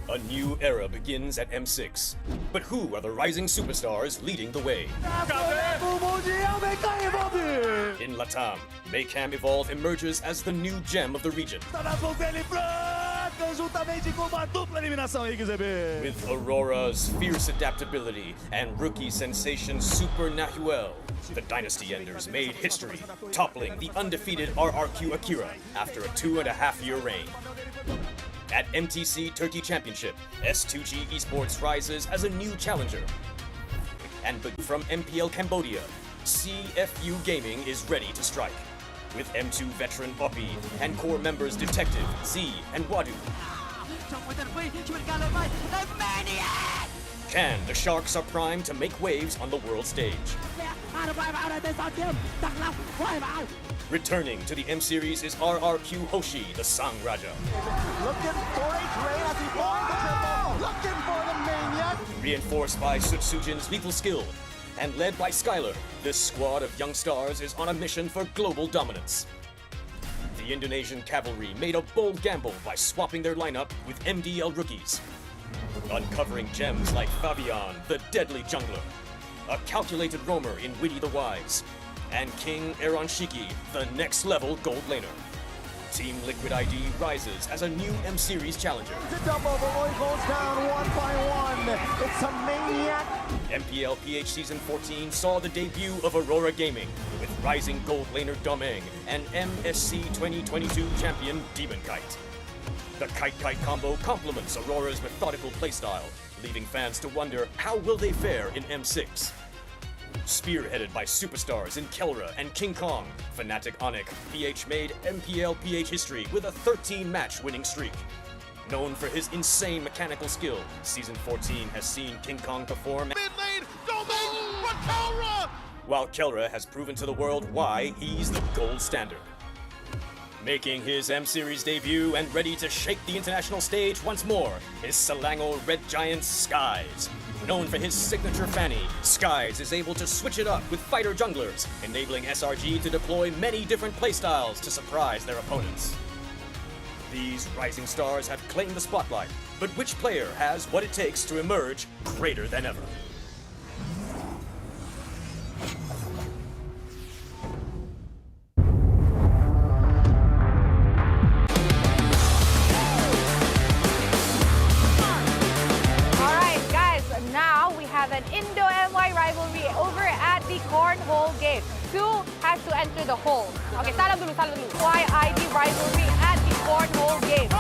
A new era begins at M6. But who are the rising superstars leading the way? In Latam, Maycam Evolve emerges as the new gem of the region. With Aurora's fierce adaptability and rookie sensation Super Nahuel, the Dynasty Enders made history, toppling the undefeated RRQ Akira after a 2.5-year reign. At MTC Turkey Championship, S2G Esports rises as a new challenger. And from MPL Cambodia, CFU Gaming is ready to strike. With M2 veteran Poppy and core members Detective, Z, and Wadu. Can the Sharks are primed to make waves on the world stage? Returning to the M Series is RRQ Hoshi, the Sang Raja. Looking for a trade as he finds the triple. Looking for the maniac. Reinforced by Sutsujin's lethal skill and led by Skylar, this squad of young stars is on a mission for global dominance. The Indonesian cavalry made a bold gamble by swapping their lineup with MDL rookies, uncovering gems like Fabian, the deadly jungler, a calculated roamer in Witty the Wise, and King Eronshiki, the next-level gold laner. Team Liquid ID rises as a new M-Series challenger. The double overload goes down 1 by 1. It's a maniac. MPL PH Season 14 saw the debut of Aurora Gaming with rising gold laner Domeng and MSC 2022 champion Demon Kite. The Kite-Kite combo complements Aurora's methodical playstyle, leaving fans to wonder how will they fare in M6. Spearheaded by superstars in Kelra and King Kong, Fnatic Onyx PH made MPL PH history with a 13-match winning streak. Known for his insane mechanical skill, Season 14 has seen King Kong perform Mid lane, Domain for Kelra! While Kelra has proven to the world why he's the gold standard. Making his M-Series debut and ready to shake the international stage once more is Selangor Red Giants Skies. Known for his signature fanny, Skies is able to switch it up with fighter junglers, enabling SRG to deploy many different playstyles to surprise their opponents. These rising stars have claimed the spotlight, but which player has what it takes to emerge greater than ever? An Indo-MY rivalry over at the cornhole game. Who has to enter the hole? Okay, salam dulu. YID rivalry at the cornhole game.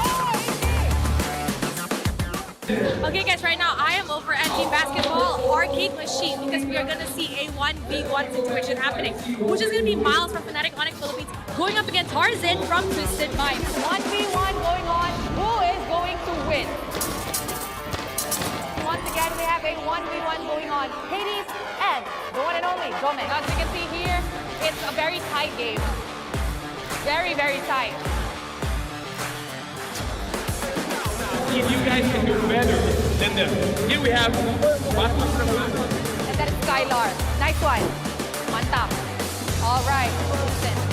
Okay guys, right now I am over at the basketball arcade machine because we are going to see a 1v1 situation happening, which is going to be Miles from Fnatic Onyx Philippines going up against Tarzan from Twisted Minds. 1v1 going on. Who is going to win? Once again, we have a 1v1 going on. Hades and the one and only Domeng. As you can see here, it's a very tight game. Very, very tight. If you guys can do better than them. Here we have and that is Skylar. Nice one. Mantap. All right.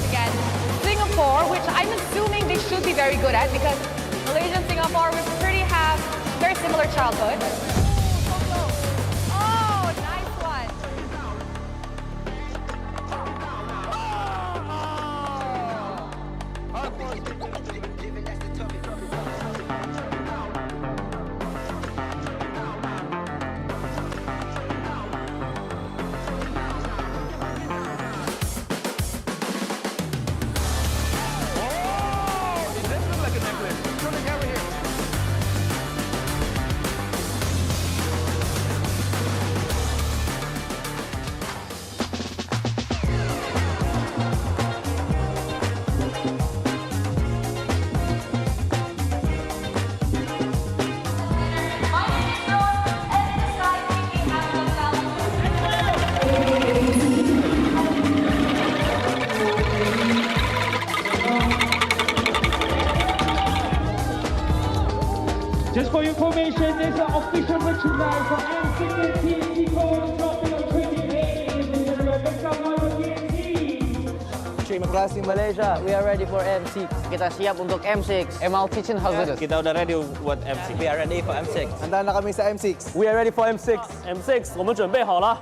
Again, Singapore, which I'm assuming they should be very good at because Malaysia and Singapore will pretty have very similar childhood. Just for your information, there's an official merchandise from M6 TNT Gold dropping on 28. country. Demokrasi Malaysia, we are ready for M6. Kita siap untuk M6. MLB için hazırız. Kita udah ready buat M6. We are ready for M6. Handa na kami sa M6. We are ready for M6. M6， 我们准备好了。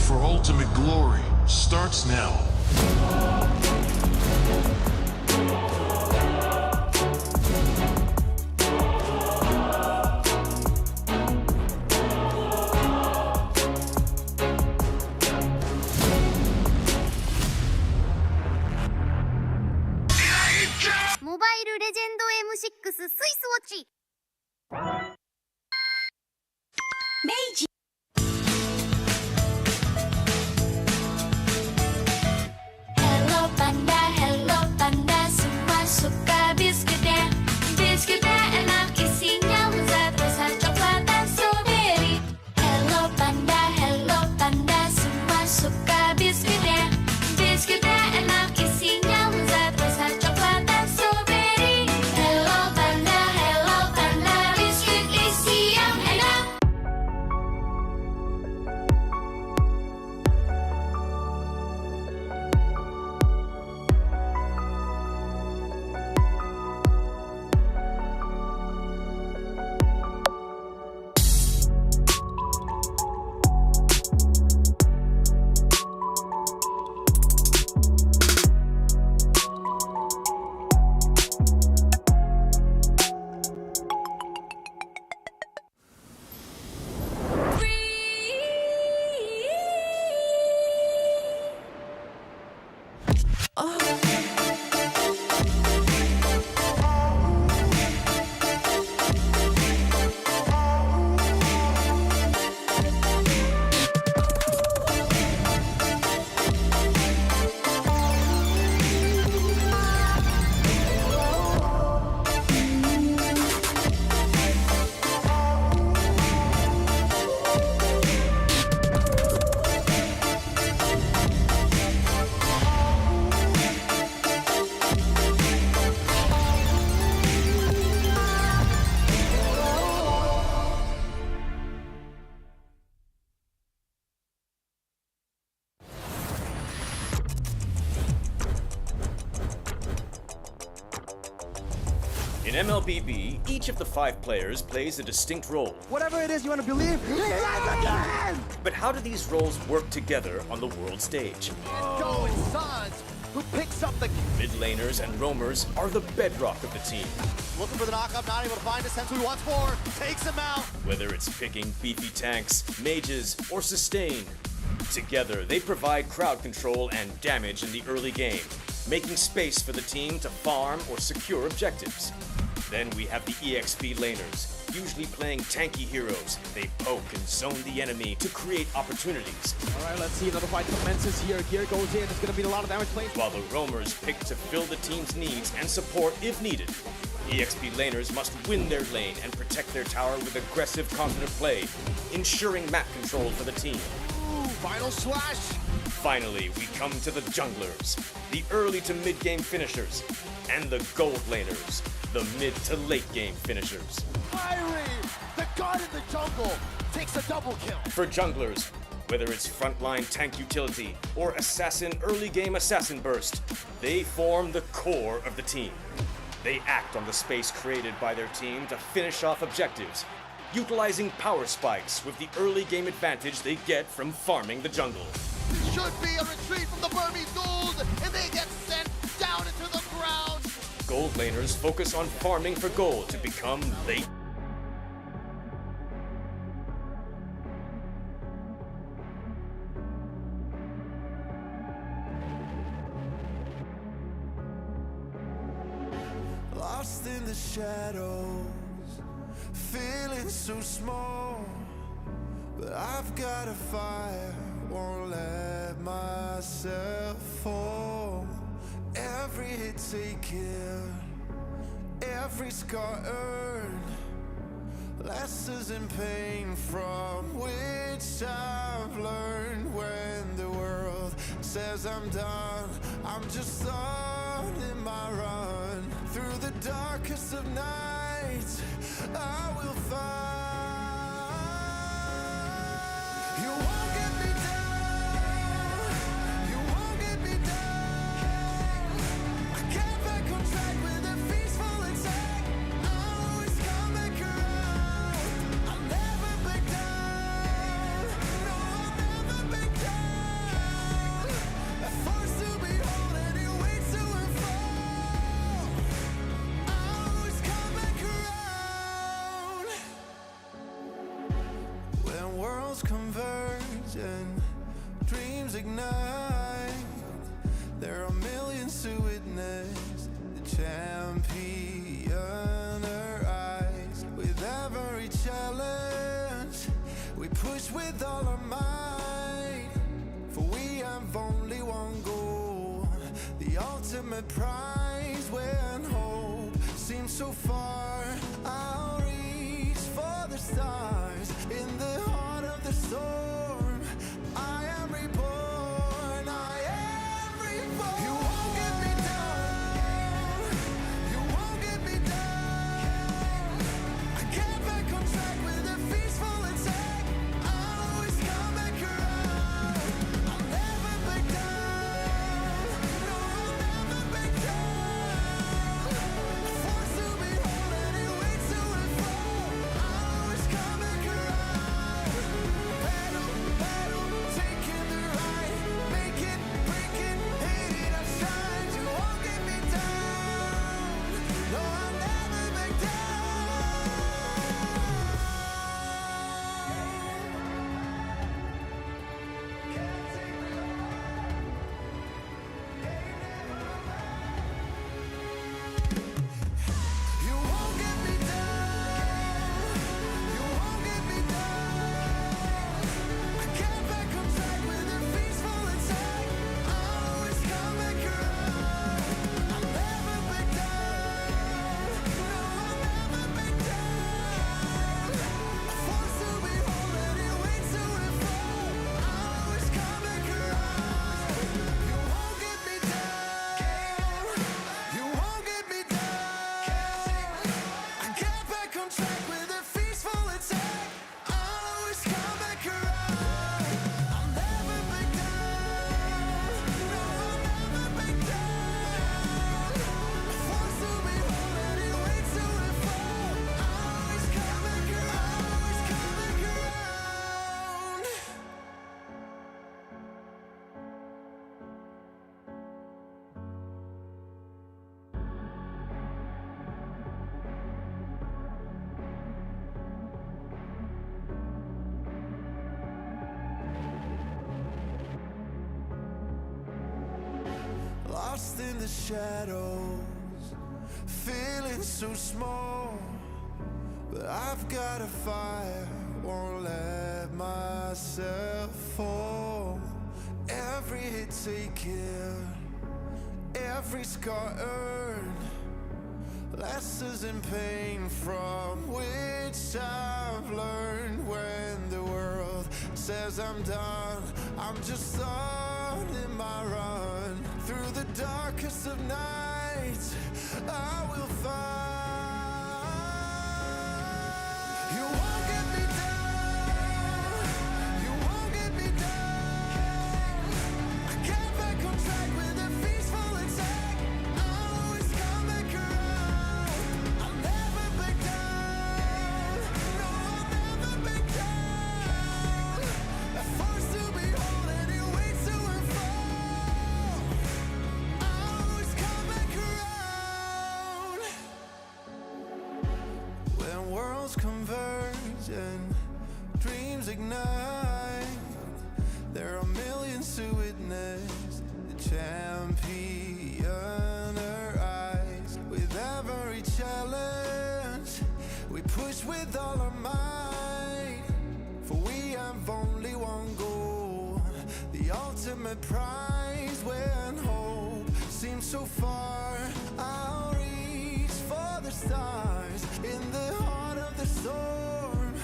For ultimate glory starts now. Mobile Legend M6 スイスウォッチ明治Hello Panda, semua suka biskuitnya. Biskuitnya enak, isinya lezat, rasa coklat dan strawberry. Hello Panda, semua suka biskuitnya. Biskuitnya enak, isinya lezat, rasa coklat dan strawberry. Hello Panda, biskuit isi yang enak. In MLBB, each of the 5 players plays a distinct role. Whatever it is you want to believe, he lies again! But how do these roles work together on the world stage? Go, it's Sons, who picks up the... Mid laners and roamers are the bedrock of the team. Looking for the knockup, not able to find us, who he wants more, takes him out. Whether it's picking beefy tanks, mages, or sustain, together they provide crowd control and damage in the early game, making space for the team to farm or secure objectives. Then we have the EXP laners, usually playing tanky heroes. They poke and zone the enemy to create opportunities. All right, let's see, another fight commences here. Gear goes in, it's going to be a lot of damage played. While the roamers pick to fill the team's needs and support if needed. EXP laners must win their lane and protect their tower with aggressive, confident play, ensuring map control for the team. Ooh, final slash. Finally, we come to the junglers, the early to mid-game finishers, and the gold laners, the mid to late game finishers. Fiery, the god in the jungle, takes a double kill. For junglers, whether it's frontline tank utility or assassin early game assassin burst, they form the core of the team. They act on the space created by their team to finish off objectives, utilizing power spikes with the early game advantage they get from farming the jungle. Should be a retreat from the Burmese gold, and they get sent down into the ground. Gold laners focus on farming for gold to become late. Lost in the shadows, feeling so small, but I've got a fire, won't let myself fall. Every hit taken, every scar earned, lessons in pain from which I've learned. When the world says I'm done, I'm just on in my run. Through the darkest of nights, I will find. You won't get me down, you won't get me down. I get back on track with a peaceful attack. I'll always come back around. I'll never back down, no, I'll never back down. A force to behold and it waits to unfold. I'll always come back around. When worlds converge and dreams ignite, there are millions to witness the champion arise. With every challenge, we push with all our might, for we have only one goal, the ultimate prize. When hope seems so far, I'll reach for the stars. In the heart of the storm, I am reborn, I am reborn. You won't get me down, you won't get me down. I get back on track with a peaceful attack. I'll always come back around. I'll never back down, no, I'll never back down. A force to behold and it waits to unfold. I'll always come back around. Battle the shadows, feeling so small. But I've got a fire, won't let myself fall. Every hit taken, every scar earned, lessons in pain from which I've learned. When the world says I'm done, I'm just starting my run. Through the darkest of nights, I will find. You won't get me down, you won't get me down. I get back on track with a peaceful attack. I'll always come back around. I'll never back down, no, I'll never back down. A force to behold and it waits to unfold. I'll always come back around. When worlds converge and dreams ignite, there are millions to witness the champion arise. With every challenge, we push with all our might. For we have only one goal, the ultimate prize. When hope seems so far, I'll reach for the stars. In the heart of the storm,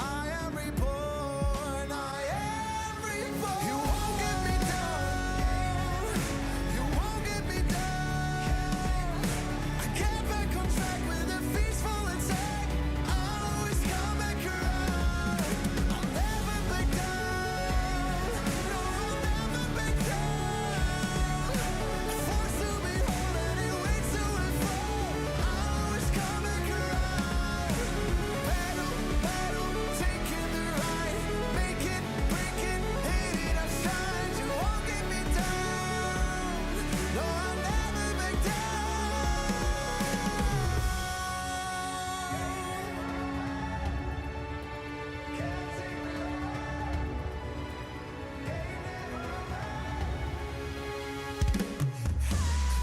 I am reborn, I am reborn. You won't get me down, you won't get me down. I get back on track with a peaceful attack. I'll always come back around. I'll never back down, no, I'll never back down. A force to behold and it waits to unfold. I'll always come back around. Battle, battle, taking the right, make it, break it, hit it, I shine. You won't get me down, no, I'll never back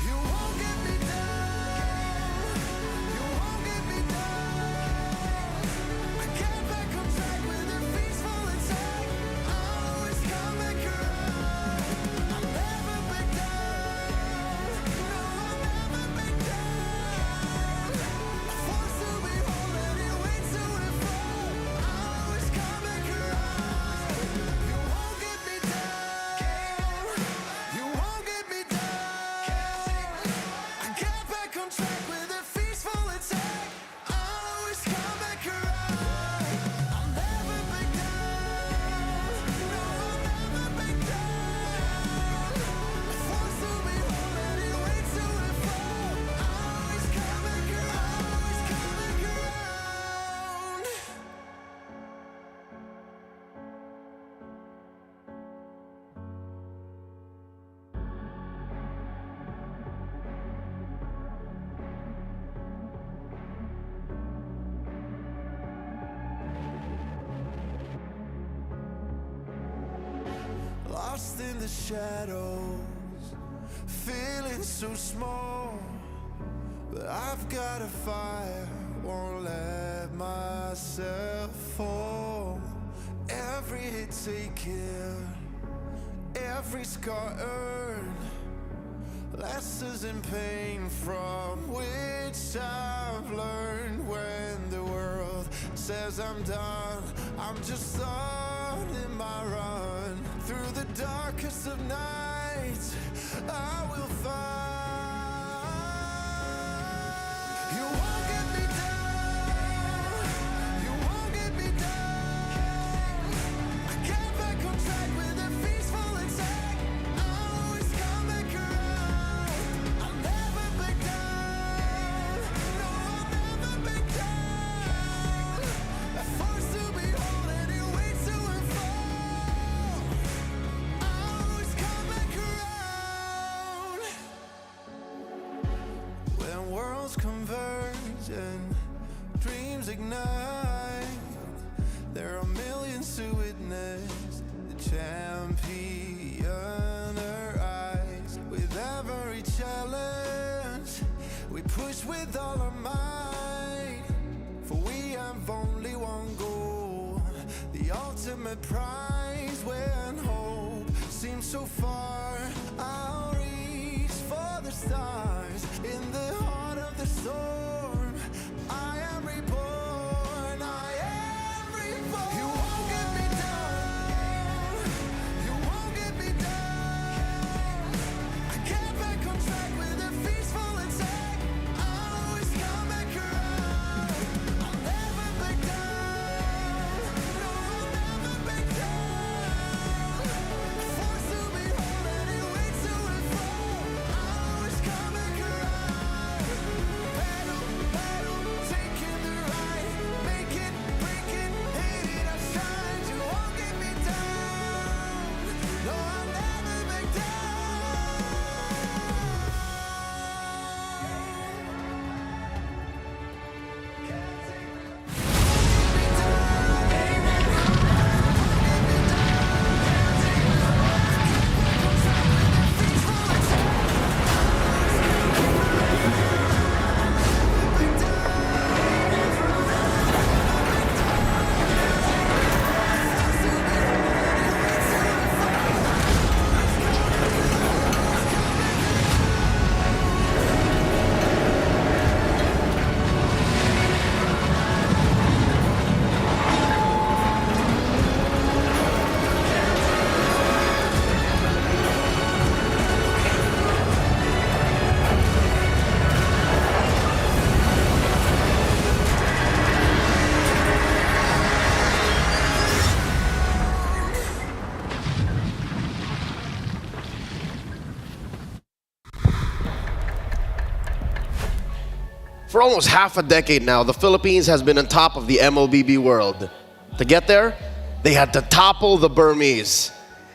You won't get me down, you won't get me down. I get back on track with a peaceful attack. I'll always come back around. I'll never back down, no, I'll never back down. A force to behold and it waits to unfold. I'll always come back around. You won't get me down, you won't get me down. I get back on track with a peaceful attack. I'll always come back around. I'll never back down, no, I'll never back down. A force to behold and it waits to unfold. I'll always come back around, always come back around. Lost in the shadows, feeling so small. But I've got a fire, won't let myself fall. Every hit taken, every scar earned, lessons in pain from which I've learned. When the world says I'm done, I'm just starting my run. Through the darkest of nights, I will find. You won't get me down, you won't get me down. I get back on track with a peaceful attack. I'll always come back around. I'll never back down, no, I'll never back down. A force to behold and it waits to unfold. I'll always come back around. When worlds converge and dreams ignite, there are millions to witness the champion arise. With every challenge, push with all our might, for we have only one goal, the ultimate prize. When hope seems so far, I'll reach for the stars. In the heart of the storm, I am reborn, I am reborn. You won't get me down, you won't get me down. I get back on track with a peaceful attack. I'll always come back around. I'll never back down, no, I'll never back down. Forced to be whole and it waits to and fall. I'll always come back around. Battle, battle, taking the ride. Make it, break it, hate it, I shine. You won't get me down, no, I'll never back down. For almost half a decade now, the Philippines has been on top of the MLBB world. To get there, they had to topple the Burmese.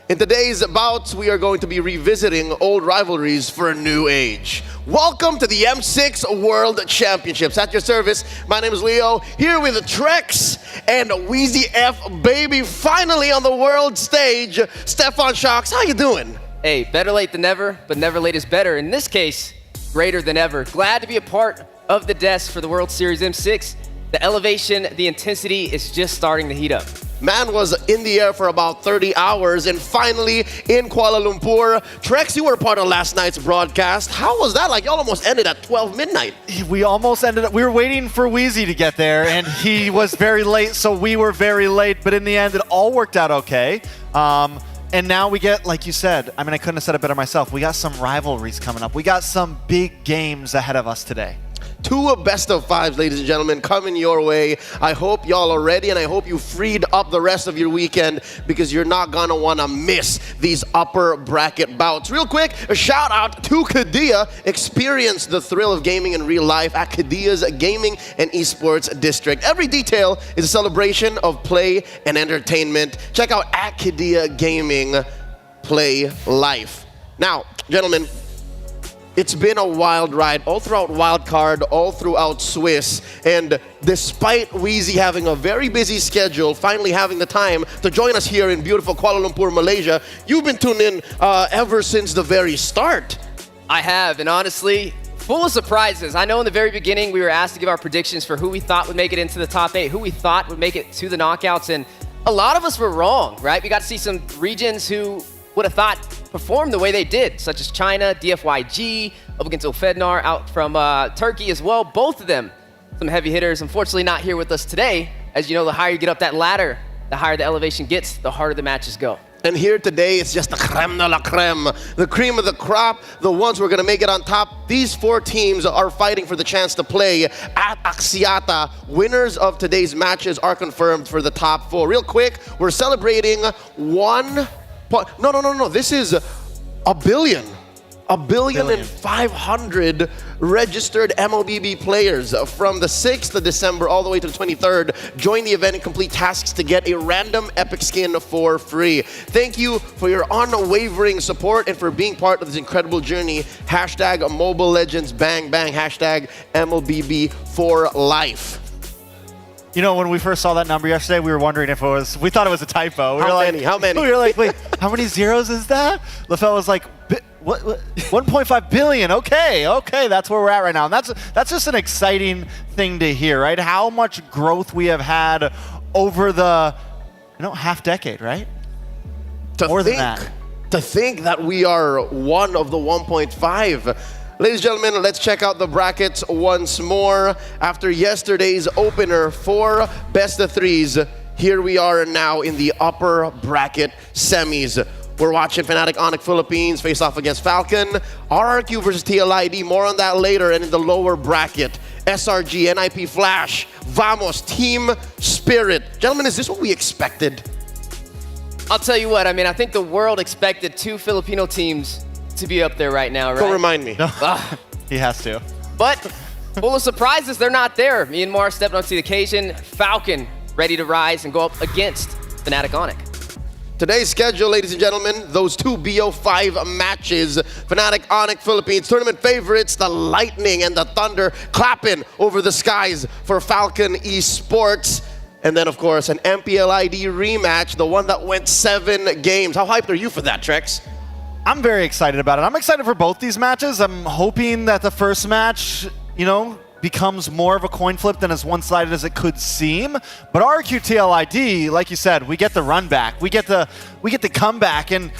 In today's bouts, we are going to be revisiting old rivalries for a new age. Welcome to the M6 World Championships. At your service, my name is Leo, here with Trex and Wheezy F Baby, finally on the world stage. Stefan Shocks, how you doing? Hey, better late than never, but never late is better. In this case, greater than ever. Glad to be a part of the desk for the World Series M6. The elevation, the intensity is just starting to heat up. Man was in the air for about 30 hours and finally in Kuala Lumpur. Trex, you were part of last night's broadcast. How was that? Like, y'all almost ended at 12 midnight. We almost ended up, we were waiting for Wheezy to get there and he was very late, so we were very late, but in the end it all worked out okay. And now we get, like you said, I mean, I couldn't have said it better myself, we got some rivalries coming up. We got some big games ahead of us today. 2 best of 5s, ladies and gentlemen, coming your way. I hope y'all are ready, and I hope you freed up the rest of your weekend because you're not gonna wanna miss these upper bracket bouts. Real quick, a shout out to Kadia. Experience the thrill of gaming in real life at Kadia's Gaming and Esports District. Every detail is a celebration of play and entertainment. Check out at Kadia Gaming, play life. Now, gentlemen, it's been a wild ride all throughout Wildcard, all throughout Swiss, and despite Wheezy having a very busy schedule, finally having the time to join us here in beautiful Kuala Lumpur, Malaysia, you've been tuned in ever since the very start. I have, and honestly, full of surprises. I know in the very beginning we were asked to give our predictions for who we thought would make it into the top 8, who we thought would make it to the knockouts, and a lot of us were wrong, right? We got to see some regions who would have thought performed the way they did, such as China, DFYG, up against Ofednar out from Turkey as well. Both of them, some heavy hitters, unfortunately not here with us today. As you know, the higher you get up that ladder, the higher the elevation gets, the harder the matches go. And here today, it's just the creme de la creme, the cream of the crop, the ones who are going to make it on top. These 4 teams are fighting for the chance to play at Axiata. Winners of today's matches are confirmed for the top 4. Real quick, we're celebrating No. This is a billion. 1,500,000,000 registered MLBB players from the 6th of December all the way to the 23rd. Join the event and complete tasks to get a random epic skin for free. Thank you for your unwavering support and for being part of this incredible journey. Hashtag Mobile Legends Bang Bang. Hashtag MLBB for life. You know, when we first saw that number yesterday, we were wondering if we thought it was a typo. How many? We were like, wait, how many zeros is that? LaFell was like, What 1.5 billion. Okay, that's where we're at right now. And that's just an exciting thing to hear, right? How much growth we have had over the half decade, right? More than that. To think that we are one of the 1.5. Ladies and gentlemen, let's check out the brackets once more. After yesterday's opener for best of threes, here we are now in the upper bracket semis. We're watching Fnatic Onyx Philippines face off against Falcon, RRQ versus TLID, more on that later. And in the lower bracket, SRG, NIP Flash, Vamos, Team Spirit. Gentlemen, is this what we expected? I'll tell you what, I think the world expected 2 Filipino teams to be up there right now, right? Don't remind me. No, he has to. But full of surprises, they're not there. Myanmar stepped onto the occasion. Falcon ready to rise and go up against Fnatic Onyx. Today's schedule, ladies and gentlemen, those 2 BO5 matches. Fnatic Onyx Philippines tournament favorites, the Lightning and the Thunder clapping over the skies for Falcon Esports. And then, of course, an MPLID rematch, the one that went 7 games. How hyped are you for that, Trex? I'm very excited about it. I'm excited for both these matches. I'm hoping that the first match, becomes more of a coin flip than as one-sided as it could seem. But RRQ TLID, like you said, we get the run back. We get the comeback, and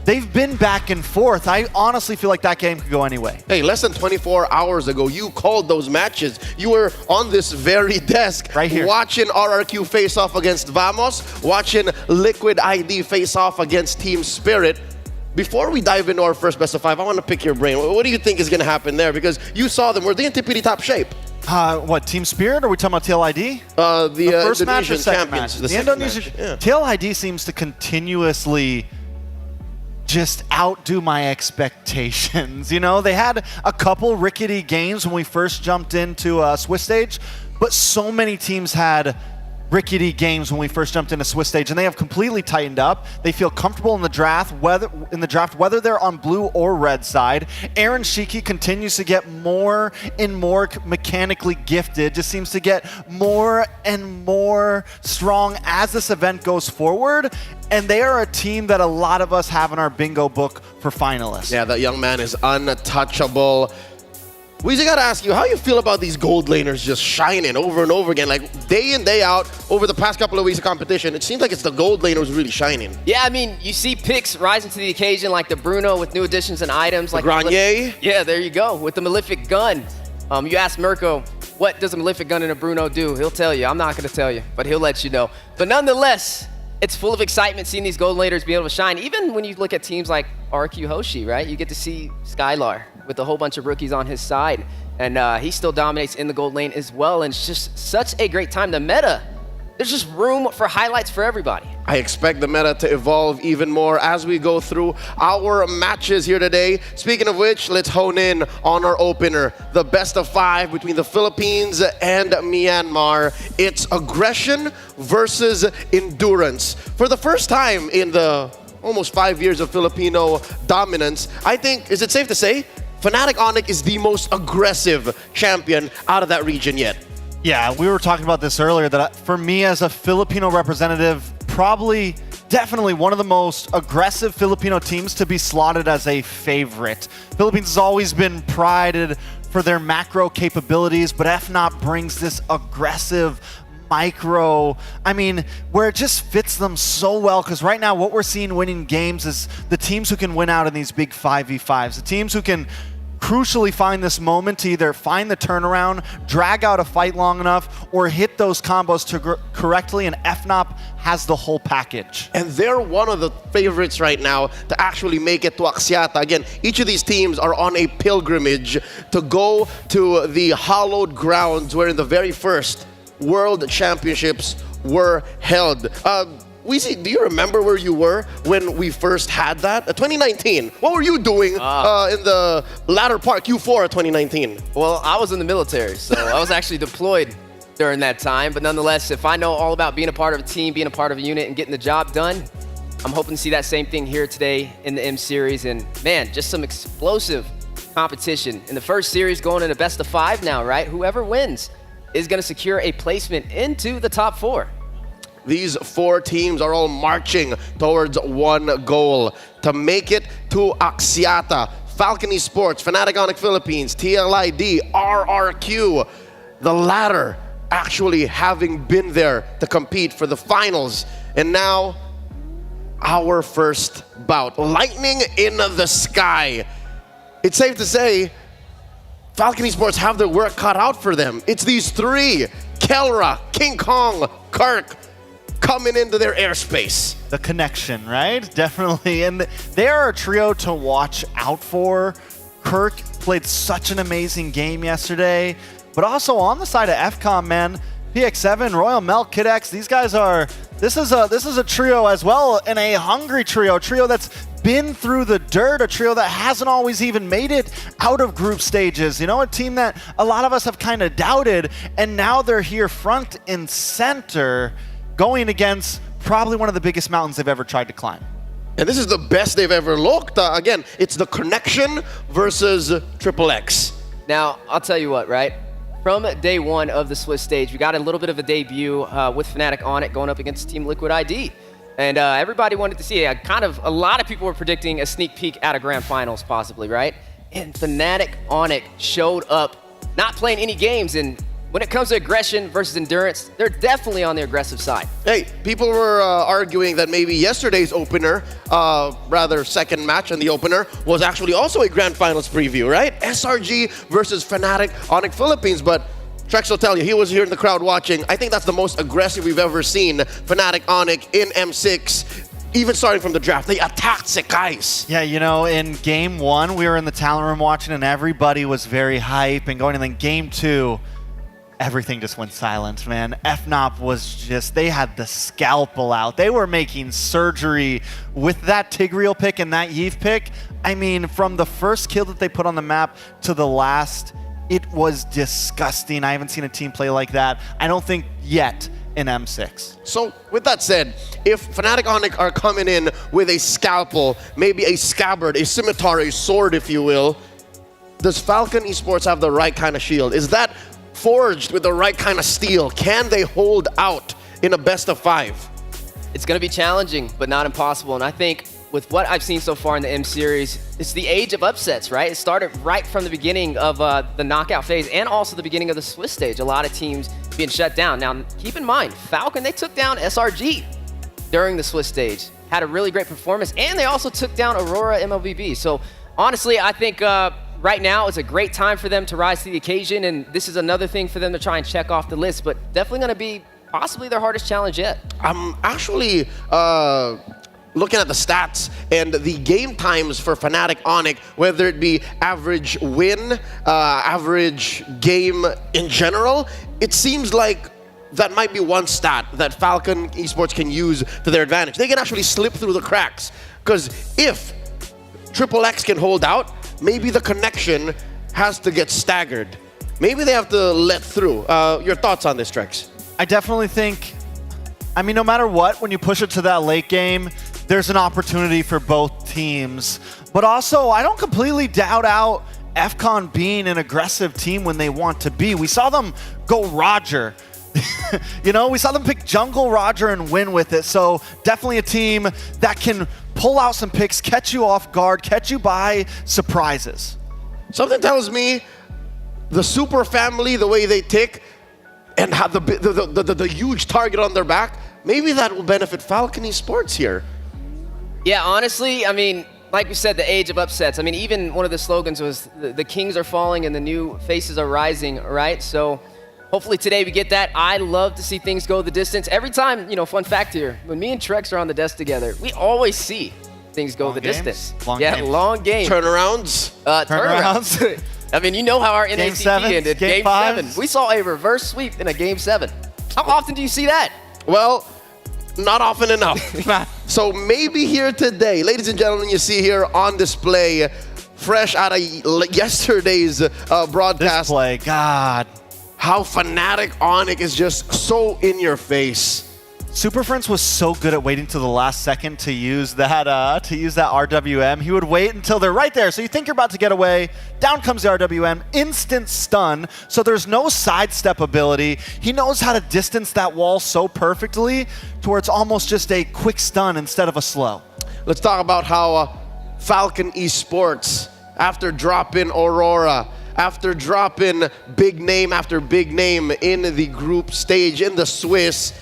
they've been back and forth. I honestly feel like that game could go anyway. Hey, less than 24 hours ago, you called those matches. You were on this very desk right here, watching RRQ face off against Vamos, watching Liquid ID face off against Team Spirit. Before we dive into our first best of 5, I want to pick your brain. What do you think is going to happen there? Because you saw them. Were they in tippity top shape? What, Team Spirit? Or are we talking about TLID? The first match or second champions. match? The Indonesian. Yeah. TLID seems to continuously just outdo my expectations. They had a couple rickety games when we first jumped into Swiss stage, but so many teams had rickety games when we first jumped into Swiss stage, and they have completely tightened up. They feel comfortable in the draft, whether they're on blue or red side. Aaron Shiki continues to get more and more mechanically gifted, just seems to get more and more strong as this event goes forward. And they are a team that a lot of us have in our bingo book for finalists. Yeah, that young man is untouchable. Weezy, gotta ask you, how you feel about these gold laners just shining over and over again? Like, day in, day out, over the past couple of weeks of competition, it seems like it's the gold laners really shining. Yeah, you see picks rising to the occasion, like the Bruno with new additions and items. Like Grenier. Yeah, there you go, with the Malefic Gun. You ask Mirko, what does a Malefic Gun and a Bruno do? He'll tell you. I'm not gonna tell you, but he'll let you know. But nonetheless, it's full of excitement seeing these gold laners be able to shine. Even when you look at teams like RQ Hoshi, right? You get to see Skylar with a whole bunch of rookies on his side. And he still dominates in the gold lane as well. And it's just such a great time. The meta, there's just room for highlights for everybody. I expect the meta to evolve even more as we go through our matches here today. Speaking of which, let's hone in on our opener. The best of 5 between the Philippines and Myanmar. It's aggression versus endurance. For the first time in the almost 5 years of Filipino dominance, I think, is it safe to say, Fnatic Onyx is the most aggressive champion out of that region yet. Yeah, we were talking about this earlier, that for me as a Filipino representative, definitely one of the most aggressive Filipino teams to be slotted as a favorite. Philippines has always been prided for their macro capabilities, but FNOP brings this aggressive micro, where it just fits them so well, because right now what we're seeing winning games is the teams who can win out in these big 5v5s, the teams who can crucially find this moment to either find the turnaround, drag out a fight long enough, or hit those combos correctly, and FNOP has the whole package. And they're one of the favorites right now to actually make it to Axiata. Again, each of these teams are on a pilgrimage to go to the hallowed grounds where in the very first World Championships were held. Weezy, do you remember where you were when we first had that? 2019. What were you doing in the latter part, Q4 of 2019? Well, I was in the military, so I was actually deployed during that time. But nonetheless, if I know all about being a part of a team, being a part of a unit, and getting the job done, I'm hoping to see that same thing here today in the M Series. And man, just some explosive competition. In the first series, going into best of 5 now, right? Whoever wins is going to secure a placement into the top 4. These 4 teams are all marching towards one goal, to make it to Axiata, Falcon Esports, Fnatic Onyx Philippines, TLID, RRQ. The latter actually having been there to compete for the finals. And now, our first bout. Lightning in the sky. It's safe to say, Falcon Esports have their work cut out for them. It's these three, Kelra, King Kong, Kirk, coming into their airspace. The connection, right? Definitely. And they are a trio to watch out for. Kirk played such an amazing game yesterday. But also on the side of FCOM, man, PX7, Royal Milk, Kid X, these guys are, this is a trio as well, and a hungry trio that's been through the dirt, a trio that hasn't always even made it out of group stages. You know, a team that a lot of us have kind of doubted, and now they're here front and center going against probably one of the biggest mountains they've ever tried to climb. And this is the best they've ever looked. Again, it's the connection versus XXX. Now, I'll tell you what, right? From day one of the Swiss stage, we got a little bit of a debut with Fnatic on it going up against Team Liquid ID. And everybody wanted to see it. A lot of people were predicting a sneak peek at a grand finals possibly, right? And Fnatic Onyx showed up not playing any games, and when it comes to aggression versus endurance, they're definitely on the aggressive side. Hey, people were arguing that maybe yesterday's opener, rather second match in the opener, was actually also a grand finals preview, right? SRG versus Fnatic Onyx Philippines, but Trex will tell you, he was here in the crowd watching. I think that's the most aggressive we've ever seen Fnatic Onyx in M6. Even starting from the draft, they attacked Sekais. Yeah, you know, in game one, we were in the talent room watching and everybody was very hype and going, and then game two, everything just went silent, man. FNOP was just, they had the scalpel out. They were making surgery with that Tigreal pick and that Yves pick. I mean, from the first kill that they put on the map to the last, it was disgusting. I haven't seen a team play like that, I don't think yet, in M6. So, with that said, if Fnatic Onyx are coming in with a scalpel, maybe a scabbard, a scimitar, a sword, if you will, does Falcon Esports have the right kind of shield? Is that forged with the right kind of steel? Can they hold out in a best of 5? It's going to be challenging, but not impossible. And I think with what I've seen so far in the M series, it's the age of upsets, right? It started right from the beginning of the knockout phase and also the beginning of the Swiss stage. A lot of teams being shut down. Now, keep in mind, Falcon, they took down SRG during the Swiss stage. Had a really great performance, and they also took down Aurora MLBB. So honestly, I think right now is a great time for them to rise to the occasion, and this is another thing for them to try and check off the list, but definitely going to be possibly their hardest challenge yet. I'm actually looking at the stats and the game times for Fnatic Onyx, whether it be average win, average game in general, it seems like that might be one stat that Falcon Esports can use to their advantage. They can actually slip through the cracks, because if XXX can hold out, maybe the connection has to get staggered. Maybe they have to let through. Your thoughts on this, Trex? I definitely think, I mean, no matter what, when you push it to that late game, there's an opportunity for both teams. But also, I don't completely doubt out FCON being an aggressive team when they want to be. We saw them go Roger. You know, we saw them pick Jungle Roger and win with it. So definitely a team that can pull out some picks, catch you off guard, catch you by surprises. Something tells me the super family, the way they tick, and have the huge target on their back, maybe that will benefit Falcon Esports here. Yeah, honestly, I mean, like we said, the age of upsets. I mean, even one of the slogans was the kings are falling and the new faces are rising, right? So hopefully today we get that. I love to see things go the distance. Every time, you know, fun fact here, when me and Trex are on the desk together, we always see things go the distance. Long games. Long game. Turnarounds? Turnarounds. I mean, you know how our Game NACP seven, ended. game Game 7. fives. We saw a reverse sweep in a Game 7. How often do you see that? Well, not often enough. So maybe here today, ladies and gentlemen, you see here on display, fresh out of yesterday's broadcast. Display, God. How Fnatic Onyx is just so in your face. Super Friends was so good at waiting till the last second to use that RWM. He would wait until they're right there. So you think you're about to get away. Down comes the RWM. Instant stun. So there's no sidestep ability. He knows how to distance that wall so perfectly to where it's almost just a quick stun instead of a slow. Let's talk about how Falcon Esports, after dropping Aurora, after dropping big name after big name in the group stage in the Swiss,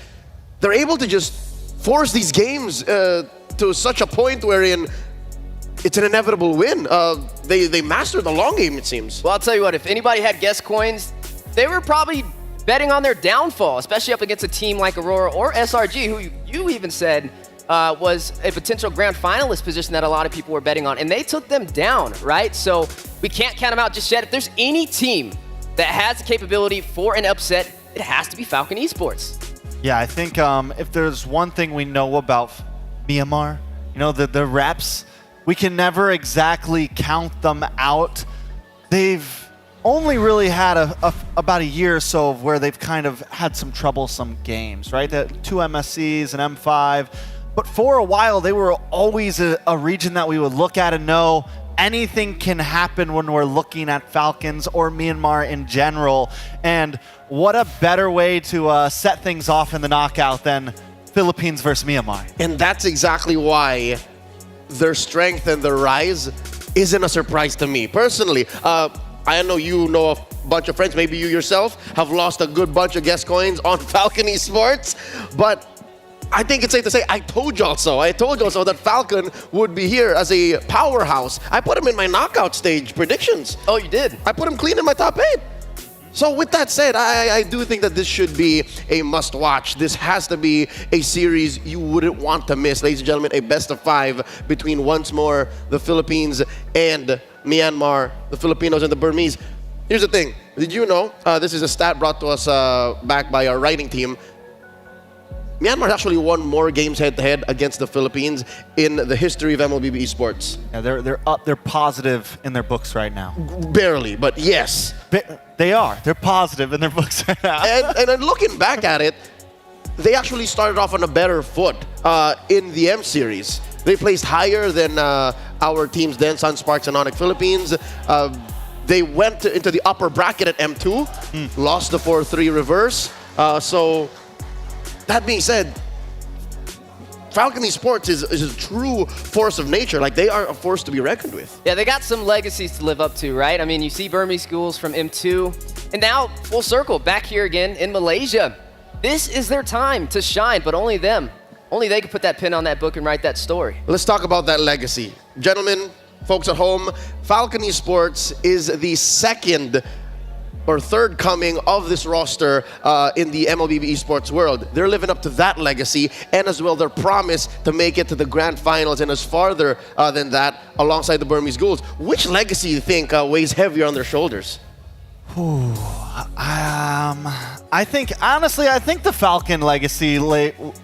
they're able to just force these games to such a point wherein it's an inevitable win. They mastered the long game, it seems. Well, I'll tell you what, if anybody had guest coins, they were probably betting on their downfall, especially up against a team like Aurora or SRG, who you even said was a potential grand finalist position that a lot of people were betting on, and they took them down, right? So we can't count them out just yet. If there's any team that has the capability for an upset, it has to be Falcon Esports. Yeah, I think if there's one thing we know about Myanmar, you know, the reps, we can never exactly count them out. They've only really had about a year or so of where they've kind of had some troublesome games, right? The 2 MSCs and M5. But for a while, they were always a region that we would look at and know anything can happen when we're looking at Falcons or Myanmar in general. And what a better way to set things off in the knockout than Philippines versus Myanmar. And that's exactly why their strength and their rise isn't a surprise to me. Personally, I know you know a bunch of friends, maybe you yourself have lost a good bunch of guest coins on Falcon Esports, but I think it's safe to say, I told y'all so. I told y'all so that Falcon would be here as a powerhouse. I put him in my knockout stage predictions. Oh, you did? I put him clean in my top 8. So with that said, I do think that this should be a must-watch. This has to be a series you wouldn't want to miss. Ladies and gentlemen, a best of 5 between once more the Philippines and Myanmar, the Filipinos and the Burmese. Here's the thing. Did you know, this is a stat brought to us back by our writing team, Myanmar actually won more games head-to-head against the Philippines in the history of MLBB esports. Yeah, they're positive in their books right now. Barely, but yes. They are. They're positive in their books right now. and then looking back at it, they actually started off on a better foot in the M series. They placed higher than our teams then, Sunsparks and Onyx Philippines. They went into the upper bracket at M2, lost the 4-3 reverse. So that being said, Falcon Esports is a true force of nature. Like, they are a force to be reckoned with. Yeah, they got some legacies to live up to, right? I mean, you see Burmese schools from M2, and now full circle, back here again in Malaysia. This is their time to shine, but only them. Only they can put that pin on that book and write that story. Let's talk about that legacy. Gentlemen, folks at home, Falcon Esports is the second or third coming of this roster in the MLBB esports world. They're living up to that legacy and as well their promise to make it to the grand finals and as farther than that alongside the Burmese Ghouls. Which legacy do you think weighs heavier on their shoulders? I think, honestly, I think the Falcon legacy,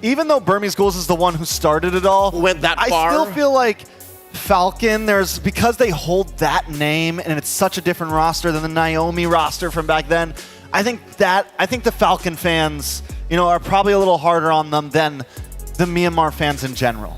even though Burmese Ghouls is the one who started it all, went that far. I still feel like Falcon, because they hold that name and it's such a different roster than the Naomi roster from back then, I think the Falcon fans, are probably a little harder on them than the Myanmar fans in general.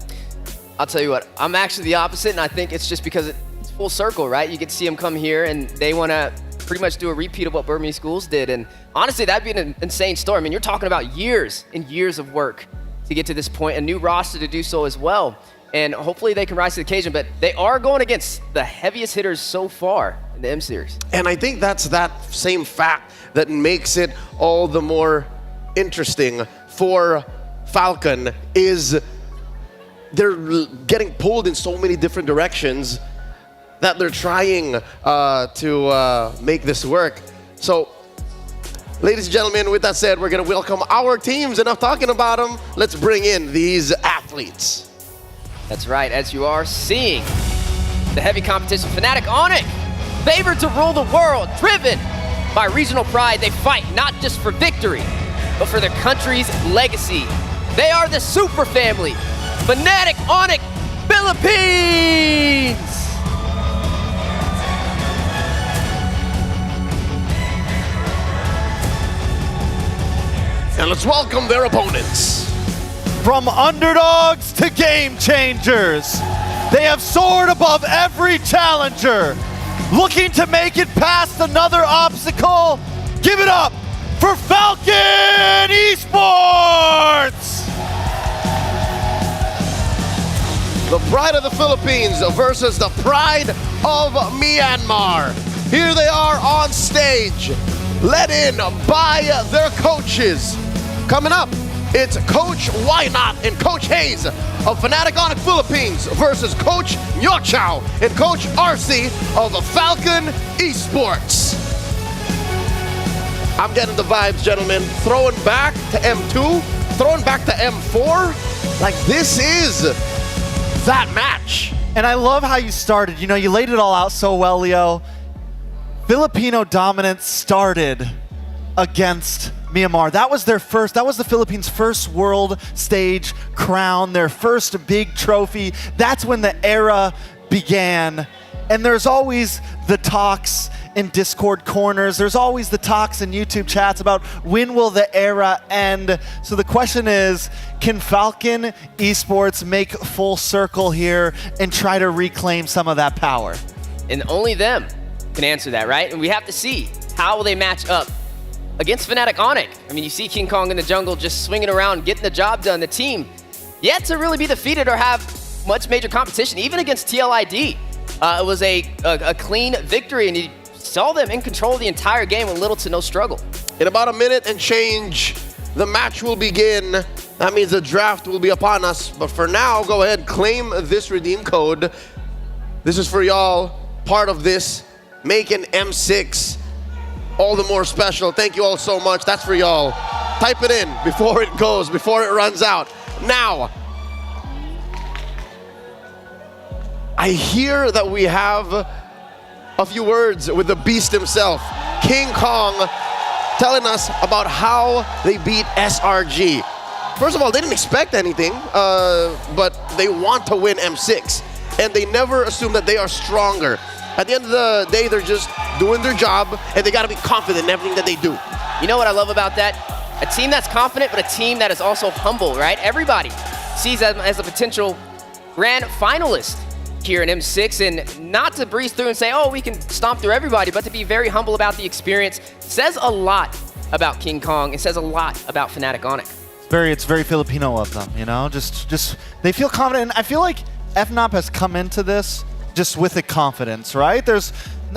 I'll tell you what, I'm actually the opposite, and I think it's just because it's full circle, right? You get to see them come here and they want to pretty much do a repeat of what Burmese Schools did, and honestly, that'd be an insane story. I mean, you're talking about years and years of work to get to this point, a new roster to do so as well. And hopefully they can rise to the occasion, but they are going against the heaviest hitters so far in the M Series. And I think that's that same fact that makes it all the more interesting for Falcon is they're getting pulled in so many different directions that they're trying to make this work. So, ladies and gentlemen, with that said, we're going to welcome our teams. Enough talking about them. Let's bring in these athletes. That's right, as you are seeing the heavy competition, Fnatic Onyx, favored to rule the world, driven by regional pride. They fight not just for victory, but for their country's legacy. They are the super family, Fnatic Onyx Philippines! And let's welcome their opponents. From underdogs to game changers, they have soared above every challenger, looking to make it past another obstacle. Give it up for Falcon Esports! The Pride of the Philippines versus the Pride of Myanmar. Here they are on stage, led in by their coaches. Coming up, it's Coach Why Not and Coach Hayes of Fnatic Onyx Philippines versus Coach Nyochao and Coach RC of Falcon Esports. I'm getting the vibes, gentlemen. Throwing back to M2, throwing back to M4. Like, this is that match. And I love how you started. You know, you laid it all out so well, Leo. Filipino dominance started against Myanmar. That was their first, that was the Philippines' first world stage crown, their first big trophy. That's when the era began. And there's always the talks in Discord corners. There's always the talks in YouTube chats about when will the era end. So the question is, can Falcon Esports make full circle here and try to reclaim some of that power? And only them can answer that, right? And we have to see how will they match up against Fnatic Onyx. I mean, you see King Kong in the jungle just swinging around, getting the job done. The team yet to really be defeated or have much major competition, even against TLID. It was a clean victory, and you saw them in control of the entire game with little to no struggle. In about a minute and change, the match will begin. That means the draft will be upon us. But for now, go ahead, claim this redeem code. This is for y'all, part of this. Making M6 all the more special. Thank you all so much. That's for y'all. Type it in before it goes, before it runs out. Now, I hear that we have a few words with the beast himself, King Kong, telling us about how they beat SRG. First of all, they didn't expect anything, but they want to win M6, and they never assume that they are stronger. At the end of the day, they're just doing their job, and they got to be confident in everything that they do. You know what I love about that? A team that's confident, but a team that is also humble, right? Everybody sees them as a potential grand finalist here in M6, and not to breeze through and say, oh, we can stomp through everybody, but to be very humble about the experience says a lot about King Kong. It says a lot about Fnatic Onyx. It's very Filipino of them, you know? Just they feel confident. And I feel like FNOP has come into this just with the confidence, right?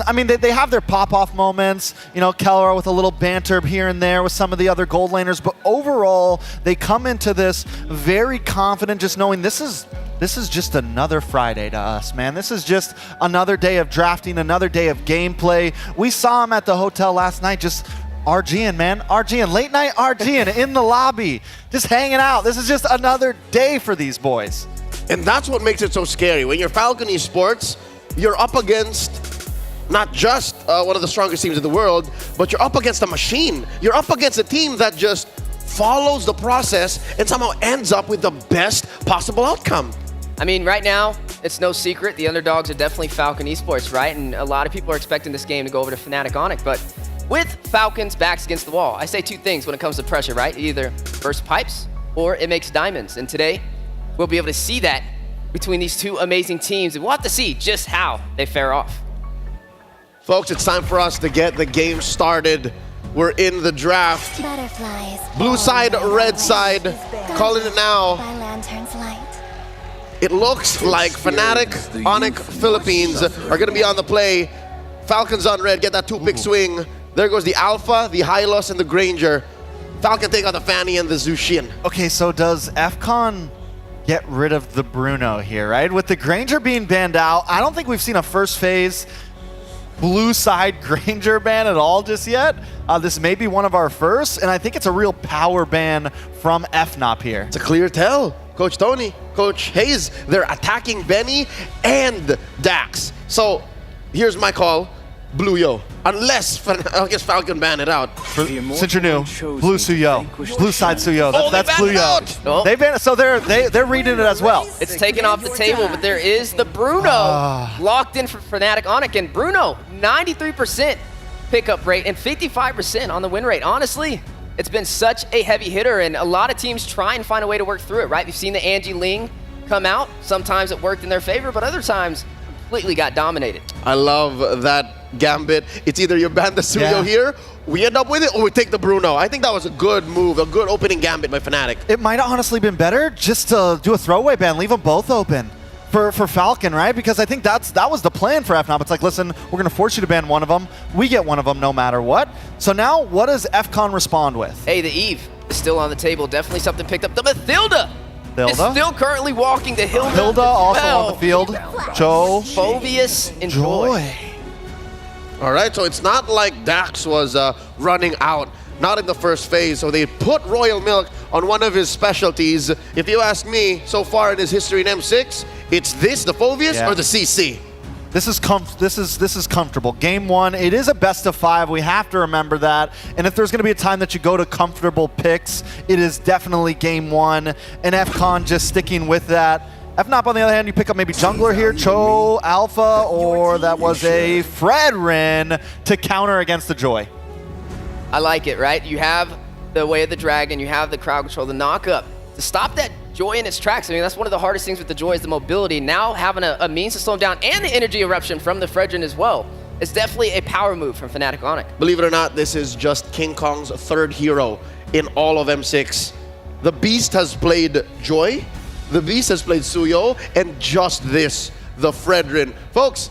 I mean, they have their pop-off moments, you know, Keller with a little banter here and there with some of the other gold laners, but overall, they come into this very confident, just knowing this is just another Friday to us, man. This is just another day of drafting, another day of gameplay. We saw him at the hotel last night, just RGing, man. RGing, late night RGing in the lobby, just hanging out. This is just another day for these boys. And that's what makes it so scary. When you're Falcon Esports, you're up against not just one of the strongest teams in the world, but you're up against a machine. You're up against a team that just follows the process and somehow ends up with the best possible outcome. I mean, right now, it's no secret. The underdogs are definitely Falcon Esports, right? And a lot of people are expecting this game to go over to Fnatic Onyx. But with Falcon's backs against the wall, I say two things when it comes to pressure, right? It either bursts pipes or it makes diamonds. And today, we'll be able to see that between these two amazing teams. And we'll have to see just how they fare off. Folks, it's time for us to get the game started. We're in the draft. Butterflies. Blue side, red side. Calling it now. By lantern's light. It looks like Fnatic Onyx Philippines are going to be on the play. Falcons on red, get that two-pick swing. There goes the Alpha, the Hylos, and the Granger. Falcon take out the Fanny and the Zushin. Okay, so does FCON get rid of the Bruno here, right? With the Granger being banned out, I don't think we've seen a first phase blue side Granger ban at all just yet. This may be one of our first, and I think it's a real power ban from FNOP here. It's a clear tell. Coach Tony, Coach Hayes, they're attacking Benny and Dax. So here's my call. Blue Yo. Unless I guess Falcon ban it out. Since you're new, Blue Suyo. Blue side Suyo. That's Blue Yo. Oh. They banned it, so they're reading it as well. It's taken off the table, but there is the Bruno locked in for Fnatic Onyx. And Bruno, 93% pickup rate and 55% on the win rate. Honestly, it's been such a heavy hitter, and a lot of teams try and find a way to work through it, right? We've seen the Angie Ling come out. Sometimes it worked in their favor, but other times completely got dominated. I love that gambit. It's either you ban the Suyo here, we end up with it, or we take the Bruno. I think that was a good move, a good opening gambit by Fnatic. It might have honestly been better just to do a throwaway ban, leave them both open. for Falcon, right? Because I think that was the plan for FNOP. It's like, listen, we're going to force you to ban one of them. We get one of them no matter what. So now, what does FCON respond with? Hey, the Eve is still on the table. Definitely something picked up. The Mathilda is still currently walking. The Hilda also on the field. Joe. Phoveus and Joy. All right, so it's not like Dax was running out, not in the first phase. So they put Royal Milk on one of his specialties. If you ask me, so far in his history in M6, it's this, the Phoveus, or the CC. This is comfortable. Game 1, it is a best of 5. We have to remember that. And if there's going to be a time that you go to comfortable picks, it is definitely Game 1. And FCON just sticking with that. FNOP, on the other hand, you pick up maybe jungler here, Cho, Alpha, or that was a Fredrin to counter against the Joy. I like it, right? You have the Way of the Dragon, you have the crowd control, the knock-up. To stop that Joy in its tracks, I mean, that's one of the hardest things with the Joy is the mobility. Now having a means to slow him down and the energy eruption from the Fredrin as well. It's definitely a power move from Fnatic Onic. Believe it or not, this is just King Kong's third hero in all of M6. The Beast has played Joy, the Beast has played Suyo, and just this, the Fredrin. Folks,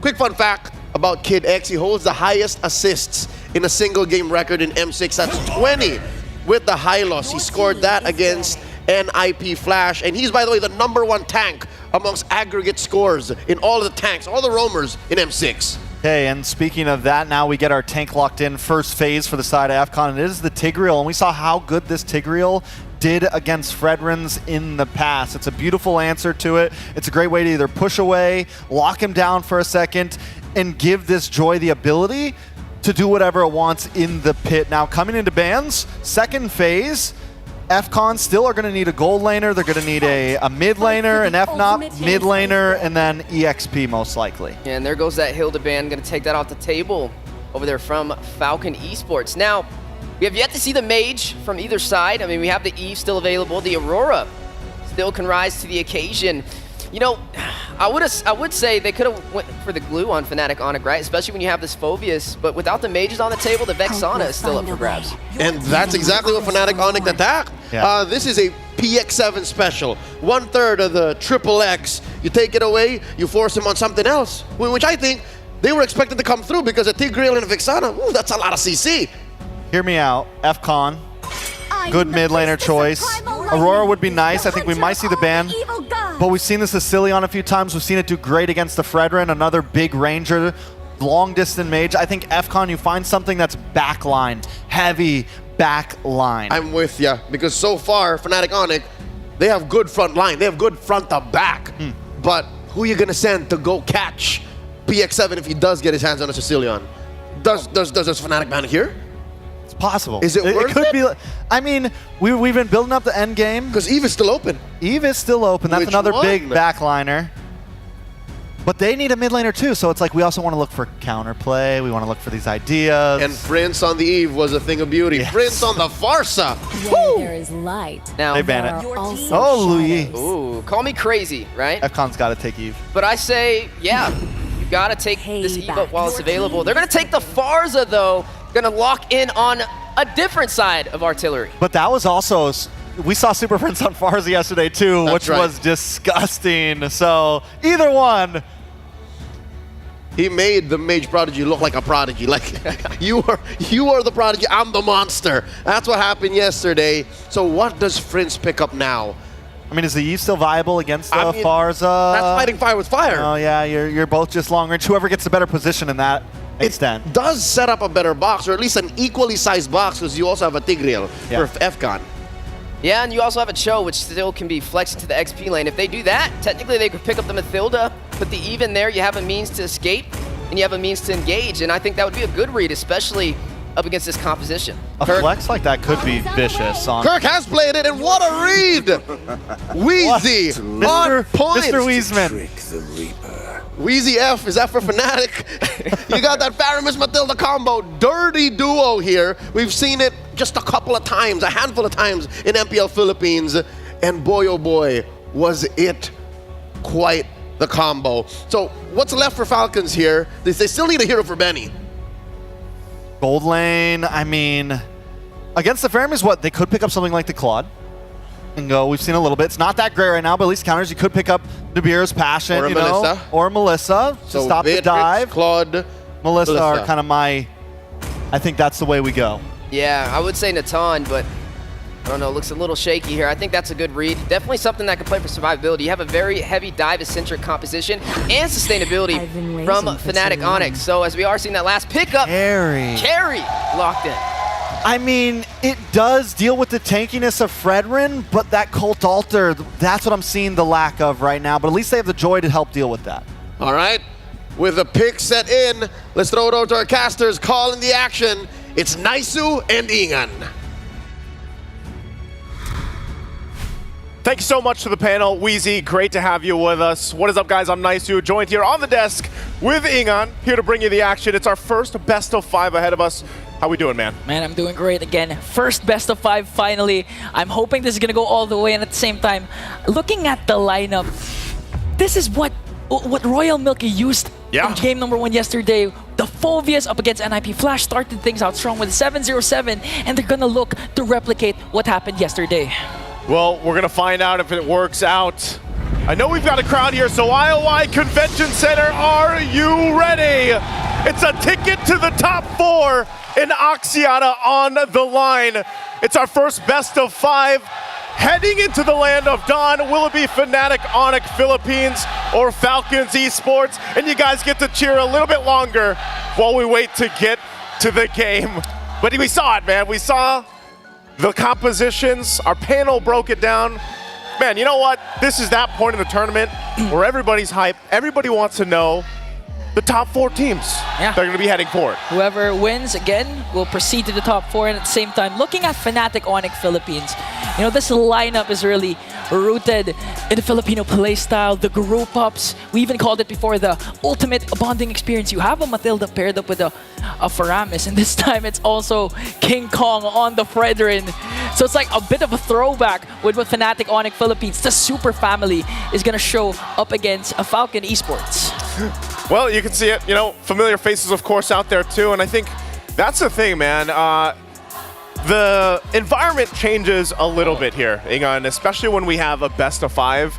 quick fun fact about Kid X, he holds the highest assists in a single game record in M6. That's 20 with the Hylos. He scored that against NIP Flash, and he's, by the way, the #1 tank amongst aggregate scores in all of the tanks, all the roamers in M6. Okay, and speaking of that, now we get our tank locked in first phase for the side of FCON, and it is the Tigreal, and we saw how good this Tigreal did against Fredrins in the past. It's a beautiful answer to it. It's a great way to either push away, lock him down for a second, and give this Joy the ability to do whatever it wants in the pit. Now, coming into bans, second phase, FCON still are going to need a gold laner, they're going to need a mid laner, an FNOP mid laner, and then EXP most likely. Yeah, and there goes that Hilda ban, going to take that off the table over there from Falcon Esports. Now, we have yet to see the Mage from either side. I mean, we have the Eve still available. The Aurora still can rise to the occasion. You know, I would say they could have went for the glue on Fnatic Onic, right? Especially when you have this Phoveus. But without the Mages on the table, the Vexana is still up for grabs. And that's exactly what Fnatic Onic attacked. Yeah. This is a PX7 special. 1/3 of the XXX. You take it away, you force him on something else. Which I think they were expected to come through because of Tigreal and Vexana. Ooh, that's a lot of CC. Hear me out, FCON, good mid laner choice. Aurora would be nice. I think we might see the ban, but we've seen this with Cillian a few times. We've seen it do great against the Fredrin, another big ranger, long distance mage. I think FCON, you find something that's backline, heavy backline. I'm with ya, because so far, Fnatic Onic, they have good front line. They have good front to back. But who are you going to send to go catch PX7 if he does get his hands on a Sicilian? Does Fnatic ban here? It's possible. Is it worth could it? be. I mean, we've been building up the end game. Because Eve is still open. Eve is still open. That's Which another one? big backliner. But they need a mid laner too, so it's like we also want to look for counterplay. We want to look for these ideas. And Prince on the Eve was a thing of beauty. Yes. Prince on the Farsa. There is light. Now, They ban it. Also Oh, Louis. ooh, call me crazy, right? FCON's got to take Eve. But I say, yeah, you got to take this Eve up while it's available. They're going to take the Farza, though. Going to lock in on a different side of artillery. But that was also, we saw Super Prince on Farza yesterday too, That's which right. was disgusting. So either one. He made the Mage Prodigy look like a prodigy. Like, you are the prodigy, I'm the monster. That's what happened yesterday. So what does Prince pick up now? I mean, is the Eve still viable against the I mean, Farza? That's fighting fire with fire. Oh yeah, you're both just long range. Whoever gets the better position in that extent. It does set up a better box, or at least an equally sized box, because you also have a Tigreal for FCON. Yeah, and you also have a Cho, which still can be flexed to the XP lane. If they do that, technically they could pick up the Mathilda, put the Eve in there, you have a means to escape, and you have a means to engage, and I think that would be a good read, especially up against this composition. A flex like that could be vicious. On Kirk has played it, and what a read! Wheezy on point! Mr. Weezeman. Wheezy F, is that for Fnatic? You got that Faramis Matilda combo, dirty duo here. We've seen it just a couple of times, a handful of times in MPL Philippines, and boy oh boy, was it quite the combo. So what's left for Falcons here? They still need a hero for Benny. Gold lane, I mean, against the Faramis, what? They could pick up something like the Claude. and go. We've seen a little bit. It's not that great right now, but at least counters. You could pick up Nabir's Passion, Or Melissa. Or Melissa to stop the Beatrix, dive. Claude, Melissa are kind of I think that's the way we go. Yeah, I would say Natan, but I don't know, looks a little shaky here. I think that's a good read. Definitely something that can play for survivability. You have a very heavy dive-centric composition and sustainability from Fnatic Onyx. So as we are seeing that last pickup, Carry locked in. I mean, it does deal with the tankiness of Fredrin, but that Cult Altar, that's what I'm seeing the lack of right now. But at least they have the Joy to help deal with that. All right, with the pick set in, let's throw it over to our casters, calling the action. It's Naisu and Ingan. Thank you so much to the panel. Wheezy, great to have you with us. What is up, guys? I'm Naisu, joined here on the desk with Ingan, here to bring you the action. It's our first best of 5 ahead of us. How we doing, man? Man, I'm doing great again. First best of 5 finally. I'm hoping this is going to go all the way, and at the same time, looking at the lineup, this is what Royal Milky used in game number 1 yesterday. The Phobias up against NIP Flash started things out strong with 7-0-7, and they're going to look to replicate what happened yesterday. Well, we're going to find out if it works out. I know we've got a crowd here, so IOI Convention Center, are you ready? It's a ticket to the top 4 in Axiata on the line. It's our first best of 5. Heading into the land of Dawn, will it be Fnatic Onyx Philippines or Falcons Esports? And you guys get to cheer a little bit longer while we wait to get to the game. But we saw it, man. We saw the compositions. Our panel broke it down. Man, you know what? This is that point in the tournament where everybody's hyped. Everybody wants to know the top 4 teams they're going to be heading for it. Whoever wins, again, will proceed to the top 4. And at the same time, looking at Fnatic Onyx Philippines, you know, this lineup is really rooted in the Filipino playstyle, the group ups. We even called it before the ultimate bonding experience. You have a Matilda paired up with a Faramis, and this time it's also King Kong on the Fredrin. So it's like a bit of a throwback with what Fnatic Onyx Philippines, the super family, is going to show up against a Falcon Esports. Well, you can see it, you know, familiar faces, of course, out there too, and I think that's the thing, man. The environment changes a little bit here, Ingan, especially when we have a best of 5.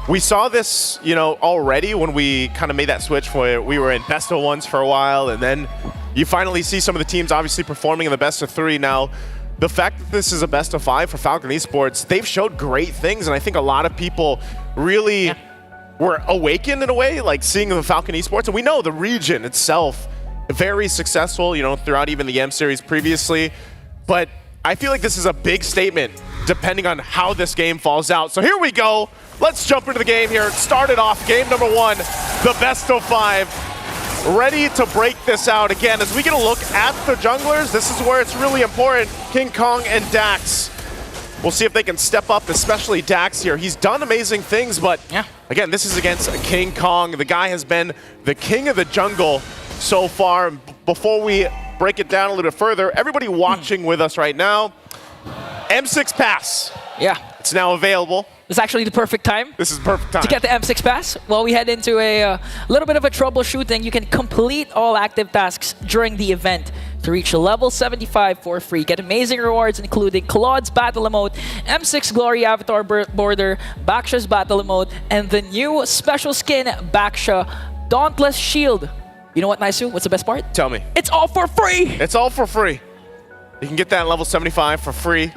We saw this, you know, already when we kind of made that switch where we were in best of 1s for a while, and then you finally see some of the teams obviously performing in the best of 3. Now, the fact that this is a best of 5 for Falcon Esports, they've showed great things, and I think a lot of people really were awakened in a way, like seeing the Falcon Esports. And we know the region itself, very successful, you know, throughout even the M Series previously. But I feel like this is a big statement depending on how this game falls out. So here we go. Let's jump into the game here. Start it off. Game number 1, the best of 5. Ready to break this out. Again, as we get a look at the junglers, this is where it's really important. King Kong and Dax. We'll see if they can step up, especially Dax here. He's done amazing things, but again, this is against King Kong. The guy has been the king of the jungle so far. Before we break it down a little bit further, everybody watching with us right now, M6 Pass. Yeah. It's now available. It's actually the perfect time. This is perfect time to get the M6 Pass. While we head into a little bit of a troubleshooting, you can complete all active tasks during the event to reach level 75 for free. Get amazing rewards including Claude's Battle Emote, M6 Glory Avatar Border, Baksha's Battle Emote, and the new special skin, Baksha Dauntless Shield. You know what, Naisu? What's the best part? Tell me. It's all for free! It's all for free. You can get that at level 75 for free.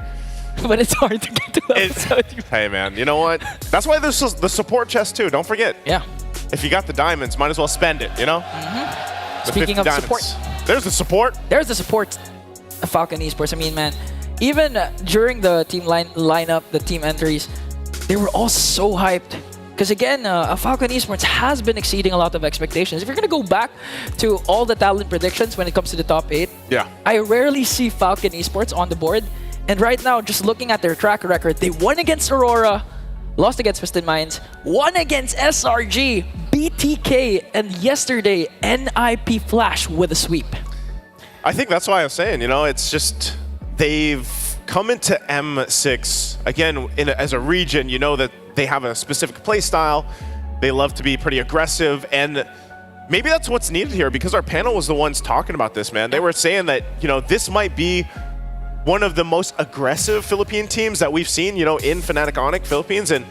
But it's hard to get to level 75. Hey, man, you know what? That's why there's the support chest, too. Don't forget. Yeah. If you got the diamonds, might as well spend it, you know? Speaking of support. There's the support. There's the support of Falcon Esports. I mean, man, even during the team lineup, the team entries, they were all so hyped. Because again, Falcon Esports has been exceeding a lot of expectations. If you're going to go back to all the talent predictions when it comes to the top 8, I rarely see Falcon Esports on the board. And right now, just looking at their track record, they won against Aurora, lost against Twisted Minds, won against SRG, BTK, and yesterday, NIP Flash with a sweep. I think that's why I was saying, you know, it's just they've come into M6, again, as a region, you know that they have a specific play style. They love to be pretty aggressive, and maybe that's what's needed here because our panel was the ones talking about this, man. They were saying that, you know, this might be one of the most aggressive Philippine teams that we've seen, you know, in Fnatic Onyx Philippines. And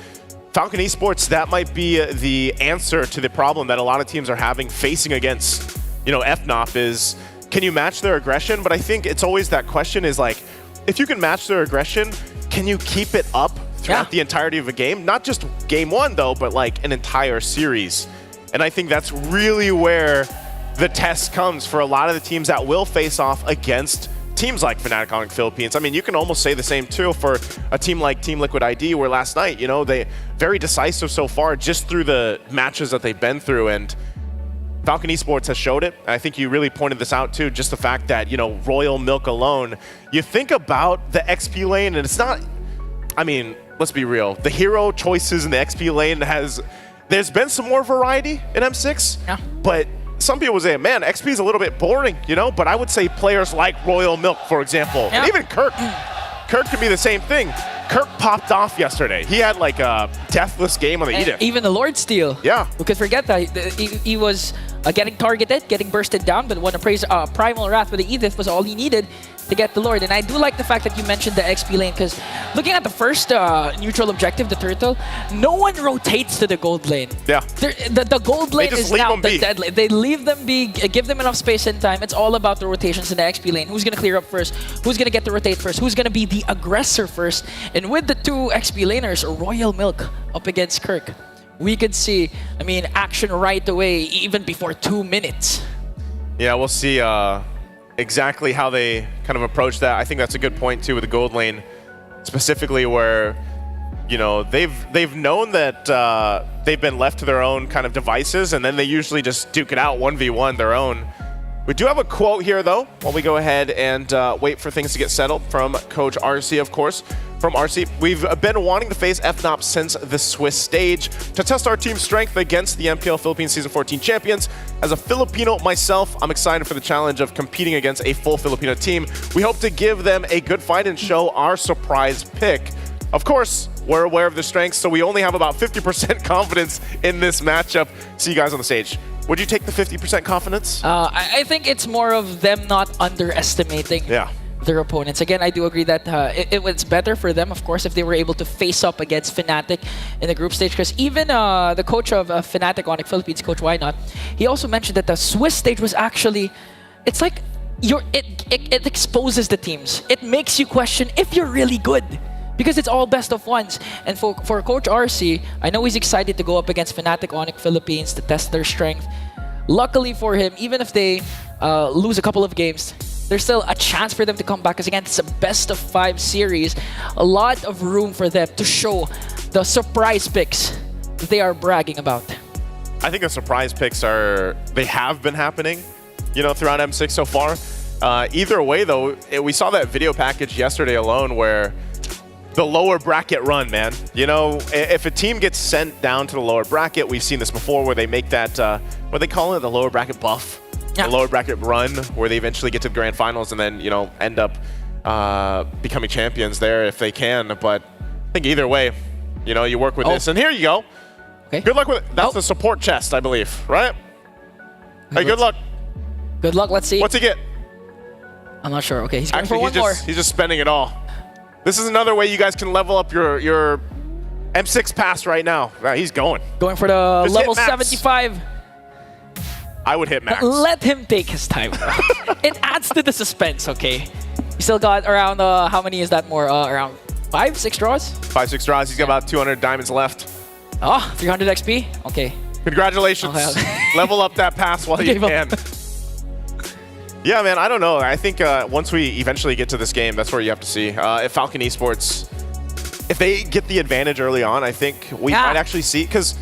Falcon Esports, that might be the answer to the problem that a lot of teams are having facing against, you know, FNOP is, can you match their aggression? But I think it's always that question is like, if you can match their aggression, can you keep it up throughout the entirety of a game? Not just game one though, but like an entire series. And I think that's really where the test comes for a lot of the teams that will face off against teams like Fnatic Onyx Philippines. I mean, you can almost say the same too for a team like Team Liquid ID, where last night, you know, they very decisive so far just through the matches that they've been through, and Falcon Esports has showed it. I think you really pointed this out too, just the fact that, you know, Royal Milk alone, you think about the XP lane and it's not, I mean, let's be real, the hero choices in the XP lane there's been some more variety in M6, but some people say, man, XP is a little bit boring, you know, but I would say players like Royal Milk, for example, and even Kirk. Kirk could be the same thing. Kirk popped off yesterday. He had like a deathless game on the Edith. Even the Lord Steal. Yeah. We could forget that. He was getting targeted, getting bursted down, but when a Primal Wrath with the Edith was all he needed to get the Lord. And I do like the fact that you mentioned the XP lane, because looking at the first neutral objective, the Turtle, no one rotates to the gold lane. Yeah. The gold lane is now the dead lane. They leave them be, give them enough space and time. It's all about the rotations in the XP lane. Who's going to clear up first? Who's going to get to rotate first? Who's going to be the aggressor first? And with the two XP laners, Royal Milk up against Kirk, we could see, I mean, action right away, even before 2 minutes. Yeah, we'll see exactly how they kind of approach that. I think that's a good point too with the gold lane, specifically where, you know, they've known that they've been left to their own kind of devices, and then they usually just duke it out 1v1 their own. We do have a quote here though, while we go ahead and wait for things to get settled, from Coach RC, of course. From RC, we've been wanting to face FNOP since the Swiss stage to test our team's strength against the MPL Philippines Season 14 champions. As a Filipino myself, I'm excited for the challenge of competing against a full Filipino team. We hope to give them a good fight and show our surprise pick. Of course, we're aware of the strengths, so we only have about 50% confidence in this matchup. See you guys on the stage. Would you take the 50% confidence? I think it's more of them not underestimating their opponents. Again, I do agree that it was better for them, of course, if they were able to face up against Fnatic in the group stage. Because even the coach of Fnatic Onyx Philippines, Coach Why Not, he also mentioned that the Swiss stage was actually, it's like it exposes the teams. It makes you question if you're really good, because it's all best of ones. And for Coach RC, I know he's excited to go up against Fnatic Onyx Philippines to test their strength. Luckily for him, even if they lose a couple of games, there's still a chance for them to come back, because again, it's a best of 5 series. A lot of room for them to show the surprise picks that they are bragging about. I think the surprise picks they have been happening, you know, throughout M6 so far. Either way though, we saw that video package yesterday alone where the lower bracket run, man. You know, if a team gets sent down to the lower bracket, we've seen this before where they make that, what they call it, the lower bracket buff. The lower bracket run, where they eventually get to the grand finals and then, you know, end up becoming champions there if they can. But I think either way, you know, you work with this. And here you go. Okay. Good luck with it. That's the support chest, I believe, right? Hey, good luck. Good luck. Let's see. What's he get? I'm not sure. Okay, he's going Actually, for one more. He's just spending it all. This is another way you guys can level up your M6 pass right now. He's going. Going for the Just level hit max. 75. I would hit max. Let him take his time. It adds to the suspense, okay? You still got around, how many is that more? Around 5, 6 draws? 5, 6 draws. He's got about 200 diamonds left. Oh, 300 XP? Okay. Congratulations. Okay. Level up that pass while you can. Yeah, man, I don't know. I think once we eventually get to this game, that's where you have to see. If Falcon Esports, if they get the advantage early on, I think we might actually see, because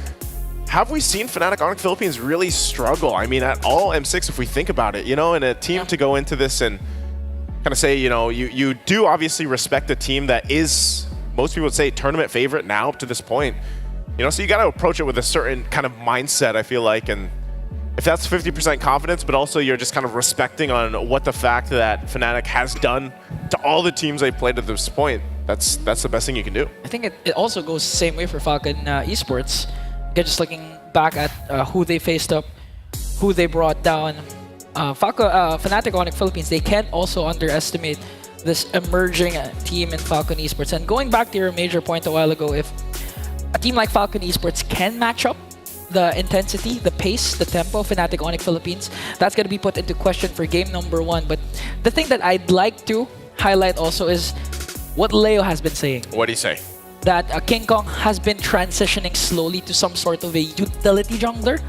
have we seen Fnatic Onyx Philippines really struggle? I mean, at all M6, if we think about it, you know, and a team to go into this and kind of say, you know, you do obviously respect a team that is, most people would say, tournament favorite now up to this point. You know, so you got to approach it with a certain kind of mindset, I feel like, and if that's 50% confidence, but also you're just kind of respecting on what the fact that Fnatic has done to all the teams they've played at this point, that's the best thing you can do. I think it also goes the same way for Falcon Esports. Again, just looking back at who they faced up, who they brought down. Fnatic Onyx Philippines, they can't also underestimate this emerging team in Falcon Esports. And going back to your major point a while ago, if a team like Falcon Esports can match up the intensity, the pace, the tempo of Fnatic Onyx Philippines, that's going to be put into question for game number 1. But the thing that I'd like to highlight also is what Leo has been saying. What did he say? That King Kong has been transitioning slowly to some sort of a utility jungler.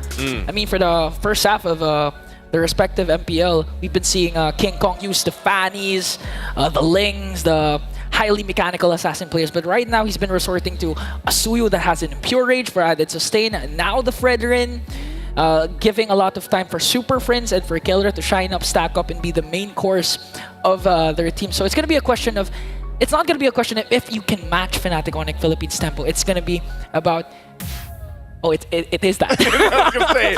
I mean, for the first half of the respective MPL, we've been seeing King Kong use the Fannies, the Lings, the highly mechanical assassin players. But right now, he's been resorting to a Suyu that has an Impure Rage for added sustain. And now the Fredrin, giving a lot of time for Super Friends and for Killra to shine up, stack up, and be the main course of their team. So it's going to be a question of... It's not going to be a question of if you can match Fnatic Onyx Philippines tempo. It's going to be about... Oh, it is that. I was gonna say,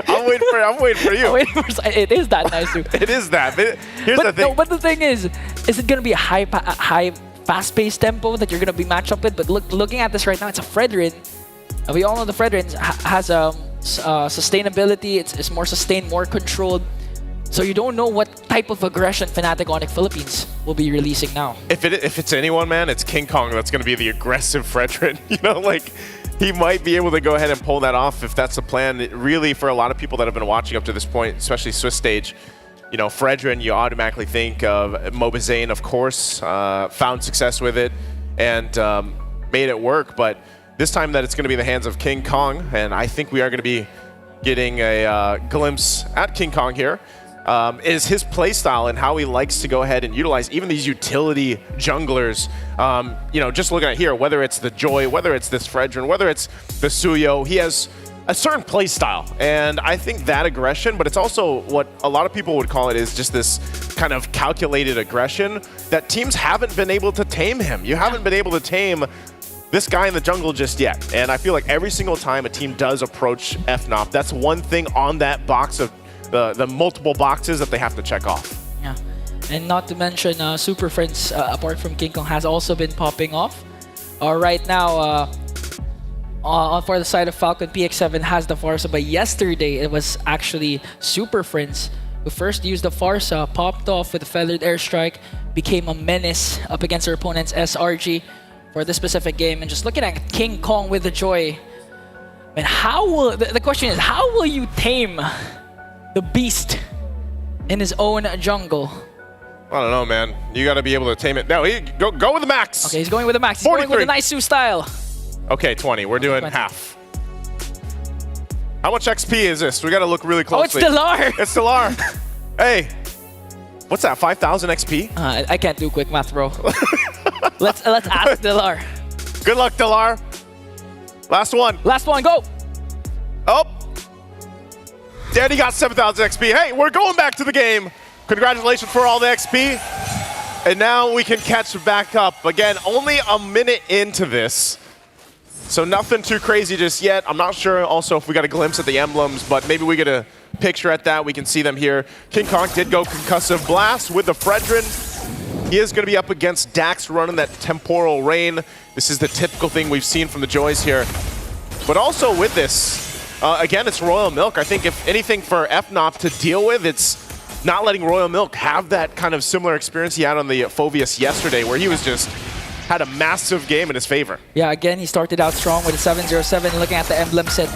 I'm waiting for you. It is that, nice. It is that. But here's the thing. No, but the thing is it going to be a high fast-paced tempo that you're going to be matched up with? But looking at this right now, it's a Fredrin. We all know the Fredrin has sustainability. It's more sustained, more controlled. So you don't know what type of aggression Fnatic Onyx Philippines will be releasing now. If it's anyone, man, it's King Kong that's going to be the aggressive Fredrin. You know, like, he might be able to go ahead and pull that off if that's the plan. Really, for a lot of people that have been watching up to this point, especially Swiss Stage, you know, Fredrin, you automatically think of Mobazane, of course, found success with it and made it work. But this time that it's going to be in the hands of King Kong, and I think we are going to be getting a glimpse at King Kong here. Is his playstyle and how he likes to go ahead and utilize even these utility junglers. You know, just looking at here, whether it's the Joy, whether it's this Fredrin, whether it's the Suyo, he has a certain playstyle. And I think that aggression, but it's also what a lot of people would call it is just this kind of calculated aggression that teams haven't been able to tame him. You haven't been able to tame this guy in the jungle just yet. And I feel like every single time a team does approach FNOP, that's one thing on that box of the multiple boxes that they have to check off. Yeah, and not to mention Super Friends, apart from King Kong, has also been popping off. Right now, for the side of Falcon, PX7 has the Farsa, but yesterday it was actually Super Friends who first used the Farsa, popped off with a Feathered Airstrike, became a menace up against their opponent's SRG for this specific game. And just looking at King Kong with the Joy, man, the question is, how will you tame the beast in his own jungle? I don't know, man. You got to be able to tame it. No, go with the max. Okay, he's going with the max. He's 43. going with the nice Sue style. Okay, 20. We're doing 20. half. How much XP is this? We got to look really closely. Oh, it's Delar. It's Delar. Hey, what's that? 5,000 XP? I can't do quick math, bro. let's ask Delar. Good luck, Delar. Last one. Last one, go. Oh. Danny got 7,000 XP. Hey, we're going back to the game. Congratulations for all the XP. And now we can catch back up. Again, only a minute into this. So nothing too crazy just yet. I'm not sure also if we got a glimpse at the emblems, but maybe we get a picture at that. We can see them here. King Kong did go Concussive Blast with the Fredrin. He is going to be up against Dax running that Temporal Rain. This is the typical thing we've seen from the Joys here. But also with this, again, it's Royal Milk. I think if anything for FNOP to deal with, it's not letting Royal Milk have that kind of similar experience he had on the Phoveus yesterday, where he was just had a massive game in his favor. Yeah, again, he started out strong with a 707, looking at the emblem set.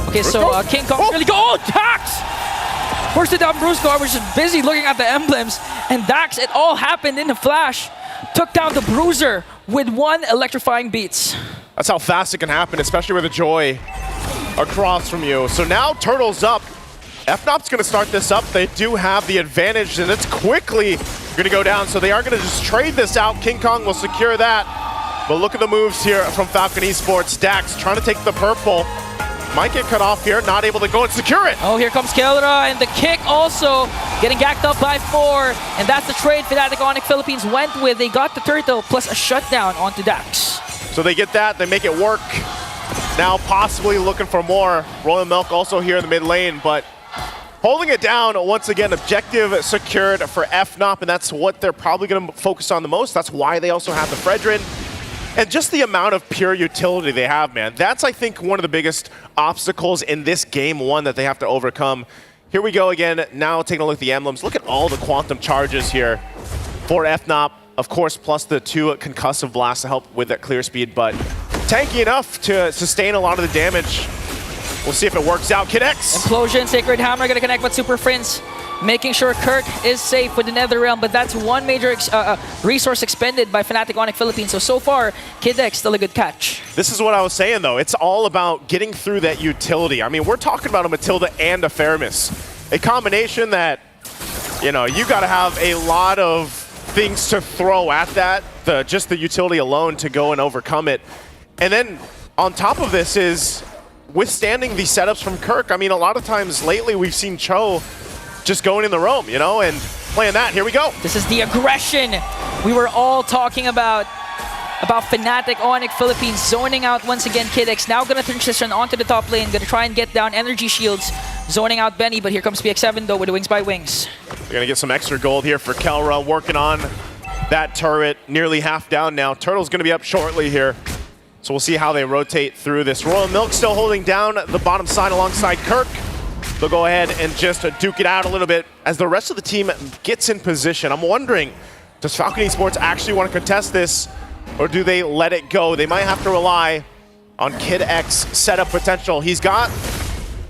Okay, so King Kong really go. Oh, Dax! First it down, Brusco was just busy looking at the emblems, and Dax, it all happened in a flash. Took down the Bruiser with one electrifying beats. That's how fast it can happen, especially with a Joy across from you. So now Turtle's up. FNOP's going to start this up. They do have the advantage, and it's quickly going to go down. So they are going to just trade this out. King Kong will secure that. But look at the moves here from Falcon Esports. Dax trying to take the purple. Might get cut off here, not able to go and secure it. Oh, here comes Killra, and the kick also getting gacked up by 4. And that's the trade Fnatic Onyx Philippines went with. They got the turtle plus a shutdown onto Dax. So they get that, they make it work. Now possibly looking for more. Royal Milk also here in the mid lane, but holding it down once again. Objective secured for FNOP, and that's what they're probably going to focus on the most. That's why they also have the Fredrin. And just the amount of pure utility they have, man. That's, I think, one of the biggest obstacles in this game one that they have to overcome. Here we go again. Now taking a look at the emblems. Look at all the quantum charges here for FNOP. Of course, plus the 2 concussive blasts to help with that clear speed, but tanky enough to sustain a lot of the damage. We'll see if it works out. Kid X! Implosion, Sacred Hammer gonna connect with Super Prince, making sure Kirk is safe with the Nether Realm, but that's one major resource expended by Fnatic Onyx Philippines. So far, Kid X still a good catch. This is what I was saying, though. It's all about getting through that utility. I mean, we're talking about a Matilda and a Feramis. A combination that, you know, you got to have a lot of things to throw at that, just the utility alone to go and overcome it. And then on top of this is withstanding these setups from Kirk. I mean, a lot of times lately we've seen Cho just going in the roam, you know, and playing that. Here we go. This is the aggression we were all talking about Fnatic Onyx Philippines zoning out once again. Kid X now gonna transition onto the top lane, gonna try and get down energy shields, zoning out Benny, but here comes PX7 though with the Wings by Wings. They're gonna get some extra gold here for Kelra, working on that turret, nearly half down now. Turtle's gonna be up shortly here. So we'll see how they rotate through this. Royal Milk still holding down the bottom side alongside Kirk. They'll go ahead and just duke it out a little bit as the rest of the team gets in position. I'm wondering, does Falcon Esports actually want to contest this, or do they let it go? They might have to rely on Kid X setup potential. He's got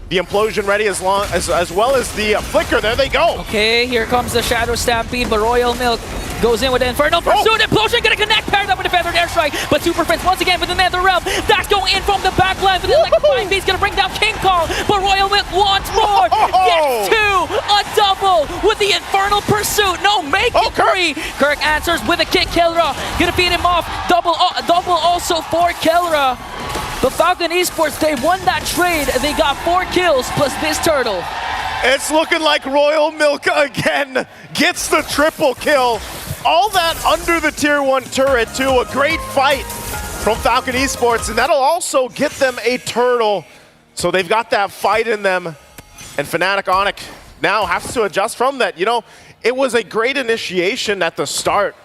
the implosion ready as well as the flicker. There they go. Okay, here comes the Shadow Stampede, but Royal Milk goes in with the Infernal Pursuit. Implosion gonna connect, paired up with the Feathered Airstrike, but Super Prince once again with the Nether Realm. Dax going in from the back line with the Electrifying Beast, gonna bring down King Kong, but Royal Milk once more gets 2, a double with the Infernal Pursuit. No, make it 3. Kirk answers with a kick. Kelra gonna feed him off. Double also for Kelra. But Falcon Esports, they won that trade. They got 4 kills plus this turtle. It's looking like Royal Milk again gets the triple kill. All that under the tier 1 turret too. A great fight from Falcon Esports, and that'll also get them a turtle. So they've got that fight in them. And Fnatic Onyx now has to adjust from that. You know, it was a great initiation at the start,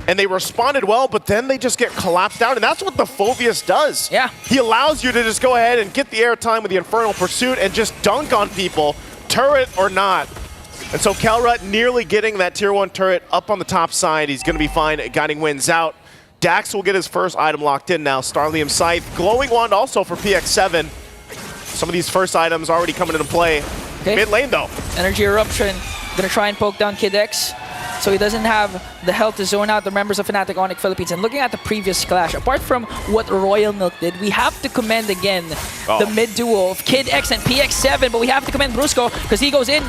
and they responded well, but then they just get collapsed down, and that's what the Phoveus does. Yeah. He allows you to just go ahead and get the airtime with the Infernal Pursuit and just dunk on people, turret or not. And so Kelra nearly getting that tier 1 turret up on the top side. He's going to be fine. Guiding Winds out. Dax will get his first item locked in now. Starlium Scythe. Glowing Wand also for PX7. Some of these first items already coming into play. Okay. Mid lane though. Energy Eruption. Gonna try and poke down Kid X, so he doesn't have the health to zone out the members of Fnatic Onyx Philippines. And looking at the previous clash, apart from what Royal Milk did, we have to commend again the mid duo of Kid X and PX7, but we have to commend Brusco because he goes in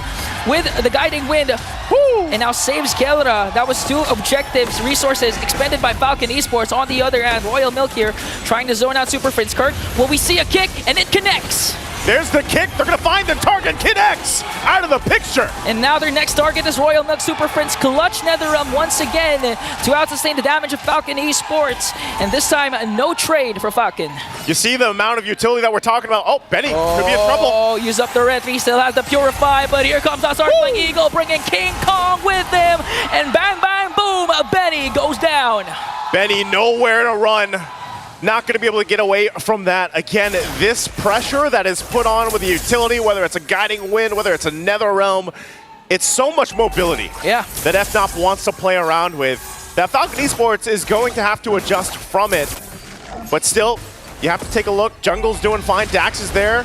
with the Guiding Wind. Woo! And now saves Kelra. That was 2 objectives, resources expended by Falcon Esports. On the other hand, Royal Milk here trying to zone out Super Prince. Kirk, will we see a kick? And it connects. There's the kick. They're going to find the target. Kid X out of the picture. And now their next target is Royal Milk. Super Prince clutch Netherrealm once again to out-sustain the damage of Falcon Esports. And this time, no trade for Falcon. You see the amount of utility that we're talking about. Oh, Benny could be in trouble. Oh, use up the red. He still has the Purify, but here comes our Startling Eagle bringing King Kong with him. And bang, bang, boom, Benny goes down. Benny nowhere to run. Not going to be able to get away from that. Again, this pressure that is put on with the utility, whether it's a Guiding Wind, whether it's a Nether Realm, it's so much mobility that FNOP wants to play around with, that Falcon Esports is going to have to adjust from it. But still, you have to take a look. Jungle's doing fine. Dax is there.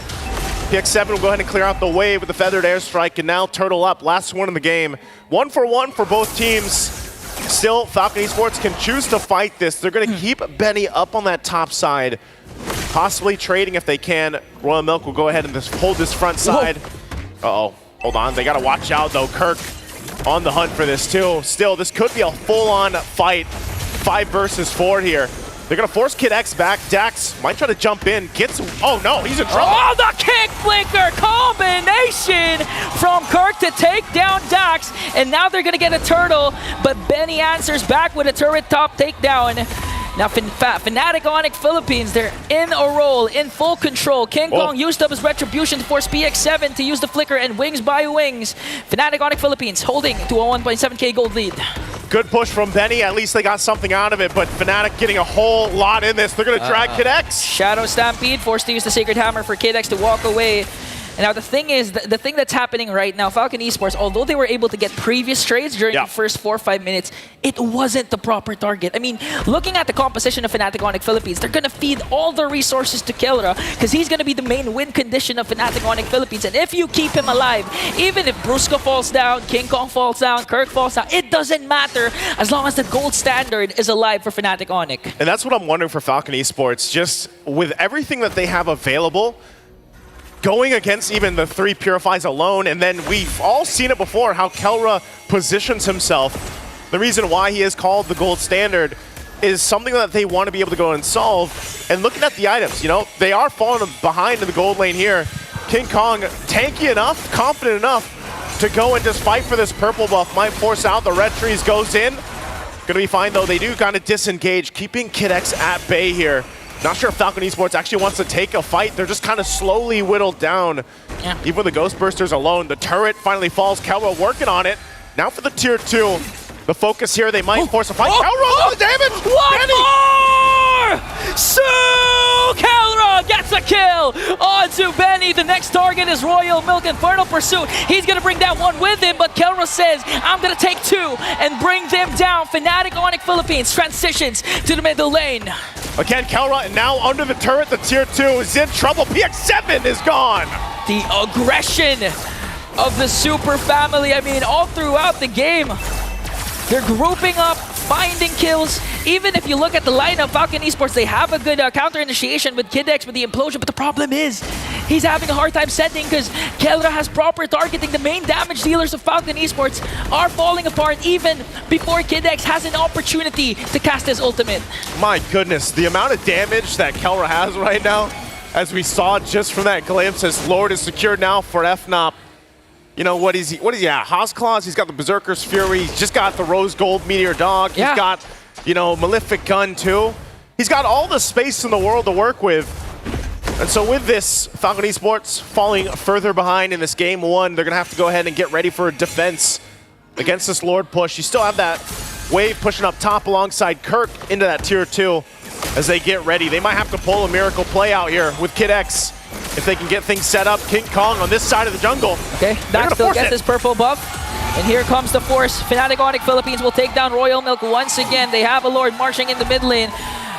PX7 will go ahead and clear out the wave with the Feathered Airstrike, and now Turtle up. Last one in the game. 1 for 1 for both teams. Still, Falcon Esports can choose to fight this. They're going to keep Benny up on that top side, possibly trading if they can. Royal Milk will go ahead and just hold this front side. Uh-oh. Hold on. They got to watch out, though. Kirk on the hunt for this, too. Still, this could be a full-on fight. 5 versus 4 here. They're going to force Kid X back. Dax might try to jump in. Gets... Oh, no. He's in trouble. Oh, the kick flicker combination from Kirk to take down Dax. And now they're going to get a turtle. But Benny answers back with a turret top takedown. Now, Fnatic Onyx Philippines, they're in a roll, in full control. King Kong used up his retribution to force PX7 to use the flicker and Wings by Wings. Fnatic Onyx Philippines holding to a 1.7k gold lead. Good push from Benny. At least they got something out of it, but Fnatic getting a whole lot in this. They're going to drag Kid X. Shadow Stampede forced to use the Sacred Hammer for Kid X to walk away. And now the thing is, the thing that's happening right now, Falcon Esports, although they were able to get previous trades during the first 4 or 5 minutes, it wasn't the proper target. I mean, looking at the composition of Fnatic Onyx Philippines, they're going to feed all the resources to Kelra because he's going to be the main win condition of Fnatic Onyx Philippines. And if you keep him alive, even if Brusco falls down, King Kong falls down, Kirk falls down, it doesn't matter as long as the gold standard is alive for Fnatic Onyx. And that's what I'm wondering for Falcon Esports, just with everything that they have available, going against even the 3 Purifies alone, and then we've all seen it before, how Kelra positions himself. The reason why he is called the gold standard is something that they want to be able to go and solve. And looking at the items, you know, they are falling behind in the gold lane here. King Kong, tanky enough, confident enough to go and just fight for this purple buff. Might force out, the red trees goes in. Gonna be fine though, they do kind of disengage, keeping Kid X at bay here. Not sure if Falcon Esports actually wants to take a fight. They're just kind of slowly whittled down. Even with the Ghost Bursters alone, the turret finally falls. Kelra working on it. Now for the tier 2. The focus here, they might force a fight. Kelra, the damage! One more! So Kelra gets a kill onto Benny. The next target is Royal Milk Infernal Pursuit. He's going to bring that one with him, but Kelra says, I'm going to take 2 and bring them down. Fnatic Onyx Philippines transitions to the middle lane. Again, Kelra now under the turret. The tier 2 is in trouble. PX7 is gone. The aggression of the Super Family. I mean, all throughout the game, they're grouping up, finding kills. Even if you look at the lineup, Falcon Esports, they have a good counter initiation with Kid X with the implosion, but the problem is he's having a hard time setting because Kelra has proper targeting. The main damage dealers of Falcon Esports are falling apart even before Kid X has an opportunity to cast his ultimate. My goodness, the amount of damage that Kelra has right now, as we saw just from that glimpse, as Lord is secured now for FNOP. You know, what is he at? Haas Claws, he's got the Berserker's Fury, he's just got the Rose Gold Meteor Dog, he's got, you know, Malefic Gun too. He's got all the space in the world to work with. And so with this, Falcon Esports falling further behind in this game 1, they're gonna have to go ahead and get ready for a defense against this Lord push. You still have that wave pushing up top alongside Kirk into that tier 2 as they get ready. They might have to pull a miracle play out here with Kid X. If they can get things set up, King Kong on this side of the jungle. Okay, Dax still gets his purple buff. And here comes the force. Fnatic Onyx Philippines will take down Royal Milk once again. They have a Lord marching in the mid lane.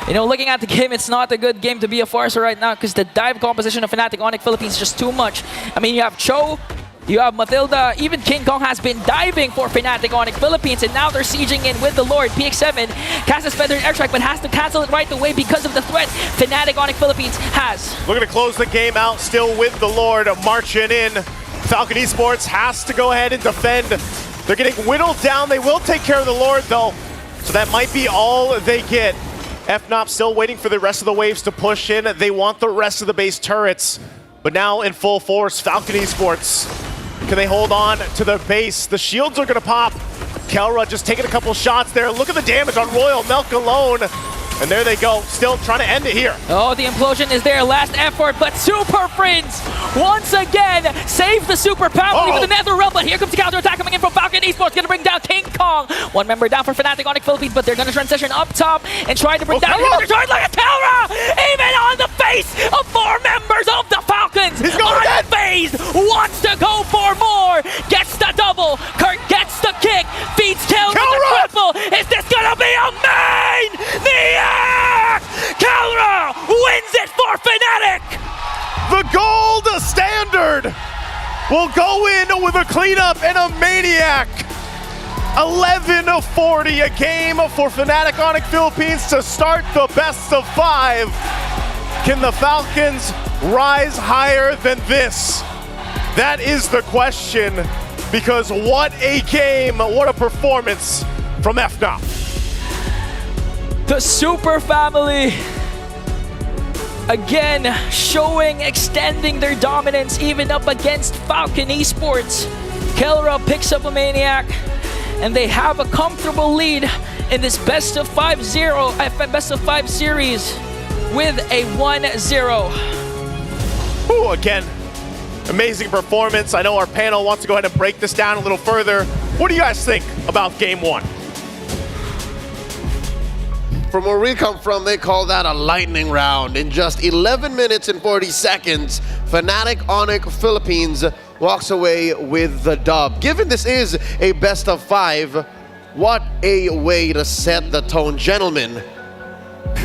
You know, looking at the game, it's not a good game to be a Farser right now because the dive composition of Fnatic Onyx Philippines is just too much. I mean, you have Cho, you have Matilda, even King Kong has been diving for Fnatic Onyx Philippines, and now they're sieging in with the Lord. PX7 casts his Feathered Airstrike, but has to cancel it right away because of the threat Fnatic Onyx Philippines has. Looking to close the game out, still with the Lord marching in. Falcon Esports has to go ahead and defend. They're getting whittled down. They will take care of the Lord, though, so that might be all they get. FNOP still waiting for the rest of the waves to push in. They want the rest of the base turrets, but now in full force, Falcon Esports. Can they hold on to the base? The shields are gonna pop. Kelra just taking a couple shots there. Look at the damage on Royal Milk alone. And there they go, still trying to end it here. Oh, the implosion is their last effort, but Super Friends once again save the Super Family with the Nether Realm, but here comes the counterattack coming in from Falcon Esports, gonna bring down King Kong. One member down for Fnatic Onyx Philippines, but they're gonna transition up top and try to bring down another turret like a Kelra! Even on the face of 4 members of the Falcons! He's going again! Unfazed, wants to go for more, gets the double, Kurt gets the kick, feeds Kelra with the triple. Is this gonna be a main? The Kelra wins it for Fnatic! The gold standard will go in with a cleanup and a maniac. 11-40 a game for Fnatic Onyx Philippines to start the best of 5. Can the Falcons rise higher than this? That is the question, because what a game, what a performance from FNOP. The Super Family, again, extending their dominance even up against Falcon Esports. Kelra picks up a Maniac, and they have a comfortable lead in this best of 5 series with a 1-0. Again, amazing performance. I know our panel wants to go ahead and break this down a little further. What do you guys think about game 1? From where we come from, they call that a lightning round. In just 11 minutes and 40 seconds, Fnatic Onyx Philippines walks away with the dub. Given this is a best of 5, what a way to set the tone. Gentlemen,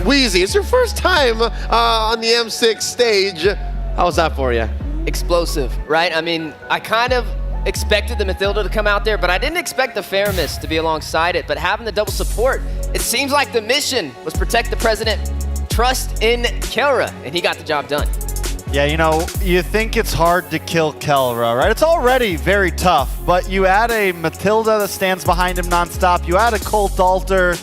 Wheezy, it's your first time on the M6 stage. How's that for you? Explosive, right? I mean, I kind of expected the Mathilda to come out there, but I didn't expect the Faramis to be alongside it. But having the double support, it seems like the mission was protect the president, trust in Kelra, and he got the job done. Yeah, you know, you think it's hard to kill Kelra, right? It's already very tough, but you add a Mathilda that stands behind him nonstop, you add a Colt Alter,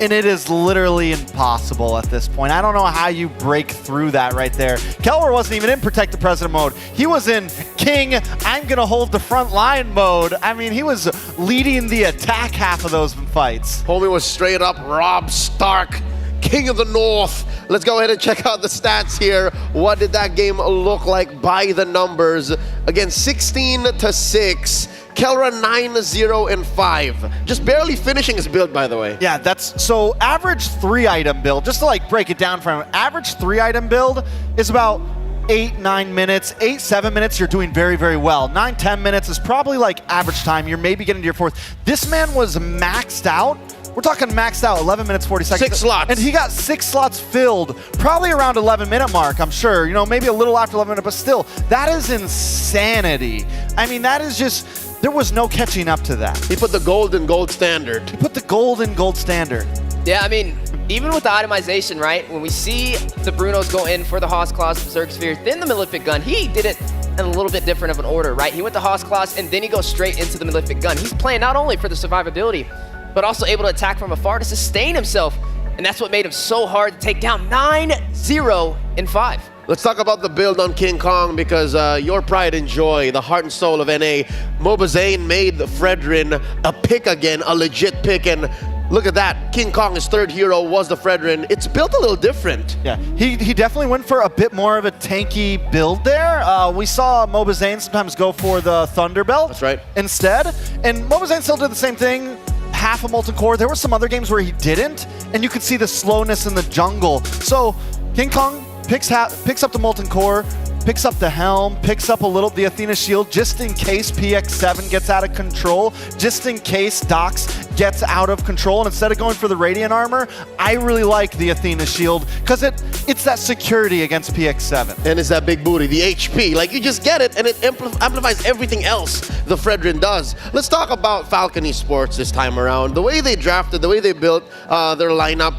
and it is literally impossible at this point. I don't know how you break through that right there. Kelra wasn't even in Protect the President mode. He was in King, I'm gonna hold the front line mode. I mean, he was leading the attack half of those fights. Homie was straight up Rob Stark, King of the North. Let's go ahead and check out the stats here. What did that game look like by the numbers? Again, 16-6. Kelra 9-0-5. Just barely finishing his build, by the way. Yeah, that's so average 3-item build. Just to like break it down for him, average 3-item build is about 8-9 minutes. 8-7 minutes, you're doing very, very well. 9-10 minutes is probably like average time. You're maybe getting to your 4th. This man was maxed out. We're talking maxed out, 11 minutes, 40 seconds. 6 slots. And he got 6 slots filled, probably around 11-minute mark, I'm sure. You know, maybe a little after 11 minutes, but still, that is insanity. I mean, that is just, there was no catching up to that. He put the gold in gold standard. He put the gold in gold standard. Yeah, I mean, even with the itemization, right? When we see the Brunos go in for the Haas Claws, Berserk Sphere, then the Malefic Gun, he did it in a little bit different of an order, right? He went to Haas Claws, and then he goes straight into the Malefic Gun. He's playing not only for the survivability, but also able to attack from afar to sustain himself. And that's what made him so hard to take down. 9-0-5. Let's talk about the build on King Kong, because your pride and joy, the heart and soul of NA, Mobazane made Fredrin a pick again, a legit pick, and look at that. King Kong, his 3rd hero, was the Fredrin. It's built a little different. Yeah, he definitely went for a bit more of a tanky build there. We saw Mobazane sometimes go for the Thunderbelt. That's right. Instead, and Mobazane still did the same thing. Half a Molten Core. There were some other games where he didn't, and you could see the slowness in the jungle. So King Kong picks up the Molten Core, picks up the Helm, picks up a little the Athena Shield, just in case PX7 gets out of control, just in case Dox gets out of control. And instead of going for the Radiant Armor, I really like the Athena Shield, because it's that security against PX7. And it's that big booty, the HP. Like, you just get it, and it amplifies everything else the Fredrin does. Let's talk about Falcon Esports this time around. The way they drafted, the way they built their lineup,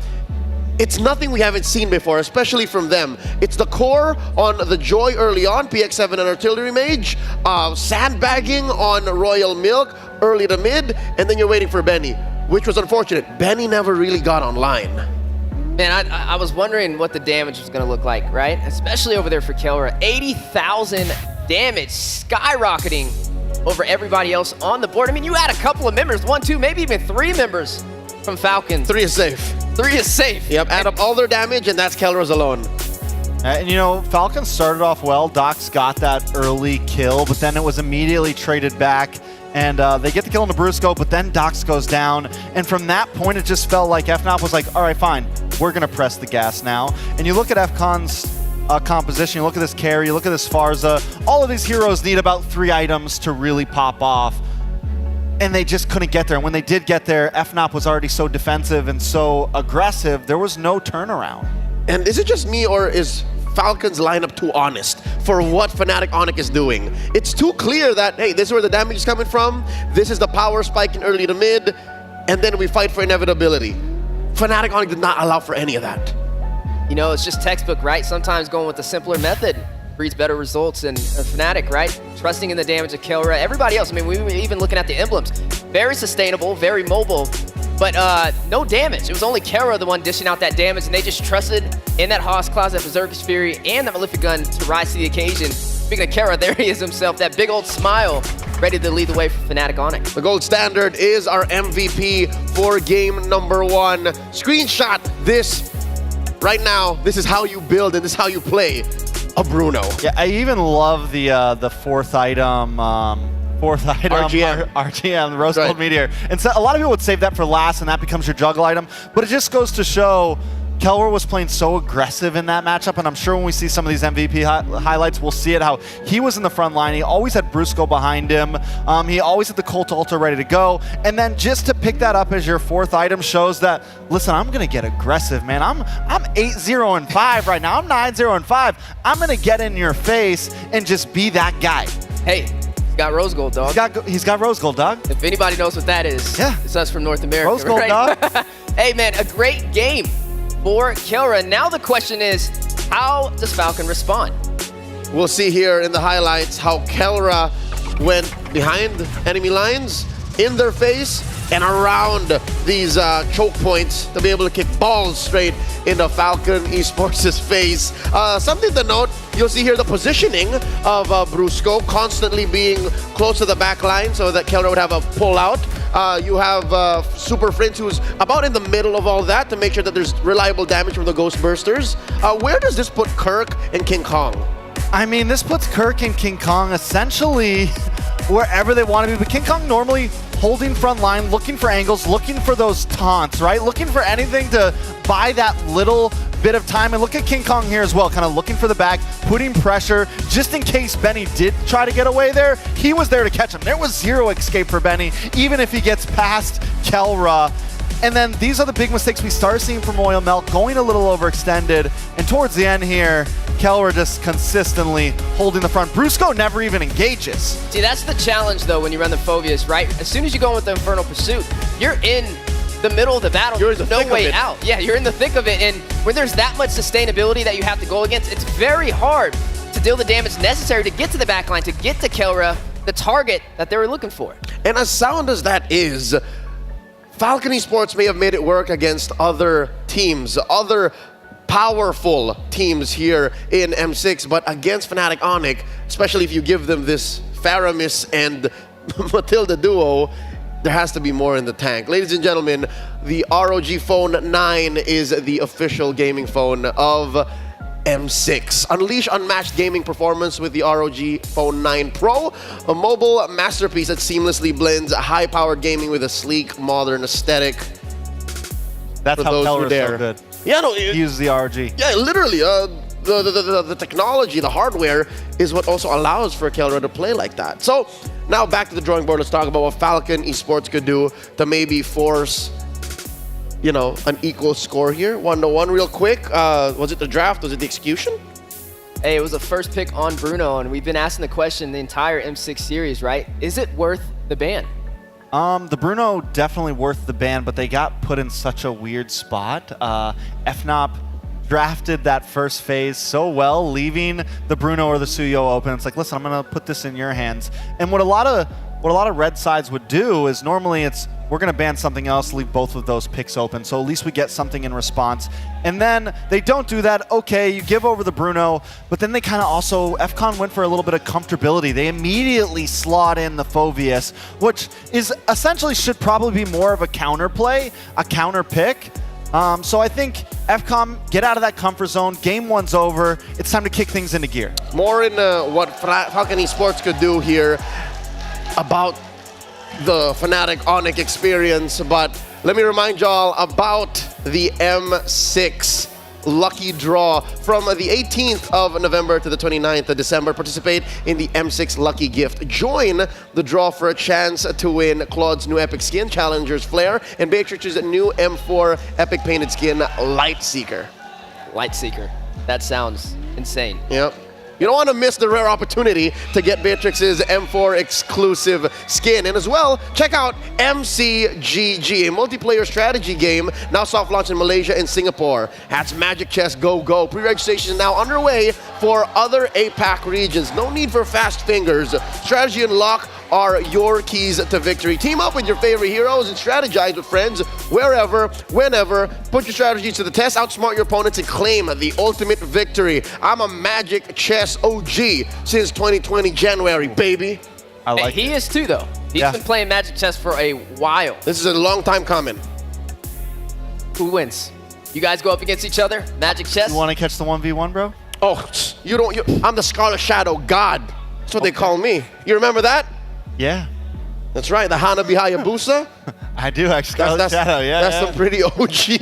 it's nothing we haven't seen before, especially from them. It's the core on the Joy early on, PX7 and Artillery Mage, sandbagging on Royal Milk early to mid, and then you're waiting for Benny, which was unfortunate. Benny never really got online. Man, I was wondering what the damage was going to look like, right? Especially over there for Kelra. 80,000 damage, skyrocketing over everybody else on the board. I mean, you had a couple of members, 1, 2, maybe even 3 members from Falcon. 3 is safe. 3 is safe. Yep, add up all their damage, and that's Kelra's alone. And you know, Falcon started off well. Dox got that early kill, but then it was immediately traded back. And they get the kill on the Brusco, but then Dox goes down. And from that point, it just felt like FNOP was like, all right, fine, we're going to press the gas now. And you look at FCon's composition, you look at this carry, you look at this Farza, all of these heroes need about 3 items to really pop off. And they just couldn't get there. And when they did get there, FNOP was already so defensive and so aggressive, there was no turnaround. And is it just me, or is Falcon's lineup too honest for what Fnatic Onyx is doing? It's too clear that, hey, this is where the damage is coming from, this is the power spike in early to mid, and then we fight for inevitability. Fnatic Onyx did not allow for any of that. You know, it's just textbook, right? Sometimes going with the simpler method breeds better results, and Fnatic, right? Trusting in the damage of Kelra. Everybody else, I mean, we were even looking at the emblems. Very sustainable, very mobile, but no damage. It was only Kelra the one dishing out that damage, and they just trusted in that Haas Claws, that Berserker's Fury, and that Malefic Gun to rise to the occasion. Speaking of Kelra, there he is himself, that big old smile, ready to lead the way for Fnatic Onyx. The gold standard is our MVP for game number 1. Screenshot this right now. This is how you build, and this is how you play a Bruno. Yeah, I even love the 4th item fourth item, RGM, the Rose Gold Meteor. And so a lot of people would save that for last, and that becomes your juggle item. But it just goes to show Kelra was playing so aggressive in that matchup, and I'm sure when we see some of these MVP highlights, we'll see it, how he was in the front line. He always had Brusco behind him. He always had the Colt Altar ready to go. And then just to pick that up as your fourth item shows that, listen, I'm going to get aggressive, man. I'm 8-0-5 right now. I'm 9-0-5. I'm going to get in your face and just be that guy. Hey, he's got Rose Gold, dog. He's got Rose Gold, dog. If anybody knows what that is, it's us from North America. Rose Gold, dog. Hey, man, a great game for Kelra. Now the question is, how does Falcon respond? We'll see here in the highlights how Kelra went behind enemy lines, in their face, and around these choke points to be able to kick balls straight into Falcon Esports' face. Something to note, you'll see here the positioning of Brusco constantly being close to the back line so that Kelra would have a pull out. You have Super Prince, who's about in the middle of all that to make sure that there's reliable damage from the Ghost Bursters. Where does this put Kirk and King Kong? I mean, this puts Kirk and King Kong essentially wherever they want to be. But King Kong normally holding front line, looking for angles, looking for those taunts, right? Looking for anything to buy that little bit of time. And look at King Kong here as well, kind of looking for the back, putting pressure, just in case Benny did try to get away there. He was there to catch him. There was zero escape for Benny, even if he gets past Kelra. And then these are the big mistakes we start seeing from Royal Milk, going a little overextended. And towards the end here, Kelra just consistently holding the front. Brusco never even engages. See, that's the challenge, though, when you run the Phobius, right? As soon as you go with the Infernal Pursuit, you're in the middle of the battle. You're in the no thick way of it. out. Yeah, you're in the thick of it. And when there's that much sustainability that you have to go against, it's very hard to deal the damage necessary to get to the backline, to get to Kelra, the target that they were looking for. And as sound as that is, Falcon Esports may have made it work against other teams, other powerful teams here in M6, but against Fnatic Onic, especially if you give them this Faramis and Matilda duo, there has to be more in the tank. Ladies and gentlemen, the ROG Phone 9 is the official gaming phone of M6. Unleash unmatched gaming performance with the ROG Phone 9 Pro, a mobile masterpiece that seamlessly blends high-powered gaming with a sleek, modern aesthetic. That's how Kelra is so good. Yeah, no, he uses the ROG. Yeah, literally, the technology, the hardware is what also allows for Kelra to play like that. So now back to the drawing board. Let's talk about what Falcon Esports could do to maybe force, you know, an equal score here. 1-1 real quick. Was it the draft? Was it the execution? Hey, it was the first pick on Bruno, and we've been asking the question the entire M6 series, right? Is it worth the ban? The Bruno definitely worth the ban, but they got put in such a weird spot. FNOP drafted that first phase so well, leaving the Bruno or the Suyo open. It's like, listen, I'm gonna put this in your hands. And what a lot of red sides would do is normally it's, we're going to ban something else, leave both of those picks open, so at least we get something in response. And then they don't do that. Okay, you give over the Bruno, but then they kind of also, FCON went for a little bit of comfortability. They immediately slot in the Phobius, which is essentially should probably be more of a counter play, a counter pick. So I think FCON, get out of that comfort zone. Game one's over. It's time to kick things into gear. More in what Falcon Esports could do here about the Fnatic Onic experience, but let me remind y'all about the M6 lucky draw from the 18th of November to the 29th of December. Participate in the M6 lucky gift. Join the draw for a chance to win Claude's new epic skin, Challenger's Flare, and Beatrix's new M4 epic painted skin, Lightseeker. Lightseeker. That sounds insane. Yep. You don't want to miss the rare opportunity to get Beatrix's M4 exclusive skin. And as well, check out MCGG, a multiplayer strategy game now soft launched in Malaysia and Singapore. That's Magic Chess Go Go. Pre-registration is now underway for other APAC regions. No need for fast fingers. Strategy and luck are your keys to victory. Team up with your favorite heroes and strategize with friends wherever, whenever. Put your strategies to the test, outsmart your opponents, and claim the ultimate victory. I'm a Magic Chess OG since 2020 January, baby. I like He is too, though. He's been playing Magic Chess for a while. This is a long time coming. Who wins? You guys go up against each other? Magic Chess? You want to catch the 1v1, bro? Oh, I'm the Scarlet Shadow God. That's what they call me. You remember that? Yeah. That's right, the Hanabi Hayabusa. I do actually. That's Shadow, yeah. That's some pretty OG You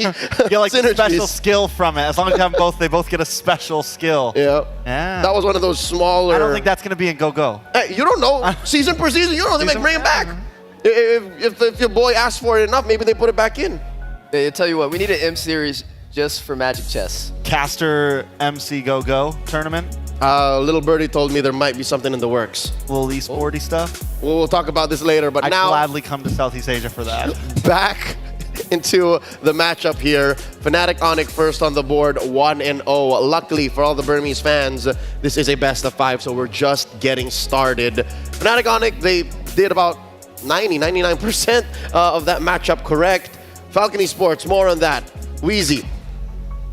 get like a special skill from it. As long as you have them both, they both get a special skill. Yeah. Yeah. That was one of those smaller... I don't think that's going to be in Go-Go. Hey, you don't know. Season per season, you don't know. They might bring it back. If your boy asks for it enough, maybe they put it back in. Hey, I tell you what, we need an M series just for Magic Chess. Caster MC Go-Go tournament. Little Birdie told me there might be something in the works. A little esporty stuff. We'll talk about this later, but I'd now... gladly come to Southeast Asia for that. Back into the matchup here. Fnatic Onyx first on the board, 1-0. Luckily for all the Burmese fans, this is a best of 5, so we're just getting started. Fnatic Onyx, they did about 99% of that matchup correct. Falcon Esports, more on that. Wheezy,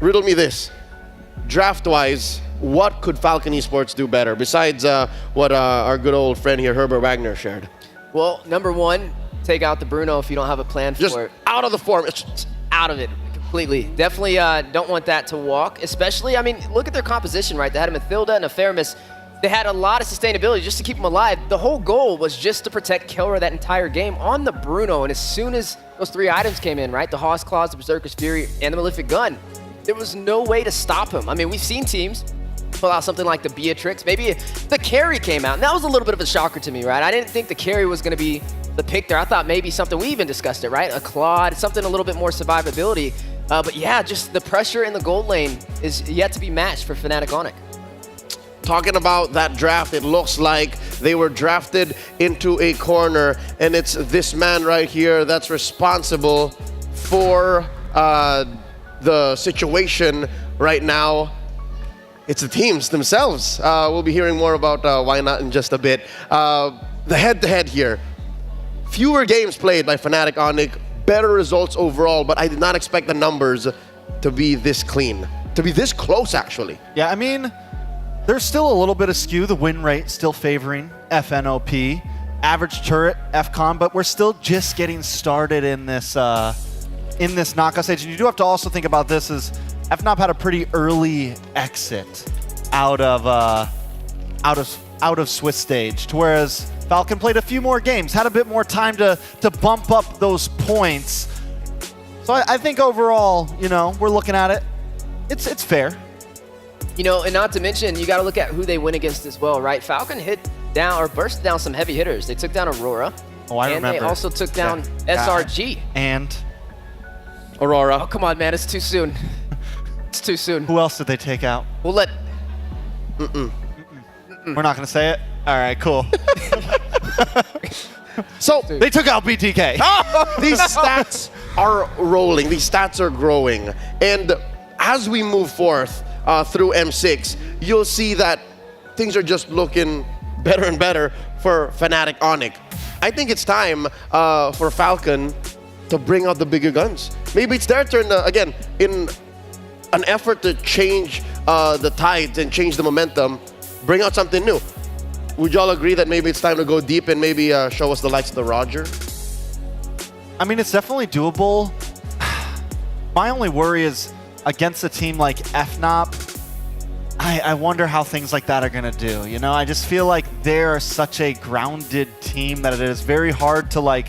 riddle me this. Draft-wise, what could Falcon Esports do better besides what our good old friend here, Herbert Wagner, shared? Well, number one, take out the Bruno if you don't have a plan for Just it. out of the form. Out of it completely. Definitely don't want that to walk, especially, I mean, look at their composition, right? They had a Mathilda and a Faramis. They had a lot of sustainability just to keep them alive. The whole goal was just to protect Kelra that entire game on the Bruno, and as soon as those 3 items came in, right? The Hawk's Claws, the Berserker's Fury, and the Malefic Gun, there was no way to stop him. I mean, we've seen teams pull out something like the Beatrix. Maybe the carry came out, and that was a little bit of a shocker to me, right? I didn't think the carry was going to be the pick there. I thought maybe something, we even discussed it, right? A Claude, something a little bit more survivability. But yeah, just the pressure in the gold lane is yet to be matched for Fnatic Onyx. Talking about that draft, it looks like they were drafted into a corner, and it's this man right here that's responsible for the situation right now. It's the teams themselves. We'll be hearing more about why not in just a bit. The head-to-head here. Fewer games played by Fnatic Onyx, better results overall, but I did not expect the numbers to be this clean, to be this close, actually. Yeah, I mean, there's still a little bit of skew. The win rate still favoring FNOP. Average turret, FCON, but we're still just getting started in this knockout stage. And you do have to also think about this as FNOP had a pretty early exit out of Swiss stage, to whereas Falcon played a few more games, had a bit more time to bump up those points. So I think overall, you know, we're looking at it. It's fair. You know, and not to mention, you got to look at who they win against as well, right? Falcon hit down or burst down some heavy hitters. They took down Aurora. Oh, I remember. And they also took down SRG. And Aurora. Oh, come on, man. It's too soon. It's too soon. Who else did they take out? We'll let... We're not going to say it? All right, cool. So they took out BTK. These stats are rolling. These stats are growing. And as we move forth through M6, you'll see that things are just looking better and better for Fnatic Onyx. I think it's time for Falcon to bring out the bigger guns. Maybe it's their turn, again, in an effort to change the tides and change the momentum, bring out something new. Would y'all agree that maybe it's time to go deep and maybe show us the likes of the Roger? I mean, it's definitely doable. My only worry is against a team like FNOP, I wonder how things like that are going to do. You know, I just feel like they're such a grounded team that it is very hard to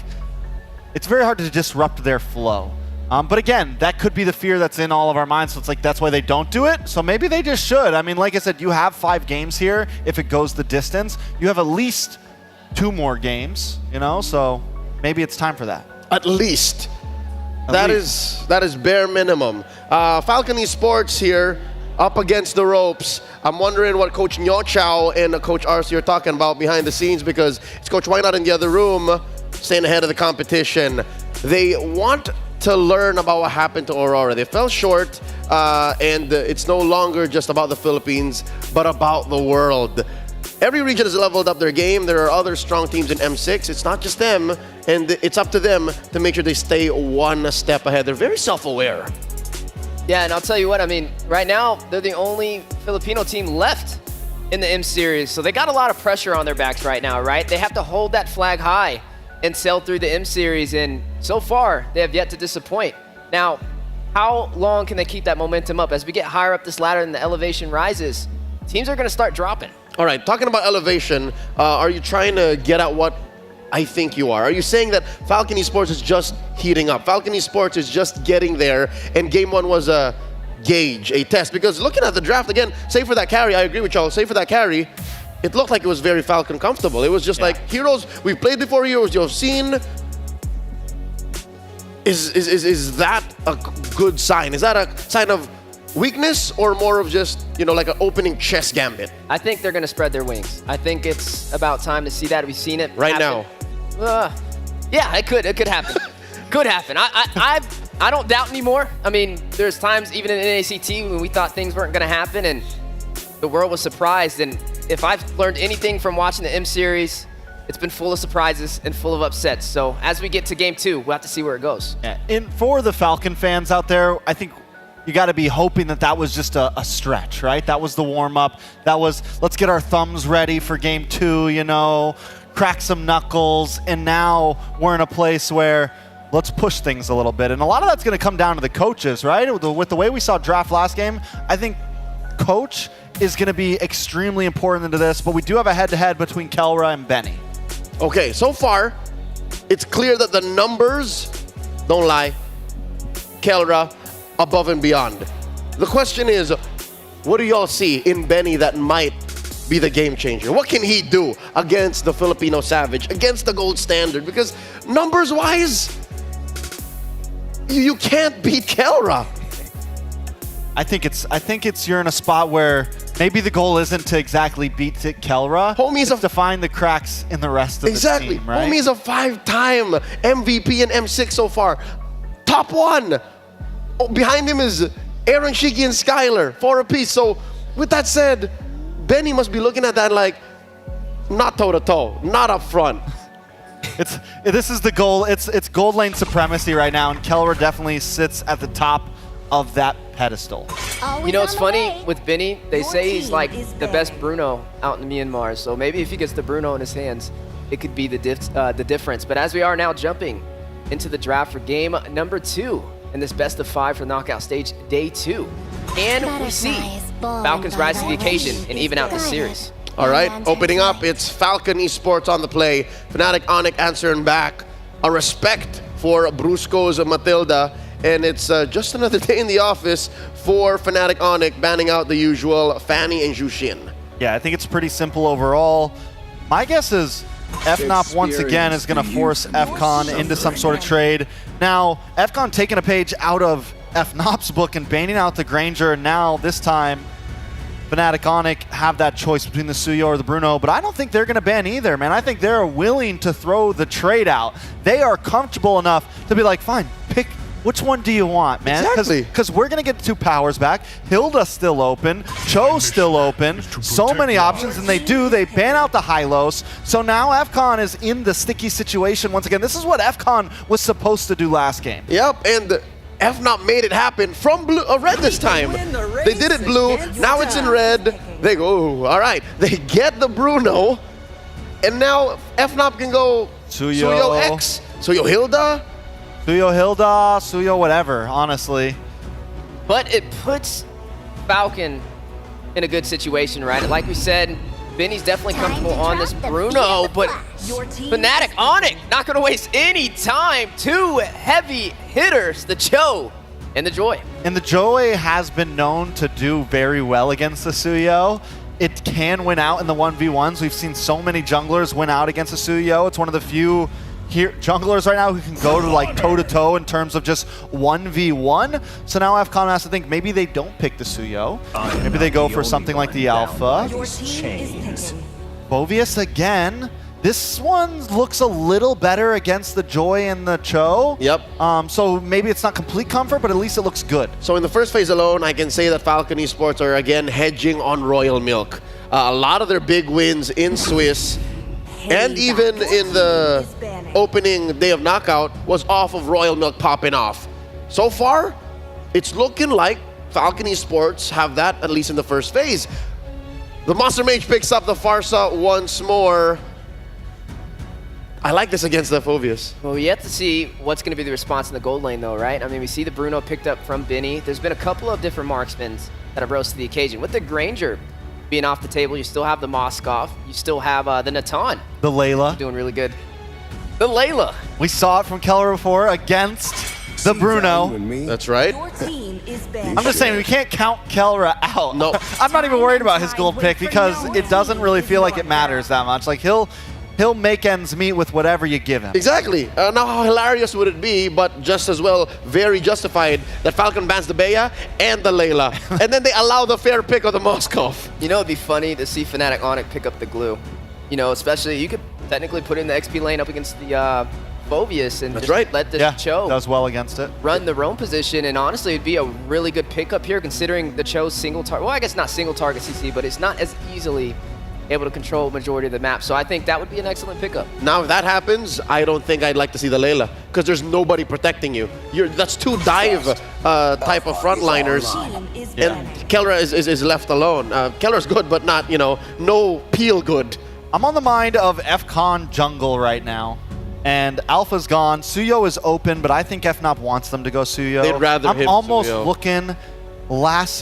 it's very hard to disrupt their flow. But again, that could be the fear that's in all of our minds. So it's like, that's why they don't do it. So maybe they just should. I mean, like I said, you have 5 games here. If it goes the distance, you have at least 2 more games, you know? So maybe it's time for that. At least. That is bare minimum. Falcon Esports here, up against the ropes. I'm wondering what Coach Nyo Chow and Coach RC are talking about behind the scenes, because it's Coach Why Not in the other room, staying ahead of the competition. They want to learn about what happened to Aurora. They fell short, and it's no longer just about the Philippines, but about the world. Every region has leveled up their game. There are other strong teams in M6. It's not just them, and it's up to them to make sure they stay one step ahead. They're very self-aware. Yeah, and I'll tell you what, I mean, right now, they're the only Filipino team left in the M Series, so they got a lot of pressure on their backs right now, right? They have to hold that flag high and sail through the M Series, and so far, they have yet to disappoint. Now, how long can they keep that momentum up? As we get higher up this ladder and the elevation rises, teams are going to start dropping. All right, talking about elevation, are you trying to get at what I think you are? Are you saying that Falcon Esports is just heating up? Falcon Esports is just getting there, and Game 1 was a gauge, a test? Because looking at the draft, again, save for that carry, I agree with y'all, save for that carry, it looked like it was very Falcon comfortable. It was just like, heroes, we've played before, heroes you've seen. Is that a good sign? Is that a sign of weakness or more of just, you know, like an opening chess gambit? I think they're going to spread their wings. I think it's about time to see that. We've seen it right happen. now. Yeah, it could happen. Could happen. I don't doubt anymore. I mean, there's times even in NACT when we thought things weren't going to happen and the world was surprised. And if I've learned anything from watching the M Series, it's been full of surprises and full of upsets. So as we get to Game 2, we'll have to see where it goes. Yeah. And for the Falcon fans out there, I think you got to be hoping that that was just a stretch, right? That was the warm-up. That was, let's get our thumbs ready for Game 2, you know, crack some knuckles. And now we're in a place where let's push things a little bit. And a lot of that's going to come down to the coaches, right? With the way we saw draft last game, I think coach is going to be extremely important into this. But we do have a head-to-head between Kelra and Benny. Okay, so far, it's clear that the numbers don't lie. Kelra, above and beyond. The question is, what do y'all see in Benny that might be the game changer? What can he do against the Filipino Savage, against the gold standard? Because numbers-wise, you can't beat Kelra. I think it's you're in a spot where maybe the goal isn't to exactly beat Kelra. Homie's to find the cracks in the rest of the team, right? Homie's a 5-time MVP and M6 so far. Top 1. Oh, behind him is Aaron, Shiki, and Skylar, 4 apiece. So with that said, Benny must be looking at that like, not toe-to-toe, not up front. This is the goal. It's gold lane supremacy right now, and Kelra definitely sits at the top of that pedestal. You know, it's funny with Benny, they say he's like the best Bruno out in Myanmar. So maybe if he gets the Bruno in his hands, it could be the difference. But as we are now jumping into the draft for game number 2 in this best of 5 for the knockout stage, day 2. And we see Falcons rise to the occasion and even out this series. All right, opening up, it's Falcon Esports on the play. Fnatic Onyx answering back. A respect for Brusco's Matilda. And it's just another day in the office for Fnatic Onyx, banning out the usual Fanny and Jushin. Yeah, I think it's pretty simple overall. My guess is FNOP once again is going to force FCON into some sort of trade. Now, FCON taking a page out of FNOP's book and banning out the Granger, and now this time Fnatic Onyx have that choice between the Suyo or the Bruno, but I don't think they're going to ban either, man. I think they're willing to throw the trade out. They are comfortable enough to be like, fine, pick which one do you want, man? Exactly. Because we're going to get 2 powers back. Hilda's still open. Cho's still open. So many options, and they ban out the Hylos. So now FCON is in the sticky situation once again. This is what FCON was supposed to do last game. Yep, and FNOP made it happen from blue, red this time. They did it blue, now it's in red. They go, all right. They get the Bruno, and now FNOP can go Suyo X, Suyo Hilda. Suyo Hilda, Suyo whatever, honestly. But it puts Falcon in a good situation, right? Like we said, Benny's definitely comfortable on this Bruno, but Fnatic Onyx not going to waste any time. 2 heavy hitters, the Cho and the Joy. And the Joy has been known to do very well against the Suyo. It can win out in the 1v1s. We've seen so many junglers win out against the Suyo. It's one of the few junglers right now who can go to like toe-to-toe in terms of just 1v1. So now FCON has to think maybe they don't pick the Suyo. Maybe they go for something like the Alpha. Bovius again. This one looks a little better against the Joy and the Cho. Yep. So maybe it's not complete comfort, but at least it looks good. So in the first phase alone, I can say that Falcon Esports are again hedging on Royal Milk. A lot of their big wins in Swiss and even in the opening day of knockout was off of Royal Milk popping off. So far, it's looking like Falcon Esports have that, at least in the first phase. The Monster Mage picks up the Farsa once more. I like this against the Phobius. Well, we have to see what's going to be the response in the gold lane, though, right? I mean, we see the Bruno picked up from Benny. There's been a couple of different marksmen that have rose to the occasion. With the Granger being off the table, you still have the Moskov. You still have the Natan. The Layla. Doing really good. The Layla. We saw it from Keller before against the Bruno. That's right. I'm just saying, we can't count Kellra out. No. I'm not even worried about his gold pick because it doesn't really feel like it matters that much. Like, he'll make ends meet with whatever you give him. Exactly. Now, how hilarious would it be, but just as well, very justified, that Falcon bans the Bea and the Layla. And then they allow the fair pick of the Moskov. You know, it'd be funny to see Fnatic Onyx pick up the glue. You know, especially, you could technically put in the XP lane up against the Phoveus and just let the Cho does well against it. Run the roam position, and honestly, it'd be a really good pickup here considering the Cho's single target. Well, I guess not single target CC, but it's not as easily able to control majority of the map. So I think that would be an excellent pickup. Now, if that happens, I don't think I'd like to see the Layla because there's nobody protecting you. That's two dive type of frontliners, and Kellra is left alone. Keller's good, but not, no peel good. I'm on the mind of FCon jungle right now, and Alpha's gone. Suyo is open, but I think FNOP wants them to go Suyo. They'd rather I'm him almost Suyo. looking last,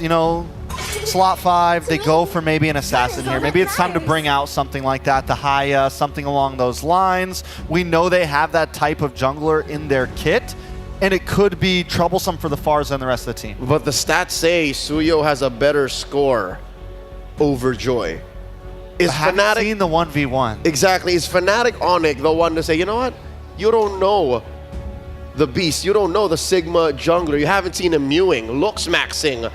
slot 5. They go for maybe an assassin here. Maybe it's time to bring out something like that, the Haya, something along those lines. We know they have that type of jungler in their kit, and it could be troublesome for the Farza and the rest of the team. But the stats say Suyo has a better score over Joy. Is Fnatic seen the 1v1? Exactly. Is Fnatic Onyx the one to say, you know what? You don't know the beast. You don't know the Sigma jungler. You haven't seen him mewing, looks maxing,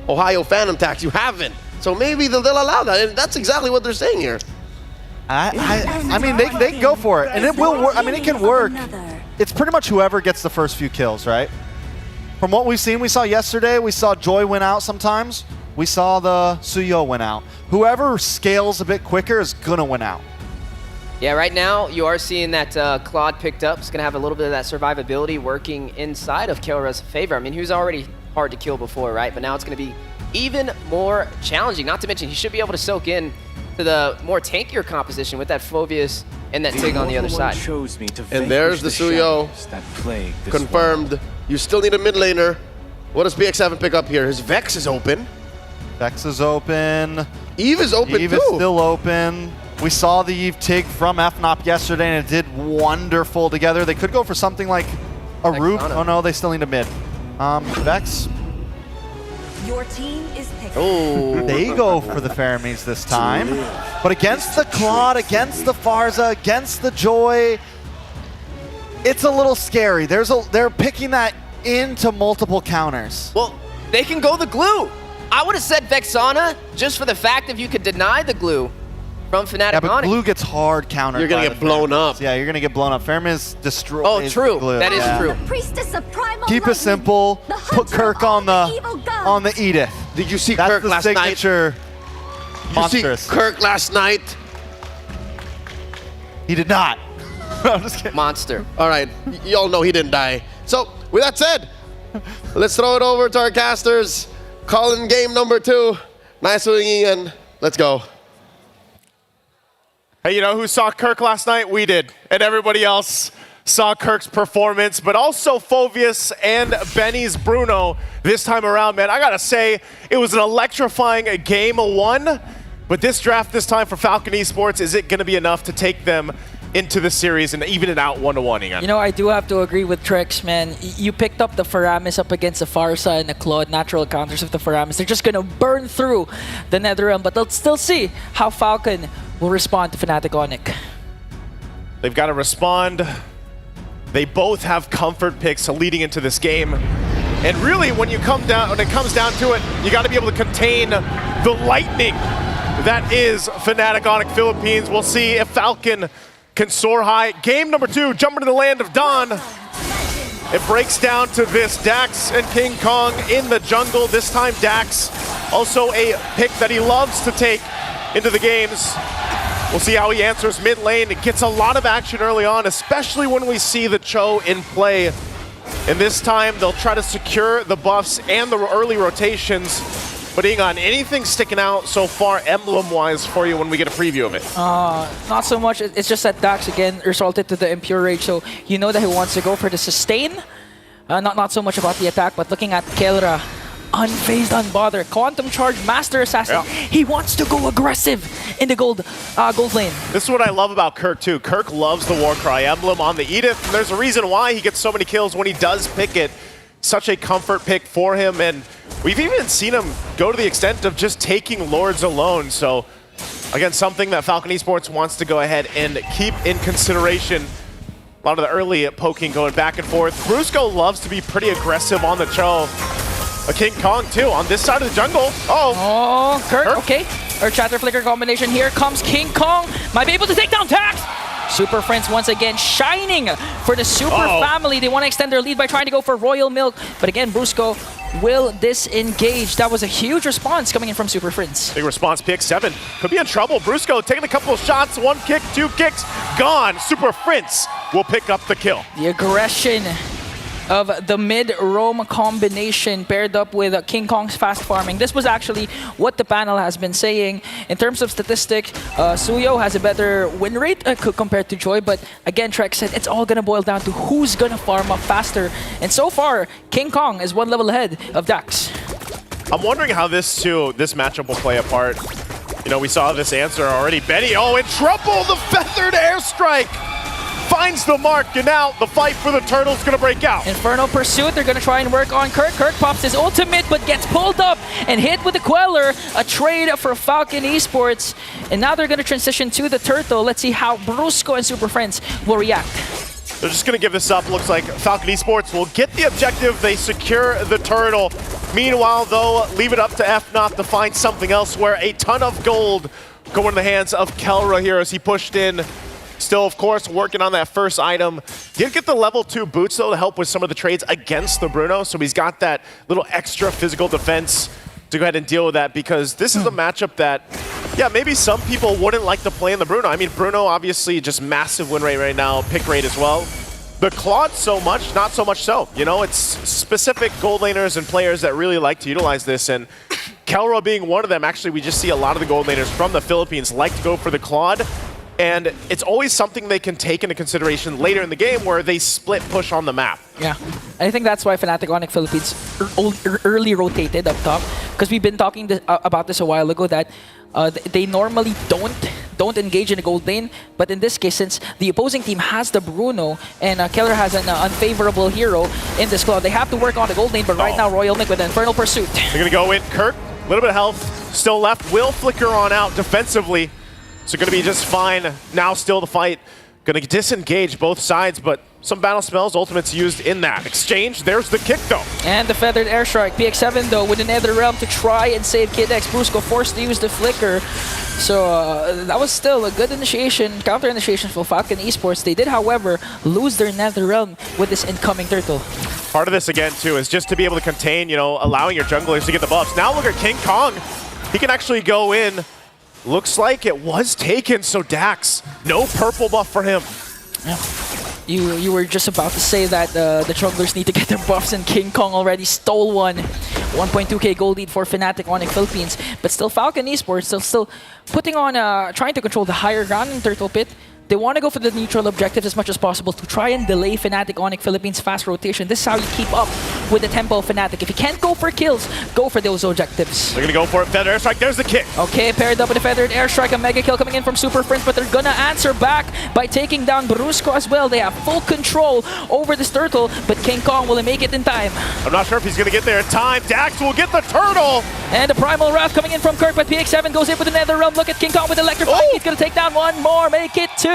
Ohio Phantom Tax. You haven't. So maybe they'll allow that. And that's exactly what they're saying here. I mean, they can go for it. And it will work. I mean, it can work. It's pretty much whoever gets the first few kills, right? From what we've seen, we saw yesterday, we saw Joy win out sometimes. We saw the Suyo win out. Whoever scales a bit quicker is going to win out. Yeah, right now you are seeing that Claude picked up. It's going to have a little bit of that survivability working inside of Kellra's favor. I mean, he was already hard to kill before, right? But now it's going to be even more challenging. Not to mention, he should be able to soak in to the more tankier composition with that Phoveus and that Tig on the other side. And there's the Suyo. Confirmed. You still need a mid laner. What does PX7 pick up here? His Vex is open. Vex is open. Eve is open Eve too. is still open. We saw the Eve Tig from FNOP yesterday, and it did wonderful together. They could go for something like a root. Oh no, they still need a mid. Vex. Your team is picking. Oh, they go for the Pharmies this time. But against the Claude, against the Farza, against the Joy, it's a little scary. They're picking that into multiple counters. Well, they can go the glue. I would have said Vexana just for the fact if you could deny the glue from Fnatic Yeah, but Onyx. glue gets hard countered. You're going to get blown up. Yeah, you're going to get blown up. Pharmies destroys Oh, true. glue. That is true. Priestess of primal Keep it simple. Put Kirk on the Edith. Did you see That's Kirk the last signature night? monstrous. You see Kirk last night? He did not. I'm just kidding. Monster. All right, y'all know he didn't die. So, with that said, let's throw it over to our casters. Calling game number 2. Nice one, Ian. Let's go. Hey, you know who saw Kirk last night? We did. And everybody else saw Kirk's performance, but also Phoveus and Benny's Bruno this time around, man. I gotta say, it was an electrifying game 1, but this draft this time for Falcon Esports, is it gonna be enough to take them into the series and even it out 1-1, Ian? You know, I do have to agree with Trex, man. You picked up the Faramis up against the Farsa and the Claude, natural counters of the Faramis. They're just going to burn through the Netherrealm, but let's still see how Falcon will respond to Fnatic Onyx. They've got to respond. They both have comfort picks leading into this game. And really, when it comes down to it, you got to be able to contain the lightning that is Fnatic Onyx Philippines. We'll see if Falcon can soar high. Game number 2, jumping to the land of Dawn. It breaks down to this, Dax and King Kong in the jungle. This time Dax, also a pick that he loves to take into the games. We'll see how he answers mid lane. It gets a lot of action early on, especially when we see the Cho in play. And this time they'll try to secure the buffs and the early rotations. But Ingon, anything sticking out so far emblem-wise for you when we get a preview of it? Not so much. It's just that Dax, again, resulted to the Impure Rage, so you know that he wants to go for the sustain. Not so much about the attack, but looking at Kellra unfazed, unbothered. Quantum Charge Master Assassin. Yeah. He wants to go aggressive in the gold lane. This is what I love about Kirk, too. Kirk loves the Warcry emblem on the Edith, and there's a reason why he gets so many kills when he does pick it. Such a comfort pick for him, and we've even seen him go to the extent of just taking Lords alone. So, again, something that Falcon Esports wants to go ahead and keep in consideration. A lot of the early poking going back and forth. Brusco loves to be pretty aggressive on the Cho. A King Kong, too, on this side of the jungle. Oh, Kirk, okay. Earth Shatter Flicker combination. Here comes King Kong. Might be able to take down Tax. Super Friends once again shining for the Super family. They want to extend their lead by trying to go for Royal Milk. But again, Brusco will disengage. That was a huge response coming in from Super Friends. Big response, PX7 could be in trouble. Brusco taking a couple of shots, 1 kick, 2 kicks, gone. Super Friends will pick up the kill. The aggression of the mid-roam combination paired up with King Kong's fast farming. This was actually what the panel has been saying. In terms of statistics, Suyo has a better win rate compared to Joy, but again, Trek said it's all going to boil down to who's going to farm up faster. And so far, King Kong is 1 level ahead of Dax. I'm wondering how this matchup will play a part. You know, we saw this answer already. Benny, in trouble! The feathered airstrike finds the mark, and now the fight for the turtle's gonna break out. Infernal Pursuit, they're gonna try and work on Kirk. Kirk pops his ultimate, but gets pulled up and hit with the Queller. A trade for Falcon Esports. And now they're gonna transition to the turtle. Let's see how Brusco and Super Friends will react. They're just gonna give this up. Looks like Falcon Esports will get the objective. They secure the turtle. Meanwhile, though, leave it up to FNOP to find something else where a ton of gold go in the hands of Kelra here as he pushed in. Still, of course, working on that first item. Did get the level 2 boots, though, to help with some of the trades against the Bruno, so he's got that little extra physical defense to go ahead and deal with that, because this is a matchup that, yeah, maybe some people wouldn't like to play in the Bruno. I mean, Bruno, obviously, just massive win rate right now, pick rate as well. The Claude so much, not so much so. You know, it's specific gold laners and players that really like to utilize this, and Kelra being one of them. Actually, we just see a lot of the gold laners from the Philippines like to go for the Claude. And it's always something they can take into consideration later in the game where they split push on the map. Yeah, I think that's why Fnatic Onyx Philippines early rotated up top, because we've been talking about this a while ago that they normally don't engage in the gold lane, but in this case, since the opposing team has the Bruno and Keller has an unfavorable hero in this Claw, they have to work on the gold lane, but right now Royal Nick with an Infernal Pursuit. They're going to go in. Kirk, a little bit of health still left, will flicker on out defensively. So going to be just fine. Now still the fight. Going to disengage both sides, but some battle spells, ultimates used in that exchange. There's the kick, though. And the Feathered Airstrike. PX7, though, with the Nether Realm to try and save Kid X. Brusco forced to use the Flicker. So that was still a good initiation, counter initiation for Falcon Esports. They did, however, lose their Nether Realm with this incoming turtle. Part of this, again, too, is just to be able to contain, you know, allowing your junglers to get the buffs. Now look at King Kong. He can actually go in. Looks like it was taken, so Dax, no purple buff for him. Yeah. You were just about to say that the junglers need to get their buffs, and King Kong already stole one. 1.2k gold lead for Fnatic Onyx Philippines, but still Falcon Esports still putting on, trying to control the higher ground in Turtle Pit. They want to go for the neutral objectives as much as possible to try and delay Fnatic Onyx Philippines' fast rotation. This is how you keep up with the tempo of Fnatic. If you can't go for kills, go for those objectives. They're going to go for it. Feathered Airstrike, there's the kick. Okay, paired up with the Feathered Airstrike, a mega kill coming in from Super Friends, but they're going to answer back by taking down Brusco as well. They have full control over this turtle, but King Kong will make it in time. I'm not sure if he's going to get there in time. Dax will get the turtle. And the Primal Wrath coming in from Kirk, but PX7 goes in with the Nether Realm. Look at King Kong with Electrify. He's going to take down one more, make it 2.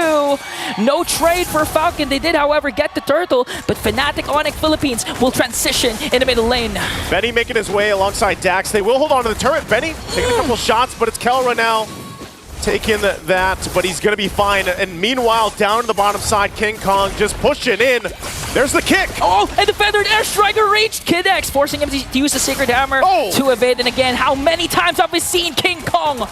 No trade for Falcon. They did, however, get the turtle, but Fnatic Onyx Philippines will transition in the middle lane. Benny making his way alongside Dax. They will hold on to the turret. Benny taking a couple shots, but it's Kelra now taking that, but he's going to be fine. And meanwhile, down to the bottom side, King Kong just pushing in. There's the kick. Oh, and the Feathered Airstriker reached Kid X, forcing him to use the Sacred Hammer to evade. And again, how many times have we seen King Kong?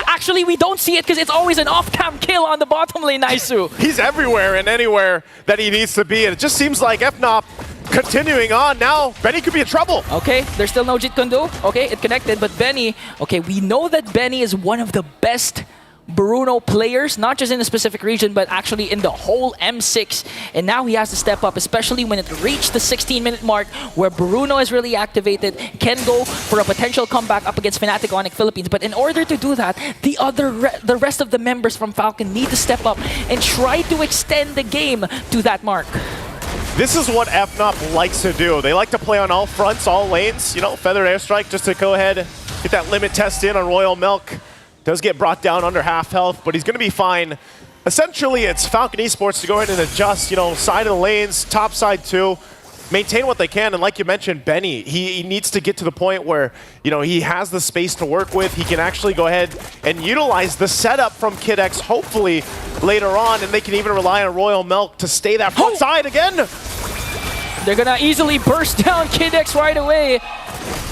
Actually, we don't see it because it's always an off-cam kill on the bottom lane, Naisu. He's everywhere and anywhere that he needs to be. And it just seems like FNOP continuing on. Now, Benny could be in trouble. Okay, there's still no Jit Kundo. Okay, it connected, but Benny, okay, we know that Benny is one of the best Bruno players, not just in a specific region, but actually in the whole M6. And now he has to step up, especially when it reached the 16-minute mark where Bruno is really activated, can go for a potential comeback up against Fnatic Onyx Philippines. But in order to do that, the rest of the members from Falcon need to step up and try to extend the game to that mark. This is what FNOP likes to do. They like to play on all fronts, all lanes. You know, Feathered Airstrike just to go ahead, get that limit test in on Royal Milk. Does get brought down under half health, but he's going to be fine. Essentially, it's Falcon Esports to go ahead and adjust, you know, side of the lanes, top side too, maintain what they can. And like you mentioned, Benny, he needs to get to the point where, you know, he has the space to work with. He can actually go ahead and utilize the setup from Kid X, hopefully later on, and they can even rely on Royal Milk to stay that front side again. They're gonna easily burst down Kid X right away.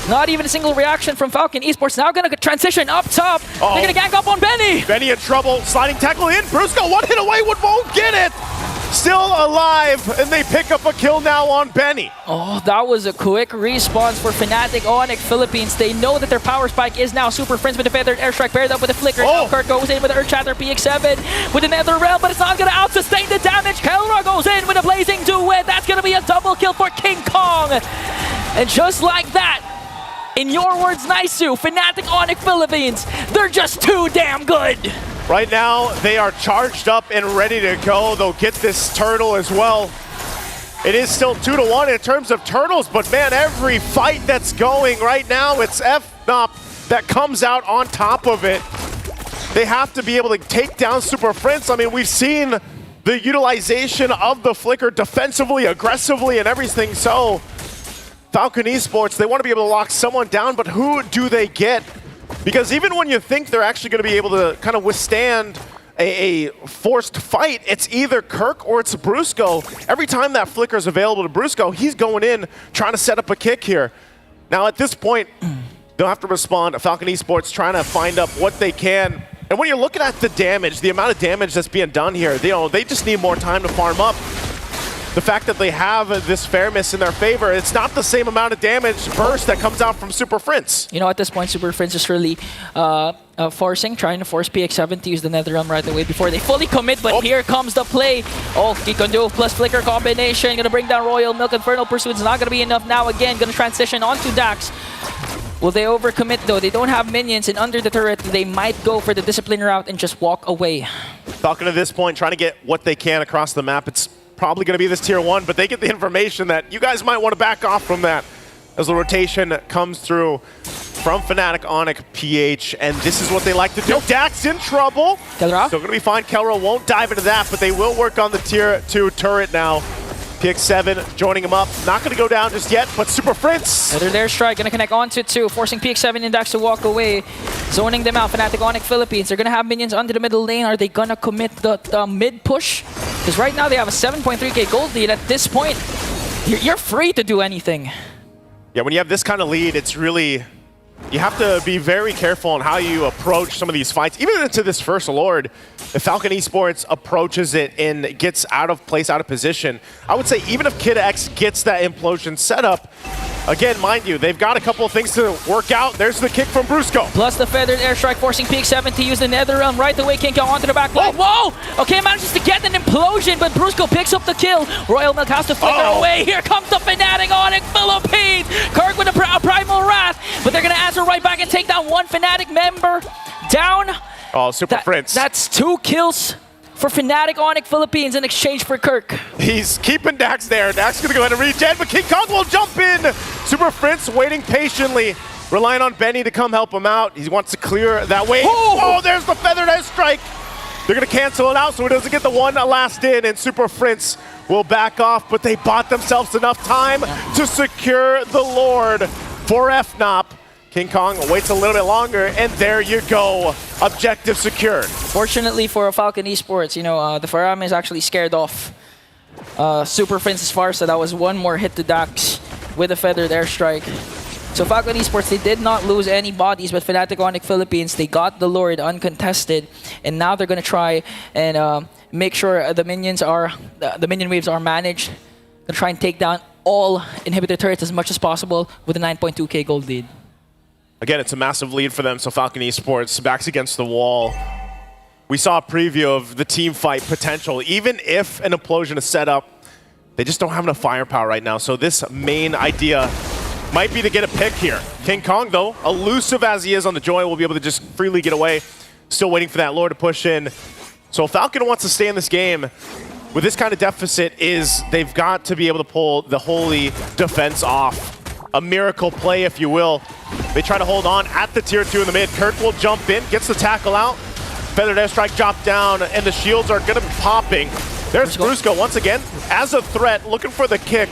Not even a single reaction from Falcon Esports. Now gonna transition up top. They're gonna gang up on Benny. Benny in trouble, sliding tackle in. Brusco, one hit away, won't get it. Still alive, and they pick up a kill now on Benny. Oh, that was a quick response for Fnatic Onyx Philippines. They know that their power spike is now Super Friends with the Feathered Airstrike paired up with the Flicker. Now Kirk goes in with the Earthshatter PX7 with the Nether Realm, but it's not gonna out-sustain the damage. Kelra goes in with a Blazing Duet. That's gonna be a double kill for King Kong. And just like that, in your words, Naisu, Fnatic Onyx Philippines, they're just too damn good. Right now, they are charged up and ready to go. They'll get this turtle as well. It is still 2-1 in terms of turtles, but man, every fight that's going right now, it's FNOP that comes out on top of it. They have to be able to take down Super Friends. I mean, we've seen the utilization of the Flicker defensively, aggressively, and everything. So Falcon Esports, they want to be able to lock someone down, but who do they get? Because even when you think they're actually going to be able to kind of withstand a forced fight, it's either Kirk or it's Brusco. Every time that Flicker is available to Brusco, he's going in, trying to set up a kick here. Now at this point, they'll have to respond. Falcon Esports trying to find up what they can. And when you're looking at the damage, the amount of damage that's being done here, they just need more time to farm up. The fact that they have this fairness in their favor, it's not the same amount of damage burst that comes out from Super Friends. You know, at this point, Super Friends is really trying to force PX7 to use the Nether Realm right away before they fully commit, but here comes the play. Oh, Kikondu plus Flicker combination, gonna bring down Royal Milk. Infernal Pursuit's not gonna be enough now again, gonna transition onto Dax. Will they overcommit though? They don't have minions, and under the turret, they might go for the discipline route and just walk away. Falcon at this point, trying to get what they can across the map. It's probably going to be this tier 1, but they get the information that you guys might want to back off from that as the rotation comes through from Fnatic Onyx PH, and this is what they like to do. Dax in trouble. Kelra? Still going to be fine. Kelra won't dive into that, but they will work on the tier 2 turret now. PX7 joining him up. Not going to go down just yet, but Super Friends. Another Airstrike going to connect onto 2, forcing PX7 and Dax to walk away, zoning them out. Fnatic Onyx Philippines, they're going to have minions under the middle lane. Are they going to commit the mid push? Because right now they have a 7.3k gold lead. At this point, you're free to do anything. Yeah, when you have this kind of lead, it's really... You have to be very careful on how you approach some of these fights. Even into this first Lord, if Falcon Esports approaches it and gets out of place, out of position, I would say even if Kid X gets that implosion set up, again, mind you, they've got a couple of things to work out. There's the kick from Brusco. Plus the Feathered Airstrike forcing PX7 to use the Nether Realm right away. King Kong onto the back line. Whoa! Okay, manages to get an implosion, but Brusco picks up the kill. Royal Milk has to flicker away. Here comes the Fnatic Onyx Philippines. Kirk with a Primal Wrath, but they're going to answer right back and take down one Fnatic member down. Oh, Super Friends. That's 2 kills for Fnatic Onyx Philippines in exchange for Kirk. He's keeping Dax there. Dax going to go ahead and regen, but King Kong will jump in. Super Friends waiting patiently, relying on Benny to come help him out. He wants to clear that way. Oh, there's the Feathered Airstrike. They're going to cancel it out so he doesn't get the one last in, and Super Friends will back off, but they bought themselves enough time to secure the Lord for FNOP. King Kong waits a little bit longer, and there you go. Objective secured. Fortunately for Falcon Esports, you know, the Faram is actually scared off Super Friends' Farsa. That was one more hit to Dax with a Feathered Airstrike. So Falcon Esports, they did not lose any bodies, but Fnatic Onyx Philippines, they got the Lord uncontested, and now they're going to try and make sure the minions are, the minion waves are managed. They're trying to take down all inhibitor turrets as much as possible with a 9.2k gold lead. Again, it's a massive lead for them, so Falcon Esports backs against the wall. we saw a preview of the team fight potential. Even if an implosion is set up, they just don't have enough firepower right now. So this main idea might be to get a pick here. King Kong, though, elusive as he is on the Joy, will be able to just freely get away. Still waiting for that Lord to push in. So Falcon wants to stay in this game with this kind of deficit is they've got to be able to pull the Holy defense off. A miracle play, if you will. They try to hold on at the tier 2 in the mid. Kirk will jump in, gets the tackle out. Feathered airstrike drop down, and the shields are going to be popping. There's Brusco once again as a threat, looking for the kick.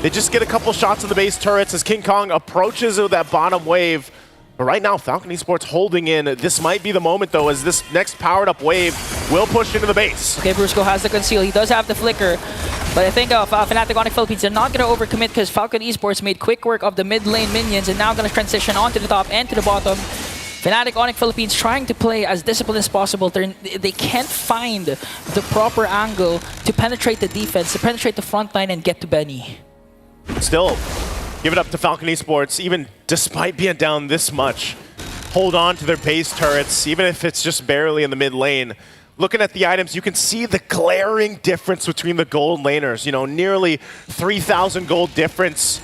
They just get a couple shots in the base turrets as King Kong approaches with that bottom wave. But right now, Falcon Esports holding in. This might be the moment, though, as this next powered up wave will push into the base. Okay, Brusco has the conceal. He does have the flicker. But I think Fnatic Onyx Philippines are not going to overcommit because Falcon Esports made quick work of the mid lane minions and now going to transition onto the top and to the bottom. Fnatic Onyx Philippines trying to play as disciplined as possible. They can't find the proper angle to penetrate the defense, to penetrate the front line and get to Benny. Still, give it up to Falcon Esports, even despite being down this much. Hold on to their base turrets, even if it's just barely in the mid lane. Looking at the items, you can see the glaring difference between the gold laners. You know, nearly 3,000 gold difference.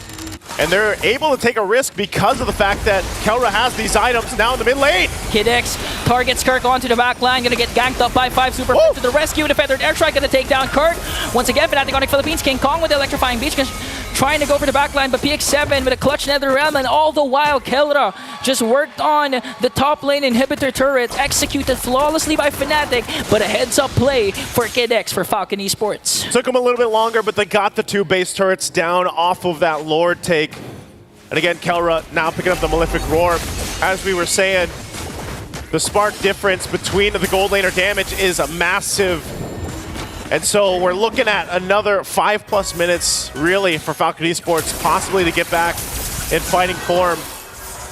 And they're able to take a risk because of the fact that Kelra has these items now in the mid lane. Kid X targets Kirk onto the back line, gonna get ganked up by 5 Super to the rescue. The Feathered Airstrike gonna take down Kirk. Once again, Fnatic Onyx Philippines, King Kong with the electrifying beach, trying to go for the back line, but PX7 with a clutch Nether Realm, and all the while Kelra just worked on the top lane inhibitor turret, executed flawlessly by Fnatic, but a heads-up play for Kid X for Falcon Esports. Took them a little bit longer, but they got the 2 base turrets down off of that Lord take. And again, Kelra now picking up the Malefic Roar. As we were saying, the spark difference between the gold laner damage is a massive. And so we're looking at another 5+ minutes, really, for Falcon Esports, possibly to get back in fighting form.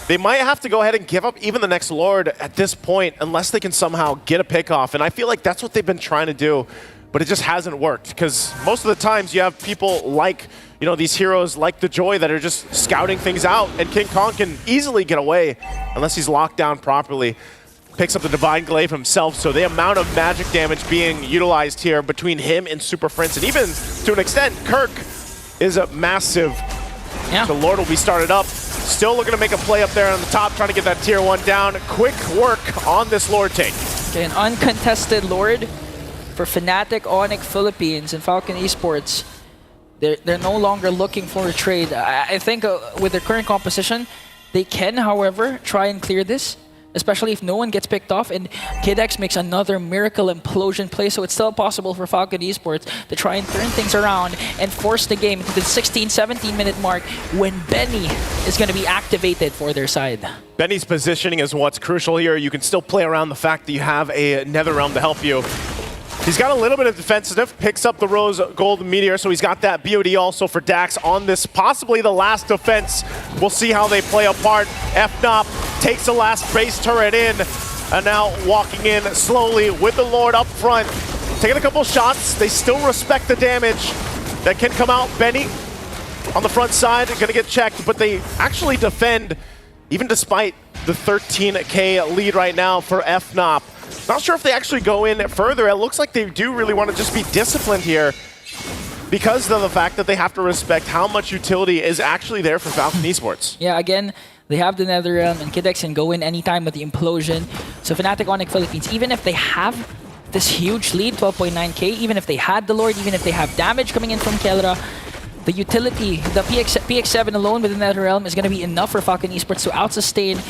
They might have to go ahead and give up even the next Lord at this point, unless they can somehow get a pick off. And I feel like that's what they've been trying to do, but it just hasn't worked. Because most of the times you have people like, you know, these heroes like the Joy that are just scouting things out, and King Kong can easily get away unless he's locked down properly. Picks up the Divine Glaive himself, so the amount of magic damage being utilized here between him and Super Prince, and even to an extent, Kirk is a massive. Yeah. The Lord will be started up. Still looking to make a play up there on the top, trying to get that tier 1 down. Quick work on this Lord take. Okay, an uncontested Lord for Fnatic Onyx Philippines and Falcon Esports. They're no longer looking for a trade. I think with their current composition, they can, however, try and clear this, especially if no one gets picked off, and Kid X makes another miracle implosion play, so it's still possible for Falcon Esports to try and turn things around and force the game to the 16-17 minute mark when Benny is going to be activated for their side. Benny's positioning is what's crucial here. You can still play around the fact that you have a Nether Realm to help you. He's got a little bit of defensive, picks up the Rose Gold Meteor, so he's got that BOD also for Dax on this, possibly the last defense. We'll see how they play apart. FNOP takes the last base turret in, and now walking in slowly with the Lord up front. Taking a couple shots, they still respect the damage that can come out. Benny on the front side, gonna get checked, but they actually defend, even despite the 13K lead right now for FNOP. Not sure if they actually go in further. It looks like they do really want to just be disciplined here because of the fact that they have to respect how much utility is actually there for Falcon Esports. Yeah, again, they have the Nether Realm, and Kid X can go in anytime with the implosion. So Fnatic Onyx Philippines, even if they have this huge lead, 12.9k, even if they had the Lord, even if they have damage coming in from Kelra, the utility, the PX7 alone with the Nether Realm is going to be enough for Falcon Esports to out-sustain 2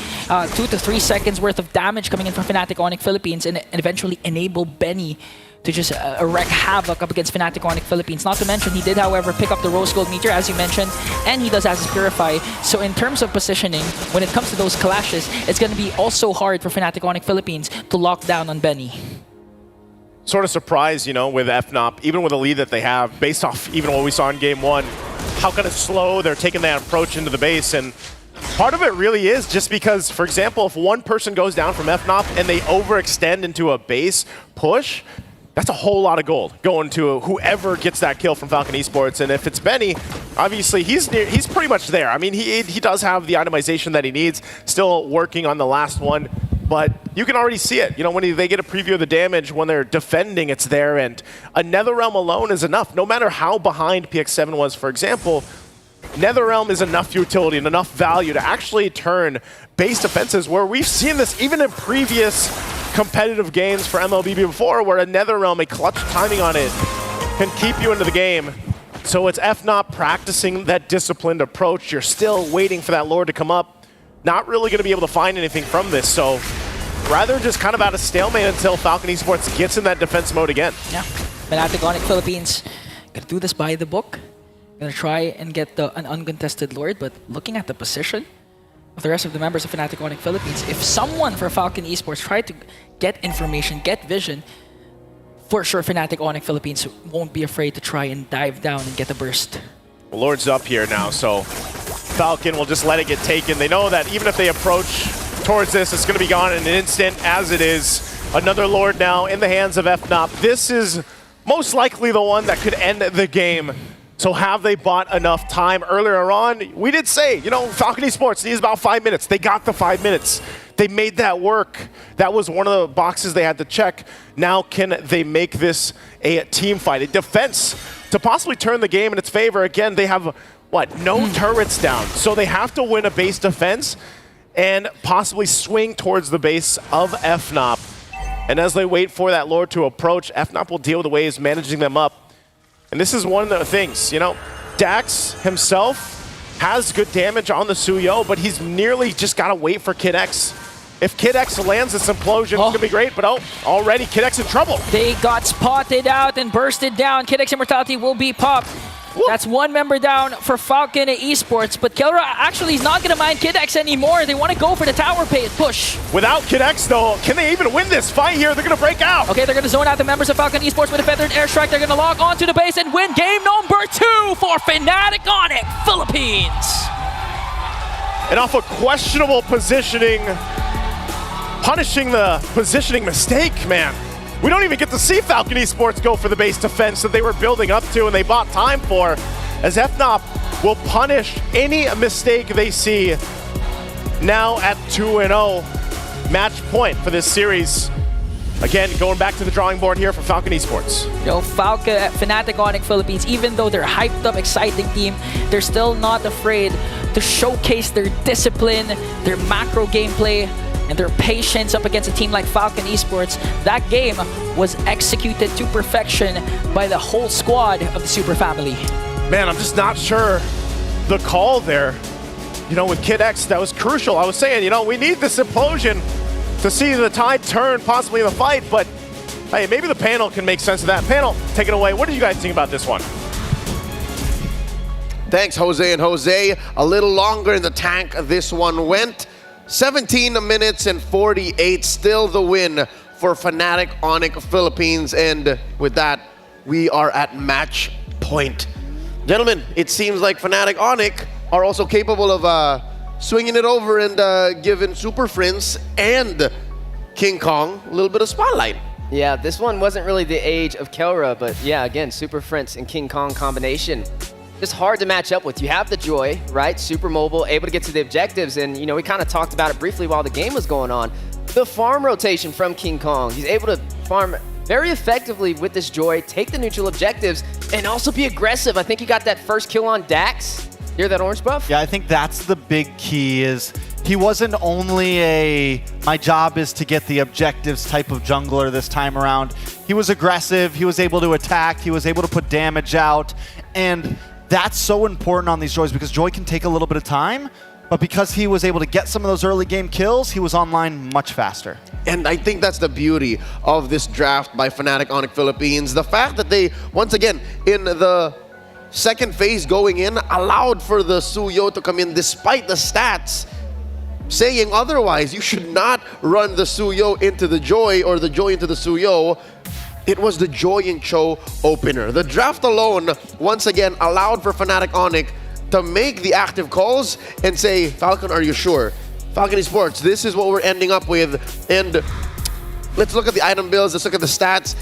to 3 seconds worth of damage coming in from Fnatic Onyx Philippines and eventually enable Benny to just wreak havoc up against Fnatic Onyx Philippines. Not to mention, he did, however, pick up the Rose Gold Meteor, as you mentioned, and he does have his Purify. So in terms of positioning, when it comes to those clashes, it's going to be also hard for Fnatic Onyx Philippines to lock down on Benny. Sort of surprised, you know, with FNOP, even with the lead that they have, based off even what we saw in Game 1, how kind of slow they're taking that approach into the base. And part of it really is just because, for example, if one person goes down from FNOP and they overextend into a base push, that's a whole lot of gold going to whoever gets that kill from Falcon Esports. And if it's Benny, obviously he's pretty much there. I mean, he does have the itemization that he needs, still working on the last one. but you can already see it. You know, when they get a preview of the damage, when they're defending, it's there, and a Netherrealm alone is enough. No matter how behind PX7 was, for example, Netherrealm is enough utility and enough value to actually turn base defenses, where we've seen this even in previous competitive games for MLBB before, where a Netherrealm, a clutch timing on it, can keep you into the game. So it's FNOP practicing that disciplined approach. You're still waiting for that Lord to come up. Not really going to be able to find anything from this, so rather just kind of out of stalemate until Falcon Esports gets in that defense mode again. Yeah, Fnatic Onyx Philippines gonna do this by the book. Gonna try and get an uncontested Lord, but looking at the position of the rest of the members of Fnatic Onyx Philippines, if someone for Falcon Esports tried to get information, get vision, for sure Fnatic Onyx Philippines won't be afraid to try and dive down and get the burst. Well, Lord's up here now, so Falcon will just let it get taken. They know that even if they approach towards this, it's going to be gone in an instant, as it is. Another Lord now in the hands of FNOP. This is most likely the one that could end the game. So have they bought enough time earlier on? We did say, you know, Falcon Esports needs about 5 minutes. They got the 5 minutes. They made that work. That was one of the boxes they had to check. Now can they make this a team fight, a defense to possibly turn the game in its favor? Again, they have, what, no turrets down. So they have to win a base defense and possibly swing towards the base of FNOP. And as they wait for that Lord to approach, FNOP will deal with the ways managing them up. And this is one of the things, you know, Dax himself has good damage on the Suyo, but he's nearly just got to wait for Kid X. If Kid X lands this implosion, it's going to be great, but already Kid X in trouble. They got spotted out and bursted down. Kid X Immortality will be popped. Whoop. That's one member down for Falcon Esports, but Kelra actually is not going to mind Kid X anymore. They want to go for the tower push. Without Kid X, though, can they even win this fight here? They're going to break out. Okay, they're going to zone out the members of Falcon Esports with a feathered airstrike. They're going to log onto the base and win game number 2 for Fnatic Onyx Philippines. And off a questionable positioning, punishing the positioning mistake, man. We don't even get to see Falcon Esports go for the base defense that they were building up to and they bought time for, as FNOP will punish any mistake they see. Now at 2-0, match point for this series. Again, going back to the drawing board here for Falcon Esports. Yo, Fnatic Onyx Philippines, even though they're hyped up, exciting team, they're still not afraid to showcase their discipline, their macro gameplay, and their patience up against a team like Falcon Esports. That game was executed to perfection by the whole squad of the Super Family. Man, I'm just not sure the call there. You know, with Kid X, that was crucial. I was saying, you know, we need this implosion to see the tide turn possibly in the fight, but hey, maybe the panel can make sense of that. Panel, take it away. What did you guys think about this one? Thanks, Jose and Jose. A little longer in the tank this one went. 17 minutes and 48, still the win for Fnatic Onyx Philippines. And with that, we are at match point. Gentlemen, it seems like Fnatic Onyx are also capable of swinging it over and giving Super Friends and King Kong a little bit of spotlight. Yeah, this one wasn't really the age of Kelra, but yeah, again, Super Friends and King Kong combination. Just hard to match up with. You have the Joy, right? Super mobile, able to get to the objectives, and you know, we kind of talked about it briefly while the game was going on. The farm rotation from King Kong. He's able to farm very effectively with this Joy, take the neutral objectives, and also be aggressive. I think he got that first kill on Dax. Hear that orange buff? Yeah, I think that's the big key is he wasn't only a my job is to get the objectives type of jungler this time around. He was aggressive, he was able to attack, he was able to put damage out, and that's so important on these Joys because Joy can take a little bit of time, but because he was able to get some of those early game kills, he was online much faster. And I think that's the beauty of this draft by Fnatic Onyx Philippines. The fact that they, once again, in the second phase going in, allowed for the Suyo to come in despite the stats saying otherwise. You should not run the Suyo into the Joy or the Joy into the Suyo. It was the Joy and Cho opener. The draft alone, once again, allowed for Fnatic Onyx to make the active calls and say, Falcon, are you sure? Falcon Esports, this is what we're ending up with. And let's look at the item builds, let's look at the stats.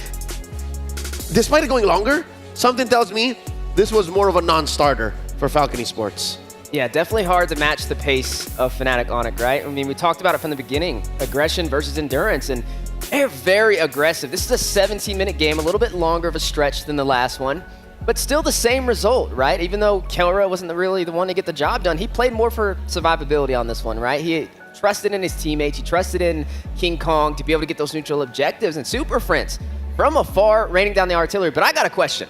Despite it going longer, something tells me this was more of a non-starter for Falcon Esports. Yeah, definitely hard to match the pace of Fnatic Onyx, right? I mean, we talked about it from the beginning. Aggression versus endurance, and they're very aggressive. This is a 17-minute game, a little bit longer of a stretch than the last one, but still the same result, right? Even though Kelra wasn't really the one to get the job done, he played more for survivability on this one, right? He trusted in his teammates, he trusted in King Kong to be able to get those neutral objectives, and Super Friends from afar raining down the artillery. But I got a question.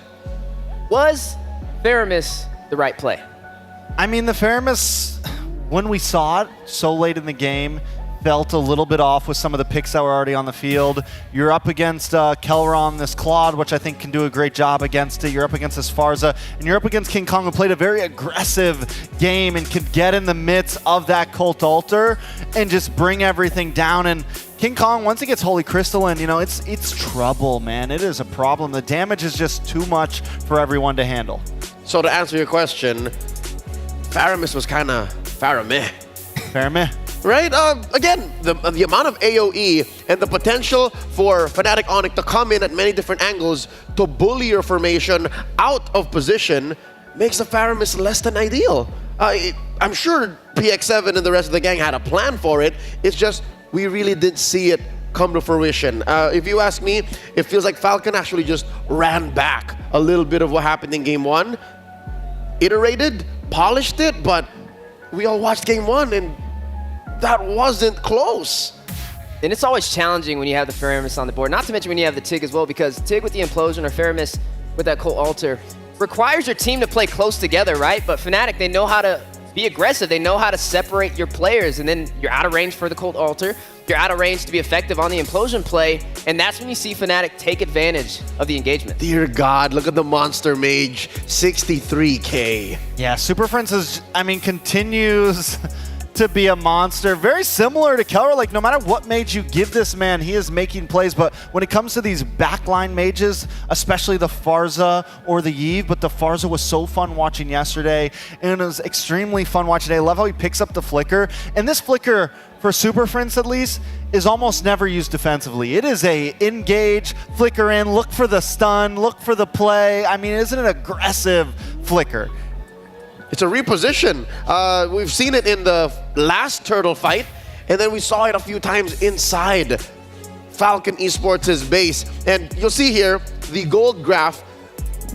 Was Faramis the right play? I mean, the Faramis, when we saw it so late in the game, felt a little bit off with some of the picks that were already on the field. You're up against Kelra on this Claude, which I think can do a great job against it. You're up against this Farza, and you're up against King Kong, who played a very aggressive game and can get in the midst of that Cult Altar and just bring everything down. And King Kong, once he gets Holy Crystalline, you know, it's trouble, man. It is a problem. The damage is just too much for everyone to handle. So to answer your question, Faramis was kind of Farameh. Farameh. Right? Again, the amount of AoE and the potential for Fnatic Onyx to come in at many different angles to bully your formation out of position makes the Faramis less than ideal. I'm sure PX7 and the rest of the gang had a plan for it. It's just we really didn't see it come to fruition. If you ask me, it feels like Falcon actually just ran back a little bit of what happened in Game 1, iterated, polished it, but we all watched Game 1 and that wasn't close. And it's always challenging when you have the Faramis on the board, not to mention when you have the Tig as well, because Tig with the Implosion or Faramis with that Cult Altar requires your team to play close together, right? But Fnatic, they know how to be aggressive. They know how to separate your players, and then you're out of range for the Cult Altar. You're out of range to be effective on the Implosion play, and that's when you see Fnatic take advantage of the engagement. Dear God, look at the Monster Mage, 63K. Yeah, Super Friends is, I mean, continues to be a monster. Very similar to Kelra. Like, no matter what mage you give this man, he is making plays. But when it comes to these backline mages, especially the Farza or the Yve, but the Farza was so fun watching yesterday, and it was extremely fun watching today. I love how he picks up the Flicker. And this Flicker, for Super Friends at least, is almost never used defensively. It is a engage, flicker in, look for the stun, look for the play. I mean, it isn't an aggressive Flicker. It's a reposition. We've seen it in the last Turtle fight, and then we saw it a few times inside Falcon Esports' base. And you'll see here, the gold graph,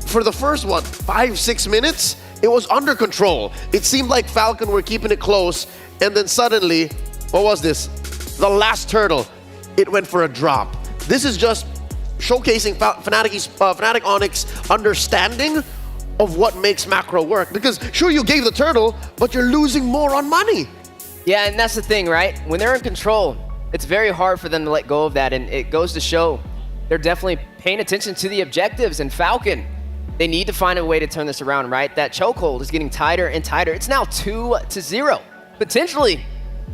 for the first, 5-6 minutes, it was under control. It seemed like Falcon were keeping it close, and then suddenly, what was this? The last Turtle, it went for a drop. This is just showcasing Fnatic Onyx understanding of what makes macro work. Because sure, you gave the turtle, but you're losing more on money. Yeah, and that's the thing, right? When they're in control, it's very hard for them to let go of that, and it goes to show they're definitely paying attention to the objectives. And Falcon, they need to find a way to turn this around, right? That chokehold is getting tighter and tighter. It's now 2-0. Potentially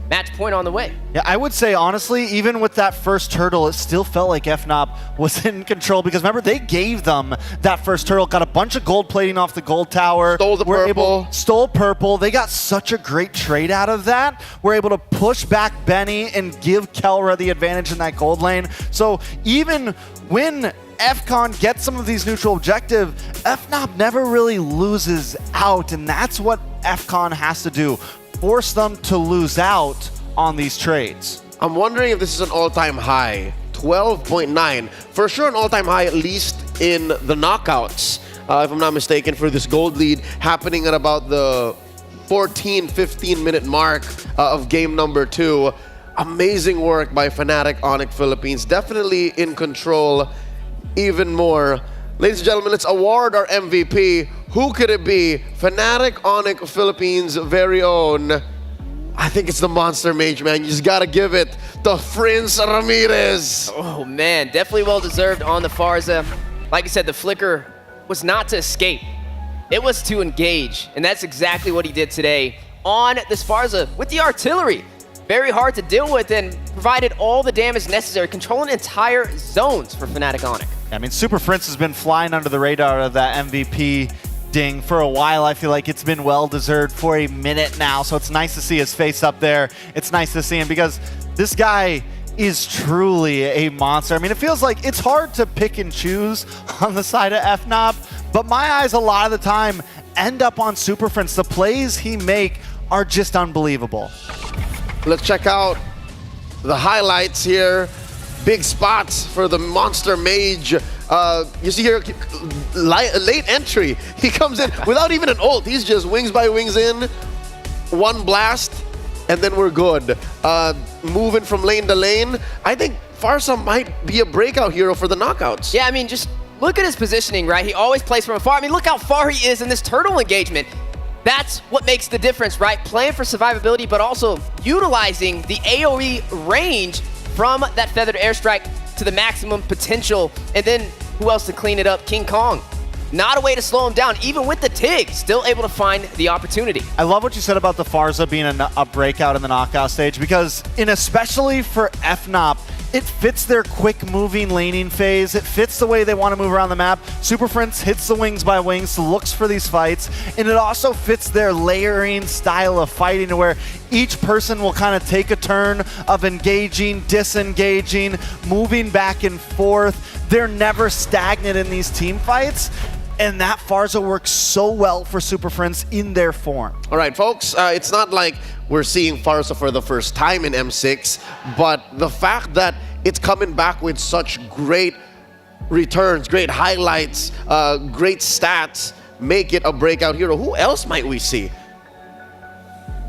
match point on the way. Yeah, I would say, honestly, even with that first turtle, it still felt like FNOP was in control, because remember, they gave them that first turtle, got a bunch of gold plating off the gold tower. Stole the purple. Stole purple. They got such a great trade out of that. We're able to push back Benny and give Kelra the advantage in that gold lane. So even when FCon gets some of these neutral objectives, FNOP never really loses out, and that's what FCon has to do. Force them to lose out on these trades. I'm wondering if this is an all-time high. 12.9. For sure an all-time high, at least in the knockouts, if I'm not mistaken, for this gold lead happening at about the 15 minute mark of game number 2. Amazing work by Fnatic Onyx Philippines. Definitely in control even more. Ladies and gentlemen, let's award our MVP. Who could it be? Fnatic Onyx Philippines' very own. I think it's the Monster Mage, man. You just gotta give it to Prince Ramirez. Oh man, definitely well deserved on the Farza. Like I said, the Flicker was not to escape. It was to engage, and that's exactly what he did today on this Farza with the artillery. Very hard to deal with, and provided all the damage necessary, controlling entire zones for Fnatic Onyx. I mean, Super Prince has been flying under the radar of that MVP ding for a while. I feel like it's been well-deserved for a minute now, so it's nice to see his face up there. It's nice to see him, because this guy is truly a monster. I mean, it feels like it's hard to pick and choose on the side of FNOP, but my eyes, a lot of the time, end up on Super Friends. The plays he make are just unbelievable. Let's check out the highlights here. Big spots for the Monster Mage. You see here, late entry. He comes in without even an ult. He's just wings by wings in, one blast, and then we're good. Moving from lane to lane. I think Farsa might be a breakout hero for the knockouts. Yeah, I mean, just look at his positioning, right? He always plays from afar. I mean, look how far he is in this turtle engagement. That's what makes the difference, right? Playing for survivability, but also utilizing the AoE range from that feathered airstrike to the maximum potential. And then who else to clean it up? King Kong. Not a way to slow him down, even with the TIG, still able to find the opportunity. I love what you said about the Farsa being a breakout in the knockout stage, because especially for FNOP, it fits their quick-moving laning phase. It fits the way they want to move around the map. Super Friends hits the wings by wings, looks for these fights, and it also fits their layering style of fighting to where each person will kind of take a turn of engaging, disengaging, moving back and forth. They're never stagnant in these team fights, and that Farsa works so well for Super Friends in their form. All right, folks, it's not like we're seeing Farsa for the first time in M6, but the fact that it's coming back with such great returns, great highlights, great stats, make it a breakout hero. Who else might we see?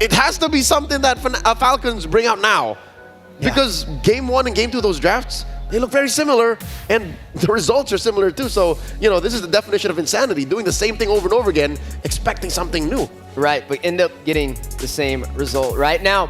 It has to be something that Falcons bring out now. Because Game 1 and Game 2 of those drafts, they look very similar, and the results are similar too. So, this is the definition of insanity, doing the same thing over and over again, expecting something new. Right, but end up getting the same result, right? Now,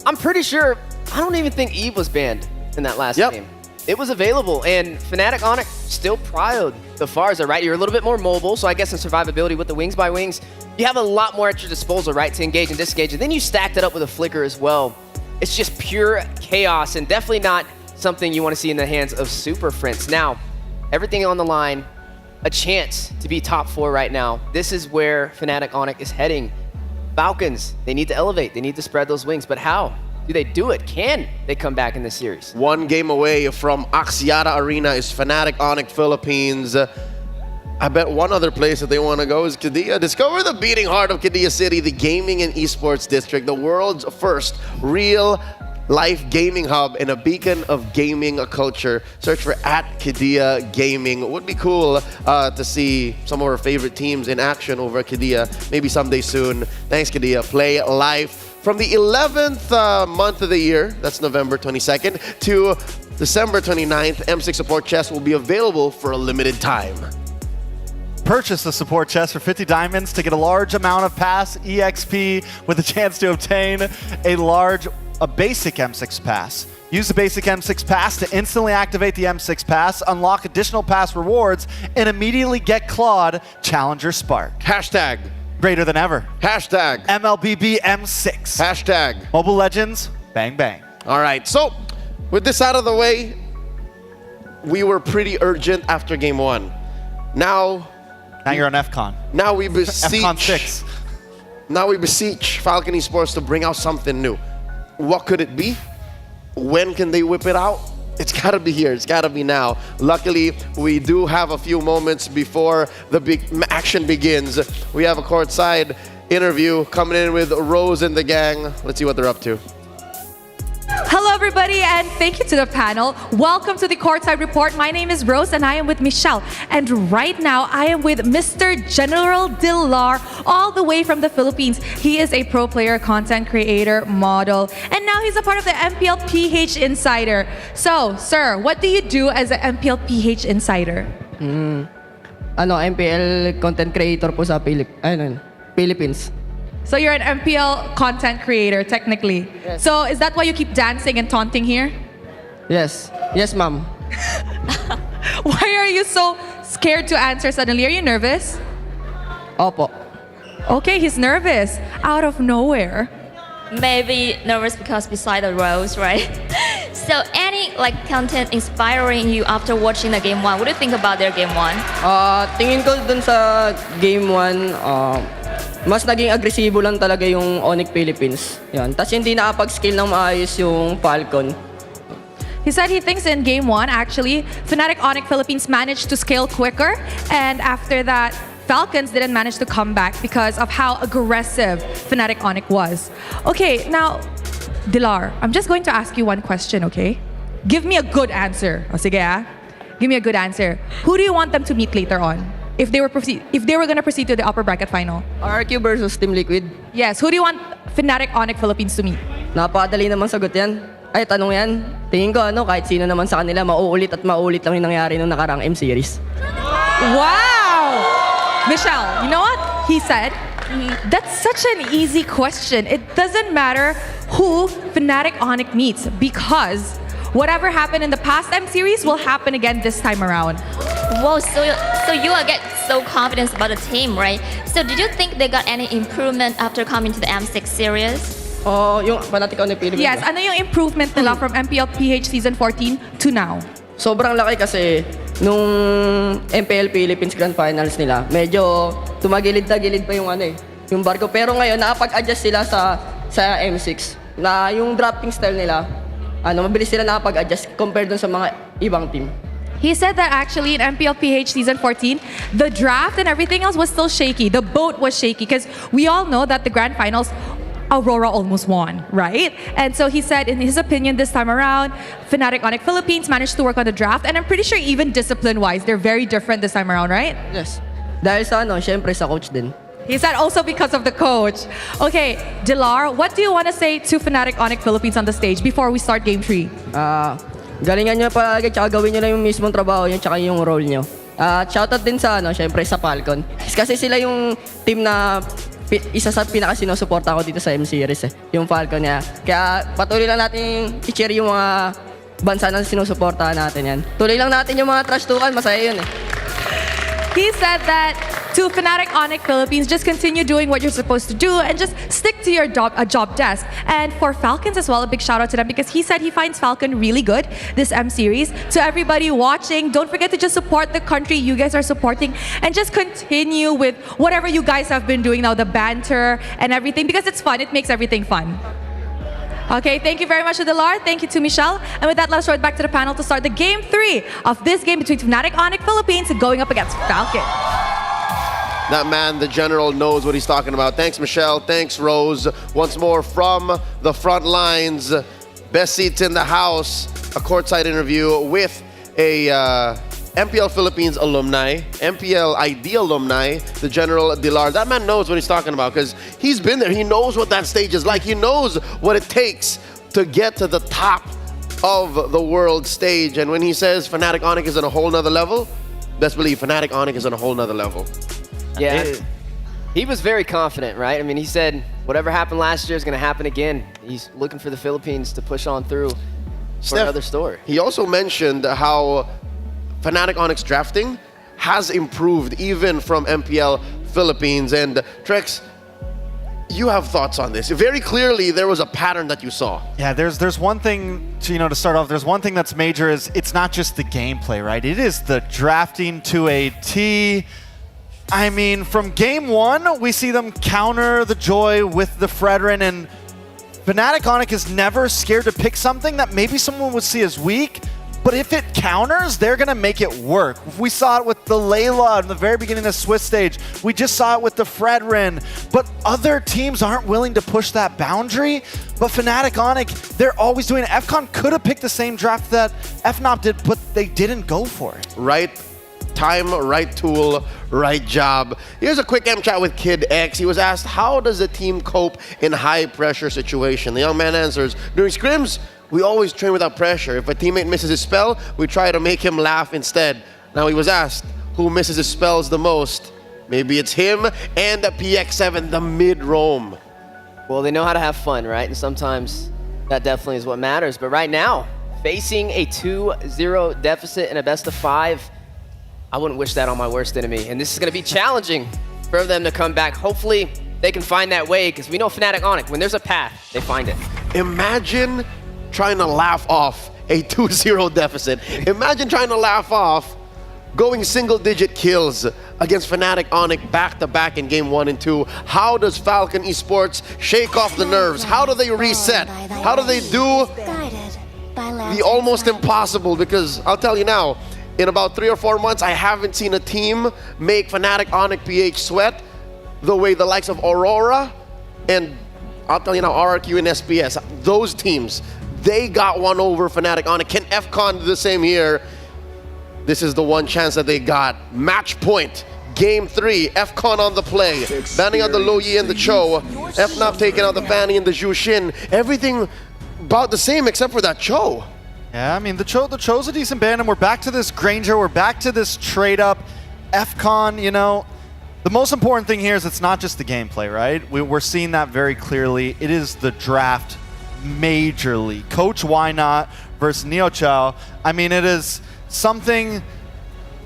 I'm pretty sure, I don't even think Eve was banned in that last game. It was available, and Fnatic Onyx still prioed the Farsa, right? You're a little bit more mobile, so I guess in survivability with the wings by wings, you have a lot more at your disposal, right, to engage and disengage, and then you stacked it up with a flicker as well. It's just pure chaos, and definitely not something you want to see in the hands of Super Friends. Now, everything on the line, a chance to be top 4 right now. This is where Fnatic Onyx is heading. Falcons, they need to elevate. They need to spread those wings. But how do they do it? Can they come back in this series? One game away from Axiata Arena is Fnatic Onyx Philippines. I bet one other place that they want to go is Qiddiya. Discover the beating heart of Qiddiya City, the gaming and esports district, the world's first real life gaming hub and a beacon of gaming culture. Search for @Qiddiya Gaming. It would be cool to see some of our favorite teams in action over at Qiddiya. Maybe someday soon. Thanks, Qiddiya. Play live from the 11th month of the year, that's November 22nd, to December 29th. M6 support chest will be available for a limited time. Purchase the support chest for 50 diamonds to get a large amount of pass EXP with a chance to obtain a basic M6 pass. Use the basic M6 pass to instantly activate the M6 pass, unlock additional pass rewards, and immediately get Claude Challenger Spark. Hashtag greater than ever. Hashtag MLBB M6. Hashtag Mobile Legends, bang bang. All right, so with this out of the way, we were pretty urgent after Game 1. Now you're on FCON. Now we beseech FCON 6. Now we beseech Falcon Esports to bring out something new. What could it be? When can they whip it out? It's gotta be here, it's gotta be now. Luckily, we do have a few moments before the big action begins. We have a courtside interview coming in with Rose and the gang. Let's see what they're up to. Hello, everybody, and thank you to the panel. Welcome to the Courtside Report. My name is Rose, and I am with Michelle. And right now, I am with Mr. General Dilar, all the way from the Philippines. He is a pro player, content creator, model, and now he's a part of the MPL PH Insider. So, sir, what do you do as an MPL PH Insider? MPL content creator po sa Philippines. So you're an MPL content creator, technically. Yes. So is that why you keep dancing and taunting here? Yes. Yes, ma'am. Why are you so scared to answer suddenly? Are you nervous? Opo. Okay, he's nervous. Out of nowhere. Maybe nervous because beside the roles, right? So any content inspiring you after watching the Game 1? What do you think about their Game 1? Tingin ko dun sa Game 1, mas naging agresibo lang talaga yung Onyx Philippines. Yan. Tapos hindi nakapag-scale ng maayos yung Falcon. He said he thinks in Game 1, actually, Fnatic Onyx Philippines managed to scale quicker. And after that, Falcons didn't manage to come back because of how aggressive Fnatic Onyx was. Okay, now, Dilar, I'm just going to ask you one question, okay? Give me a good answer. O sige ah. Give me a good answer. Who do you want them to meet later on? If they were going to proceed to the upper bracket final? RQ versus Team Liquid. Yes, who do you want Fnatic Onyx Philippines to meet? Napakadali naman sagot yan. Ay, tanong yan. Tingin ko, kahit sino naman sa kanila, mauulit at mauulit lang yung nangyari nung nakaraang M-Series. Wow! Michelle, you know what he said? That's such an easy question. It doesn't matter who Fnatic Onyx meets because whatever happened in the past M-Series will happen again this time around. Whoa, so you are get so confident about the team, right? So did you think they got any improvement after coming to the M6 series? Oh, yung Fnatic Onyx Philippines. Yes, ano yung improvement nila from MPLPH Season 14 to now? Sobrang laki kasi nung MPL Philippines Grand Finals nila, medyo tumagilid na gilid pa yung yung barko. Pero ngayon, nakapag-adjust sila sa M6 na yung drafting style nila, mabilis sila nakapag-adjust compared dun sa mga ibang team. He said that actually in MPLPH Season 14, the draft and everything else was still shaky. The boat was shaky because we all know that the Grand Finals, Aurora almost won, right? And so he said, in his opinion, this time around, Fnatic Onyx Philippines managed to work on the draft, and I'm pretty sure even discipline-wise, they're very different this time around, right? Yes. Dahil sa syempre sa coach din. He said also because of the coach. Okay, Dilar, what do you want to say to Fnatic Onyx Philippines on the stage before we start Game 3? Galingan nyo palagi, tsaka gawin nyo lang yung mismong trabaho nyo, tsaka yung role nyo. Shoutout din sa, syempre sa Falcon. Kasi sila yung team na isa sa pinaka-sinusuporta ko dito sa M-Series yung Falcon niya. Kaya patuloy lang natin i-cheer yung mga bansa na sinusuportahan natin yan. Tuloy lang natin yung mga trash talkan, masaya yun He said that to Fnatic Onyx Philippines, just continue doing what you're supposed to do and just stick to your job desk. And for Falcons as well, a big shout out to them because he said he finds Falcon really good this M-Series. To everybody watching, don't forget to just support the country you guys are supporting and just continue with whatever you guys have been doing now, the banter and everything, because it's fun. It makes everything fun. Okay, thank you very much to Dilar. Thank you to Michelle. And with that, let's throw it back to the panel to start the Game 3 of this game between Fnatic Onyx Philippines going up against Falcon. That man, the general, knows what he's talking about. Thanks, Michelle. Thanks, Rose. Once more from the front lines, best seats in the house, a courtside interview with a MPL Philippines alumni, MPL ID alumni, the general Dilar. That man knows what he's talking about because he's been there. He knows what that stage is like. He knows what it takes to get to the top of the world stage. And when he says Fnatic Onyx is on a whole nother level, best believe Fnatic Onyx is on a whole nother level. Yeah, he was very confident, right? I mean, he said whatever happened last year is going to happen again. He's looking for the Philippines to push on through for another story. He also mentioned how Fnatic Onyx drafting has improved even from MPL Philippines. And Trex, you have thoughts on this. Very clearly, there was a pattern that you saw. Yeah, there's one thing to start off. There's one thing that's major is it's not just the gameplay, right? It is the drafting to a T. I mean, from game one, we see them counter the Joy with the Fredrin, and Fnatic Onyx is never scared to pick something that maybe someone would see as weak, but if it counters, they're going to make it work. We saw it with the Layla in the very beginning of the Swiss stage. We just saw it with the Fredrin, but other teams aren't willing to push that boundary. But Fnatic Onyx, they're always doing it. FCON could have picked the same draft that FNOP did, but they didn't go for it. Right time, right tool, right job. Here's a quick M-chat with Kid X. He was asked, how does the team cope in high-pressure situation? The young man answers, during scrims, we always train without pressure. If a teammate misses his spell, we try to make him laugh instead. Now he was asked, who misses his spells the most? Maybe it's him and the PX7, the mid-roam. Well, they know how to have fun, right? And sometimes that definitely is what matters. But right now, facing a 2-0 deficit in a best-of-5, I wouldn't wish that on my worst enemy. And this is going to be challenging for them to come back. Hopefully, they can find that way, because we know Fnatic Onyx, when there's a path, they find it. Imagine trying to laugh off a 2-0 deficit. Imagine trying to laugh off going single-digit kills against Fnatic Onyx back-to-back in Game 1 and 2. How does Falcon Esports shake off the nerves? How do they reset? How do they do the almost impossible? Because I'll tell you now, in about 3 or 4 months, I haven't seen a team make Fnatic, Onyx, PH sweat the way the likes of Aurora and I'll tell you now, RRQ and SPS, those teams, they got one over Fnatic, Onyx. Can FCON do the same here? This is the one chance that they got. Match point. Game 3, FCON on the play. Banning out the Lo Yi and the Cho. FNAP taking out the Fanny and the Zhu Xin. Everything about the same except for that Cho. Yeah, I mean, the Cho's a decent band, and we're back to this Granger, we're back to this trade-up. FCON, you know, the most important thing here is it's not just the gameplay, right? We're seeing that very clearly. It is the draft majorly. Coach Why Not versus Neo Chao. I mean, it is something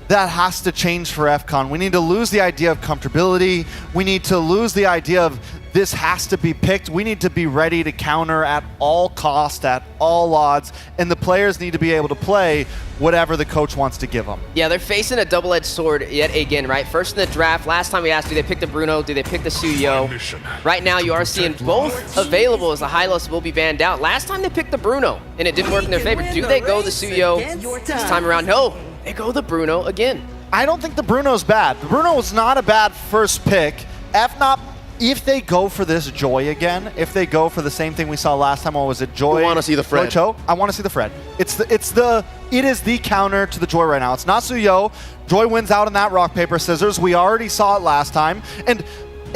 that has to change for FCON. We need to lose the idea of comfortability. We need to lose the idea of this has to be picked. We need to be ready to counter at all cost, at all odds, and the players need to be able to play whatever the coach wants to give them. Yeah, they're facing a double-edged sword yet again, right? First in the draft, last time we asked, do they pick the Bruno, do they pick the Suyo? Right now, you are seeing both available as the Hylos will be banned out. Last time they picked the Bruno, and it didn't work in their favor. Do they go the Suyo this time around? No, they go the Bruno again. I don't think the Bruno's bad. The Bruno was not a bad first pick. FNOP, if they go for this Joy again, if they go for the same thing we saw last time, what was it, Joy? I want to see the Fred. Cho? I want to see the Fred. It is the counter to the Joy right now. It's not Suyo. Joy wins out in that rock, paper, scissors. We already saw it last time. And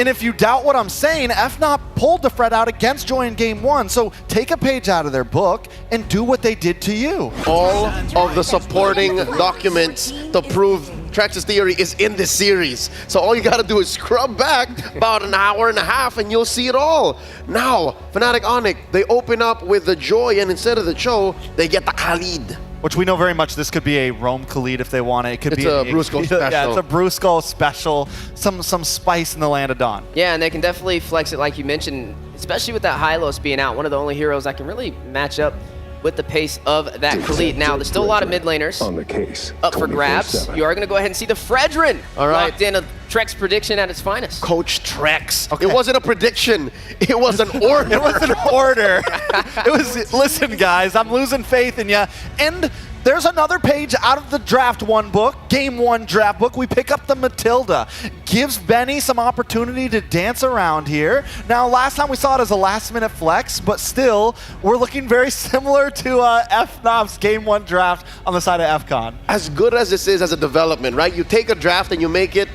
if you doubt what I'm saying, FNOP pulled the Fred out against Joy in game 1. So take a page out of their book and do what they did to you. All of the supporting documents to prove Trex's theory is in this series. So all you gotta do is scrub back about an hour and a half and you'll see it all. Now, Fnatic Onyx, they open up with the Joy and instead of the Cho, they get the Khalid. Which we know very much this could be a Roam Khalid if they want it. It could be a Brusco special. Yeah, it's a Brusco special. Some spice in the land of Dawn. Yeah, and they can definitely flex it like you mentioned, especially with that Hylos being out. One of the only heroes that can really match up with the pace of that Khalid. Now, there's still a lot of mid laners on the case. Up for grabs. You are going to go ahead and see the Fredrin locked in, a Trex prediction at its finest. Coach Trex. Okay. It wasn't a prediction. It was an order. It was an order. It was, listen, guys, I'm losing faith in you. And there's another page out of the draft 1 book, game 1 draft book. We pick up the Matilda. Gives Benny some opportunity to dance around here. Now, last time we saw it as a last-minute flex, but still, we're looking very similar to FNOP's game 1 draft on the side of FCON. As good as this is as a development, right? You take a draft and you make it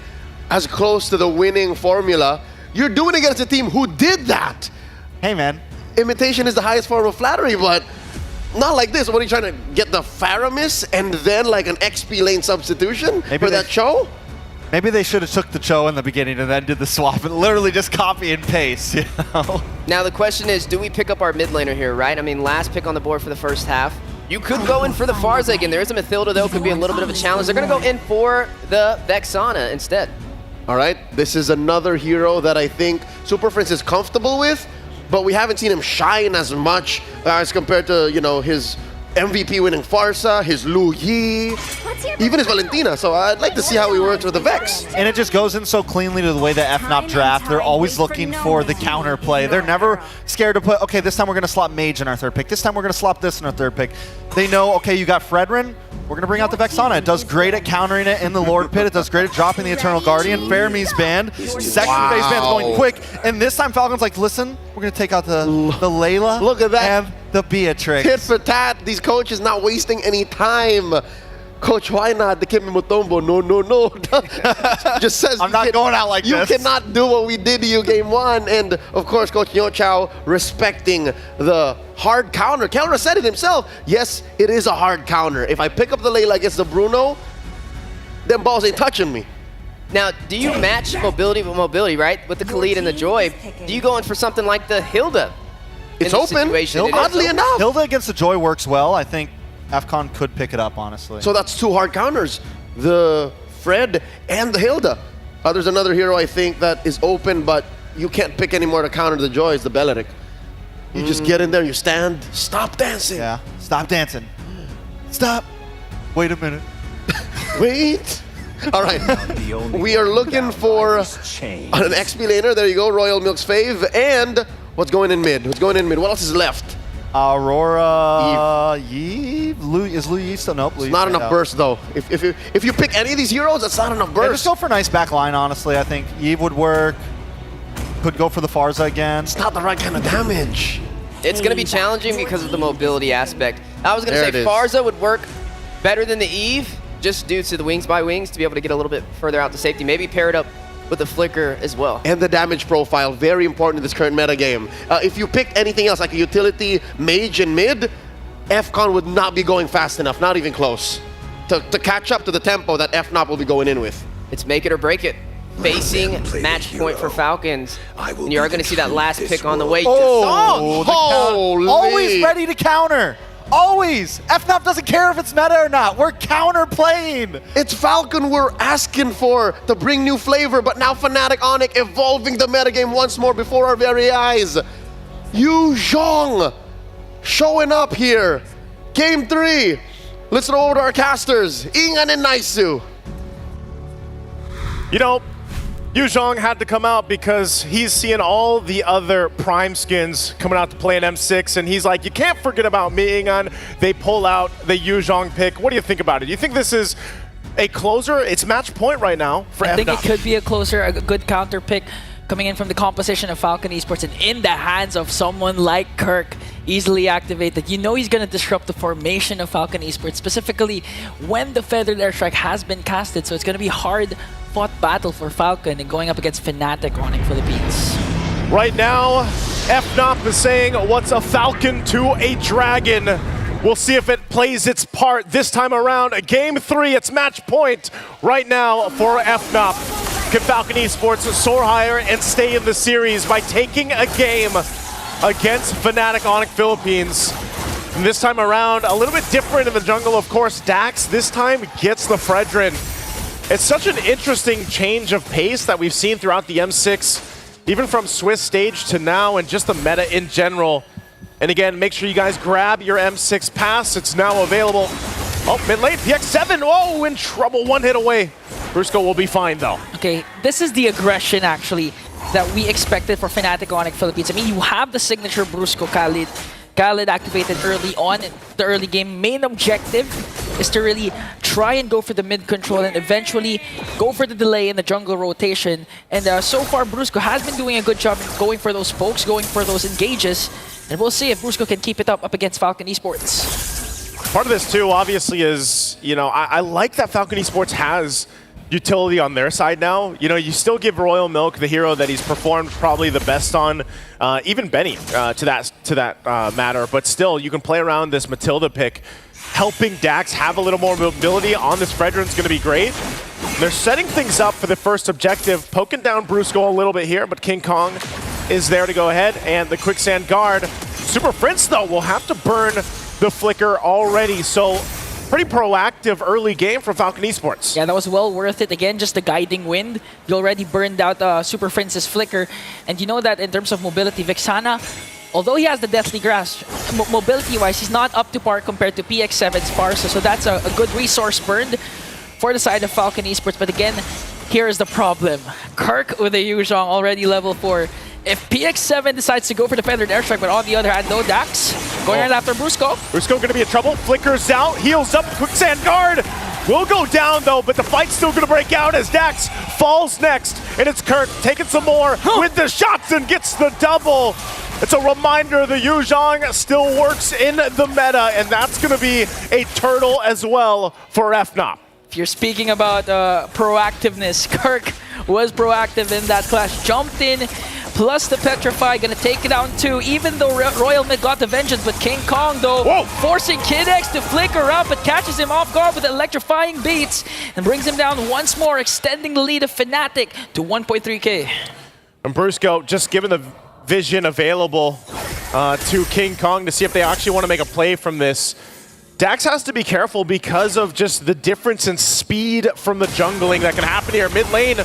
as close to the winning formula. You're doing it against a team who did that. Hey, man. Imitation is the highest form of flattery, but not like this. What are you trying to get the Faramis and then like an XP lane substitution for that Cho? Maybe they should have took the Cho in the beginning and then did the swap and literally just copy and paste, you know? Now the question is, do we pick up our mid laner here, right? I mean, last pick on the board for the first half. You could go in for the Farza again. There is a Mathilda though, could be a little bit of a challenge. They're gonna go in for the Vexana instead. All right, this is another hero that I think Super Prince is comfortable with, but we haven't seen him shine as much as compared to, you know, his MVP winning Farsa, his Lu Yi, even his Valentina. So I'd like to see how he works with the Vex. And it just goes in so cleanly to the way that FNOP draft. They're always looking for the counter play. They're never scared to put, okay, this time we're going to slot Mage in our 3rd pick. This time we're going to slot this in our 3rd pick. They know, okay, you got Fredrin. We're going to bring out the Vexana. It does great at countering it in the Lord Pit. It does great at dropping the Eternal Guardian. Fairme's banned. Second phase band's going quick. And this time Falcon's like, listen, we're going to take out the Layla. Look at that. And the Beatrix. Tit for tat. These coaches not wasting any time. Coach, why not? The Kimi Mutombo, no. Just says I'm not going out like this. You cannot do what we did to you game 1. And of course, Coach Neo Chao respecting the hard counter. Counter said it himself. Yes, it is a hard counter. If I pick up the Layla against the Bruno, them balls ain't touching me. Now, do you match mobility with mobility, right? With the Khalid and the Joy, do you go in for something like the Hilda? It's open, oddly enough. Hilda against the Joy works well. I think FCON could pick it up, honestly. So that's 2 hard counters, the Fred and the Hilda. There's another hero I think that is open, but you can't pick anymore to counter the Joy, is the Beleric. You just get in there, you stand, stop dancing. Yeah, stop dancing. Stop. Wait a minute. Wait. All right, we are looking for an XP laner. There you go, Royal Milk's fave. And what's going in mid? What else is left? Aurora, Eve, is Lu still? Nope. It's not enough burst though. If you pick any of these heroes, that's not enough burst. Yeah, just go for a nice back line, honestly. I think Eve would work. Could go for the Farza again. It's not the right kind of damage. It's going to be challenging because of the mobility aspect. I was going to say Farza would work better than the Eve, just due to the wings by wings to be able to get a little bit further out to safety. Maybe pair it up with the flicker as well. And the damage profile, very important in this current meta game. If you picked anything else, like a utility, mage, and mid, FCon would not be going fast enough, not even close, to catch up to the tempo that FNOP will be going in with. It's make it or break it. Facing match point for Falcons. And you are going to see that last pick on the way. Always ready to counter. Always! FNOP doesn't care if it's meta or not. We're counter-playing. It's Falcon we're asking for to bring new flavor, but now Fnatic Onic evolving the metagame once more before our very eyes. Yu Zhong showing up here. Game 3. Let's go over to our casters, Ingan and Naisu. You know, Yu Zhong had to come out because he's seeing all the other Prime skins coming out to play in M6, and he's like, you can't forget about me, Ingan. They pull out the Yu Zhong pick. What do you think about it? Do you think this is a closer? It's match point right now for FNOP. I think it could be a closer, a good counter pick coming in from the composition of Falcon Esports and in the hands of someone like Kirk, easily activated. You know he's going to disrupt the formation of Falcon Esports, specifically when the Feathered Airstrike has been casted, so it's going to be hard-fought battle for Falcon and going up against Fnatic Onic Philippines. Right now, FNOP is saying, what's a Falcon to a Dragon? We'll see if it plays its part this time around. Game 3, it's match point right now for FNOP. Can Falcon Esports soar higher and stay in the series by taking a game against Fnatic Onic Philippines? And this time around, a little bit different in the jungle, of course. Dax this time gets the Fredrin. It's such an interesting change of pace that we've seen throughout the M6, even from Swiss stage to now, and just the meta in general. And again, make sure you guys grab your M6 pass. It's now available. Oh, mid lane, PX7, oh, in trouble, one hit away. Brusco will be fine though. Okay, this is the aggression actually that we expected for Fnatic Onic Philippines. I mean, you have the signature Brusco Khalid. Khalid activated early on in the early game. Main objective is to really try and go for the mid control and eventually go for the delay in the jungle rotation. And so far, Brusco has been doing a good job going for those pokes, going for those engages. And we'll see if Brusco can keep it up against Falcon Esports. Part of this too, obviously, is, you know, I like that Falcon Esports has utility on their side now. You know, you still give Royal Milk the hero that he's performed probably the best on, even Benny to that matter, but still you can play around this Matilda pick. Helping Dax have a little more mobility on this Fredrin is going to be great. They're setting things up for the first objective, poking down Brusco a little bit here, but King Kong is there to go ahead, and the Quicksand Guard. Super Prince though will have to burn the flicker already, so pretty proactive early game from Falcon Esports. Yeah, that was well worth it. Again, just the guiding wind. You already burned out Super Prince's flicker. And you know that in terms of mobility, Vexana, although he has the Deathly Grasp, mobility-wise, he's not up to par compared to PX7's Sparsa. So that's a good resource burned for the side of Falcon Esports. But again, here is the problem. Kirk with a Yu Zhong already level 4. If PX7 decides to go for the Feathered Airstrike, but on the other hand, no Dax, going right after Brusco. Brusco going to be in trouble. Flickers out, heals up, Quicksand Guard will go down though, but the fight's still going to break out as Dax falls next. And it's Kirk taking some more with the shots and gets the double. It's a reminder the Yu Zhong still works in the meta, and that's going to be a turtle as well for FNOP. If you're speaking about proactiveness, Kirk was proactive in that clash. Jumped in, plus the Petrify, gonna take it down too, even though Royal Mid got the vengeance, but King Kong though, forcing Kid X to flicker up, but catches him off guard with electrifying beats, and brings him down once more, extending the lead of Fnatic to 1.3k. And Brusco just given the vision available to King Kong to see if they actually want to make a play from this. Dax has to be careful because of just the difference in speed from the jungling that can happen here. Mid lane,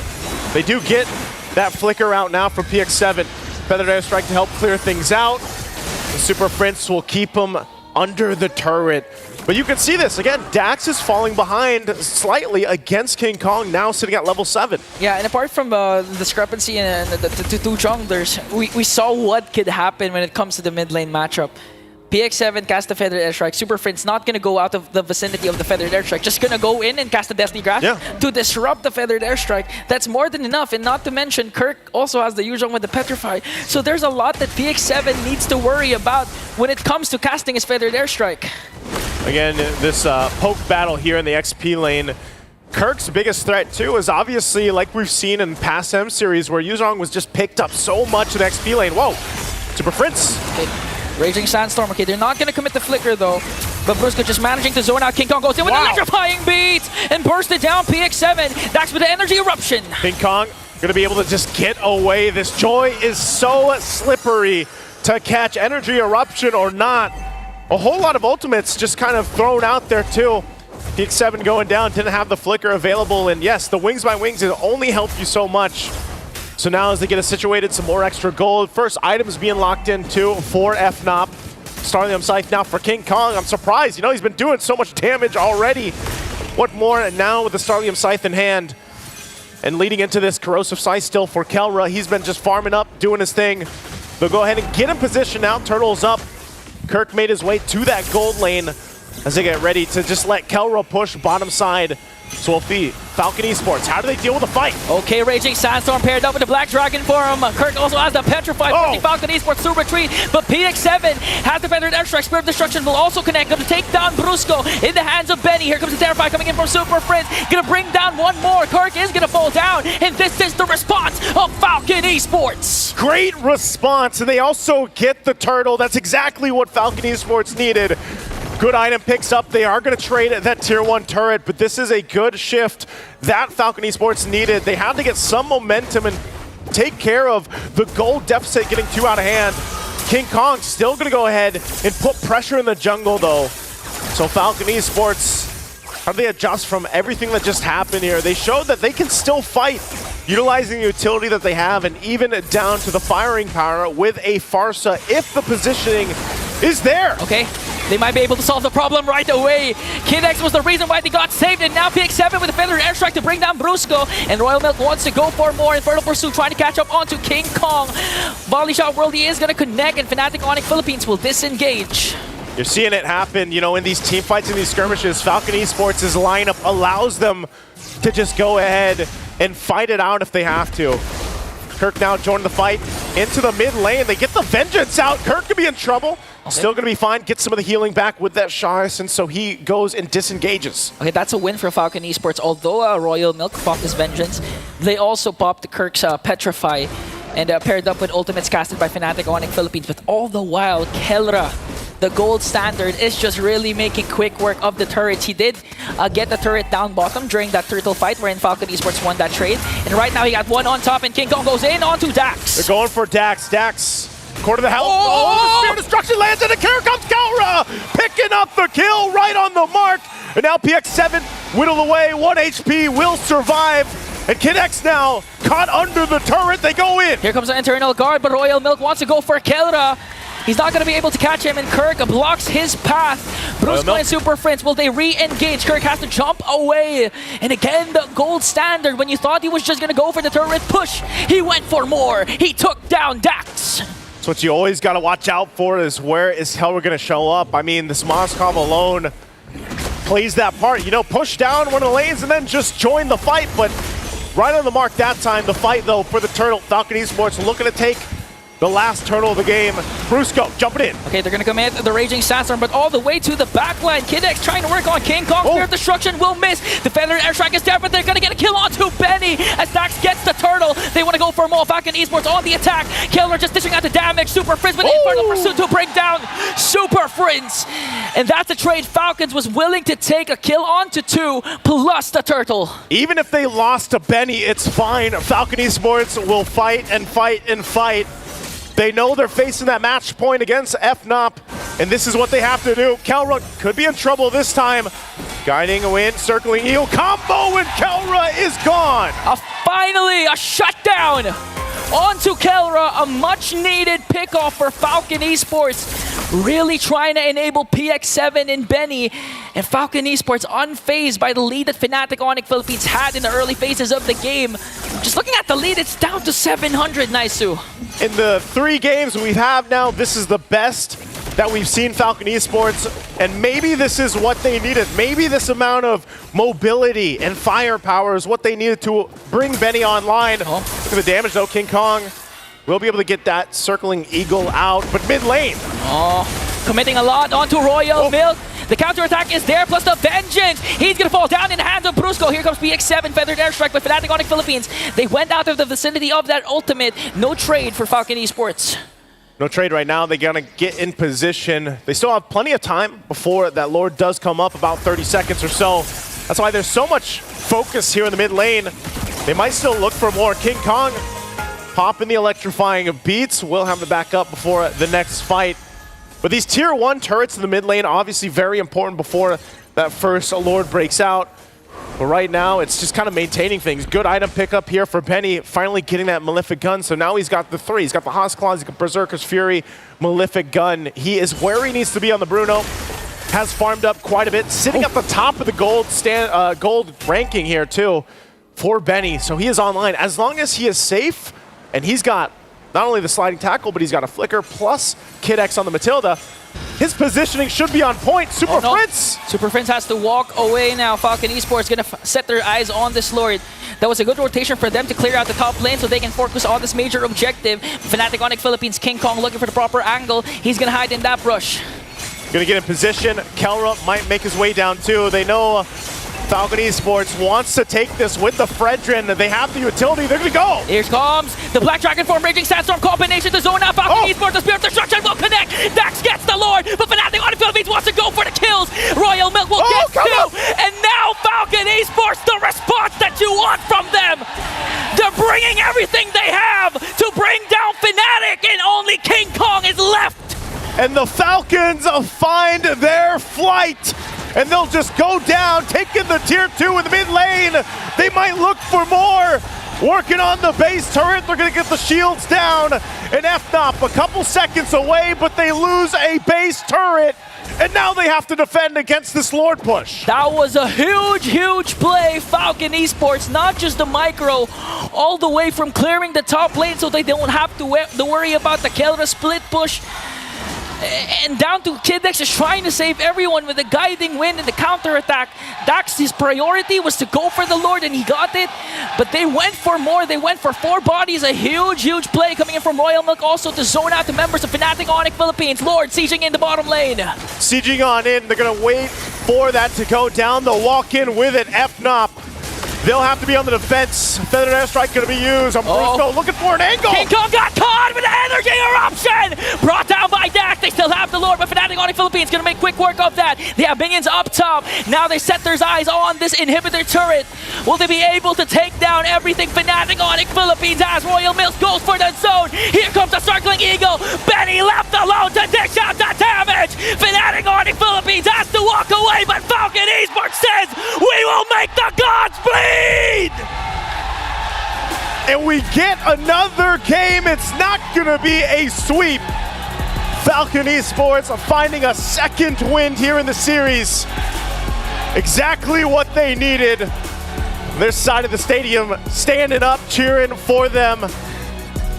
they do get that flicker out now from PX7. Feathered Airstrike to help clear things out. The Super Prince will keep him under the turret. But you can see this, again, Dax is falling behind slightly against King Kong, now sitting at level 7. Yeah, and apart from the discrepancy in the two junglers, we saw what could happen when it comes to the mid lane matchup. PX7 cast the Feathered Airstrike. Super Friend's not going to go out of the vicinity of the Feathered Airstrike. Just going to go in and cast the Destiny Grasp to disrupt the Feathered Airstrike. That's more than enough. And not to mention, Kirk also has the usual with the Petrify. So there's a lot that PX7 needs to worry about when it comes to casting his Feathered Airstrike. Again, this poke battle here in the XP lane. Kirk's biggest threat, too, is obviously, like we've seen in past M series, where Yuzong was just picked up so much in the XP lane. Whoa! Super Prince. Okay. Raging Sandstorm. Okay, they're not going to commit the Flicker, though. But Brusco just managing to zone out. King Kong goes in with an electrifying beat and burst it down. PX7. Dax with the Energy Eruption. King Kong going to be able to just get away. This Joy is so slippery to catch. Energy Eruption or not. A whole lot of ultimates just kind of thrown out there, too. PX7 going down, didn't have the Flicker available, and yes, the Wings by Wings will only help you so much. So now as they get situated, some more extra gold. First items being locked in too for FNOP. Starlium Scythe now for King Kong. I'm surprised, you know, he's been doing so much damage already. What more? And now with the Starlium Scythe in hand, and leading into this Corrosive Scythe still for Kelra. He's been just farming up, doing his thing. They'll go ahead and get in position now. Turtle's up. Kirk made his way to that gold lane as they get ready to just let Kelra push bottom side. So we'll see Falcon Esports. How do they deal with the fight? Okay, Raging Sandstorm paired up with the Black Dragon for him. Kirk also has the Petrify, forcing Falcon Esports to retreat. But PX7 has the Feathered Airstrike. Spirit of Destruction will also connect. Going to take down Brusco in the hands of Benny. Here comes the Terrify coming in from Super Friends. Going to bring down one more. Kirk is going to fall down. And this is the response of Falcon Esports. Great response. And they also get the turtle. That's exactly what Falcon Esports needed. Good item picks up. They are going to trade that tier 1 turret, but this is a good shift that Falcon Esports needed. They had to get some momentum and take care of the gold deficit getting too out of hand. King Kong still going to go ahead and put pressure in the jungle, though. So Falcon Esports, how do they adjust from everything that just happened here? They showed that they can still fight, utilizing the utility that they have, and even down to the firing power with a Farsa if the positioning is there. Okay. They might be able to solve the problem right away. Kid X was the reason why they got saved, and now PX7 with a Feathered Airstrike to bring down Brusco. And Royal Milk wants to go for more. Infernal Pursuit trying to catch up onto King Kong. Volley Shot Worldy is going to connect, and Fnatic Onyx Philippines will disengage. You're seeing it happen, you know, in these team fights and these skirmishes. Falcon Esports' lineup allows them to just go ahead and fight it out if they have to. Kirk now joined the fight into the mid lane. They get the Vengeance out. Kirk could be in trouble. Okay. Still going to be fine. Get some of the healing back with that Shires, and so he goes and disengages. Okay, that's a win for Falcon Esports. Although Royal Milk popped his Vengeance, they also popped Kirk's Petrify and paired up with ultimates casted by Fnatic Onyx Philippines. But all the while, Kelra, the gold standard, is just really making quick work of the turrets. He did get the turret down bottom during that turtle fight wherein Falcon Esports won that trade. And right now he got one on top, and King Kong goes in onto Dax. They're going for Dax. Dax, quarter of the health. Oh, the Spirit of Destruction lands, and here comes Kelra, picking up the kill right on the mark. And now PX7 whittle away. 1 HP will survive. And Kid X now caught under the turret. They go in. Here comes the internal guard, but Royal Milk wants to go for Kelra. He's not going to be able to catch him, and Kirk blocks his path. Brusco and Super Friends, will they re-engage? Kirk has to jump away. And again, the gold standard. When you thought he was just going to go for the turret push, he went for more. He took down Dax. So what you always got to watch out for is where is Kelra going to show up. I mean, this Moskov alone plays that part. You know, push down one of the lanes and then just join the fight. But right on the mark that time, the fight, though, for the turtle. Falcon Esports looking to take the last turtle of the game. Brusco jumping in. Okay, they're going to commit the Raging Sandstorm, but all the way to the backline. Kid X trying to work on King Kong. Spirit of Destruction will miss. The Feathered Airstrike is there, but they're going to get a kill onto Benny as Dax gets the turtle. They want to go for more. Falcon Esports on the attack. Killer just dishing out the damage. Super Friends with the Infernal Pursuit to bring down Super Friends. And that's a trade Falcons was willing to take a kill onto 2 plus the turtle. Even if they lost to Benny, it's fine. Falcon Esports will fight and fight and fight. They know they're facing that match point against FNOP, and this is what they have to do. Kelra could be in trouble this time. Guiding a win, circling heel combo, and Kelra is gone. Finally, a shutdown onto Kelra, a much-needed pickoff for Falcon Esports. Really trying to enable PX7 and Benny, and Falcon Esports unfazed by the lead that Fnatic Onyx Philippines had in the early phases of the game. Just looking at the lead, it's down to 700, Naisu. In the 3 games we have now, this is the best that we've seen Falcon Esports, and maybe this is what they needed. Maybe this amount of mobility and firepower is what they needed to bring Benny online. Look at the damage though, King Kong will be able to get that circling eagle out, but mid lane. Committing a lot onto Royal Milk. The counterattack is there, plus the vengeance. He's going to fall down in the hands of Brusco. Here comes PX7, Feathered Airstrike, but Fnatic Onyx Philippines, they went out of the vicinity of that ultimate. No trade for Falcon Esports. No trade right now. They're going to get in position. They still have plenty of time before that Lord does come up, about 30 seconds or so. That's why there's so much focus here in the mid lane. They might still look for more. King Kong popping the electrifying beats. Will have the backup before the next fight. But these tier 1 turrets in the mid lane, obviously very important before that first Lord breaks out. But right now, it's just kind of maintaining things. Good item pickup here for Benny, finally getting that Malefic Gun. So now he's got the 3. He's got the Haas Claws, he's got Berserker's Fury, Malefic Gun. He is where he needs to be on the Bruno. Has farmed up quite a bit, sitting at the top of the gold ranking here too for Benny. So he is online. As long as he is safe, and he's got not only the sliding tackle, but he's got a flicker plus Kid X on the Matilda. His positioning should be on point. Super Fritz! Super Fritz has to walk away now. Falcon Esports going to set their eyes on this Lord. That was a good rotation for them to clear out the top lane so they can focus on this major objective. Fnatic Onyx Philippines, King Kong looking for the proper angle. He's going to hide in that brush. Gonna get in position. Kelra might make his way down too. They know Falcon Esports wants to take this with the Fredrin. They have the utility. They're gonna go. Here comes the Black Dragon form, Raging Sandstorm combination to zone out. Falcon Esports, the Spirit of Destruction will connect. Dax gets the Lord, but Fnatic Onyx Philippines wants to go for the kills. Royal Milk will get 2. And now Falcon Esports, the response that you want from them. They're bringing everything they have to bring down Fnatic, and only King Kong is left. And the Falcons find their flight. And they'll just go down, taking the tier 2 in the mid lane. They might look for more. Working on the base turret, they're gonna get the shields down. And FNOP a couple seconds away, but they lose a base turret. And now they have to defend against this Lord push. That was a huge, huge play. Falcon Esports, not just the micro, all the way from clearing the top lane so they don't have to worry about the Kelra split push. And down to Kid X is trying to save everyone with the guiding wind and the counterattack. Dax, his priority was to go for the Lord, and he got it. But they went for more. They went for 4 bodies. A huge, huge play coming in from Royal Milk, also to zone out the members of Fnatic Onyx Philippines. Lord sieging in the bottom lane. Sieging on in. They're going to wait for that to go down. They'll walk in with it. FNOP. They'll have to be on the defense. Feathered Airstrike going to be used. Brusco looking for an angle. King Kong got caught with an energy eruption. Brought down by Dax. They still have the Lord, but Fnatic Onyx Philippines going to make quick work of that. They have minions up top. Now they set their eyes on this inhibitor turret. Will they be able to take down everything Fnatic Onyx Philippines has? Royal Milk goes for the zone. Here comes the circling eagle. Benny left alone to dish out the damage. Fnatic Onyx Philippines has to walk away, but Falcon Esports says, we will make the gods bleed. And we get another game. It's not going to be a sweep. Falcon Esports finding a second win here in the series. Exactly what they needed. Their side of the stadium standing up, cheering for them.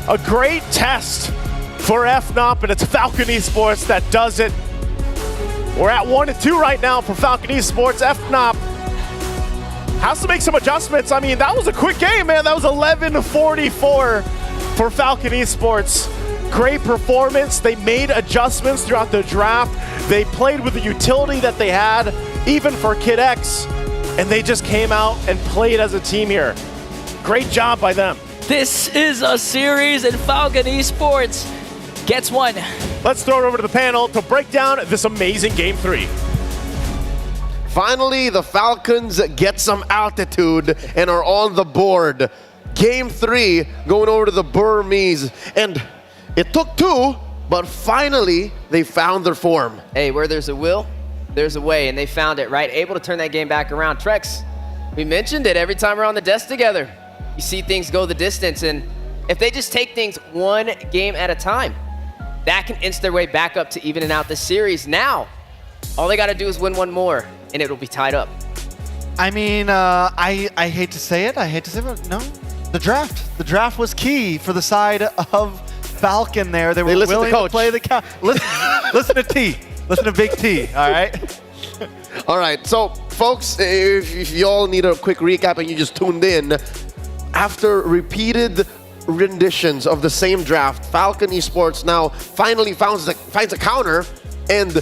A great test for FNOP, and it's Falcon Esports that does it. We're at 1-2 right now for Falcon Esports. FNOP has to make some adjustments. I mean, that was a quick game, man. That was 11-44 for Falcon Esports. Great performance. They made adjustments throughout the draft. They played with the utility that they had, even for Kid X, and they just came out and played as a team here. Great job by them. This is a series, and Falcon Esports gets one. Let's throw it over to the panel to break down this amazing Game 3. Finally, the Falcons get some altitude and are on the board. Game 3 going over to the Burmese. And it took 2, but finally they found their form. Hey, where there's a will, there's a way, and they found it, right? Able to turn that game back around. Trex, we mentioned it every time we're on the desk together. You see things go the distance, and if they just take things one game at a time, that can inch their way back up to evening out the series. Now, all they got to do is win one more, and it'll be tied up. I mean, I hate to say it. But no. The draft was key for the side of Falcon there. They were willing to play the Listen to T. Listen to Big T, all right? All right, so folks, if you all need a quick recap and you just tuned in, after repeated renditions of the same draft, Falcon Esports now finally finds a counter and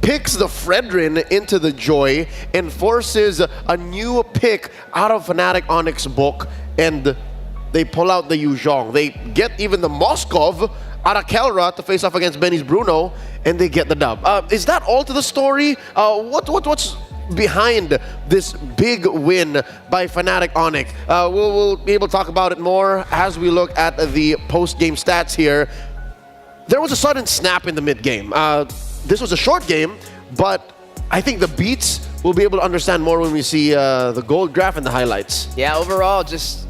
picks the Fredrin into the Joy and forces a new pick out of Fnatic Onyx book, and they pull out the Yuzhong. They get even the Moskov out of Kelra to face off against Benny's Bruno, and they get the dub. Is that all to the story? What's behind this big win by Fnatic Onyx? We'll be able to talk about it more as we look at the post-game stats here. There was a sudden snap in the mid-game. This was a short game, but I think the beats we'll be able to understand more when we see the gold graph and the highlights. Yeah, overall, just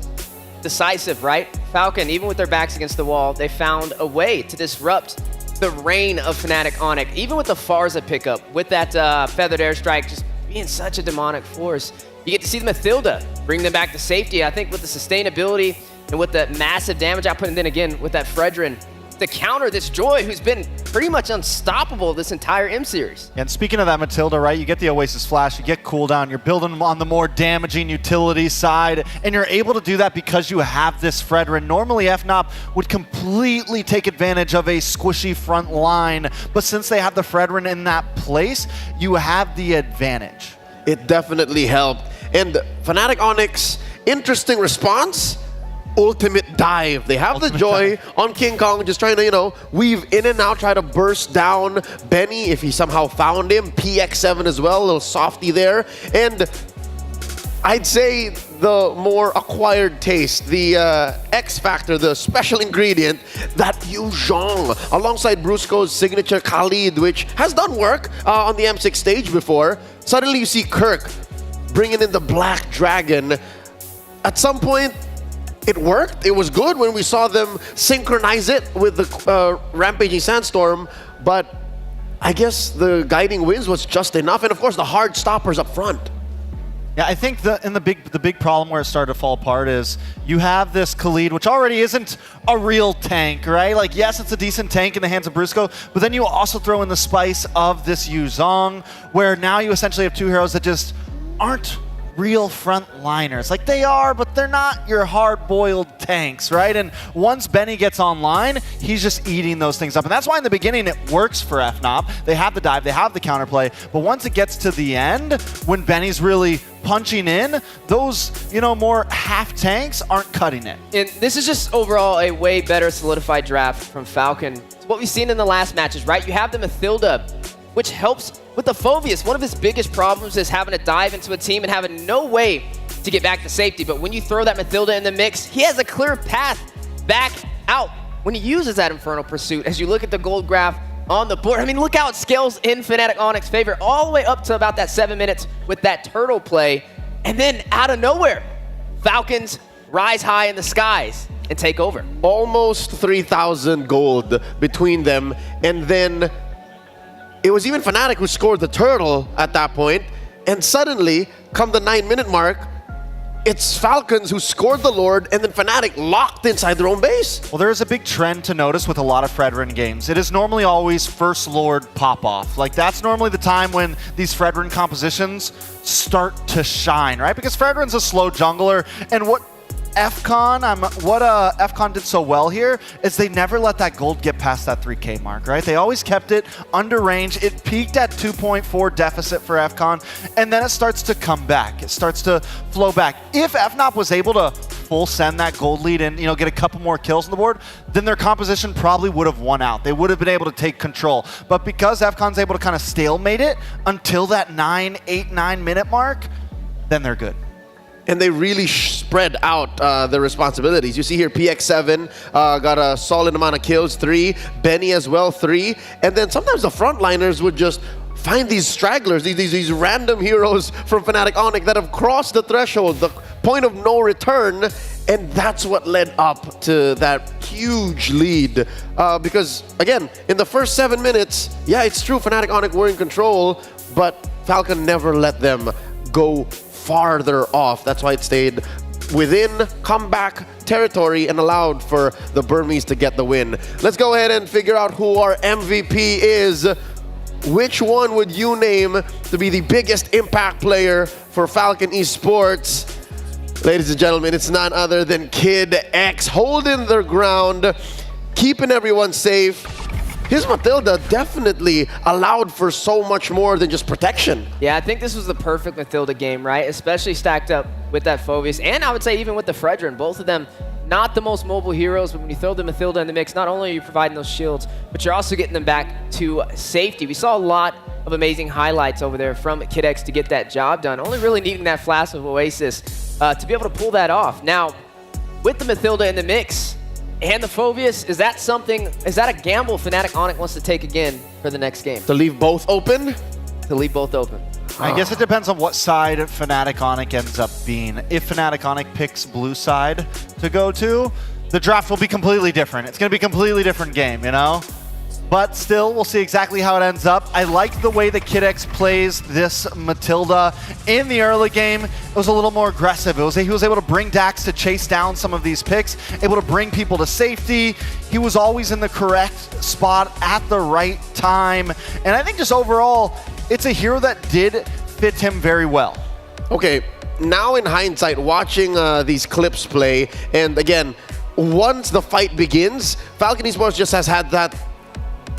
decisive, right? Falcon, even with their backs against the wall, they found a way to disrupt the reign of Fnatic Onyx, even with the Farza pickup, with that feathered airstrike just being such a demonic force. You get to see the Mathilda bring them back to safety. I think with the sustainability and with the massive damage output, and then again with that Fredrin to counter this Joy, who's been pretty much unstoppable this entire M series. And speaking of that Matilda, right, you get the Oasis Flash, you get cooldown, you're building on the more damaging utility side, and you're able to do that because you have this Fredrin. Normally, FNOP would completely take advantage of a squishy front line, but since they have the Fredrin in that place, you have the advantage. It definitely helped. And Fnatic Onyx, interesting response. Ultimate dive. They have the Joy on King Kong, just trying to, weave in and out, try to burst down Benny if he somehow found him. PX7 as well, a little softy there. And I'd say the more acquired taste, the X factor, the special ingredient, that Yuzhong, alongside Brusco's signature Khalid, which has done work on the M6 stage before. Suddenly you see Kirk bringing in the Black Dragon. At some point, it worked. It was good when we saw them synchronize it with the Rampaging Sandstorm, but I guess the guiding winds was just enough, and of course the hard stoppers up front. Yeah, I think the big problem where it started to fall apart is you have this Khalid, which already isn't a real tank, right? Like, yes, it's a decent tank in the hands of Brusco, but then you also throw in the spice of this Yuzhong, where now you essentially have two heroes that just aren't real frontliners. Like, they are, but they're not your hard-boiled tanks, right? And once Benny gets online, he's just eating those things up. And that's why in the beginning it works for FNOP. They have the dive, they have the counterplay, but once it gets to the end, when Benny's really punching in, those, more half tanks aren't cutting it. And this is just overall a way better solidified draft from Falcon. It's what we've seen in the last matches, right? You have the Mathilda, which helps with the Phoveus. One of his biggest problems is having to dive into a team and having no way to get back to safety. But when you throw that Mathilda in the mix, he has a clear path back out when he uses that Infernal Pursuit. As you look at the gold graph on the board, I mean, look how it scales in Fnatic Onyx's favor, all the way up to about that 7 minutes with that turtle play. And then out of nowhere, Falcons rise high in the skies and take over. Almost 3,000 gold between them, and then it was even Fnatic who scored the turtle at that point, and suddenly, come the 9-minute mark, it's Falcons who scored the Lord, and then Fnatic locked inside their own base. Well, there is a big trend to notice with a lot of Fredrin games. It is normally always first Lord pop-off. Like, that's normally the time when these Fredrin compositions start to shine, right? Because Fredrin's a slow jungler, and what FCon did so well here is they never let that gold get past that 3K mark, right? They always kept it under range. It peaked at 2.4 deficit for FCon, and then it starts to come back. It starts to flow back. If FNOP was able to full send that gold lead and get a couple more kills on the board, then their composition probably would have won out. They would have been able to take control. But because FCon's able to kind of stalemate it until that 9-minute mark, then they're good. And they really spread out the responsibilities. You see here, PX7 got a solid amount of kills, 3. Benny as well, 3. And then sometimes the frontliners would just find these stragglers, these random heroes from Fnatic Onyx that have crossed the threshold, the point of no return, and that's what led up to that huge lead. Because, again, in the first 7 minutes, yeah, it's true, Fnatic Onyx were in control, but Falcon never let them go farther off. That's why it stayed within comeback territory and allowed for the Burmese to get the win. Let's go ahead and figure out who our MVP is. Which one would you name to be the biggest impact player for Falcon Esports? Ladies and gentlemen, it's none other than Kid X, holding their ground, keeping everyone safe. His Matilda definitely allowed for so much more than just protection. Yeah, I think this was the perfect Matilda game, right? Especially stacked up with that Phoveus, and I would say even with the Fredrin. Both of them not the most mobile heroes, but when you throw the Matilda in the mix, not only are you providing those shields, but you're also getting them back to safety. We saw a lot of amazing highlights over there from Kid X to get that job done, only really needing that flash of Oasis to be able to pull that off. Now, with the Matilda in the mix and the Phoveus, is that a gamble Fnatic Onyx wants to take again for the next game? To leave both open? To leave both open. I guess it depends on what side Fnatic Onyx ends up being. If Fnatic Onyx picks blue side to go to, the draft will be completely different. It's going to be a completely different game, you know? But still, we'll see exactly how it ends up. I like the way that Kid X plays this Matilda. In the early game, it was a little more aggressive. He was able to bring Dax to chase down some of these picks, able to bring people to safety. He was always in the correct spot at the right time. And I think just overall, it's a hero that did fit him very well. Okay, now in hindsight, watching these clips play, and again, once the fight begins, Falcon Esports just has had that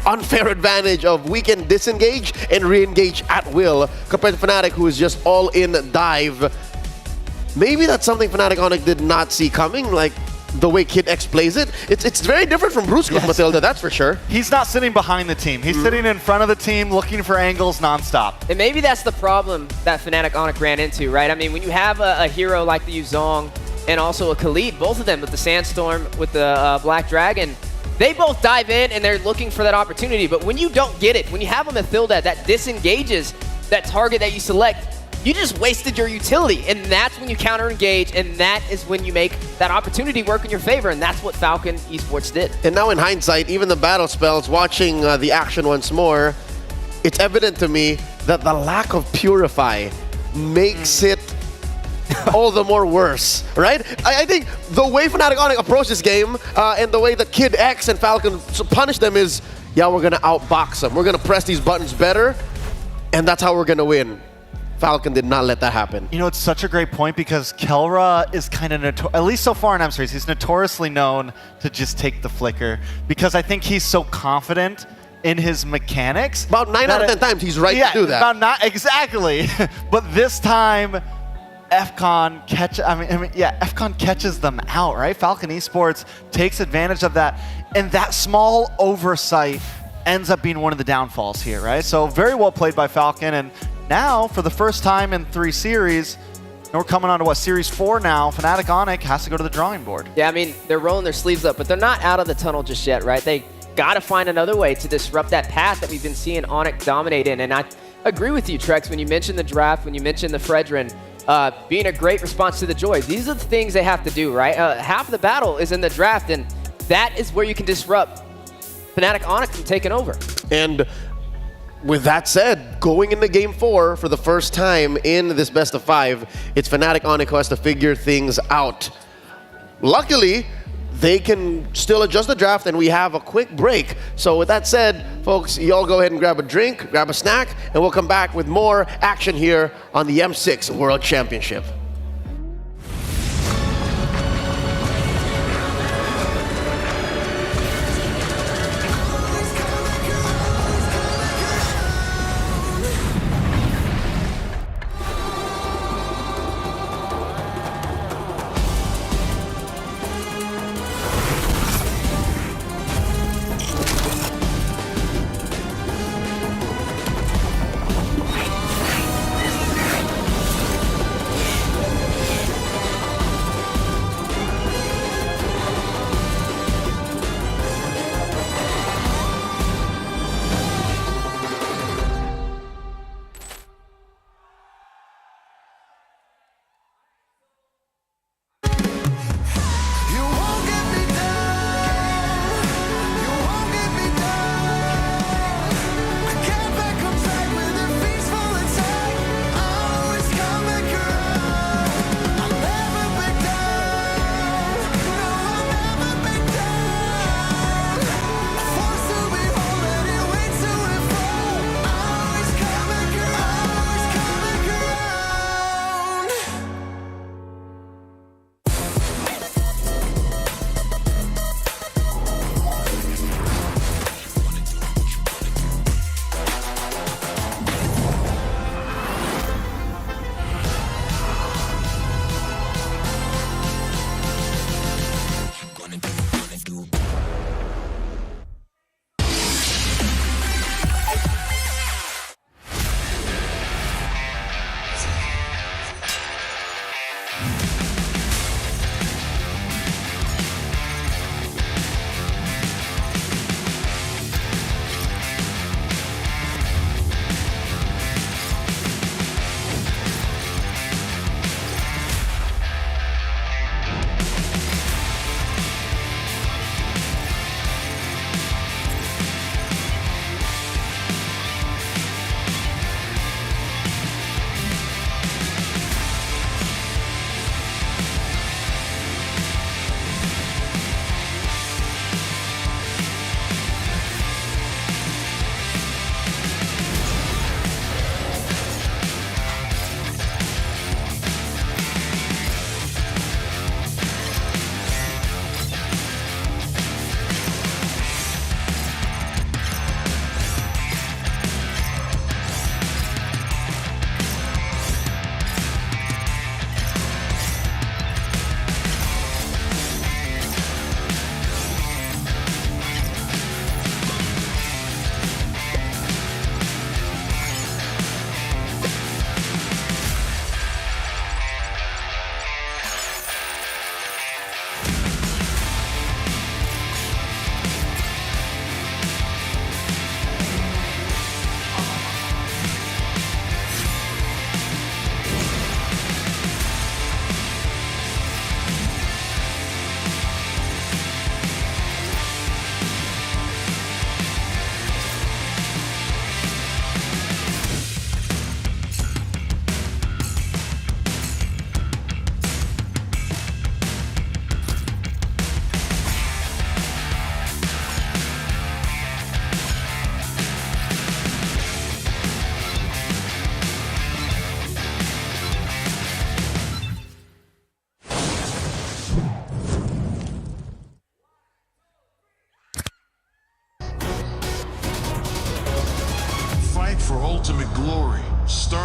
unfair advantage of we can disengage and re-engage at will compared to Fnatic, who is just all in dive. Maybe that's something Fnatic Onyx did not see coming, like the way Kid X plays it. It's very different from Bruce with Matilda, that's for sure. He's not sitting behind the team. He's sitting in front of the team looking for angles nonstop. And maybe that's the problem that Fnatic Onyx ran into, right? I mean, when you have a hero like the Yuzong and also a Khalid, both of them with the Sandstorm, with the Black Dragon, they both dive in and they're looking for that opportunity. But when you don't get it, when you have a Matilda that disengages that target that you select, you just wasted your utility, and that's when you counter-engage, and that is when you make that opportunity work in your favor, and that's what Falcon Esports did. And now in hindsight, even the battle spells, watching the action once more, it's evident to me that the lack of Purify makes it all the more worse, right? I think the way Fnatic Onyx approach this game and the way that Kid X and Falcon punish them is, yeah, we're going to outbox them. We're going to press these buttons better, and that's how we're going to win. Falcon did not let that happen. You know, it's such a great point because Kelra is kind of, at least so far in M Series, he's notoriously known to just take the flicker because I think he's so confident in his mechanics. About 9 out of 10 times he's right to do that. Exactly. But this time, FCon FCon catches them out, right? Falcon Esports takes advantage of that, and that small oversight ends up being one of the downfalls here, right? So very well played by Falcon, and now, for the first time in 3 series, and we're coming on to Series 4 now, Fnatic Onyx has to go to the drawing board. Yeah, I mean, they're rolling their sleeves up, but they're not out of the tunnel just yet, right? They got to find another way to disrupt that path that we've been seeing Onyx dominate in. And I agree with you, Trex, when you mentioned the draft, when you mentioned the Fredrin, being a great response to the Joy. These are the things they have to do, right? Half of the battle is in the draft, and that is where you can disrupt Fnatic Onyx from taking over. And with that said, going into Game 4 for the first time in this best of 5, it's Fnatic Onyx who has to figure things out. Luckily, they can still adjust the draft and we have a quick break. So with that said, folks, y'all go ahead and grab a drink, grab a snack, and we'll come back with more action here on the M6 World Championship.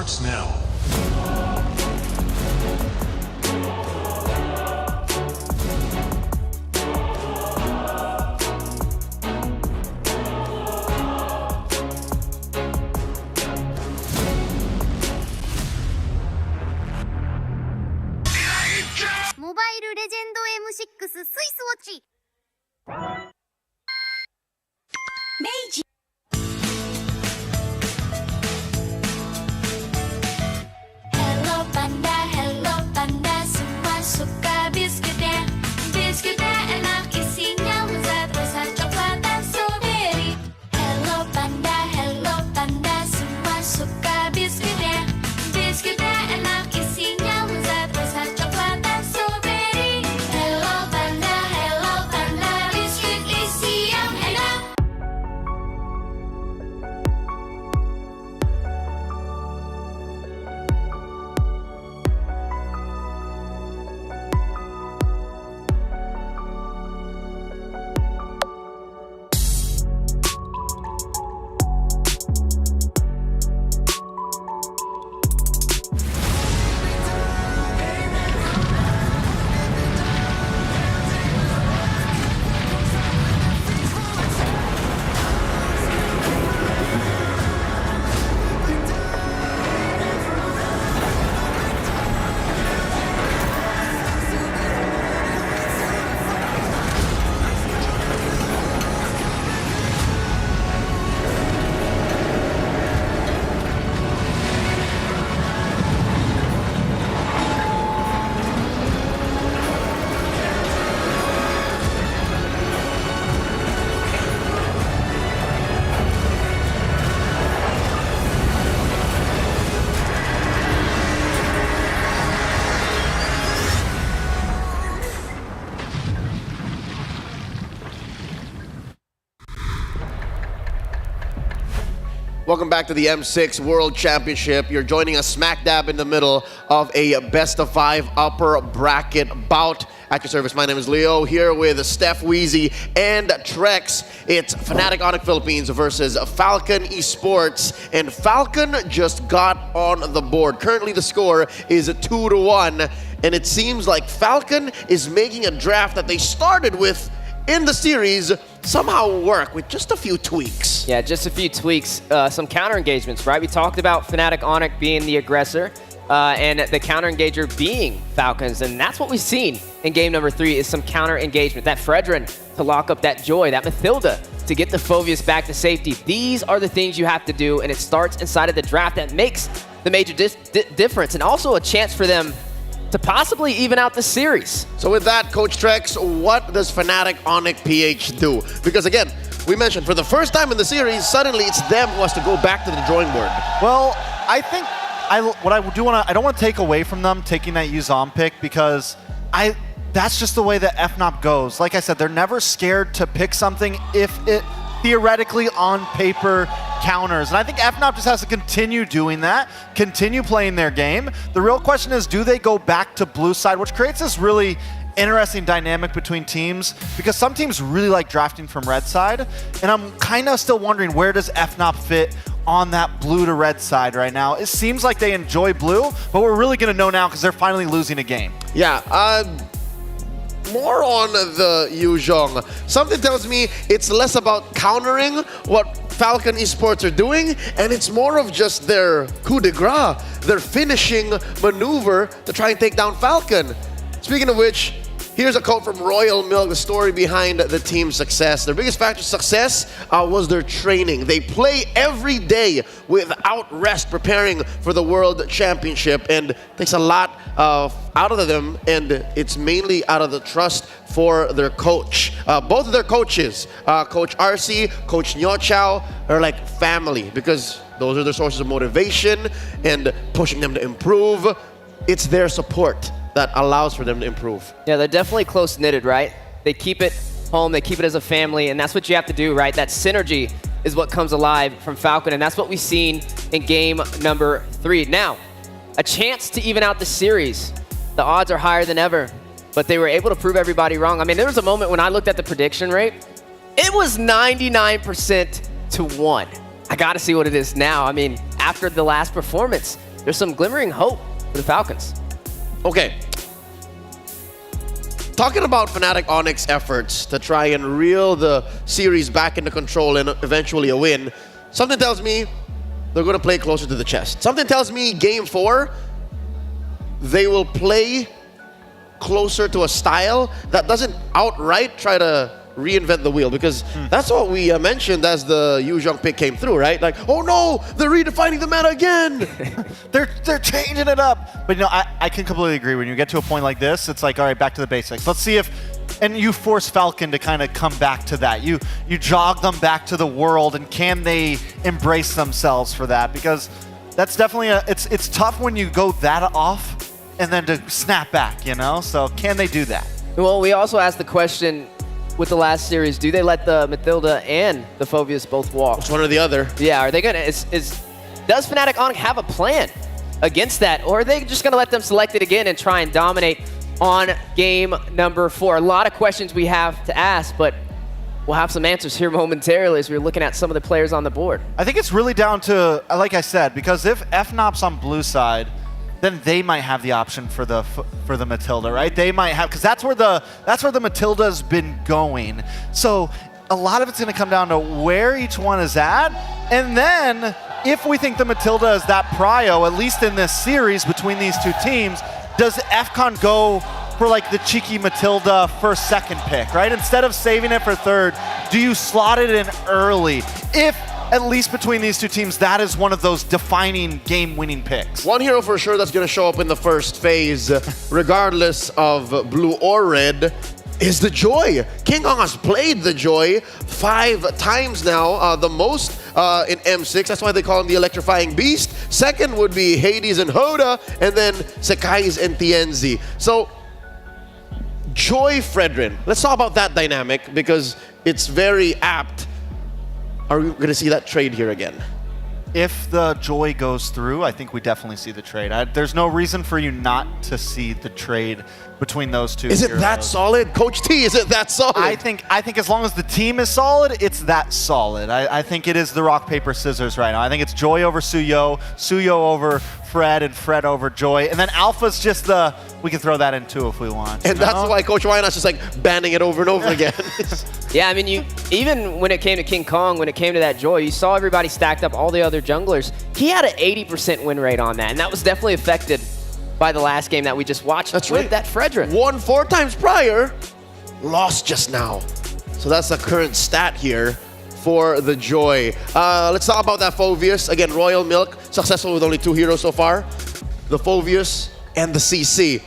starts now. Mobile Legend M6 スイスウォッチ Meiji Hello panda, semua suka biskuitnya. Biskuitnya enak, isinya lezat, rasa coklat dan strawberry. Hello panda, semua suka biskuitnya. Biskuitnya enak, isinya lezat, rasa coklat dan strawberry. Hello panda, biskuit isi yang enak. Welcome back to the M6 World Championship. You're joining us smack dab in the middle of a best-of-5 upper bracket bout. At your service, my name is Leo, here with Steph, Wheezy, and Trex. It's Fnatic Onyx Philippines versus Falcon Esports, and Falcon just got on the board. Currently, the score is 2-1, and it seems like Falcon is making a draft that they started with in the series somehow work with just a few tweaks. Yeah, just a few tweaks, some counter engagements, right? We talked about Fnatic Onyx being the aggressor and the counter engager being Falcons, and that's what we've seen in game number 3 is some counter engagement. That Fredrin to lock up that Joy, that Mathilda to get the Phoveus back to safety. These are the things you have to do, and it starts inside of the draft that makes the major difference, and also a chance for them to possibly even out the series. So with that, Coach Trex, what does Fnatic Onyx PH do? Because again, we mentioned for the first time in the series, suddenly it's them who has to go back to the drawing board. Well, I think I don't want to take away from them taking that Yuzon pick, because that's just the way that FNOP goes. Like I said, they're never scared to pick something if it theoretically on paper counters. And I think FNOP just has to continue doing that, continue playing their game. The real question is, do they go back to blue side, which creates this really interesting dynamic between teams, because some teams really like drafting from red side, and I'm kind of still wondering, where does FNOP fit on that blue to red side right now? It seems like they enjoy blue, but we're really going to know now because they're finally losing a game. Yeah, more on the Yuzhong. Something tells me it's less about countering what Falcon Esports are doing, and it's more of just their coup de grace, their finishing maneuver to try and take down Falcon. Speaking of which, here's a quote from Royal Milk, the story behind the team's success. Their biggest factor of success was their training. They play every day without rest, preparing for the World Championship, and it takes a lot out of them, and it's mainly out of the trust for their coach. Both of their coaches, Coach RC, Coach Nyo Chao, are like family, because those are their sources of motivation and pushing them to improve. It's their support that allows for them to improve. Yeah, they're definitely close-knitted, right? They keep it home, they keep it as a family, and that's what you have to do, right? That synergy is what comes alive from Falcon, and that's what we've seen in game number 3. Now, a chance to even out the series. The odds are higher than ever, but they were able to prove everybody wrong. I mean, there was a moment when I looked at the prediction rate, it was 99% to 1. I gotta see what it is now. I mean, after the last performance, there's some glimmering hope for the Falcons. Okay. Talking about Fnatic Onyx efforts to try and reel the series back into control and eventually a win, something tells me they're going to play closer to the chest. Something tells me Game 4, they will play closer to a style that doesn't outright try to reinvent the wheel, because that's what we mentioned as the Yu Zhong pick came through, right? Like, oh no, they're redefining the meta again. they're changing it up. But you know, I can completely agree. When you get to a point like this, it's like, all right, back to the basics. Let's see if, and you force Falcon to kind of come back to that. You jog them back to the world, and can they embrace themselves for that? Because that's definitely it's tough when you go that off and then to snap back, you know? So can they do that? Well, we also asked the question with the last series, do they let the Matilda and the Phoveus both walk? It's one or the other. Yeah, are they gonna, does Fnatic Onyx have a plan against that? Or are they just gonna let them select it again and try and dominate on game number 4? A lot of questions we have to ask, but we'll have some answers here momentarily as we're looking at some of the players on the board. I think it's really down to, like I said, because if FNOP's on blue side, then they might have the option for the Matilda, right? They might have, because that's where the Matilda's been going. So a lot of it's going to come down to where each one is at, and then if we think the Matilda is that prio, at least in this series between these two teams, does FCON go for like the cheeky Matilda first, second pick, right? Instead of saving it for third, do you slot it in early? If at least between these two teams, that is one of those defining game-winning picks. One hero for sure that's going to show up in the first phase, regardless of blue or red, is the Joy. King Kong has played the Joy 5 times now, the most in M6. That's why they call him the Electrifying Beast. Second would be Hades and Hoda, and then Sekai's and Tienzi. So, Joy Fredrin. Let's talk about that dynamic, because it's very apt. Are we going to see that trade here again? If the Joy goes through, I think we definitely see the trade. There's no reason for you not to see the trade between those two. Is it that solid? Coach T, is it that solid? I think as long as the team is solid, it's that solid. I think it is the rock, paper, scissors right now. I think it's Joy over Suyo, Suyo over Fred, and Fred over Joy. And then Alpha's just we can throw that in too if we want. And that's why Coach Wynot's just like banning it over and over again. Yeah, I mean, even when it came to King Kong, when it came to that Joy, you saw everybody stacked up, all the other junglers. He had an 80% win rate on that, and that was definitely affected by the last game that we just watched. That's with right. That Fredrin. Won 4 times prior, lost just now. So that's the current stat here for the Joy. Let's talk about that Phoveus. Again, Royal Milk, successful with only 2 heroes so far. The Phoveus and the CC.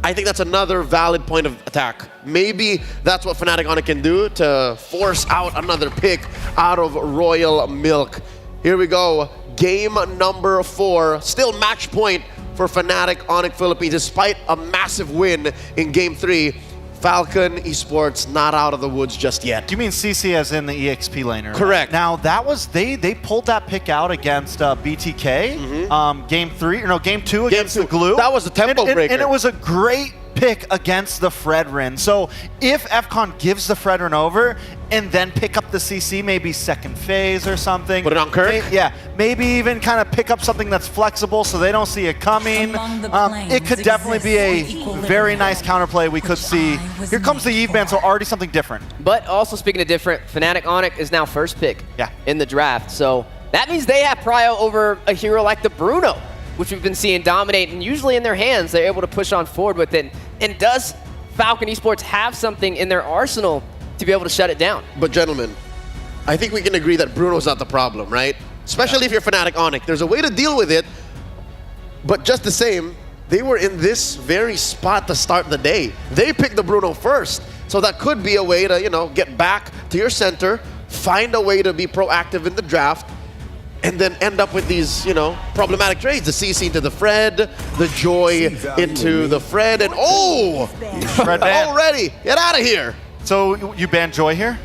I think that's another valid point of attack. Maybe that's what Fnatic Onyx can do to force out another pick out of Royal Milk. Here we go. Game number 4. Still match point for Fnatic Onyx Philippines, despite a massive win in Game 3. Falcon Esports not out of the woods just yet. Do you mean CC as in the EXP laner? Correct. Now that was they pulled that pick out against BTK. Game 2 against the Glue. That was the tempo breaker. And it was a great pick against the Fredrin. So if FCON gives the Fredrin over and then pick up the CC, maybe second phase or something. Put it on Kirk? Maybe even kind of pick up something that's flexible so they don't see it coming. It could definitely be a very nice counterplay we could see. Here comes the Eve ban, so already something different. But also speaking of different, Fnatic Onyx is now first pick in the draft. So that means they have prio over a hero like the Bruno, which we've been seeing dominate, and usually in their hands, they're able to push on forward with it. And does Falcon Esports have something in their arsenal to be able to shut it down? But gentlemen, I think we can agree that Bruno's not the problem, right? Especially if you're Fnatic Onyx. There's a way to deal with it, but just the same, they were in this very spot to start the day. They picked the Bruno first, so that could be a way to, get back to your center, find a way to be proactive in the draft, and then end up with these, problematic trades. The CC into the Fred, the Joy into the Fred, and Fred ban. already, get out of here. So you ban Joy here?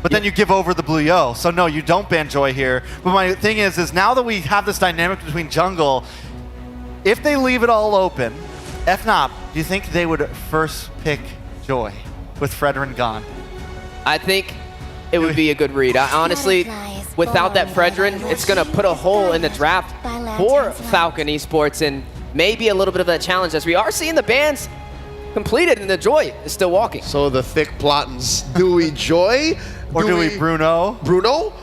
But then you give over the Blue Yo. So no, you don't ban Joy here. But my thing is now that we have this dynamic between jungle, if they leave it all open, FNOP, do you think they would first pick Joy with Fredrin gone? I think it would be a good read. Honestly, without that Fredrin, it's going to put a hole in the draft for Falcon Esports and maybe a little bit of that challenge as we are seeing the bans completed and the Joy is still walking. So the thick plottins, do we Joy? Or do we Bruno? Bruno?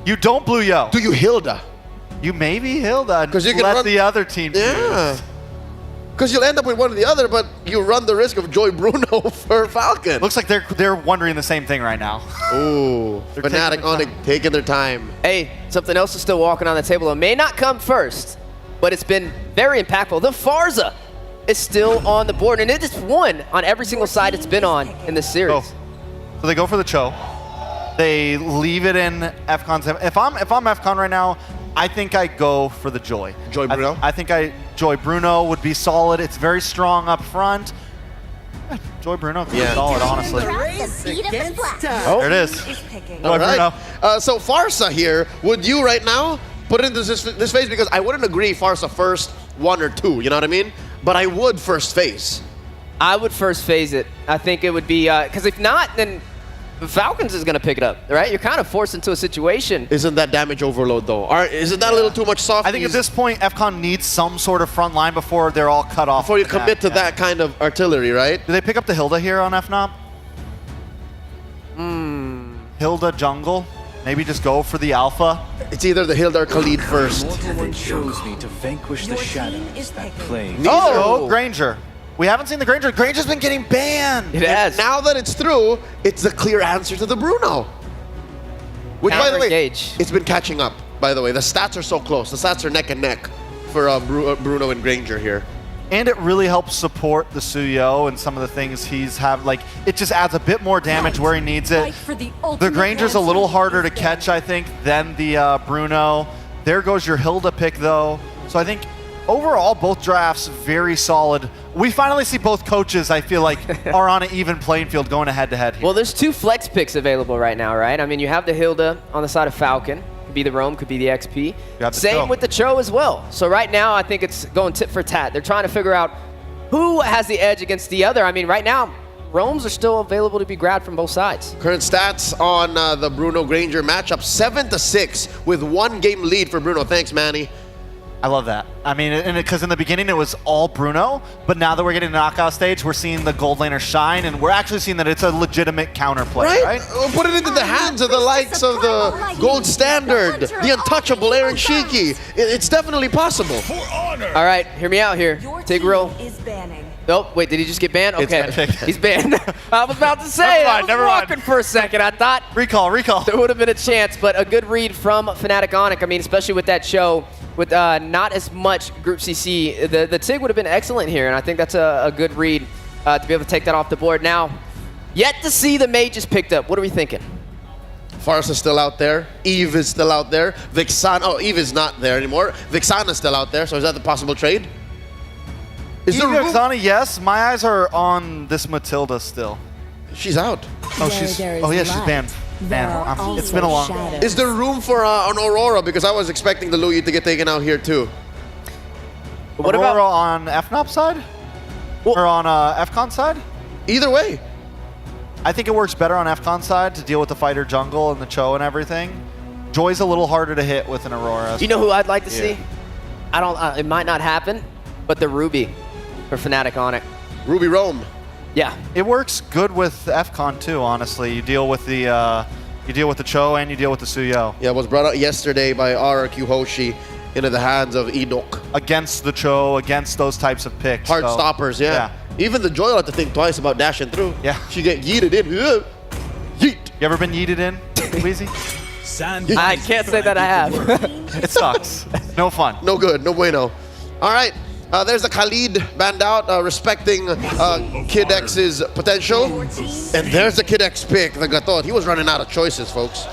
You don't Blue Yo. Do you Hilda? You maybe Hilda. Because you can let run the other team choose. Because you'll end up with one or the other, but you run the risk of Joy Bruno for Falcon. Looks like they're wondering the same thing right now. Ooh, Fnatic Onyx taking their time. Hey, something else is still walking on the table. It may not come first, but it's been very impactful. The Farza is still on the board, and it has won on every single side it's been on in this series. So they go for the Cho. They leave it in FCON's. If I'm FCON right now, I think I go for the Joy. Joy Bruno? I think Joy Bruno would be solid. It's very strong up front. Joy Bruno could be solid, honestly. There it is. All right. So Farsa here, would you right now put it into this phase? Because I wouldn't agree Farsa first 1 or 2, you know what I mean? But I would first phase. I would first phase it. I think it would be, because if not, then Falcons is going to pick it up, right? You're kind of forced into a situation. Isn't that damage overload, though? Isn't that a little too much soft? I think at this point, FCON needs some sort of front line before they're all cut off. Before you commit to that kind of artillery, right? Do they pick up the Hilda here on FNOP? Hilda jungle? Maybe just go for the Alpha? It's either the Hilda or Khalid first. Heaven chose me to vanquish the shadows that plague. Oh, Granger. We haven't seen the Granger. Granger's been getting banned. It has. Now that it's through, it's the clear answer to the Bruno. Which, by the way, it's been catching up, by the way. The stats are so close. The stats are neck and neck for Bruno and Granger here. And it really helps support the Suyo and some of the things he's have. Like, it just adds a bit more damage where he needs it. The Granger's a little harder to catch, I think, than the Bruno. There goes your Hilda pick, though. So I think overall, both drafts very solid. We finally see both coaches, I feel like, are on an even playing field going head-to-head here. Well, there's 2 flex picks available right now, right? I mean, you have the Hilda on the side of Falcon. Could be the Roam, could be the XP. Same with the Cho as well. So right now, I think it's going tit for tat. They're trying to figure out who has the edge against the other. I mean, right now, Roams are still available to be grabbed from both sides. Current stats on the Bruno-Granger matchup, 7-6 with 1 game lead for Bruno. Thanks, Manny. I love that. I mean, because in the beginning it was all Bruno, but now that we're getting to the knockout stage, we're seeing the gold laner shine, and we're actually seeing that it's a legitimate counterplay, right? We'll put it into the hands of the likes of the gold standard, the untouchable Aaron Shiki. It's definitely possible. All right, hear me out here. Tigreal. Nope, wait, did he just get banned? Okay, he's banned. I was about to say, I was walking for a second. I thought recall. There would have been a chance, but a good read from Fnatic Onyx. I mean, especially with that show, with not as much Group CC, the TIG would have been excellent here, and I think that's a good read to be able to take that off the board. Now, yet to see the mages picked up. What are we thinking? Farsa is still out there. Eve is still out there. Vixana, oh, Eve is not there anymore. Vixana is still out there, so is that the possible trade? Is there Vixana? Yes. My eyes are on this Matilda still. She's out. Oh, she's banned. It's been a long. Is there room for an Aurora? Because I was expecting the Louis to get taken out here too. What Aurora about on FNOP side? Or on FCON side? Either way. I think it works better on FCON side to deal with the fighter jungle and the Cho and everything. Joy's a little harder to hit with an Aurora. You know who I'd like to see? I don't. It might not happen, but the Ruby for Fnatic Onyx. Ruby Roam. Yeah, it works good with FCON too. Honestly, you deal with the Cho and you deal with the Suyo. Yeah, it was brought out yesterday by RRQ Hoshi into the hands of Enoch. Against the Cho, against those types of picks. Hard stoppers, yeah. Even the Joy will have to think twice about dashing through. Yeah. She get yeeted in. Yeet. You ever been yeeted in, Weezy? I can't say that I have. It sucks. No fun. No good. No bueno. All right. There's the Khalid band out, respecting Kid X's potential. And there's the Kid X pick, the Gatot. He was running out of choices, folks.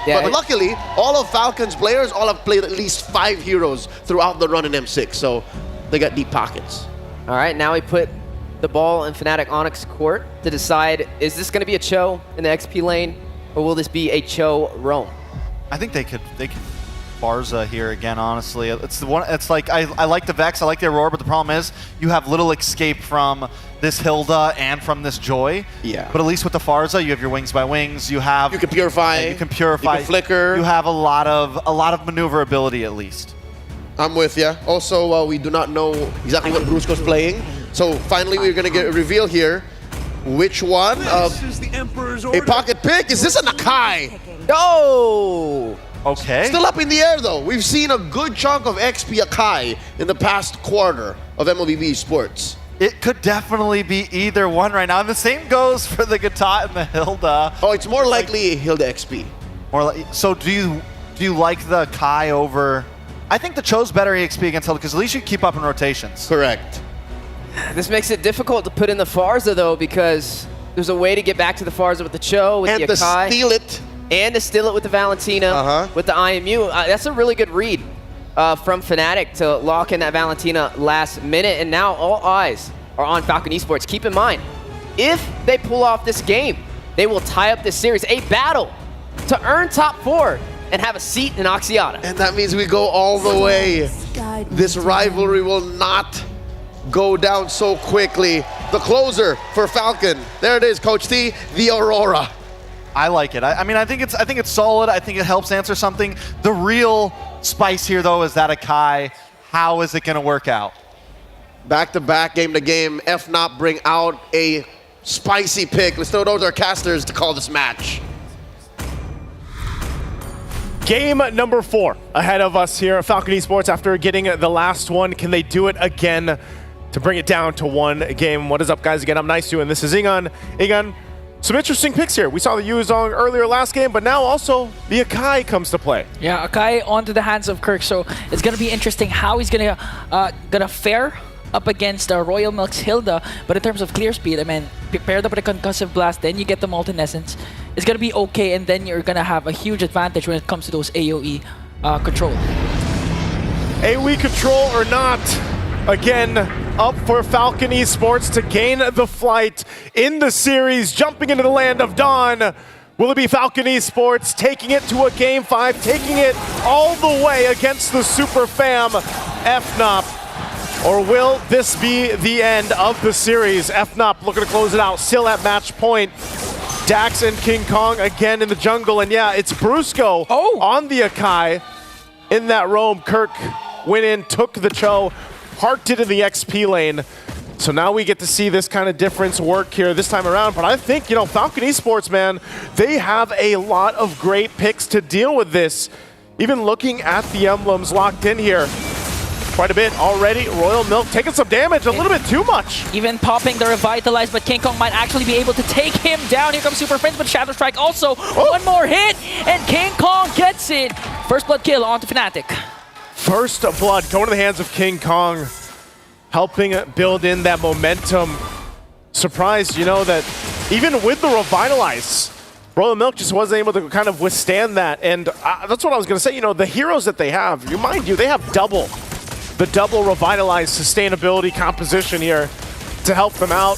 Yeah, but luckily, all of Falcon's players all have played at least 5 heroes throughout the run in M6, so they got deep pockets. All right, now we put the ball in Fnatic Onyx court to decide, is this going to be a Cho in the XP lane, or will this be a Cho roam? I think they could Farza here again, honestly. It's the one. It's like I like the Vex, I like the Aurora, but the problem is you have little escape from this Hilda and from this Joy. Yeah. But at least with the Farza, you have your Wings by Wings. You have You can purify. You can purify. You can flicker. You have a lot of maneuverability at least. I'm with you. Also, we do not know exactly what Brusco's playing. So finally, we're going to get a reveal here. Which one? This is the Emperor's order. A pocket pick? Is this a Nakai? Oh! Okay. Still up in the air, though. We've seen a good chunk of XP Akai in the past quarter of MLBB Sports. It could definitely be either one right now. And the same goes for the Gatot and the Hilda. Oh, it's more likely Hilda XP. More like, so do you like the Kai over? I think the Cho's better EXP against Hilda because at least you keep up in rotations. Correct. This makes it difficult to put in the Farza, though, because there's a way to get back to the Farza with the Cho, with and the Akai. And to steal it. And to steal it with the Valentina, with the IMU. That's a really good read from Fnatic to lock in that Valentina last minute. And now all eyes are on Falcon Esports. Keep in mind, if they pull off this game, they will tie up this series. A battle to earn top 4 and have a seat in Axiata. And that means we go all the way. This rivalry will not go down so quickly. The closer for Falcon. There it is, Coach T, the Aurora. I like it. I mean, I think it's solid. I think it helps answer something. The real spice here, though, is that Akai. How is it going to work out? Back-to-back, game-to-game, FNOP bring out a spicy pick. Let's throw those our casters to call this match. Game number 4 ahead of us here at Falcon Esports after getting the last one. Can they do it again to bring it down to one game? What is up, guys? Again, I'm Nice and this is Ingon. Ingon, some interesting picks here. We saw the Yuzong earlier last game, but now also the Akai comes to play. Yeah, Akai onto the hands of Kirk, so it's going to be interesting how he's going to fare up against Royal Milk's Hilda. But in terms of clear speed, I mean, paired up with a concussive blast, then you get the Molten Essence. It's going to be okay, and then you're going to have a huge advantage when it comes to those AoE control. AoE control or not, again, up for Falcon Esports to gain the flight in the series, jumping into the land of Dawn. Will it be Falcon Esports taking it to a Game 5, taking it all the way against the Super Fam FNOP? Or will this be the end of the series? FNOP looking to close it out, still at match point. Dax and King Kong again in the jungle, and yeah, it's Brusco on the Akai in that roam. Kirk went in, took the Cho, parked it in the XP lane. So now we get to see this kind of difference work here this time around. But I think, you know, Falcon Esports, man, they have a lot of great picks to deal with this. Even looking at the emblems locked in here, quite a bit already. Royal Milk taking some damage, a little bit too much. Even popping the Revitalize, but King Kong might actually be able to take him down. Here comes Super Friends, but Shadow Strike also. One more hit, and King Kong gets it. First blood kill onto Fnatic. First blood going to the hands of King Kong, helping build in that momentum. Surprised, you know, that even with the Revitalize, Royal Milk just wasn't able to kind of withstand that. And that's what I was going to say. You know, the heroes that they have, remind you, they have the double Revitalize sustainability composition here to help them out.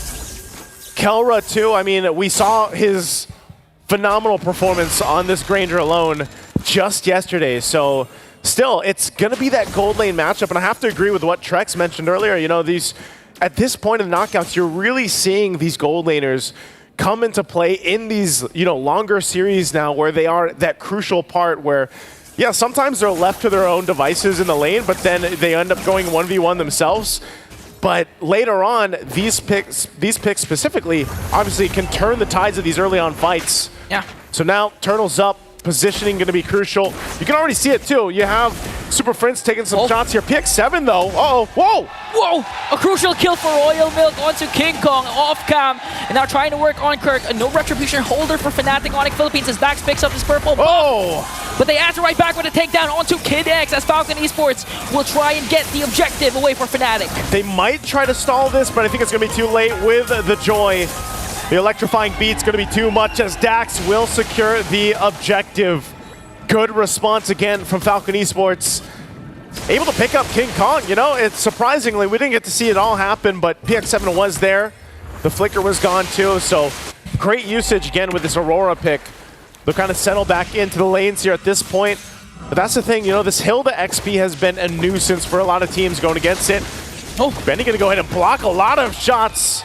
Kelra, too. I mean, we saw his phenomenal performance on this Granger alone just yesterday. So still, it's going to be that gold lane matchup. And I have to agree with what Trex mentioned earlier. You know, at this point in the knockouts, you're really seeing these gold laners come into play in these, you know, longer series now where they are that crucial part where, yeah, sometimes they're left to their own devices in the lane, but then they end up going 1v1 themselves. But later on, these picks specifically, obviously can turn the tides of these early on fights. Yeah. So now, Turtle's up. Positioning going to be crucial. You can already see it too. You have Super Friends taking some shots here. PX7 though. Uh-oh. Whoa! Whoa! A crucial kill for Royal Milk onto King Kong off cam. And now trying to work on Kirk. No retribution holder for Fnatic Onyx Philippines as Dax picks up his purple buff. Oh! But they answer right back with a takedown onto Kid X as Falcon Esports will try and get the objective away from Fnatic. They might try to stall this, but I think it's going to be too late with the Joy. The electrifying beat's going to be too much as Dax will secure the objective. Good response again from Falcon Esports. Able to pick up King Kong, you know, it's surprisingly, we didn't get to see it all happen, but PX7 was there. The flicker was gone too, so great usage again with this Aurora pick. They'll kind of settle back into the lanes here at this point. But that's the thing, you know, this Hilda XP has been a nuisance for a lot of teams going against it. Oh, Benny gonna go ahead and block a lot of shots.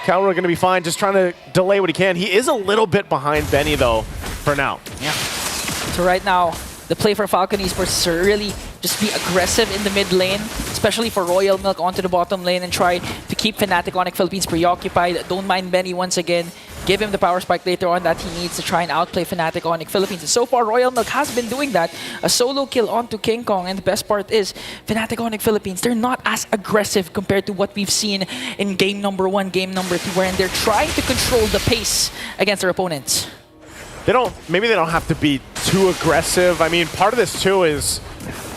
Kelra gonna be fine, just trying to delay what he can. He is a little bit behind Benny though, for now. Yeah. So right now, the play for Falcon Esports is to really just be aggressive in the mid lane, especially for Royal Milk onto the bottom lane and try to keep Fnatic Onyx Philippines preoccupied. Don't mind Benny once again. Give him the power spike later on that he needs to try and outplay Fnatic Onyx Philippines. And so far, Royal Milk has been doing that. A solo kill onto King Kong. And the best part is, Fnatic Onyx Philippines, they're not as aggressive compared to what we've seen in game number 1, game number 2, wherein they're trying to control the pace against their opponents. Maybe they don't have to be too aggressive. I mean, part of this too is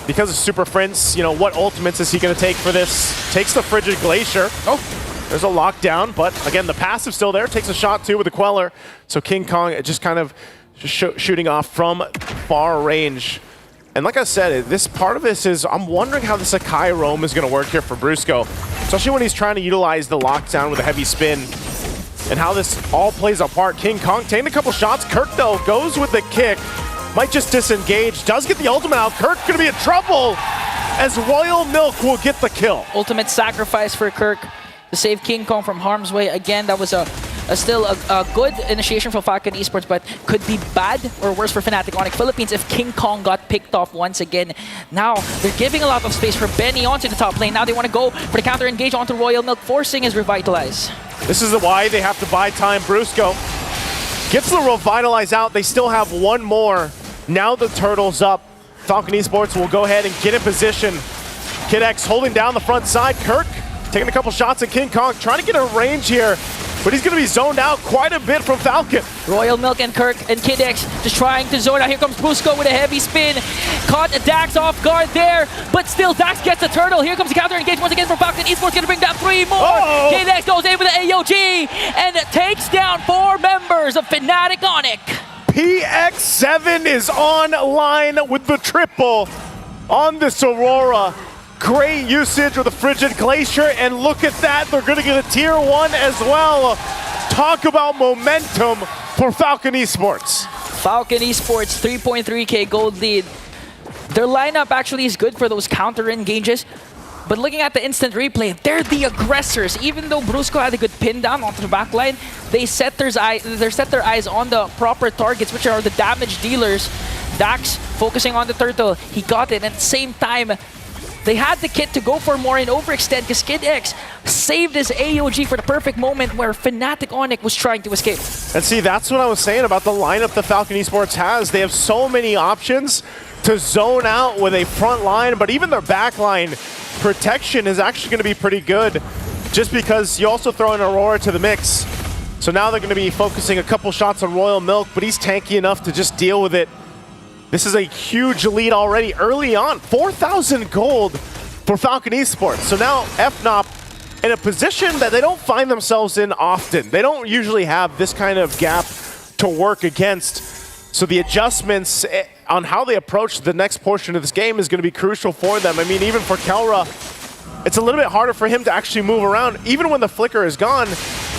because of Super Prince, you know, what ultimates is he going to take for this? Takes the Frigid Glacier. Oh, there's a lockdown, but again, the passive still there. Takes a shot too with the Queller. So King Kong just kind of shooting off from far range. And like I said, this part of this is, I'm wondering how the Sakai roam is going to work here for Brusco, especially when he's trying to utilize the lockdown with a heavy spin. And how this all plays a part. King Kong taking a couple shots. Kirk, though, goes with the kick. Might just disengage. Does get the ultimate out. Kirk going to be in trouble as Royal Milk will get the kill. Ultimate sacrifice for Kirk to save King Kong from harm's way. Again, that was still a good initiation for Falcon Esports, but could be bad or worse for Fnatic Onyx Philippines if King Kong got picked off once again. Now, they're giving a lot of space for Benny onto the top lane. Now they want to go for the counter-engage onto Royal Milk, forcing his Revitalize. This is why they have to buy time. Brusco gets the Revitalize out. They still have one more. Now the turtle's up. Falcon Esports will go ahead and get in position. Kid X holding down the front side. Kirk taking a couple shots at King Kong, trying to get a range here. But he's going to be zoned out quite a bit from Falcon. Royal Milk and Kirk and Kid X just trying to zone out. Here comes Brusco with a heavy spin. Caught Dax off guard there, but still Dax gets the turtle. Here comes the counter engage once again from Falcon Esports, going to bring down 3 more. Kid X goes in with the AOG and takes down 4 members of Fnatic Onyx. PX7 is online with the triple on this Aurora. Great usage with the Frigid Glacier, and look at that, they're gonna get a tier 1 as well. Talk about momentum for Falcon Esports. Falcon Esports, 3.3k gold lead. Their lineup actually is good for those counter engages, but looking at the instant replay, they're the aggressors. Even though Brusco had a good pin down onto the backline, they set their eyes on the proper targets, which are the damage dealers. Dax focusing on the turtle, he got it, and at the same time, they had the kit to go for more and overextend because Kid X saved his AOG for the perfect moment where Fnatic Onyx was trying to escape. And see, that's what I was saying about the lineup that Falcon Esports has. They have so many options to zone out with a front line, but even their back line protection is actually going to be pretty good just because you also throw in Aurora to the mix. So now they're going to be focusing a couple shots on Royal Milk, but he's tanky enough to just deal with it. This is a huge lead already early on. 4,000 gold for Falcon Esports. So now FNOP in a position that they don't find themselves in often. They don't usually have this kind of gap to work against. So the adjustments on how they approach the next portion of this game is going to be crucial for them. I mean, even for Kelra, it's a little bit harder for him to actually move around, even when the flicker is gone,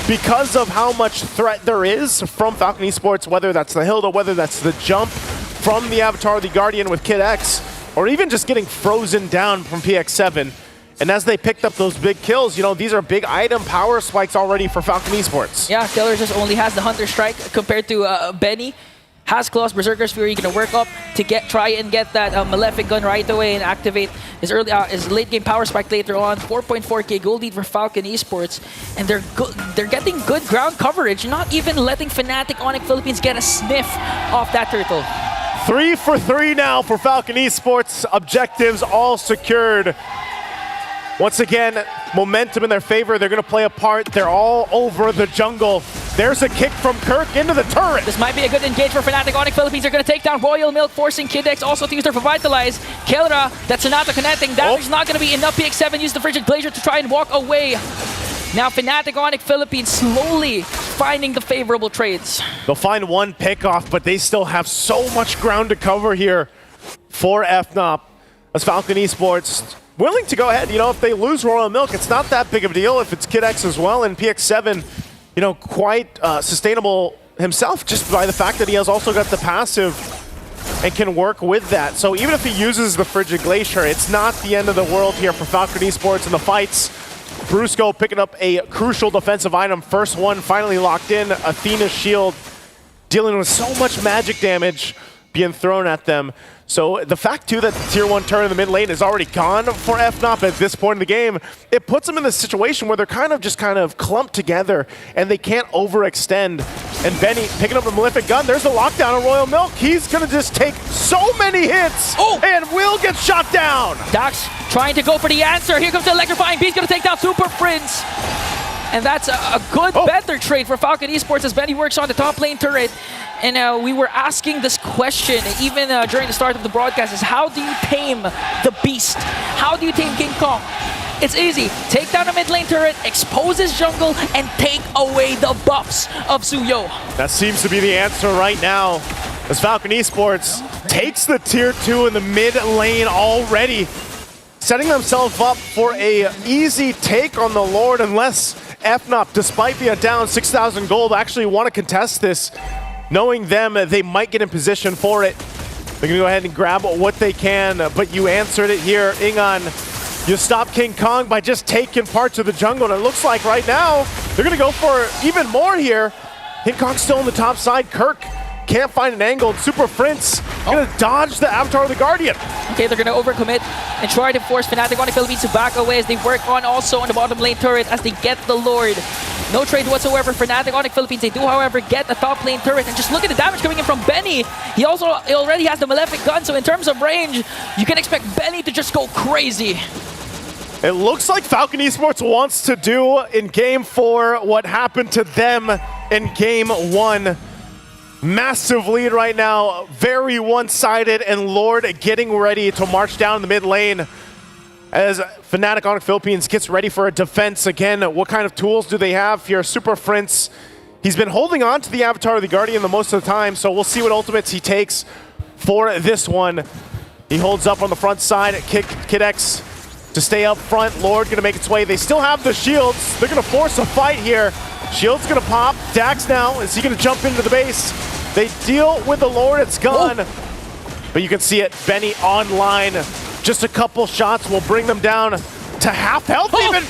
because of how much threat there is from Falcon Esports, whether that's the Hilda, whether that's the jump from the Avatar of the Guardian with Kid X, or even just getting frozen down from PX7. And as they picked up those big kills, you know, these are big item power spikes already for Falcon Esports. Yeah, Killer just only has the Hunter Strike compared to Benny. Has Claws, Berserker's Fury, gonna work up to try and get that Malefic Gun right away and activate his late game power spike later on. 4.4k gold lead for Falcon Esports, and they're getting good ground coverage, not even letting Fnatic Onyx Philippines get a sniff off that turtle. 3 for 3 now for Falcon Esports. Objectives all secured. Once again, momentum in their favor. They're going to play a part. They're all over the jungle. There's a kick from Kirk into the turret. This might be a good engage for Fnatic Onyx Philippines. They're going to take down Royal Milk, forcing Kid X also to use their Revitalize. Kelra, that's Sonata connecting. That is not going to be enough. PX7 used the Frigid Glacier to try and walk away. Now Fnatic Onyx Philippines slowly finding the favorable trades. They'll find one pickoff, but they still have so much ground to cover here for FNOP. As Falcon Esports willing to go ahead, you know, if they lose Royal Milk, it's not that big of a deal if it's Kid X as well, and PX7, you know, quite sustainable himself just by the fact that he has also got the passive and can work with that. So even if he uses the Frigid Glacier, it's not the end of the world here for Falcon Esports in the fights. Brusco picking up a crucial defensive item. First one finally locked in. Athena's shield dealing with so much magic damage being thrown at them. So the fact too that the tier 1 turret in the mid lane is already gone for FNOP at this point in the game, it puts them in this situation where they're kind of clumped together and they can't overextend. And Benny picking up the Malefic Gun. There's the lockdown on Royal Milk. He's gonna just take so many hits and will get shot down. Dax trying to go for the answer. Here comes the Electrifying Beast, gonna take down Super Prince. And that's a good better trade for Falcon Esports as Benny works on the top lane turret. And we were asking this question even during the start of the broadcast is how do you tame the beast? How do you tame King Kong? It's easy. Take down a mid lane turret, expose his jungle, and take away the buffs of Suyo. That seems to be the answer right now as Falcon Esports takes the tier 2 in the mid lane already, setting themselves up for a easy take on the Lord unless FNOP, despite being down 6,000 gold, actually want to contest this. Knowing them, they might get in position for it. They're going to go ahead and grab what they can, but you answered it here, Ingon. You stop King Kong by just taking parts of the jungle, and it looks like right now they're going to go for even more here. King Kong's still on the top side. Kirk can't find an angle. Super Prince going to dodge the Avatar of the Guardian. Okay, they're going to overcommit and try to force Fnatic on the Philippines to back away as they work on also on the bottom lane turret as they get the Lord. No trade whatsoever for Fnatic on the Philippines. They do, however, get the top lane turret. And just look at the damage coming in from Benny. He already has the Malefic Gun, so in terms of range, you can expect Benny to just go crazy. It looks like Falcon Esports wants to do in Game 4 what happened to them in Game 1. Massive lead right now, very one-sided, and Lord getting ready to march down the mid lane as Fnatic on the Philippines gets ready for a defense. Again, what kind of tools do they have here? Super Prince, he's been holding on to the Avatar of the Guardian the most of the time, so we'll see what ultimates he takes for this one. He holds up on the front side, Kid X to stay up front. Lord gonna make its way. They still have the shields. They're gonna force a fight here. Shield's gonna pop. Dax now, is he gonna jump into the base? They deal with the Lord, it's gone. But you can see it, Benny online. Just a couple shots will bring them down to half health even.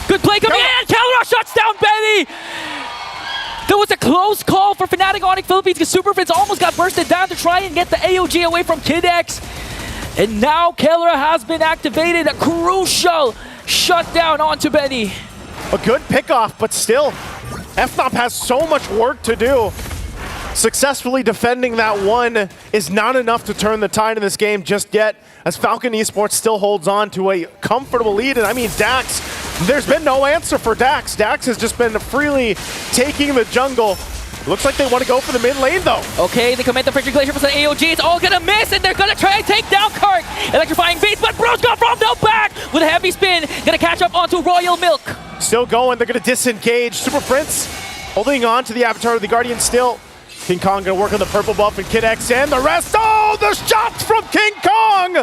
Good play coming in! Kalra shuts down Benny! There was a close call for Fnatic Onyx Philippines because Super Prince almost got bursted down to try and get the AOG away from Kid X. And now Kalra has been activated, a crucial shutdown onto Benny. A good pickoff, but still, FNOP has so much work to do. Successfully defending that one is not enough to turn the tide in this game just yet, as Falcon Esports still holds on to a comfortable lead. And I mean, Dax, there's been no answer for Dax. Dax has just been freely taking the jungle. Looks like they want to go for the mid lane though. Okay, they commit the Frigid Glacier for the AOG. It's all gonna miss, and they're gonna try and take down Kirk. Electrifying Beast, but Brusco from the back with a heavy spin. Gonna catch up onto Royal Milk. Still going, they're gonna disengage. Super Prince holding on to the Avatar of the Guardian still. King Kong gonna work on the purple buff and Kid X and the rest. Oh, the shots from King Kong!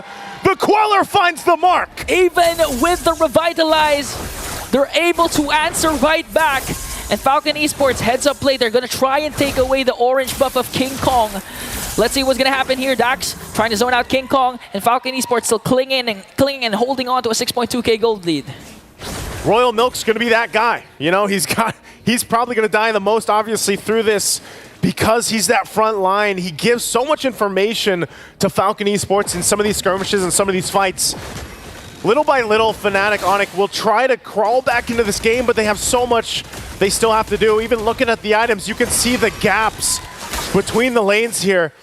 The Queller finds the mark. Even with the Revitalize, they're able to answer right back. And Falcon Esports heads up play. They're gonna try and take away the orange buff of King Kong. Let's see what's gonna happen here. Dax trying to zone out King Kong, and Falcon Esports still clinging and holding on to a 6.2k gold lead. Royal Milk's gonna be that guy. You know, he's probably gonna die the most obviously through this, because he's that front line. He gives so much information to Falcon Esports in some of these skirmishes and some of these fights. Little by little, Fnatic Onyx will try to crawl back into this game, but they have so much they still have to do. Even looking at the items, you can see the gaps between the lanes here.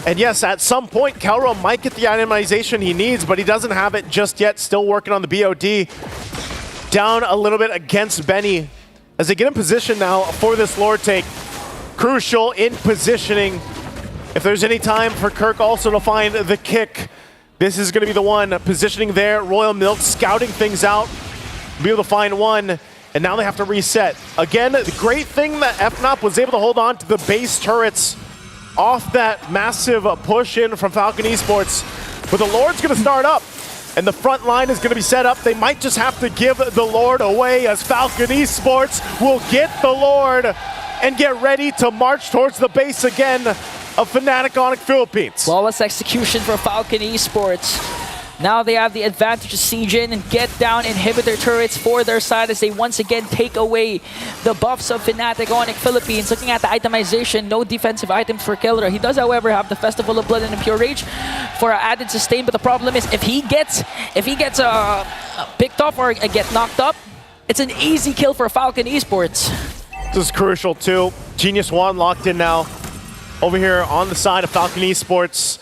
And yes, at some point, Kelro might get the itemization he needs, but he doesn't have it just yet. Still working on the BOD. Down a little bit against Benny as they get in position now for this Lord take. Crucial in positioning. If there's any time for Kirk also to find the kick, this is going to be the one. Positioning there, Royal Milk scouting things out, be able to find one, and now they have to reset. Again, the great thing that FNOP was able to hold on to the base turrets off that massive push in from Falcon Esports. But the Lord's going to start up, and the front line is going to be set up. They might just have to give the Lord away as Falcon Esports will get the Lord and get ready to march towards the base again. of Fnatic Onyx Philippines. Flawless execution for Falcon Esports. Now they have the advantage to siege in and get down inhibitor turrets for their side as they once again take away the buffs of Fnatic Onyx Philippines. Looking at the itemization, no defensive items for Killera. He does, however, have the Festival of Blood and Impure Rage for added sustain, but the problem is if he gets picked off or get knocked up, it's an easy kill for Falcon Esports. This is crucial too. Genius One locked in now over here on the side of Falcon Esports.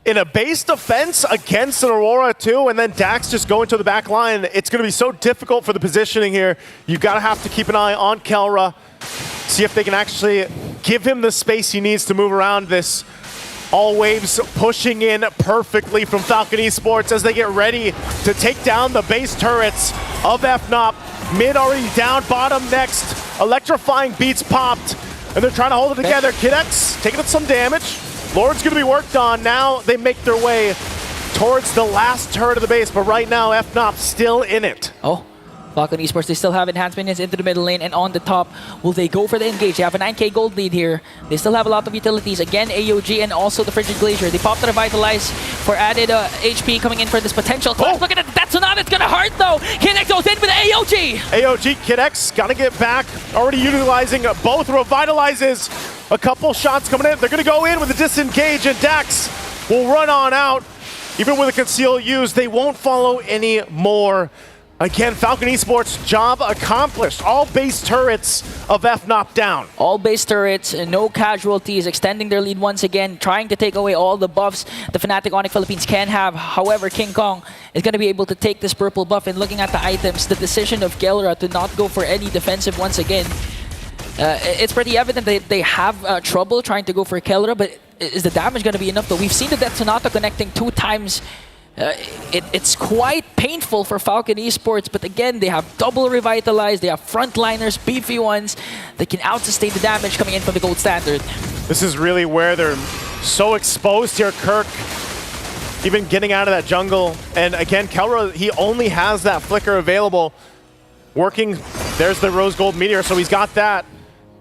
In a base defense against an Aurora too, and then Dax just going to the back line. It's going to be so difficult for the positioning here. You've got to have to keep an eye on Killera. See if they can actually give him the space he needs to move around this. All waves pushing in perfectly from Falcon Esports as they get ready to take down the base turrets of FNOP. Mid already down, bottom next. Electrifying beats popped, and they're trying to hold it together. Kid X taking up some damage. Lord's going to be worked on. Now they make their way towards the last turret of the base, but right now FNOP still in it. Oh, Falcon Esports, they still have enhanced minions into the middle lane, and on the top, will they go for the engage? They have a 9k gold lead here. They still have a lot of utilities. Again, AOG and also the Frigid Glacier. They popped the Revitalize for added HP coming in for this potential clash. Look at it, that's not, it's gonna hurt though. Kid X goes in with AOG. AOG, Kid X, gotta get back. Already utilizing both Revitalizes. A couple shots coming in. They're gonna go in with a disengage, and Dax will run on out. Even with a conceal use, they won't follow any more. Again, Falcon Esports, job accomplished. All base turrets of FNOP down. All base turrets, no casualties, extending their lead once again, trying to take away all the buffs the Fnatic Onyx Philippines can have. However, King Kong is going to be able to take this purple buff, and looking at the items, the decision of Killera to not go for any defensive once again, it's pretty evident that they have trouble trying to go for Killera, but is the damage going to be enough though? We've seen the Death Sonata connecting 2 times. It's quite painful for Falcon Esports, but again, they have double Revitalize, they have frontliners, beefy ones that can out-sustain the damage coming in from the gold standard. This is really where they're so exposed here. Kirk even getting out of that jungle, and again, Killera, he only has that flicker available. Working, there's the Rose Gold Meteor, so he's got that.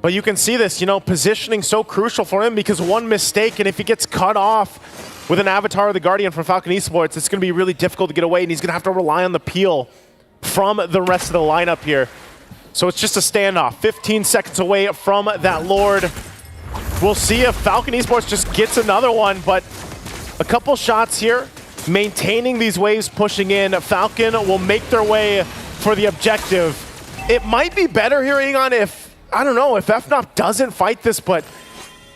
But you can see this, you know, positioning so crucial for him, because one mistake, and if he gets cut off with an Avatar of the Guardian from Falcon Esports, it's going to be really difficult to get away, and he's going to have to rely on the peel from the rest of the lineup here. So it's just a standoff. 15 seconds away from that Lord. We'll see if Falcon Esports just gets another one, but a couple shots here, maintaining these waves, pushing in. Falcon will make their way for the objective. It might be better here, Egon, if, I don't know, if FNOP doesn't fight this, but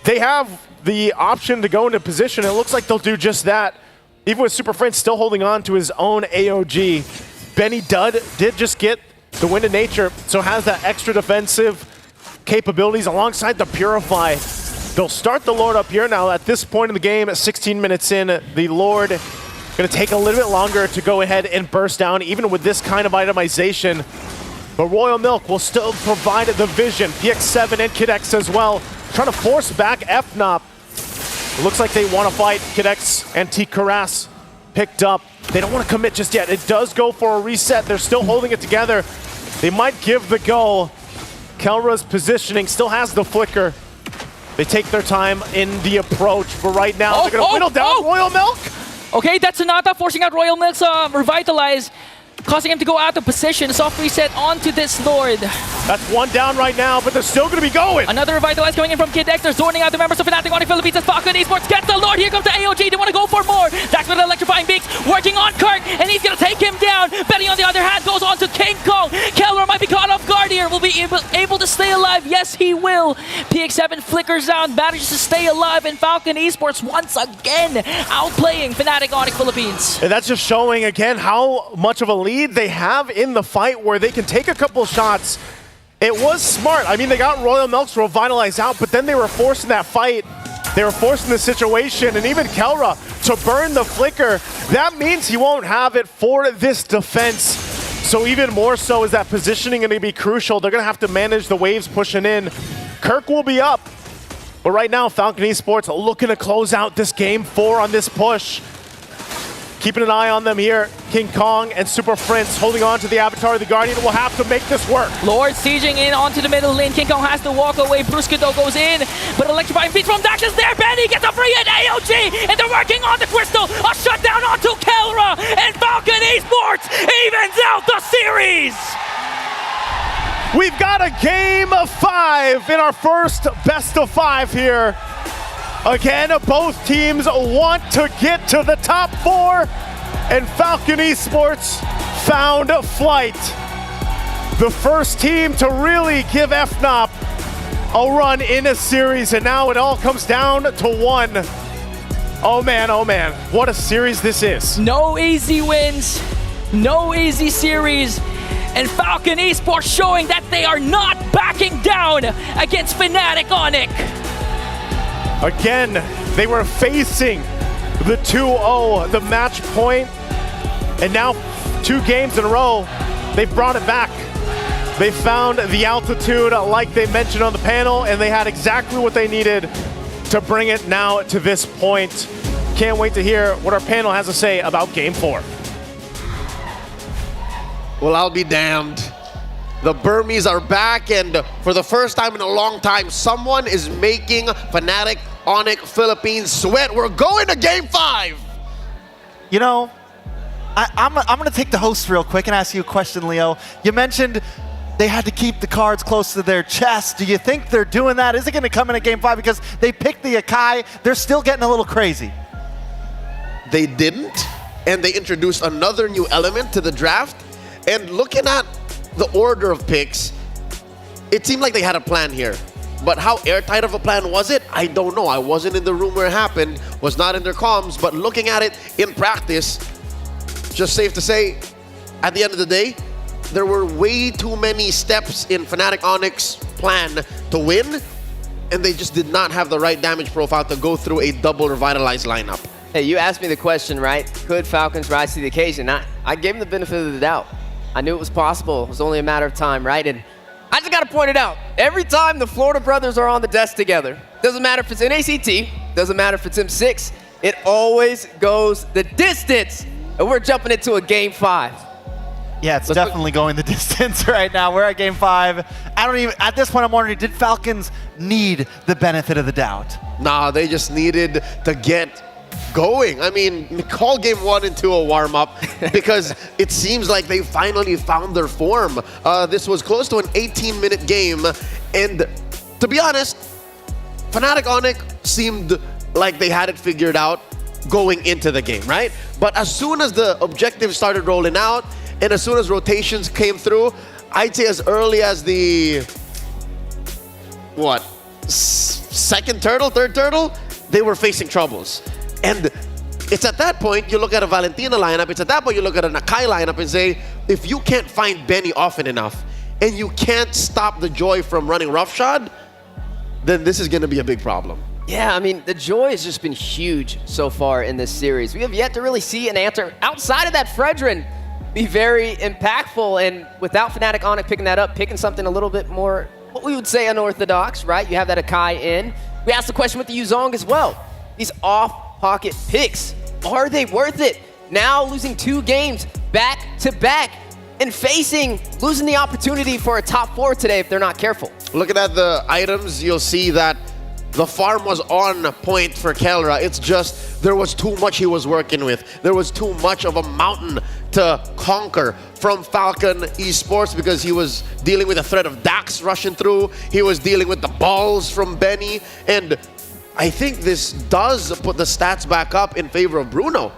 they have the option to go into position. It looks like they'll do just that. Even with Super Friend still holding on to his own AOG. Benny Dud did just get the Wind of Nature, so has that extra defensive capabilities alongside the Purify. They'll start the Lord up here now. At this point in the game, at 16 minutes in, the Lord gonna take a little bit longer to go ahead and burst down, even with this kind of itemization. But Royal Milk will still provide the vision. PX7 and Kid X as well, trying to force back FNOP. It looks like they want to fight. Kid X and T. Karas picked up. They don't want to commit just yet. It does go for a reset. They're still holding it together. They might give the go. Killera's positioning still has the flicker. They take their time in the approach, but right now they're going to whittle down Royal Milk. Okay, that's Sonata forcing out Royal Milk's Revitalize, causing him to go out of position. Soft reset onto this Lord. That's one down right now, but they're still going to be going. Another Revitalize coming in from Kid X. They're zoning out the members of Fnatic Onyx Philippines as Falcon Esports gets the Lord. Here comes the AOG. They want to go for more. Dax with electrifying beaks, working on Kirk, and he's going to take him down. Benny, on the other hand, goes on to King Kong. Killera might be caught off guard here. Will be able to stay alive. Yes, he will. PX7 flickers down, manages to stay alive, and Falcon Esports once again outplaying Fnatic Onyx Philippines. And that's just showing, again, how much of a lead they have in the fight, where they can take a couple shots. It was smart. I mean, they got Royal Milk's Revitalize out, but then they were forcing that fight. They were forcing the situation, and even Killera to burn the flicker. That means he won't have it for this defense. So even more so is that positioning going to be crucial. They're going to have to manage the waves pushing in. Kirk will be up. But right now, Falcon Esports looking to close out this game 4 on this push. Keeping an eye on them here. King Kong and Super Prince holding on to the Avatar of the Guardian will have to make this work. Lord sieging in onto the middle lane. King Kong has to walk away. Brusquito goes in, but electrifying feet from Dax is there. Benny gets a free hit. AOG, and they're working on the Crystal. A shutdown onto Kelra, and Falcon Esports evens out the series. We've got a game of 5 in our first best of 5 here. Again, both teams want to get to the top 4, and Falcon Esports found flight. The first team to really give FNOP a run in a series, and now it all comes down to 1. Oh man, what a series this is. No easy wins, no easy series, and Falcon Esports showing that they are not backing down against Fnatic Onyx. Again, they were facing the 2-0, the match point, and now 2 games in a row, they've brought it back. They found the altitude like they mentioned on the panel, and they had exactly what they needed to bring it now to this point. Can't wait to hear what our panel has to say about Game 4. Well, I'll be damned. The Burmese are back, and for the first time in a long time, someone is making Fnatic Onyx Philippines sweat. We're going to Game 5! You know, I'm going to take the host real quick and ask you a question, Leo. You mentioned they had to keep the cards close to their chest. Do you think they're doing that? Is it going to come in at Game 5? Because they picked the Akai. They're still getting a little crazy. They didn't, and they introduced another new element to the draft. And looking at the order of picks, it seemed like they had a plan here. But how airtight of a plan was it? I don't know. I wasn't in the room where it happened, was not in their comms, but looking at it in practice, just safe to say, at the end of the day, there were way too many steps in Fnatic Onyx's plan to win, and they just did not have the right damage profile to go through a double revitalized lineup. Hey, you asked me the question, right? Could Falcons rise to the occasion? I gave them the benefit of the doubt. I knew it was possible. It was only a matter of time, right? And I just got to point it out. Every time the Florida brothers are on the desk together, doesn't matter if it's NACT, doesn't matter if it's M6, it always goes the distance. And we're jumping into a Game 5. Yeah, it's definitely going the distance right now. We're at Game 5. At this point, I'm wondering, did Falcons need the benefit of the doubt? Nah, they just needed to get going. I mean, call Game 1 into a warm-up because it seems like they finally found their form. This was close to an 18-minute game, and to be honest, Fnatic Onyx seemed like they had it figured out going into the game, right? But as soon as the objectives started rolling out, and as soon as rotations came through, I'd say as early as the, second turtle, third turtle, they were facing troubles. And it's at that point, you look at a Valentina lineup, it's at that point you look at an Akai lineup and say, if you can't find Benny often enough, and you can't stop the Joy from running roughshod, then this is going to be a big problem. Yeah, I mean, the Joy has just been huge so far in this series. We have yet to really see an answer outside of that Fredrin be very impactful, and without Fnatic Onyx picking that up, picking something a little bit more, what we would say unorthodox, right? You have that Akai in. We asked the question with the Yuzong as well. These off-pocket picks, are they worth it? Now losing 2 games back to back and losing the opportunity for a top 4 today if they're not careful. Looking at the items, you'll see that the farm was on point for Kelra. It's just there was too much he was working with. There was too much of a mountain to conquer from Falcon Esports because he was dealing with the threat of Dax rushing through. He was dealing with the balls from Benny. And I think this does put the stats back up in favor of Bruno.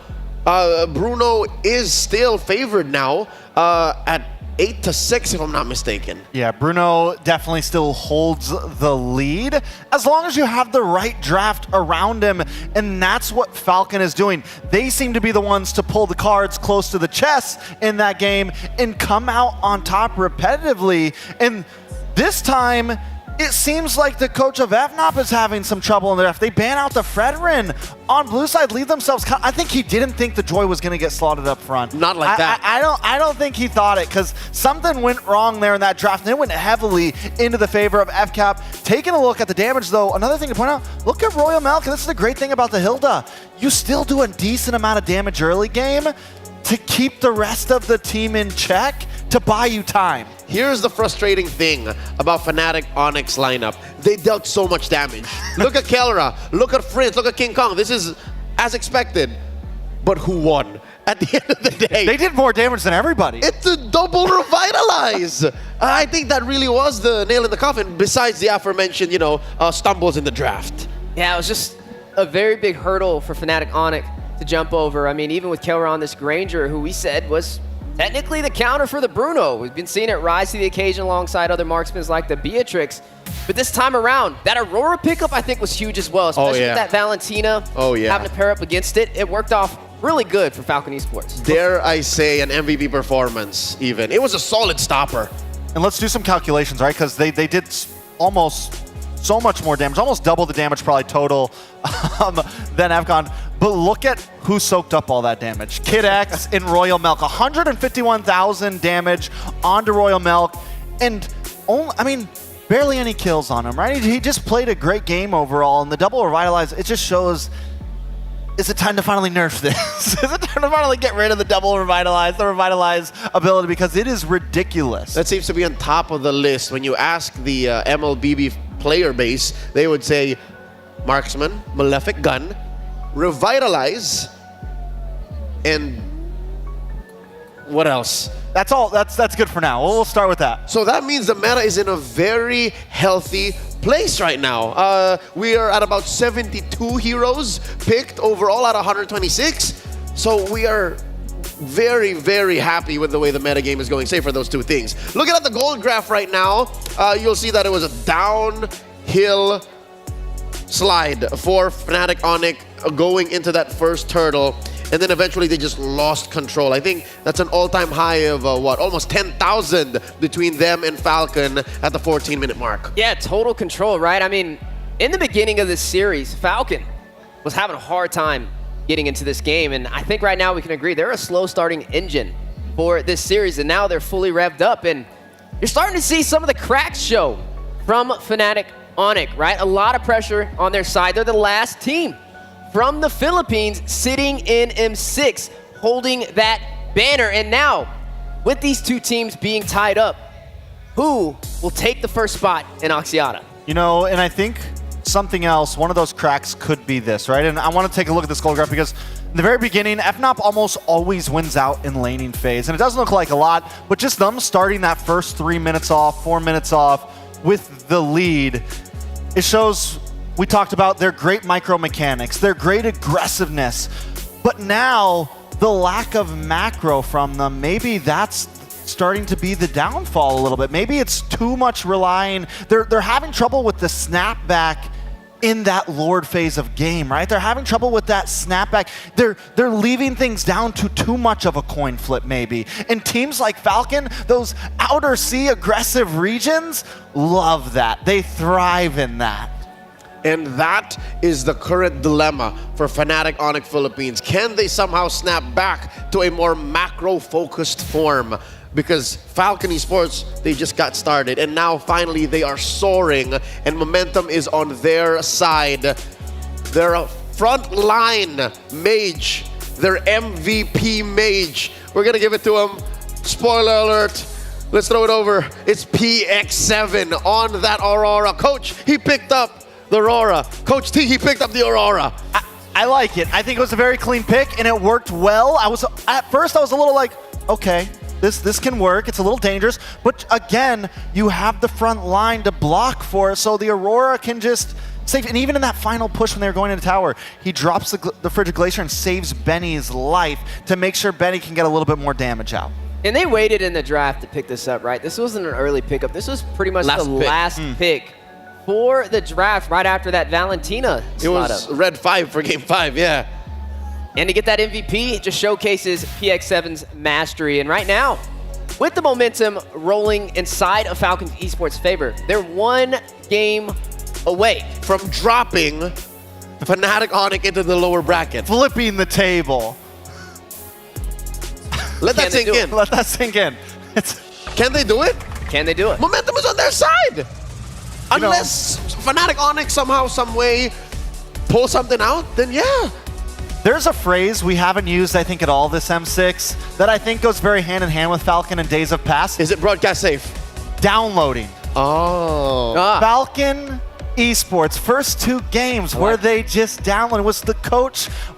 Bruno is still favored now at 8-6, if I'm not mistaken. Yeah, Bruno definitely still holds the lead as long as you have the right draft around him, and that's what Falcon is doing. They seem to be the ones to pull the cards close to the chest in that game and come out on top repetitively, and this time It seems like the coach of FNOP is having some trouble in the draft. They ban out the Fredrin on blue side, leave themselves. I think he didn't think the Joy was going to get slotted up front. Not like that. I don't think he thought it, because something went wrong there in that draft, and it went heavily into the favor of FCAP. Taking a look at the damage, though, another thing to point out, look at Royal Milk, and this is the great thing about the Hilda. You still do a decent amount of damage early game to keep the rest of the team in check, to buy you time. Here's the frustrating thing about Fnatic Onyx lineup. They dealt so much damage. Look at Kelra, look at Prince, look at King Kong. This is as expected. But who won? At the end of the day, they did more damage than everybody. It's a double revitalize. I think that really was the nail in the coffin, besides the aforementioned, stumbles in the draft. Yeah, it was just a very big hurdle for Fnatic Onyx to jump over. I mean, even with Kelra on this Granger, who we said was technically the counter for the Bruno. We've been seeing it rise to the occasion alongside other marksmen like the Beatrix. But this time around, that Aurora pickup I think was huge as well, especially with that Valentina having to pair up against it. It worked off really good for Falcon Esports. Dare I say an MVP performance even. It was a solid stopper. And let's do some calculations, right? Because they did almost so much more damage, almost double the damage probably total than FCON. But look at who soaked up all that damage. Kid X in Royal Milk, 151,000 damage onto Royal Milk, and barely any kills on him, right? He just played a great game overall, and the double revitalize, it just shows, is it time to finally nerf this? Is it time to finally get rid of the double revitalize, the revitalize ability, because it is ridiculous. That seems to be on top of the list. When you ask the MLBB player base, they would say Marksman, Malefic Gun, Revitalize, and what else? That's all. That's good for now. We'll start with that. So that means the meta is in a very healthy place right now. We are at about 72 heroes picked overall out of 126. So we are very, very happy with the way the metagame is going, save for those two things. Looking at the gold graph right now, you'll see that it was a downhill slide for Fnatic Onyx going into that first turtle, and then eventually they just lost control. I think that's an all-time high of almost 10,000 between them and Falcon at the 14-minute mark. Yeah, total control, right? I mean, in the beginning of this series, Falcon was having a hard time getting into this game, and I think right now we can agree they're a slow-starting engine for this series, and now they're fully revved up, and you're starting to see some of the cracks show from Fnatic Onyx, right? A lot of pressure on their side. They're the last team from the Philippines sitting in M6, holding that banner. And now, with these two teams being tied up, who will take the first spot in Axiata? And I think something else, one of those cracks could be this, right? And I want to take a look at this gold graph because in the very beginning, FNOP almost always wins out in laning phase. And it doesn't look like a lot, but just them starting that first 3 minutes off, 4 minutes off with the lead, it shows, we talked about their great micro mechanics, their great aggressiveness, but now the lack of macro from them, maybe that's starting to be the downfall a little bit. Maybe it's too much relying, they're having trouble with the snapback in that Lord phase of game, right? They're having trouble with that snapback. They're leaving things down to too much of a coin flip, maybe. And teams like Falcon, those outer sea aggressive regions, love that. They thrive in that. And that is the current dilemma for Fnatic Onyx Philippines. Can they somehow snap back to a more macro-focused form? Because Falcon Esports, they just got started, and now finally they are soaring, and momentum is on their side. Their frontline mage, their MVP mage, we're gonna give it to him. Spoiler alert, let's throw it over. It's PX7 on that Aurora. Coach, he picked up the Aurora. Coach T, he picked up the Aurora. I like it. I think it was a very clean pick, and it worked well. At first I was a little like, okay, This can work. It's a little dangerous, but again, you have the front line to block for it, so the Aurora can just save. And even in that final push when they were going into tower, he drops the Frigid Glacier and saves Benny's life to make sure Benny can get a little bit more damage out. And they waited in the draft to pick this up, right? This wasn't an early pickup. This was pretty much the last pick for the draft right after that Valentina slot. It was red 5 for game 5, yeah. And to get that MVP, it just showcases PX7's mastery. And right now, with the momentum rolling inside of Falcon Esports' favor, they're 1 game away from dropping Fnatic Onyx into the lower bracket. Flipping the table. Let that sink in. Let that sink in. Can they do it? Can they do it? Momentum is on their side. Unless Fnatic Onyx somehow, some way, pull something out, then yeah. There's a phrase we haven't used, I think, at all this M6 that I think goes very hand in hand with Falcon and Days of Past. Is it broadcast safe? Downloading. Oh. Falcon Esports, first 2 games where they just downloaded.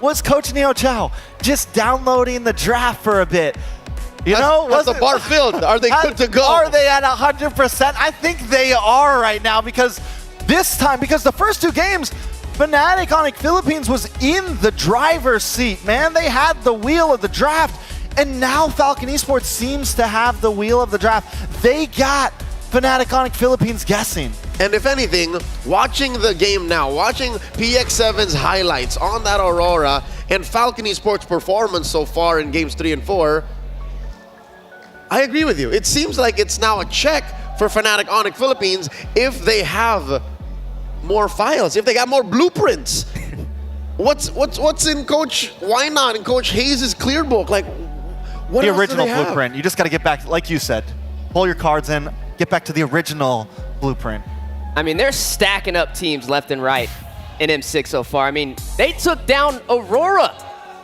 Was Coach Neo Chao just downloading the draft for a bit? You know, was the bar filled? Are they good to go? Are they at 100%? I think they are right now because the first 2 games, Fnatic Onyx Philippines was in the driver's seat, man. They had the wheel of the draft, and now Falcon Esports seems to have the wheel of the draft. They got Fnatic Onyx Philippines guessing. And if anything, watching the game now, watching PX7's highlights on that Aurora and Falcon Esports' performance so far in games 3 and 4, I agree with you. It seems like it's now a check for Fnatic Onyx Philippines if they have more files, if they got more blueprints. What's in Coach, why not, in Coach Hayes' clear book? Like, what the else original do they have? blueprint. You just got to get back, like you said, pull your cards in, get back to the original blueprint. I mean, they're stacking up teams left and right in M6 so far. I mean, they took down Aurora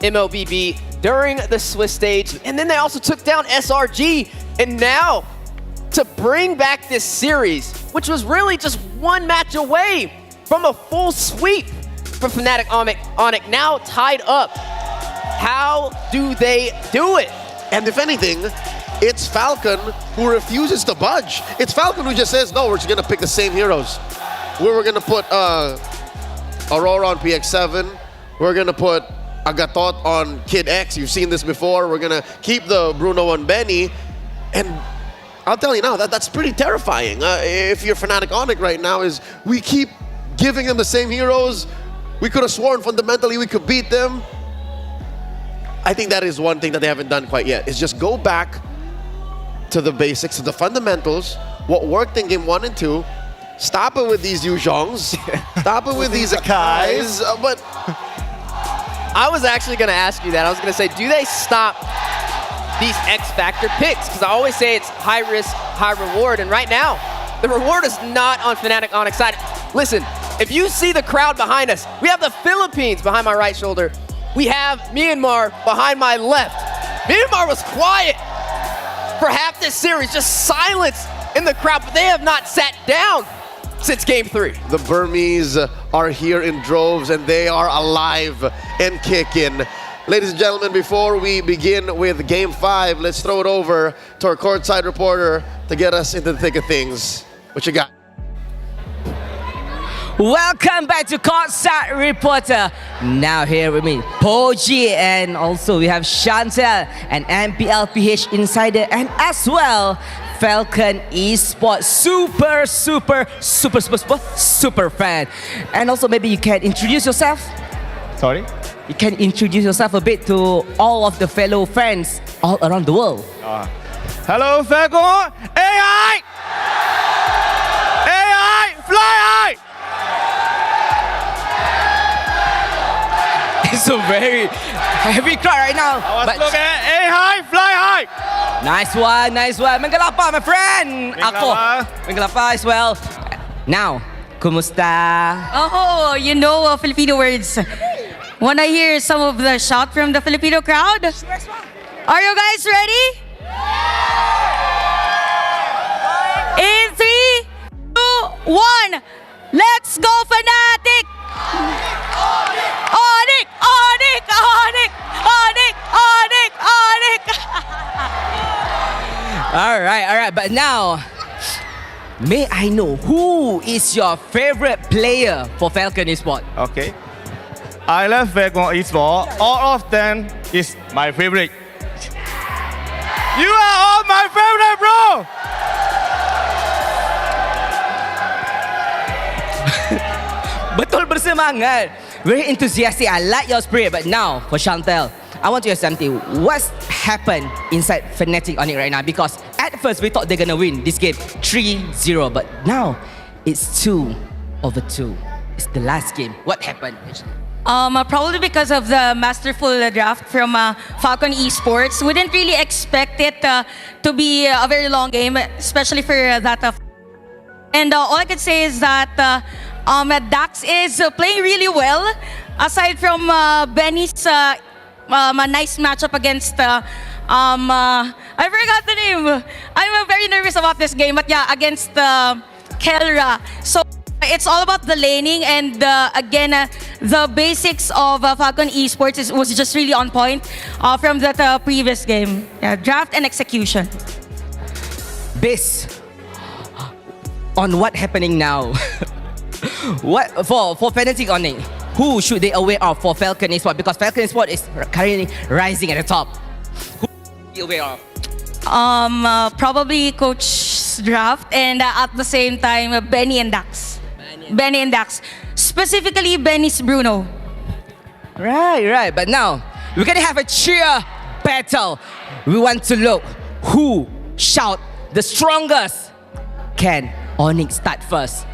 MLBB during the Swiss stage, and then they also took down SRG, and now to bring back this series, which was really just 1 match away from a full sweep for Fnatic Onyx, now tied up. How do they do it? And if anything, it's Falcon who refuses to budge. It's Falcon who just says, no, we're just going to pick the same heroes. We're going to put Aurora on PX7. We're going to put Agatot on Kid X. You've seen this before. We're going to keep the Bruno and Benny. And I'll tell you now, that's pretty terrifying. If you're Fnatic Onyx right now, is we keep giving them the same heroes. We could have sworn fundamentally we could beat them. I think that is one thing that they haven't done quite yet, is just go back to the basics, to the fundamentals, what worked in game 1 and 2. Stop it with these Yu Zhongs. Stop it with these Akais. But I was actually going to ask you that. I was going to say, do they stop these X Factor picks? Because I always say it's high risk, high reward. And right now, the reward is not on Fnatic Onyx side. Listen, if you see the crowd behind us, we have the Philippines behind my right shoulder. We have Myanmar behind my left. Myanmar was quiet for half this series, just silence in the crowd, but they have not sat down since game 3. The Burmese are here in droves, and they are alive and kicking. Ladies and gentlemen, before we begin with game 5, let's throw it over to our courtside reporter to get us into the thick of things. What you got? Welcome back to Courtside Reporter. Now here with me, Poji, and also we have Chantel, and MPLPH Insider, and as well, Falcon Esports super fan. And also maybe you can introduce yourself. Sorry? You can introduce yourself a bit to all of the fellow fans all around the world. Hello, Falcon! AI! AI! Fly high! It's a very heavy crowd right now. Look at AI high, fly high! Nice one, nice one. Menggalapa, my friend. Ako, Menggalapa as well. Now, kumusta? Oh, you know Filipino words. Wanna hear some of the shout from the Filipino crowd? Are you guys ready? In 3, 2, 1, let's go Fnatic! Onyx! Onyx! Onyx! Onyx! Onyx! Onyx! All right. But now, may I know who is your favorite player for Falcon Esports? Okay. I love Falcon Esports. All of them is my favorite. You are all my favorite, bro! Betul bersemangat. Very enthusiastic. I like your spirit. But now, for Chantel, I want to hear something. What's happened inside Fnatic Onyx right now? Because at first we thought they're gonna win this game 3-0, but now It's 2-2. It's the last game. What happened? Probably because of the masterful draft from Falcon Esports. We didn't really expect it to be a very long game, especially for that. And all I can say is that Dax is playing really well. Aside from Benny's a nice matchup against, I forgot the name. I'm very nervous about this game, but yeah, against Kelra. So it's all about the laning, and again, the basics of Falcon Esports was just really on point from that previous game. Yeah, draft and execution. Based on what happening now, what for Fnatic on it, who should they aware of for Falcon Esports? Because Falcon Esports is currently rising at the top. Who should they aware of? Probably Coach Draft, and at the same time, Benny and Dax. Benny and Dax. Specifically, Benny's Bruno. Right. But now, we're gonna have a cheer battle. We want to look who shout the strongest. Can Onyx start first?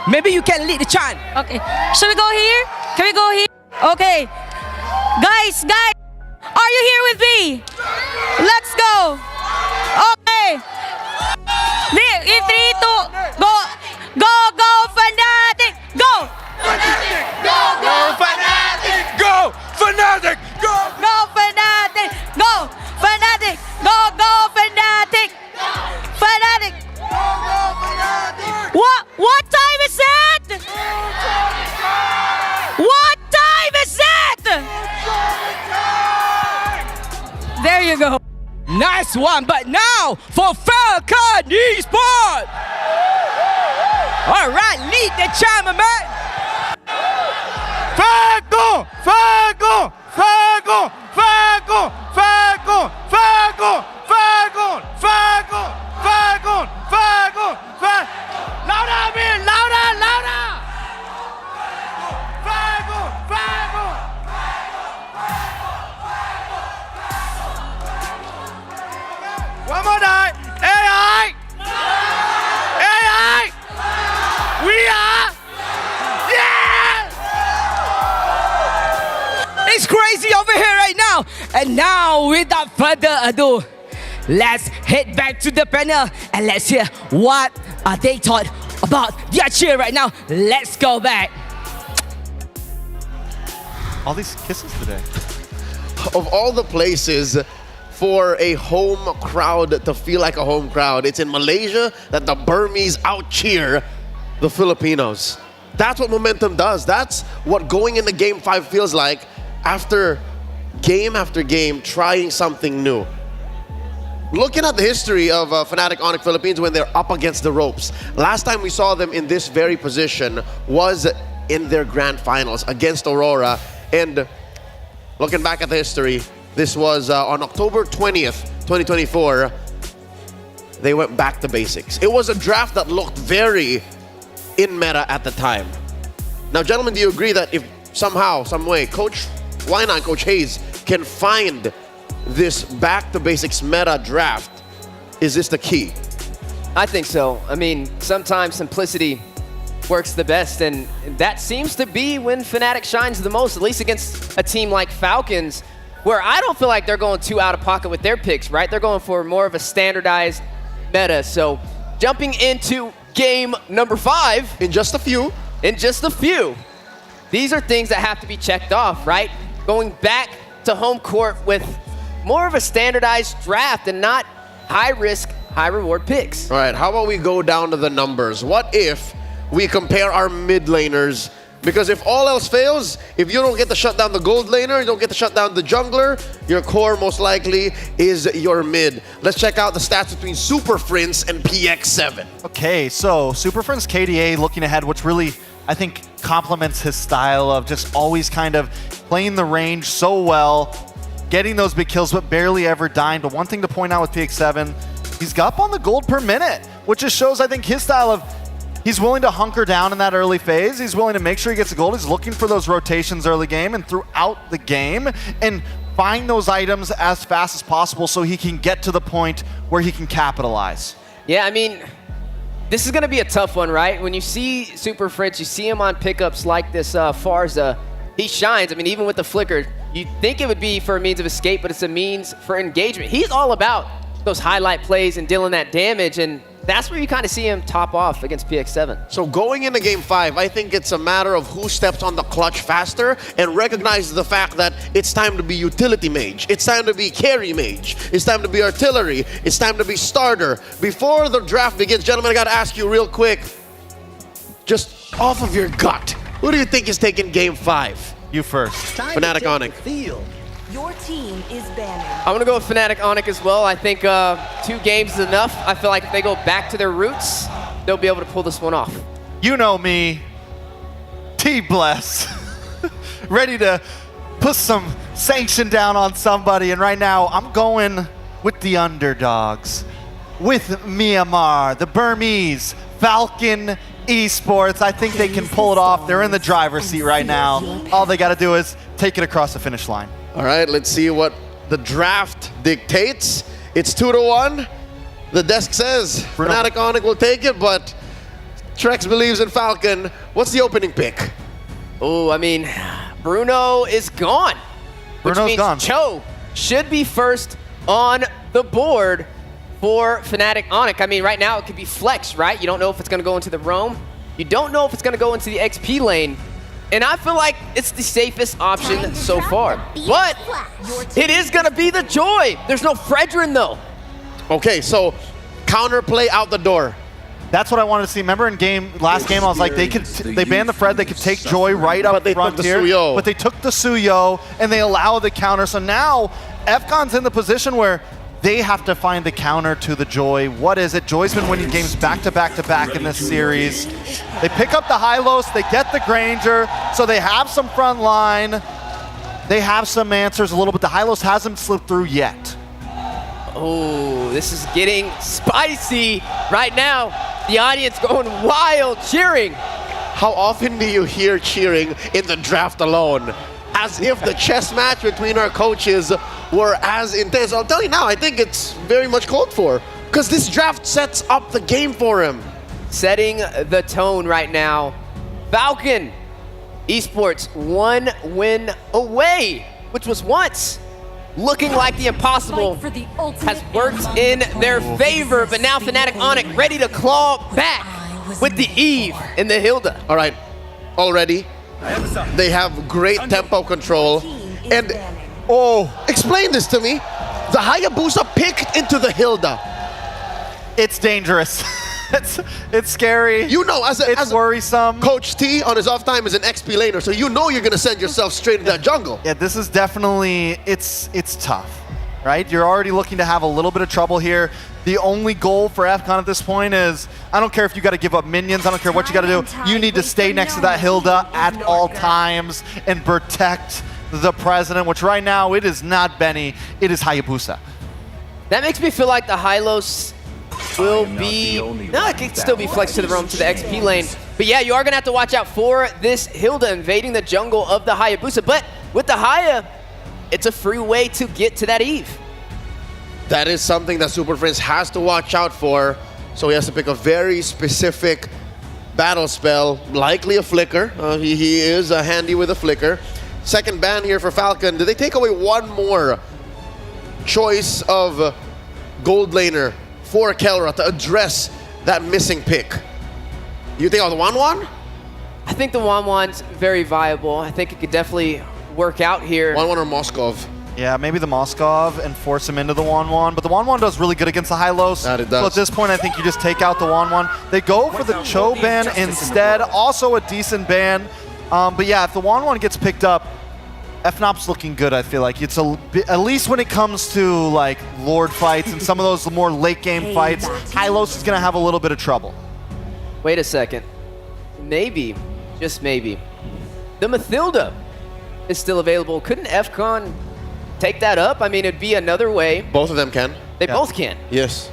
Maybe you can lead the chant. Okay. Should we go here? Can we go here? Okay. Guys, are you here with me? Let's go. Okay. In 3, 2, go. Go, Fnatic! Go! Fnatic! Go, Fnatic! Go, Fnatic! Go! Go, Fnatic! Go! Fnatic! Go, Fnatic! Fnatic! What time is it? What time is it? There you go. Nice one, but now for Falcon Esports! All right, lead the chant, my man. Falcon! Falcon! Falcon! Falcon! Falcon! Falcon! Falcon! Falcon! Falcon! Falcon! Falcon! Louder, man! Louder! Falcon! Falcon! One more time! AI! AI! We are! Yeah! It's crazy over here right now. And now, without further ado, let's head back to the panel and let's hear what they thought about their cheer right now. Let's go back. All these kisses today. Of all the places for a home crowd to feel like a home crowd, it's in Malaysia that the Burmese out-cheer the Filipinos. That's what momentum does. That's what going into Game 5 feels like after game trying something new. Looking at the history of Fnatic Onyx Philippines when they're up against the ropes, last time we saw them in this very position was in their grand finals against Aurora. And looking back at the history, this was on October 20th, 2024. They went back to basics. It was a draft that looked very in meta at the time. Now, gentlemen, do you agree that if somehow, some way, Coach Wina and Coach Hayes can find this back to basics meta draft, is this the key? I think so. I mean, sometimes simplicity works the best, and that seems to be when Fnatic shines the most, at least against a team like Falcons, where I don't feel like they're going too out of pocket with their picks, right? They're going for more of a standardized meta. So jumping into game number 5. In just a few. These are things that have to be checked off, right? Going back to home court with more of a standardized draft and not high risk, high reward picks. All right, how about we go down to the numbers? What if we compare our mid laners? Because if all else fails, if you don't get to shut down the gold laner, you don't get to shut down the jungler, your core most likely is your mid. Let's check out the stats between Super Prince and PX7. Okay, so Super Prince KDA looking ahead, which really, I think, complements his style of just always kind of playing the range so well, getting those big kills, but barely ever dying. But one thing to point out with PX7, he's up on the gold per minute, which just shows, I think, his style of he's willing to hunker down in that early phase. He's willing to make sure he gets the gold. He's looking for those rotations early game and throughout the game and find those items as fast as possible so he can get to the point where he can capitalize. Yeah, I mean, This is going to be a tough one, right? When you see Super Fritz, you see him on pickups like this Farza, he shines. I mean, even with the flicker, you'd think it would be for a means of escape, but it's a means for engagement. He's all about those highlight plays and dealing that damage, and that's where you kind of see him top off against PX7. So going into Game 5, I think it's a matter of who steps on the clutch faster and recognizes the fact that it's time to be utility mage. It's time to be carry mage. It's time to be artillery. It's time to be starter. Before the draft begins, gentlemen, I got to ask you real quick, just off of your gut, who do you think is taking Game 5? You first. Fnatic Onic. Your team is banning. I'm going to go with Fnatic Onic as well. I think 2 games is enough. I feel like if they go back to their roots, they'll be able to pull this one off. You know me, T-Bless, ready to put some sanction down on somebody, and right now I'm going with the underdogs, with Myanmar, the Burmese, Falcon Esports. I think they can pull it off. They're in the driver's seat right now. All they got to do is take it across the finish line. All right, let's see what the draft dictates. It's 2-1. The desk says Fnatic Onic will take it, but Trex believes in Falcon. What's the opening pick? Oh, I mean, Bruno is gone. Bruno's which means gone. Cho should be first on the board for Fnatic Onic. I mean, right now it could be flex, right? You don't know if it's going to go into the roam. You don't know if it's going to go into the XP lane. And I feel like it's the safest option so far. But it is going to be the Joy. There's no Fredrin, though. Okay, so counterplay out the door. That's what I wanted to see. Remember in last game, I was like, they banned the Fred, they could take Joy right up front here. But they took the Suyo, and they allowed the counter. So now, FCON's in the position where they have to find the counter to the Joy. What is it? Joy's been winning games back to back to back in this series. They pick up the Hylos, they get the Granger, so they have some front line. They have some answers a little bit. The Hylos hasn't slipped through yet. Oh, this is getting spicy right now. The audience going wild, cheering. How often do you hear cheering in the draft alone? As if the chess match between our coaches were as intense. I'll tell you now, I think it's very much called for, because this draft sets up the game for him. Setting the tone right now. Falcon Esports 1 win away, which was once looking like the impossible has worked in their favor, but now Fnatic Onic ready to claw back with the Eve and the Hilda. All right, already they have great tempo control. And explain this to me. The Hayabusa picked into the Hilda. It's dangerous. It's scary. You know, it's worrisome. Coach T on his off time is an XP laner, so you know you're gonna send yourself straight into that jungle. Yeah, this is definitely, it's tough, right? You're already looking to have a little bit of trouble here. The only goal for FCON at this point is, I don't care if you got to give up minions, I don't care what you got to do. You need to stay next to that Hilda at all times and protect the president, which right now it is not Benny, it is Hayabusa. That makes me feel like the Hylos will be, no, it can still be flexed to the roam to the XP lane. But yeah, you are going to have to watch out for this Hilda invading the jungle of the Hayabusa. But with the Haya, it's a free way to get to that Eve. That is something that Super Friends has to watch out for. So he has to pick a very specific battle spell, likely a flicker. He is handy with a flicker. Second ban here for Falcon. Did they take away one more choice of gold laner for Kelra to address that missing pick? You think of the 1-1? I think the 1-1's very viable. I think it could definitely work out here. 1-1 or Moskov? Yeah, maybe the Moskov and force him into the 1-1, but the 1-1 does really good against the Hylos. That it does. So at this point, I think you just take out the 1-1. They go for the Cho ban instead, also a decent ban. But yeah, if the 1-1 gets picked up, FNOP's looking good, I feel like. It's at least when it comes to like Lord fights and some of those more late game fights, Hylos is gonna have a little bit of trouble. Wait a second. Maybe, just maybe, the Mathilda is still available. Couldn't FCON take that up? I mean, it'd be another way. Both of them can. They both can. Yes.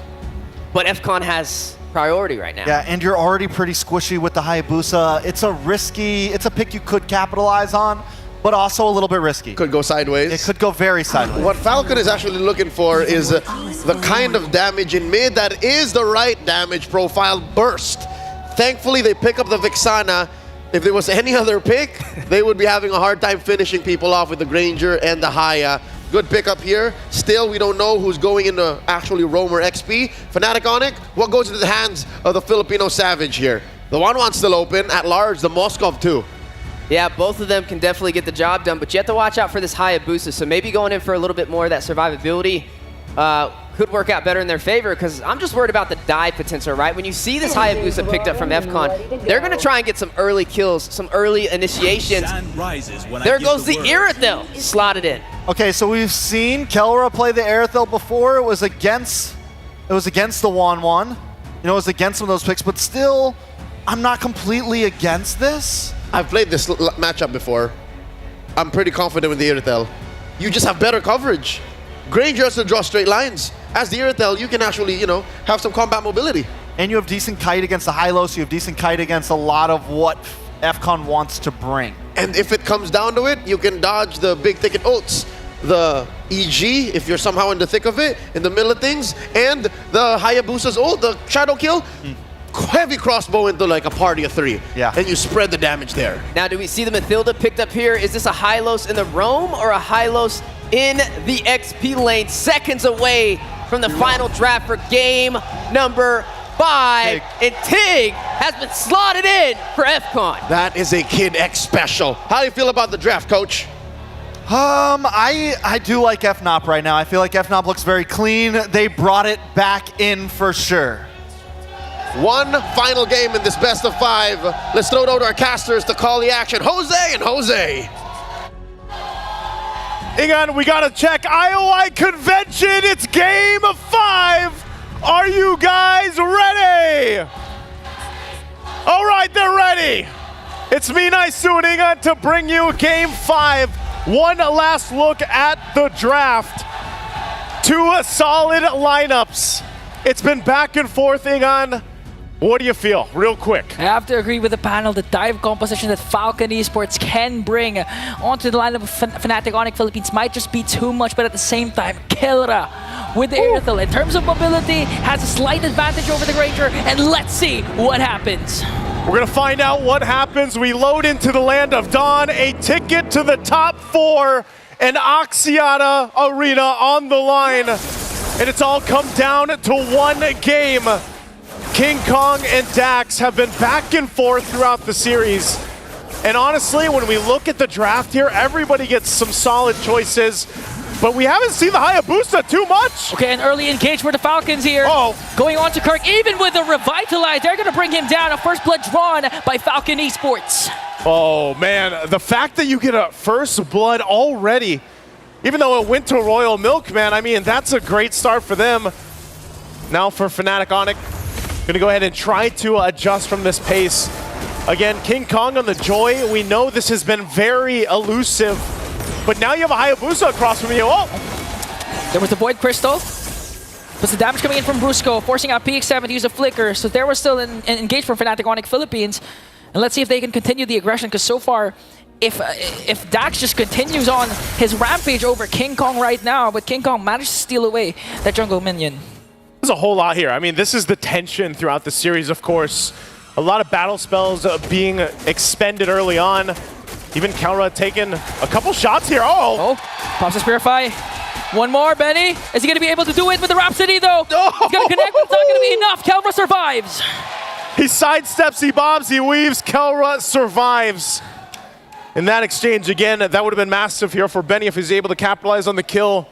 But FCON has priority right now. Yeah, and you're already pretty squishy with the Hayabusa. It's a pick you could capitalize on, but also a little bit risky. Could go sideways. It could go very sideways. What Falcon is actually looking for is the kind of damage in mid that is the right damage profile burst. Thankfully, they pick up the Vixana. If there was any other pick, they would be having a hard time finishing people off with the Granger and the Haya. Good pickup here. Still, we don't know who's going into actually Roamer XP. Fnatic Onic, what goes into the hands of the Filipino Savage here? The 1-1's still open. At large, the Moskov too. Yeah, both of them can definitely get the job done, but you have to watch out for this Hayabusa. So maybe going in for a little bit more of that survivability could work out better in their favor, because I'm just worried about the die potential, right? When you see this Hayabusa picked up from FCON, they're going to try and get some early kills, some early initiations. There goes the Irithel slotted in. Okay, so we've seen Kelra play the Irithel before. It was against the 1-1. You know, it was against some of those picks, but still, I'm not completely against this. I've played this matchup before. I'm pretty confident with the Irithel. You just have better coverage. Granger has to draw straight lines. As the Irithel, you can actually, you know, have some combat mobility. And you have decent kite against the Hylos. You have decent kite against a lot of what FCON wants to bring. And if it comes down to it, you can dodge the big thicket ults, the EG, if you're somehow in the thick of it, in the middle of things, and the Hayabusa's ult, the shadow kill. Heavy crossbow into like a party of 3. Yeah. And you spread the damage there. Now, do we see the Mathilda picked up here? Is this a Hylos in the roam or a Hylos in the XP lane? Seconds away from the final draft for game number 5. And Tig has been slotted in for FCON. That is a Kid X special. How do you feel about the draft, coach? I do like FNOP right now. I feel like FNOP looks very clean. They brought it back in for sure. One final game in this best of 5. Let's throw it out to our casters to call the action. Jose and Jose. Hang on, we gotta check IOI Convention. It's game 5. Are you guys ready? All right, they're ready. It's me, Naisu, and Ingan to bring you game 5. One last look at the draft. 2 solid lineups. It's been back and forth, Ingan. What do you feel, real quick? I have to agree with the panel. The dive composition that Falcon Esports can bring onto the lineup of Fnatic Onic Philippines might just be too much, but at the same time, Kelra with the Irithel, in terms of mobility, has a slight advantage over the Granger, and let's see what happens. We're gonna find out what happens. We load into the land of Dawn, a ticket to the top 4, and Axiata Arena on the line. And it's all come down to one game. King Kong and Dax have been back and forth throughout the series. And honestly, when we look at the draft here, everybody gets some solid choices, but we haven't seen the Hayabusa too much. Okay, an early engage for the Falcons here. Oh. Going on to Kirk, even with a Revitalize, they're gonna bring him down. A first blood drawn by Falcon Esports. Oh man, the fact that you get a first blood already, even though it went to Royal Milk, man, I mean, that's a great start for them. Now for Fnatic Onic, gonna go ahead and try to adjust from this pace. Again, King Kong on the Joy. We know this has been very elusive, but now you have a Hayabusa across from you. Oh! There was the Void Crystal. But the damage coming in from Brusco, forcing out PX7 to use a flicker. So there was still an engage from Fnatic Onic Philippines. And let's see if they can continue the aggression, because so far, if Dax just continues on his rampage over King Kong right now, but King Kong managed to steal away that jungle minion. There's a whole lot here. I mean, this is the tension throughout the series, of course. A lot of battle spells being expended early on. Even Kelra taking a couple shots here. Oh! Pops the Spirify. One more, Benny. Is he going to be able to do it with the Rhapsody, though? Oh. He's going to connect, but it's not going to be enough. Kelra survives. He sidesteps, he bobs, he weaves. Kelra survives. In that exchange, again, that would have been massive here for Benny if he's able to capitalize on the kill.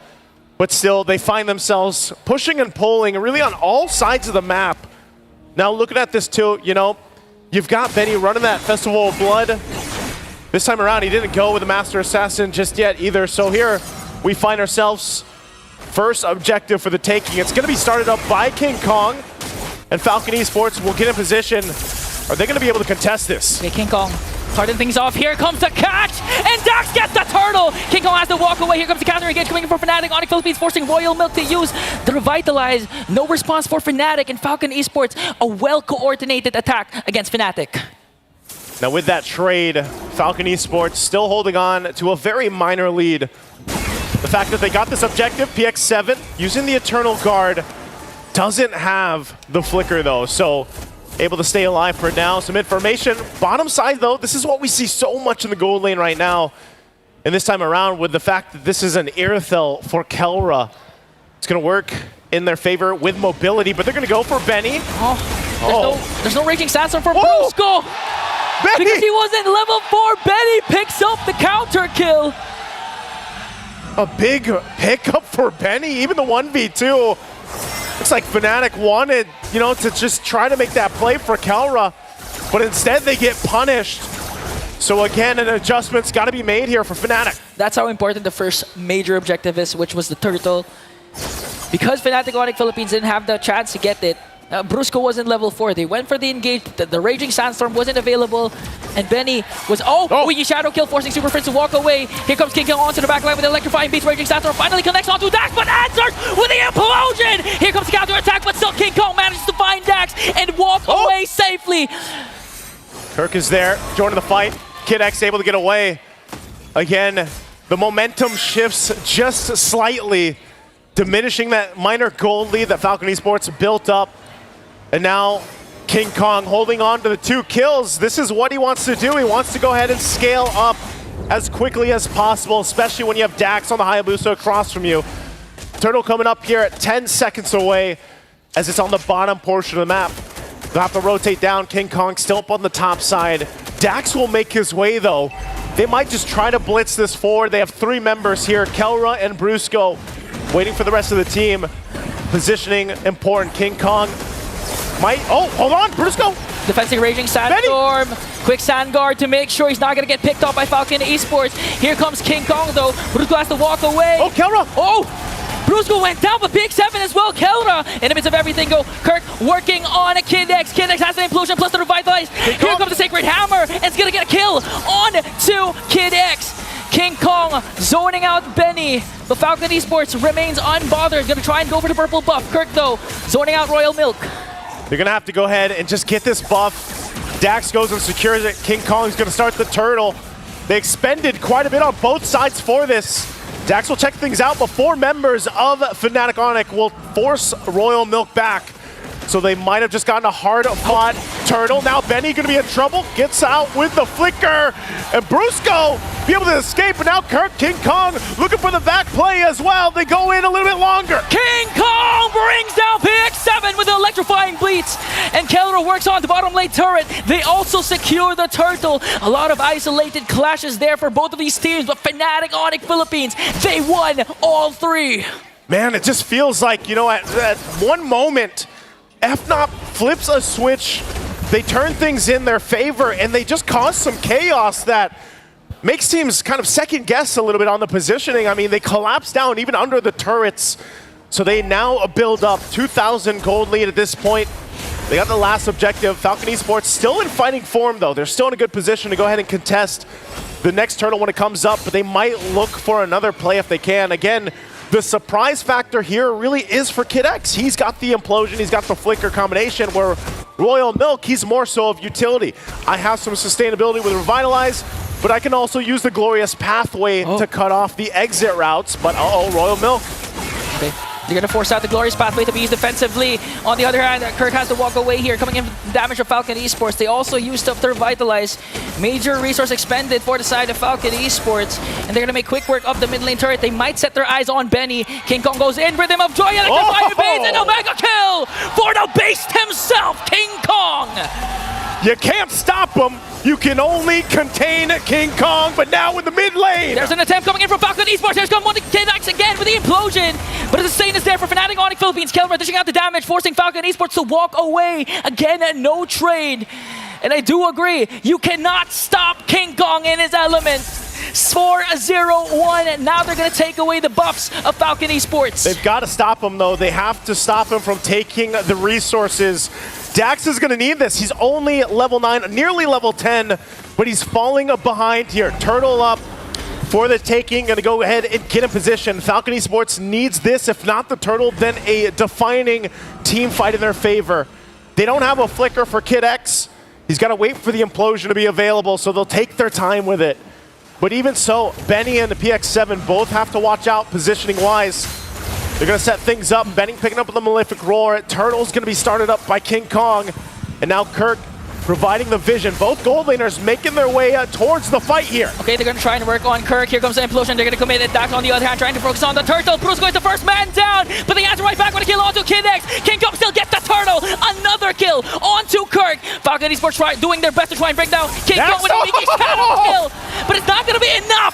But still, they find themselves pushing and pulling really on all sides of the map. Now looking at this too, you know, you've got Benny running that Festival of Blood. This time around, he didn't go with the Master Assassin just yet either. So here, we find ourselves first objective for the taking. It's gonna be started up by King Kong, and Falcon Esports will get in position. Are they gonna be able to contest this? Okay, King Kong starting things off. Here comes the catch, and Dax gets the turtle. King Kong has to walk away. Here comes the counter engage coming in for Fnatic. Onic Philippines forcing Royal Milk to use the Revitalize. No response for Fnatic, and Falcon Esports, a well-coordinated attack against Fnatic. Now with that trade, Falcon Esports still holding on to a very minor lead. The fact that they got this objective, PX7, using the Eternal Guard, doesn't have the flicker though, so able to stay alive for now. Some information. Bottom side though, this is what we see so much in the gold lane right now. And this time around with the fact that this is an Irithel for Kelra. It's going to work in their favor with mobility, but they're going to go for Benny. There's no Raging Sandstorm for Brusco. Because he wasn't level 4, Benny picks up the counter kill. A big pickup for Benny, even the 1v2. Looks like Fnatic wanted, to just try to make that play for Kelra, but instead they get punished. So again, an adjustment's got to be made here for Fnatic. That's how important the first major objective is, which was the turtle. Because Fnatic Onyx Philippines didn't have the chance to get it, Brusco wasn't level 4. They went for the engage. The Raging Sandstorm wasn't available. And Benny was, Wiggy Shadow Kill, forcing Super Friends to walk away. Here comes King Kong onto the backline with the electrifying beast. Raging Sandstorm finally connects onto Dax, but answers with the implosion! Here comes the counter attack, but still King Kong manages to find Dax and walk away safely. Kirk is there, joining the fight. Kid X able to get away. Again, the momentum shifts just slightly, diminishing that minor gold lead that Falcon Esports built up. And now King Kong holding on to the 2 kills. This is what he wants to do. He wants to go ahead and scale up as quickly as possible, especially when you have Dax on the Hayabusa across from you. Turtle coming up here at 10 seconds away as it's on the bottom portion of the map. They'll have to rotate down. King Kong still up on the top side. Dax will make his way though. They might just try to blitz this forward. They have 3 members here, Kelra and Brusco, waiting for the rest of the team. Positioning important. King Kong might, hold on, Brusco. Defending Raging Sandstorm. Quick Sand Guard to make sure he's not going to get picked up by Falcon Esports. Here comes King Kong though. Brusco has to walk away. Kelra. Brusco went down, but PX7 as well. Kelra in the midst of everything go. Kirk working on a Kid X. Kid X has an implosion plus the revitalize. Here comes the Sacred Hammer, and it's going to get a kill on to Kid X. King Kong zoning out Benny, but Falcon Esports remains unbothered. Going to try and go for the purple buff. Kirk though, zoning out Royal Milk. They're going to have to go ahead and just get this buff. Dax goes and secures it. King Kong's going to start the turtle. They expended quite a bit on both sides for this. Dax will check things out before members of Fnatic Onyx will force Royal Milk back. So they might have just gotten a hard-fought turtle. Now Benny going to be in trouble. Gets out with the flicker. And Brusco be able to escape. But now King Kong looking for the back play as well. They go in a little bit longer. King Kong brings down PX7 with an electrifying bleats. And Kelra works on the bottom lane turret. They also secure the turtle. A lot of isolated clashes there for both of these teams. But Fnatic Onyx Philippines, they won all 3. Man, it just feels like, at one moment, FNOP flips a switch, they turn things in their favor, and they just cause some chaos that makes teams kind of second guess a little bit on the positioning. I mean, they collapse down even under the turrets, so they now build up 2,000 gold lead at this point. They got the last objective. Falcon Esports still in fighting form, though. They're still in a good position to go ahead and contest the next turtle when it comes up, but they might look for another play if they can. Again, the surprise factor here really is for Kid X. He's got the implosion, he's got the flicker combination, where Royal Milk, he's more so of utility. I have some sustainability with Revitalize, but I can also use the Glorious Pathway to cut off the exit routes, but Royal Milk. Okay. They're going to force out the Glorious Pathway to be used defensively. On the other hand, Kirk has to walk away here, coming in with damage of Falcon Esports. They also used stuff to revitalize. Major resource expended for the side of Falcon Esports. And they're going to make quick work of the mid lane turret. They might set their eyes on Benny. King Kong goes in, Rhythm of Joy, electrifying beats, and a mega kill for the beast himself, King Kong! You can't stop him. You can only contain King Kong, but now in the mid lane. There's an attempt coming in from Falcon Esports. Here's come one to Kid X again with the implosion. But the sustain is there for Fnatic Onyx Philippines. Kelra dishing out the damage, forcing Falcon Esports to walk away. Again, no trade. And I do agree, you cannot stop King Kong in his element. 4-0-1. Now they're going to take away the buffs of Falcon Esports. They've got to stop him, though. They have to stop him from taking the resources. Dax is going to need this. He's only level 9, nearly level 10, but he's falling behind here. Turtle up for the taking. Going to go ahead and get in position. Falcon Esports needs this. If not the turtle, then a defining team fight in their favor. They don't have a flicker for Kid X. He's got to wait for the implosion to be available, so they'll take their time with it. But even so, Benny and the PX7 both have to watch out positioning-wise. They're going to set things up. Benny picking up the Malefic Roar. Turtle's going to be started up by King Kong. And now Kirk providing the vision. Both gold laners making their way towards the fight here. Okay, they're going to try and work on Kirk. Here comes the implosion. They're going to commit it. Dax on the other hand trying to focus on the turtle. Brusco is the first man down, but they answer right back with a kill onto Kid X. King Kong still gets the turtle. Another kill onto Kirk. Falcon Esports doing their best to try and break down King Kong with a sneaky shadow kill, but it's not going to be enough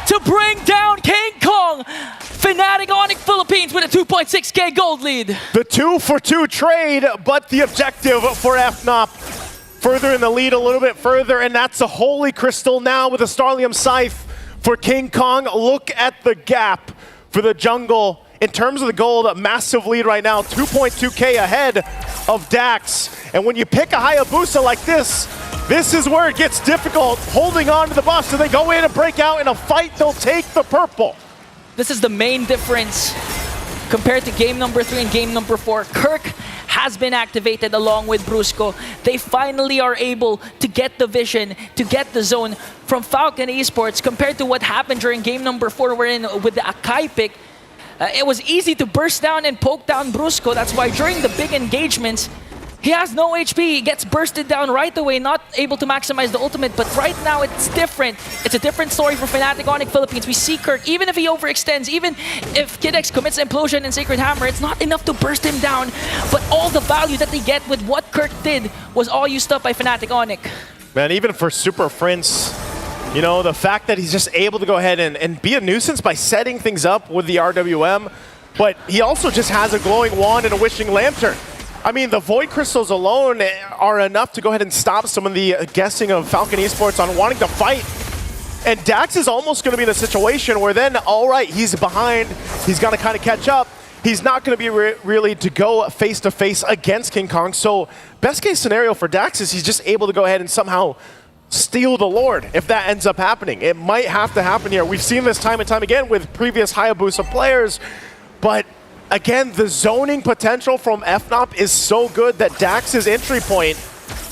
to bring down King Kong. Fnatic Onyx Philippines with a 2.6k gold lead. The 2-for-2 trade, but the objective for FNOP further in the lead a little bit further, and that's a Holy Crystal now with a Starlium Scythe for King Kong. Look at the gap for the jungle. In terms of the gold, a massive lead right now, 2.2k ahead of Dax. And when you pick a Hayabusa like this is where it gets difficult, holding on to the buff, so they go in and break out in a fight, they'll take the purple. This is the main difference compared to game number 3 and game number 4. Kirk has been activated along with Brusco. They finally are able to get the vision, to get the zone from Falcon Esports compared to what happened during game number 4 wherein with the Akai pick. It was easy to burst down and poke down Brusco. That's why during the big engagements, he has no HP, he gets bursted down right away, not able to maximize the ultimate, but right now it's different. It's a different story for Fnatic Onyx Philippines. We see Kirk, even if he overextends, even if Kid X commits Implosion and Sacred Hammer, it's not enough to burst him down, but all the value that they get with what Kirk did was all used up by Fnatic Onyx. Man, even for Super Prince, you know, the fact that he's just able to go ahead and be a nuisance by setting things up with the RWM, but he also just has a glowing wand and a wishing lantern. I mean, the Void Crystals alone are enough to go ahead and stop some of the guessing of Falcon Esports on wanting to fight. And Dax is almost going to be in a situation where then, all right, he's behind, he's got to kind of catch up. He's not going to be really to go face-to-face against King Kong. So best case scenario for Dax is he's just able to go ahead and somehow steal the Lord if that ends up happening. It might have to happen here. We've seen this time and time again with previous Hayabusa players, but again, the zoning potential from FNOP is so good that Dax's entry point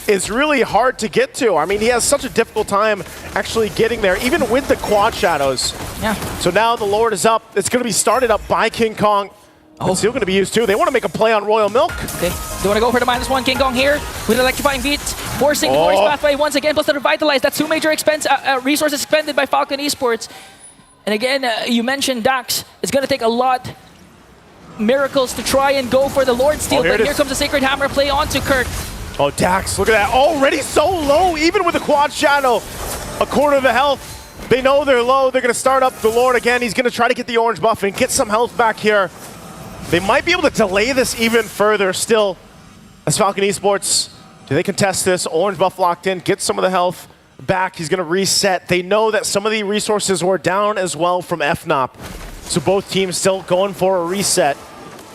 is really hard to get to. I mean, he has such a difficult time actually getting there, even with the quad shadows. Yeah. So now the Lord is up. It's going to be started up by King Kong. It's still going to be used too. They want to make a play on Royal Milk. Okay, they want to go for the -1. King Kong here with electrifying beats, forcing the Glorious Pathway once again, plus the Revitalize. That's 2 major resources expended by Falcon Esports. And again, you mentioned Dax. It's going to take a lot miracles to try and go for the Lord Steal, but here comes the Sacred Hammer play onto Kirk. Oh, Dax, look at that. Already so low, even with the quad shadow. A quarter of the health. They know they're low. They're going to start up the Lord again. He's going to try to get the orange buff and get some health back here. They might be able to delay this even further still. As Falcon Esports, do they contest this? Orange buff locked in, get some of the health back. He's going to reset. They know that some of the resources were down as well from FNOP. So both teams still going for a reset.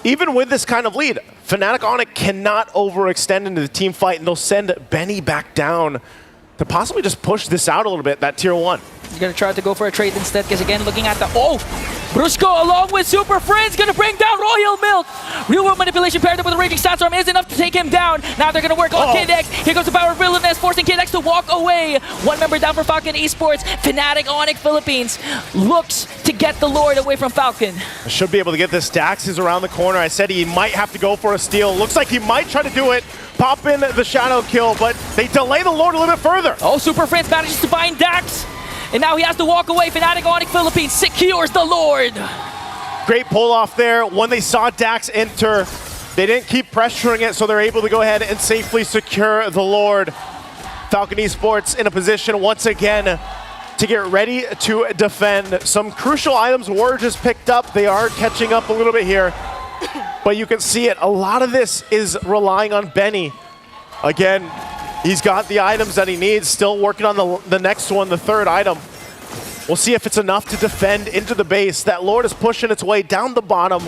Even with this kind of lead, Fnatic Onyx cannot overextend into the team fight, and they'll send Benny back down to possibly just push this out a little bit, that tier 1. He's going to try to go for a trade instead, because again, looking at the... Oh! Brusco along with Super Friends going to bring down Royal Milk! Real World Manipulation paired up with a Raging Sandstorm is enough to take him down. Now they're going to work on Kid X. Here comes the power of Villainous, forcing Kid X to walk away. 1 member down for Falcon Esports. Fnatic Onyx Philippines looks to get the Lord away from Falcon. Should be able to get this. Dax is around the corner. I said he might have to go for a steal. Looks like he might try to do it. Pop in the shadow kill, but they delay the Lord a little bit further. Oh, Super Friends manages to find Dax. And now he has to walk away. Fnatic Onyx Philippines secures the Lord. Great pull off there. When they saw Dax enter, they didn't keep pressuring it, so they're able to go ahead and safely secure the Lord. Falcon Esports in a position once again to get ready to defend. Some crucial items were just picked up. They are catching up a little bit here, but you can see it. A lot of this is relying on Benny. Again, he's got the items that he needs, still working on the next one, the 3rd item. We'll see if it's enough to defend into the base. That Lord is pushing its way down the bottom.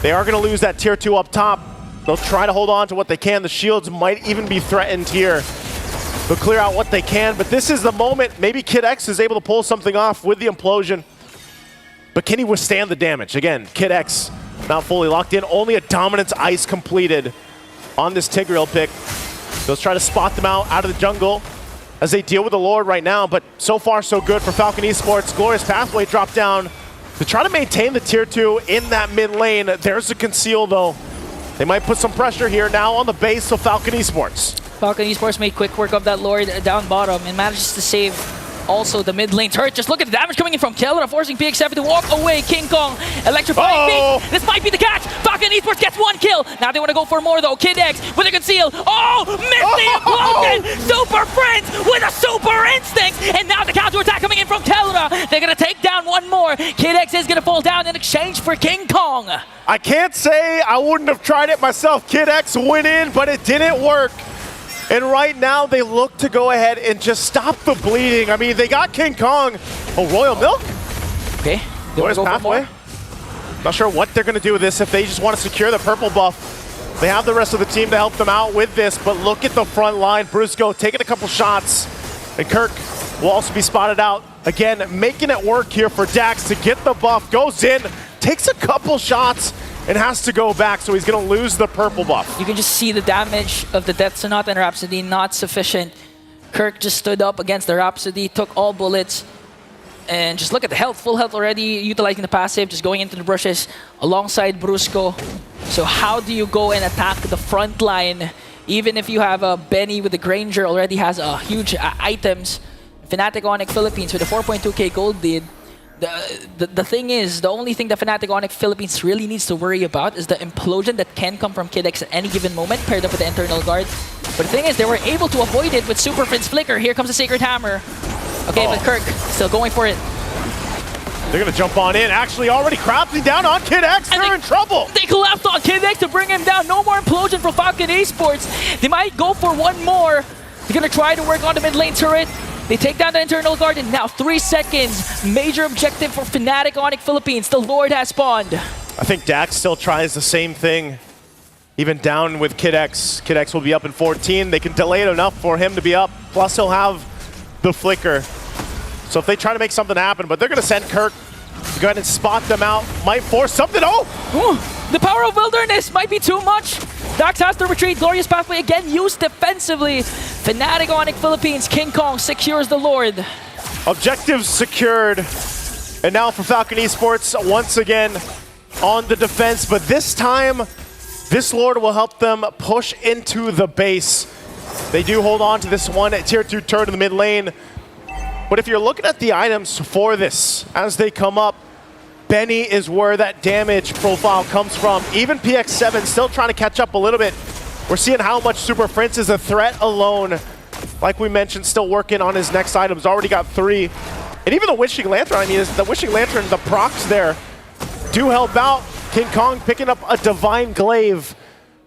They are going to lose that tier 2 up top. They'll try to hold on to what they can. The shields might even be threatened here. They'll clear out what they can, but this is the moment. Maybe Kid X is able to pull something off with the implosion. But can he withstand the damage? Again, Kid X not fully locked in. Only a Dominance Ice completed on this Tigreal pick. Let's try to spot them out of the jungle as they deal with the Lord right now, but so far so good for Falcon Esports. Glorious Pathway dropped down to try to maintain the tier 2 in that mid lane. There's a conceal though. They might put some pressure here now on the base of Falcon Esports. Falcon Esports made quick work of that Lord down bottom and manages to save also the mid lane turret. Just look at the damage coming in from Keller, forcing PX7 to walk away. King Kong electrifying beat. This might be the catch. Falcon Esports gets 1 kill. Now they want to go for more though. Kid X with a conceal. Oh, missed the implosion. Super Friends with a super instinct. And now the counter attack coming in from Keller. They're going to take down 1 more. Kid X is going to fall down in exchange for King Kong. I can't say I wouldn't have tried it myself. Kid X went in, but it didn't work. And right now, they look to go ahead and just stop the bleeding. I mean, they got King Kong. Oh, Royal Milk? Okay. Glorious Pathway. Not sure what they're going to do with this if they just want to secure the purple buff. They have the rest of the team to help them out with this, but look at the front line. Brusco taking a couple shots. And Kirk will also be spotted out. Again, making it work here for Dax to get the buff. Goes in, takes a couple shots, and has to go back, so he's going to lose the purple buff. You can just see the damage of the Death Sonata and Rhapsody not sufficient. Kirk just stood up against the Rhapsody, took all bullets, and just look at the health, full health already, utilizing the passive, just going into the bushes alongside Brusco. So how do you go and attack the front line, even if you have a Benny with the Granger already has huge items? Fnatic Onyx Philippines with a 4.2k gold lead. The thing is, the only thing that Fnatic Onyx Philippines really needs to worry about is the implosion that can come from Kid X at any given moment, paired up with the internal guard. But the thing is, they were able to avoid it with Super Friends Flicker. Here comes the Sacred Hammer. Okay, but Kirk still going for it. They're going to jump on in. Actually, already collapsing down on Kid X. They're in trouble. They collapsed on Kid X to bring him down. No more implosion from Falcon Esports. They might go for 1 more. They're going to try to work on the mid lane turret. They take down the internal guard in now 3 seconds. Major objective for Fnatic Onyx Philippines. The Lord has spawned. I think Dax still tries the same thing. Even down with Kid X. Kid X will be up in 14. They can delay it enough for him to be up. Plus he'll have the flicker. So if they try to make something happen, but they're going to send Kirk to go ahead and spot them out. Might force something. Oh! Ooh, the power of wilderness might be too much. Dax has to retreat. Glorious Pathway again used defensively. Fnatic Onyx Philippines, King Kong secures the Lord. Objectives secured. And now for Falcon Esports, once again on the defense. But this time, this Lord will help them push into the base. They do hold on to this one at tier 2 turret in the mid lane. But if you're looking at the items for this, as they come up, Benny is where that damage profile comes from. Even PX7 still trying to catch up a little bit. We're seeing how much Super Prince is a threat alone. Like we mentioned, still working on his next items. Already got 3. And even the Wishing Lantern, I mean, the Wishing Lantern, the procs there do help out. King Kong picking up a Divine Glaive.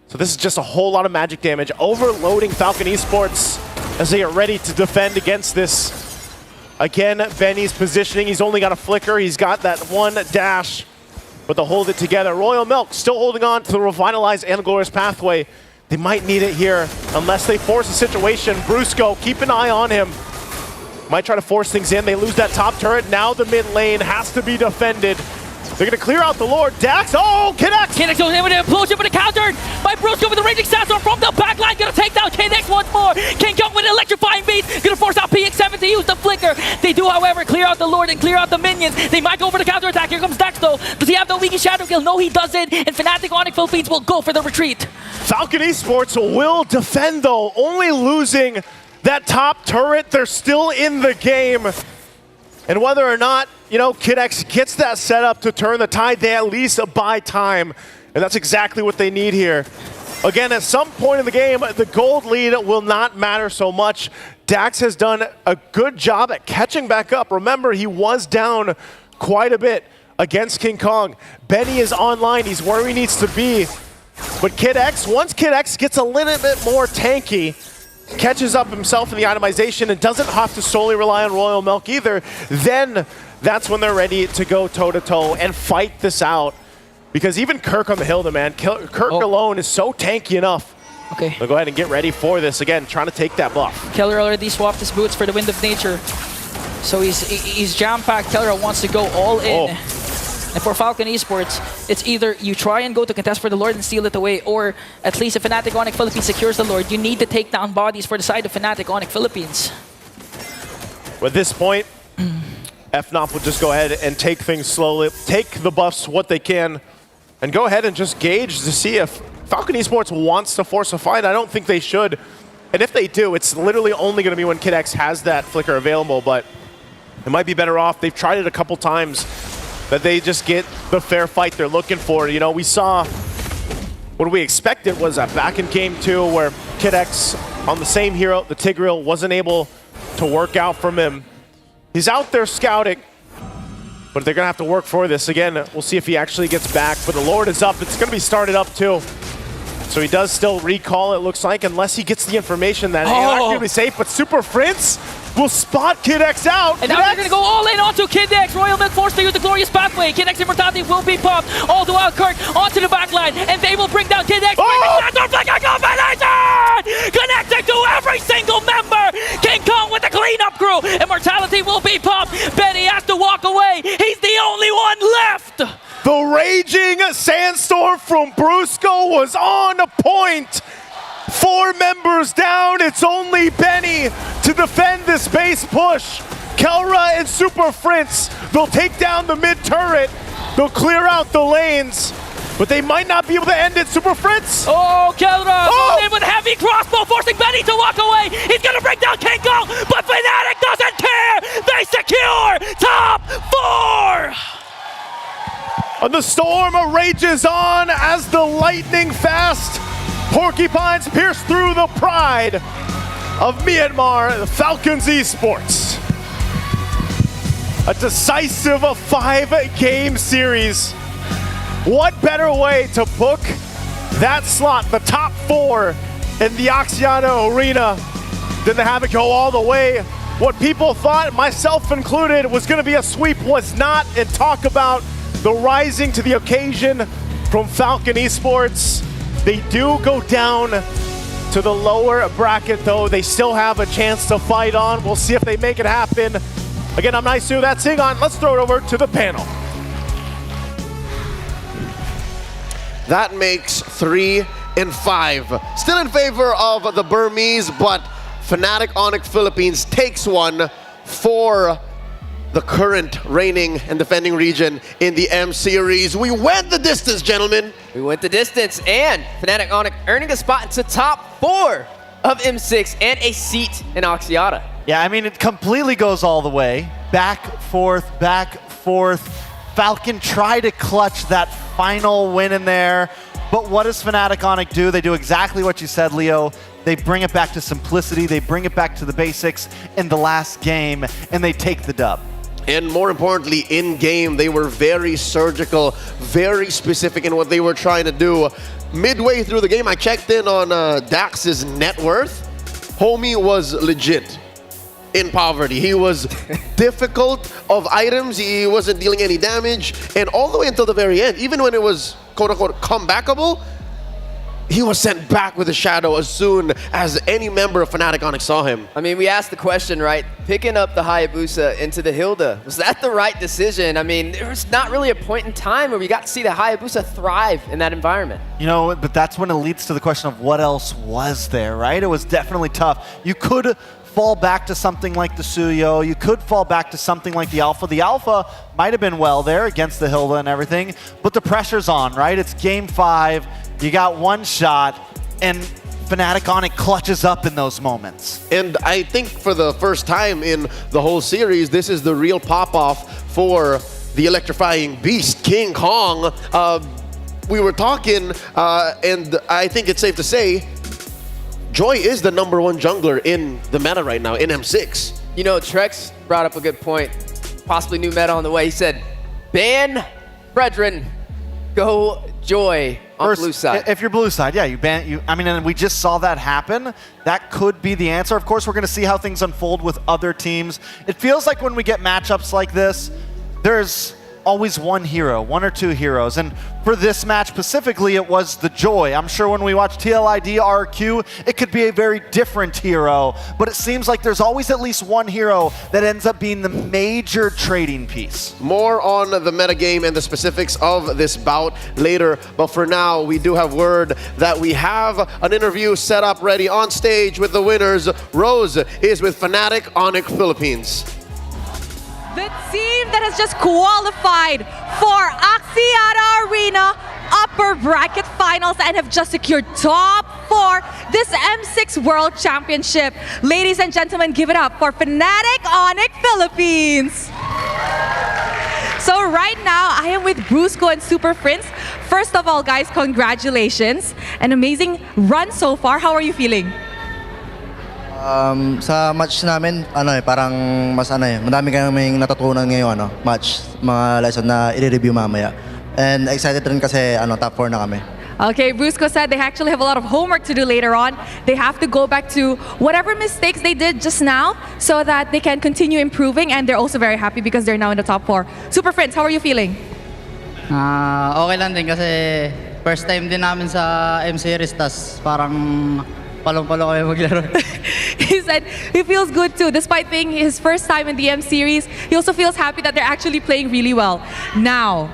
So this is just a whole lot of magic damage. Overloading Falcon Esports as they get ready to defend against this. Again, Benny's positioning. He's only got a flicker. He's got that 1 dash, but they'll hold it together. Royal Milk still holding on to the Revitalize and the Glorious Pathway. They might need it here unless they force a situation. Brusco, keep an eye on him. Might try to force things in. They lose that top turret. Now the mid lane has to be defended. They're going to clear out the Lord. Dax, oh, Kid X! Kid X goes in with an implosion, but countered by Brusco with the raging sandstorm from the back line. Going to take down Kid X once more. King Kong with an electrifying beat. Going to force out PX7 to use the flicker. They do, however, clear out the Lord and clear out the minions. They might go for the counter attack. Here comes Dax, though. Does he have the Wiki Shadow Kill? No, he doesn't. And Fnatic Onyx Philippines will go for the retreat. Falcon Esports will defend, though, only losing that top turret. They're still in the game. And whether or not, you know, Kid X gets that setup to turn the tide, they at least buy time. And that's exactly what they need here. Again, at some point in the game, the gold lead will not matter so much. Dax has done a good job at catching back up. Remember, he was down quite a bit against King Kong. Benny is online. He's where he needs to be. But Kid X, once Kid X gets a little bit more tanky, catches up himself in the itemization and doesn't have to solely rely on Royal Milk either, then that's when they're ready to go toe-to-toe and fight this out. Because even Kirk on the hill, man, Kirk alone is so tanky enough. Okay. They'll go ahead and get ready for this. Again, trying to take that buff. Keller already swapped his boots for the Wind of Nature. So he's jam-packed. Keller wants to go all in. And for Falcon Esports, it's either you try and go to contest for the Lord and steal it away, or at least if Fnatic Onyx Philippines secures the Lord, you need to take down bodies for the side of Fnatic Onyx Philippines. At this point, FNOP will just go ahead and take things slowly, take the buffs what they can, and go ahead and just gauge to see if Falcon Esports wants to force a fight. I don't think they should. And if they do, it's literally only going to be when Kid X has that flicker available, but it might be better off. They've tried it a couple times that they just get the fair fight they're looking for. You know, we saw what we expected was that back in game 2 where Kid X on the same hero, the Tigreal, wasn't able to work out from him. He's out there scouting, but they're going to have to work for this. Again, we'll see if he actually gets back, but the Lord is up. It's going to be started up too. So he does still recall, it looks like, unless he gets the information that he'll actually be safe, but Super Prince will spot Kid X out. And now they're going to go all in onto Kid X. Royal Milk forced to use the glorious pathway. Kid X immortality will be popped. All the while Kirk onto the backline, and they will bring down Kid X. Connecting to every single member. King Kong with the cleanup crew. Immortality will be popped. Benny has to walk away. He's the only one left. The raging sandstorm from Brusco was on point. 4 members down. It's only Benny to defend this base push. Kelra and Super Prince, they'll take down the mid turret. They'll clear out the lanes, but they might not be able to end it. Super Prince. Oh, Kelra in with heavy crossbow, forcing Benny to walk away. He's going to bring down King Kong, but Fnatic doesn't care. They secure top 4. And the storm rages on as the lightning fast porcupines pierce through the pride of Myanmar, the Falcons Esports. A decisive 5-game series. What better way to book that slot, the top 4 in the Axiata Arena, than to have it go all the way? What people thought, myself included, was going to be a sweep was not, and talk about the rising to the occasion from Falcon Esports. They do go down to the lower bracket, though. They still have a chance to fight on. We'll see if they make it happen. Again, I'm Naisu, that's Ingon. Let's throw it over to the panel. That makes 3 and 5. Still in favor of the Burmese, but Fnatic Onyx Philippines takes one for the current reigning and defending region in the M Series. We went the distance, gentlemen. We went the distance, and Fnatic Onyx earning a spot into top 4 of M6 and a seat in Axiata. Yeah, I mean, it completely goes all the way. Back, forth, back, forth. Falcon try to clutch that final win in there. But what does Fnatic Onyx do? They do exactly what you said, Leo. They bring it back to simplicity. They bring it back to the basics in the last game, and they take the dub. And more importantly, in-game, they were very surgical, very specific in what they were trying to do. Midway through the game, I checked in on Dax's net worth. Homie was legit in poverty. He was difficult of items. He wasn't dealing any damage. And all the way until the very end, even when it was quote-unquote comebackable, he was sent back with a shadow as soon as any member of Fnatic Onyx saw him. I mean, we asked the question, right? Picking up the Hayabusa into the Hilda, was that the right decision? I mean, there was not really a point in time where we got to see the Hayabusa thrive in that environment. You know, but that's when it leads to the question of what else was there, right? It was definitely tough. You could fall back to something like the Suyo. You could fall back to something like the Alpha. The Alpha might have been well there against the Hilda and everything, but the pressure's on, right? It's game 5. You got one shot, and Fnatic Onyx clutches up in those moments. And I think for the first time in the whole series, this is the real pop-off for the electrifying beast, King Kong. We were talking, and I think it's safe to say, Joy is the #1 jungler in the meta right now, in M6. You know, Trex brought up a good point. Possibly new meta on the way. He said, ban Brethren, go Joy on blue side. If you're blue side, yeah, you ban. I mean, and we just saw that happen. That could be the answer. Of course, we're going to see how things unfold with other teams. It feels like when we get matchups like this, there's always one hero, one or two heroes. And for this match specifically, it was the Joy. I'm sure when we watch TLID RQ, it could be a very different hero, but it seems like there's always at least one hero that ends up being the major trading piece. More on the metagame and the specifics of this bout later, but for now, we do have word that we have an interview set up ready on stage with the winners. Rose is with Fnatic Onyx Philippines. The team that has just qualified for Axiata Arena upper bracket finals and have just secured top 4 this M6 World Championship. Ladies and gentlemen, give it up for Fnatic Onyx Philippines. So right now, I am with Brusco and Super Prince. First of all, guys, congratulations. An amazing run so far. How are you feeling? Sa match namin, parang mas madami kaming natutunan ngayong match, mga lesson na i-review mamaya. And excited rin kasi top 4 na kami. Okay, Brusco said they actually have a lot of homework to do later on. They have to go back to whatever mistakes they did just now so that they can continue improving, and they're also very happy because they're now in the top 4. Super Friends, how are you feeling? Okay lang din kasi first time din namin sa M-Series, tas parang palong-palo kami maglaro. He said he feels good too. Despite being his first time in the M-Series, he also feels happy that they're actually playing really well. Now,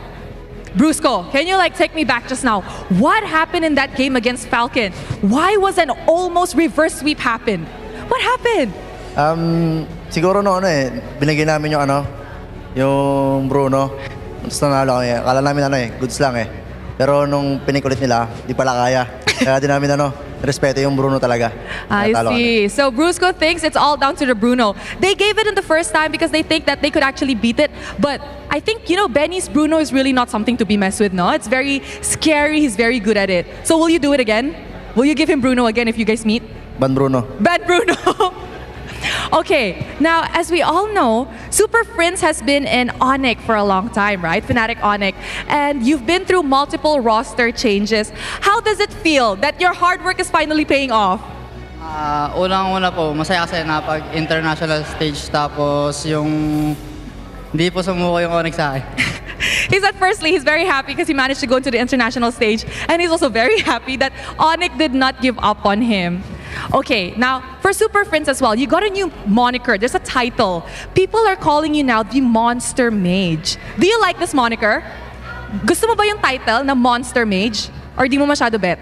Brusco, can you take me back just now? What happened in that game against Falcon? Why was an almost reverse sweep happen? What happened? Siguro binigyan namin yung Bruno. Tapos nanalo kami. Akala namin goods lang Pero nung pinikulit nila, di pala kaya. Kaya din namin respeto yung Bruno talaga. I see. So Brusco thinks it's all down to the Bruno. They gave it in the first time because they think that they could actually beat it. But I think, Benny's Bruno is really not something to be messed with, no? It's very scary. He's very good at it. So will you do it again? Will you give him Bruno again if you guys meet? Ban Bruno. Ban Bruno. Okay, now as we all know, Super Prince has been in Onyx for a long time, right? Fnatic Onyx. And you've been through multiple roster changes. How does it feel that your hard work is finally paying off? Unang-una po, masaya kasi na pag international stage tapos yung hindi po sumuko yung Onyx sa akin. He said firstly, he's very happy because he managed to go into the international stage, and he's also very happy that Onyx did not give up on him. Okay, now for Super Prince as well, you got a new moniker. There's a title. People are calling you now the Monster Mage. Do you like this moniker? Gusto mo ba yung title na Monster Mage? Or di mo masyado bet?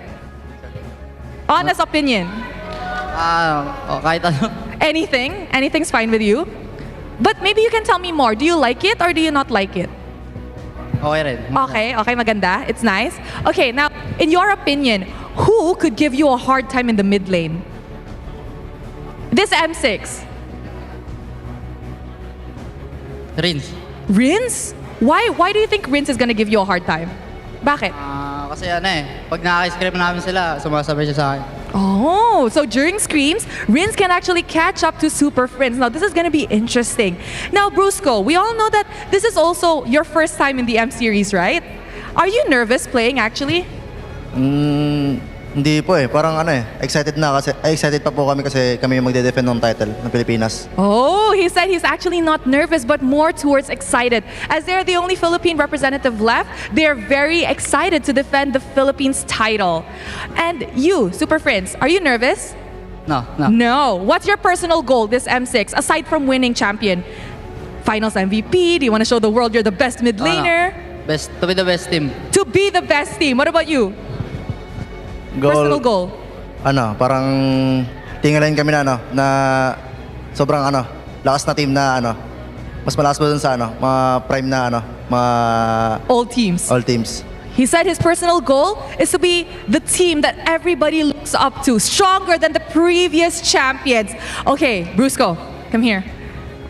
Honest opinion. Kahit ano. Anything? Anything's fine with you? But maybe you can tell me more. Do you like it or do you not like it? Okay rin. Okay, maganda. It's nice. Okay, now, in your opinion, who could give you a hard time in the mid lane? This M6. Rins. Rins? Why do you think Rins is gonna give you a hard time? Bakit? Kasi pag nakaka-script namin sila, sumasabay siya sa akin. Oh, so during screams, Rins can actually catch up to Super Friends. Now, this is going to be interesting. Now, Brusco, we all know that this is also your first time in the M-Series, right? Are you nervous playing, actually? Hindi po Parang excited na kasi excited pa po kami kasi kami yung magde-defend ng title ng Pilipinas. Oh, he said he's actually not nervous but more towards excited. As they're the only Philippine representative left, they're very excited to defend the Philippines title. And you, Super Friends, are you nervous? No. No. What's your personal goal this M6 aside from winning champion? Finals MVP? Do you want to show the world you're the best mid laner? To be the best team. To be the best team. What about you? Personal goal? Parang tingalain kami na sobrang lakas na team na mas malakas pa dun sa mga prime na mga all teams. All teams. He said his personal goal is to be the team that everybody looks up to, stronger than the previous champions. Okay, Brusco, come here.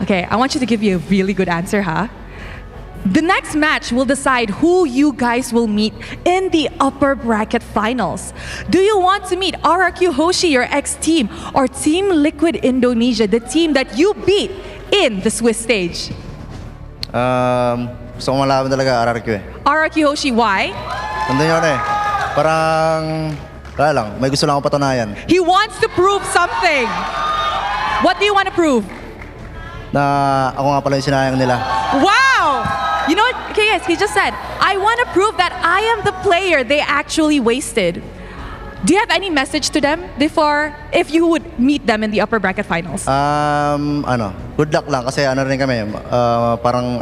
Okay, I want you to give you a really good answer, huh? The next match will decide who you guys will meet in the upper bracket finals. Do you want to meet RRQ Hoshi, your ex-team, or Team Liquid Indonesia, the team that you beat in the Swiss stage? Gusto ko malaban talaga RRQ RRQ Hoshi, why? Nandun yun Parang, wala lang, may gusto lang ako patunayan. He wants to prove something. What do you want to prove? Na ako nga pala yung sinayang nila. Wow! You know what? Okay, guys, he just said, I want to prove that I am the player they actually wasted. Do you have any message to them before, if you would meet them in the upper bracket finals? Good luck lang kasi ano rin kami, parang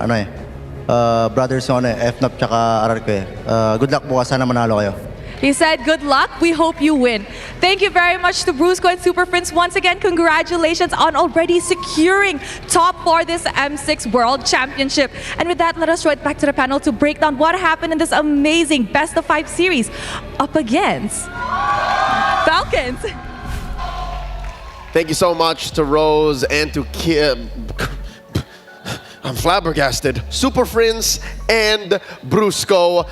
brothers yung FNAP tsaka RRQ good luck bukas, sana manalo kayo. He said, good luck. We hope you win. Thank you very much to Brusco and Super Prince. Once again, congratulations on already securing top 4 this M6 World Championship. And with that, let us throw it back to the panel to break down what happened in this amazing best of 5 series up against Falcons. Thank you so much to Rose and to Kim. I'm flabbergasted. Super Prince and Brusco.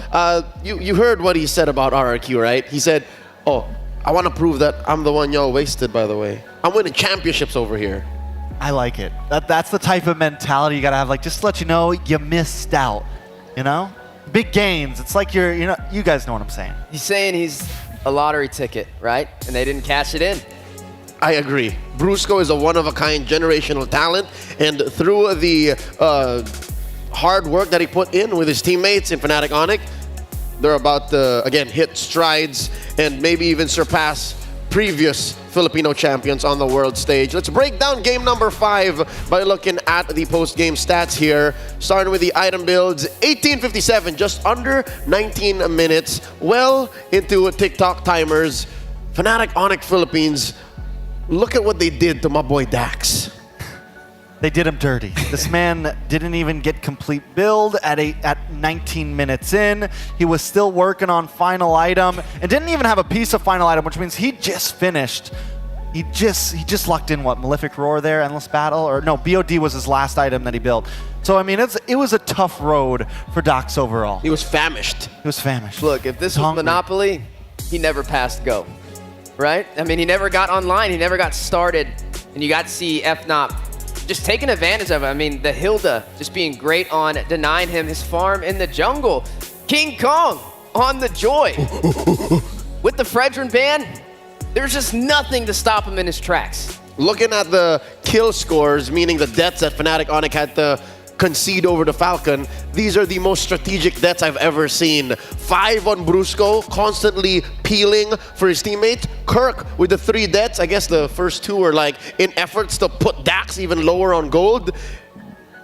You heard what he said about RRQ, right? He said, oh, I want to prove that I'm the one y'all wasted, by the way. I'm winning championships over here. I like it. That's the type of mentality you got to have. Like, just to let you know, you missed out, you know? Big gains. It's like you guys know what I'm saying. He's saying he's a lottery ticket, right? And they didn't cash it in. I agree. Brusco is a one-of-a-kind generational talent, and through the hard work that he put in with his teammates in Fnatic Onyx, they're about to, again, hit strides and maybe even surpass previous Filipino champions on the world stage. Let's break down game number 5 by looking at the post-game stats here. Starting with the item builds, 1857, just under 19 minutes, well into TikTok timers. Fnatic Onyx Philippines, look at what they did to my boy Dax. They did him dirty. This man didn't even get complete build at 19 minutes in. He was still working on final item and didn't even have a piece of final item, which means he just finished. He just lucked in what, Malefic Roar there, Endless Battle, or no, BOD was his last item that he built. So I mean, it was a tough road for Dax overall. He was famished. He was famished. Look, if this was Monopoly, he never passed go. Right? I mean, he never got online, he never got started, and you got to see FNOP just taking advantage of it. I mean, the Hilda just being great on denying him his farm in the jungle. King Kong on the Joy. With the Fredrin ban, there's just nothing to stop him in his tracks. Looking at the kill scores, meaning the deaths that Fnatic Onyx had to concede over the Falcon, these are the most strategic deaths I've ever seen. 5 on Brusco, constantly peeling for his teammate. Kirk with the 3 deaths. I guess the first 2 were like in efforts to put Dax even lower on gold.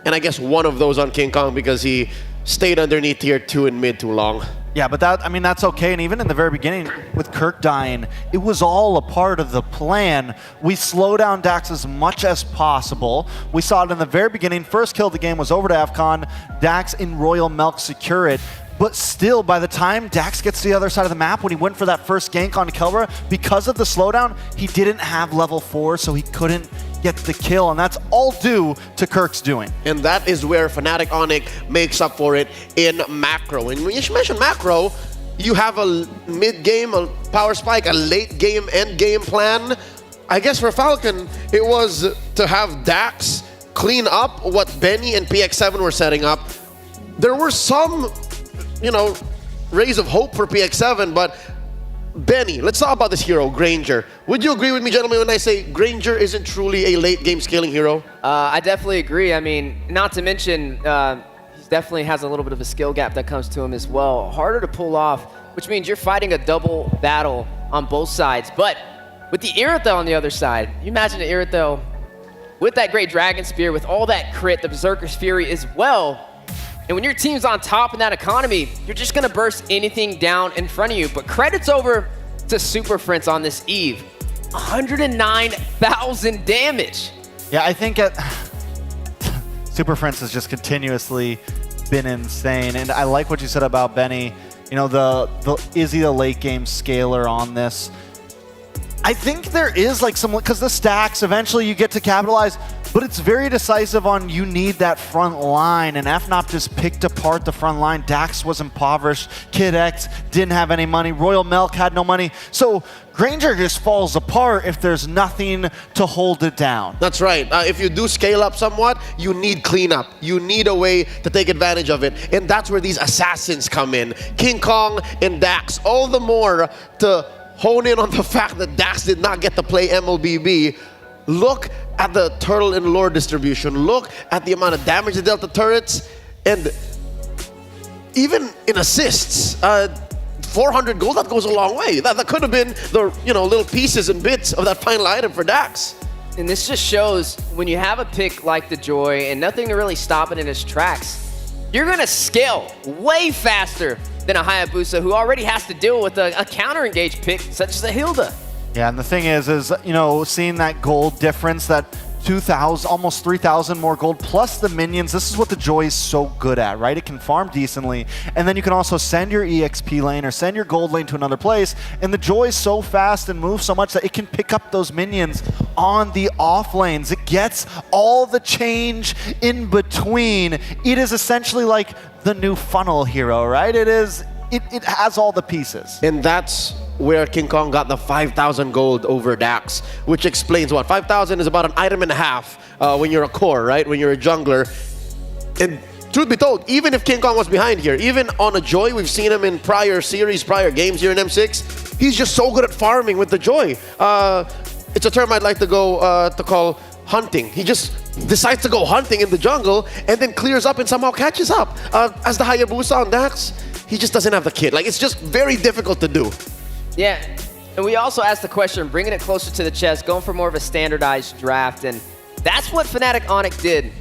And I guess one of those on King Kong because he stayed underneath tier 2 in mid too long. Yeah, but that's okay. And even in the very beginning, with Kirk dying, it was all a part of the plan. We slow down Dax as much as possible. We saw it in the very beginning. First kill of the game was over to AFCON. Dax in Royal Milk secure it. But still, by the time Dax gets to the other side of the map, when he went for that first gank on Kelra, because of the slowdown, he didn't have level 4, so he couldn't get the kill, and that's all due to Kirk's doing. And that is where Fnatic Onyx makes up for it in macro. And when you mention macro, you have a mid-game, a power spike, a late-game, end-game plan. I guess for Falcon, it was to have Dax clean up what Benny and PX7 were setting up. There were some, rays of hope for PX7, but Benny, let's talk about this hero, Granger. Would you agree with me, gentlemen, when I say Granger isn't truly a late-game scaling hero? I definitely agree. I mean, not to mention, he definitely has a little bit of a skill gap that comes to him as well. Harder to pull off, which means you're fighting a double battle on both sides. But with the Irithel on the other side, you imagine the Irithel with that great Dragon Spear, with all that crit, the Berserker's Fury as well. And when your team's on top in that economy, you're just going to burst anything down in front of you. But credits over to Super Prince on this Eve. 109,000 damage. Yeah, I think Super Prince has just continuously been insane. And I like what you said about Benny. Is he the late game scaler on this? I think there is like some, because the stacks, eventually you get to capitalize, but it's very decisive on you need that front line, and FNOP just picked apart the front line. Dax was impoverished, Kid X didn't have any money, Royal Milk had no money, so Granger just falls apart if there's nothing to hold it down. That's right. If you do scale up somewhat, you need cleanup. You need a way to take advantage of it, and that's where these assassins come in. King Kong and Dax, all the more to hone in on the fact that Dax did not get to play MLBB. Look at the turtle and lore distribution. Look at the amount of damage they dealt to turrets. And even in assists, 400 gold, that goes a long way. That could have been the little pieces and bits of that final item for Dax. And this just shows when you have a pick like the Joy and nothing to really stop it in its tracks, you're going to scale way faster than a Hayabusa who already has to deal with a counter-engaged pick such as a Hilda. Yeah, and the thing is, seeing that gold difference, that 2,000, almost 3,000 more gold, plus the minions. This is what the Joy is so good at, right? It can farm decently, and then you can also send your EXP lane or send your gold lane to another place, and the Joy is so fast and moves so much that it can pick up those minions on the off lanes. It gets all the change in between. It is essentially like the new funnel hero, right? It has all the pieces. And that's where King Kong got the 5,000 gold over Dax, which explains what? 5,000 is about an item and a half when you're a core, right? When you're a jungler. And truth be told, even if King Kong was behind here, even on a Joy, we've seen him in prior series, prior games here in M6, he's just so good at farming with the Joy. It's a term I'd like to go to call hunting. He just decides to go hunting in the jungle and then clears up and somehow catches up. As the Hayabusa on Dax, he just doesn't have the kit. Like, it's just very difficult to do. Yeah, and we also asked the question, bringing it closer to the chest, going for more of a standardized draft, and that's what Fnatic Onyx did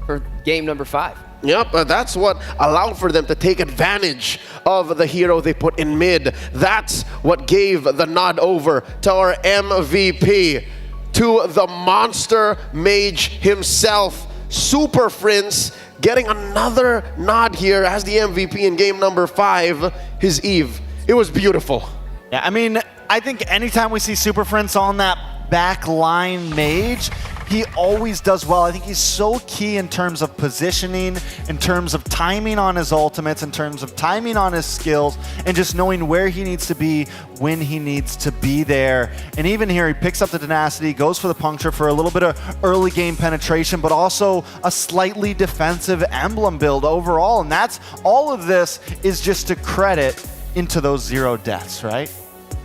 for game number 5. Yep, that's what allowed for them to take advantage of the hero they put in mid. That's what gave the nod over to our MVP, to the monster mage himself, Super Prince, getting another nod here as the MVP in game number 5, his Eve. It was beautiful. Yeah, I mean, I think anytime we see Super Prince on that back line mage, he always does well. I think he's so key in terms of positioning, in terms of timing on his ultimates, in terms of timing on his skills, and just knowing where he needs to be when he needs to be there. And even here, he picks up the tenacity, goes for the puncture for a little bit of early game penetration, but also a slightly defensive emblem build overall. And that's all of this is just to credit into those 0 deaths, right?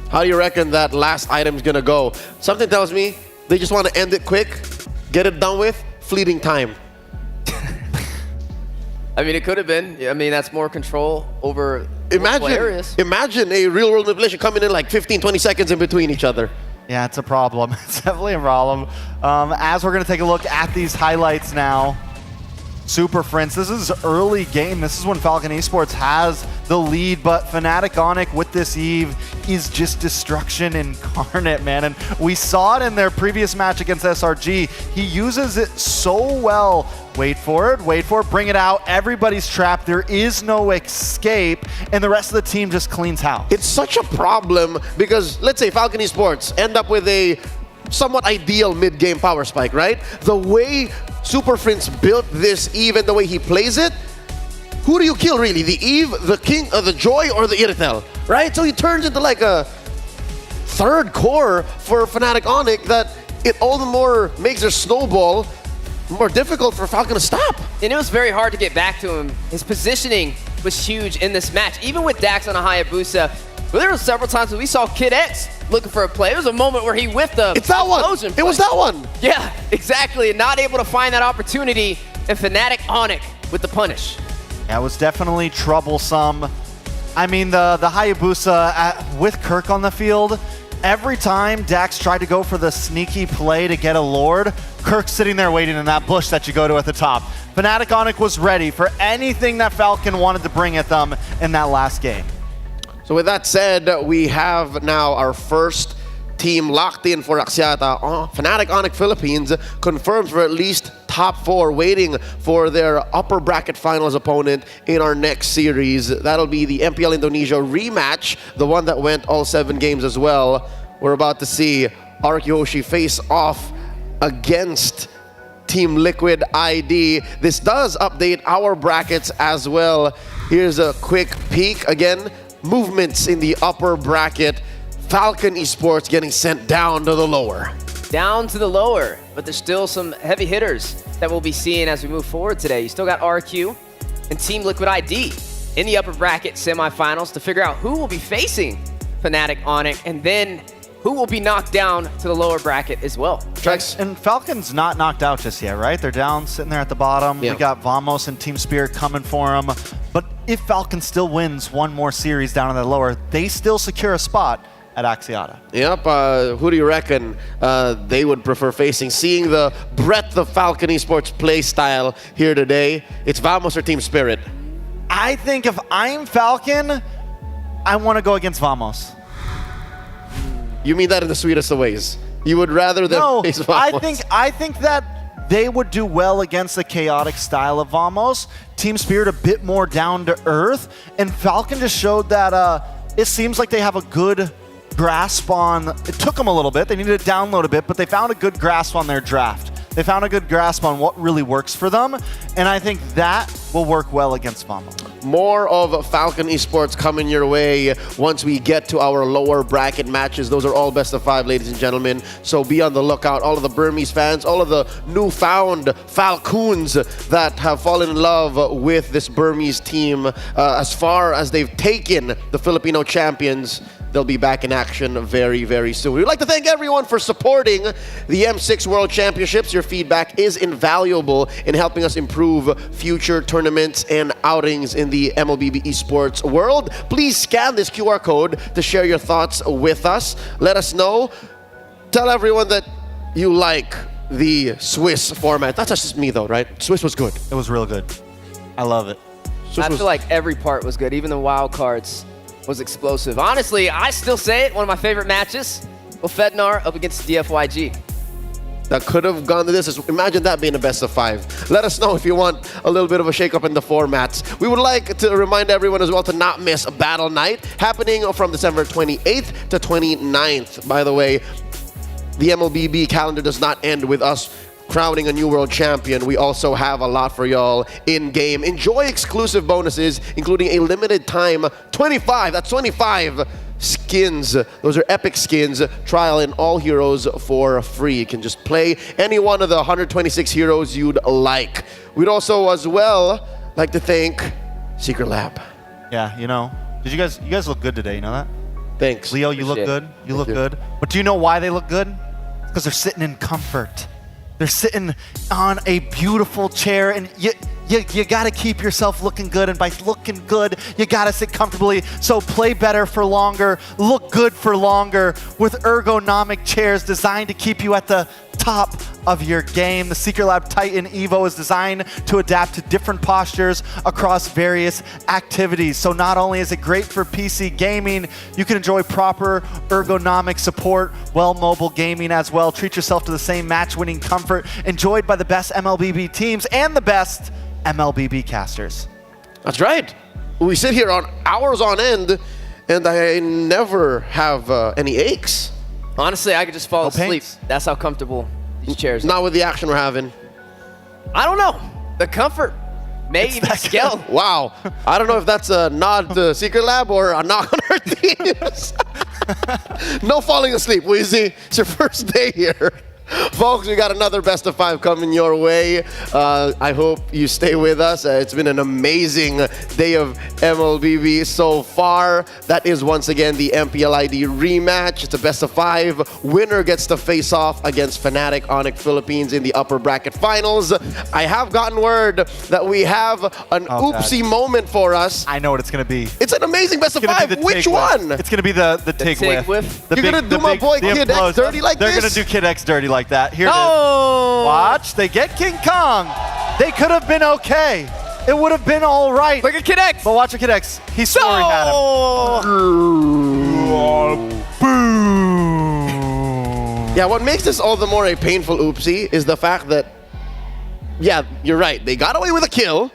How do you reckon that last item's gonna go? Something tells me they just want to end it quick, get it done with, fleeting time. I mean, it could have been. I mean, that's more control over areas. Imagine a real-world manipulation coming in like 15, 20 seconds in between each other. Yeah, it's a problem. It's definitely a problem. As we're going to take a look at these highlights now, Super Prince, this is early game. This is when Falcon Esports has the lead, but Fnatic Onyx with this Eve is just destruction incarnate, man. And we saw it in their previous match against SRG. He uses it so well. Wait for it, bring it out. Everybody's trapped. There is no escape, and the rest of the team just cleans house. It's such a problem because, let's say Falcon Esports end up with a somewhat ideal mid-game power spike, right? The way Super Prince built this Eve and the way he plays it, who do you kill really? The Eve, the King, the Joy, or the Irithel, right? So he turns into like a third core for Fnatic Onyx that it all the more makes their snowball more difficult for Falcon to stop. And it was very hard to get back to him. His positioning was huge in this match. Even with Dax on a Hayabusa, but there were several times when we saw Kid X looking for a play. There was a moment where he whiffed the It's that one. It was that one. Yeah, exactly. And not able to find that opportunity. And Fnatic Onyx with the punish. Yeah, it was definitely troublesome. I mean, the Hayabusa with Kirk on the field, every time Dax tried to go for the sneaky play to get a Lord, Kirk's sitting there waiting in that bush that you go to at the top. Fnatic Onyx was ready for anything that Falcon wanted to bring at them in that last game. So with that said, we have now our first team locked in for Axiata. Fnatic Onyx Philippines confirmed for at least top 4, waiting for their upper bracket finals opponent in our next series. That'll be the MPL Indonesia rematch, the one that went all 7 games as well. We're about to see Ark Yoshi face off against Team Liquid ID. This does update our brackets as well. Here's a quick peek. Again, movements in the upper bracket. Falcon Esports getting sent down to the lower. Down to the lower, but there's still some heavy hitters that we'll be seeing as we move forward today. You still got RQ and Team Liquid ID in the upper bracket semifinals to figure out who will be facing Fnatic Onyx and then who will be knocked down to the lower bracket as well. And Falcon's not knocked out just yet, right? They're down, sitting there at the bottom. Yeah. We got Vamos and Team Spirit coming for them. But if Falcon still wins one more series down in the lower, they still secure a spot at Axiata. Yep. Who do you reckon they would prefer facing? Seeing the breadth of Falcon Esports play style here today, it's Vamos or Team Spirit? I think if I'm Falcon, I want to go against Vamos. You mean that in the sweetest of ways? You would rather than face Vamos? I think that they would do well against the chaotic style of Vamos. Team Spirit a bit more down to earth, and Falcon just showed that it seems like they have a good grasp on, it took them a little bit, they needed to download a bit, but they found a good grasp on their draft. They found a good grasp on what really works for them, and I think that will work well against Vamos. More of Falcon Esports coming your way once we get to our lower bracket matches. Those are all best of 5, ladies and gentlemen. So be on the lookout. All of the Burmese fans, all of the newfound Falcons that have fallen in love with this Burmese team, as far as they've taken the Filipino champions, they'll be back in action very, very soon. We'd like to thank everyone for supporting the M6 World Championships. Your feedback is invaluable in helping us improve future tournaments and outings in the MLBB esports world. Please scan this QR code to share your thoughts with us. Let us know. Tell everyone that you like the Swiss format. That's just me though, right? Swiss was good. It was real good. I love it. I feel like every part was good. Even the wild cards was explosive. Honestly, I still say it, one of my favorite matches. Fednar up against DFYG. That could have gone to this. Imagine that being a best of 5. Let us know if you want a little bit of a shake-up in the formats. We would like to remind everyone as well to not miss Battle Night, happening from December 28th to 29th. By the way, the MLBB calendar does not end with us crowning a new world champion. We also have a lot for y'all in-game. Enjoy exclusive bonuses, including a limited time 25 skins. Those are epic skins. Trial in all heroes for free. You can just play any one of the 126 heroes you'd like. We'd also as well like to thank Secret Lab. Yeah, you know, you guys look good today, you know that? Thanks. Leo, you look good. You look good. But do you know why they look good? Because they're sitting in comfort. They're sitting on a beautiful chair, and you got to keep yourself looking good, and by looking good, you got to sit comfortably. So play better for longer, look good for longer with ergonomic chairs designed to keep you at the top of your game. The Secret Lab Titan Evo is designed to adapt to different postures across various activities. So not only is it great for PC gaming, you can enjoy proper ergonomic support, well mobile gaming as well. Treat yourself to the same match-winning comfort enjoyed by the best MLBB teams and the best MLBB casters. That's right. We sit here on hours on end, and I never have any aches. Honestly, I could just fall asleep. That's how comfortable these chairs are. Not with the action we're having. I don't know. The comfort may even scale. Wow. I don't know if that's a nod to Secret Lab or a knock on our teams. No falling asleep, Weezy. It's your first day here. Folks, we got another best of 5 coming your way. I hope you stay with us. It's been an amazing day of MLBB so far. That is once again the MPLID rematch. It's a best of 5. Winner gets to face off against Fnatic Onyx Philippines in the upper bracket finals. I have gotten word that we have an oopsie moment for us. I know what it's going to be. It's an amazing best of 5. Which one? It's going to be the TIG whiff. You're going to do my boy Kid X dirty like this? They're going to do Kid X dirty like that. Here it is. Watch, they get King Kong. They could have been okay. It would have been all right. Look at Kid X. But watch a Kid X. He's soaring at him. Yeah, what makes this all the more a painful oopsie is the fact that, yeah, you're right. They got away with a kill.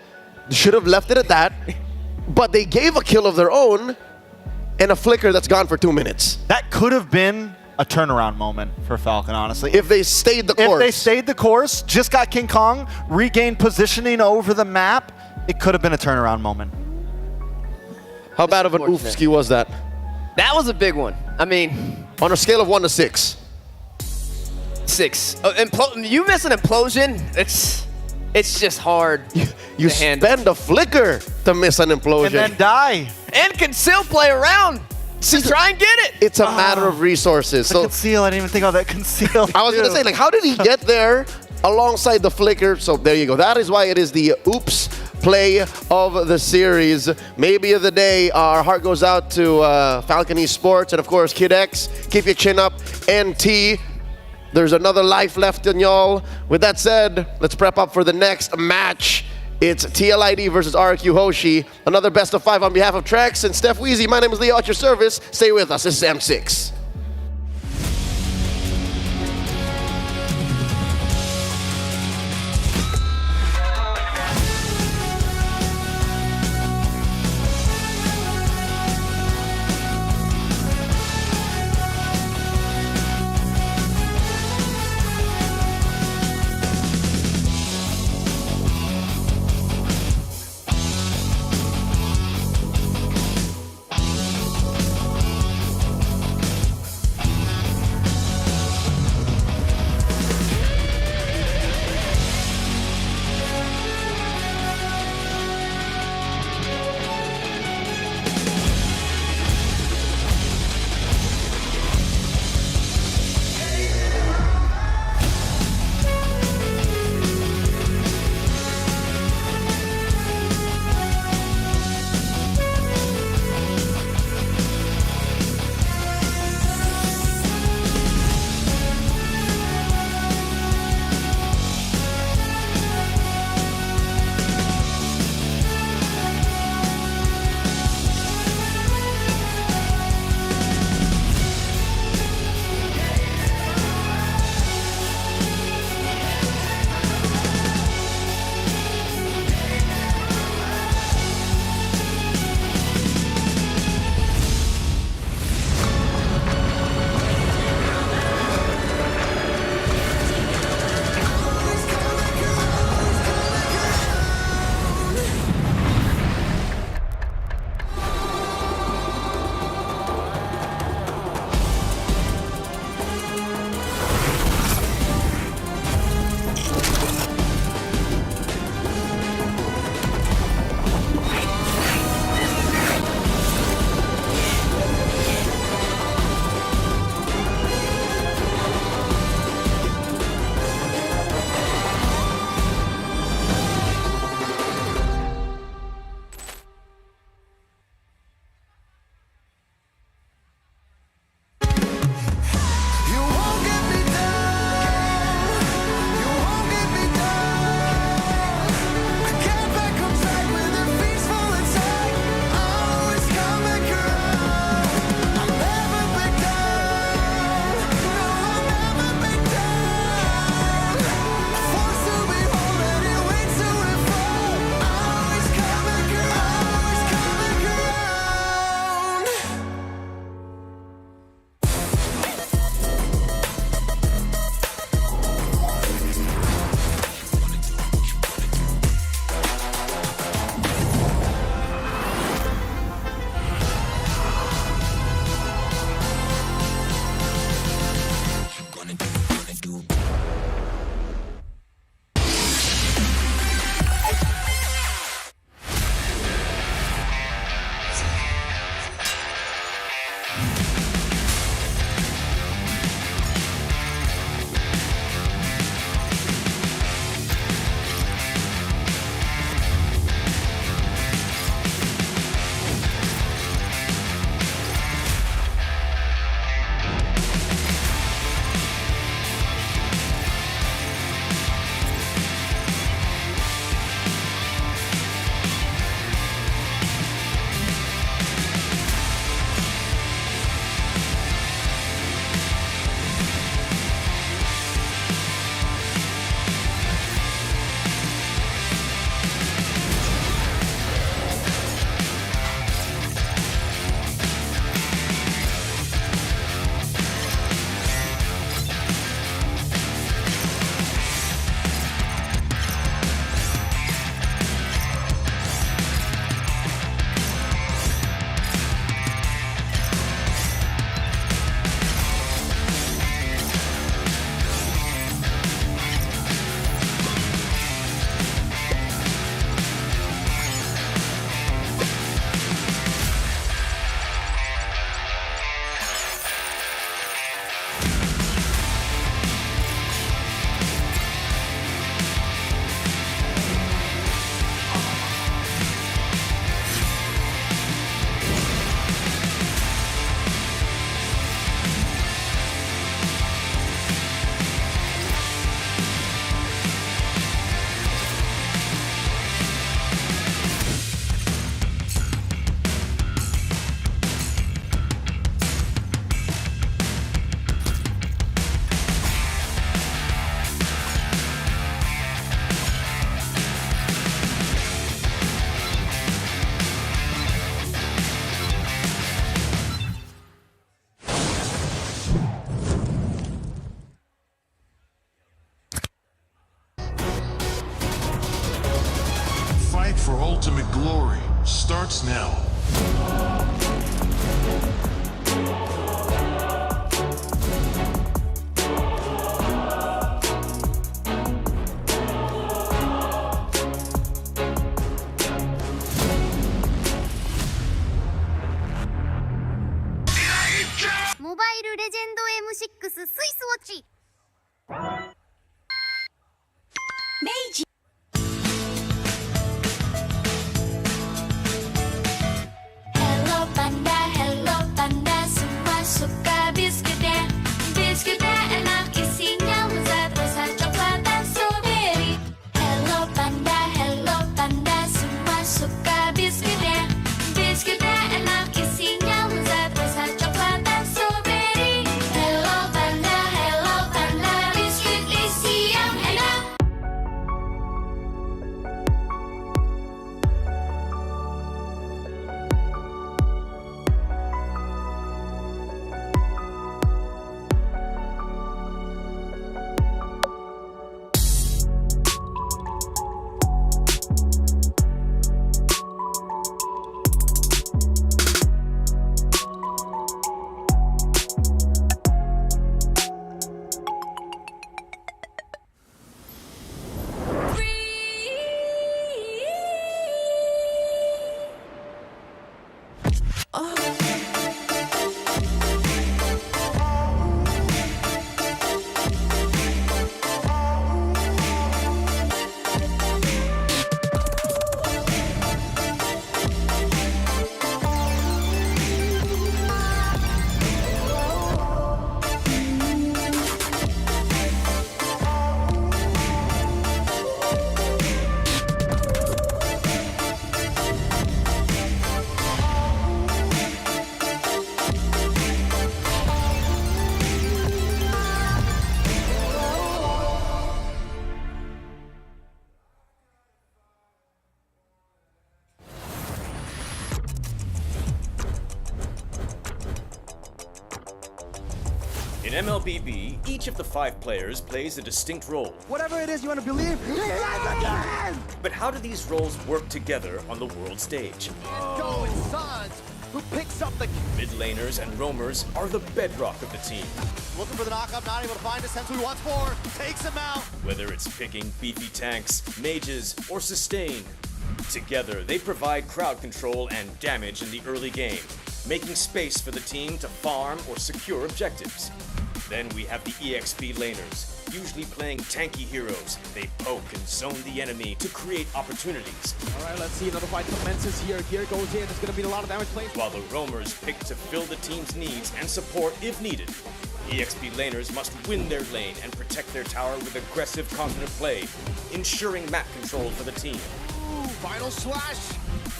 Should have left it at that. But they gave a kill of their own and a flicker that's gone for 2 minutes. That could have been a turnaround moment for Falcon, honestly. If they stayed the course. If they stayed the course, just got King Kong, regained positioning over the map, it could have been a turnaround moment. How bad of an oofski was that? That was a big one. I mean, on a scale of 1 to 6. 6. You miss an implosion, it's just hard. You spend a flicker to miss an implosion. And then die. And can still play around. Just try and get it. It's a matter of resources. So conceal, I didn't even think about that conceal. I was going to say, like, how did he get there alongside the flicker? So there you go. That is why it is the oops play of the series. Maybe of the day, our heart goes out to Falcon Esports and of course Kid X. Keep your chin up. NT, there's another life left in y'all. With that said, let's prep up for the next match. It's TLID versus RQ Hoshi. Another best of 5 on behalf of Trex and Steph Weezy. My name is Leo at your service. Stay with us. This is M6. for ultimate glory starts now. Mobile Legend M6 スイスウォッチ明治 Hello Panda, semua suka biskuitnya. Biskuitnya enak, isinya lezat, rasa coklat dan strawberry. Hello Panda, semua suka biskuitnya. Biskuitnya enak, isinya lezat, rasa coklat dan strawberry. Hello Panda, biskuit isi yang enak. In MLBB, each of the 5 players plays a distinct role. Whatever it is you want to believe, again! But how do these roles work together on the world stage? Go and Sons, who picks up the Mid laners and roamers are the bedrock of the team. looking for the knockup, not able to find a sense who he wants for, takes him out. Whether it's picking beefy tanks, mages, or sustain, together they provide crowd control and damage in the early game, making space for the team to farm or secure objectives. Then we have the EXP laners, usually playing tanky heroes. They poke and zone the enemy to create opportunities. All right, let's see, another fight commences here. Gear goes in, it's going to be a lot of damage playing. While the roamers pick to fill the team's needs and support if needed. EXP laners must win their lane and protect their tower with aggressive, confident play, ensuring map control for the team. Ooh, final slash.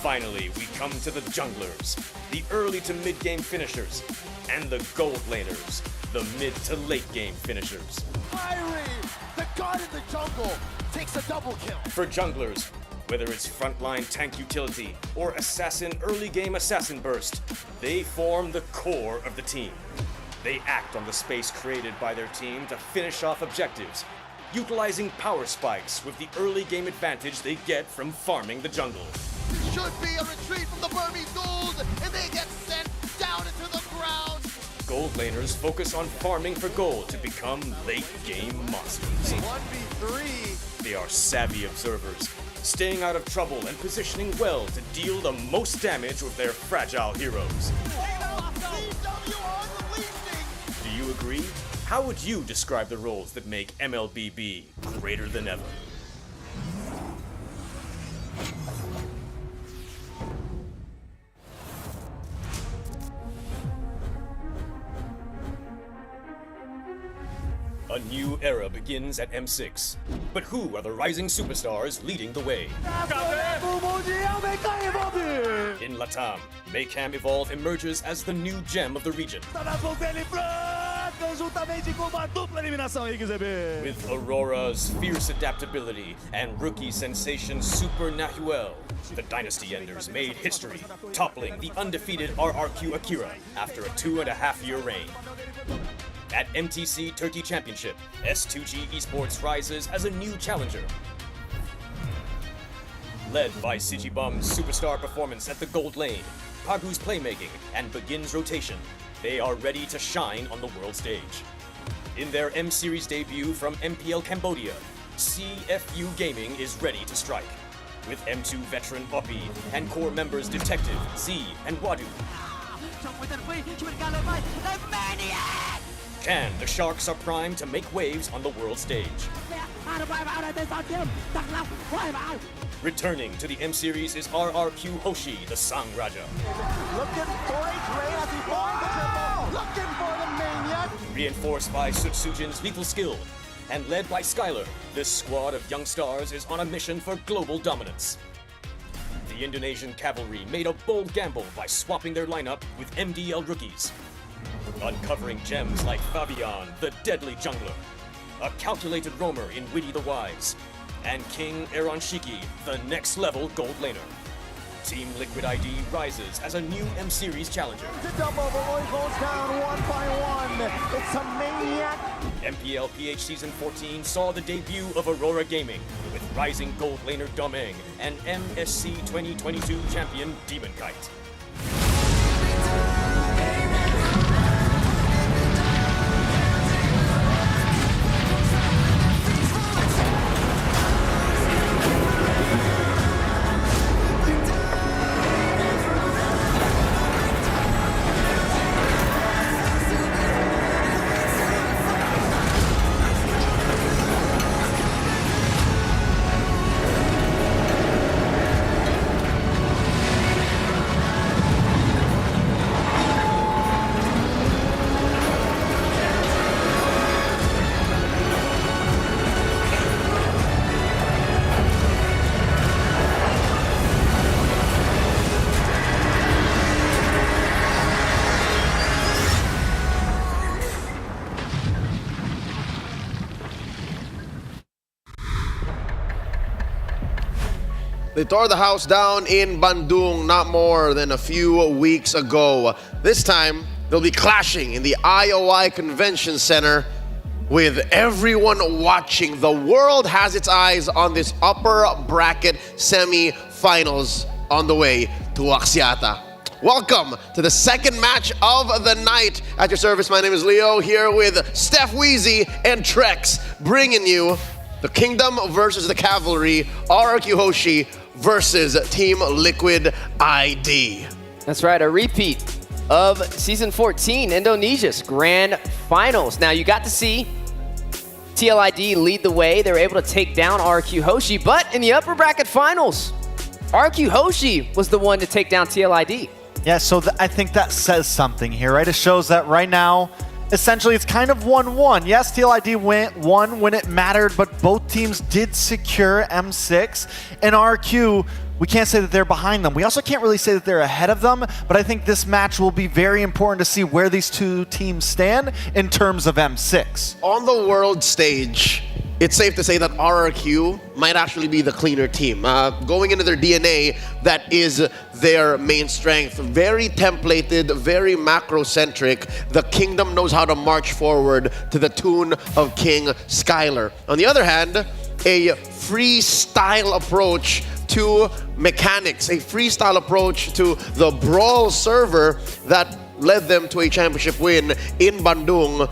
Finally, we come to the junglers, the early to mid-game finishers, and the gold laners, the mid to late game finishers. Fiery, the god in the jungle, takes a double kill. For junglers, whether it's frontline tank utility or assassin early game assassin burst, they form the core of the team. They act on the space created by their team to finish off objectives, utilizing power spikes with the early game advantage they get from farming the jungle. This should be a retreat from the Burmese gold, and they get sent down into the ground. Gold laners focus on farming for gold to become late game monsters. 1v3. They are savvy observers, staying out of trouble and positioning well to deal the most damage with their fragile heroes. Do you agree? How would you describe the roles that make MLBB greater than ever? A new era begins at M6. But who are the rising superstars leading the way? In Latam, Maycam Evolve emerges as the new gem of the region. With Aurora's fierce adaptability and rookie sensation Super Nahuel, the Dynasty Enders made history, toppling the undefeated RRQ Akira after a 2.5-year reign. At MTC Turkey Championship, S2G Esports rises as a new challenger. Led by Sijibum's superstar performance at the gold lane, Pagu's playmaking, and Begin's rotation, they are ready to shine on the world stage. In their M-Series debut from MPL Cambodia, CFU Gaming is ready to strike. With M2 veteran Oppi and core members Detective, Z, and Wadu. Can the Sharks are primed to make waves on the world stage? Returning to the M-Series is RRQ Hoshi, the Sang Raja. Looking for a trade as he finds the triple. Looking for the maniac. Reinforced by Sutsujin's lethal skill, and led by Skylar, this squad of young stars is on a mission for global dominance. The Indonesian cavalry made a bold gamble by swapping their lineup with MDL rookies, uncovering gems like Fabian, the deadly jungler, a calculated roamer in Witty the Wise, and King Aaron Shiki, the next level gold laner. Team Liquid ID rises as a new M-Series challenger. It's a double, the Roy goes down one by one. It's a maniac. MPL PH Season 14 saw the debut of Aurora Gaming with rising gold laner Domeng and MSC 2022 champion Demon Kite. They tore the house down in Bandung not more than a few weeks ago. This time, they'll be clashing in the IOI Convention Center with everyone watching. The world has its eyes on this upper bracket semi-finals on the way to Axiata. Welcome to the second match of the night. At your service, my name is Leo, here with Steph Wheezy and Trex, bringing you the Kingdom versus the Cavalry, RRQ Hoshi versus Team Liquid ID. That's right, a repeat of Season 14, Indonesia's Grand Finals. Now, you got to see TLID lead the way. They were able to take down RRQ Hoshi, but in the upper bracket finals, RRQ Hoshi was the one to take down TLID. Yeah, so I think that says something here, right? It shows that right now, essentially, it's kind of 1-1. Yes, TLID won when it mattered, but both teams did secure M6. And RQ, we can't say that they're behind them. We also can't really say that they're ahead of them, but I think this match will be very important to see where these two teams stand in terms of M6. On the world stage, it's safe to say that RRQ might actually be the cleaner team. Going into their DNA, that is their main strength. Very templated, very macro-centric. The Kingdom knows how to march forward to the tune of King Skylar. On the other hand, a freestyle approach to mechanics, a freestyle approach to the Brawl server that led them to a championship win in Bandung.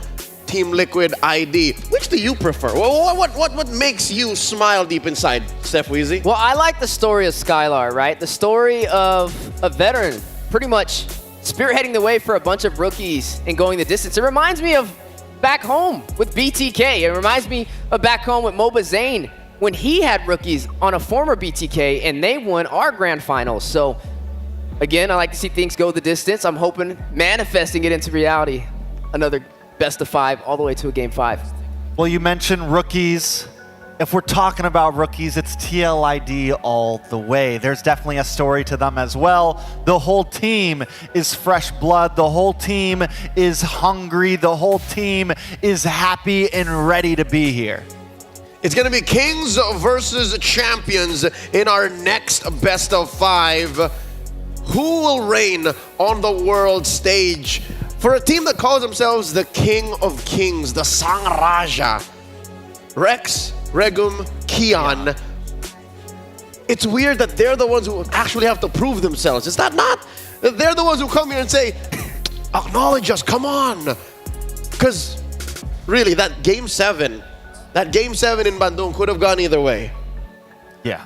Team Liquid ID. Which do you prefer? What makes you smile deep inside, Steph Wheezy? Well, I like the story of Skylar, right? The story of a veteran pretty much spearheading the way for a bunch of rookies and going the distance. It reminds me of back home with BTK. It reminds me of back home with Moba Zane when he had rookies on a former BTK and they won our grand finals. So again, I like to see things go the distance. I'm hoping manifesting it into reality. Another best of 5 all the way to a game 5. Well, you mentioned rookies. If we're talking about rookies, it's TLID all the way. There's definitely a story to them as well. The whole team is fresh blood. The whole team is hungry. The whole team is happy and ready to be here. It's going to be Kings versus Champions in our next best of 5. Who will reign on the world stage? For a team that calls themselves the King of Kings, the Sang Raja, Rex, Regum, Kian. it's weird that they're the ones who actually have to prove themselves. Is that not? They're the ones who come here and say, acknowledge us, come on. Because really, that Game 7 in Bandung could have gone either way. Yeah.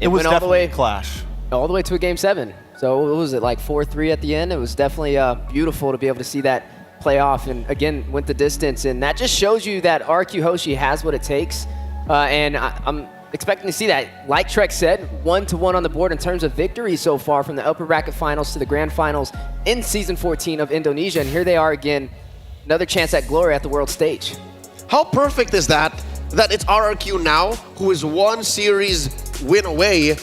It was went all the way definitely a clash. All the way to a Game 7. So what was it, like 4-3 at the end? It was definitely beautiful to be able to see that play off, and again, went the distance. And that just shows you that RQ Hoshi has what it takes. And I'm expecting to see that. Like Trek said, 1-1 on the board in terms of victory so far from the upper bracket finals to the grand finals in season 14 of Indonesia. And here they are again, another chance at glory at the world stage. How perfect is that? That it's RRQ now who is one series win away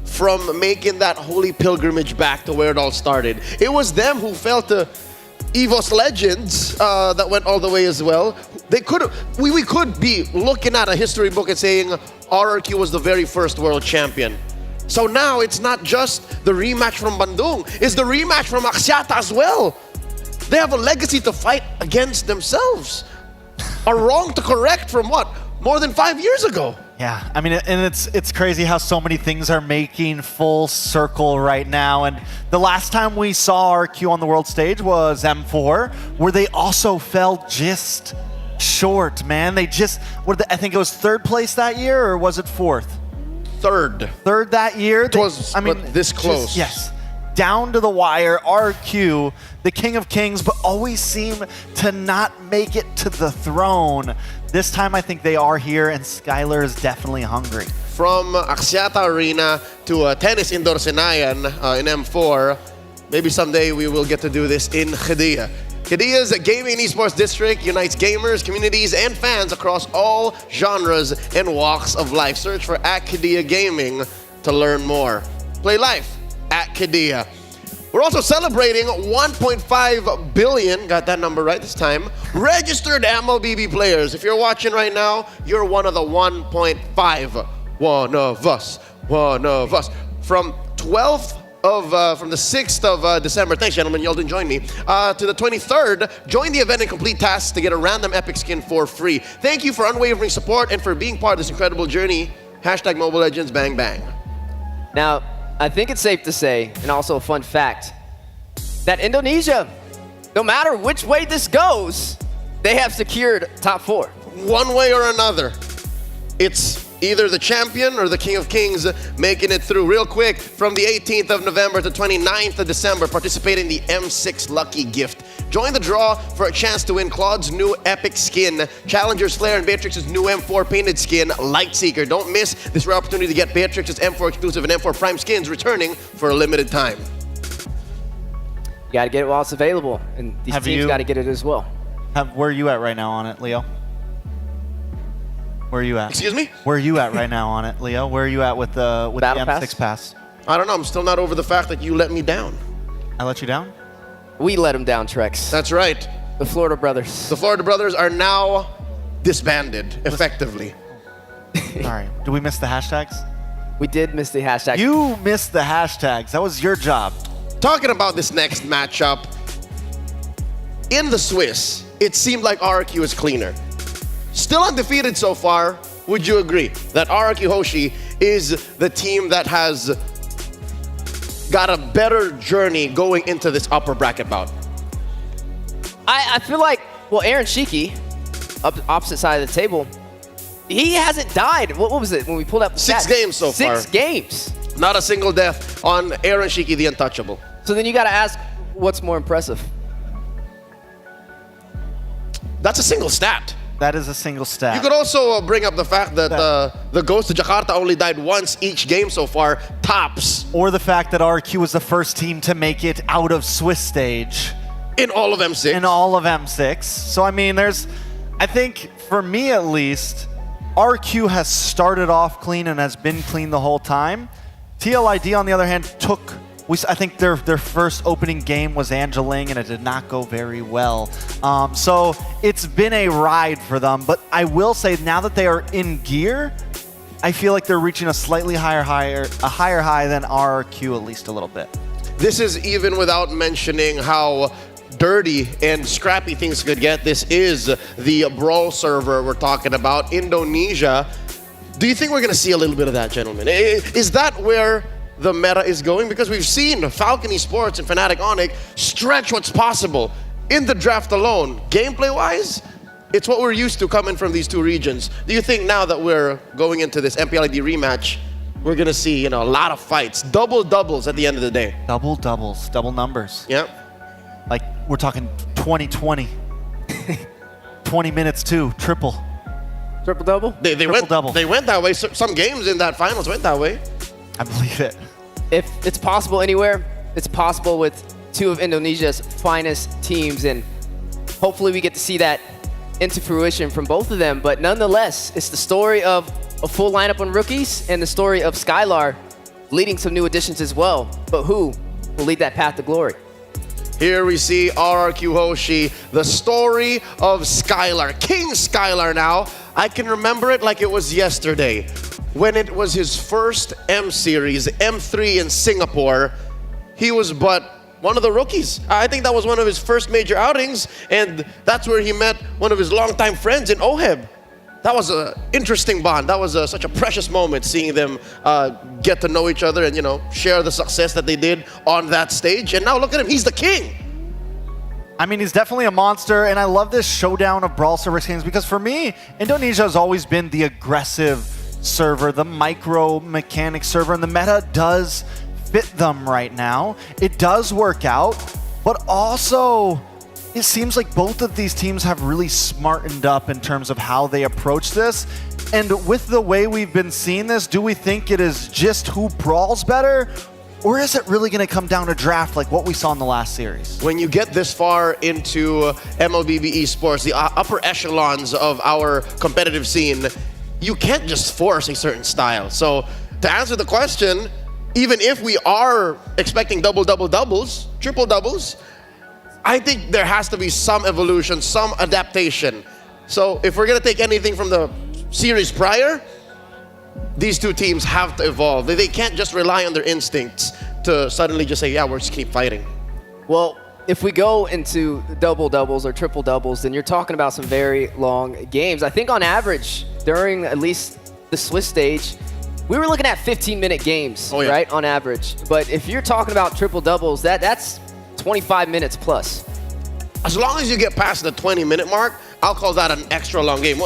from making that holy pilgrimage back to where it all started. It was them who fell to EVOS Legends that went all the way as well. We could be looking at a history book and saying RRQ was the very first world champion. So now it's not just the rematch from Bandung, it's the rematch from Axiata as well. They have a legacy to fight against themselves. A wrong to correct from what? More than 5 years ago. Yeah, I mean, and it's crazy how so many things are making full circle right now. And the last time we saw RQ on the world stage was M4, where they also fell just short, man. They just, I think it was third place that year, or was it fourth? Third that year. It was, this close. Yes. Down to the wire, RQ, the King of Kings, but always seem to not make it to the throne. This time I think they are here, and Skylar is definitely hungry. From Axiata Arena to Tennis Indoor Senayan in M4, maybe someday we will get to do this in Qiddiya. Qiddiya's gaming and esports district unites gamers, communities, and fans across all genres and walks of life. Search for @Qiddiya Gaming to learn more. Play life at Qiddiya. We're also celebrating 1.5 billion, got that number right this time, registered MLBB players. If you're watching right now, you're one of the 1.5. One of us. From the 6th of December, thanks gentlemen, y'all didn't join me, to the 23rd, join the event and complete tasks to get a random epic skin for free. Thank you for unwavering support and for being part of this incredible journey. #Mobile Legends bang bang. Now, I think it's safe to say, and also a fun fact, that Indonesia, no matter which way this goes, they have secured top 4. One way or another, it's either the champion or the King of Kings making it through. Real quick, from the 18th of November to 29th of December, participate in the M6 Lucky Gift. Join the draw for a chance to win Claude's new epic skin, Challenger's Flare, and Beatrix's new M4 painted skin, Lightseeker. Don't miss this rare opportunity to get Beatrix's M4 exclusive and M4 Prime skins returning for a limited time. You gotta get it while it's available, and these teams gotta get it as well. Where are you at right now on it, Leo? Where are you at? Excuse me? Where are you at right now on it, Leo? Where are you at with the M6 pass? I don't know. I'm still not over the fact that you let me down. I let you down? We let them down, Trex. That's right. The Florida Brothers. The Florida Brothers are now disbanded, effectively. All right. Did we miss the hashtags? We did miss the hashtags. You missed the hashtags. That was your job. Talking about this next matchup, in the Swiss, it seemed like RRQ is cleaner. Still undefeated so far, would you agree that RRQ Hoshi is the team that has got a better journey going into this upper bracket bout? I feel like, well, Aaron Shiki, opposite side of the table, he hasn't died. What was it when we pulled up the 6 stats? games so far. 6 games. Not a single death on Aaron Shiki, the untouchable. So then you got to ask, what's more impressive? That's a single stat. That is a single stat. You could also bring up the fact that the Ghost of Jakarta only died once each game so far, tops. Or the fact that RQ was the first team to make it out of Swiss stage. In all of M6. In all of M6. So, I mean, I think, for me at least, RQ has started off clean and has been clean the whole time. TLID, on the other hand, I think their first opening game was Angeling, and it did not go very well. So it's been a ride for them. But I will say, now that they are in gear, I feel like they're reaching a slightly higher high than RQ, at least a little bit. This is even without mentioning how dirty and scrappy things could get. This is the Brawl server we're talking about. Indonesia Do you think we're going to see a little bit of that, gentlemen? Is that where the meta is going? Because we've seen Falcon Esports and Fnatic Onyx stretch what's possible in the draft alone. Gameplay-wise, it's what we're used to coming from these two regions. Do you think now that we're going into this MPLID rematch, we're going to see, a lot of fights, double-doubles at the end of the day? Double-doubles, double numbers. Yeah. Like, we're talking 20-20. 20 minutes too, triple. Triple-double? They went that way. Some games in that finals went that way. I believe it. If it's possible anywhere, it's possible with two of Indonesia's finest teams, and hopefully we get to see that into fruition from both of them. But nonetheless, it's the story of a full lineup on rookies and the story of Skylar leading some new additions as well. But who will lead that path to glory? Here we see RRQ Hoshi, the story of Skylar. King Skylar now. I can remember it like it was yesterday when it was his first M Series, M3 in Singapore. He was but one of the rookies. I think that was one of his first major outings, and that's where he met one of his longtime friends in Oheb. That was an interesting bond. That was such a precious moment, seeing them get to know each other and, share the success that they did on that stage. And now look at him, he's the king. I mean, he's definitely a monster, and I love this showdown of Brawl Server Kings because for me, Indonesia has always been the aggressive server, the micro mechanic server, and the meta does fit them right now. It does work out, but also it seems like both of these teams have really smartened up in terms of how they approach this. And with the way we've been seeing this, do we think it is just who brawls better? Or is it really going to come down to draft like what we saw in the last series? When you get this far into MLBB esports, the upper echelons of our competitive scene, you can't just force a certain style. So to answer the question, even if we are expecting double-doubles, triple-doubles, I think there has to be some evolution, some adaptation. So if we're going to take anything from the series prior, these two teams have to evolve. They can't just rely on their instincts to suddenly just say, yeah, we'll just keep fighting. Well, if we go into double-doubles or triple-doubles, then you're talking about some very long games. I think on average, during at least the Swiss stage, we were looking at 15-minute games, right, on average. But if you're talking about triple-doubles, that's 25 minutes plus. As long as you get past the 20-minute mark, I'll call that an extra long game.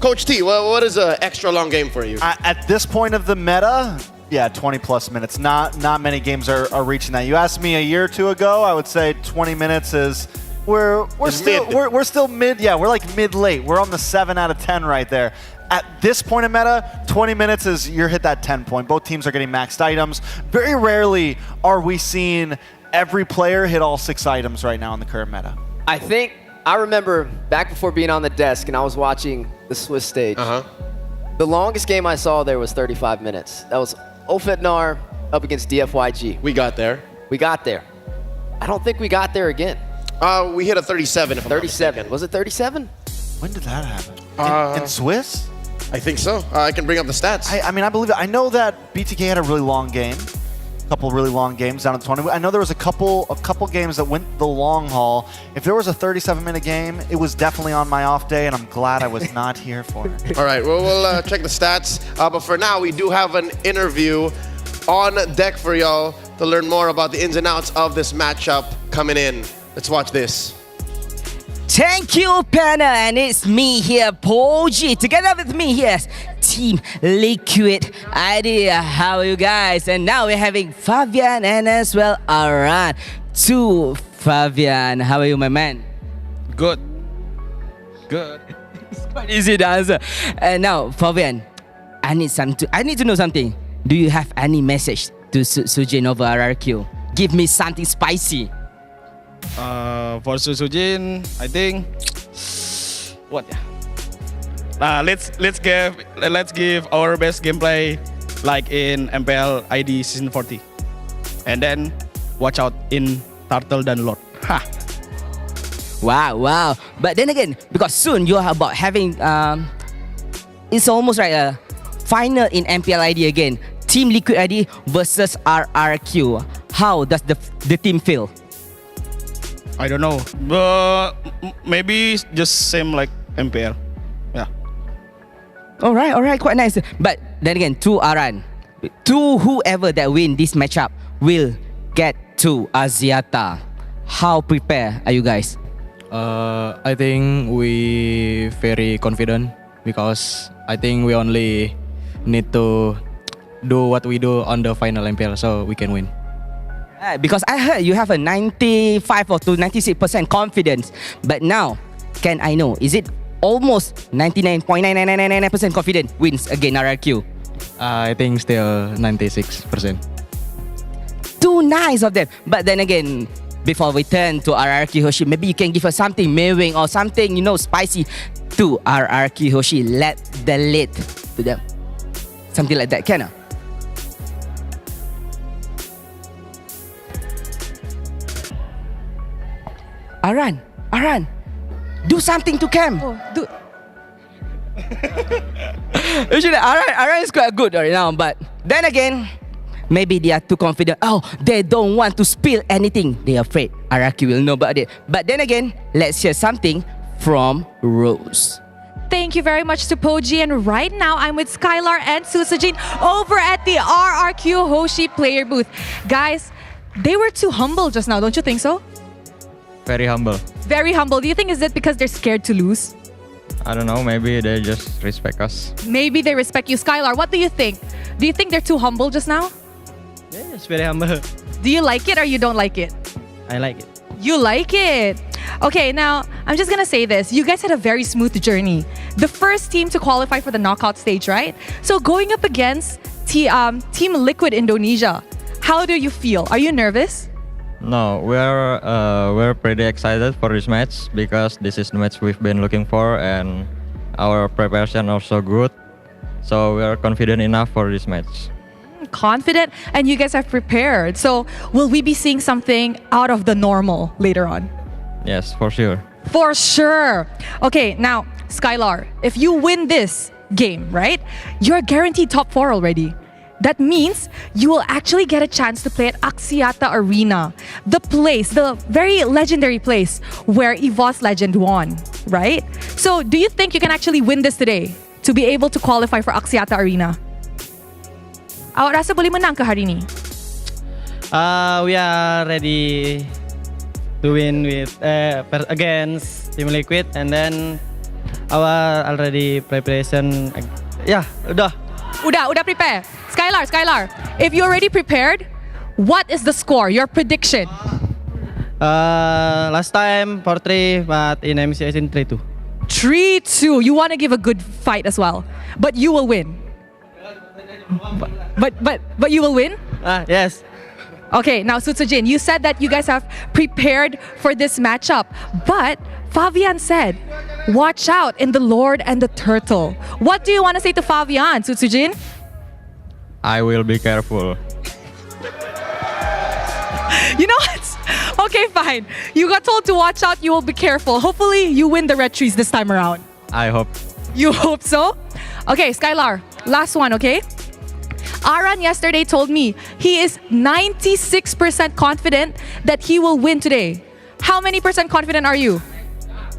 Coach T, what is an extra long game for you? At this point of the meta, yeah, 20 plus minutes. Not many games are reaching that. You asked me a year or two ago, I would say 20 minutes is we're still mid. Yeah, we're like mid-late. We're on the 7 out of 10 right there. At this point of meta, 20 minutes is you're hit that 10 point. Both teams are getting maxed items. Very rarely are we seeing every player hit all 6 items right now in the current meta. I remember back before being on the desk and I was watching the Swiss stage. The longest game I saw there was 35 minutes. That was Ofetnar up against DFYG. We got there. We got there. I don't think we got there again. We hit a 37. 37. Was it 37? When did that happen? In Swiss? I think so. I can bring up the stats. I mean, I believe it. I know that BTK had a really long game. A couple really long games down at 20. I know there was a couple games that went the long haul. If there was a 37-minute game, it was definitely on my off day, and I'm glad I was not here for it. All right, well, we'll check the stats. But for now, we do have an interview on deck for y'all to learn more about the ins and outs of this matchup coming in. Let's watch this. Thank you, Penna, and it's me here, Poji. Together with me here, Team Liquid Idea. How are you guys? And now we're having Fabian and as well Aran. To Fabian, how are you, my man? Good. Good. It's quite easy to answer. And now, Fabian, I need to know something. Do you have any message to Sujin over RRQ? Give me something spicy. For Sujin, I think let's give our best gameplay like in MPL ID season 40, and then watch out in Turtle dan Lord. Ha! Wow. But then again, because soon you are about having it's almost like a final in MPL ID again. Team Liquid ID versus RRQ. How does the team feel? I don't know, but maybe just same like MPL. Yeah. All right, quite nice. But then again, to Aran, to whoever that win this matchup will get to Axiata. How prepared are you guys? I think we very confident because I think we only need to do what we do on the final MPL so we can win. Because I heard you have a 95 or to 96% confidence. But now, can I know, is it almost 99.9999% confident wins against RRQ? I think still 96%. Too nice of them. But then again, before we turn to RRQ Hoshi, maybe you can give us something mewing or something, spicy to RRQ Hoshi. Let the lead to them. Something like that, can I? Aran, do something to Cam. Usually, Aran is quite good right now, but then again, maybe they are too confident. Oh, they don't want to spill anything. They are afraid RRQ will know about it. But then again, let's hear something from Rose. Thank you very much to Poji, and right now I'm with Skylar and Susajin over at the RRQ Hoshi player booth. Guys, they were too humble just now, don't you think so? Very humble. Very humble. Do you think is it because they're scared to lose? I don't know, maybe they just respect us. Maybe they respect you. Skylar, what do you think? Do you think they're too humble just now? Yeah, it's very humble. Do you like it or you don't like it? I like it. You like it. Okay, now, I'm just gonna say this. You guys had a very smooth journey. The first team to qualify for the knockout stage, right? So going up against Team Liquid Indonesia, how do you feel? Are you nervous? No, we're pretty excited for this match because this is the match we've been looking for and our preparation also good. So we are confident enough for this match. Confident, and you guys have prepared. So will we be seeing something out of the normal later on? Yes, for sure. For sure. Okay, now, Skylar, if you win this game, right, you're guaranteed top 4 already. That means you will actually get a chance to play at Axiata Arena, the place, the very legendary place where EVOS Legend won, right? So do you think you can actually win this today to be able to qualify for Axiata Arena? Awak rasa boleh menang ke hari ni? We are ready to win with against Team Liquid, and then our already preparation. Yeah, udah prepare. Skylar, if you're already prepared, what is the score, your prediction? Last time 4-3, but in MCS in 3-2. 3-2. You want to give a good fight as well, but you will win. But you will win? Yes. Okay, now Sutsujin, you said that you guys have prepared for this matchup, but Fabian said, watch out in the Lord and the Turtle. What do you want to say to Fabian, Sutsujin? I will be careful. You know what? Okay, fine. You got told to watch out, you will be careful. Hopefully, you win the red trees this time around. I hope. You hope so? Okay, Skylar, last one, okay? Aran yesterday told me he is 96% confident that he will win today. How many percent confident are you?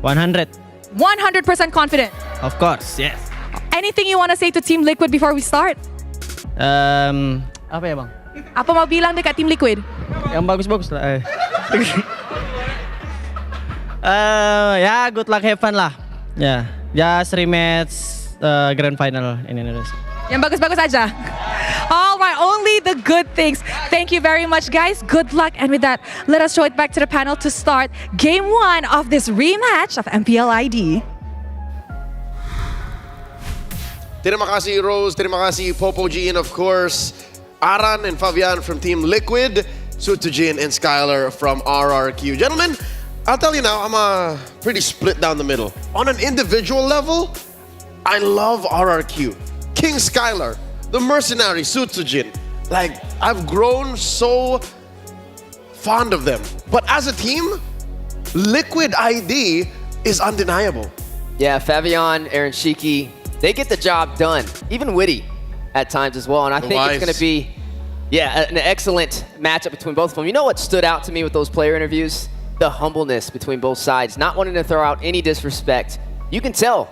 100. 100% confident? Of course, yes. Anything you want to say to Team Liquid before we start? Apa ya bang? Apa mau bilang dekat Team Liquid? Yang bagus-bagus lah. Ya, good luck, have fun lah. Ya, just rematch grand final in Indonesia. Yang bagus-bagus aja. All right, only the good things. Thank you very much, guys. Good luck. And with that, let us show it back to the panel to start Game 1 of this rematch of MPL ID. Terima kasih Rose, terima kasih Popo G, and of course, Aran and Fabian from Team Liquid, Sutujin and Skylar from RRQ. Gentlemen, I'll tell you now, I'm pretty split down the middle. On an individual level, I love RRQ. King Skylar, the mercenary Sutujin. Like, I've grown so fond of them. But as a team, Liquid ID is undeniable. Yeah, Fabian, Aaron Shiki, they get the job done. Even Witty at times as well. And I think it's going to be, an excellent matchup between both of them. You know what stood out to me with those player interviews? The humbleness between both sides, not wanting to throw out any disrespect. You can tell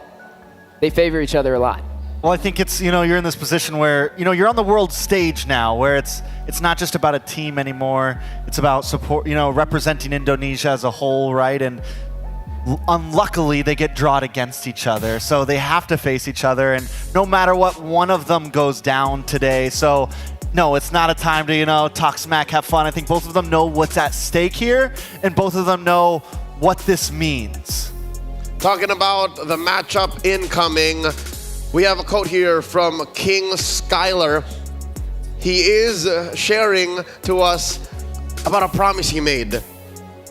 they favor each other a lot. Well, I think it's, you're in this position where, you're on the world stage now, where it's not just about a team anymore. It's about support, representing Indonesia as a whole, right? And unluckily, they get drawn against each other. So they have to face each other. And no matter what, one of them goes down today. So no, it's not a time to, talk smack, have fun. I think both of them know what's at stake here. And both of them know what this means. Talking about the matchup incoming, we have a quote here from King Skylar. He is sharing to us about a promise he made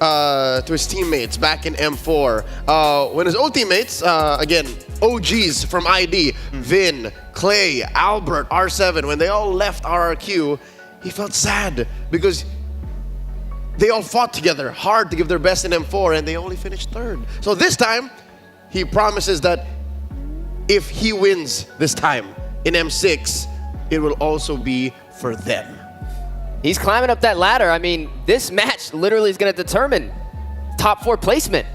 to his teammates back in M4. When his old teammates, again, OGs from ID, Vin, Clay, Albert, R7, when they all left RRQ, he felt sad because they all fought together hard to give their best in M4 and they only finished third. So this time, he promises that if he wins this time in M6, it will also be for them. He's climbing up that ladder. I mean, this match literally is going to determine top 4 placement.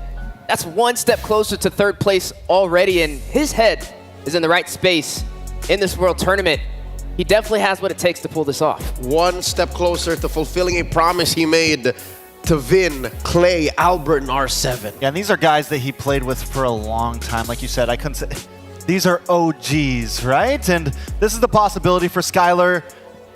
That's one step closer to third place already, and his head is in the right space in this World Tournament. He definitely has what it takes to pull this off. One step closer to fulfilling a promise he made to Vin, Clay, Albert, and R7. Yeah, and these are guys that he played with for a long time. Like you said, I couldn't say... These are OGs, right? And this is the possibility for Skylar.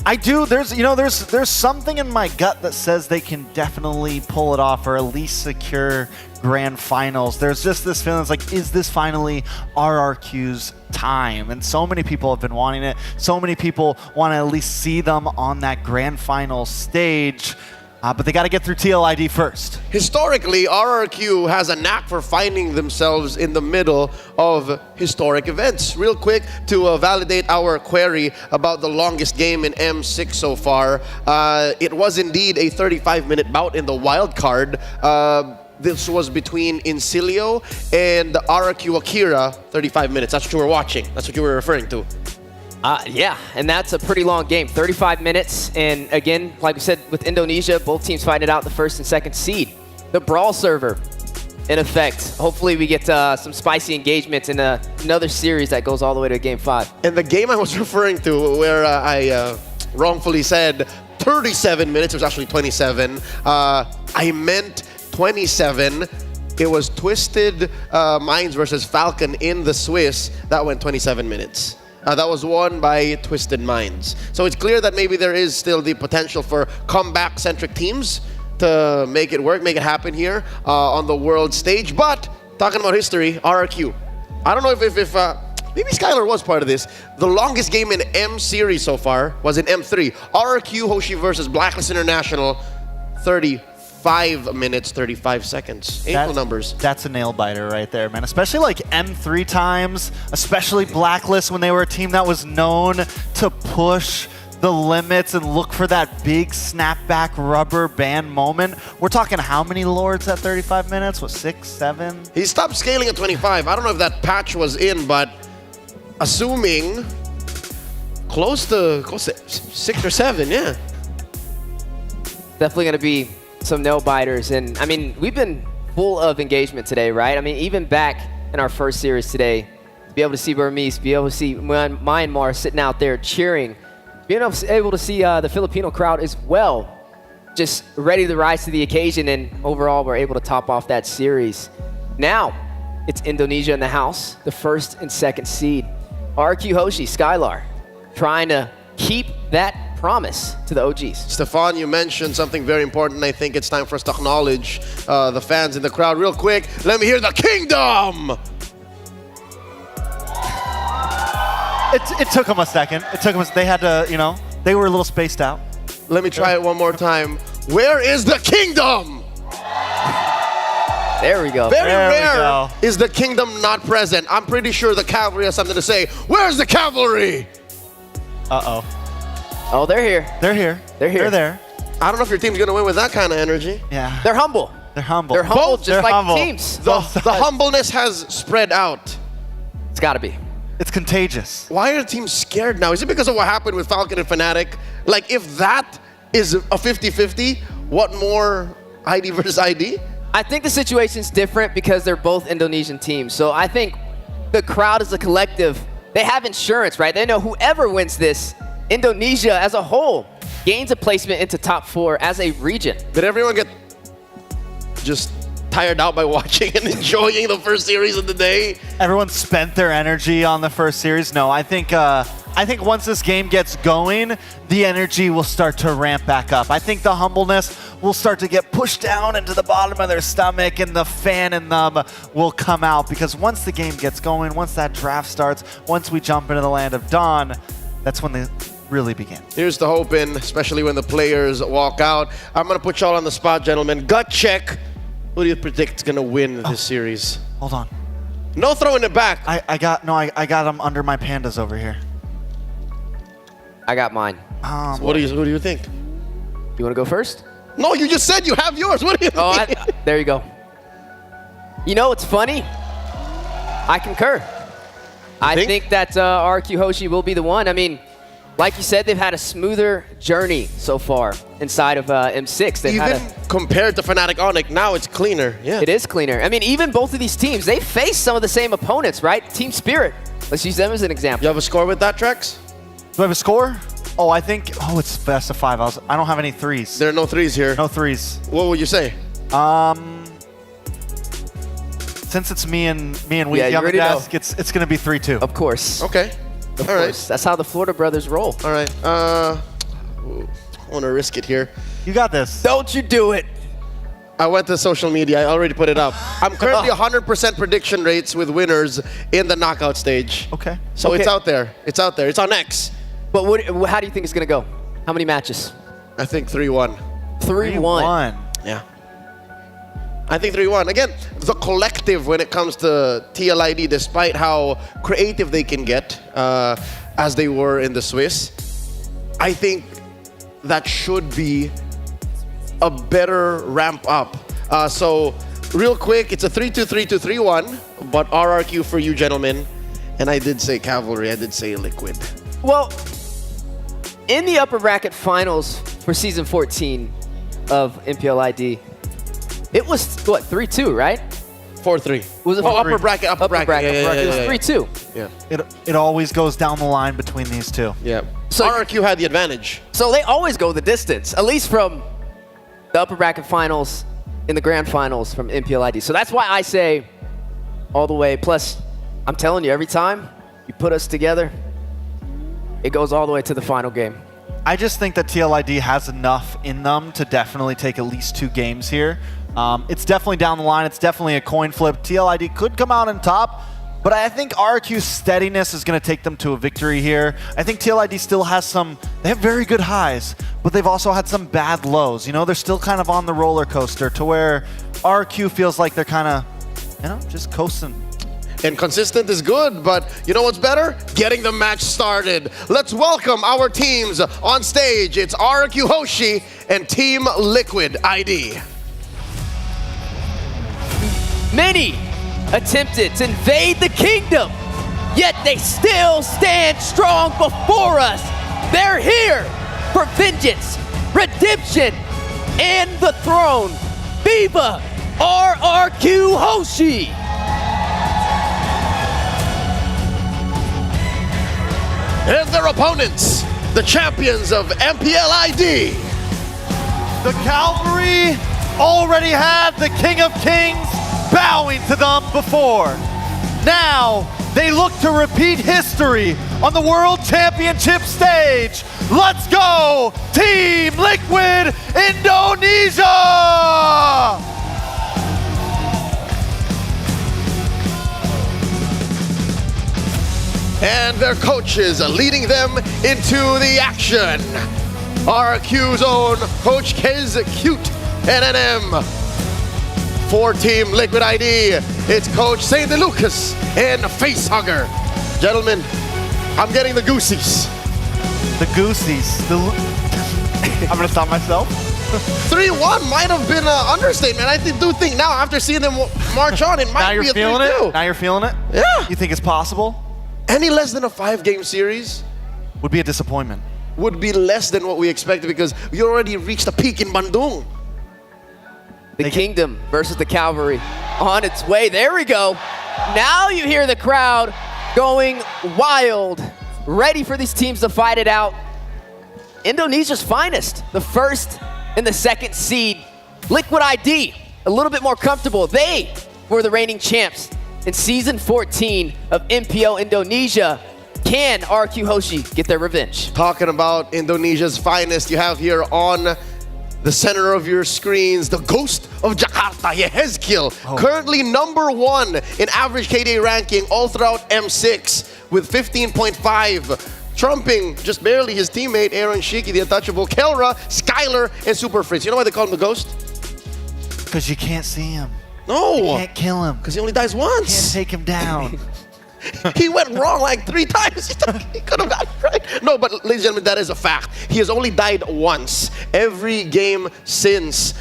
There's something in my gut that says they can definitely pull it off or at least secure grand finals. There's just this feeling, it's like, is this finally RRQ's time? And so many people have been wanting it. So many people want to at least see them on that grand final stage. But they got to get through TLID first. Historically, RRQ has a knack for finding themselves in the middle of historic events. Real quick, to validate our query about the longest game in M6 so far, it was indeed a 35-minute bout in the wild card. This was between Incilio and RRQ Akira, 35 minutes. That's what you were watching. That's what you were referring to. Yeah, and that's a pretty long game, 35 minutes. And again, like we said, with Indonesia, both teams fighting it out the first and second seed. The Brawl server, in effect. Hopefully we get some spicy engagements in another series that goes all the way to Game 5. And the game I was referring to, where I wrongfully said 37 minutes, it was actually 27. I meant 27. It was Twisted Minds versus Falcon in the Swiss. That went 27 minutes. That was won by Twisted Minds. So it's clear that maybe there is still the potential for comeback-centric teams to make it work, make it happen here on the world stage. But talking about history, RRQ. I don't know if maybe Skylar was part of this. The longest game in M series so far was in M3. RRQ Hoshi versus Blacklist International, 35 minutes, 35 seconds. Equal numbers. That's a nail-biter right there, man. Especially like M3 times, especially Blacklist when they were a team that was known to push the limits and look for that big snapback rubber band moment. We're talking how many lords at 35 minutes? What, 6, 7? He stopped scaling at 25. I don't know if that patch was in, but assuming close to 6 or 7, yeah. Definitely going to be some nail-biters. And, I mean, we've been full of engagement today, right? I mean, even back in our first series today, to be able to see Burmese, be able to see Myanmar sitting out there cheering, being able to see the Filipino crowd as well, just ready to rise to the occasion, and overall, we're able to top off that series. Now, it's Indonesia in the house, the first and second seed. RQ Hoshi, Skylar, trying to keep that promise to the OGs. Stefan, you mentioned something very important. I think it's time for us to acknowledge the fans in the crowd real quick. Let me hear the kingdom! It took them a second. They had to, they were a little spaced out. Let me try it one more time. Where is the kingdom? There we go. Very rare is the kingdom not present. I'm pretty sure the cavalry has something to say. Where's the cavalry? Uh-oh. Oh, they're here. They're here. They're here. They're there. I don't know if your team's going to win with that kind of energy. Yeah. They're humble. They're humble. They're humble, just They're like humble. teams. The humbleness has spread out. It's got to be. It's contagious. Why are teams scared now? Is it because of what happened with Falcon and Fnatic? Like, if that is a 50-50, what more ID versus ID? I think the situation's different because they're both Indonesian teams. So I think the crowd as a collective they have insurance, right? They know whoever wins this, Indonesia as a whole gains a placement into top 4 as a region. Did everyone get just tired out by watching and enjoying the first series of the day? Everyone spent their energy on the first series. No, I think once this game gets going, the energy will start to ramp back up. I think the humbleness will start to get pushed down into the bottom of their stomach, and the fan in them will come out, because once the game gets going, once that draft starts, once we jump into the land of dawn, that's when they really begin. Here's the hoping, especially when the players walk out. I'm going to put y'all on the spot, gentlemen. Gut check. Who do you predict is going to win this series? Hold on. No throwing it back. I got them under my pandas over here. I got mine. So who do you think? You want to go first? No, you just said you have yours. What do you think? There you go. You know what's funny? I concur. I think that RQ Hoshi will be the one. I mean, like you said, they've had a smoother journey so far inside of M6. They've even compared to Fnatic Onyx, now it's cleaner. Yeah, it is cleaner. I mean, even both of these teams, they face some of the same opponents, right? Team Spirit. Let's use them as an example. You have a score with that, Trex? Do I have a score? Oh, I think, it's best of 5. I don't have any 3s. There are no 3s here. No 3s. What would you say? Since it's me and Weezy on the desk, it's going to be 3-2. Of course. Okay. Of course. That's how the Florida brothers roll. All right. I want to risk it here. You got this. Don't you do it. I went to social media. I already put it up. I'm currently 100% prediction rates with winners in the knockout stage. Okay. So it's out there. It's out there. It's on X. But how do you think it's going to go? How many matches? I think 3-1. 3-1. Yeah. I think 3-1. Again, the collective when it comes to TLID, despite how creative they can get, as they were in the Swiss, I think that should be a better ramp up. So, real quick, it's a 3-2, 3-2, 3-1, but RRQ for you, gentlemen. And I did say Cavalry, I did say Liquid. Well, in the upper bracket finals for season 14 of MPLID, it was, what, 3-2, right? 4-3. Was it upper bracket, upper bracket. It was 3-2. Yeah. It always goes down the line between these two. Yeah. So RRQ had the advantage. So they always go the distance, at least from the upper bracket finals in the grand finals from MPLID. So that's why I say all the way. Plus, I'm telling you, every time you put us together, it goes all the way to the final game. I just think that TLID has enough in them to definitely take at least 2 games here. It's definitely down the line. It's definitely a coin flip. TLID could come out on top, but I think RQ's steadiness is going to take them to a victory here. I think TLID still has they have very good highs, but they've also had some bad lows. You know, they're still kind of on the roller coaster to where RQ feels like they're kind of, just coasting. And consistent is good, but you know what's better? Getting the match started. Let's welcome our teams on stage. It's RQ Hoshi and Team Liquid ID. Many attempted to invade the kingdom, yet they still stand strong before us. They're here for vengeance, redemption, and the throne. Viva RRQ Hoshi! And their opponents, the champions of MPLID. The Cavalry already had the King of Kings bowing to them before. Now, they look to repeat history on the World Championship stage. Let's go, Team Liquid Indonesia! And their coaches leading them into the action. RQ's own Coach Kez Cute NNM. For Team Liquid ID, it's Coach Saint Lucas and Facehugger. Gentlemen, I'm getting the goosies. The goosies. I'm gonna stop myself. 3-1 might have been an understatement. I do think now, after seeing them march on, it might be a 3-2. Now you're feeling it? Yeah. You think it's possible? Any less than a 5-game series would be a disappointment. Would be less than what we expected because we already reached a peak in Bandung. The Kingdom versus the Cavalry on its way. There we go. Now you hear the crowd going wild. Ready for these teams to fight it out. Indonesia's finest, the first and the second seed. Liquid ID, a little bit more comfortable. They were the reigning champs in season 14 of MPL Indonesia. Can RQ Hoshi get their revenge? Talking about Indonesia's finest, you have here on the center of your screens, the ghost of Jakarta, Yehezkiel, currently #1 in average KDA ranking all throughout M6 with 15.5, trumping just barely his teammate Aaron Shiki, the untouchable, Kelra, Skylar, and Super Fritz. You know why they call him the ghost? Because you can't see him. No! You can't kill him. Because he only dies once. Can't take him down. He went wrong like 3 times. He could have got it right. No, but ladies and gentlemen, that is a fact. He has only died once. Every game since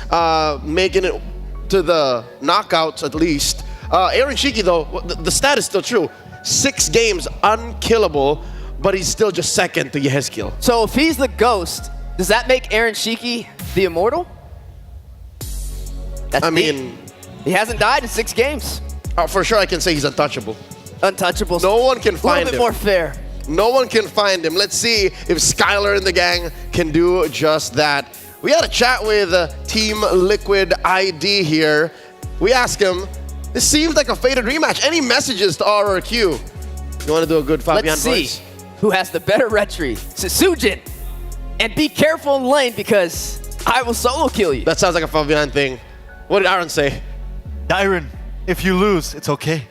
making it to the knockouts, at least. Aaron Shiki, though, the stat is still true. 6 games unkillable, but he's still just second to Yehezkiel. So if he's the ghost, does that make Aaron Shiki the immortal? That's mean, he hasn't died in 6 games. For sure, I can say he's untouchable. Untouchable. No one can find him. A little bit more fair. No one can find him. Let's see if Skylar and the gang can do just that. We had a chat with Team Liquid ID here. We asked him, this seems like a faded rematch. Any messages to RRQ? You want to do a good Fabian Let's see voice? who has the better retry. Sujin. And be careful in lane because I will solo kill you. That sounds like a Fabian thing. What did Aaron say? Dyron, if you lose, it's okay.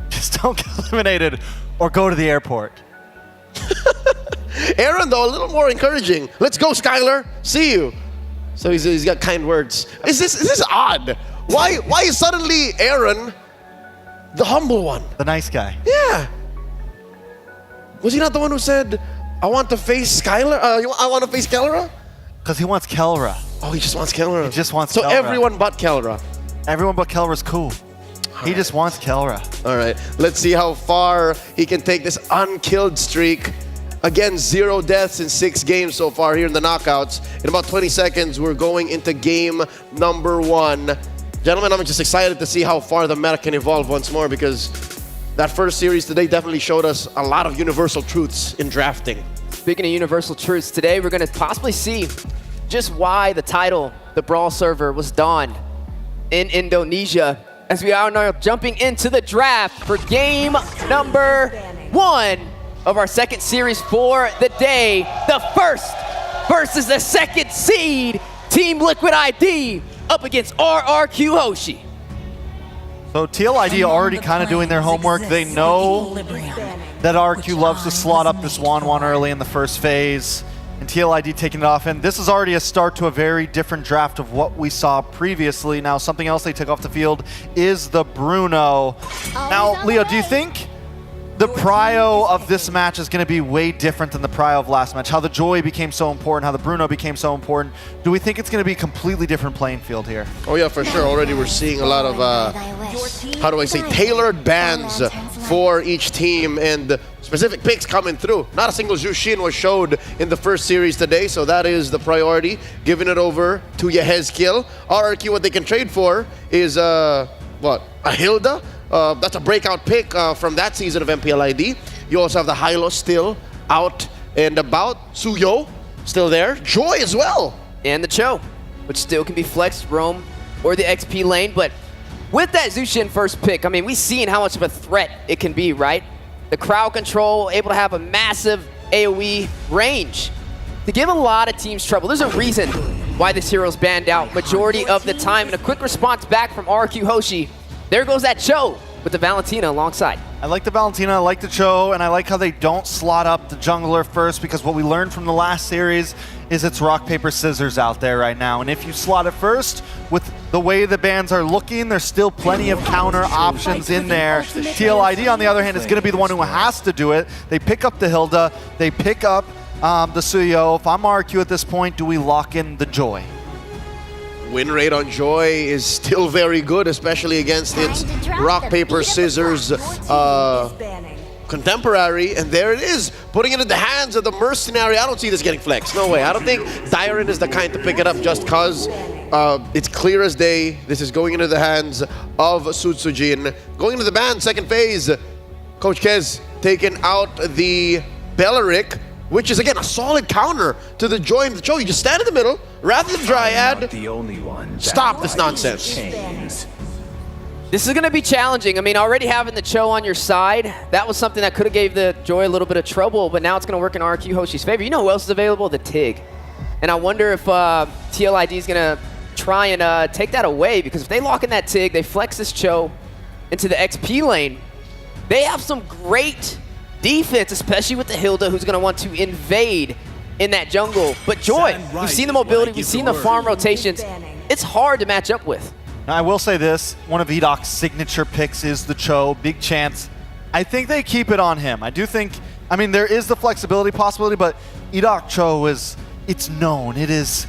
Just don't get eliminated or go to the airport. Aaron, though, a little more encouraging. Let's go, Skylar. See you. So he's got kind words. Is this odd? Why is suddenly Aaron the humble one? The nice guy. Yeah. Was he not the one who said, I want to face Skylar? I want to face Kelra? Because he wants Kelra. Oh, he just wants Kelra. He just wants So Kelra. everyone but Kelra. Everyone but Kelra's cool. He just wants Kelra. All right, let's see how far he can take this unkilled streak. Again, 0 deaths in 6 games so far here in the knockouts. In about 20 seconds, we're going into game #1. Gentlemen, I'm just excited to see how far the meta can evolve once more because that first series today definitely showed us a lot of universal truths in drafting. Speaking of universal truths, today we're going to possibly see just why the title, the Brawl server, was donned in Indonesia. As we are now jumping into the draft for game #1 of our second series for the day. The first versus the second seed, Team Liquid ID up against RRQ Hoshi. So TLID already kind of doing their homework. They know that RQ loves to slot up this 1-1 early in the first phase. And TLID taking it off, and this is already a start to a very different draft of what we saw previously. Now, something else they took off the field is the Bruno. Now, Leo, do you think the prio of this match is going to be way different than the prio of last match? How the Joy became so important, how the Bruno became so important. Do we think it's going to be a completely different playing field here? Oh yeah, for sure. Already we're seeing a lot of, how do I say, tailored bans for each team and specific picks coming through. Not a single Jushin was showed in the first series today, so that is the priority. Giving it over to Yehezkiel. RRQ, what they can trade for is, what, a Hilda? That's a breakout pick from that season of MPL ID. You also have the Hylo still out and about. Suyo still there. Joy as well. And the Cho, which still can be flexed, roam, or the XP lane. But with that Zushin first pick, I mean, we've seen how much of a threat it can be, right? The crowd control, able to have a massive AoE range to give a lot of teams trouble. There's a reason why this hero's banned out majority of the time. And a quick response back from RQ Hoshi. There goes that Cho with the Valentina alongside. I like the Valentina, I like the Cho, and I like how they don't slot up the jungler first, because what we learned from the last series is it's rock, paper, scissors out there right now. And if you slot it first, with the way the bans are looking, there's still plenty of counter options in there. TLID, on the other hand, is going to be the one who has to do it. They pick up the Hilda, they pick up the Suyo. If I'm RQ at this point, do we lock in the Joy? Win rate on Joy is still very good, especially against its rock, paper, scissors contemporary. And there it is, putting it in the hands of the mercenary. I don't see this getting flexed. No way. I don't think Dyron is the kind to pick it up just because it's clear as day. This is going into the hands of Sutsujin. Going into the ban, second phase. Coach Kez taking out the Belleric, which is again a solid counter to the joy in the Cho. You just stand in the middle, rather than Dryad. The only one. Stop this nonsense. This is going to be challenging. I mean, already having the Cho on your side, that was something that could have gave the Joy a little bit of trouble, but now it's going to work in RQ Hoshi's favor. You know who else is available? The TIG. And I wonder if TLID is going to try and take that away, because if they lock in that TIG, they flex this Cho into the XP lane, they have some great defense, especially with the Hilda, who's going to want to invade in that jungle. But Joy, we've seen the mobility, we've seen the farm rotations. It's hard to match up with. Now, I will say this, one of Edoc's signature picks is the Cho, big chance. I think they keep it on him. I do think, I mean, there is the flexibility possibility, but Edoc Cho is, it's known. It's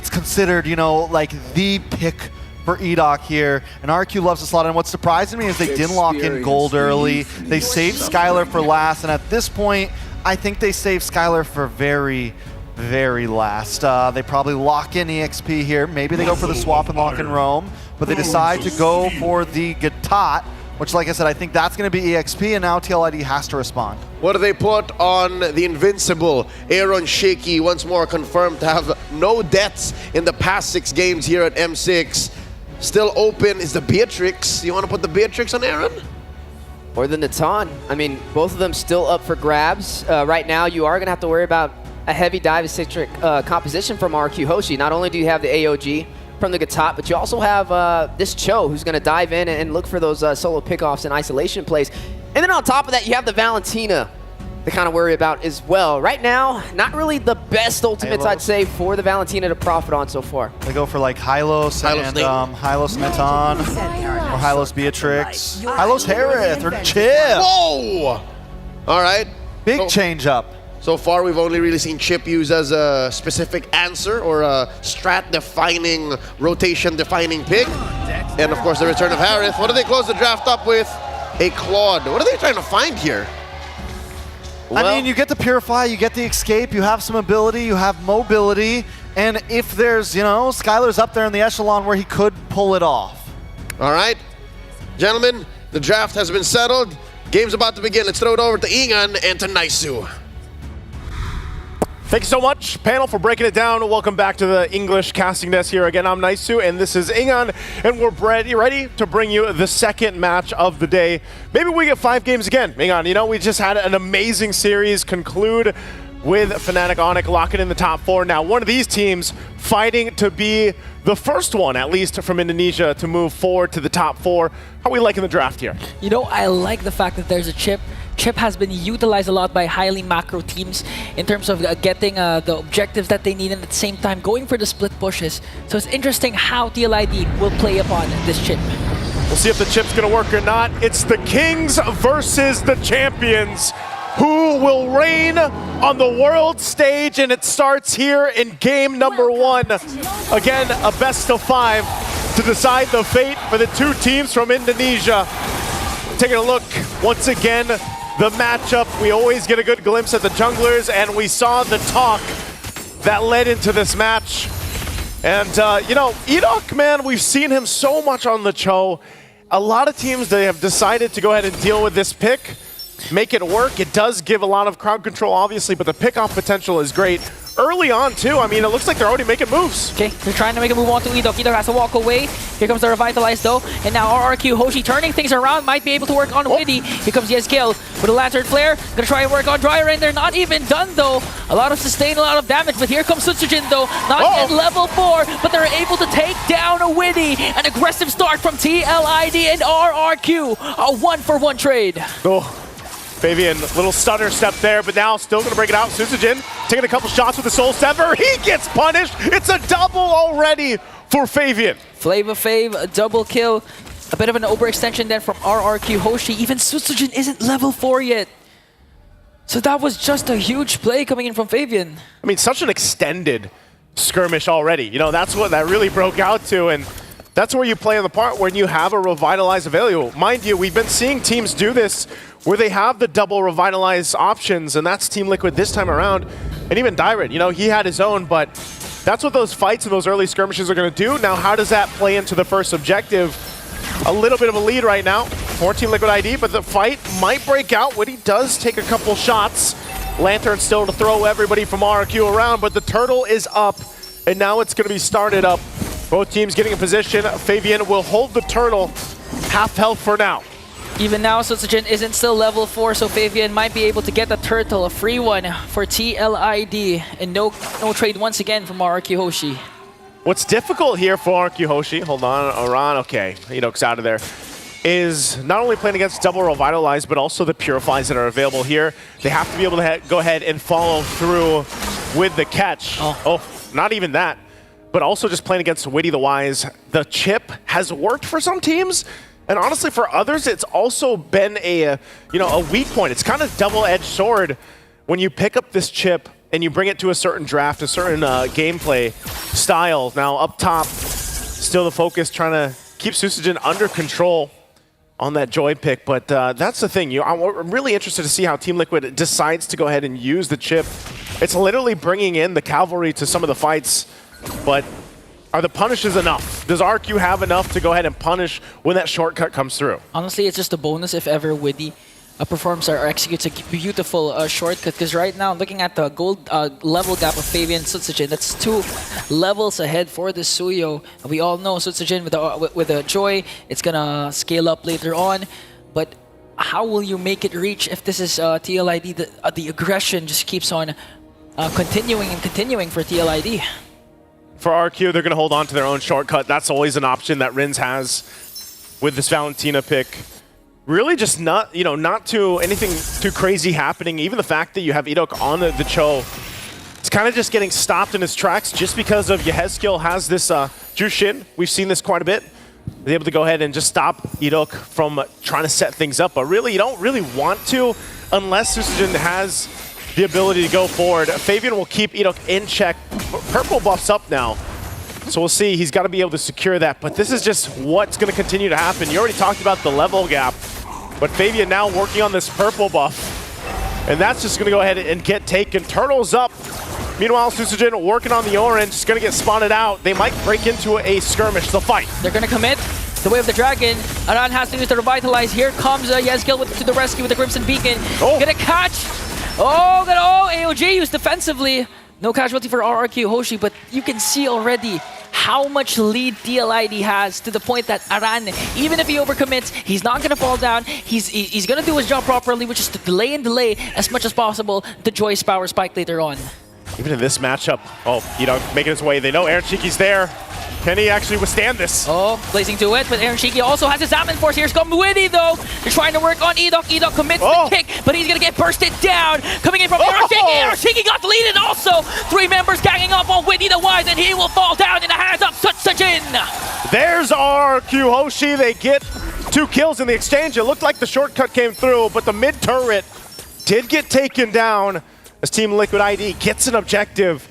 considered, you know, like the pick for Edoc here. And RQ loves to slot in. What's surprising me is they didn't lock in gold early. They saved Skylar for last, and at this point, I think they saved Skylar for very last. They probably lock in EXP here. Maybe they go for the swap and lock in Roam, but they decide to go for the Gatot, which, like I said, I think that's going to be EXP, and now TLID has to respond. What do they put on the invincible Aaron Shaky, once more confirmed to have no deaths in the past 6 games here at M6. Still open is the Beatrix. You want to put the Beatrix on Aaron? Or the Natan. I mean, both of them still up for grabs. Right now, you are going to have to worry about a heavy dive-centric composition from RQ Hoshi. Not only do you have the AOG from the Gatot, but you also have this Cho, who's going to dive in and look for those solo pickoffs and isolation plays. And then on top of that, you have the Valentina to kind of worry about as well. Right now, not really the best ultimates, I'd say, for the Valentina to profit on so far. They go for like Hylos and Hylos Natan, or Hylos Beatrix, Hylos Harith, or Chip. Whoa! All right. Big change up. So far, we've only really seen Chip used as a specific answer or a strat-defining, rotation-defining pick. And, of course, the return of Harith. What do they close the draft up with? A Claude. What are they trying to find here? Well, I mean, you get the Purify, you get the Escape, you have some ability, you have mobility, and if there's, you know, Skylar's up there in the echelon where he could pull it off. All right. Gentlemen, the draft has been settled. Game's about to begin. Let's throw it over to Ingan and to Naisu. Thank you so much, panel, for breaking it down. Welcome back to the English casting desk here again. I'm Naisu, and this is Ingan, and we're ready to bring you the second match of the day. Maybe we get 5 games again, Ingan. You know, we just had an amazing series conclude with Fnatic Onyx locking in the top 4. Now, one of these teams fighting to be the first one, at least from Indonesia, to move forward to the top 4. How are we liking the draft here? You know, I like the fact that there's a Chip. Chip has been utilized a lot by highly macro teams in terms of getting the objectives that they need, and at the same time going for the split pushes. So it's interesting how TLID will play upon this Chip. We'll see if the Chip's going to work or not. It's the Kings versus the Champions. Who will reign on the world stage? And it starts here in game number 1. Again, a best of 5 to decide the fate for the 2 teams from Indonesia. Taking a look once again, the matchup. We always get a good glimpse at the junglers, and we saw the talk that led into this match. And, you know, Edoc, man, we've seen him so much on the Cho. A lot of teams, they have decided to go ahead and deal with this pick, make it work. It does give a lot of crowd control, obviously, but the pick-off potential is great. Early on, too, I mean, it looks like they're already making moves. Okay, they're trying to make a move on to Edoc. Edoc has to walk away. Here comes the Revitalize, though. And now RRQ Hoshi turning things around, might be able to work on Widdy. Here comes Yezkiel with a Lantern Flare. Gonna try and work on Dryrain. They're not even done, though. A lot of sustain, a lot of damage, but here comes Sutsujin, though. Not at level 4, but they're able to take down a Widdy. An aggressive start from TLID and RRQ. A 1-for-1 trade. Oh. Fabian, little stutter step there, but now still going to break it out. Sutsujin taking a couple shots with the Soul Stepper. He gets punished. It's a double already for Fabian. Flavor Fav, a double kill. A bit of an overextension then from RRQ Hoshi. Even Sutsujin isn't level 4 yet. So that was just a huge play coming in from Fabian. I mean, such an extended skirmish already. You know, that's what that really broke out to, and that's where you play on the part when you have a Revitalize available. Mind you, we've been seeing teams do this where they have the double Revitalize options, and that's Team Liquid this time around. And even Dyred, you know, he had his own, but that's what those fights and those early skirmishes are going to do. Now, how does that play into the first objective? A little bit of a lead right now for Team Liquid ID, but the fight might break out. Witty does take a couple shots. Lantern still to throw everybody from RQ around, but the turtle is up, and now it's going to be started up. Both teams getting in position. Fabian will hold the turtle, half health for now. Even now, Sutsujin isn't still level 4, so Fabian might be able to get the turtle, a free one for TLID, and no trade once again from RQ Hoshi. What's difficult here for RQ Hoshi, hold on, Aran, okay, Edok's out of there, is not only playing against double Revitalize, but also the Purifies that are available here. They have to be able to go ahead and follow through with the catch. Oh, not even that, but also just playing against Witty the Wise. The chip has worked for some teams, and honestly for others, it's also been a weak point. It's kind of double-edged sword when you pick up this chip and you bring it to a certain draft, a certain gameplay style. Now up top, still the focus trying to keep Sutsujin under control on that Joy pick, but that's the thing. I'm really interested to see how Team Liquid decides to go ahead and use the chip. It's literally bringing in the cavalry to some of the fights, but are the punishes enough? Does RQ have enough to go ahead and punish when that shortcut comes through? Honestly, it's just a bonus if ever Witty performs or executes a beautiful shortcut, because right now, looking at the gold level gap of Fabian and Sutsujin, that's 2 levels ahead for the Suyo. We all know Sutsujin with the Joy, it's gonna scale up later on, but how will you make it reach if this is TLID? The aggression just keeps on continuing and continuing for TLID. For RQ, they're going to hold on to their own shortcut. That's always an option that Rins has with this Valentina pick. Really just not too anything too crazy happening. Even the fact that you have Edok on the Cho, it's kind of just getting stopped in his tracks just because of Yehezkiel has this Jushin. We've seen this quite a bit. They're able to go ahead and just stop Edok from trying to set things up. But really, you don't really want to unless Sutsujin has the ability to go forward. Fabian will keep Edok in check. Purple buff's up now, so we'll see. He's got to be able to secure that, but this is just what's going to continue to happen. You already talked about the level gap, but Fabian now working on this purple buff, and that's just going to go ahead and get taken. Turtle's up. Meanwhile, Sutsujin working on the orange. It's going to get spotted out. They might break into a skirmish. The fight. They're going to commit. The way of the dragon. Aran has to use the revitalize. Here comes Yezgil to the rescue with the Crimson Beacon. Gonna catch. AOJ used defensively. No casualty for RRQ Hoshi, but you can see already how much lead TLID has, to the point that Aran, even if he overcommits, he's not going to fall down. He's going to do his job properly, which is to delay as much as possible the Joy's power spike later on. Even in this matchup, making his way. They know Aaron Shiki's there. Can he actually withstand this? Blazing to it, but Aaron Shiki also has his Salmon Force. Here's come Witty though. They're trying to work on Edok. Edok commits the kick, but he's gonna get bursted down. Coming in from Aaron Shiki. Aaron Shiki got the lead, and also 3 members ganging up on Witty the Wise, and he will fall down in the hands of Sutsujin. There's RQ Hoshi. They get 2 kills in the exchange. It looked like the shortcut came through, but the mid turret did get taken down as Team Liquid ID gets an objective.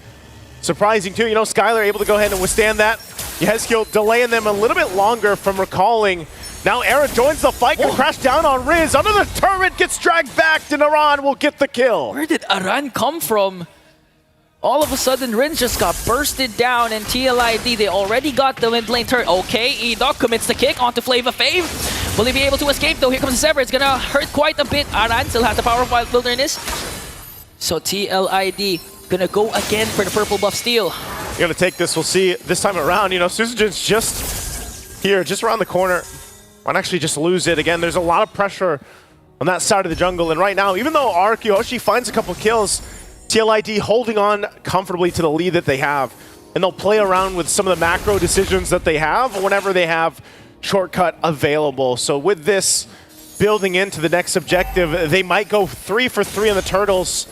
Surprising too, Skylar able to go ahead and withstand that. Yehezkiel delaying them a little bit longer from recalling. Now Aaron joins the fight, can crash down on Riz. Under the turret, gets dragged back, and Aran will get the kill. Where did Aran come from? All of a sudden, Rins just got bursted down, and TLID, they already got the mid lane turret. Okay, Edok commits the kick onto Flava Fave. Will he be able to escape though? Here comes the Sever. It's gonna hurt quite a bit. Aran still has the power of Wild Wilderness. So TLID gonna go again for the purple buff steal. You're gonna take this, we'll see this time around. Sutsujin's just here, just around the corner. Might actually just lose it. Again, there's a lot of pressure on that side of the jungle, and right now, even though RQ Hoshi finds a couple kills, TLID holding on comfortably to the lead that they have, and they'll play around with some of the macro decisions that they have whenever they have shortcut available. So with this building into the next objective, they might go 3 for 3 on the turtles,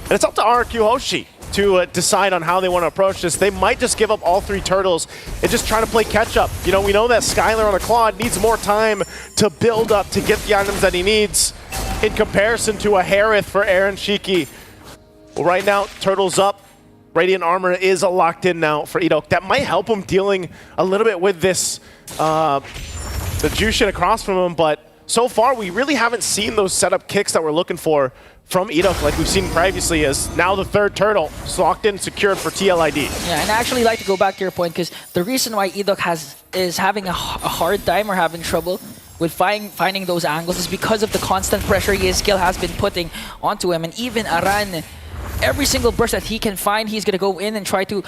and it's up to RQ Hoshi to decide on how they want to approach this. They might just give up all 3 turtles and just try to play catch up. We know that Skylar on a Claude needs more time to build up to get the items that he needs in comparison to a Harith for Aaron Shiki. Well, right now, turtles up. Radiant Armor is locked in now for Edok. That might help him dealing a little bit with this, the Jushin across from him, but so far we really haven't seen those setup kicks that we're looking for from Edok like we've seen previously, as now the 3rd turtle is locked in, secured for TLID. Yeah, and I actually like to go back to your point, because the reason why Edok is having a hard time or having trouble with finding those angles is because of the constant pressure Yezkiel has been putting onto him. And even Aran, every single burst that he can find, he's going to go in and try to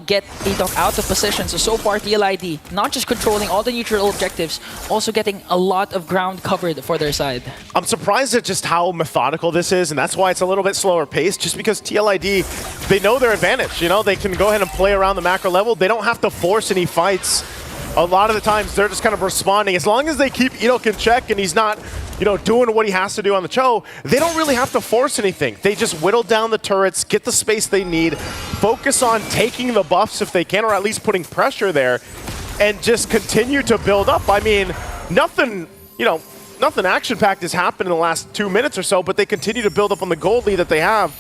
get Adok out of position. So far, TLID, not just controlling all the neutral objectives, also getting a lot of ground covered for their side. I'm surprised at just how methodical this is, and that's why it's a little bit slower paced, just because TLID, they know their advantage. You know, they can go ahead and play around the macro level. They don't have to force any fights. A lot of the times, they're just kind of responding. As long as they keep Edok in check and he's not, you know, doing what he has to do on the Cho, they don't really have to force anything. They just whittle down the turrets, get the space they need, focus on taking the buffs if they can, or at least putting pressure there, and just continue to build up. I mean, nothing, you know, nothing action-packed has happened in the last 2 minutes or so, but they continue to build up on the gold lead that they have.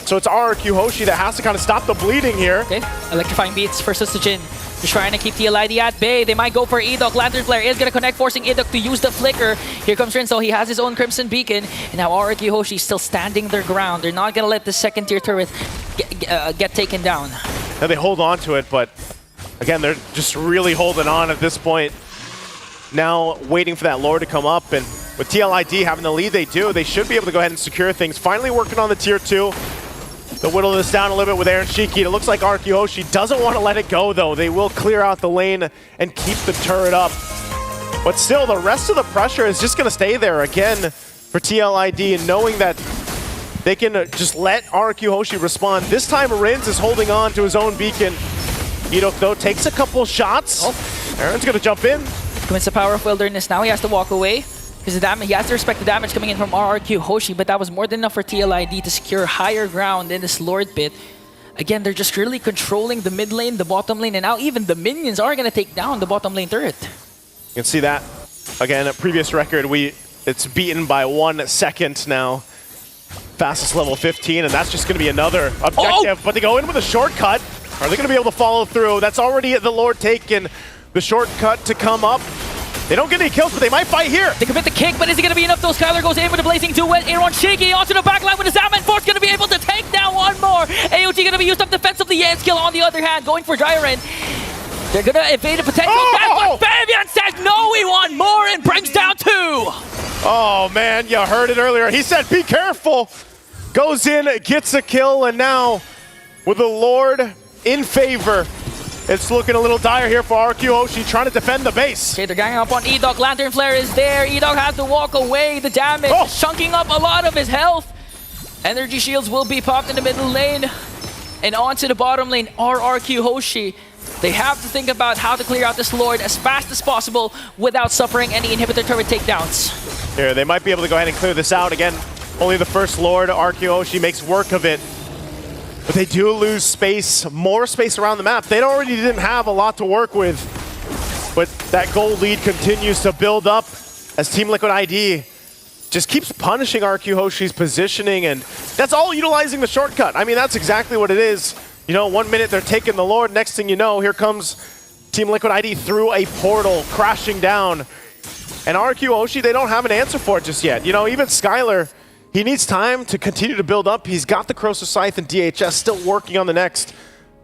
So it's RRQ Hoshi that has to kind of stop the bleeding here. Okay, electrifying beats for Susujin. Just trying to keep TLID at bay. They might go for Edok. Lantern Flare is going to connect, forcing Edok to use the flicker. Here comes Rinso. He has his own Crimson Beacon. And now RRQ Hoshi still standing their ground. They're not going to let the second tier turret get taken down. Now they hold on to it, but again, they're just really holding on at this point. Now waiting for that Lord to come up, and with TLID having the lead they do, they should be able to go ahead and secure things. Finally working on the tier 2. They'll whittle this down a little bit with Aaron Shiki. It looks like RQ Hoshi doesn't want to let it go, though. They will clear out the lane and keep the turret up. But still, the rest of the pressure is just going to stay there again for TLID, and knowing that they can just let RQ Hoshi respond. This time, Rins is holding on to his own beacon. Edok, though, takes a couple shots. Aaron's going to jump in. Commits the power of Wilderness. Now he has to walk away. Because the damage, he has to respect the damage coming in from RRQ Hoshi, but that was more than enough for TLID to secure higher ground in this Lord pit. Again, they're just really controlling the mid lane, the bottom lane, and now even the minions are going to take down the bottom lane turret. You can see that. Again, a previous record, it's beaten by 1 second now. Fastest level 15, and that's just going to be another objective. But they go in with a shortcut. Are they going to be able to follow through? That's already the Lord taken. The shortcut to come up. They don't get any kills, but they might fight here. They commit the kick, but is it going to be enough? Though Skylar goes in with the blazing duet. Aaron Shiki onto the backline with his Zaman Force, going to be able to take down one more. AOT going to be used up defensively. Yezkiel on the other hand, going for Jiren. They're going to evade a potential death, but Fabian says no, we want more, and brings down 2. Oh man, you heard it earlier. He said, be careful. Goes in, gets a kill, and now with the Lord in favor, it's looking a little dire here for RQ Hoshi, trying to defend the base. Okay, they're ganging up on Edok. Lantern Flare is there. Edok has to walk away. The damage chunking up a lot of his health. Energy shields will be popped in the middle lane. And onto the bottom lane, RRQ Hoshi. They have to think about how to clear out this Lord as fast as possible without suffering any inhibitor turret takedowns. Here, they might be able to go ahead and clear this out. Again, only the first Lord, RQ Hoshi, makes work of it. But they do lose space, more space around the map. They already didn't have a lot to work with. But that gold lead continues to build up as Team Liquid ID just keeps punishing RQ Hoshi's positioning, and that's all utilizing the shortcut. I mean, that's exactly what it is. You know, 1 minute they're taking the Lord, next thing you know, here comes Team Liquid ID through a portal, crashing down. And RQ Hoshi, they don't have an answer for it just yet. You know, even Skylar, he needs time to continue to build up. He's got the Corrosive Scythe and DHS, still working on the next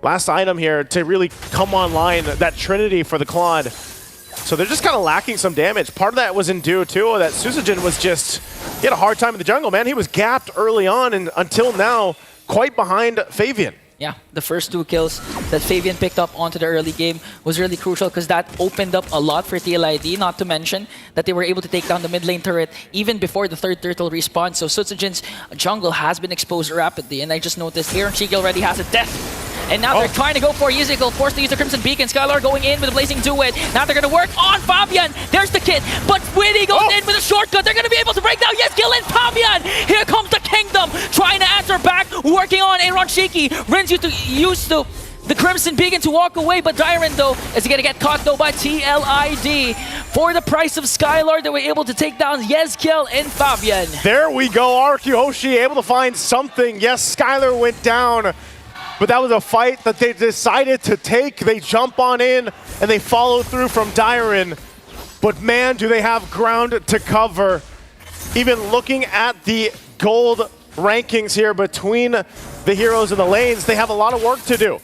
last item here to really come online, that Trinity for the Claude. So they're just kind of lacking some damage. Part of that was in due too, that Susujin was just, he had a hard time in the jungle, man. He was gapped early on, and until now, quite behind Fabian. Yeah, the first 2 kills that Fabian picked up onto the early game was really crucial because that opened up a lot for TLID, not to mention that they were able to take down the mid lane turret even before the third turtle respawn. So Susujin's jungle has been exposed rapidly, and I just noticed Aaron Shiki already has a death. And now they're trying to go for Yezkiel, forced to use the Crimson Beacon. Skylar going in with a blazing duet. Now they're going to work on Fabian. There's the kid, but Winnie goes in with a shortcut. They're going to be able to break down Yezkiel and Fabian. Here comes the Kingdom, trying to answer back, working on Aaron Shiki. Rins you to use the Crimson Beacon to walk away, but Jiren, though, is going to get caught, though, by TLID. For the price of Skylar, they were able to take down Yezkiel and Fabian. There we go, RQ Hoshi able to find something. Yes, Skylar went down, but that was a fight that they decided to take. They jump on in, and they follow through from Jiren. But man, do they have ground to cover. Even looking at the gold rankings here between the heroes and the lanes, they have a lot of work to do.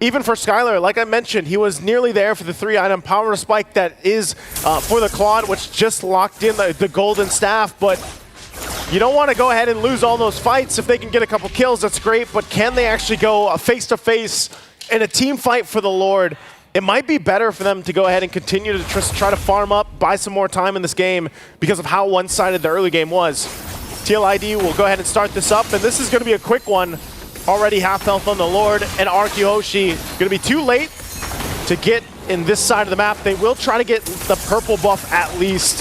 even for Skylar, like I mentioned, he was nearly there for the 3-item power spike that is for the Claude, which just locked in the golden staff. But you don't want to go ahead and lose all those fights. If they can get a couple kills, that's great. But can they actually go face-to-face in a team fight for the Lord? It might be better for them to go ahead and continue to try to farm up, buy some more time in this game because of how one-sided the early game was. TLID will go ahead and start this up, and this is going to be a quick one. Already half health on the Lord, and Arkyhoshi going to be too late to get in this side of the map. They will try to get the purple buff at least.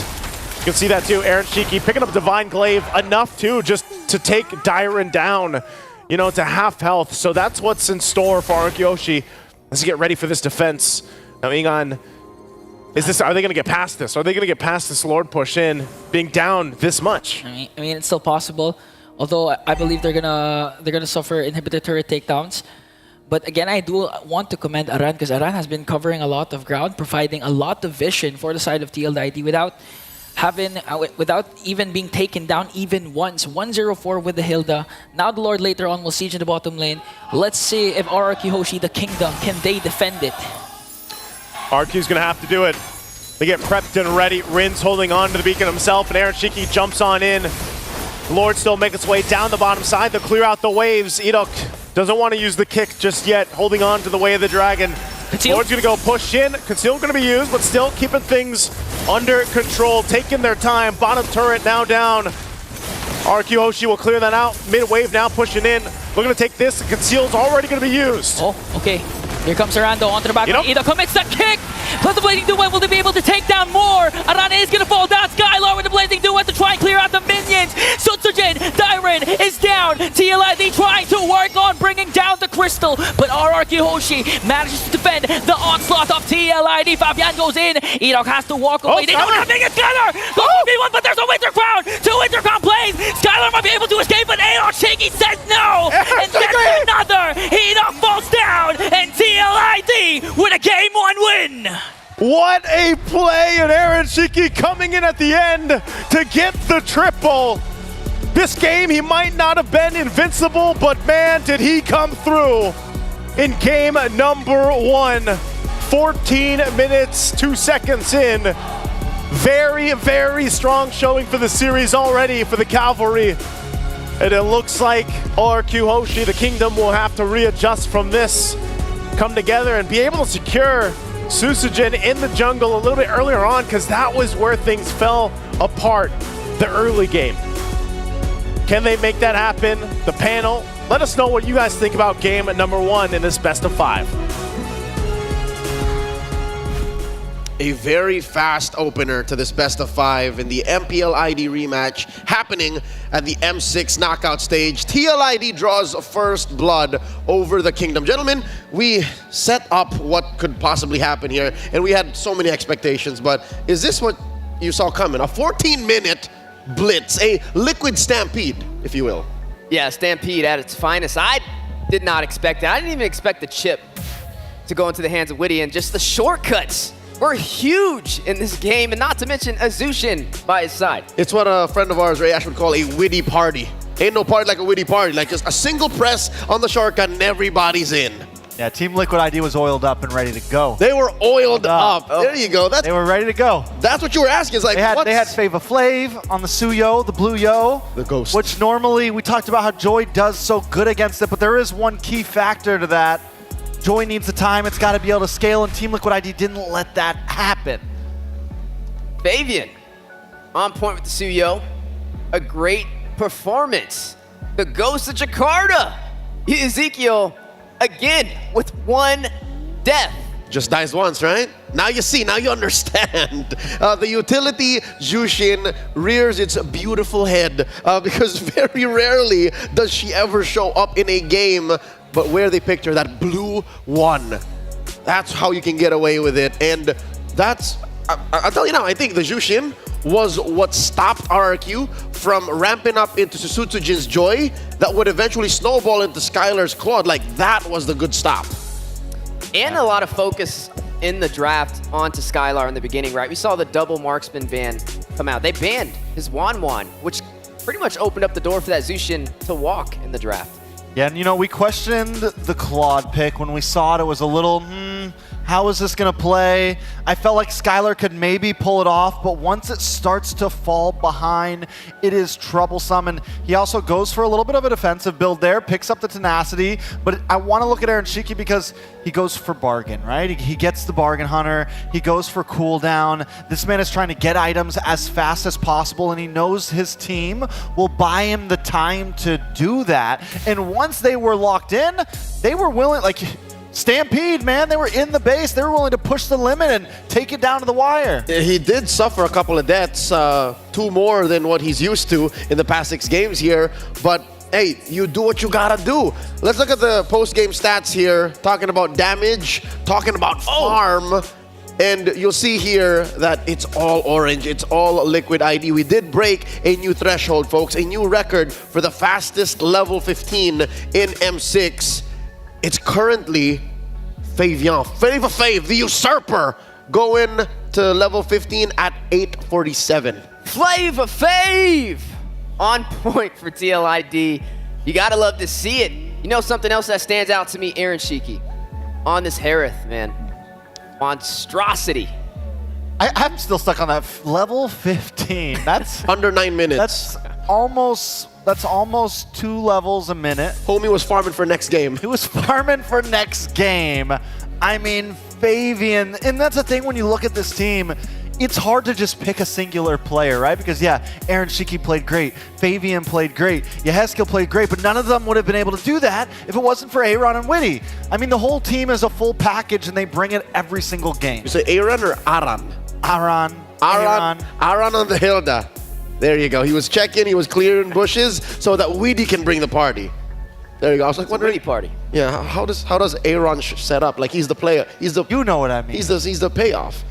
You can see that too. Aaron Shiki picking up Divine Glaive enough too just to take Dyron down, you know, to half health. So that's what's in store for Arkyhoshi. Let's get ready for this defense. Now, Ingon, are they going to get past this? Are they going to get past this Lord push in, being down this much? I mean, it's still possible. Although I believe they're gonna suffer inhibitor turret takedowns. But again, I do want to commend Aran because Aran has been covering a lot of ground, providing a lot of vision for the side of TLID without even being taken down even once. 1-0-4 with the Hilda. Now the Lord later on will siege in the bottom lane. Let's see if Arkyhoshi, the Kingdom, can they defend it? RQ's gonna have to do it. They get prepped and ready. Rin's holding on to the beacon himself, and Aaron Shiki jumps on in. Lord still making its way down the bottom side to clear out the waves. Edok doesn't want to use the kick just yet, holding on to the way of the dragon. Conceal. Lord's going to go push in. Conceal going to be used, but still keeping things under control, taking their time. Bottom turret now down. Arkyhoshi will clear that out. Mid-wave now pushing in. Looking to take this. Conceal's already going to be used. Oh, okay. Here comes Arando onto the back. Edok commits the kick. Plus the Blazing Duet, will they be able to take down more? Arana is going to fall down. Skylar with the Blazing Duet to try and clear out the minions. Sutsujin, Dyron is down. TLID trying to work on bringing down the Crystal, but Arkyhoshi manages to defend the onslaught of TLID. Fabian goes in. Edok has to walk away. They don't have it. Skylar goes 1v1, but there's a Winter Crown. 2 Winter Crown plays. Skylar might be able to escape, but Edok Shaky says no. And that's another. Edok falls down, and TLID with a game 1 win. What a play, and Aaron Shiki coming in at the end to get the triple. This game, he might not have been invincible, but man, did he come through in game number 1. 14 minutes, 2 seconds in. Very, very strong showing for the series already for the Cavalry. And it looks like Arkyhoshi, the Kingdom, will have to readjust from this, come together and be able to secure Susujin in the jungle a little bit earlier on, because that was where things fell apart the early game. Can they make that happen? The panel, let us know what you guys think about game number 1 in this best of 5. A very fast opener to this best of 5 in the MPLID rematch happening at the M6 knockout stage. TLID draws first blood over the Kingdom. Gentlemen, we set up what could possibly happen here, and we had so many expectations, but is this what you saw coming? A 14-minute blitz, a liquid stampede, if you will. Yeah, stampede at its finest. I did not expect that. I didn't even expect the chip to go into the hands of Witty, and just the shortcuts were huge in this game, and not to mention Azushin by his side. It's what a friend of ours, Ray Ash, would call a witty party. Ain't no party like a witty party, like just a single press on the shortcut and everybody's in. Yeah, Team Liquid ID was oiled up and ready to go. They were oiled up. Oh. There you go. They were ready to go. That's what you were asking. It's like, they had Fava Flav on the Suyo, the Blue Yo. The Ghost. Which normally, we talked about how Joy does so good against it, but there is one key factor to that. Joy needs the time, it's got to be able to scale, and Team Liquid ID didn't let that happen. Fabian, on point with the Suyo. A great performance. The Ghost of Jakarta. Ezekiel, again, with 1 death. Just dies once, right? Now you see, now you understand. The utility Jushin rears its beautiful head because very rarely does she ever show up in a game, but where they picked her, that blue 1. That's how you can get away with it. And that's, I'll tell you now, I think the Jushin was what stopped RRQ from ramping up into Sutsujin's Joy that would eventually snowball into Skylar's Claude. Like, that was the good stop. And a lot of focus in the draft onto Skylar in the beginning, right? We saw the double marksman ban come out. They banned his Wan, which pretty much opened up the door for that Zushin to walk in the draft. Yeah, and you know, we questioned the Claude pick. When we saw it, it was a little, how is this going to play? I felt like Skylar could maybe pull it off, but once it starts to fall behind, it is troublesome. And he also goes for a little bit of a defensive build there, picks up the tenacity. But I want to look at Aaron Shiki because he goes for bargain, right? He gets the bargain hunter. He goes for cooldown. This man is trying to get items as fast as possible, and he knows his team will buy him the time to do that. And once they were locked in, they were willing, like, Stampede, man, they were in the base. They were willing to push the limit and take it down to the wire. He did suffer a couple of deaths, 2 more than what he's used to in the past 6 games here. But hey, you do what you gotta do. Let's look at the post-game stats here, talking about damage, talking about farm. And you'll see here that it's all orange. It's all Liquid ID. We did break a new threshold, folks, a new record for the fastest level 15 in M6. It's currently Flavor Fave, the usurper, going to level 15 at 847. Flavor Fave! On point for TLID. You gotta love to see it. You know something else that stands out to me, Aaron Shiki, on this Harith, man. Monstrosity. I'm still stuck on that level 15. That's under 9 minutes. That's almost 2 levels a minute. Homie was farming for next game. He was farming for next game. I mean, Fabian, and that's the thing when you look at this team, it's hard to just pick a singular player, right? Because yeah, Aaron Shiki played great, Fabian played great, Yeheskel played great, but none of them would have been able to do that if it wasn't for Aaron and Witty. I mean, the whole team is a full package and they bring it every single game. You say Aaron or Aran? Aran on the Hilda. There you go. He was checking, he was clearing bushes so that Witty can bring the party. There you go. I was like, wondering, Witty party. Yeah, how does Aaron set up? Like, he's the player. He's the, you know what I mean. He's the payoff.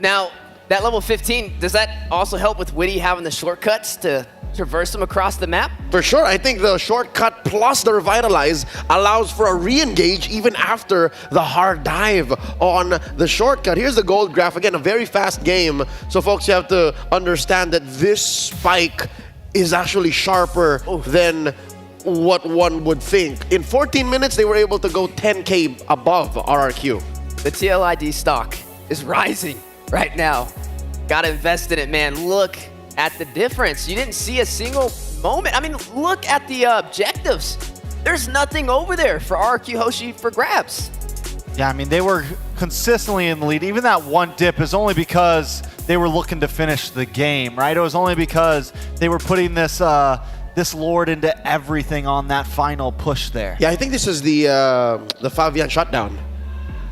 Now, that level 15, does that also help with Witty having the shortcuts to traverse them across the map? For sure. I think the shortcut plus the Revitalize allows for a re-engage even after the hard dive on the shortcut. Here's the gold graph. Again, a very fast game. So, folks, you have to understand that this spike is actually sharper than what one would think. In 14 minutes, they were able to go 10K above RRQ. The TLID stock is rising right now. Gotta invest in it, man. Look at the difference. You didn't see a single moment. I mean, look at the objectives. There's nothing over there for RRQ Hoshi for grabs. Yeah, I mean, they were consistently in the lead. Even that one dip is only because they were looking to finish the game, right? It was only because they were putting this this Lord into everything on that final push there. Yeah, I think this is the Fabian shutdown.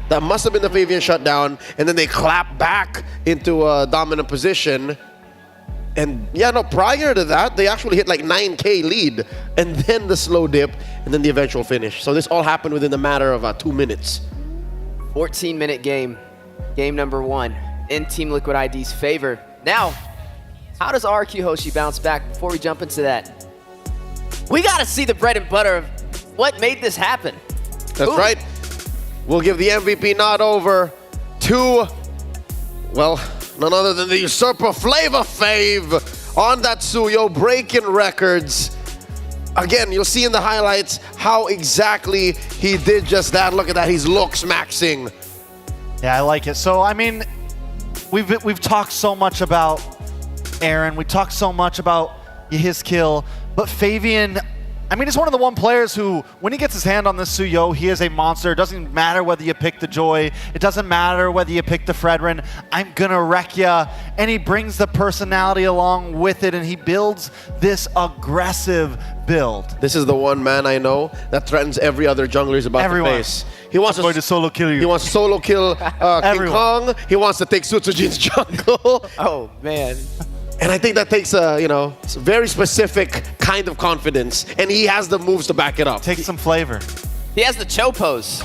That must have been the Fabian shutdown, and then they clap back into a dominant position. And yeah, no, prior to that, they actually hit like 9K lead, and then the slow dip, and then the eventual finish. So this all happened within a matter of 2 minutes. 14-minute game. Game number 1 in Team Liquid ID's favor. Now, how does RRQ Hoshi bounce back? Before we jump into that, we got to see the bread and butter of what made this happen. That's right. We'll give the MVP nod over to, well, none other than the usurper Flavor Fave on that Suyo, breaking records. Again, you'll see in the highlights how exactly he did just that. Look at that, he's looks maxing. Yeah, I like it. So, I mean, we've talked so much about Aaron. We talked so much about his kill, but Fabian, I mean, he's one of the one players who, when he gets his hand on this Suyo, he is a monster. It doesn't matter whether you pick the Joy. It doesn't matter whether you pick the Fredrin. I'm gonna wreck ya. And he brings the personality along with it, and he builds this aggressive build. This is the one man I know that threatens every other jungler he's about to face. He wants going to solo kill you. He wants to solo kill King Kong. He wants to take Sutsujin's jungle. Oh, man. And I think that takes a very specific kind of confidence, and he has the moves to back it up. Takes some flavor. He has the Cho pose.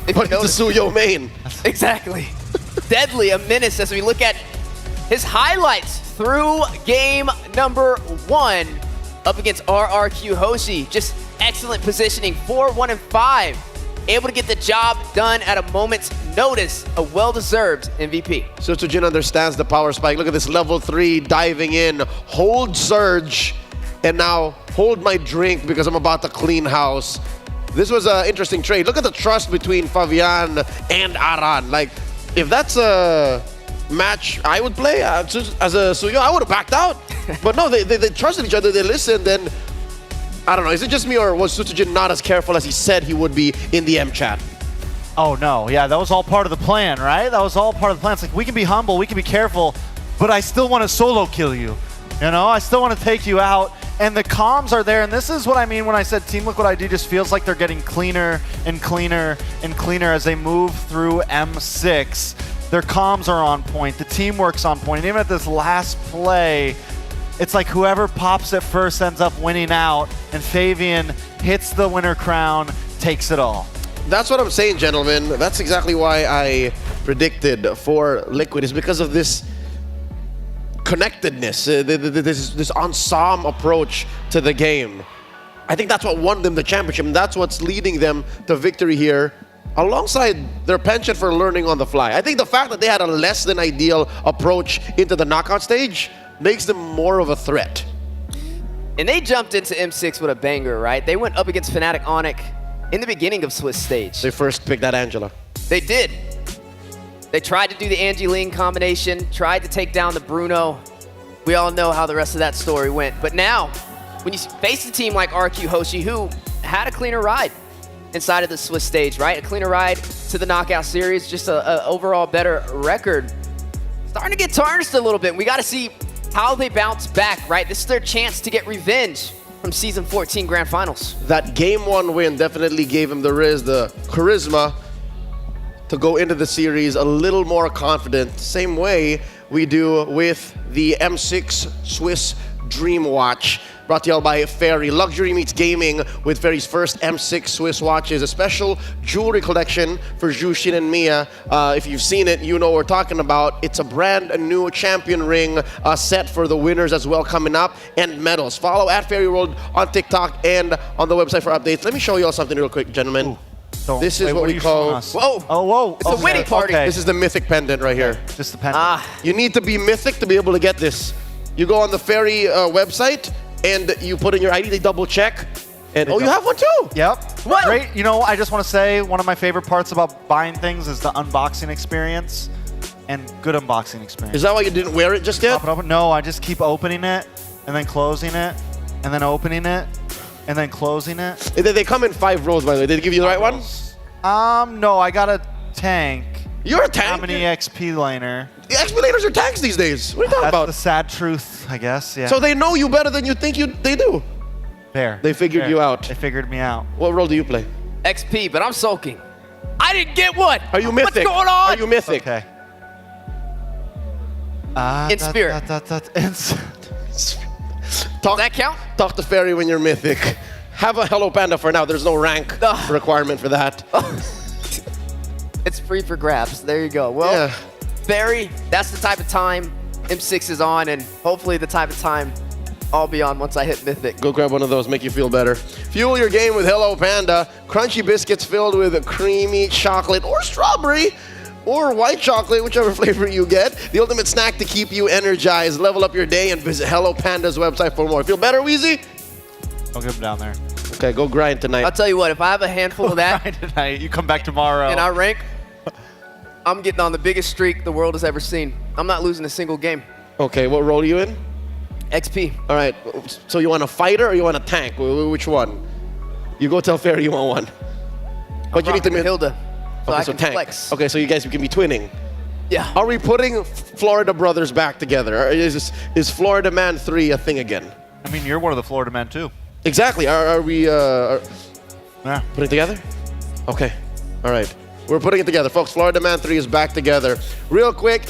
But it's a Suyo main. Exactly. Deadly, a menace as we look at his highlights through game number 1 up against RRQ Hoshi. Just excellent positioning, 4, 1, and 5. Able to get the job done at a moment's notice. A well-deserved MVP. Sutsujin understands the power spike. Look at this level 3 diving in. Hold surge. and now hold my drink because I'm about to clean house. This was an interesting trade. Look at the trust between Fabian and Aran. Like, if that's a match I would play as a Suyo, I would have backed out. But no, they trusted each other, they listened, and I don't know, is it just me or was Sutsujin not as careful as he said he would be in the M chat? Oh no, yeah, that was all part of the plan, right? That was all part of the plan. It's like, we can be humble, we can be careful, but I still want to solo kill you. You know, I still want to take you out. And the comms are there, and this is what I mean when I said Team Liquid ID just feels like they're getting cleaner and cleaner and cleaner as they move through M6. Their comms are on point, the teamwork's on point, and even at this last play, it's like whoever pops it first ends up winning out, and Fabian hits the winner crown, takes it all. That's what I'm saying, gentlemen. That's exactly why I predicted for Liquid, is because of this connectedness, this ensemble approach to the game. I think that's what won them the championship, and that's what's leading them to victory here, alongside their penchant for learning on the fly. I think the fact that they had a less than ideal approach into the knockout stage makes them more of a threat. And they jumped into M6 with a banger, right? They went up against Fnatic Onyx in the beginning of Swiss stage. They first picked that Angela. They did. They tried to do the Angeline combination, tried to take down the Bruno. We all know how the rest of that story went. But now, when you face a team like RQ Hoshi, who had a cleaner ride inside of the Swiss stage, right? A cleaner ride to the knockout series, just a overall better record. Starting to get tarnished a little bit. We got to see how they bounce back, right? This is their chance to get revenge from Season 14 Grand Finals. That Game 1 win definitely gave him the charisma to go into the series a little more confident. Same way we do with the M6 Swiss Dream Watch, brought to you all by Ferry. Luxury meets gaming with Ferry's first M6 Swiss watches, a special jewelry collection for Jushin and Mia. If you've seen it, you know what we're talking about. It's a brand new champion ring set for the winners as well coming up, and medals. Follow at Ferry World on TikTok and on the website for updates. Let me show you all something real quick, gentlemen. Ooh. This is what we call... Whoa! Oh, whoa! It's a witty party. Okay. This is the mythic pendant right here. Just the pendant. You need to be mythic to be able to get this. You go on the Ferry website and you put in your ID, they double check. And you have one too? Yep. What? Great. You know, I just want to say one of my favorite parts about buying things is the unboxing experience, and good unboxing experience. Is that why you didn't wear it just yet? Pop it open? No, I just keep opening it and then closing it and then opening it and then closing it. They come in 5 rows, by the way. Did they give you the right one? No, I got a tank. You're a tank? I'm an EXP laner. The XP laners are tanks these days. What are you talking about? That's the sad truth, I guess, yeah. So they know you better than you think they do. Fair. They figured you out. They figured me out. What role do you play? XP, but I'm sulking. I didn't get one. Are you mythic? What's going on? Are you mythic? Okay. In spirit. Does that count? Talk to Ferry when you're mythic. Have a Hello Panda for now. There's no rank requirement for that. It's free for grabs. There you go. Well, Ferry, that's the type of time M6 is on, and hopefully the type of time I'll be on once I hit Mythic. Go grab one of those, make you feel better. Fuel your game with Hello Panda. Crunchy biscuits filled with creamy chocolate or strawberry or white chocolate, whichever flavor you get. The ultimate snack to keep you energized. Level up your day and visit Hello Panda's website for more. Feel better, Wheezy? I'll get him down there. Okay, go grind tonight. I'll tell you what, if I have a handful of that tonight, you come back tomorrow. and I rank, I'm getting on the biggest streak the world has ever seen. I'm not losing a single game. Okay, what role are you in? XP. All right, so you want a fighter or you want a tank? Which one? You go tell Ferry you want one. But you need to Hilda. So okay, I so can tank. flex. Okay, so you guys can be twinning. Yeah. Are we putting Florida Brothers back together? Or is Florida Man 3 a thing again? I mean, you're one of the Florida men too. Exactly. Are we putting it together? Okay. All right. We're putting it together, folks. Florida Man 3 is back together. Real quick,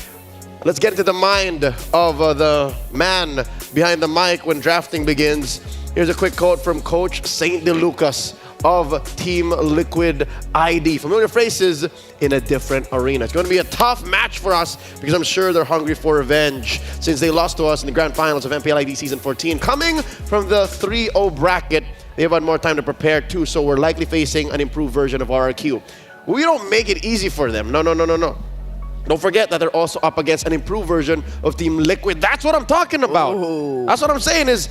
let's get into the mind of the man behind the mic when drafting begins. Here's a quick quote from Coach Saint DeLucas of Team Liquid ID. Familiar faces in a different arena. It's going to be a tough match for us because I'm sure they're hungry for revenge since they lost to us in the grand finals of MPL ID Season 14. Coming from the 3-0 bracket, they have had more time to prepare too, so we're likely facing an improved version of RRQ. We don't make it easy for them. No. Don't forget that they're also up against an improved version of Team Liquid. That's what I'm talking about. Ooh. That's what I'm saying is,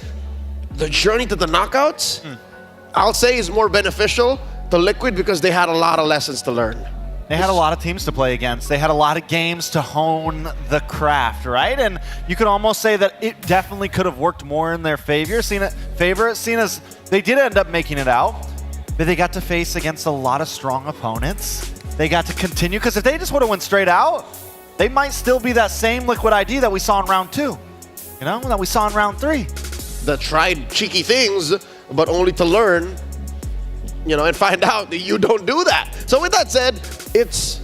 the journey to the knockouts, I'll say is more beneficial to Liquid because they had a lot of lessons to learn. They had a lot of teams to play against. They had a lot of games to hone the craft, right? And you could almost say that it definitely could have worked more in their favor, seen as they did end up making it out, but they got to face against a lot of strong opponents. They got to continue, because if they just would have went straight out, they might still be that same Liquid ID that we saw in round 2, you know, that we saw in round 3. That tried cheeky things, but only to learn, you know, and find out that you don't do that. So with that said, it's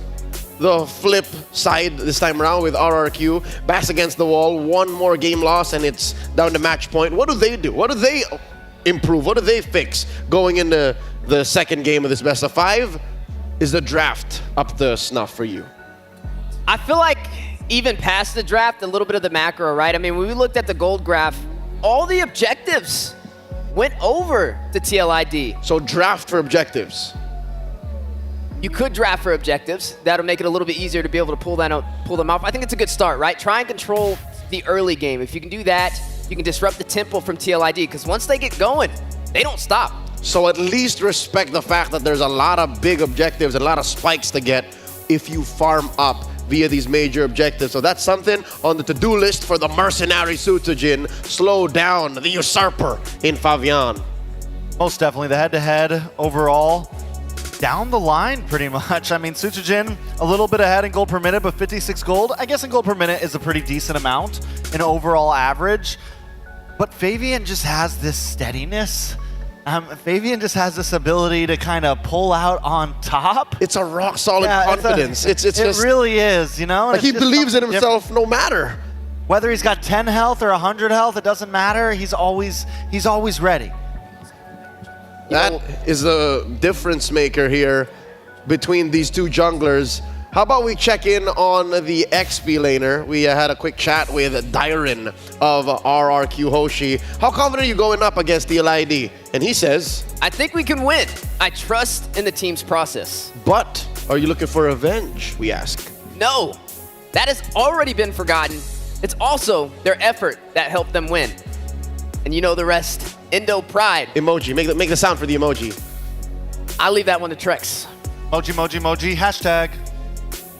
the flip side this time around with RRQ. Backs against the wall, one more game loss, and it's down to match point. What do they do? What do they improve? What do they fix going into the second game of this best of 5? Is the draft up to snuff for you? I feel like even past the draft, a little bit of the macro, right? I mean, when we looked at the gold graph, all the objectives went over to TLID. So draft for objectives. You could draft for objectives. That'll make it a little bit easier to be able to pull them off. I think it's a good start, right? Try and control the early game. If you can do that, you can disrupt the tempo from TLID, because once they get going, they don't stop. So at least respect the fact that there's a lot of big objectives and a lot of spikes to get if you farm up via these major objectives. So that's something on the to-do list for the mercenary Sutsujin. Slow down the usurper in Favian. Most definitely the head-to-head overall. Down the line pretty much. I mean, Sutsujin a little bit ahead in gold per minute, but 56 gold. I guess in gold per minute is a pretty decent amount in overall average. But Favian just has this steadiness. Favian just has this ability to kind of pull out on top. It's a rock solid confidence. It just really is, you know? Like he believes in himself no matter. Whether he's got 10 health or 100 health, it doesn't matter. He's always ready. That is the difference maker here between these two junglers. How about we check in on the XP laner? We had a quick chat with Dyron of RRQ Hoshi. How confident are you going up against TLID? And he says, I think we can win. I trust in the team's process. But are you looking for revenge, we ask? No, that has already been forgotten. It's also their effort that helped them win. And you know the rest. Indo pride. Emoji, make the sound for the emoji. I'll leave that one to Trex. Emoji, emoji, emoji, hashtag.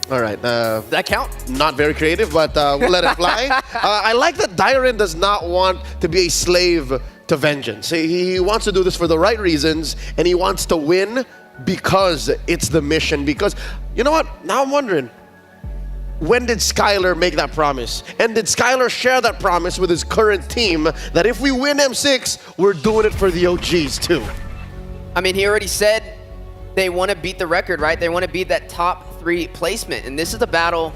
All right. Does that count? Not very creative, but we'll let it fly. I like that Dyron does not want to be a slave to vengeance. He wants to do this for the right reasons, and he wants to win because it's the mission. Because, you know what? Now I'm wondering, when did Skylar make that promise? And did Skylar share that promise with his current team that if we win M6, we're doing it for the OGs too? I mean, he already said they want to beat the record, right? They want to beat that top 3 placement. And this is the battle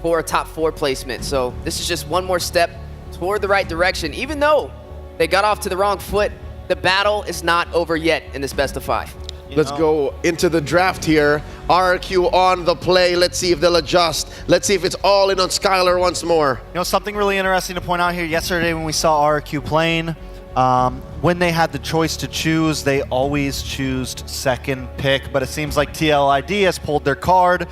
for a top 4 placement. So this is just one more step toward the right direction. Even though they got off to the wrong foot, the battle is not over yet in this best of 5. Let's go into the draft here. RRQ on the play. Let's see if they'll adjust. Let's see if it's all in on Skylar once more. You know, something really interesting to point out here. Yesterday when we saw RRQ playing, when they had the choice to choose, they always choose second pick. But it seems like TLID has pulled their card,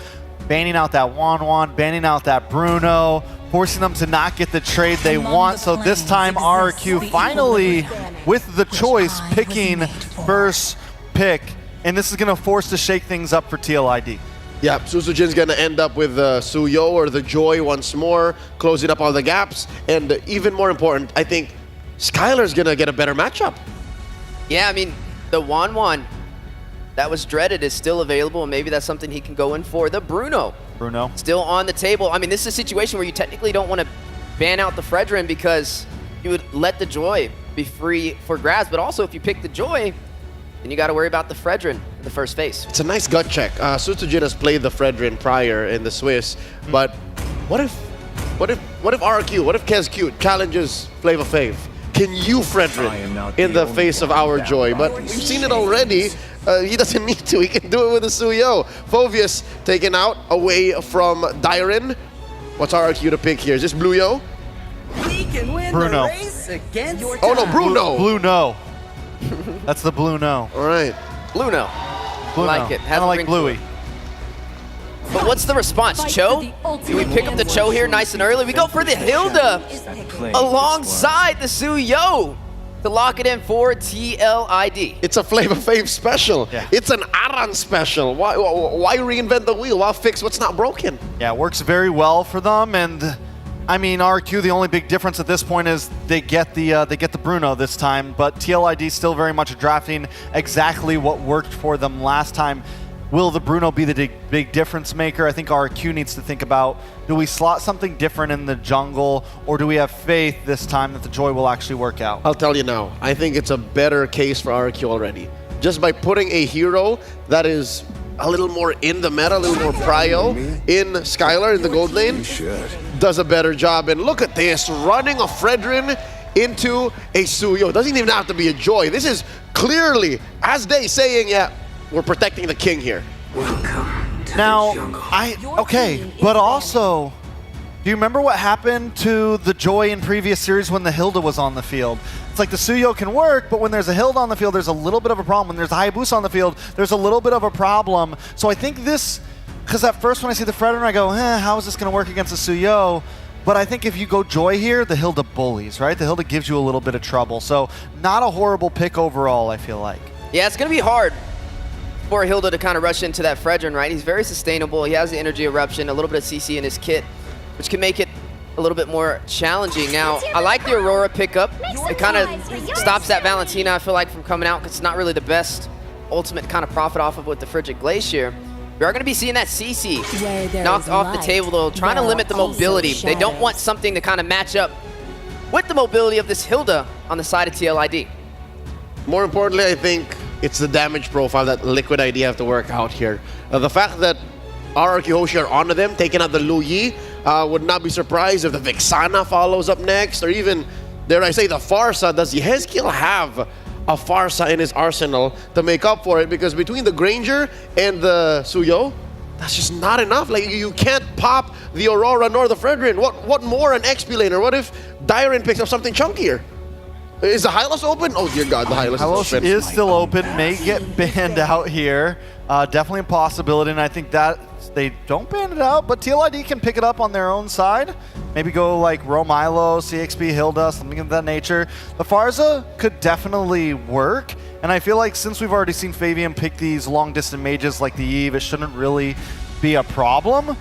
banning out that Wanwan, banning out that Bruno, forcing them to not get the trade they want. So this time RRQ finally, with the choice, picking first pick. And this is going to force to shake things up for TLID. Yeah, Susujin's going to end up with Suyo or the Joy once more, closing up all the gaps. And even more important, I think Skylar's going to get a better matchup. Yeah, I mean, the Wanwan that was dreaded is still available, and maybe that's something he can go in for. The Bruno. Still on the table. I mean, this is a situation where you technically don't want to ban out the Fredrin because you would let the Joy be free for grabs. But also, if you pick the Joy, then you got to worry about the Fredrin in the first phase. It's a nice gut check. Sutsujin has played the Fredrin prior in the Swiss, but what if RRQ, what if KezCute challenges Flavor Fave? Can you Fredrin in the face of our Joy? But we've seen it already. He doesn't need to. He can do it with the Suyo. Phovius taken out away from Dyron. What's RRQ to pick here? Is this Bluyo? We can win Bruno. the race against Oh no, Bruno. Blue no. That's the blue no. All right. Blue no. Blue like no. it. Kind of like Bluey. But what's the response, Cho? Do we pick up the Cho here nice and early? We go for the Hilda alongside the Suyo. to lock it in for TLID. It's a Flavor Fave special. Yeah. It's an Aran special. Why reinvent the wheel? Why fix what's not broken? Yeah, it works very well for them, and I mean RQ. The only big difference at this point is they get the Bruno this time, but TLID still very much drafting exactly what worked for them last time. Will the Bruno be the big difference maker? I think RQ needs to think about, do we slot something different in the jungle, or do we have faith this time that the Joy will actually work out? I'll tell you now, I think it's a better case for RQ already. Just by putting a hero that is a little more in the meta, a little more prio in Skylar in the gold lane, does a better job. And look at this, running a Fredrin into a Suyo. Doesn't even have to be a Joy. This is clearly, as they saying, yeah, we're protecting the king here. Now, okay, but also, do you remember what happened to the Joy in previous series when the Hilda was on the field? It's like the Suyo can work, but when there's a Hilda on the field, there's a little bit of a problem. When there's a Hayabusa on the field, there's a little bit of a problem. So I think this, because at first when I see the Fredrin, I go, how is this going to work against the Suyo? But I think if you go Joy here, the Hilda bullies, right? The Hilda gives you a little bit of trouble. So not a horrible pick overall, I feel like. Yeah, it's going to be hard for Hilda to kind of rush into that Fredrin, right? He's very sustainable. He has the energy eruption, a little bit of CC in his kit, which can make it a little bit more challenging. Now, I like the Aurora pickup. It kind of stops that Valentina, I feel like, from coming out, because it's not really the best ultimate to kind of profit off of with the Frigid Glacier. We are going to be seeing that CC knocked off the table, though, trying to limit the mobility. They don't want something to kind of match up with the mobility of this Hilda on the side of TLID. More importantly, I think it's the damage profile that Liquid ID have to work out here. The fact that RRQ Hoshi are onto them, taking out the Lu Yi, would not be surprised if the Vixana follows up next, or even, dare I say, the Farsa. Does Yehezkiel have a Farsa in his arsenal to make up for it? Because between the Granger and the Suyo, that's just not enough. Like, you can't pop the Aurora nor the Fredrin. What more an XP laner? What if Dyren picks up something chunkier? Is the Hylos open? Oh dear God, the Hylos is open. Is still open, may get banned out here. Definitely a possibility, and I think that they don't ban it out, but TLID can pick it up on their own side. Maybe go like Romilo, CXP, Hilda, something of that nature. The Farza could definitely work, and I feel like since we've already seen Fabian pick these long-distance mages like the Eve, it shouldn't really be a problem.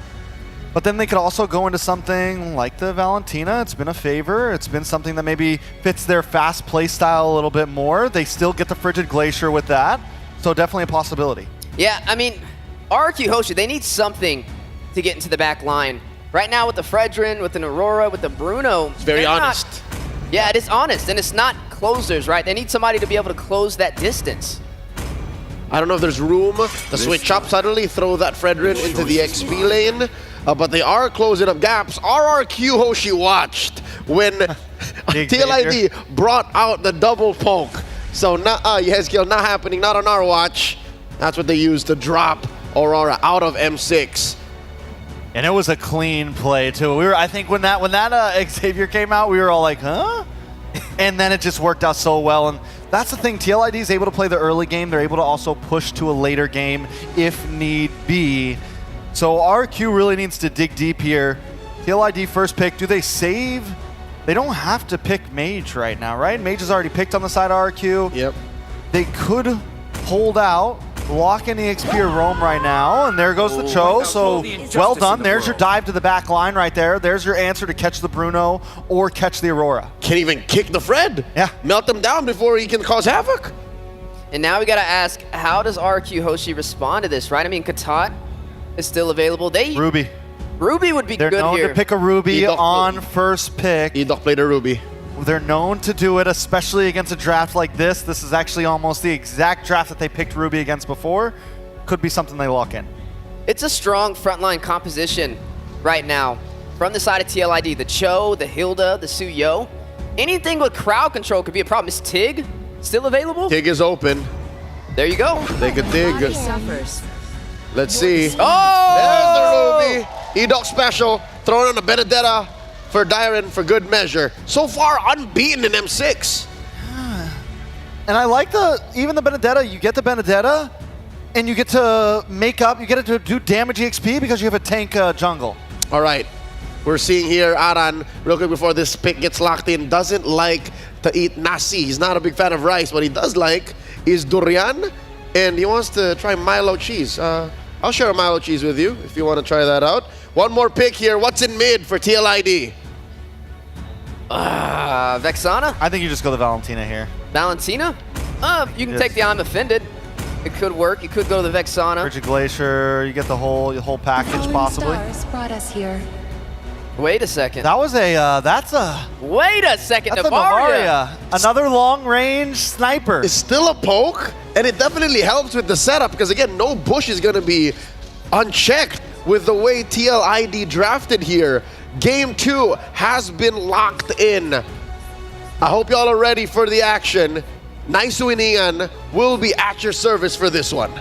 But then they could also go into something like the Valentina. It's been a favor. It's been something that maybe fits their fast play style a little bit more. They still get the Frigid Glacier with that. So definitely a possibility. Yeah, I mean, RRQ Hoshi, they need something to get into the back line. Right now with the Fredrin, with an Aurora, with the Bruno. It's very honest. Yeah, it is honest, and it's not closers, right? They need somebody to be able to close that distance. I don't know if there's room to switch up suddenly, throw that Fredrin into the XP lane. But they are closing up gaps. RRQ Hoshi watched when TLID brought out the double poke. So Yehezkiel, not happening, not on our watch. That's what they used to drop Aurora out of M6. And it was a clean play too. I think when that Xavier came out, we were all like, huh? And then it just worked out so well. And that's the thing, TLID is able to play the early game. They're able to also push to a later game if need be. So RQ really needs to dig deep here. TLID first pick, do they save? They don't have to pick Mage right now, right? Mage is already picked on the side of RQ. Yep. They could hold out, lock in the XP or Roam right now, and there goes the Cho. So well done. There's your dive to the back line right there. There's your answer to catch the Bruno or catch the Aurora. Can't even kick the Fred. Yeah. Melt them down before he can cause havoc. And now we gotta ask, how does RRQ Hoshi respond to this, right? I mean, Katat is still available. Ruby. Ruby would be They're good known here. to pick a Ruby on first pick. Edok played a Ruby. They're known to do it, especially against a draft like this. This is actually almost the exact draft that they picked Ruby against before. Could be something they lock in. It's a strong frontline composition right now. From the side of TLID, the Cho, the Hilda, the Suyo. Anything with crowd control could be a problem. Is Tig still available? Tig is open. There you go. They could Tig. Let's see. Oh! There's the Ruby. Edok special. Throwing on a Benedetta for Dyren for good measure. So far unbeaten in M6. And I like even the Benedetta. You get the Benedetta, and you get to make up, you get to do damage XP because you have a tank jungle. All right. We're seeing here Aran, real quick before this pick gets locked in, doesn't like to eat nasi. He's not a big fan of rice. What he does like is durian, and he wants to try Milo cheese. I'll share a Milo cheese with you if you want to try that out. One more pick here. What's in mid for TLID? Vexana? I think you just go the Valentina here. Valentina? You can take the I'm Offended. It could work. You could go to the Vexana. Frigid Glacier, you get the whole package possibly. Stars brought us here. Wait a second. That was that's a... Wait a second, That's Navaria. Another long-range sniper. It's still a poke, and it definitely helps with the setup because, again, no bush is going to be unchecked with the way TLID drafted here. Game 2 has been locked in. I hope y'all are ready for the action. Naisu and Ian will be at your service for this one.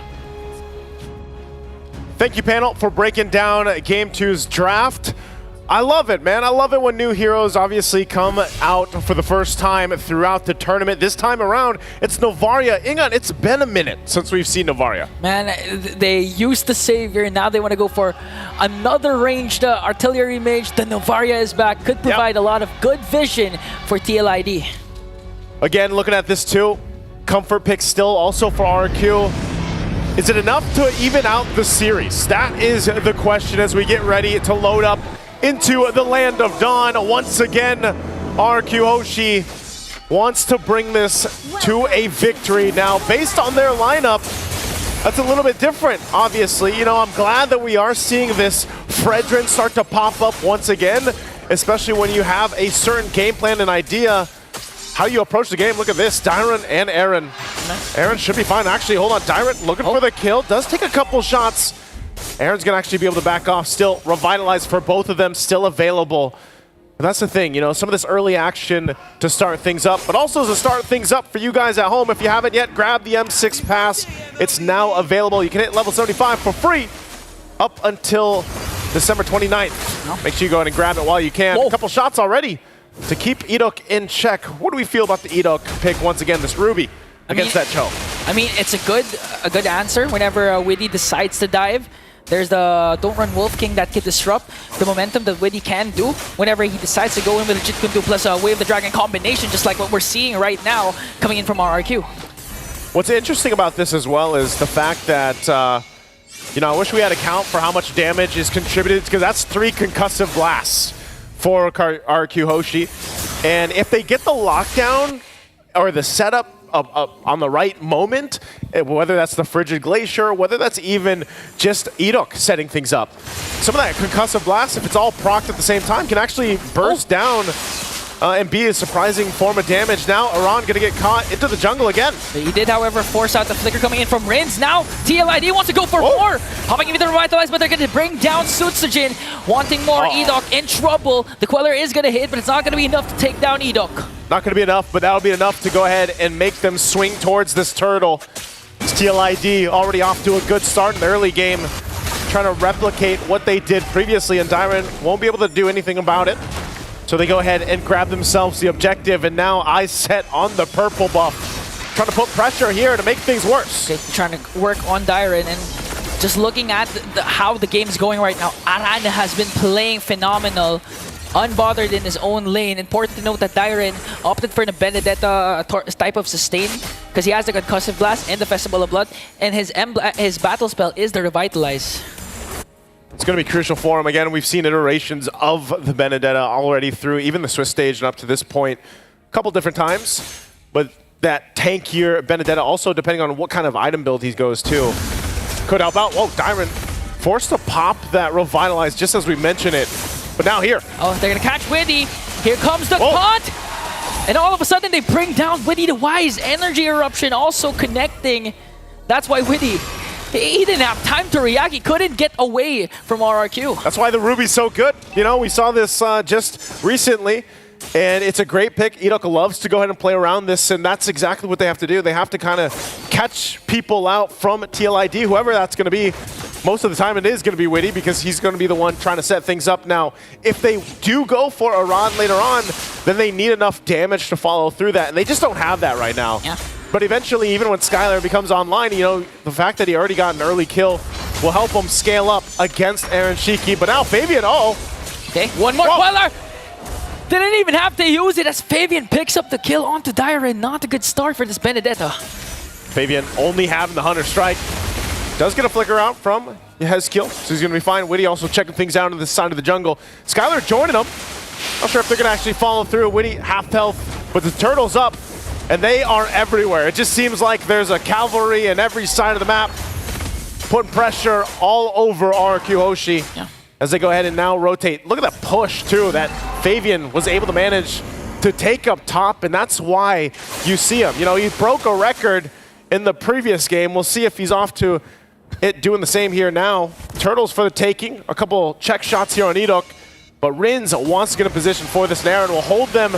Thank you, panel, for breaking down Game 2's draft. I love it, man. I love it when new heroes obviously come out for the first time throughout the tournament. This time around, it's Novaria. Ingan, it's been a minute since we've seen Novaria. Man, they used the Savior, and now they want to go for another ranged artillery mage. The Novaria is back. Could provide a lot of good vision for TLID. Again, looking at this too, comfort pick still also for RQ. Is it enough to even out the series? That is the question as we get ready to load up into the land of Dawn. Once again, RQ Hoshi wants to bring this to a victory. Now, based on their lineup, that's a little bit different, obviously. You know, I'm glad that we are seeing this Fredrin start to pop up once again, especially when you have a certain game plan and idea how you approach the game. Look at this, Dyron and Aaron. Aaron should be fine. Actually, hold on, Dyron looking for the kill. Does take a couple shots. Aaron's gonna actually be able to back off. Still revitalized for both of them, still available. But that's the thing, you know, some of this early action to start things up, but also to start things up for you guys at home. If you haven't yet, grab the M6 pass. It's now available. You can hit level 75 for free up until December 29th. Make sure you go ahead and grab it while you can. A couple shots already to keep Edok in check. What do we feel about the Edok pick once again, this Ruby against that Cho? I mean, it's a good answer whenever Widdy decides to dive. There's the Don't Run Wolf King that can disrupt the momentum that Widdy can do whenever he decides to go in with a Jit Kundu plus a Wave the Dragon combination, just like what we're seeing right now coming in from RRQ. What's interesting about this as well is the fact that, you know, I wish we had a count for how much damage is contributed, because that's 3 concussive blasts for RQ Hoshi. And if they get the lockdown or the setup on the right moment, whether that's the Frigid Glacier, whether that's even just Edok setting things up, some of that concussive blast, if it's all procced at the same time, can actually burst down and be a surprising form of damage. Now Iran gonna get caught into the jungle again. He did, however, force out the flicker coming in from Rins. Now TLID wants to go for more. Hopping into the Revitalize, but they're gonna bring down Sutsujin, wanting more. Edok in trouble. The Queller is gonna hit, but it's not gonna be enough to take down Edok. Not gonna be enough, but that'll be enough to go ahead and make them swing towards this turtle. It's TLID already off to a good start in the early game, trying to replicate what they did previously, and Dyron won't be able to do anything about it. So they go ahead and grab themselves the objective, and now eyes set on the purple buff. Trying to put pressure here to make things worse. Okay, trying to work on Dyron, and just looking at how the game's going right now, Arana has been playing phenomenal, unbothered in his own lane. Important to note that Dyron opted for the Benedetta type of sustain, because he has the Concussive Blast and the Festival of Blood, and his battle spell is the Revitalize. It's going to be crucial for him. Again, we've seen iterations of the Benedetta already through even the Swiss stage and up to this point a couple different times. But that tankier Benedetta, also depending on what kind of item build he goes to, could help out. Whoa, Dyron forced to pop that Revitalize just as we mentioned it. But now here. Oh, they're going to catch Widdy. Here comes the taunt. And all of a sudden they bring down Widdy the Wise. Energy Eruption also connecting. That's why Widdy, he didn't have time to react. He couldn't get away from RRQ. That's why the Ruby's so good. You know, we saw this just recently, and it's a great pick. Edok loves to go ahead and play around this, and that's exactly what they have to do. They have to kind of catch people out from TLID, whoever that's going to be. Most of the time it is going to be Widdy, because he's going to be the one trying to set things up. Now, if they do go for Iran later on, then they need enough damage to follow through that, and they just don't have that right now. Yeah. But eventually, even when Skylar becomes online, you know, the fact that he already got an early kill will help him scale up against Aaron Shiki. But now Fabian, okay, one more Queller! Didn't even have to use it as Fabian picks up the kill onto Dyren. Not a good start for this Benedetta. Fabian only having the Hunter Strike. Does get a flicker out from Hezkiel, so he's going to be fine. Witty also checking things out on the side of the jungle. Skylar joining them. Not sure if they're going to actually follow through. Witty half health, but the Turtles up, and they are everywhere. It just seems like there's a cavalry in every side of the map, putting pressure all over RRQ Hoshi as they go ahead and now rotate. Look at that push, too, that Fabian was able to manage to take up top, and that's why you see him. You know, he broke a record in the previous game. We'll see if he's off to it doing the same here now. Turtles for the taking. A couple check shots here on Edok, but Rins wants to get a position for this Nair and will hold them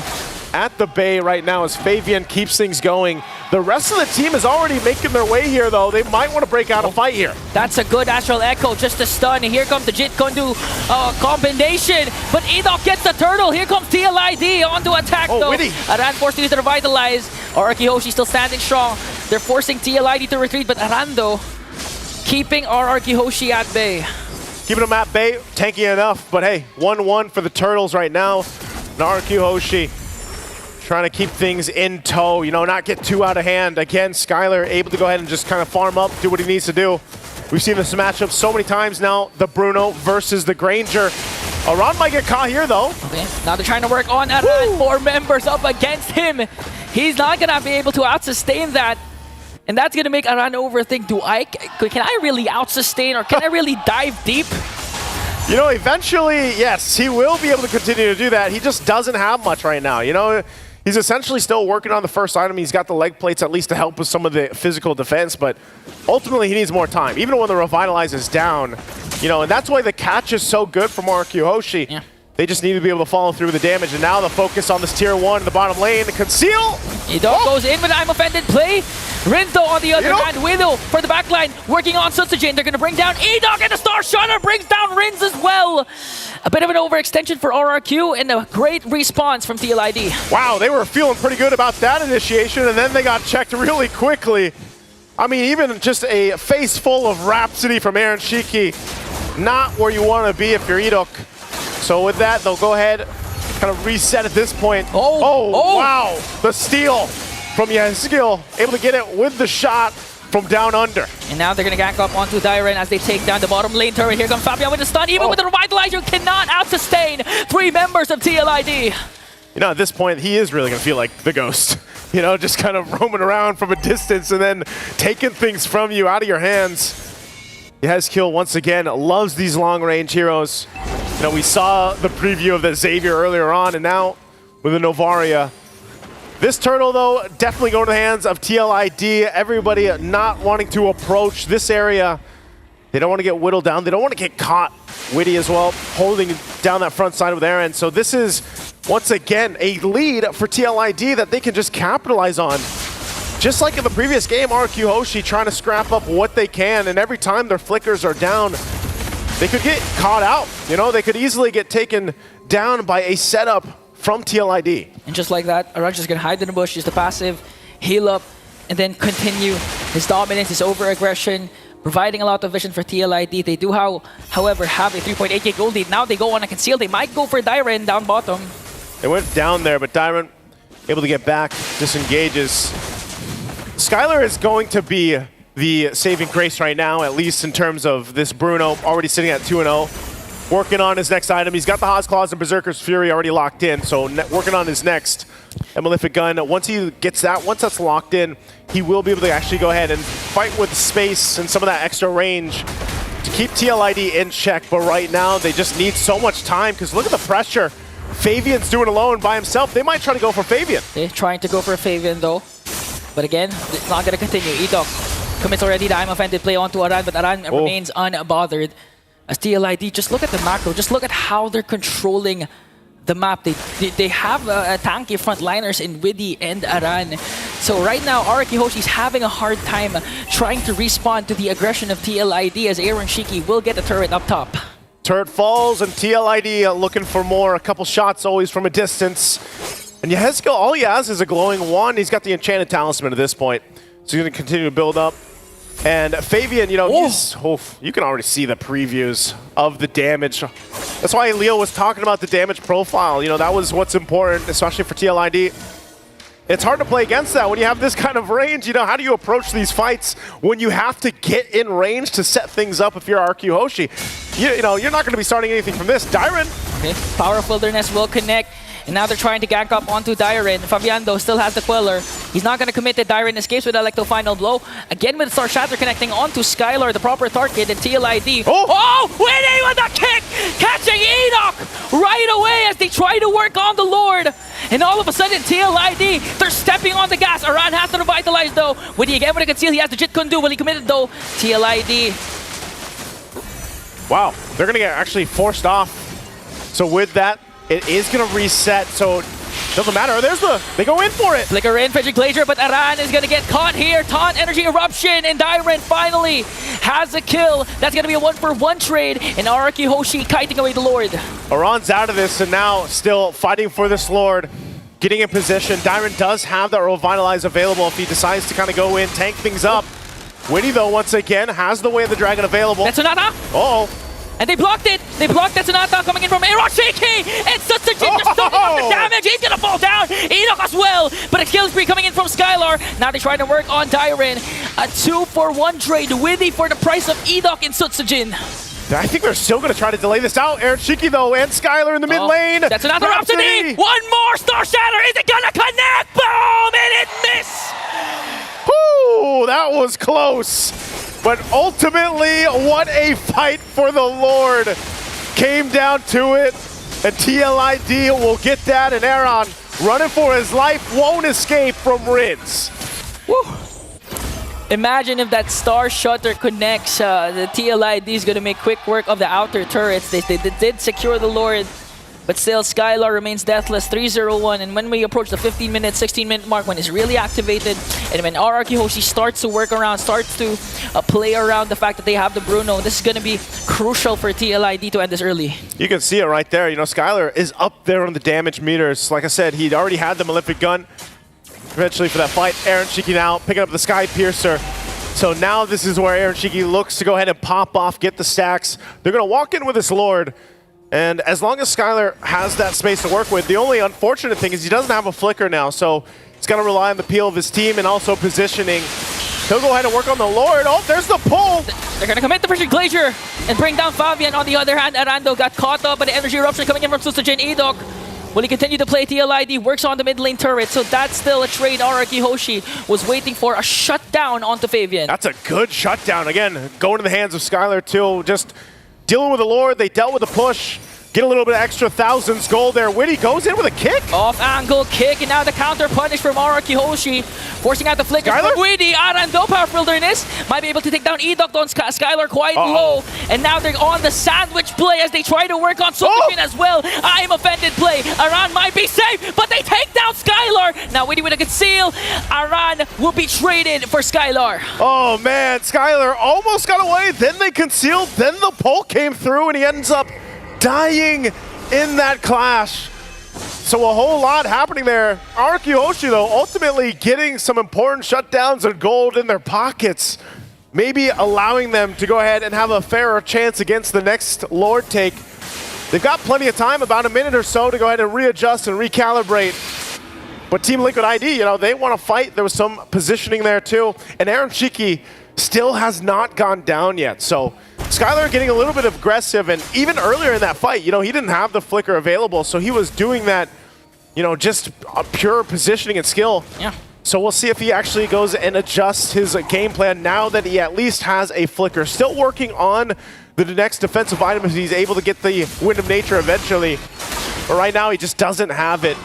at the bay right now as Fabian keeps things going. The rest of the team is already making their way here, though. They might want to break out a fight here. That's a good Astral Echo, just a stun. Here comes the Jit Kondu combination, but Edok gets the turtle. Here comes TLID onto attack, though. Witty. Aran forced to use the Revitalize. RRQ Hoshi still standing strong. They're forcing TLID to retreat, but Aran, though, keeping RRQ Hoshi at bay. Keeping them at bay, tanky enough, but hey, 1-1 for the Turtles right now. And RRQ Hoshi trying to keep things in tow, you know, not get too out of hand. Again, Skylar able to go ahead and just kind of farm up, do what he needs to do. We've seen this matchup so many times now, the Bruno versus the Granger. Aran might get caught here, though. Okay, now they're trying to work on Aran. 4 members up against him. He's not going to be able to out-sustain that. And that's going to make Aran overthink, can I really out-sustain or can I really dive deep? You know, eventually, yes, he will be able to continue to do that. He just doesn't have much right now, you know? He's essentially still working on the first item. He's got the leg plates at least to help with some of the physical defense, but ultimately he needs more time. Even when the Revitalize is down, you know, and that's why the catch is so good from RRQ Hoshi. Yeah. They just need to be able to follow through with the damage, and now the focus on this tier 1 in the bottom lane. Conceal! Edok goes in with I'm offended play. Rinto on the other hand, Widow for the backline, working on Sutsujin. They're going to bring down Edok, and the Star Shutter brings down Rins as well. A bit of an overextension for RRQ, and a great response from TLID. Wow, they were feeling pretty good about that initiation, and then they got checked really quickly. I mean, even just a face full of Rhapsody from Aaron Shiki, not where you want to be if you're Edok. So with that, they'll go ahead, kind of reset at this point. Oh, wow. The steal from Hezkiel, able to get it with the shot from down under. And now they're going to gank up onto Dyren as they take down the bottom lane turret. Here comes Fabian with the stun. Even with the Revitalizer, you cannot out-sustain 3 members of TLID. You know, at this point, he is really going to feel like the ghost. You know, just kind of roaming around from a distance and then taking things from you out of your hands. Hezkiel, once again, loves these long-range heroes. You know, we saw the preview of the Xavier earlier on, and now with the Novaria. This turtle, though, definitely going to the hands of TLID. Everybody not wanting to approach this area. They don't want to get whittled down. They don't want to get caught. Witty as well, holding down that front side with Aaron. So this is, once again, a lead for TLID that they can just capitalize on. Just like in the previous game, RRQ Hoshi trying to scrap up what they can, and every time their flickers are down, they could get caught out. You know, they could easily get taken down by a setup from TLID. And just like that, Aran's just gonna hide in the bush, use the passive, heal up, and then continue his dominance, his over-aggression, providing a lot of vision for TLID. They do, however, have a 3.8k gold lead. Now they go on a conceal. They might go for Dyren down bottom. They went down there, but Dyren able to get back, disengages. Skylar is going to be the saving grace right now, at least in terms of this Bruno, already sitting at 2-0. Working on his next item. He's got the Haas Claws and Berserker's Fury already locked in, so working on his next Malefic Gun. Once he gets that, once that's locked in, he will be able to actually go ahead and fight with space and some of that extra range to keep TLID in check. But right now, they just need so much time, because look at the pressure Fabian's doing alone by himself. They might try to go for Fabian. They're trying to go for Fabian, though. But again, it's not going to continue. Edok commits already the I'm offended play onto Aran, but Aran remains unbothered. As TLID, just look at the macro. Just look at how they're controlling the map. They have tanky frontliners in Widdy and Aran. So right now, RRQ Hoshi's having a hard time trying to respond to the aggression of TLID, as Aaron Shiki will get the turret up top. Turret falls, and TLID looking for more. A couple shots always from a distance. And Hezkiel, all he has is a glowing wand. He's got the Enchanted Talisman at this point. So he's going to continue to build up. And Fabian, you know, you can already see the previews of the damage. That's why Leo was talking about the damage profile. You know, that was what's important, especially for TLID. It's hard to play against that when you have this kind of range. You know, how do you approach these fights when you have to get in range to set things up if you're RQ Hoshi? You know, you're not going to be starting anything from this. Dyron. Okay, Power of Wilderness will connect. And now they're trying to gank up onto Dyron. Fabiando still has the Queller. He's not going to commit to Dyron escapes with Electro Final Blow. Again with Star Shatter connecting onto Skylar, the proper target, and TLID. Oh, winning with the kick! Catching Enoch right away as they try to work on the Lord. And all of a sudden, TLID, they're stepping on the gas. Aran has to revitalize though. Will he again with a conceal? He has the Jit Kundu. Will he commit it though? TLID. Wow, they're going to get actually forced off. So with that, it is going to reset, so doesn't matter. They go in for it. Flicker in, Fidget Glacier, but Aran is going to get caught here. Taunt, Energy Eruption, and Dyron finally has a kill. That's going to be a 1-for-1 trade, and Araki Hoshi kiting away the Lord. Aran's out of this, and now still fighting for this Lord, getting in position. Dyron does have that Revitalize available if he decides to kind of go in, tank things up. Winnie, though, once again, has the Way of the Dragon available. Tetsunata! Uh-oh. And they blocked it! They blocked Tetsunata coming in from Hiroshiki! It's just a Jin just starting off the damage! He's gonna fall down! Enoch as well! But a kill spree coming in from Skylar. Now they're trying to work on Dyron. A 2-for-1 trade. Witty for the price of Enoch in Sutsujin. I think they're still going to try to delay this out. Hiroshiki, though, and Skylar in the mid lane. That's another Rhapsody! One more Star Shatter! Is it gonna connect? Boom! And it missed! Whoo! That was close. But ultimately, what a fight for the Lord. Came down to it, and TLID will get that, and Aaron running for his life won't escape from Rids. Woo. Imagine if that Star Shutter connects, the TLID is going to make quick work of the outer turrets. They did secure the Lord, but still Skylar remains deathless, 3-0-1, and when we approach the 15-minute, 16-minute mark, when it's really activated, and when Araki Hoshi starts to work around, starts to play around the fact that they have the Bruno, this is going to be crucial for TLID to end this early. You can see it right there. You know, Skylar is up there on the damage meters. Like I said, he'd already had the Malefic Gun eventually for that fight. Aaron Shiki now picking up the Sky Piercer. So now this is where Aaron Shiki looks to go ahead and pop off, get the stacks. They're going to walk in with this Lord. And as long as Skylar has that space to work with, the only unfortunate thing is he doesn't have a flicker now, so he's got to rely on the peel of his team and also positioning. He'll go ahead and work on the Lord. Oh, there's the pull! They're going to commit the Frigid Glacier and bring down Fabian. On the other hand, Arando got caught up by the Energy Eruption coming in from Susujin Edok. Will he continue to play TLID? Works on the mid lane turret, so that's still a trade Araki Hoshi was waiting for. A shutdown onto Fabian. That's a good shutdown. Again, going to the hands of Skylar too. Just dealing with the Lord. They dealt with the push. Get a little bit of extra thousands gold there. Witty goes in with a kick. Off angle kick, and now the counter punish from Araki Hoshi. Forcing out the flicker from Witty. Arando Power Wilderness might be able to take down Edok on Skylar quite low. And now they're on the sandwich play as they try to work on Sukujin as well. I am offended play. Aran might be safe, but they take down Skylar. Now Witty with a conceal. Aran will be traded for Skylar. Oh man, Skylar almost got away. Then they concealed. Then the pull came through, and he ends up dying in that clash. So a whole lot happening there. Araki Hoshi, though, ultimately getting some important shutdowns and gold in their pockets. Maybe allowing them to go ahead and have a fairer chance against the next Lord take. They've got plenty of time, about a minute or so, to go ahead and readjust and recalibrate. But Team Liquid ID, you know, they want to fight. There was some positioning there too. And Aaron Shiki still has not gone down yet. So Skylar getting a little bit aggressive, and even earlier in that fight, you know, he didn't have the flicker available, so he was doing that, you know, just pure positioning and skill. Yeah. So we'll see if he actually goes and adjusts his game plan now that he at least has a flicker. Still working on the next defensive item if he's able to get the Wind of Nature eventually. But right now he just doesn't have it.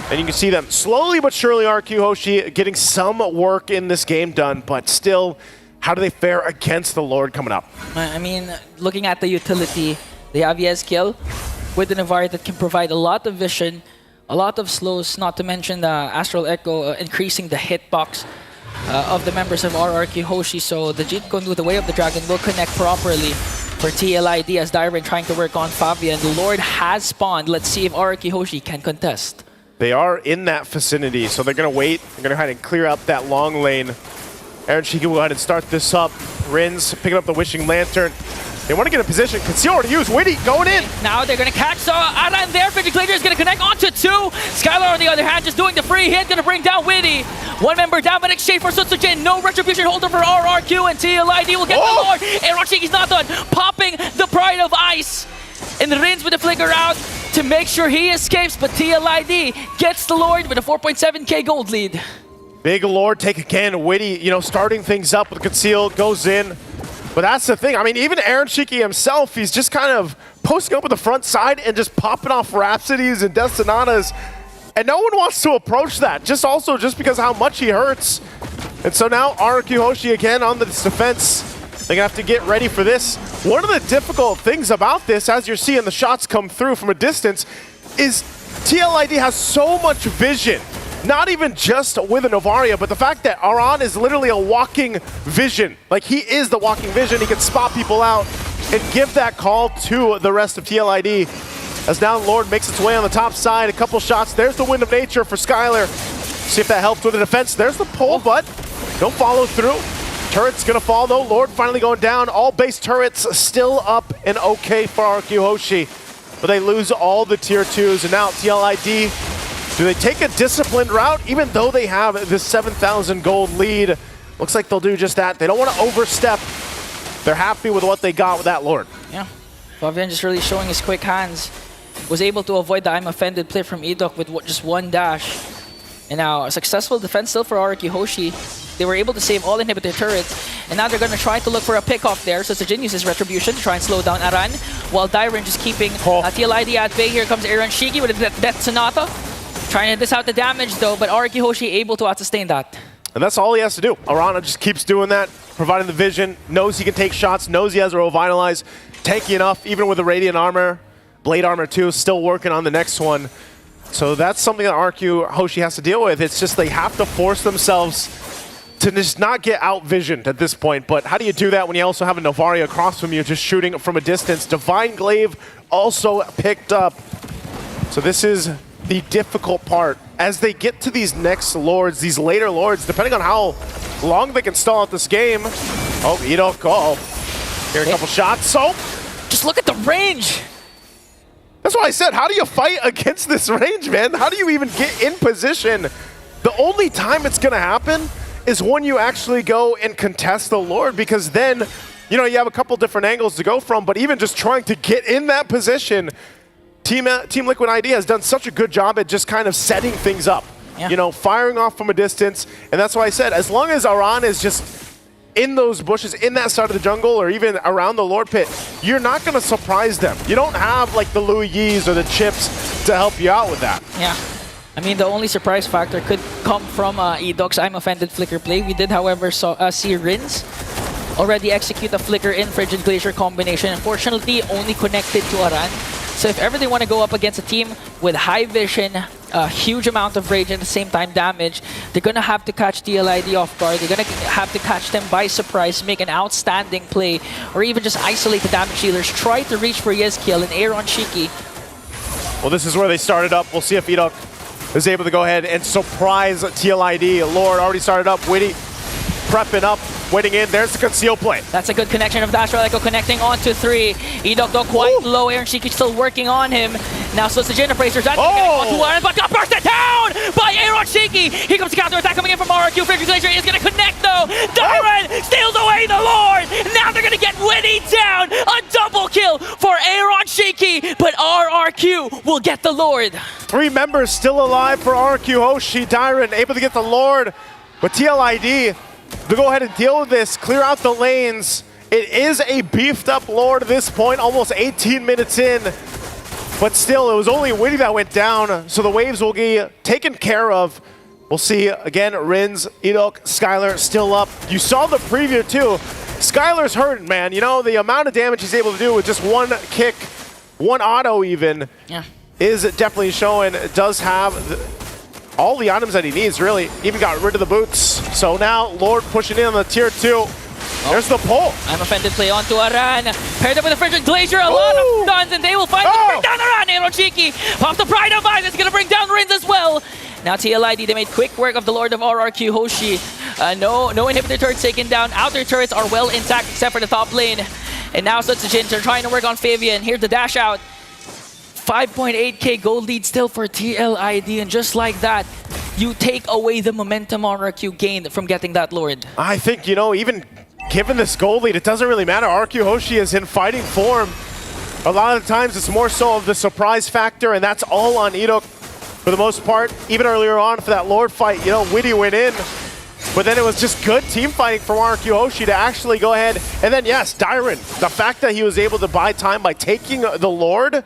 And you can see them slowly but surely, RQ Hoshi getting some work in this game done, but still, how do they fare against the Lord coming up? I mean, looking at the utility, they have Yezkiel with an Navari that can provide a lot of vision, a lot of slows, not to mention the Astral Echo increasing the hitbox of the members of RRQ Hoshi. So the Jit Kundu, the Way of the Dragon, will connect properly for TLID as Dyron trying to work on Fabian. The Lord has spawned. Let's see if RRQ Hoshi can contest. They are in that vicinity, so they're going to wait. They're going to try and clear up that long lane. Aaron Shiki will go ahead and start this up. Rins picking up the Wishing Lantern. They want to get in position. Conceal already used. Witty going in. Now they're going to catch. So Aran there. Frigid Glacier is going to connect onto 2. Skylar on the other hand just doing the free hit. Going to bring down Witty. One member down, but exchange for Sutsujin. No retribution holder for RRQ, and TLID will get the Lord. Aaron Shiki's not done. Popping the Pride of Ice. And Rins with the flicker out to make sure he escapes, but TLID gets the Lord with a 4.7k gold lead. Big Lord take again. Witty, you know, starting things up with Conceal, goes in. But that's the thing. I mean, even Aaron Shiki himself, he's just kind of posting up with the front side and just popping off Rhapsodies and Destinatas. And no one wants to approach that, just because of how much he hurts. And so now RRQ Hoshi again on this defense. They're going to have to get ready for this. One of the difficult things about this, as you're seeing the shots come through from a distance, is TLID has so much vision. Not even just with a Novaria, but the fact that Aran is literally a walking vision. Like, he is the walking vision. He can spot people out and give that call to the rest of TLID. As now Lord makes its way on the top side. A couple shots. There's the Wind of Nature for Skylar. See if that helps with the defense. There's the pull, but don't follow through. Turret's going to fall, though. Lord finally going down. All base turrets still up and okay for RQ Hoshi. But they lose all the tier 2s. And now TLID, do they take a disciplined route, even though they have this 7,000 gold lead? Looks like they'll do just that. They don't want to overstep. They're happy with what they got with that Lord. Yeah. Fabian just really showing his quick hands. Was able to avoid the I'm offended play from Edok with just one dash. And now a successful defense still for RQ Hoshi. They were able to save all inhibitor turrets. And now they're going to try to look for a pick-off there. So Sejin uses Retribution to try and slow down Aran. While Dyron just keeping TLID at bay. Here comes Aaron Shiki with a Death Sonata. Trying to dish out the damage though, but RQ Hoshi able to out-sustain that. And that's all he has to do. Arana just keeps doing that, providing the vision, knows he can take shots, knows he has a Revitalize. Tanky enough, even with the Radiant Armor. Blade Armor too, still working on the next one. So that's something that RQ Hoshi has to deal with. It's just they have to force themselves to just not get out-visioned at this point. But how do you do that when you also have a Novaria across from you just shooting from a distance? Divine Glaive also picked up. So this is the difficult part. As they get to these next Lords, these later Lords, depending on how long they can stall out this game. Oh, Edok, here a couple shots. So, just look at the range. That's why I said, how do you fight against this range, man? How do you even get in position? The only time it's gonna happen is when you actually go and contest the Lord, because then, you know, you have a couple different angles to go from, but even just trying to get in that position, Team Liquid ID has done such a good job at just kind of setting things up. Yeah. You know, firing off from a distance, and that's why I said, as long as Aran is just in those bushes, in that side of the jungle, or even around the Lord Pit, you're not gonna surprise them. You don't have like the Louis Yis or the Chips to help you out with that. Yeah. I mean, the only surprise factor could come from Edok's I'm Offended Flicker play. We did, however, see Rins already execute a Flicker in Frigid Glacier combination. Unfortunately, only connected to Aran. So if ever they want to go up against a team with high vision, a huge amount of rage, and at the same time damage, they're going to have to catch TLID off guard. They're going to have to catch them by surprise, make an outstanding play, or even just isolate the damage dealers. Try to reach for Yezkiel and Aaron Shiki. Well, this is where they started up. We'll see if Edok is able to go ahead and surprise TLID. Lord already started up. Witty prepping up. Waiting in, there's the conceal play. That's a good connection of Dash Relico connecting onto 3. Edok though quite low, Aaron Shiki still working on him. Now so it's the Generator, that's onto Aaron, but got bursted down by Aaron Shiki. Here comes the counter attack coming in from RRQ. Frigid Glacier is gonna connect though. Dyron steals away the Lord. Now they're gonna get Witty down. A double kill for Aaron Shiki, but RRQ will get the Lord. 3 members still alive for RRQ Hoshi. Dyron able to get the Lord, but TLID to go ahead and deal with this, clear out the lanes. It is a beefed up Lord at this point, almost 18 minutes in. But still, it was only Witty that went down, so the waves will get taken care of. We'll see, again, Rins, Edok, Skylar still up. You saw the preview too. Skylar's hurting, man. You know, the amount of damage he's able to do with just one kick, one auto even, is definitely showing. It does have all the items that he needs, really. Even got rid of the boots. So now, Lord pushing in on the tier 2. There's the pull. I'm Offended play onto Aran. Paired up with the Frigid Glacier, a lot of stuns, and they will find to bring down Aran. Aaron Shiki pop the Pride of Ice. It's going to bring down Rins as well. Now TLID, they made quick work of the Lord of RRQ Hoshi. No inhibitor turrets taken down. Outer turrets are well intact except for the top lane. And now Sutsujin are trying to work on Fabian. Here's the dash out. 5.8k gold lead still for TLID, and just like that, you take away the momentum RRQ gained from getting that Lord. I think, even given this gold lead, it doesn't really matter. RRQ Hoshi is in fighting form. A lot of the times it's more so of the surprise factor, and that's all on Idok for the most part. Even earlier on for that Lord fight, Witty went in, but then it was just good team fighting from RRQ Hoshi to actually go ahead. And then yes, Dyron, the fact that he was able to buy time by taking the Lord,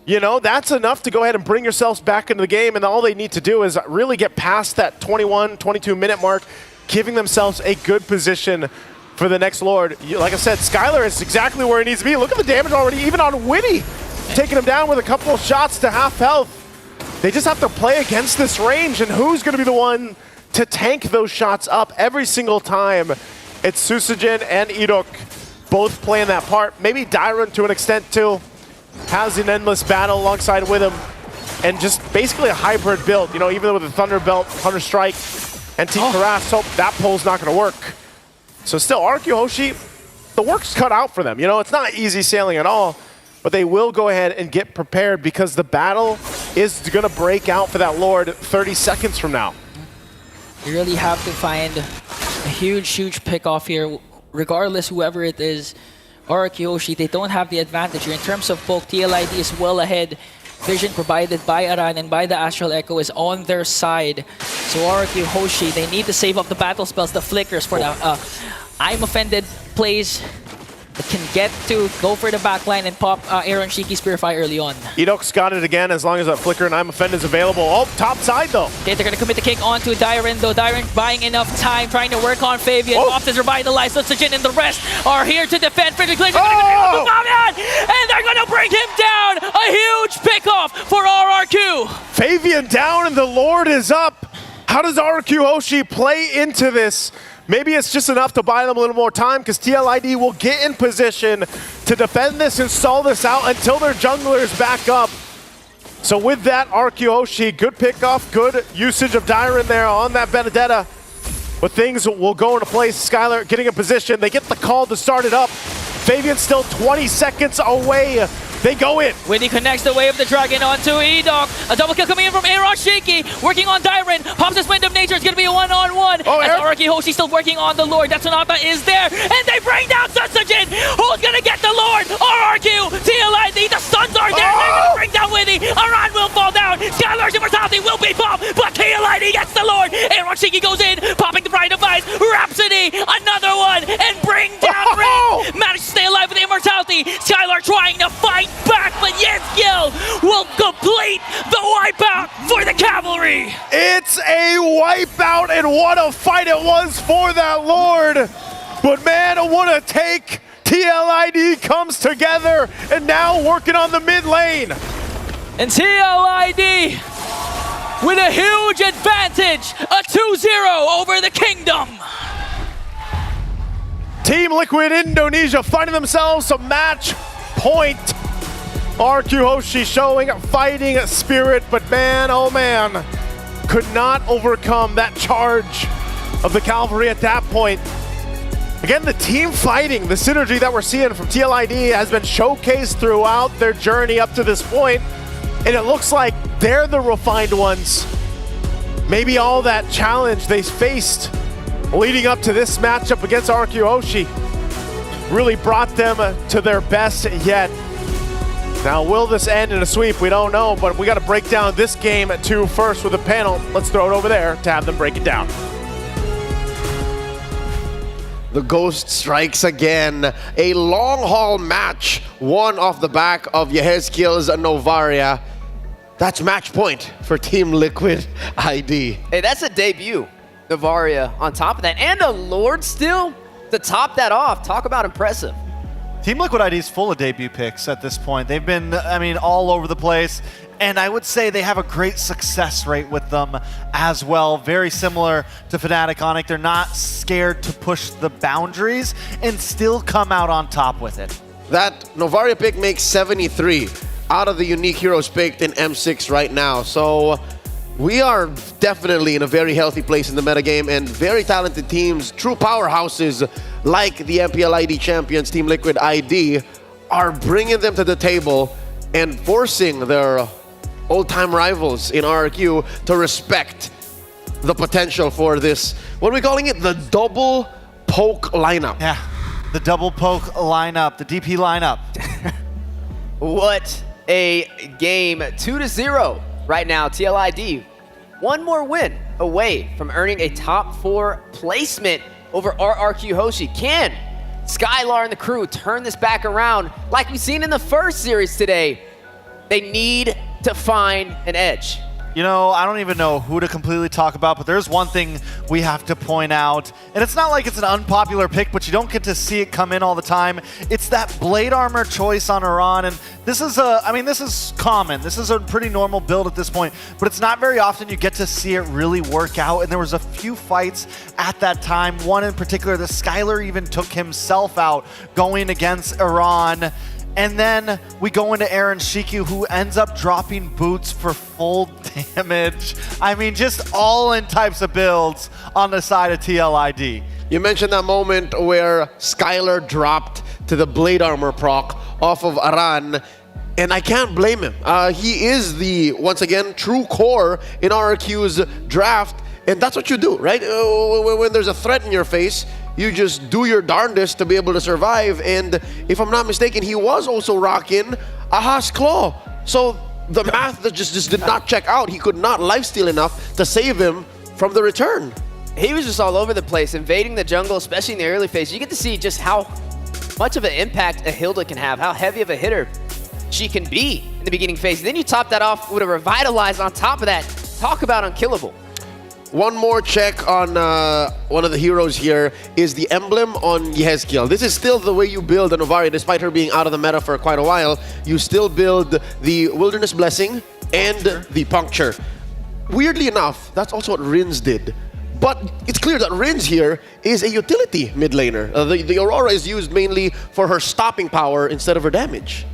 that's enough to go ahead and bring yourselves back into the game, and all they need to do is really get past that 21, 22-minute mark, giving themselves a good position for the next Lord. Like I said, Skylar is exactly where he needs to be. Look at the damage already, even on Witty, taking him down with a couple of shots to half health. They just have to play against this range, and who's going to be the one to tank those shots up every single time? It's Susujin and Idok both playing that part. Maybe Dyron to an extent too. Has an endless battle alongside with him, and just basically a hybrid build, even with the Thunder Belt, Thunder Strike, and Team Harass, so that pull's not going to work. So still, RRQ Hoshi, the work's cut out for them. It's not easy sailing at all, but they will go ahead and get prepared because the battle is going to break out for that Lord 30 seconds from now. You really have to find a huge pick-off here, regardless whoever it is. RRQ Hoshi, they don't have the advantage here. In terms of poke, TLID is well ahead. Vision provided by Aran and by the Astral Echo is on their side. So RRQ Hoshi, they need to save up the battle spells, the flickers for the I'm Offended plays. They can get to go for the backline and pop Aaron Shiki Spearfire early on. Idok's got it again as long as that Flicker and I'm Offended is available. Oh, top side though. Okay, they're going to commit the kick onto Dyron though. Dyron buying enough time, trying to work on Fabian. Off is revitalized. Sutsujin and the rest are here to defend. Frederick Glacier and they're going to bring him down. A huge pickoff for RRQ. Fabian down and the Lord is up. How does RRQ Hoshi play into this? Maybe it's just enough to buy them a little more time because TLID will get in position to defend this and stall this out until their junglers back up. So with that, RRQ Hoshi, good pickoff, good usage of Dyron there on that Benedetta. But things will go into place. Skylar getting in position. They get the call to start it up. Fabian's still 20 seconds away. They go in. Witty connects the Way of the Dragon onto Idok. A double kill coming in from Aaron Shiki. Working on Dyron. Pops his Wind of Nature. It's going to be a one-on-one. As RRQ Hoshi still working on the Lord. Sonata is there. And they bring down Sutsujin. Who's going to get the Lord? RRQ, TLID. The stuns are there. They're going to bring down Witty. Aran will fall down. Skylar's immortality will be popped. But TLID gets the Lord. Aaron Shiki goes in. Popping the Pride of Ice. Rhapsody. Another one. And bring down Ring. Managed to stay alive with the immortality. Skylar trying to fight back, but Yesgiel will complete the wipeout for the Cavalry. It's a wipeout, and what a fight it was for that Lord. But man, what a take. TLID comes together and now working on the mid lane. And TLID with a huge advantage, a 2-0 over the Kingdom. Team Liquid Indonesia finding themselves a match point. RRQ Hoshi showing fighting spirit, but man, oh man, could not overcome that charge of the Cavalry at that point. Again, the team fighting, the synergy that we're seeing from TLID has been showcased throughout their journey up to this point, and it looks like they're the refined ones. Maybe all that challenge they faced leading up to this matchup against RRQ Hoshi really brought them to their best yet. Now, will this end in a sweep? We don't know, but we got to break down this game at 2 first with a panel. Let's throw it over there to have them break it down. The Ghost strikes again. A long-haul match, one off the back of Yehezkiel's Novaria. That's match point for Team Liquid ID. Hey, that's a debut, Novaria, on top of that. And a Lord still to top that off. Talk about impressive. Team Liquid ID is full of debut picks at this point. They've been, all over the place. And I would say they have a great success rate with them as well. Very similar to Fnatic Onic. They're not scared to push the boundaries and still come out on top with it. That Novaria pick makes 73 out of the unique heroes picked in M6 right now. So We are definitely in a very healthy place in the metagame, and very talented teams, true powerhouses like the MPLID champions, Team Liquid ID, are bringing them to the table and forcing their old-time rivals in RRQ to respect the potential for this, what are we calling it? The double poke lineup. Yeah, the double poke lineup, the DP lineup. What a game. 2-0 right now. TLID, one more win away from earning a top 4 placement over RRQ Hoshi. Can Skylar and the crew turn this back around like we've seen in the first series today? They need to find an edge. You know, I don't even know who to completely talk about, but there's one thing we have to point out. And it's not like it's an unpopular pick, but you don't get to see it come in all the time. It's that blade armor choice on Iran. And this is this is common. This is a pretty normal build at this point, but it's not very often you get to see it really work out. And there was a few fights at that time. One in particular, the Skylar even took himself out going against Iran. And then we go into Aaron Shiki, who ends up dropping boots for full damage. I mean, just all in types of builds on the side of TLID. You mentioned that moment where Skylar dropped to the blade armor proc off of Aran, and I can't blame him. He is the, once again, true core in RRQ's draft, and that's what you do, right? When there's a threat in your face, you just do your darndest to be able to survive. And if I'm not mistaken, he was also rocking Aha's Claw. So the math that just did not check out. He could not lifesteal enough to save him from the return. He was just all over the place, invading the jungle, especially in the early phase. You get to see just how much of an impact a Hilda can have, how heavy of a hitter she can be in the beginning phase. And then you top that off with a Revitalize on top of that. Talk about unkillable. One more check on one of the heroes here is the emblem on Yehezkiel. This is still the way you build a Novaria, despite her being out of the meta for quite a while. You still build the Wilderness Blessing and the Puncture. Weirdly enough, that's also what Rins did. But it's clear that Rins here is a utility mid laner. The Aurora is used mainly for her stopping power instead of her damage.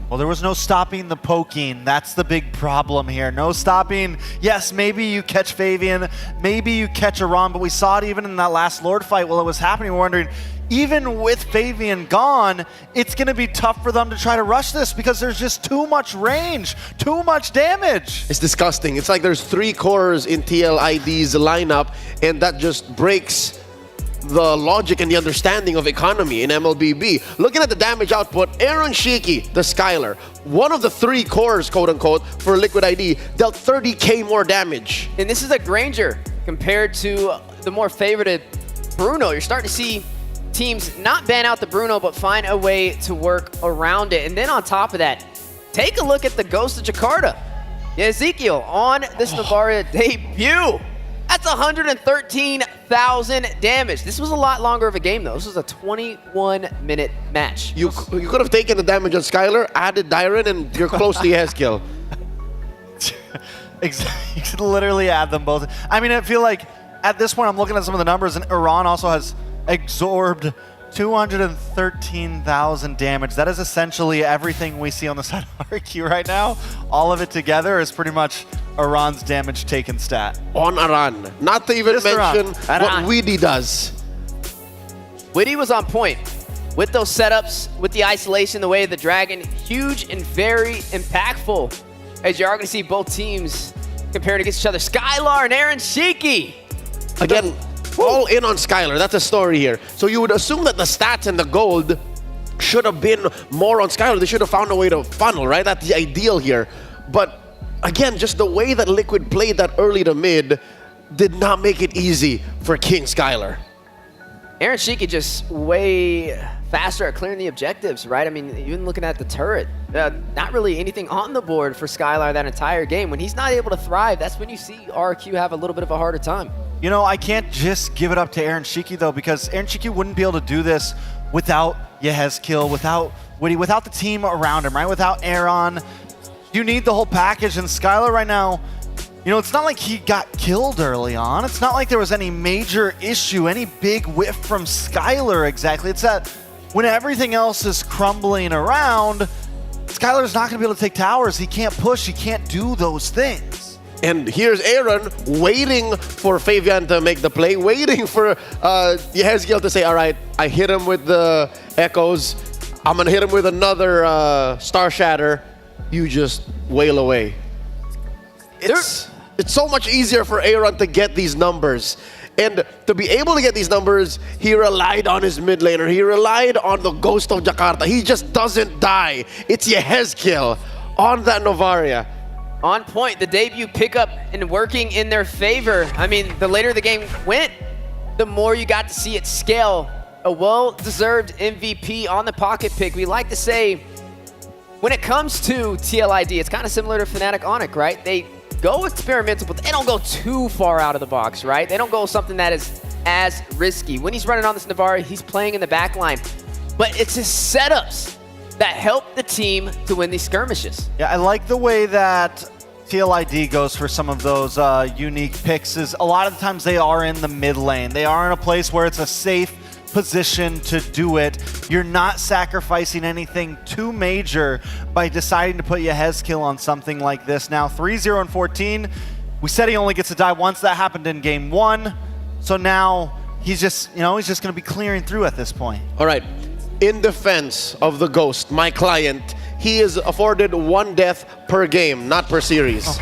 Well, there was no stopping the poking. That's the big problem here. No stopping. Yes, maybe you catch Fabian, maybe you catch Iran, but we saw it even in that last Lord fight while it was happening. We're wondering, even with Fabian gone, it's going to be tough for them to try to rush this because there's just too much range, too much damage. It's disgusting. It's like there's 3 cores in TLID's lineup, and that just breaks the logic and the understanding of economy in MLBB. Looking at the damage output, Aaron Shiki, the Skylar, one of the 3 cores, quote-unquote, for Liquid ID, dealt 30k more damage. And this is a Granger compared to the more favorited Bruno. You're starting to see teams not ban out the Bruno, but find a way to work around it. And then on top of that, take a look at the Ghost of Jakarta. Yeah, Ezekiel on this Novaria debut. That's 113,000 damage. This was a lot longer of a game, though. This was a 21-minute match. You could have taken the damage on Skylar, added Dyron, and you're close to Yehezkiel. Exactly. You could literally add them both. I mean, I feel like at this point, I'm looking at some of the numbers, and Iran also has absorbed 213,000 damage. That is essentially everything we see on the side of RQ right now. All of it together is pretty much Iran's damage taken stat. On Aran. Not to even mention what Weedy does. Weedy was on point with those setups, with the isolation, the way of the Dragon. Huge and very impactful, as you are going to see both teams comparing against each other. Skylar and Aaron Shiki. Again, all in on Skylar. That's a story here. So you would assume that the stats and the gold should have been more on Skylar. They should have found a way to funnel, right? That's the ideal here. But again, just the way that Liquid played that early to mid did not make it easy for King Skylar. Aaron Shiki just way faster at clearing the objectives, right? I mean, even looking at the turret, not really anything on the board for Skylar that entire game. When he's not able to thrive, that's when you see RQ have a little bit of a harder time. You know, I can't just give it up to Aaron Shiki, though, because Aaron Shiki wouldn't be able to do this without Yehezkiel, without Woody, without the team around him, right? Without Aaron. You need the whole package, and Skylar right now, you know, it's not like he got killed early on. It's not like there was any major issue, any big whiff from Skylar exactly. It's that when everything else is crumbling around, Skylar's not going to be able to take towers. He can't push. He can't do those things. And here's Aaron waiting for Fabian to make the play, waiting for Yehezkiel to say, all right, I hit him with the echoes. I'm going to hit him with another Star Shatter. You just wail away. It's so much easier for Aaron to get these numbers. And to be able to get these numbers, he relied on his mid laner. He relied on the Ghost of Jakarta. He just doesn't die. It's Yehezkiel on that Novaria. On point, the debut pickup and working in their favor. I mean, the later the game went, the more you got to see it scale. A well-deserved MVP on the pocket pick. We like to say, when it comes to TLID, it's kind of similar to Fnatic Onyx, right? They go experimental, but they don't go too far out of the box, right? They don't go something that is as risky. When he's running on this Navarre, he's playing in the back line. But it's his setups that help the team to win these skirmishes. Yeah, I like the way that TLID goes for some of those unique picks. Is a lot of the times they are in the mid lane. They are in a place where it's a safe position to do it. You're not sacrificing anything too major by deciding to put Yehezkiel on something like this. Now 3-0 and 14. We said he only gets to die once. That happened in game 1. So now he's just, he's just going to be clearing through at this point. All right. In defense of the Ghost, my client, he is afforded 1 death per game, not per series.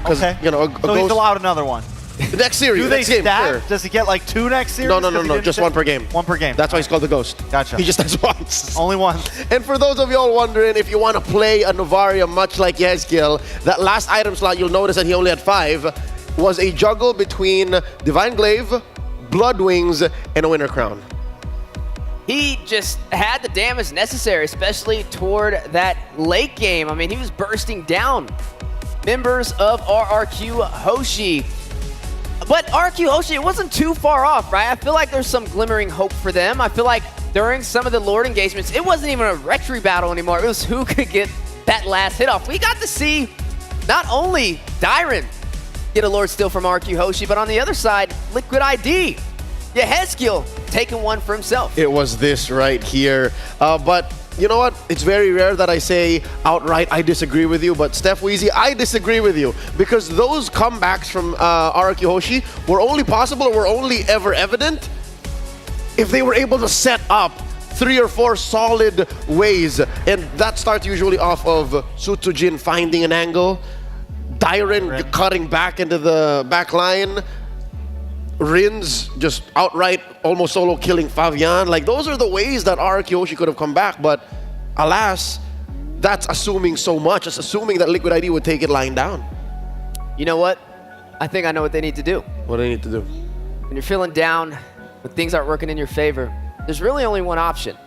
Okay. A so Ghost, he's allowed another one. The next series. Do they next game, stack? sure. Does he get like 2 next series? No. Just 1 per game. 1 per game. That's why he's called the Ghost. Gotcha. He just has once. Only one. And for those of y'all wondering, if you want to play a Novaria much like Yehezkiel, that last item slot, you'll notice that he only had 5, was a juggle between Divine Glaive, Blood Wings, and a Winter Crown. He just had the damage necessary, especially toward that late game. I mean, he was bursting down members of RRQ Hoshi. But RRQ Hoshi, it wasn't too far off, right? I feel like there's some glimmering hope for them. I feel like during some of the Lord engagements, it wasn't even a retry battle anymore. It was who could get that last hit off. We got to see not only Dyron get a Lord steal from RRQ Hoshi, but on the other side, Liquid ID. Yehezkiel taking one for himself. It was this right here. But you know what? It's very rare that I say outright I disagree with you, but Steph Weezy, I disagree with you because those comebacks from RRQ Hoshi were only possible or were only ever evident if they were able to set up 3 or 4 solid ways. And that starts usually off of Sutsujin finding an angle, Dyron cutting back into the back line, Rins just outright almost solo killing Fabian. Like, those are the ways that RRQ Hoshi could have come back, but alas, that's assuming so much. It's assuming that Liquid ID would take it lying down. You know what? I think I know what they need to do. What do they need to do? When you're feeling down, when things aren't working in your favor, there's really only one option.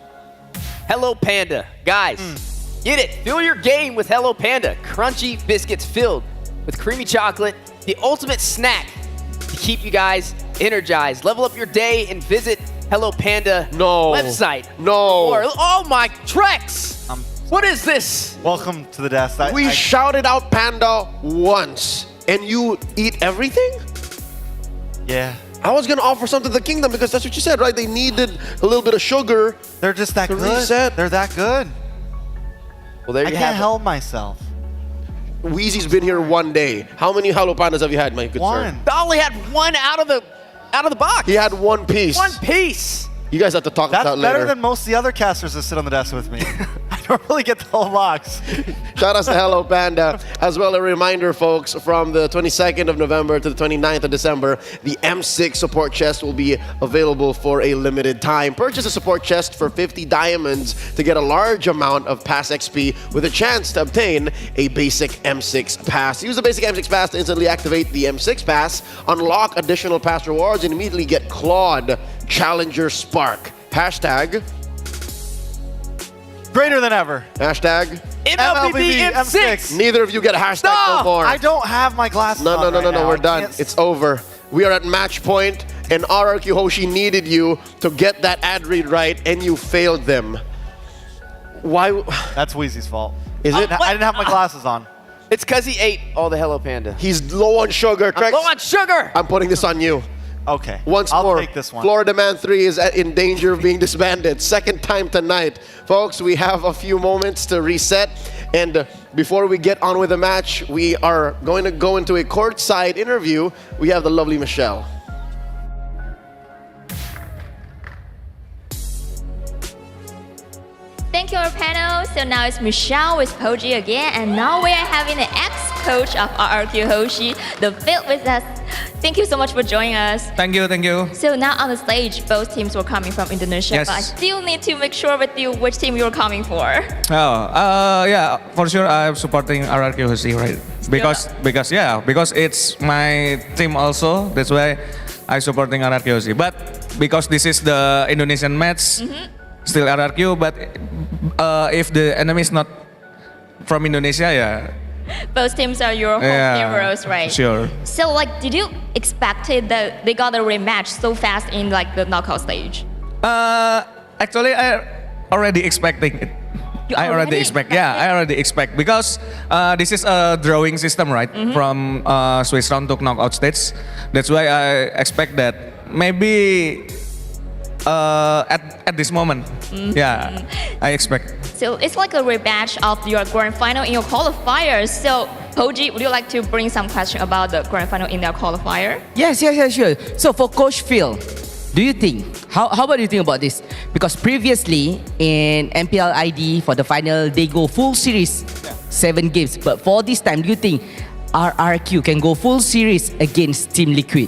Hello Panda. Guys, get it. Fill your game with Hello Panda. Crunchy biscuits filled with creamy chocolate, the ultimate snack to keep you guys energized. Level up your day and visit Hello Panda website. Oh my Trex! What is this? Welcome to the desk. We shouted out Panda once, and you eat everything? Yeah. I was gonna offer something to the Kingdom because that's what you said, right? They needed a little bit of sugar. They're just that good. Reset. They're that good. Well, there I you can't have help myself. Wheezy's been here 1 day. How many Hello Pandas have you had, my good sir? I only had one out of the box. He had 1 piece. 1 piece. You guys have to talk about that later. That's better than most of the other casters that sit on the desk with me. I don't really get the whole box. Shout out to Hello Panda. As well, a reminder, folks, from the 22nd of November to the 29th of December, the M6 support chest will be available for a limited time. Purchase a support chest for 50 diamonds to get a large amount of pass XP with a chance to obtain a basic M6 pass. Use the basic M6 pass to instantly activate the M6 pass, unlock additional pass rewards, and immediately get Claude Challenger Spark. Hashtag greater than ever. Hashtag MLBB M6. Neither of you get a hashtag no more. I don't have my glasses on. No, we're done. It's over. We are at match point, and RRQ Hoshi needed you to get that ad read right, and you failed them. Why? That's Wheezy's fault. Is it? I didn't have my glasses on. It's because he ate all the Hello Panda. He's low on sugar. I'm low on sugar. I'm putting this on you. Okay. Once I'll more, take this one. Florida Man 3 is in danger of being disbanded. Second time tonight. Folks, we have a few moments to reset. And before we get on with the match, we are going to go into a courtside interview. We have the lovely Michelle. Thank you, our panel. So now it's Michelle with Poji again, and now we are having the ex-coach of RRQ, Hoshi, the field with us. Thank you so much for joining us. Thank you, thank you. So now on the stage, both teams were coming from Indonesia, Yes. but I still need to make sure with you which team you're coming for. Yeah, for sure I'm supporting RRQ Hoshi, right? Because it's my team also. That's why I'm supporting RRQ Hoshi. But because this is the Indonesian match, still RRQ. But if the enemy is not from Indonesia, yeah. Both teams are your home heroes, right? Sure. So, like, did you expect it that they got a rematch so fast in like the knockout stage? Actually, I already expecting it. I already expect because this is a drawing system, right? From Swiss round to knockout stage. That's why I expect that maybe at this moment, I expect. So it's like a rematch of your grand final in your qualifiers. So Poji, would you like to bring some question about the grand final in their qualifier? Yes, sure. So for Coach Phil, do you think, how about you think about this? Because previously in MPL ID for the final, they go full series, 7 games. But for this time, do you think RRQ can go full series against Team Liquid?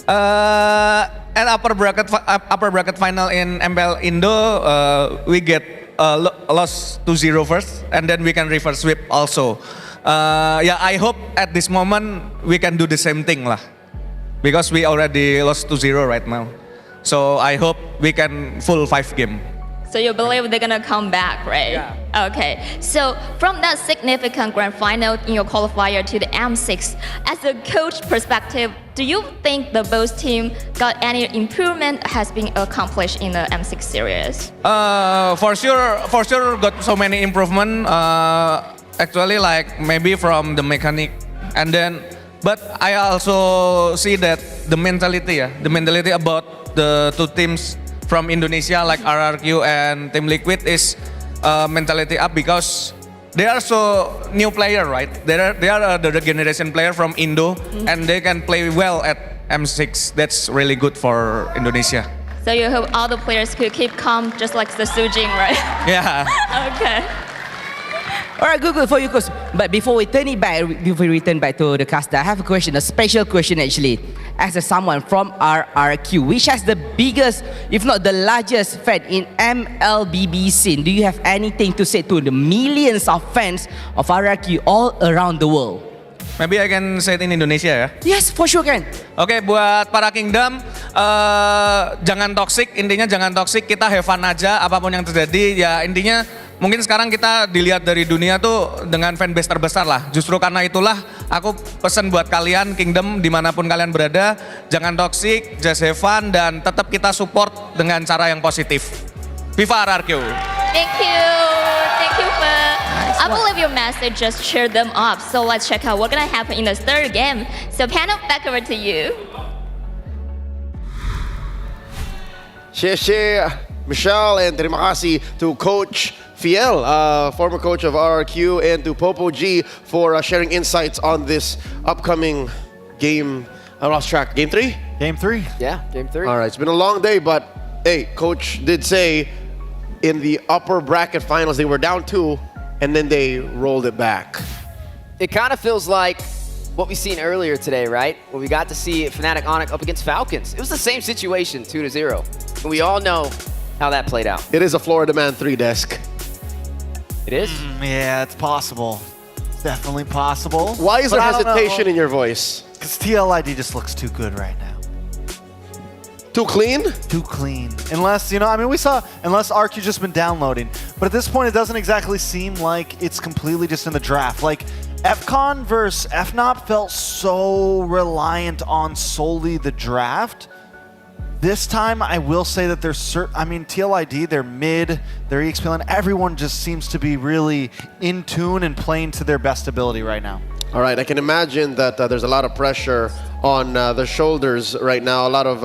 At upper bracket final in MPL Indo, we get lost 2-0 first, and then we can reverse sweep also. I hope at this moment we can do the same thing lah, because we already lost 2-0 right now. So I hope we can full 5 game. So you believe they're gonna come back, right? Yeah. Okay. So from that significant grand final in your qualifier to the M6, as a coach perspective, do you think the both team got any improvement has been accomplished in the M6 series? For sure got so many improvement. Actually, like maybe from the mechanic, and then, but I also see that the mentality about the two teams from Indonesia, like RRQ and Team Liquid, is mentality up because they are so new player, right? They are the generation player from Indo, and they can play well at M6. That's really good for Indonesia. So you hope all the players could keep calm, just like the Sujing, right? Yeah. Okay. All right, good for you, Coach. But before we return back to the cast, I have a question, a special question actually. As someone from RRQ, which has the biggest, if not the largest fan in MLBB scene, do you have anything to say to the millions of fans of RRQ all around the world? Maybe I can say it in Indonesia ya. Yes, for sure can. Oke, buat para Kingdom, jangan toxic, intinya jangan toxic, kita have fun aja, apapun yang terjadi, ya intinya mungkin sekarang kita dilihat dari dunia tuh dengan fanbase terbesar lah. Justru karena itulah aku pesan buat kalian Kingdom dimanapun kalian berada, jangan toxic, just have fun, dan tetap kita support dengan cara yang positif. Viva RRQ! Thank you for. I believe your message just cheered them up. So let's check out what's gonna happen in the third game. So panel, back over to you. Michelle, and terima kasih to Coach Fiel, former coach of RRQ, and to Popo G for sharing insights on this upcoming game. I lost track. Game 3? Game 3. Yeah, game 3. All right, it's been a long day, but hey, Coach did say in the upper bracket finals they were down 2, and then they rolled it back. It kind of feels like what we seen earlier today, right? When we got to see Fnatic Onyx up against Falcons. It was the same situation, 2-0. And we all know how that played out. It is a Florida Man 3 desk. It is? Yeah, it's possible. It's definitely possible. Why is there hesitation in your voice? Because TLID just looks too good right now. Too clean? Too clean. Unless, we saw, unless RQ just been downloading. But at this point, it doesn't exactly seem like it's completely just in the draft. Like, FCON versus FNOP felt so reliant on solely the draft. This time, I will say that there's TLID, they're mid, they're EXP, everyone just seems to be really in tune and playing to their best ability right now. All right, I can imagine that there's a lot of pressure on the shoulders right now, a lot of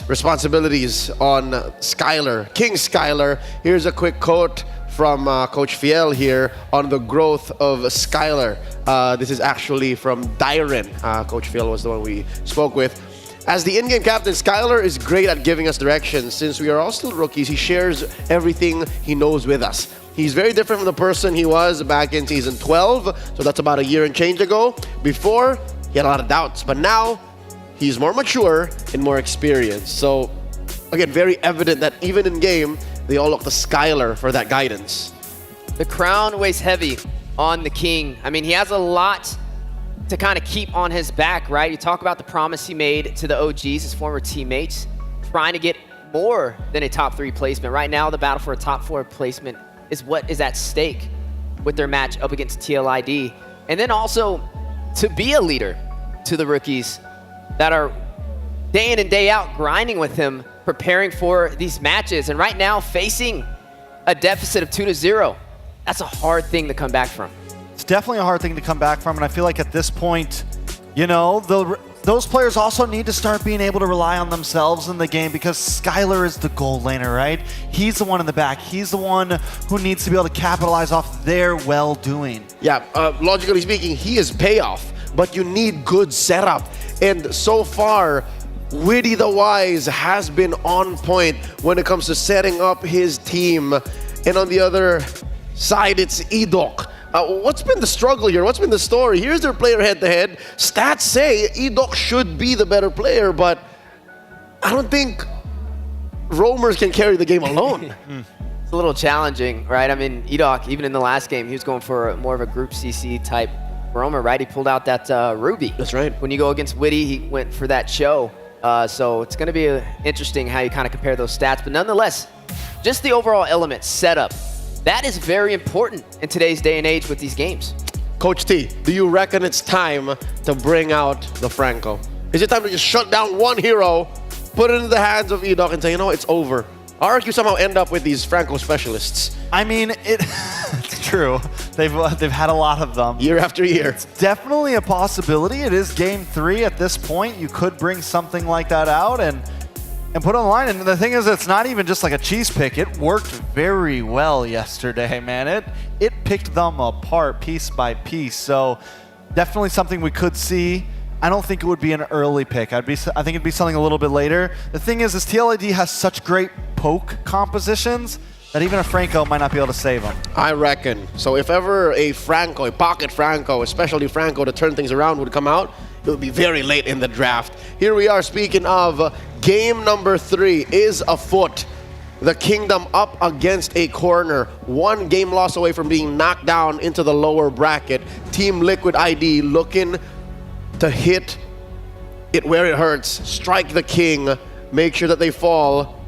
responsibilities on Skylar, King Skylar. Here's a quick quote from Coach Fiel here on the growth of Skylar. This is actually from Dyron. Coach Fiel was the one we spoke with. As the in-game captain, Skylar is great at giving us direction. Since we are all still rookies, he shares everything he knows with us. He's very different from the person he was back in season 12, so that's about a year and change ago. Before, he had a lot of doubts, but now he's more mature and more experienced. So, again, very evident that even in game, they all look to Skylar for that guidance. The crown weighs heavy on the king. I mean, he has a lot to kind of keep on his back, right? You talk about the promise he made to the OGs, his former teammates, trying to get more than a top 3 placement. Right now, the battle for a top 4 placement is what is at stake with their match up against TLID. And then also to be a leader to the rookies that are day in and day out grinding with him, preparing for these matches. And right now facing a deficit of 2-0, that's a hard thing to come back from. It's definitely a hard thing to come back from, and I feel like at this point, you know, those players also need to start being able to rely on themselves in the game, because Skylar is the goal laner, right? He's the one in the back. He's the one who needs to be able to capitalize off their well-doing. Yeah, logically speaking, he is payoff, but you need good setup. And so far, Witty the Wise has been on point when it comes to setting up his team. And on the other side, it's Edok. What's been the struggle here? What's been the story? Here's their player head-to-head. Stats say Edok should be the better player, but I don't think roamers can carry the game alone. It's a little challenging, right? I mean, Edok, even in the last game, he was going for more of a group CC type roamer, right? He pulled out that Ruby. That's right. When you go against Witty, he went for that show. So it's going to be interesting how you kind of compare those stats. But nonetheless, just the overall element, setup, that is very important in today's day and age with these games. Coach T, do you reckon it's time to bring out the Franco? Is it time to just shut down one hero, put it into the hands of Edok and say, you know, it's over? RQ somehow end up with these Franco specialists. I mean, it's true. They've had a lot of them. Year after year. It's definitely a possibility. It is game 3 at this point. You could bring something like that out and put it on the line. And the thing is, it's not even just like a cheese pick. It worked very well yesterday, man. It picked them apart piece by piece. So definitely something we could see. I don't think it would be an early pick. I think it'd be something a little bit later. The thing is TLID has such great poke compositions that even a Franco might not be able to save him. I reckon. So if ever a Franco, a pocket Franco, especially Franco to turn things around would come out, it would be very late in the draft. Here we are speaking of game number 3 is afoot. The Kingdom up against a corner. 1 game loss away from being knocked down into the lower bracket. Team Liquid ID looking to hit it where it hurts. Strike the king. Make sure that they fall.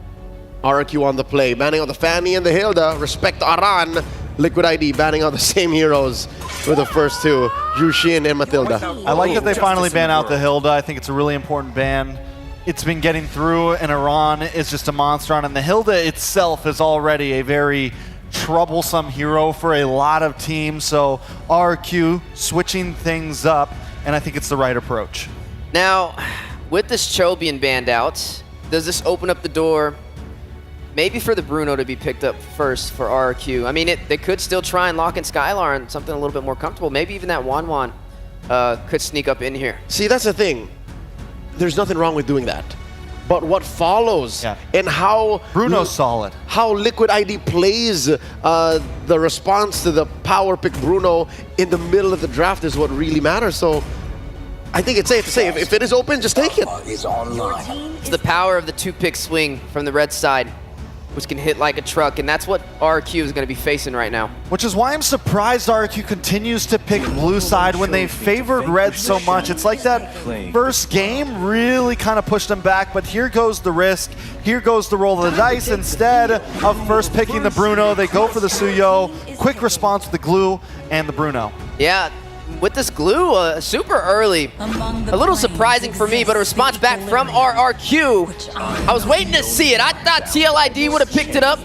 RQ on the play. Banning out the Fanny and the Hilda. Respect Aran. Liquid ID banning out the same heroes for the first 2. Jushin and Matilda. I like that they finally ban out the Hilda. I think it's a really important ban. It's been getting through, and Aran is just a monster on it. And the Hilda itself is already a very troublesome hero for a lot of teams. So RQ switching things up, and I think it's the right approach. Now, with this Cho being banned out, does this open up the door maybe for the Bruno to be picked up first for RQ? I mean, they could still try and lock in Skylar on something a little bit more comfortable. Maybe even that Wanwan could sneak up in here. See, that's the thing. There's nothing wrong with doing that. But what follows and how Bruno's solid. How Liquid ID plays the response to the power pick Bruno in the middle of the draft is what really matters. So I think it's safe to say if it is open, just take it. It's the power of the 2-pick swing from the red side, which can hit like a truck, and that's what RQ is going to be facing right now. Which is why I'm surprised RQ continues to pick blue side when they favored red so much. It's like that first game really kind of pushed them back, but here goes the risk. Here goes the roll of the dice. Instead of first picking the Bruno, they go for the Suyo. Quick response with the glue and the Bruno. Yeah. With this glue, super early. A little surprising for me, but a response back from RRQ. I was waiting to see it. I thought TLID would have picked it up,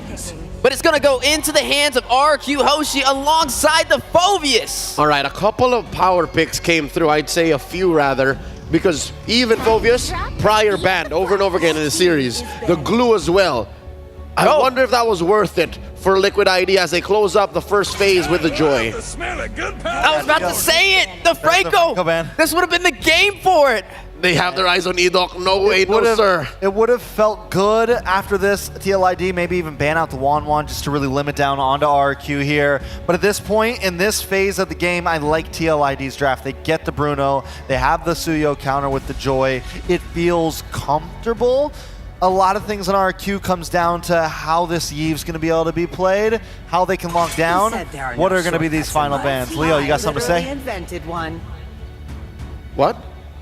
but it's going to go into the hands of RRQ Hoshi alongside the Phoveus. All right, a couple of power picks came through. I'd say a few rather, because even Phoveus, prior banned over and over again in the series. The glue as well. I wonder if that was worth it for Liquid ID as they close up the first phase with the Joy. I was about to say it! The Franco! This would have been the game for it! They have their eyes on Edok. No way, no sir. It would have felt good after this TLID, maybe even ban out the Wan just to really limit down onto RQ here. But at this point, in this phase of the game, I like TLID's draft. They get the Bruno, they have the Suyo counter with the Joy. It feels comfortable. A lot of things in RQ comes down to how this Yeve's going to be able to be played, how they can lock down, what are going to be these final bans. Leo, you got something to say? Invented one. What?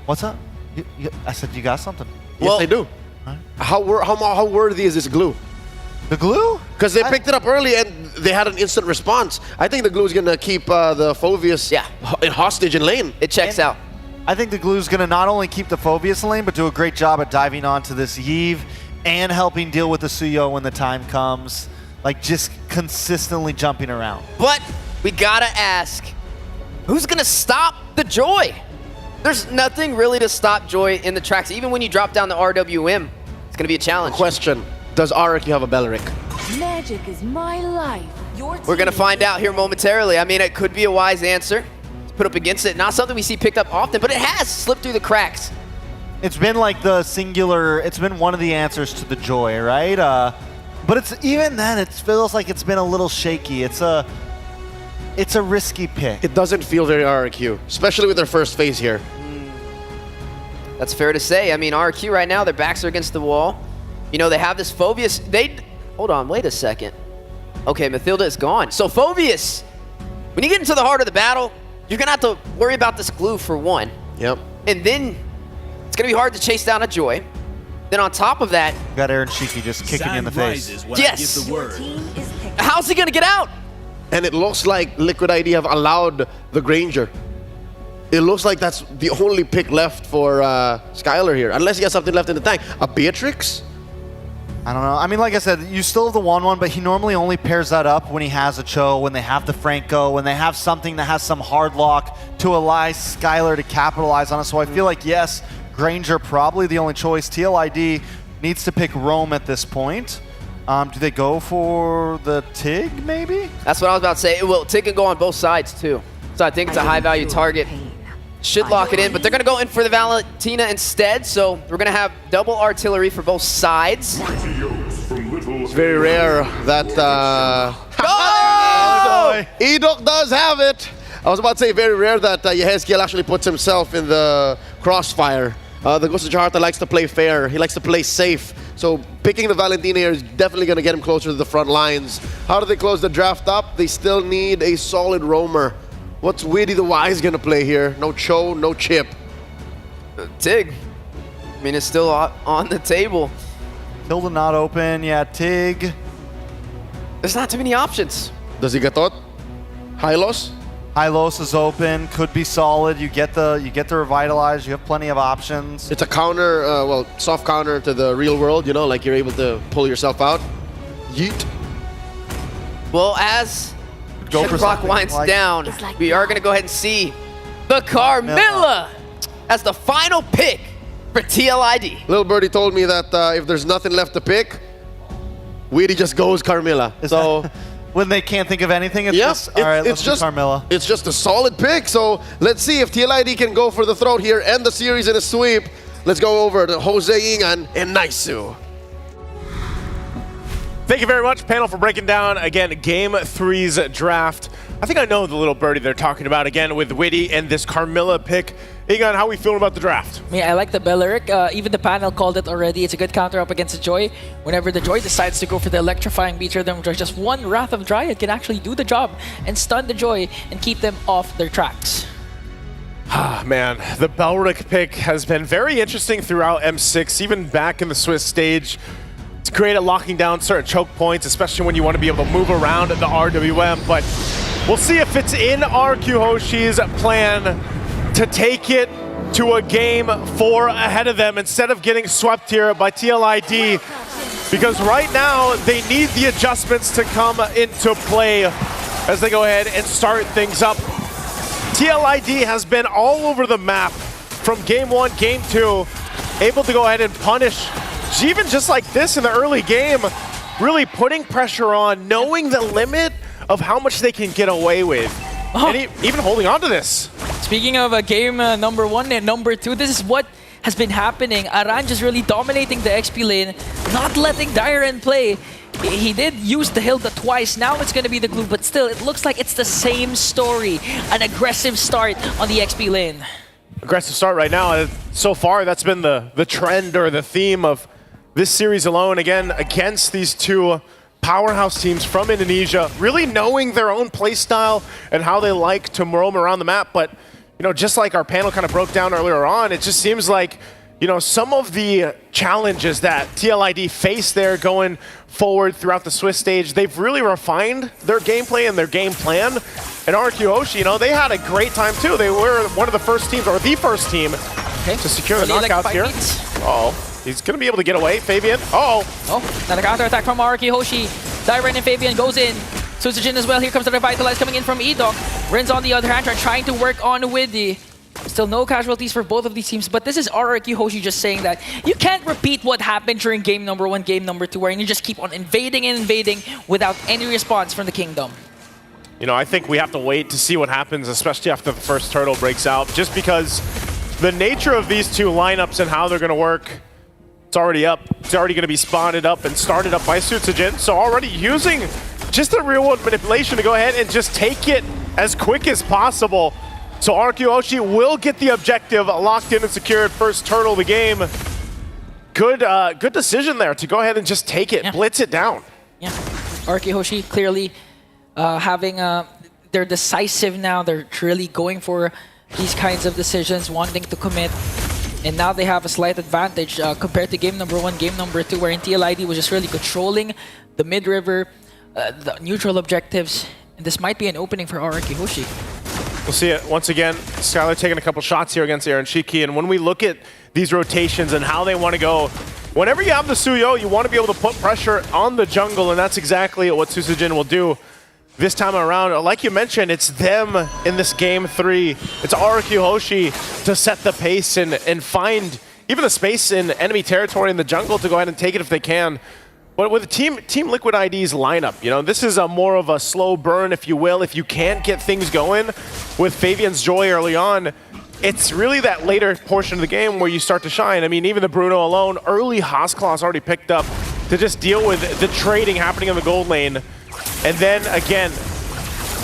What's up? I said you got something. Yes, I do. How worthy is this glue? The glue? Because they picked it up early and they had an instant response. I think the glue is going to keep the Phoveus hostage in lane. It checks out. I think the glue is going to not only keep the Phoveus in lane, but do a great job at diving onto this Yeve and helping deal with the Suyo when the time comes. Like, just consistently jumping around. But we gotta ask, who's gonna stop the Joy? There's nothing really to stop Joy in the tracks. Even when you drop down the RWM, it's gonna be a challenge. Question, does RQ have a Belleric? Magic is my life. We're gonna find out here momentarily. I mean, it could be a wise answer to put up against it. Not something we see picked up often, but it has slipped through the cracks. It's been like the singular, it's been one of the answers to the Joy, right? But it's even then, it feels like it's been a little shaky. It's a risky pick. It doesn't feel very RQ, especially with their first phase here. That's fair to say. I mean, RQ right now, their backs are against the wall. You know, they have this Phoveus. Hold on, wait a second. Okay, Mathilda is gone. So Phoveus, when you get into the heart of the battle, you're gonna have to worry about this glue for one. Yep. And then it's gonna be hard to chase down a Joy. Then on top of that, you got Aaron Shiki just kicking you in the face. Yes. How's he gonna get out? And it looks like Liquid ID have allowed the Granger. It looks like that's the only pick left for Skylar here, unless he has something left in the tank. A Beatrix? I don't know. I mean, like I said, you still have the 1-1, but he normally only pairs that up when he has a Cho, when they have the Franco, when they have something that has some hard lock to allow Skylar to capitalize on it. So I feel like, yes, Granger probably the only choice. TLID needs to pick Rome at this point. Do they go for the Tig, maybe? That's what I was about to say. Well, Tig can go on both sides, too. So I think it's a high-value target. Should lock it in, but they're going to go in for the Valentina instead, so we're going to have double artillery for both sides. It's very rare that... Oh! Edok does have it! I was about to say very rare that Yehezkiel actually puts himself in the crossfire. The Ghost of Jaharta likes to play fair. He likes to play safe. So picking the Valentina here is definitely going to get him closer to the front lines. How do they close the draft up? They still need a solid roamer. What's Witty the Wise going to play here? No Cho, no Chip. Tig. I mean, it's still on the table. Tilda not open. Yeah, Tig. There's not too many options. Does he get thought? Hylos? Hylos is open, could be solid. You get the revitalize. You have plenty of options. It's a counter, well, soft counter to the real world. You know, like you're able to pull yourself out. Yeet. Well, as the clock winds down, we are going to go ahead and see the Carmilla as the final pick for TLID. Little Birdie told me that if there's nothing left to pick, Weedy just goes Carmilla. So. When they can't think of anything, it's just, all right, let's do Carmilla. It's just a solid pick, so let's see if TLID can go for the throat here, end the series in a sweep. Let's go over to Jose Ingan and Naisu. Thank you very much, panel, for breaking down, again, Game 3's draft. I think I know the little birdie they're talking about, again, with Witty and this Carmilla pick. Egan, how are we feeling about the draft? I mean, I like the Belleric. Even the panel called it already. It's a good counter up against the Joy. Whenever the Joy decides to go for the electrifying beat rhythm, just one Wrath of Dryad can actually do the job and stun the Joy and keep them off their tracks. Ah, man, the Belleric pick has been very interesting throughout M6, even back in the Swiss stage. It's great at locking down certain choke points, especially when you want to be able to move around the RWM, but we'll see if it's in RQ Hoshi's plan to take it to a game 4 ahead of them instead of getting swept here by TLID, because right now they need the adjustments to come into play as they go ahead and start things up. TLID has been all over the map from game 1, game 2, able to go ahead and punish even just like this in the early game. really putting pressure on, knowing the limit of how much they can get away with. And even holding on to this. Speaking of game number 1 and number 2, this is what has been happening. Aran just really dominating the XP lane, not letting Dyren play. He did use the Hilda twice. Now it's going to be the glue, but still, it looks like it's the same story. An aggressive start on the XP lane. Aggressive start right now. And so far, that's been the trend or the theme of this series alone. Again, against these two powerhouse teams from Indonesia, really knowing their own play style and how they like to roam around the map. But, you know, just like our panel kind of broke down earlier on, it just seems like, you know, some of the challenges that TLID face there going forward throughout the Swiss stage, they've really refined their gameplay and their game plan. And RQ Hoshi, you know, they had a great time too. They were one of the first teams, or the first team, to secure the knockouts here. Oh, he's going to be able to get away. Fabian. Oh, now the counter attack from RQ Hoshi. Dyren and Fabian goes in. Susujin as well. Here comes the Revitalize coming in from Edok. Rin's on the other hand trying to work on Widdy. Still no casualties for both of these teams, but this is RRQ Hoshi just saying that you can't repeat what happened during game number 1, game number 2, where you just keep on invading and invading without any response from the Kingdom. You know, I think we have to wait to see what happens, especially after the first turtle breaks out, just because the nature of these two lineups and how they're going to work, it's already up. It's already going to be spotted up and started up by Susujin, so already using just the real-world manipulation to go ahead and just take it as quick as possible. So RQ Hoshi will get the objective locked in and secured. First turtle of the game. Good decision there to go ahead and just take it, blitz it down. Yeah, RQ Hoshi clearly having, they're decisive now. They're really going for these kinds of decisions, wanting to commit. And now they have a slight advantage compared to game number 1, game number 2, wherein TLID was just really controlling the mid-river, the neutral objectives. And this might be an opening for RQ Hoshi. We'll see it once again. Skylar taking a couple shots here against Aaron Shiki. And when we look at these rotations and how they want to go, whenever you have the Suyo, you want to be able to put pressure on the jungle. And that's exactly what Susujin will do this time around. Like you mentioned, it's them in this game 3. It's RQ Hoshi to set the pace and find even the space in enemy territory in the jungle to go ahead and take it if they can. But with Team Liquid ID's lineup, you know, this is a more of a slow burn, if you will. If you can't get things going with Fabian's Joy early on, it's really that later portion of the game where you start to shine. I mean, even the Bruno alone, early Haasclaw's already picked up to just deal with the trading happening in the gold lane. And then, again,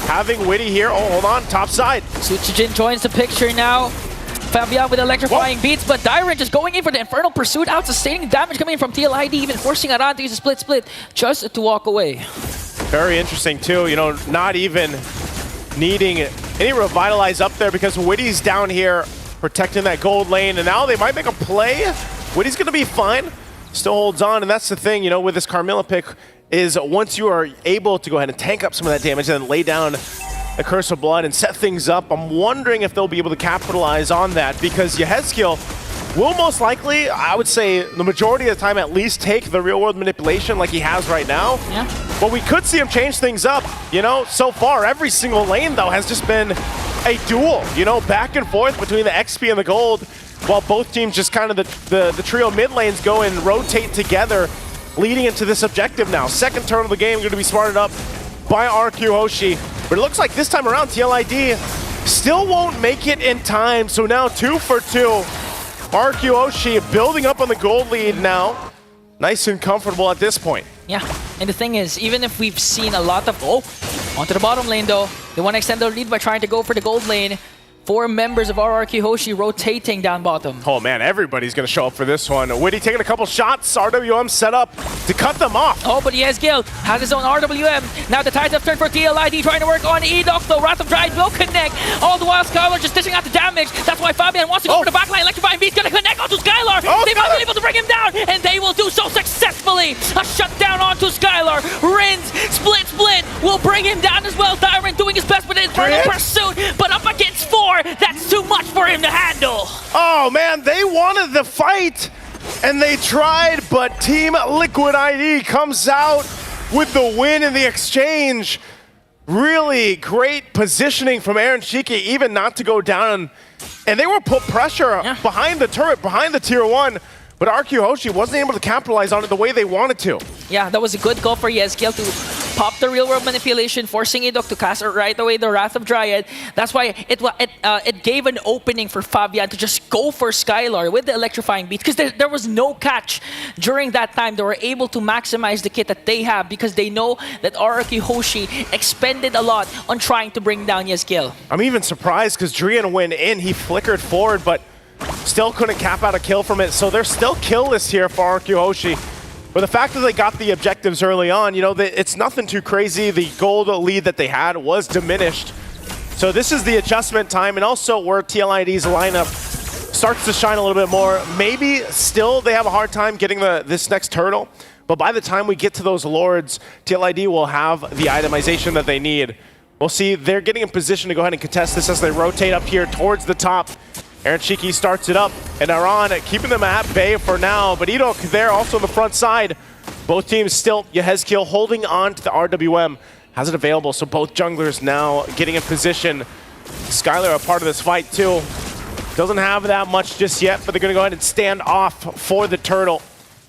having Widdy here. Oh, hold on, top side. Susujin joins the picture now. Fabian with electrifying beats, but Dyren just going in for the Infernal Pursuit out, sustaining damage coming in from TLID, even forcing Aran to use a split just to walk away. Very interesting too, you know, not even needing any Revitalize up there because Widdy's down here protecting that gold lane, and now they might make a play. Widdy's gonna be fine, still holds on, and that's the thing, you know, with this Carmilla pick, is once you are able to go ahead and tank up some of that damage and then lay down a Curse of Blood and set things up, I'm wondering if they'll be able to capitalize on that, because Yehezkiel will most likely, I would say the majority of the time at least, take the real world manipulation like he has right now. Yeah. But we could see him change things up, you know? So far, every single lane though has just been a duel, you know, back and forth between the XP and the gold, while both teams just kind of the trio mid lanes go and rotate together, leading into this objective now. Second turn of the game going to be smarted up by RQ Hoshi. But it looks like this time around, TLID still won't make it in time. So now 2 for 2. RQ Hoshi building up on the gold lead now. Nice and comfortable at this point. Yeah, and the thing is, even if we've seen a lot of... Oh, onto the bottom lane though. They want to extend their lead by trying to go for the gold lane. 4 members of RRQ Hoshi rotating down bottom. Oh man, everybody's going to show up for this one. Widdy taking a couple shots. RWM set up to cut them off. Oh, but Yehezkiel has his own RWM. Now the tides have turned for TLID, trying to work on Edok, though. Wrath of Drive will connect. All the while, Skylar just dishing out the damage. That's why Fabian wants to go for the backline. Electrifying Beat's going to connect onto Skylar. They might be able to bring him down, and they will do so successfully. A shutdown onto Skylar. Rins, split, will bring him down as well. Dyren doing his best with the Infernal Pursuit, but up against 4, that's too much for him to handle. Oh man, they wanted the fight, and they tried, but Team Liquid ID comes out with the win in the exchange. Really great positioning from Aaron Shiki, even not to go down. And they will put pressure behind the turret, behind the tier 1. but RQ Hoshi wasn't able to capitalize on it the way they wanted to. Yeah, that was a good call for Yesgiel to pop the real world manipulation, forcing Idok to cast right away the Wrath of Dryad. That's why it gave an opening for Fabian to just go for Skylar with the electrifying beat, because there was no catch during that time. They were able to maximize the kit that they have because they know that RQ Hoshi expended a lot on trying to bring down Yesgiel. I'm even surprised because Drian went in, he flickered forward, but still couldn't cap out a kill from it. So they're still killless here for RQ Hoshi. But the fact that they got the objectives early on, you know, it's nothing too crazy. The gold lead that they had was diminished. So this is the adjustment time, and also where TLID's lineup starts to shine a little bit more. Maybe still they have a hard time getting this next turtle, but by the time we get to those lords, TLID will have the itemization that they need. We'll see, they're getting in position to go ahead and contest this as they rotate up here towards the top. Aaron Shiki starts it up, and Aran keeping them at bay for now, but Idok there also on the front side. Both teams still, Yehezkiel holding on to the RWM, has it available, so both junglers now getting in position. Skylar a part of this fight too. Doesn't have that much just yet, but they're gonna go ahead and stand off for the turtle.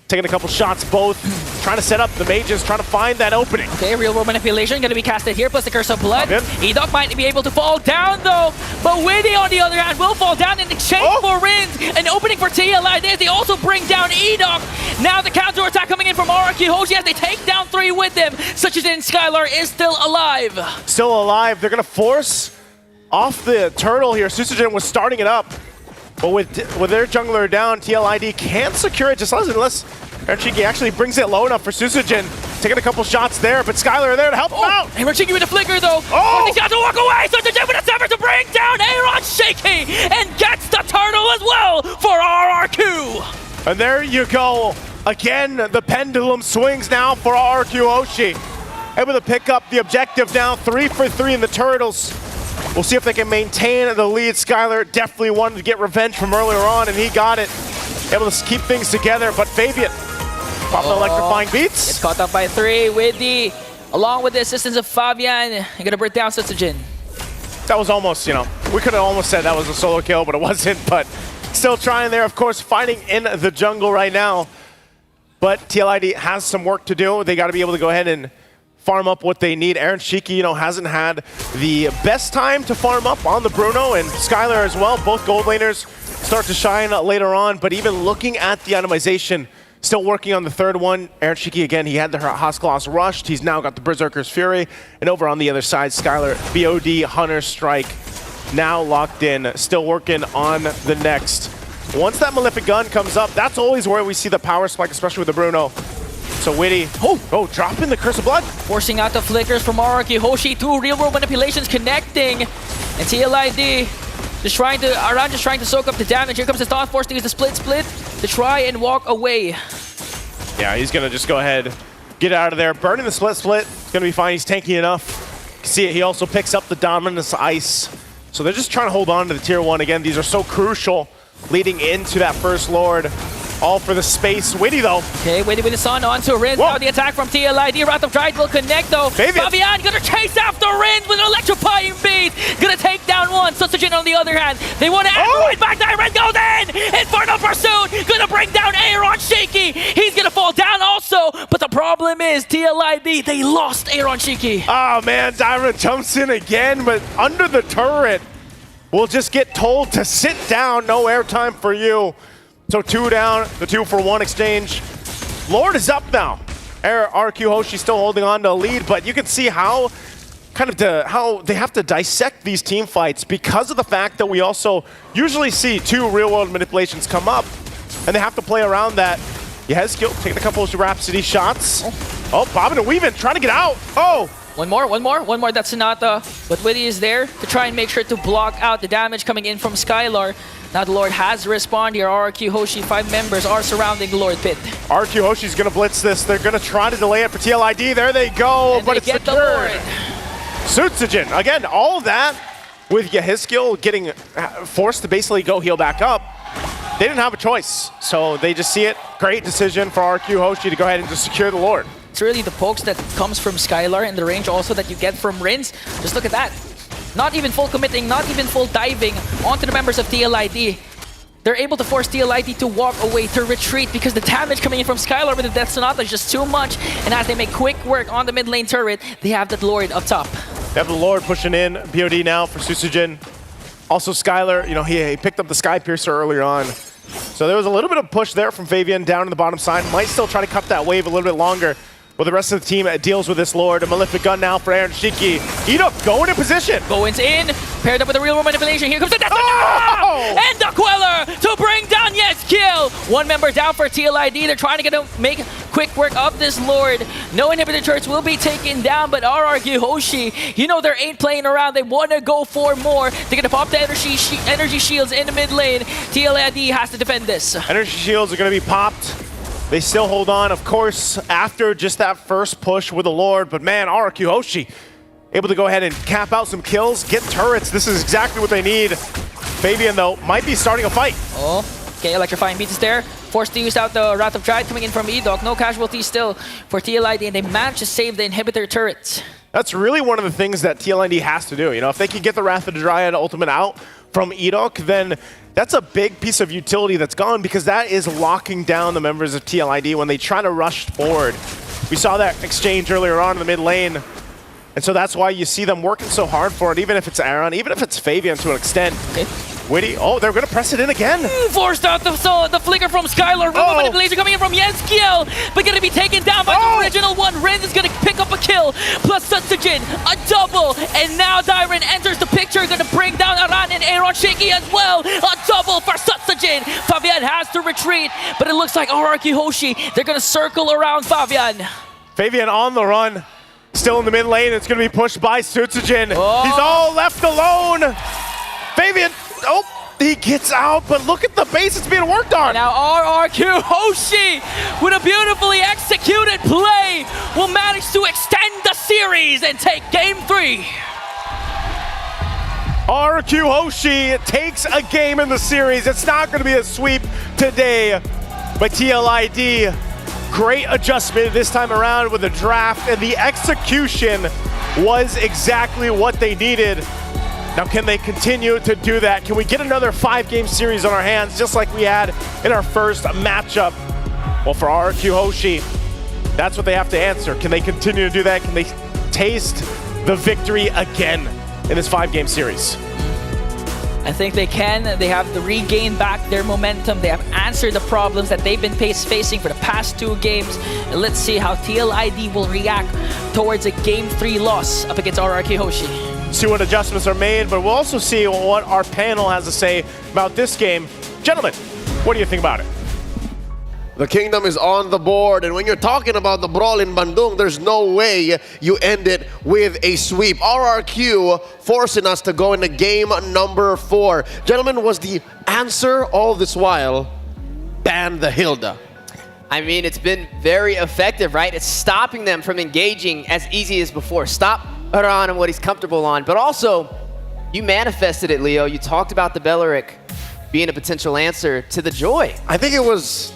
Taking a couple shots, both trying to set up the mages, trying to find that opening. Okay, real world manipulation gonna be casted here, plus the Curse of Blood. Edok might be able to fall down though, but Winnie on the other hand will fall down in exchange for Rins. An opening for TLID. They also bring down Edok. Now the counter attack coming in from RQ Hoshi as they take down 3 with them. Such as in Skylar is still alive. Still alive. They're gonna force off the turtle here. Susagen was starting it up. But with their jungler down, TLID can't secure it just unless Aaronchiki actually brings it low enough for Susagen. Taking a couple shots there, but Skylar are there to help him out. Aaronchiki with a flicker though. He's got to walk away. Susagen with a sever to bring down Aaronchiki and gets the turtle as well for RRQ. And there you go. Again, the pendulum swings now for RQ Hoshi. Able to pick up the objective now, 3 for 3 in the turtles. We'll see if they can maintain the lead. Skylar definitely wanted to get revenge from earlier on, and he got it. Able to keep things together, but Fabian popping electrifying beats. Gets caught up by 3 with along with the assistance of Fabian. You're gonna break down Susagen. That was almost, you know, we could have almost said that was a solo kill, but it wasn't. But still trying there, of course, fighting in the jungle right now. But TLID has some work to do. They got to be able to go ahead and farm up what they need. Aaron Shiki, you know, hasn't had the best time to farm up on the Bruno, and Skylar as well. Both gold laners start to shine later on, but even looking at the itemization, still working on the third one. Aaron Shiki, again, he had the Haskaloss rushed. He's now got the Berserker's Fury, and over on the other side, Skylar, BOD, Hunter Strike, now locked in, still working on the next. Once that Malefic Gun comes up, that's always where we see the power spike, especially with the Bruno. So Witty, dropping the Curse of Blood. Forcing out the flickers from RQ Hoshi. 2 real world manipulations connecting. And TLID just trying to soak up the damage. Here comes the Thought Force to use the split to try and walk away. Yeah, he's gonna just go ahead, get out of there. Burning the split. It's gonna be fine, he's tanky enough. You can see it, he also picks up the Dominus Ice. So they're just trying to hold on to the tier 1. Again, these are so crucial leading into that first Lord. All for the space. Witty though. Okay, Witty with the Sun onto Rin. Now the attack from TLID. Wrath of Dryad will connect though. Fabian gonna chase after Rin with an electrifying beat. Gonna take down one. Susagen on the other hand. They want to right back there. Rin goes in. Infernal Pursuit. Gonna bring down Aaron Shiki. He's gonna fall down also. But the problem is TLID. They lost Aaron Shiki. Oh man, Dyron jumps in again, but under the turret. We'll just get told to sit down. No airtime for you. So 2 down, the 2 for 1 exchange. Lord is up now. RQ Hoshi still holding on to a lead, but you can see how how they have to dissect these team fights because of the fact that we also usually see 2 real-world manipulations come up, and they have to play around that. Yehezkiel taking a couple of Rhapsody shots. Bobbing and weaving, trying to get out. One more. That's Sonata. But Witty is there to try and make sure to block out the damage coming in from Skylar. Now the Lord has respawned here. RQ Hoshi, 5 members are surrounding the Lord Pit. RQ Hoshi's gonna blitz this. They're gonna try to delay it for TLID. There they go, and but it's secured. Susagen, again, all of that with Yehezkiel getting forced to basically go heal back up. They didn't have a choice, so they just see it. Great decision for RQ Hoshi to go ahead and just secure the Lord. It's really the pokes that comes from Skylar and the range also that you get from Rins. Just look at that. Not even full committing, not even full diving onto the members of TLID. they're able to force TLID to walk away, to retreat, because the damage coming in from Skylar with the Death Sonata is just too much. And as they make quick work on the mid lane turret, they have that Lord up top. They have the Lord pushing in, BOD now for Susujin. Also Skylar, he picked up the Sky Piercer earlier on. So there was a little bit of push there from Fabian down in the bottom side. Might still try to cut that wave a little bit longer. Well, the rest of the team deals with this Lord. A Malefic Gun now for Aaron Shiki. Edok going in position. Goins in, paired up with a real world manipulation. Here comes the Death and the Queller to bring down Kill. One member down for TLID. They're trying to make quick work of this Lord. No inhibitor turrets will be taken down, but RRQ Hoshi, they ain't playing around. They want to go for more. They're going to pop the energy shields in the mid lane. TLID has to defend this. Energy shields are going to be popped. They still hold on, of course, after just that first push with the Lord. But man, RRQ Hoshi able to go ahead and cap out some kills, get turrets. This is exactly what they need. Fabian, though, might be starting a fight. Oh, okay, electrifying beats is there. Forced to use out the Wrath of Dryad coming in from Edok. No casualties still for TLID, and they managed to save the inhibitor turrets. That's really one of the things that TLID has to do. If they can get the Wrath of the Dryad ultimate out from Edok, then that's a big piece of utility that's gone, because that is locking down the members of TLID when they try to rush forward. We saw that exchange earlier on in the mid lane, and so that's why you see them working so hard for it, even if it's Aaron, even if it's Fabian to an extent. Okay. Witty, they're going to press it in again. Forced out the flicker from Skylar. Manipulation coming in from Kill, but going to be taken down by the original one. Renz is going to pick up a kill, plus Sutsujin, a double, and now Dyron enters the picture, going to bring down Aran and Aaron Shaky as well. A double for Sutsujin. Fabian has to retreat, but it looks like RRQ Hoshi, they're going to circle around Fabian. Fabian on the run, still in the mid lane. It's going to be pushed by Sutsujin. He's all left alone. Fabian, he gets out, but look at the base it's being worked on. Now RRQ Hoshi, with a beautifully executed play, will manage to extend the series and take game 3. RRQ Hoshi takes a game in the series. It's not going to be a sweep today, but TLID, great adjustment this time around with the draft, and the execution was exactly what they needed. Now, can they continue to do that? Can we get another 5-game series on our hands, just like we had in our first matchup? Well, for RRQ Hoshi, that's what they have to answer. Can they continue to do that? Can they taste the victory again in this 5-game series? I think they can. They have to regain back their momentum. They have answered the problems that they've been facing for the past 2 games. And let's see how TLID will react towards a Game 3 loss up against RRQ Hoshi. See what adjustments are made, but we'll also see what our panel has to say about this game. Gentlemen, what do you think about it? The Kingdom is on the board, and when you're talking about the brawl in Bandung, there's no way you end it with a sweep. RRQ forcing us to go into game number 4. Gentlemen, was the answer all this while ban the Hilda? I mean, it's been very effective, right? It's stopping them from engaging as easy as before. Stop Aran and what he's comfortable on, but also you manifested it, Leo. You talked about the Belleric being a potential answer to the Joy. I think it was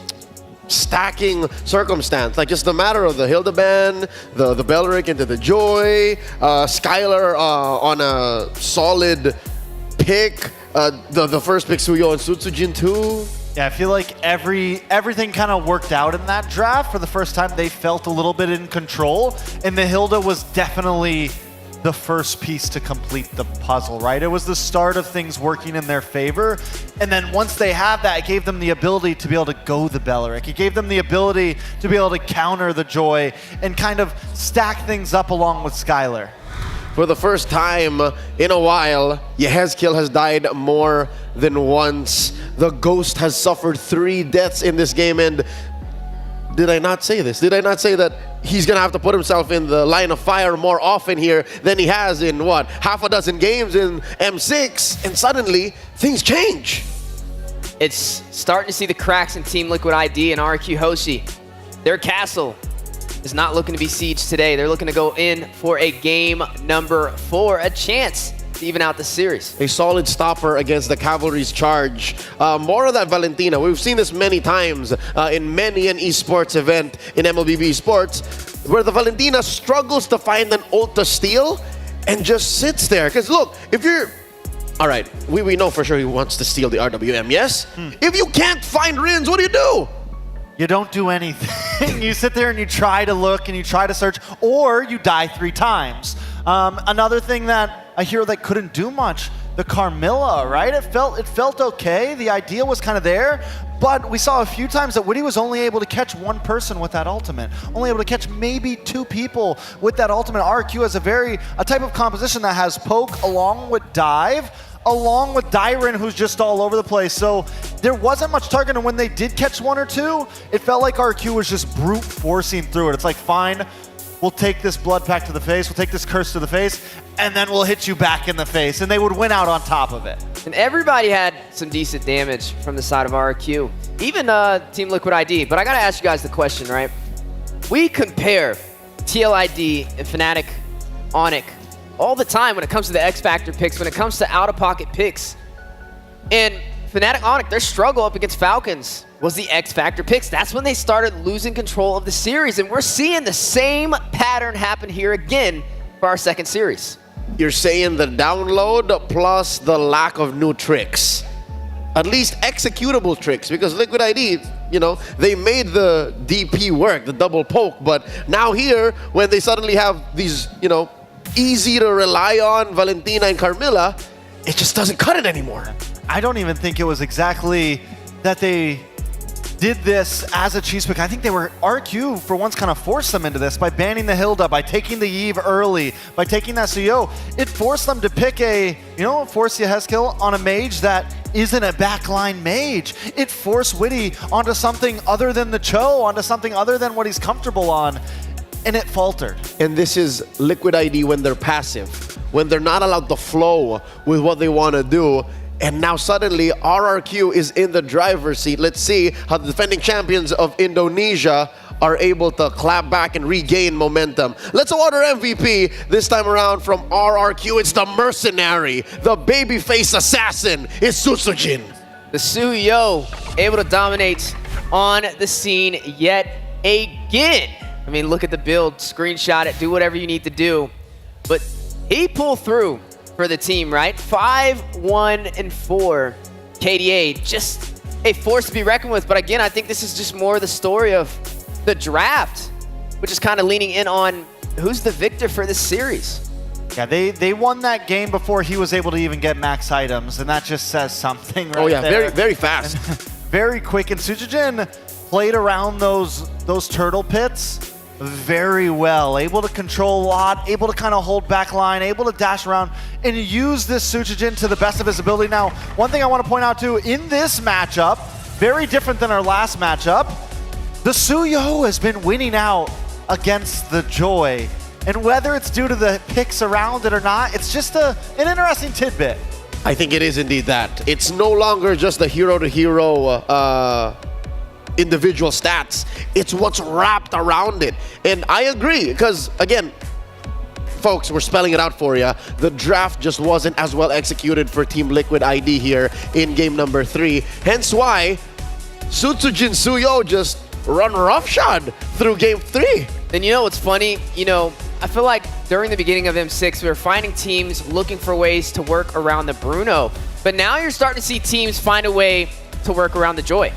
stacking circumstance, like just the matter of the Hilda ban, the Belleric into the Joy, Skylar on a solid pick, the first pick Suyo and Sutsujin too. Yeah, I feel like everything kind of worked out in that draft. For the first time, they felt a little bit in control, and the Hilda was definitely the first piece to complete the puzzle, right? It was the start of things working in their favor, and then once they had that, it gave them the ability to be able to go the Belleric. It gave them the ability to be able to counter the Joy and kind of stack things up along with Skylar. For the first time in a while, Yehezkiel has died more than once. The Ghost has suffered 3 deaths in this game, and did I not say this? Did I not say that he's going to have to put himself in the line of fire more often here than he has in, what, half a dozen games in M6? And suddenly, things change. It's starting to see the cracks in Team Liquid ID and RRQ Hoshi. Their castle is not looking to be sieged today. They're looking to go in for a game number 4, a chance to even out the series. A solid stopper against the Cavalry's charge. More of that Valentina. We've seen this many times in many an esports event in MLBB Sports, where the Valentina struggles to find an ult to steal and just sits there. Because look, if you're All right, we know for sure he wants to steal the RWM, yes? If you can't find Rins, what do? You don't do anything. You sit there and you try to look and you try to search, or you die 3 times. Another thing that a hero that couldn't do much, the Carmilla, right? It felt okay. The idea was kind of there, but we saw a few times that Witty was only able to catch 1 person with that ultimate, only able to catch maybe 2 people with that ultimate. RQ has a type of composition that has poke along with dive, along with Dyren, who's just all over the place. So there wasn't much target, and when they did catch 1 or 2, it felt like RQ was just brute forcing through it. It's like, fine, we'll take this blood pack to the face, we'll take this curse to the face, and then we'll hit you back in the face, and they would win out on top of it. And everybody had some decent damage from the side of RQ, even Team Liquid ID. But I gotta ask you guys the question, right? We compare TLID and Fnatic, Onic all the time when it comes to the X Factor picks, when it comes to out-of-pocket picks. And Fnatic, Onic, their struggle up against Falcons was the X Factor picks. That's when they started losing control of the series, and we're seeing the same pattern happen here again for our second series. You're saying the download plus the lack of new tricks. At least executable tricks, because Liquid ID, you know, they made the DP work, the double poke, but now here, when they suddenly have these, you know, easy to rely on Valentina and Carmilla, it just doesn't cut it anymore. I don't even think it was exactly that they did this as a cheese pick. I think they were, RQ for once kind of forced them into this by banning the Hilda, by taking the Eve early, by taking that CEO. It forced them to pick force Yehezkiel on a mage that isn't a backline mage. It forced Witty onto something other than the Cho, onto something other than what he's comfortable on, and it faltered. And this is Liquid ID when they're passive, when they're not allowed to flow with what they want to do. And now suddenly RRQ is in the driver's seat. Let's see how the defending champions of Indonesia are able to clap back and regain momentum. Let's award our MVP this time around from RRQ. It's the mercenary, the babyface assassin. It's Susujin. The Suyo able to dominate on the scene yet again. I mean, look at the build, screenshot it, do whatever you need to do. But he pulled through for the team, right? 5-1-4. KDA, just a force to be reckoned with. But again, I think this is just more the story of the draft, which is kind of leaning in on who's the victor for this series. Yeah, they won that game before he was able to even get max items, and that just says something right there. Very, very fast. Very quick, and Sujujin played around those turtle pits very well, able to control a lot, able to kind of hold back line, able to dash around and use this Sujujin to the best of his ability. Now, one thing I want to point out too, in this matchup, very different than our last matchup, the Suyo has been winning out against the Joy. And whether it's due to the picks around it or not, it's just an interesting tidbit. I think it is indeed that. It's no longer just the hero-to-hero individual stats. It's what's wrapped around it. And I agree, because again, folks, we're spelling it out for you. The draft just wasn't as well executed for Team Liquid ID here in game number 3. Hence why Sutsujin Suyo just run roughshod through game 3. And you know what's funny? You know, I feel like during the beginning of M6, we were finding teams looking for ways to work around the Bruno. But now you're starting to see teams find a way to work around the Joy.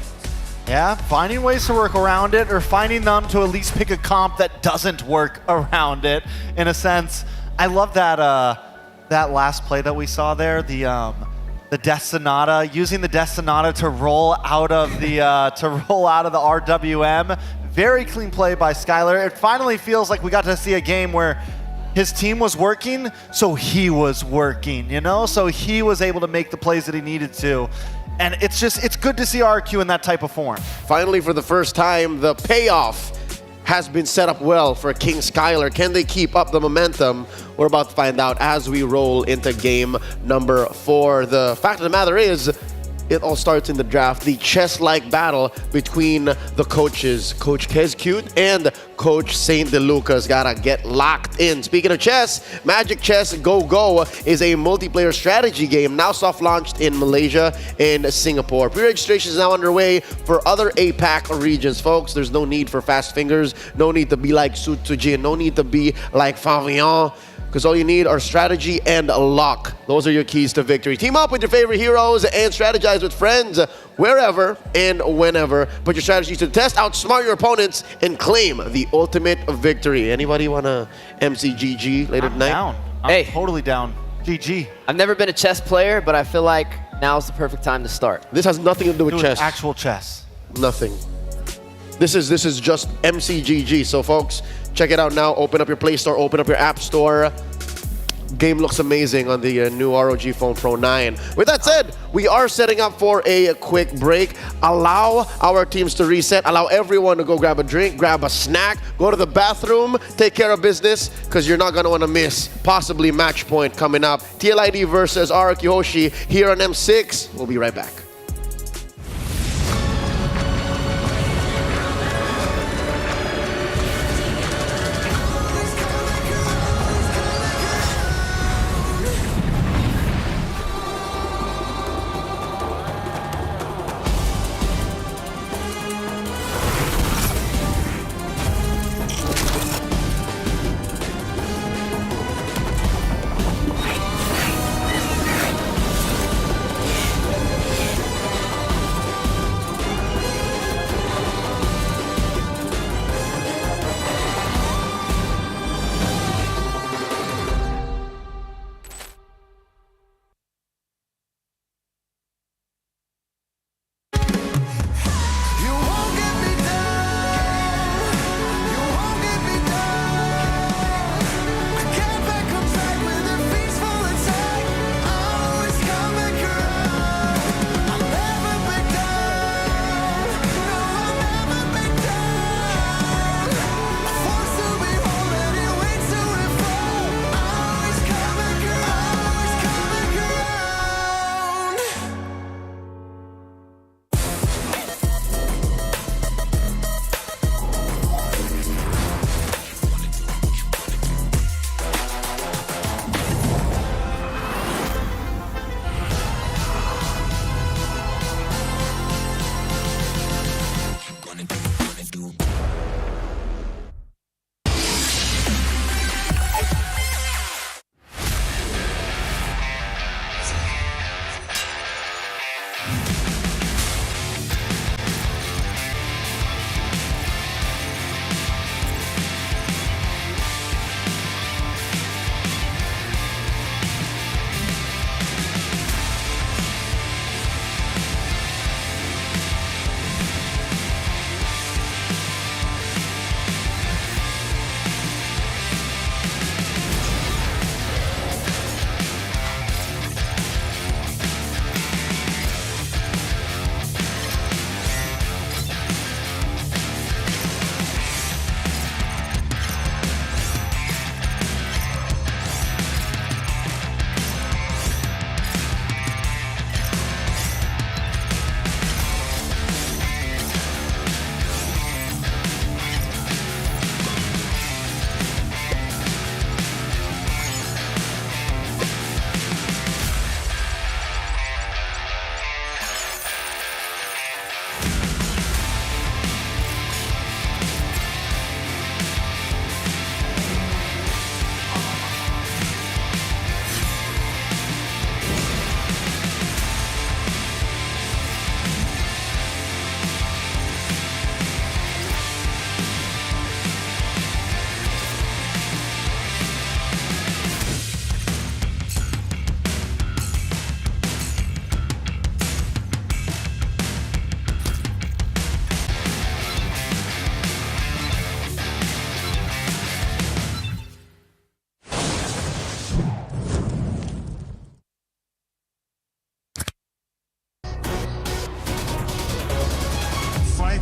Yeah, finding ways to work around it, or finding them to at least pick a comp that doesn't work around it, in a sense. I love that that last play that we saw there, the Death Sonata, using the Death Sonata to roll out of the RWM. Very clean play by Skylar. It finally feels like we got to see a game where his team was working, so he was working, you know? So he was able to make the plays that he needed to. And it's good to see RQ in that type of form. Finally, for the first time, the payoff has been set up well for King Skylar. Can they keep up the momentum? We're about to find out as we roll into game number 4. The fact of the matter is, it all starts in the draft, the chess-like battle between the coaches. Coach Kezcute and Coach Saint DeLuca's gotta get locked in. Speaking of chess, Magic Chess Go Go is a multiplayer strategy game now soft-launched in Malaysia and Singapore. Pre-registration is now underway for other APAC regions, folks. There's no need for fast fingers, no need to be like Sutsujin, no need to be like Favian. because all you need are strategy and luck. Those are your keys to victory. Team up with your favorite heroes and strategize with friends wherever and whenever. Put your strategies to the test, outsmart your opponents, and claim the ultimate victory. Anybody want to MCGG later tonight? Down. I'm totally down. GG. I've never been a chess player, but I feel like now's the perfect time to start. This has nothing to do with chess. Actual chess. Nothing. This is just MCGG. So folks, check it out now. Open up your Play Store, open up your App Store. Game looks amazing on the new ROG Phone Pro 9. With that said, we are setting up for a quick break. Allow our teams to reset. Allow everyone to go grab a drink, grab a snack, go to the bathroom, take care of business, because you're not going to want to miss possibly match point coming up. TLID versus Araki Hoshi here on M6. We'll be right back.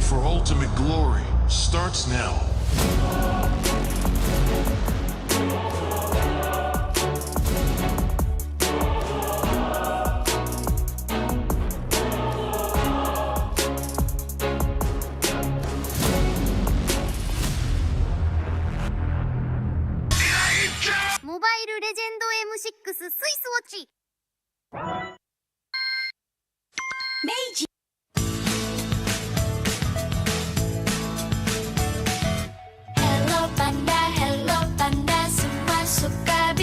For ultimate glory starts now. Mobile Legend M6 スイスウォッチ Meiji Hello panda, semua suka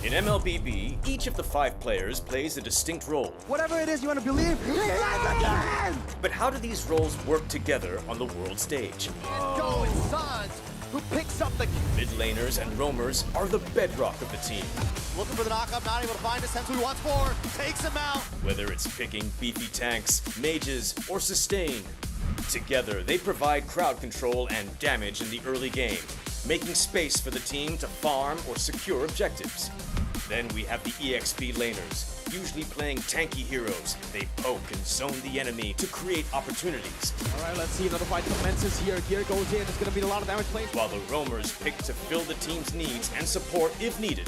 In MLBB, each of the 5 players plays a distinct role. Whatever it is you want to believe, again! But how do these roles work together on the world stage? Going Sons, who picks up the Mid laners and roamers are the bedrock of the team. looking for the knockup, not able to find a sense who he wants for, takes him out. Whether it's picking beefy tanks, mages, or sustain, together they provide crowd control and damage in the early game, making space for the team to farm or secure objectives. Then we have the EXP laners, usually playing tanky heroes. They poke and zone the enemy to create opportunities. All right, let's see, another fight commences here. Gear goes in, it's gonna be a lot of damage played. While the roamers pick to fill the team's needs and support if needed.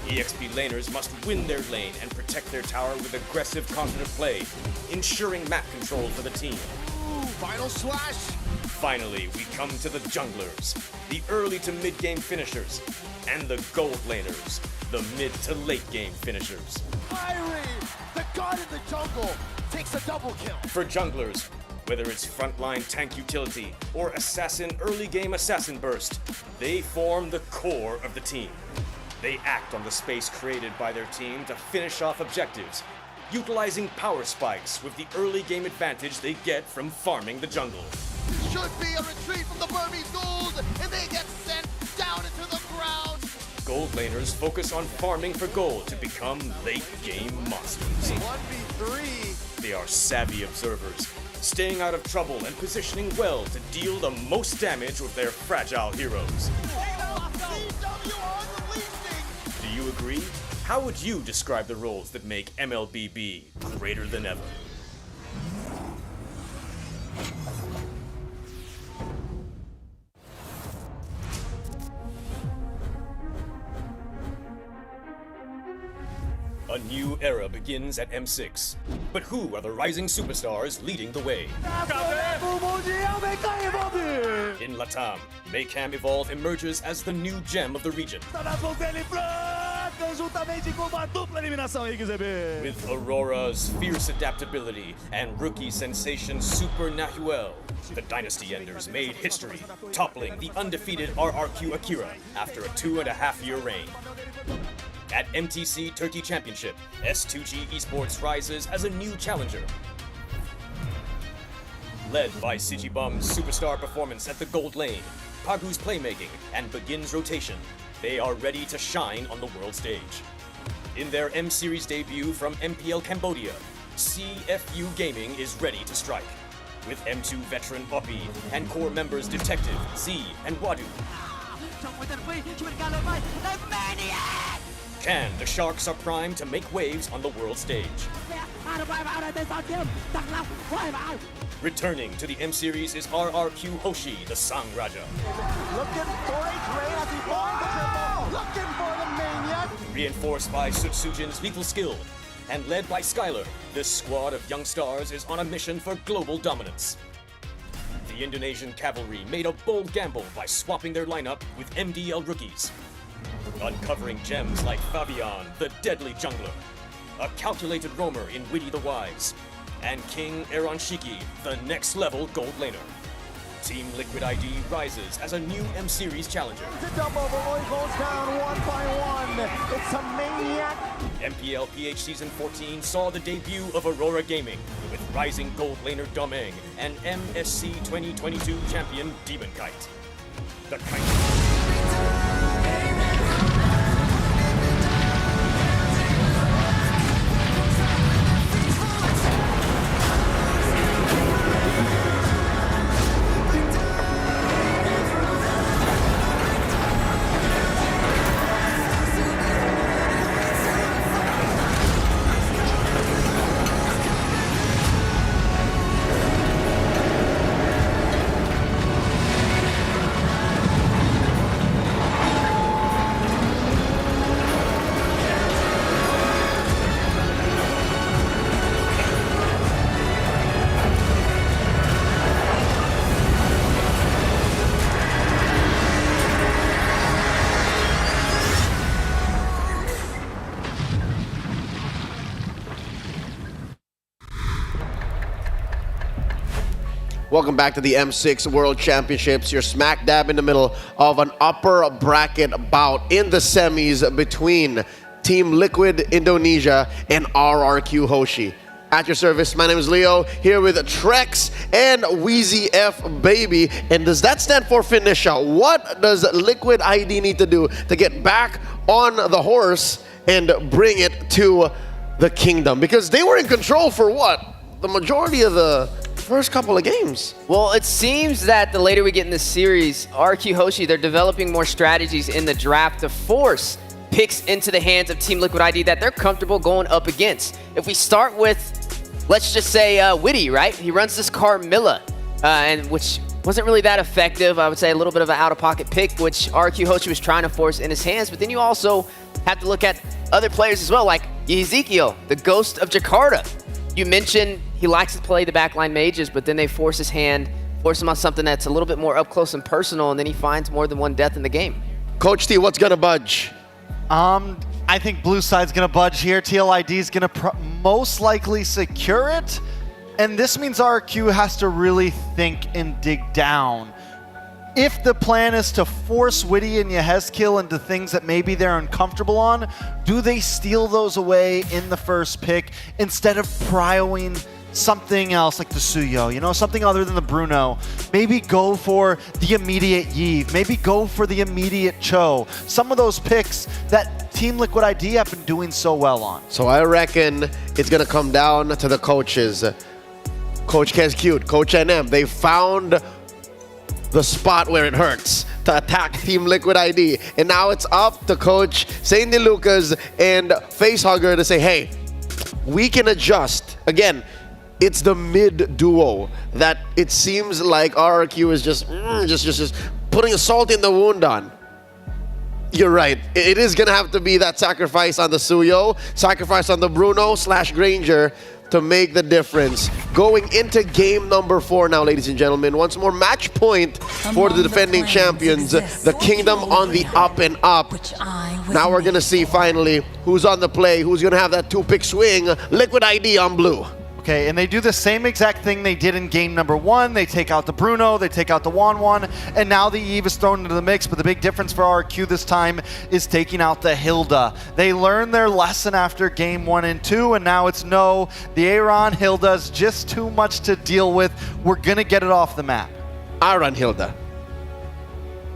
EXP laners must win their lane and protect their tower with aggressive, confident play, ensuring map control for the team. Ooh, final slash. Finally, we come to the junglers, the early to mid-game finishers, and the gold laners, the mid to late game finishers. Fiery, the god in the jungle, takes a double kill. For junglers, whether it's frontline tank utility or assassin early game assassin burst, they form the core of the team. They act on the space created by their team to finish off objectives, utilizing power spikes with the early game advantage they get from farming the jungle. Should be a retreat from the Burmese gold, and they get sent down into the ground. Gold laners focus on farming for gold to become late game monsters. 1v3. They are savvy observers, staying out of trouble and positioning well to deal the most damage with their fragile heroes. Do you agree? How would you describe the roles that make MLBB greater than ever? A new era begins at M6. But who are the rising superstars leading the way? In Latam, Maycam Evolve emerges as the new gem of the region. With Aurora's fierce adaptability and rookie sensation Super Nahuel, the Dynasty Enders made history, toppling the undefeated RRQ Akira after a 2.5-year reign. At MTC Turkey Championship, S2G Esports rises as a new challenger. Led by Sigibum's superstar performance at the gold lane, Pagu's playmaking, and Begin's rotation, they are ready to shine on the world stage. In their M-Series debut from MPL Cambodia, CFU Gaming is ready to strike, with M2 veteran Poppy and core members Detective, Z, and Wadu. Can the Sharks are primed to make waves on the world stage? Returning to the M-Series is RRQ Hoshi, the Sang Raja. Looking for a trade as he finds the triple. Looking for the maniac. Reinforced by Sutsujin's lethal skill, and led by Skylar, this squad of young stars is on a mission for global dominance. The Indonesian cavalry made a bold gamble by swapping their lineup with MDL rookies, uncovering gems like Fabian, the deadly jungler, a calculated roamer in Witty the Wise, and King Eronshiki, the next-level gold laner. Team Liquid ID rises as a new M-Series challenger. The double Roy goes down 1 by 1. It's a maniac. MPL PH Season 14 saw the debut of Aurora Gaming, with rising gold laner Domeng and MSC 2022 champion Demon Kite. The Kite. Welcome back to the M6 World Championships. You're smack dab in the middle of an upper bracket bout in the semis between Team Liquid Indonesia and RRQ Hoshi. At your service, my name is Leo, here with Trex and Wheezy F Baby. And does that stand for Finisha? What does Liquid ID need to do to get back on the horse and bring it to the kingdom? Because they were in control for what? The majority of the first couple of games. Well, it seems that the later we get in this series, RQ Hoshi, they're developing more strategies in the draft to force picks into the hands of Team Liquid ID that they're comfortable going up against. If we start with, let's just say Witty, right? He runs this Carmilla, and which wasn't really that effective. I would say a little bit of an out-of-pocket pick, which RQ Hoshi was trying to force in his hands. But then you also have to look at other players as well, like Ezekiel, the Ghost of Jakarta. You mentioned he likes to play the backline mages, but then they force his hand, force him on something that's a little bit more up close and personal, and then he finds more than one death in the game. Coach T, what's gonna budge? I think blue side's gonna budge here. TLID's gonna most likely secure it. And this means RQ has to really think and dig down. If the plan is to force Witty and Yehezkiel into things that maybe they're uncomfortable on, do they steal those away in the first pick instead of prioing something else like the Suyo, you know, something other than the Bruno? Maybe go for the immediate Yve, maybe go for the immediate Cho. Some of those picks that Team Liquid ID have been doing so well on. So I reckon it's gonna come down to the coaches. Coach Kez Cute, Coach NM, they found the spot where it hurts to attack Team Liquid ID. And now it's up to Coach Saint Lucas and Facehugger to say, hey, we can adjust. Again, it's the mid duo that it seems like RRQ is just putting a salt in the wound on. You're right. It is going to have to be that sacrifice on the Suyo, sacrifice on the Bruno / Granger to make the difference. Going into game number 4 now, ladies and gentlemen. Once more, match point for the defending champions. The kingdom on the up and up. Now we're going to see finally who's on the play, who's going to have that 2-pick swing. Liquid ID on blue. Okay, and they do the same exact thing they did in game number 1. They take out the Bruno, they take out the Wanwan, and now the Yve is thrown into the mix. But the big difference for RQ this time is taking out the Hilda. They learned their lesson after game 1 and 2, and now it's no, the Aaron Hilda's just too much to deal with. We're gonna get it off the map. Aaron Hilda.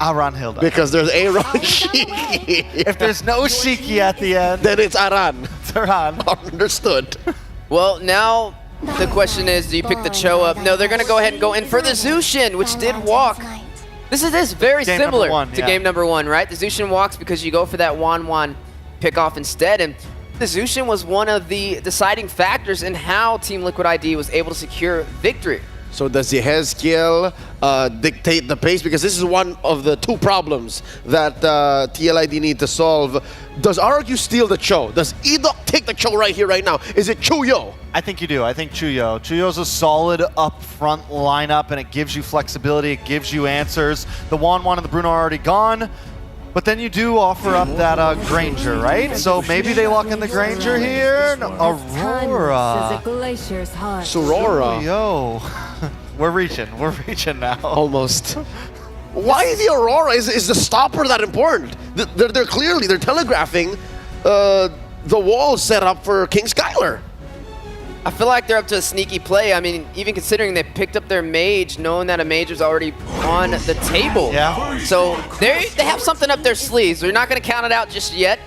Aaron Hilda. Because there's Aaron Shiki. If there's no Shiki at the end, then it's Aran. It's Aran. Understood. Well, now the question is, do you pick the Cho up? No, they're going to go ahead and go in for the Zushin, which did walk. This is very Game similar number 1, to game number 1, right? The Zushin walks because you go for that Wanwan pick off instead. And the Zushin was one of the deciding factors in how Team Liquid ID was able to secure victory. So does Yehezkiel dictate the pace? Because this is one of the 2 problems that TLID need to solve. Does RRQ steal the Cho? Does Edok take the Cho right here, right now? Is it Chuyo? I think you do. I think Chuyo. Chuyo's a solid up front lineup, and it gives you flexibility. It gives you answers. The Wanwan and the Bruno are already gone. But then you do offer up that Granger, right? So maybe they lock in the Granger here. Aurora. Sorora. Yo. We're reaching now. Almost. Why the Aurora? Is the stopper that important? They're clearly, they're telegraphing the wall set up for King Skylar. I feel like they're up to a sneaky play. I mean, even considering they picked up their mage, knowing that a mage was already on the table. Yeah. So they have something up their sleeves. They're not going to count it out just yet.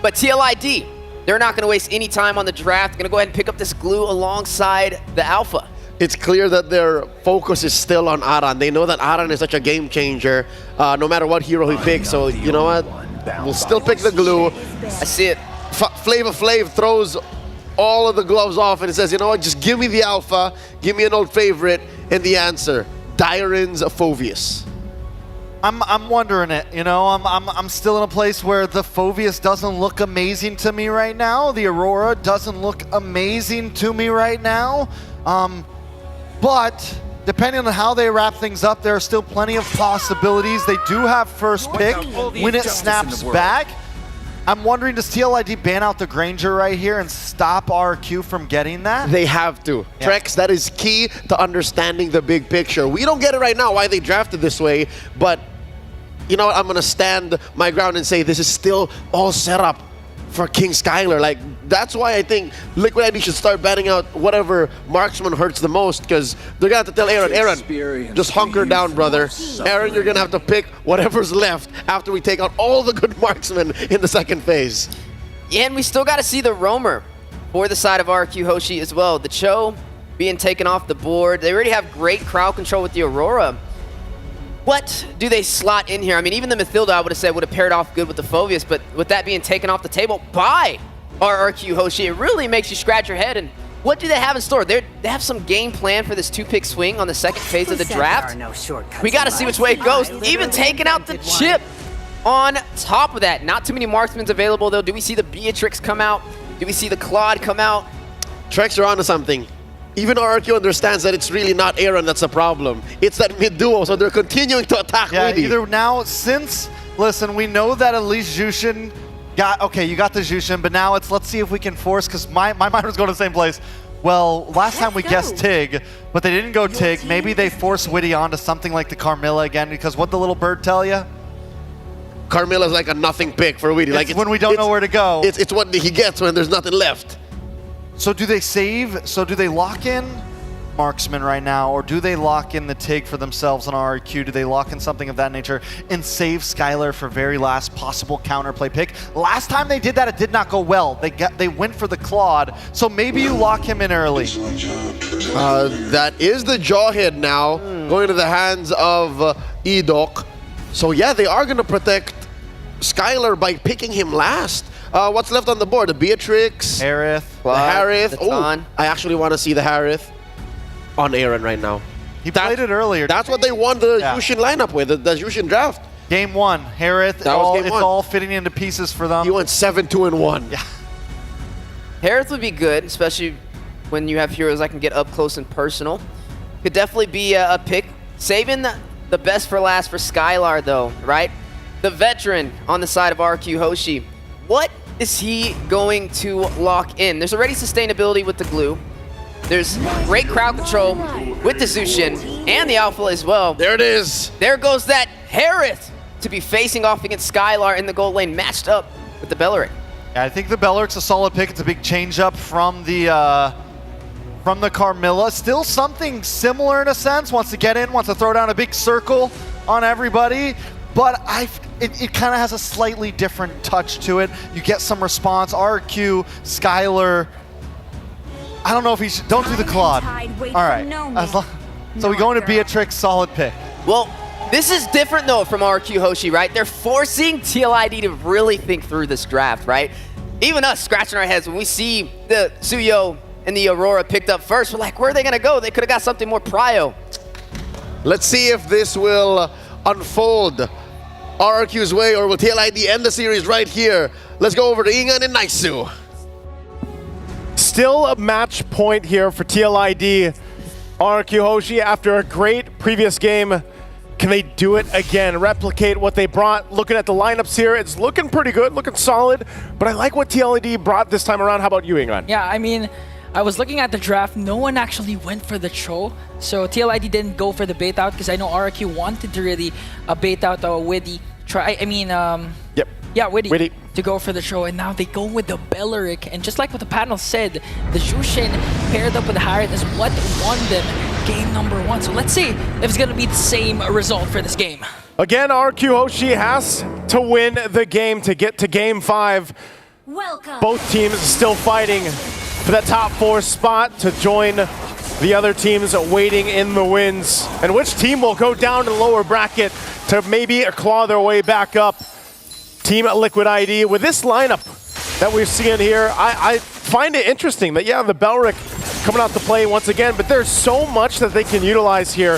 But TLID, they're not going to waste any time on the draft. Going to go ahead and pick up this glue alongside the Alpha. It's clear that their focus is still on Aran. They know that Aran is such a game changer, no matter what hero he picks. So, you know what? We'll still pick the glue. I see it. Flavor Flav throws all of the gloves off and it says, you know what, just give me the Alpha, give me an old favorite, and the answer, Dyren's Phoveus. I'm wondering it, you know, I'm still in a place where the Phoveus doesn't look amazing to me right now. The Aurora doesn't look amazing to me right now. But depending on how they wrap things up, there are still plenty of possibilities. They do have first pick when it snaps back. I'm wondering, does TLID ban out the Granger right here and stop RQ from getting that? They have to. Yeah. Trex, that is key to understanding the big picture. We don't get it right now why they drafted this way, but you know what? I'm going to stand my ground and say this is still all set up for King Skylar. Like, that's why I think Liquid ID should start batting out whatever marksman hurts the most, because they're gonna have to tell Aaron, just hunker down, brother. Aaron, you're gonna have to pick whatever's left after we take out all the good marksmen in the second phase. Yeah, and we still got to see the roamer for the side of RQ Hoshi as well. The Cho being taken off the board. They already have great crowd control with the Aurora. What do they slot in here? I mean, even the Mathilda, I would have said, would have paired off good with the Phoveus, but with that being taken off the table by our RQ Hoshi, it really makes you scratch your head. And what do they have in store? They have some game plan for this 2-pick swing on the second phase of the draft. We got to see which way it goes. Even taking out the chip on top of that. Not too many marksmen available, though. Do we see the Beatrix come out? Do we see the Claude come out? Trex, you're onto something. Even RQ understands that it's really not Aaron that's the problem. It's that mid-duo, so they're continuing to attack Weedy. Either now, listen, we know that at least Jushin you got the Jushin, but now let's see if we can force, because my mind was going to the same place. Well, last time we guessed Tig, but they didn't go Tig. Maybe they force Witty onto something like the Carmilla again, because what'd the little bird tell you? Carmilla's like a nothing pick for Weedy. Like, when we don't know where to go. It's what he gets when there's nothing left. So do they save? So do they lock in Marksman right now, or do they lock in the Tig for themselves on RQ? Do they lock in something of that nature and save Skylar for very last possible counterplay pick? Last time they did that, it did not go well. They went for the Claude, so maybe you lock him in early. That is the Jawhead now, going to the hands of Edok. So yeah, they are going to protect Skylar by picking him last. What's left on the board? The Beatrix, Harith, the Harith. Oh, I actually want to see the Harith on Aaron right now. He played it earlier. That's what they won the Jushin lineup with, the Jushin draft. Game one, Harith, it's all fitting into pieces for them. He went 7-2-1. Yeah. Harith would be good, especially when you have heroes that can get up close and personal. Could definitely be a pick. Saving the best for last for Skylar, though, right? The veteran on the side of RQ Hoshi. What is he going to lock in? There's already sustainability with the glue. There's great crowd control with the Zushin and the Alpha as well. There it is. There goes that Harith to be facing off against Skylar in the gold lane, matched up with the Belleric. Yeah, I think the Belleric's a solid pick. It's a big change up from the Carmilla. Still something similar in a sense. Wants to get in, wants to throw down a big circle on everybody. But it kind of has a slightly different touch to it. You get some response. RQ, Skylar. I don't know if he should. Don't do the Claude. All right. So we go into Beatrix, solid pick. Well, this is different though from RQ Hoshi, right? They're forcing TLID to really think through this draft, right? Even us scratching our heads when we see the Suyo and the Aurora picked up first. We're like, where are they gonna go? They could have got something more prio. Let's see if this will unfold RQ's way, or will TLID end the series right here? Let's go over to Ingan and Naisu. Still a match point here for TLID. RQ Hoshi, after a great previous game, can they do it again? Replicate what they brought? Looking at the lineups here, it's looking pretty good, looking solid, but I like what TLID brought this time around. How about you, Ingan? Yeah, I mean, I was looking at the draft, no one actually went for the Cho, so TLID didn't go for the bait out, because I know RQ wanted to really bait out Widdy. Widdy to go for the Cho, and now they go with the Belleric, and just like what the panel said, the Jushin paired up with the Harith is what won them game number 1. So let's see if it's going to be the same result for this game. Again, RQ Hoshi has to win the game to get to game 5. Welcome. Both teams still fighting for that top 4 spot to join the other teams waiting in the wins. And which team will go down to the lower bracket to maybe claw their way back up? Team Liquid ID. With this lineup that we're seeing here, I find it interesting that, yeah, the Belleric coming out to play once again, but there's so much that they can utilize here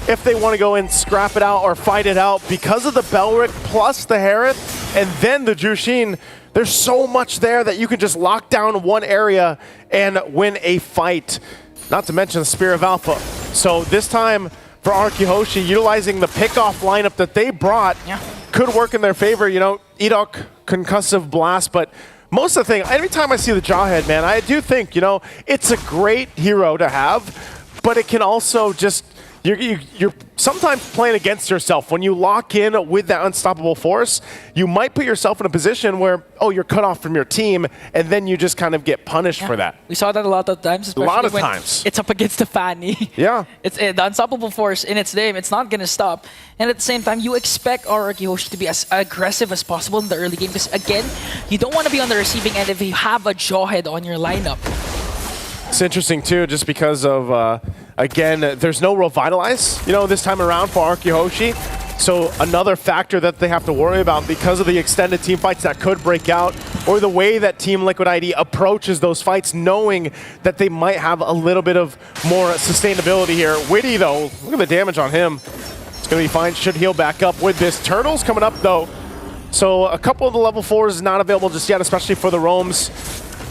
if they want to go and scrap it out or fight it out. Because of the Belleric plus the Harith and then the Jushin, there's so much there that you can just lock down one area and win a fight. Not to mention the Spear of Alpha. So this time for RQ Hoshi, utilizing the pick-off lineup that they brought could work in their favor. You know, Edok, concussive blast, but most of the thing, every time I see the Jawhead, man, I do think, you know, it's a great hero to have, but it can also just you're sometimes playing against yourself. When you lock in with that unstoppable force, you might put yourself in a position where, oh, you're cut off from your team, and then you just kind of get punished for that. We saw that a lot of times, especially A lot of when times. it's up against the Fanny. Yeah. It's the unstoppable force in its name. It's not going to stop. And at the same time, you expect RRQ Hoshi to be as aggressive as possible in the early game because, again, you don't want to be on the receiving end if you have a Jawhead on your lineup. It's interesting, too, just because of, again, there's no Revitalize, this time around for RRQ Hoshi. So another factor that they have to worry about because of the extended team fights that could break out, or the way that Team Liquid ID approaches those fights, knowing that they might have a little bit of more sustainability here. Witty, though, look at the damage on him. It's going to be fine, should heal back up with this. Turtles coming up, though. So a couple of the level 4s not available just yet, especially for the roams.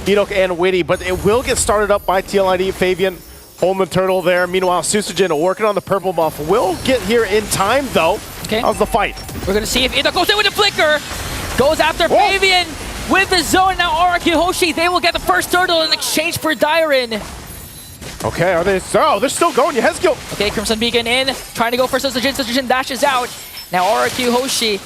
Edok and Witty, but it will get started up by TLID. Fabian holding the turtle there. Meanwhile, Susujin working on the purple buff. Will get here in time, though. Okay. How's the fight? We're going to see if Edok goes in with the flicker. Goes after Fabian with the zone. Now RRQ Hoshi, they will get the first turtle in exchange for Dyren. Okay, are they? Oh, they're still going. Yehezkiel. Okay, Crimson Beacon in. Trying to go for Susujin. Susujin dashes out. Now RRQ Hoshi,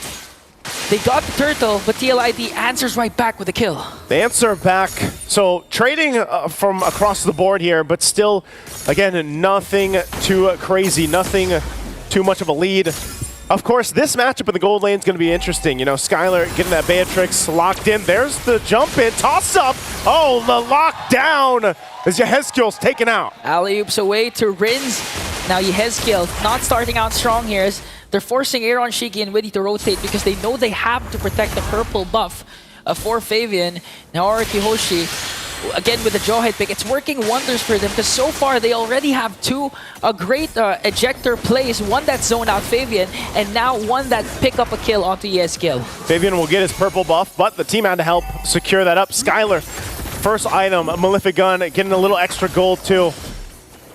they got the turtle, but TLID answers right back with a kill. They answer back. So trading from across the board here, but still, again, nothing too crazy, nothing too much of a lead. Of course, this matchup in the gold lane is going to be interesting. Skylar getting that Beatrix locked in. There's the jump in, toss up. Oh, the lockdown as Yehezkiel's taken out. Alley-oops away to Rins. Now Yehezkiel not starting out strong here as they're forcing Aaron, Shiki, and Witty to rotate because they know they have to protect the purple buff for Fabian. Now RRQ Hoshi, again with the Jawhead pick, it's working wonders for them because so far they already have two great ejector plays. One that zoned out Fabian, and now one that pick up a kill onto Yehezkiel. Fabian will get his purple buff, but the team had to help secure that up. Skylar, first item, a Malefic Gun, getting a little extra gold too.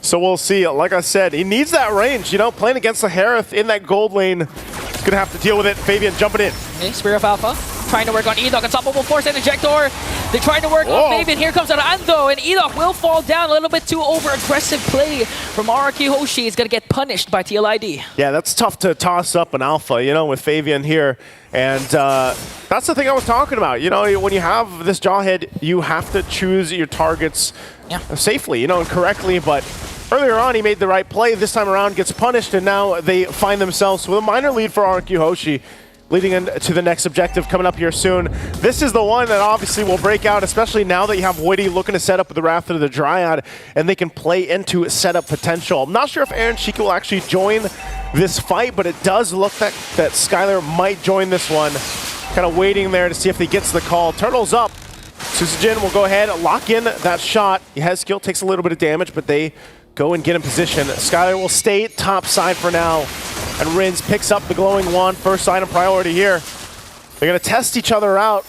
So we'll see. Like I said, he needs that range. Playing against the Harith in that gold lane, he's going to have to deal with it. Fabian jumping in. Okay, Spear of Alpha. Trying to work on Edok. Unstoppable Force and Ejector. They're trying to work on Fabian. Here comes Arando, and Edok will fall down. A little bit too over-aggressive play from RRQ Hoshi. He's going to get punished by TLID. Yeah, that's tough to toss up an Alpha, with Fabian here. And that's the thing I was talking about. When you have this Jawhead, you have to choose your targets safely, and correctly. But earlier on, he made the right play. This time around, gets punished, and now they find themselves with a minor lead for RRQ Hoshi, leading into the next objective coming up here soon. This is the one that obviously will break out, especially now that you have Witty looking to set up with the Wrath of the Dryad, and they can play into setup potential. I'm not sure if Aaron Shiki will actually join this fight, but it does look like that Skylar might join this one. Kind of waiting there to see if he gets the call. Turtle's up. Susujin will go ahead, lock in that shot. Yehezkiel takes a little bit of damage, but they go and get in position. Skylar will stay top side for now. And Rins picks up the glowing wand, first item priority here. They're going to test each other out,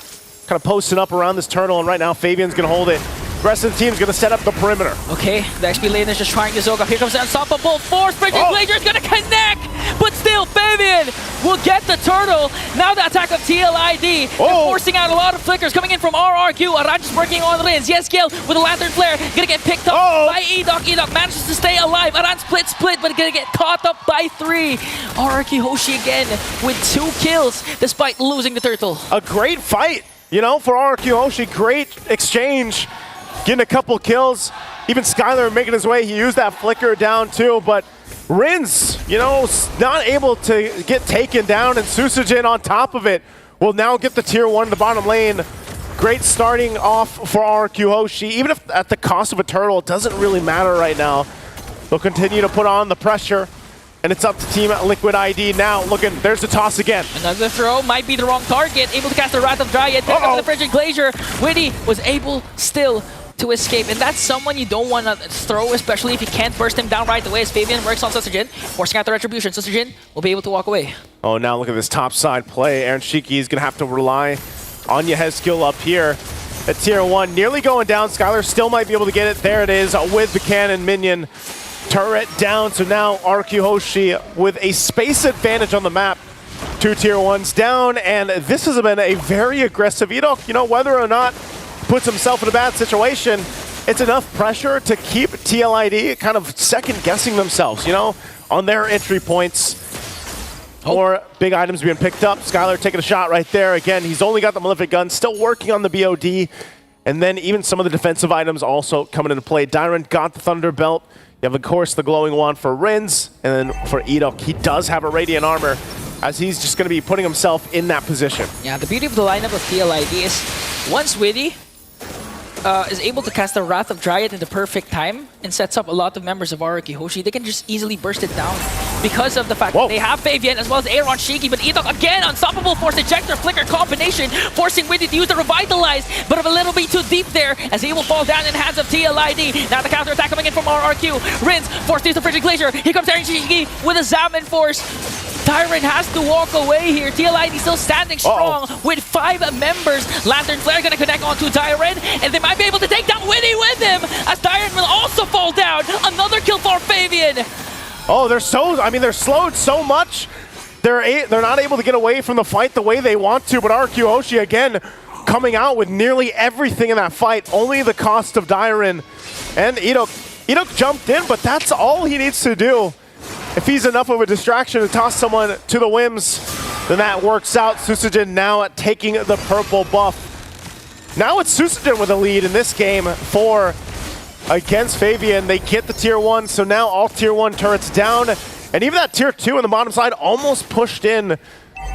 kind of posting up around this turtle, and right now Fabian's going to hold it. The rest of the team's going to set up the perimeter. Okay, the XP lane is just trying to soak up. Here comes the Unstoppable Force. Bridget Glazer's going to connect, but still Fabian will get the turtle. Now the attack of TLID. They're forcing out a lot of flickers coming in from RRQ. Aranj working on Rins. Yehezkiel with a Lantern Flare. Going to get picked up by Edok. Edok manages to stay alive. Aranj split, but going to get caught up by 3. RRQ Hoshi again with 2 kills despite losing the turtle. A great fight, for RRQ Hoshi. Great exchange. Getting a couple kills. Even Skylar making his way. He used that flicker down too, but Rins, not able to get taken down, and Susujin on top of it will now get the tier 1 in the bottom lane. Great starting off for RRQ Hoshi. Even if at the cost of a turtle, it doesn't really matter right now. They'll continue to put on the pressure. And it's up to Team Liquid ID now. Looking, there's the toss again. Another throw, might be the wrong target. Able to cast the Wrath of Dryad. Pick up the Frigid Glacier. Witty was able still to escape, and that's someone you don't want to throw, especially if you can't burst him down right away as Fabian works on Susujin, forcing out the Retribution. Susujin will be able to walk away. Oh, now look at this top side play. Aaron Shiki is going to have to rely on Yehezkiel up here at tier 1. Nearly going down. Skylar still might be able to get it. There it is with the cannon minion. Turret down, so now RRQ Hoshi with a space advantage on the map. 2 tier 1s down, and this has been a very aggressive Edok. Whether or not puts himself in a bad situation, it's enough pressure to keep TLID kind of second-guessing themselves, you know, on their entry points. More big items being picked up. Skylar taking a shot right there. Again, he's only got the Malefic Gun, still working on the BOD. And then even some of the defensive items also coming into play. Dyron got the Thunder Belt. You have, of course, the glowing wand for Rins. And then for Edok, he does have a Radiant Armor, as he's just going to be putting himself in that position. Yeah, the beauty of the lineup of TLID is once Witty is able to cast the Wrath of Dryad in the perfect time and sets up a lot of members of RRQ Hoshi, they can just easily burst it down because of the fact that they have Fabian as well as Aaron Shiki, but Edok again, unstoppable Force Ejector Flicker combination, forcing Witty to use the Revitalize, but a little bit too deep there as he will fall down in the hands of TLID. Now the counter attack coming in from RRQ. Rins forced to use the Frigid Glacier. Here comes Aaron Shiki with a Zaman Force. Tyron has to walk away here. TLID still standing strong with 5 members. Lantern Flare gonna connect onto Tyron, and they might be able to take down Witty with him, as Tyron will also fall down. Another kill for Fabian. Oh, they're slowed so much. They're not able to get away from the fight the way they want to, but RQ Hoshi again coming out with nearly everything in that fight. Only the cost of Dyron and Edok. Edok jumped in, but that's all he needs to do. If he's enough of a distraction to toss someone to the whims, then that works out. Susujin now taking the purple buff. Now it's Susujin with a lead in this game for against Fabian. They get the tier 1, so now all tier 1 turrets down. And even that tier 2 on the bottom side almost pushed in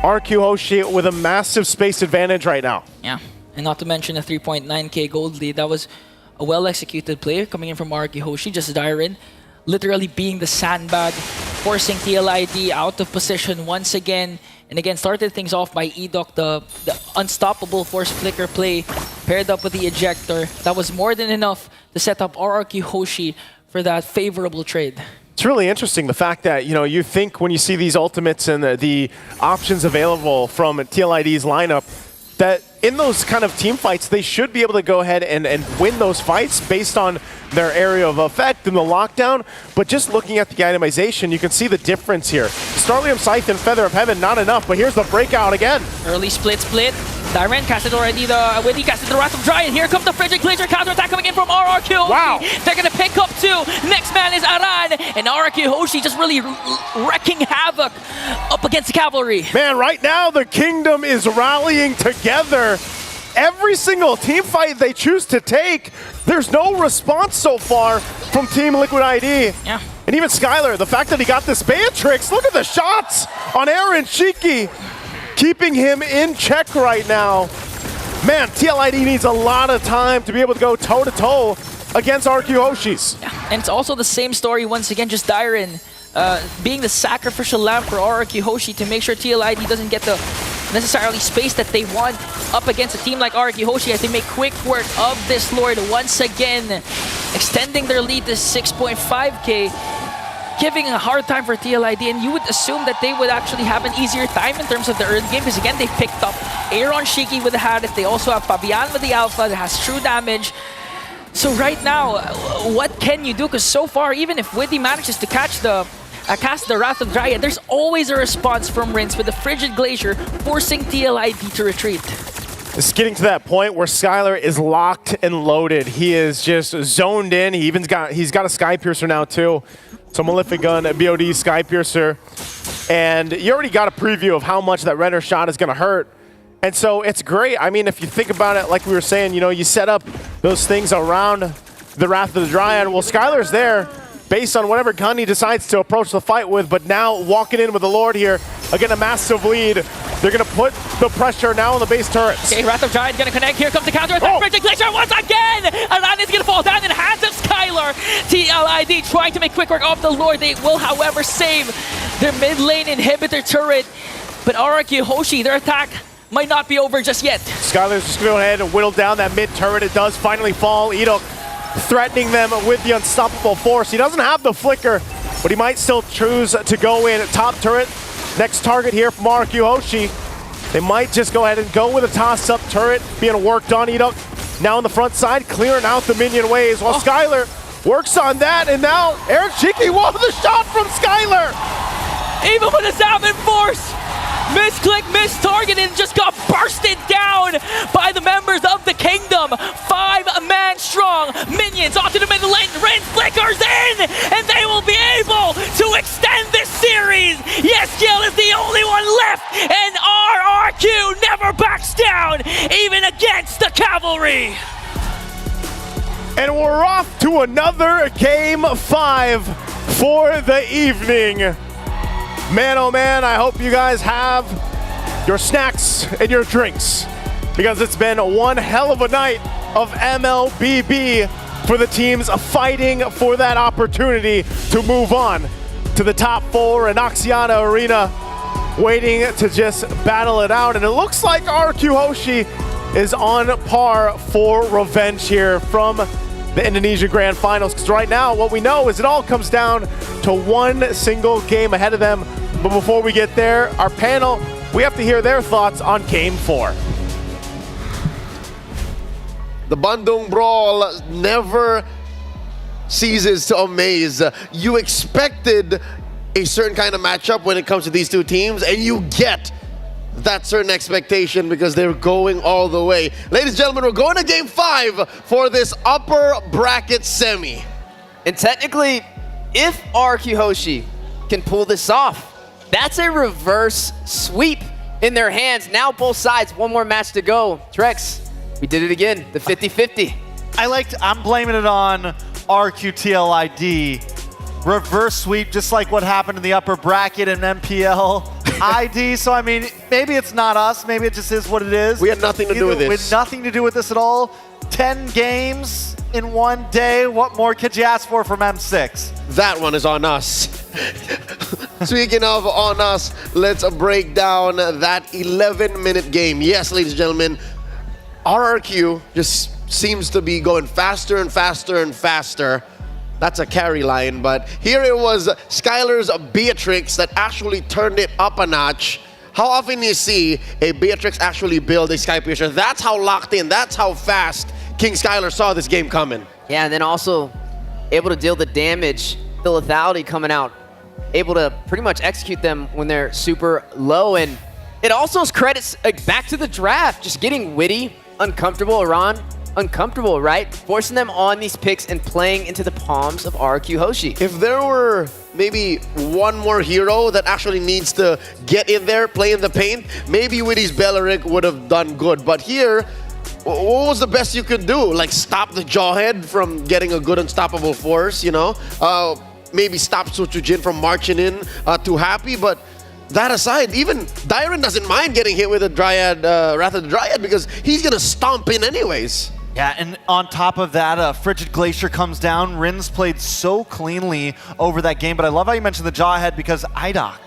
RQ Hoshi with a massive space advantage right now. Yeah, and not to mention a 3.9k gold lead. That was a well-executed play coming in from RQ Hoshi, just Dyron literally being the sandbag, forcing TLID out of position once again. And again, started things off by Edok, the unstoppable Force Flicker play, paired up with the Ejector. That was more than enough to set up RRQ Hoshi for that favorable trade. It's really interesting, the fact that, you know, you think when you see these ultimates and the options available from TLID's lineup, that in those kind of team fights, they should be able to go ahead and win those fights based on their area of effect and the lockdown. But just looking at the itemization, you can see the difference here. Starlium Scythe and Feather of Heaven, not enough, but here's the breakout again. Early split. Dyron casted already Witty casted the Wrath of Dryad. Here comes the Frigid Glacier counterattack coming in from RRQ. Wow. They're going to pick up 2. Next man is Aran. And RRQ Hoshi just really wrecking havoc up against the cavalry. Man, right now the kingdom is rallying together. Every single team fight they choose to take, there's no response so far from Team Liquid ID. Yeah. And even Skylar, the fact that he got this Beatrix, look at the shots on Aaron Shiki, keeping him in check right now. Man, TLID needs a lot of time to be able to go toe-to-toe against RQ Hoshis. Yeah. And it's also the same story once again, just Dyron being the sacrificial lamb for RRQ Hoshi to make sure TLID doesn't get the necessarily space that they want up against a team like RRQ Hoshi, as they make quick work of this Lord once again, extending their lead to 6.5k, giving a hard time for TLID. And you would assume that they would actually have an easier time in terms of the early game, because again, they picked up Aaron Shiki with the Hadith. They also have Fabian with the Alpha that has true damage. So right now, what can you do? Because so far, even if Witty manages to catch cast the Wrath of Dryad, there's always a response from Rins with the Frigid Glacier, forcing TLID to retreat. It's getting to that point where Skylar is locked and loaded. He is just zoned in. He's got a Sky Piercer now too. So Malefic Gun, BOD, Sky Piercer. And you already got a preview of how much that render shot is gonna hurt. And so it's great. I mean, if you think about it, like we were saying, you know, you set up those things around the Wrath of the Dryad. Well, Skylar's there based on whatever gun he decides to approach the fight with, but now walking in with the Lord here, again, a massive lead. They're gonna put the pressure now on the base turrets. Okay, Wrath of Dryad gonna connect. Here comes the counter attack. Frigid Glacier once again! Aran is gonna fall down in the hands of Skylar. TLID trying to make quick work of the Lord. They will, however, save their mid lane inhibitor turret. But RRQ Hoshi, their attack might not be over just yet. Skylar's just gonna go ahead and whittle down that mid turret. It does finally fall. Edok threatening them with the unstoppable force. He doesn't have the flicker, but he might still choose to go in. Top turret, next target here from RQ Hoshi. They might just go ahead and go with a toss-up turret being worked on. Edok now on the front side, clearing out the minion waves, while Skylar works on that, and now Aaron Shiki, whoa, the shot from Skylar! Even with a Salmon Force! Misclick, mistargeted, and just got bursted down by the members of the kingdom. 5 man strong. Minions onto the middle lane. Rin flickers in, and they will be able to extend this series. Yes, Gil is the only one left, and RRQ never backs down, even against the Cavalry. And we're off to another Game 5 for the evening. Man, oh man, I hope you guys have your snacks and your drinks, because it's been one hell of a night of MLBB for the teams fighting for that opportunity to move on to the top 4 in Axiata Arena, waiting to just battle it out. And it looks like RRQ Hoshi is on par for revenge here from the Indonesia Grand Finals, because right now what we know is it all comes down to one single game ahead of them. But before we get there, our panel, we have to hear their thoughts on Game 4. The Bandung Brawl never ceases to amaze. You expected a certain kind of matchup when it comes to these two teams, and you get that certain expectation because they're going all the way. Ladies and gentlemen, we're going to Game 5 for this upper bracket semi. And technically, if RRQ Hoshi can pull this off, that's a reverse sweep in their hands. Now both sides, one more match to go. Trex, we did it again, the 50-50. I'm blaming it on RRQ TLID. Reverse sweep, just like what happened in the upper bracket in MPL ID. So, I mean, maybe it's not us. Maybe it just is what it is. We had nothing to do with this. We had nothing to do with this at all. 10 games in one day. What more could you ask for from M6? That one is on us. Speaking of on us, let's break down that 11-minute game. Yes, ladies and gentlemen, RRQ just seems to be going faster and faster and faster. That's a carry line, but here it was Skylar's Beatrix that actually turned it up a notch. How often do you see a Beatrix actually build a Skypiercer? That's how locked in, that's how fast King Skylar saw this game coming. Yeah, and then also able to deal the damage, the lethality coming out, able to pretty much execute them when they're super low. And it also is credits back to the draft, just getting witty, uncomfortable, Iran. Uncomfortable, right? Forcing them on these picks and playing into the palms of RRQ Hoshi. If there were maybe one more hero that actually needs to get in there, play in the paint, maybe Witty's Belleric would have done good. But here, what was the best you could do? Like stop the Jawhead from getting a good unstoppable force, you know? Maybe stop Suchujin from marching in too happy, but that aside, even Dyron doesn't mind getting hit with a Dryad, Wrath of the Dryad, because he's gonna stomp in anyways. Yeah, and on top of that, Frigid Glacier comes down. Rin's played so cleanly over that game, but I love how you mentioned the Jawhead because IDOC,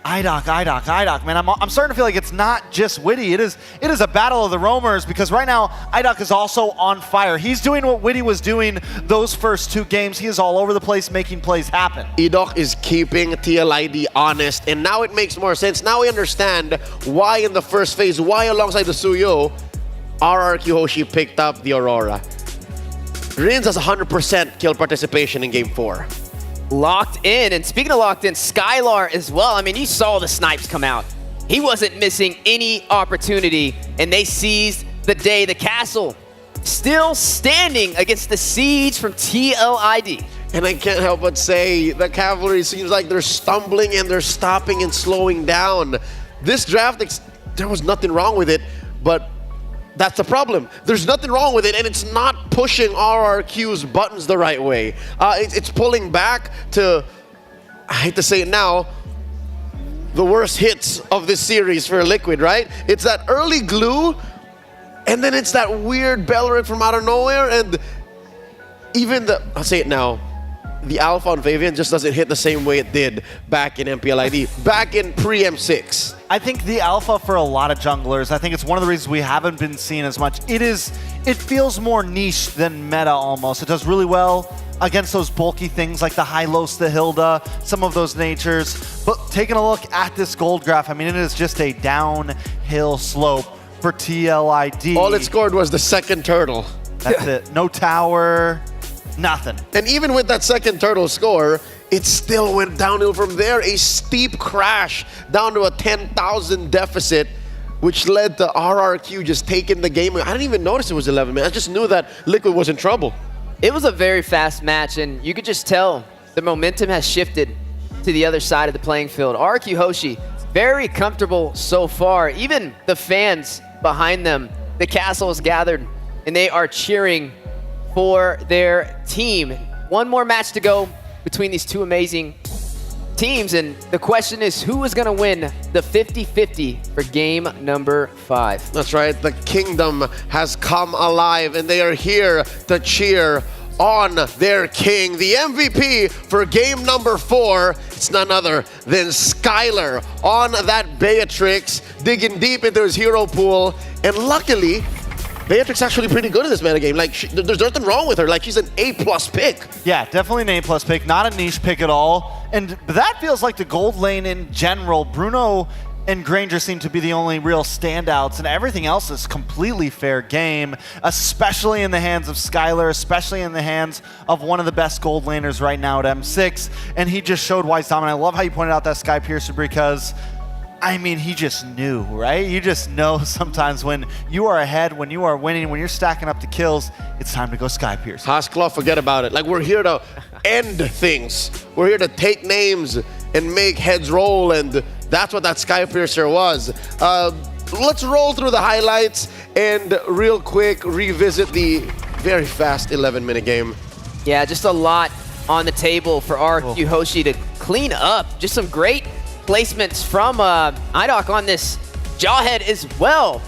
man, I'm starting to feel like it's not just Witty. It is a battle of the roamers, because right now IDOC is also on fire. He's doing what Witty was doing those first 2 games. He is all over the place making plays happen. IDOC is keeping TLID honest, and now it makes more sense. Now we understand why in the first phase, why alongside the Suyo, RRQ Hoshi picked up the Aurora. Rins has 100% kill participation in Game 4. Locked in, and speaking of locked in, Skylar as well. I mean, you saw the snipes come out. He wasn't missing any opportunity, and they seized the day. The castle still standing against the siege from TLID. And I can't help but say, the Cavalry seems like they're stumbling and they're stopping and slowing down. This draft, there was nothing wrong with it, but that's the problem. There's nothing wrong with it, and it's not pushing RRQ's buttons the right way. It's pulling back to, I hate to say it now, the worst hits of this series for Liquid, right? It's that early glue, and then it's that weird Belleric from out of nowhere, and even I'll say it now, the Alpha on Favian just doesn't hit the same way it did back in MPLID, back in pre-M6. I think the Alpha for a lot of junglers, I think it's one of the reasons we haven't been seeing as much. It feels more niche than meta almost. It does really well against those bulky things like the Hylos, the Hilda, some of those natures. But taking a look at this gold graph, I mean, it is just a downhill slope for TLID. All it scored was the second turtle. That's it. No tower, nothing. And even with that second turtle score, it still went downhill from there. A steep crash down to a 10,000 deficit. which led to RRQ just taking the game. I didn't even notice it was 11 minutes. I just knew that Liquid was in trouble. It was a very fast match, and you could just tell the momentum has shifted to the other side of the playing field. RRQ Hoshi, very comfortable so far. Even the fans behind them, the castle is gathered, and they are cheering for their team. One more match to go between these two amazing teams, and the question is, who is going to win the 50-50 for game number 5? That's right. The kingdom has come alive, and they are here to cheer on their king. The MVP for game number 4, it's none other than Skylar on that Beatrix, digging deep into his hero pool, and luckily, Beatrix actually pretty good at this metagame. Like, there's nothing wrong with her. Like, she's an A+ pick. Yeah, definitely an A+ pick, not a niche pick at all. And that feels like the gold lane in general. Bruno and Granger seem to be the only real standouts, and everything else is completely fair game, especially in the hands of Skylar, especially in the hands of one of the best gold laners right now at M6. And he just showed why he's dominant. I love how you pointed out that Sky Piercer, because I mean, he just knew, right? You just know sometimes when you are ahead, when you are winning, when you're stacking up the kills, it's time to go Sky Pierce. Haskell, forget about it. Like, we're here to end things. We're here to take names and make heads roll, and that's what that Sky Piercer was. Let's roll through the highlights and real quick revisit the very fast 11-minute game. Yeah, just a lot on the table for RRQ Hoshi to clean up. Just some great placements from IDOC on this Jawhead as well.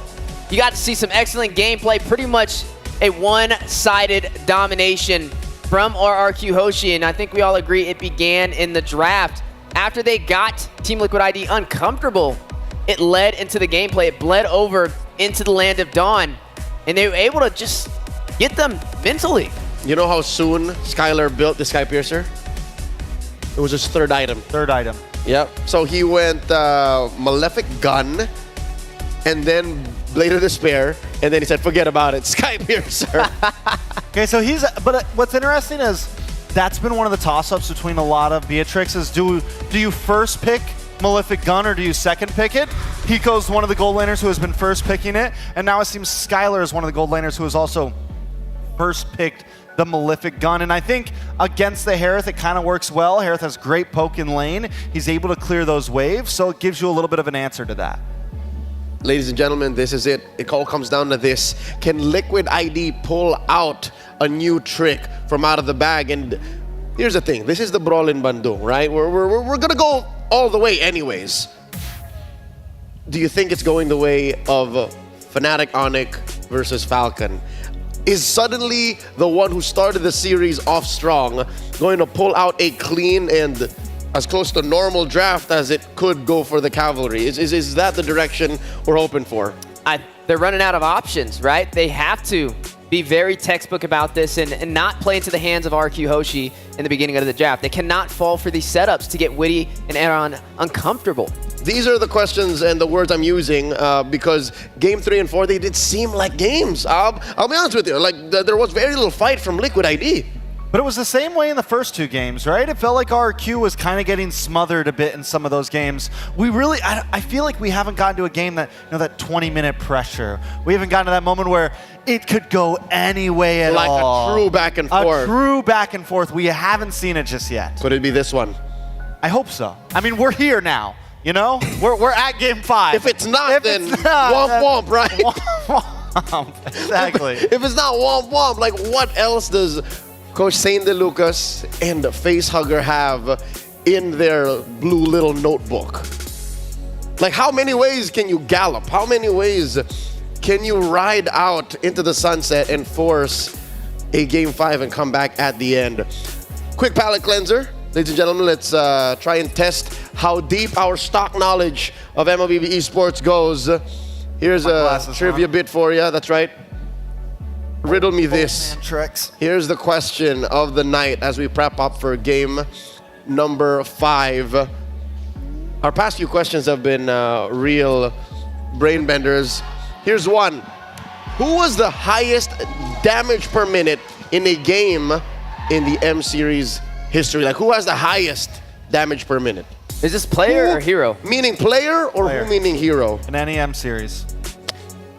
You got to see some excellent gameplay, pretty much a one-sided domination from RRQ Hoshi, and I think we all agree it began in the draft. After they got Team Liquid ID uncomfortable, it led into the gameplay. It bled over into the Land of Dawn, and they were able to just get them mentally. You know how soon Skylar built the Sky Piercer? It was his third item. Third item. Yep. So he went Malefic Gun, and then Blade of Despair, and then he said, forget about it, Sky Piercer. Okay, so but what's interesting is that's been one of the toss-ups between a lot of Beatrixes. Do you first pick Malefic Gun or do you second pick it? Hiko's one of the gold laners who has been first picking it, and now it seems Skylar is one of the gold laners who has also first picked the Malefic Gun. And I think against the Harith, it kind of works well. Harith has great poke in lane. He's able to clear those waves, so it gives you a little bit of an answer to that. Ladies and gentlemen, this is it. It all comes down to this. Can Liquid ID pull out a new trick from out of the bag? And here's the thing. This is the Brawl in Bandung, right? We're going to go all the way anyways. Do you think it's going the way of Fnatic Onyx versus Falcon? Is suddenly the one who started the series off strong going to pull out a clean and as close to normal draft as it could go for the Cavalry? Is that the direction we're hoping for? They're running out of options, right? They have to be very textbook about this and not play into the hands of RQ Hoshi in the beginning of the draft. They cannot fall for these setups to get Witty and Aaron uncomfortable. These are the questions and the words I'm using because game 3 and 4, they did seem like games. I'll be honest with you, like there was very little fight from Liquid ID. But it was the same way in the first two games, right? It felt like RQ was kind of getting smothered a bit in some of those games. I feel like we haven't gotten to a game that, that 20-minute pressure. We haven't gotten to that moment where it could go any way at all. Like a true back and forth. A true back and forth. We haven't seen it just yet. Could it be this one? I hope so. I mean, we're here now. We're at game 5. If it's not, then womp womp, right? Womp, exactly. If it's not womp womp, like what else does Coach Saint De Lucas and Facehugger have in their blue little notebook? Like, how many ways can you gallop? How many ways can you ride out into the sunset and force a game 5 and come back at the end? Quick palate cleanser. Ladies and gentlemen, let's try and test how deep our stock knowledge of MLBB esports goes. Here's a trivia bit for you. That's right. Riddle me this. Here's the question of the night as we prep up for game number 5. Our past few questions have been real brain benders. Here's one. Who was the highest damage per minute in a game in the M Series history? Like, who has the highest damage per minute? Is this player or hero? Meaning player or Player. who meaning hero? An NEM series.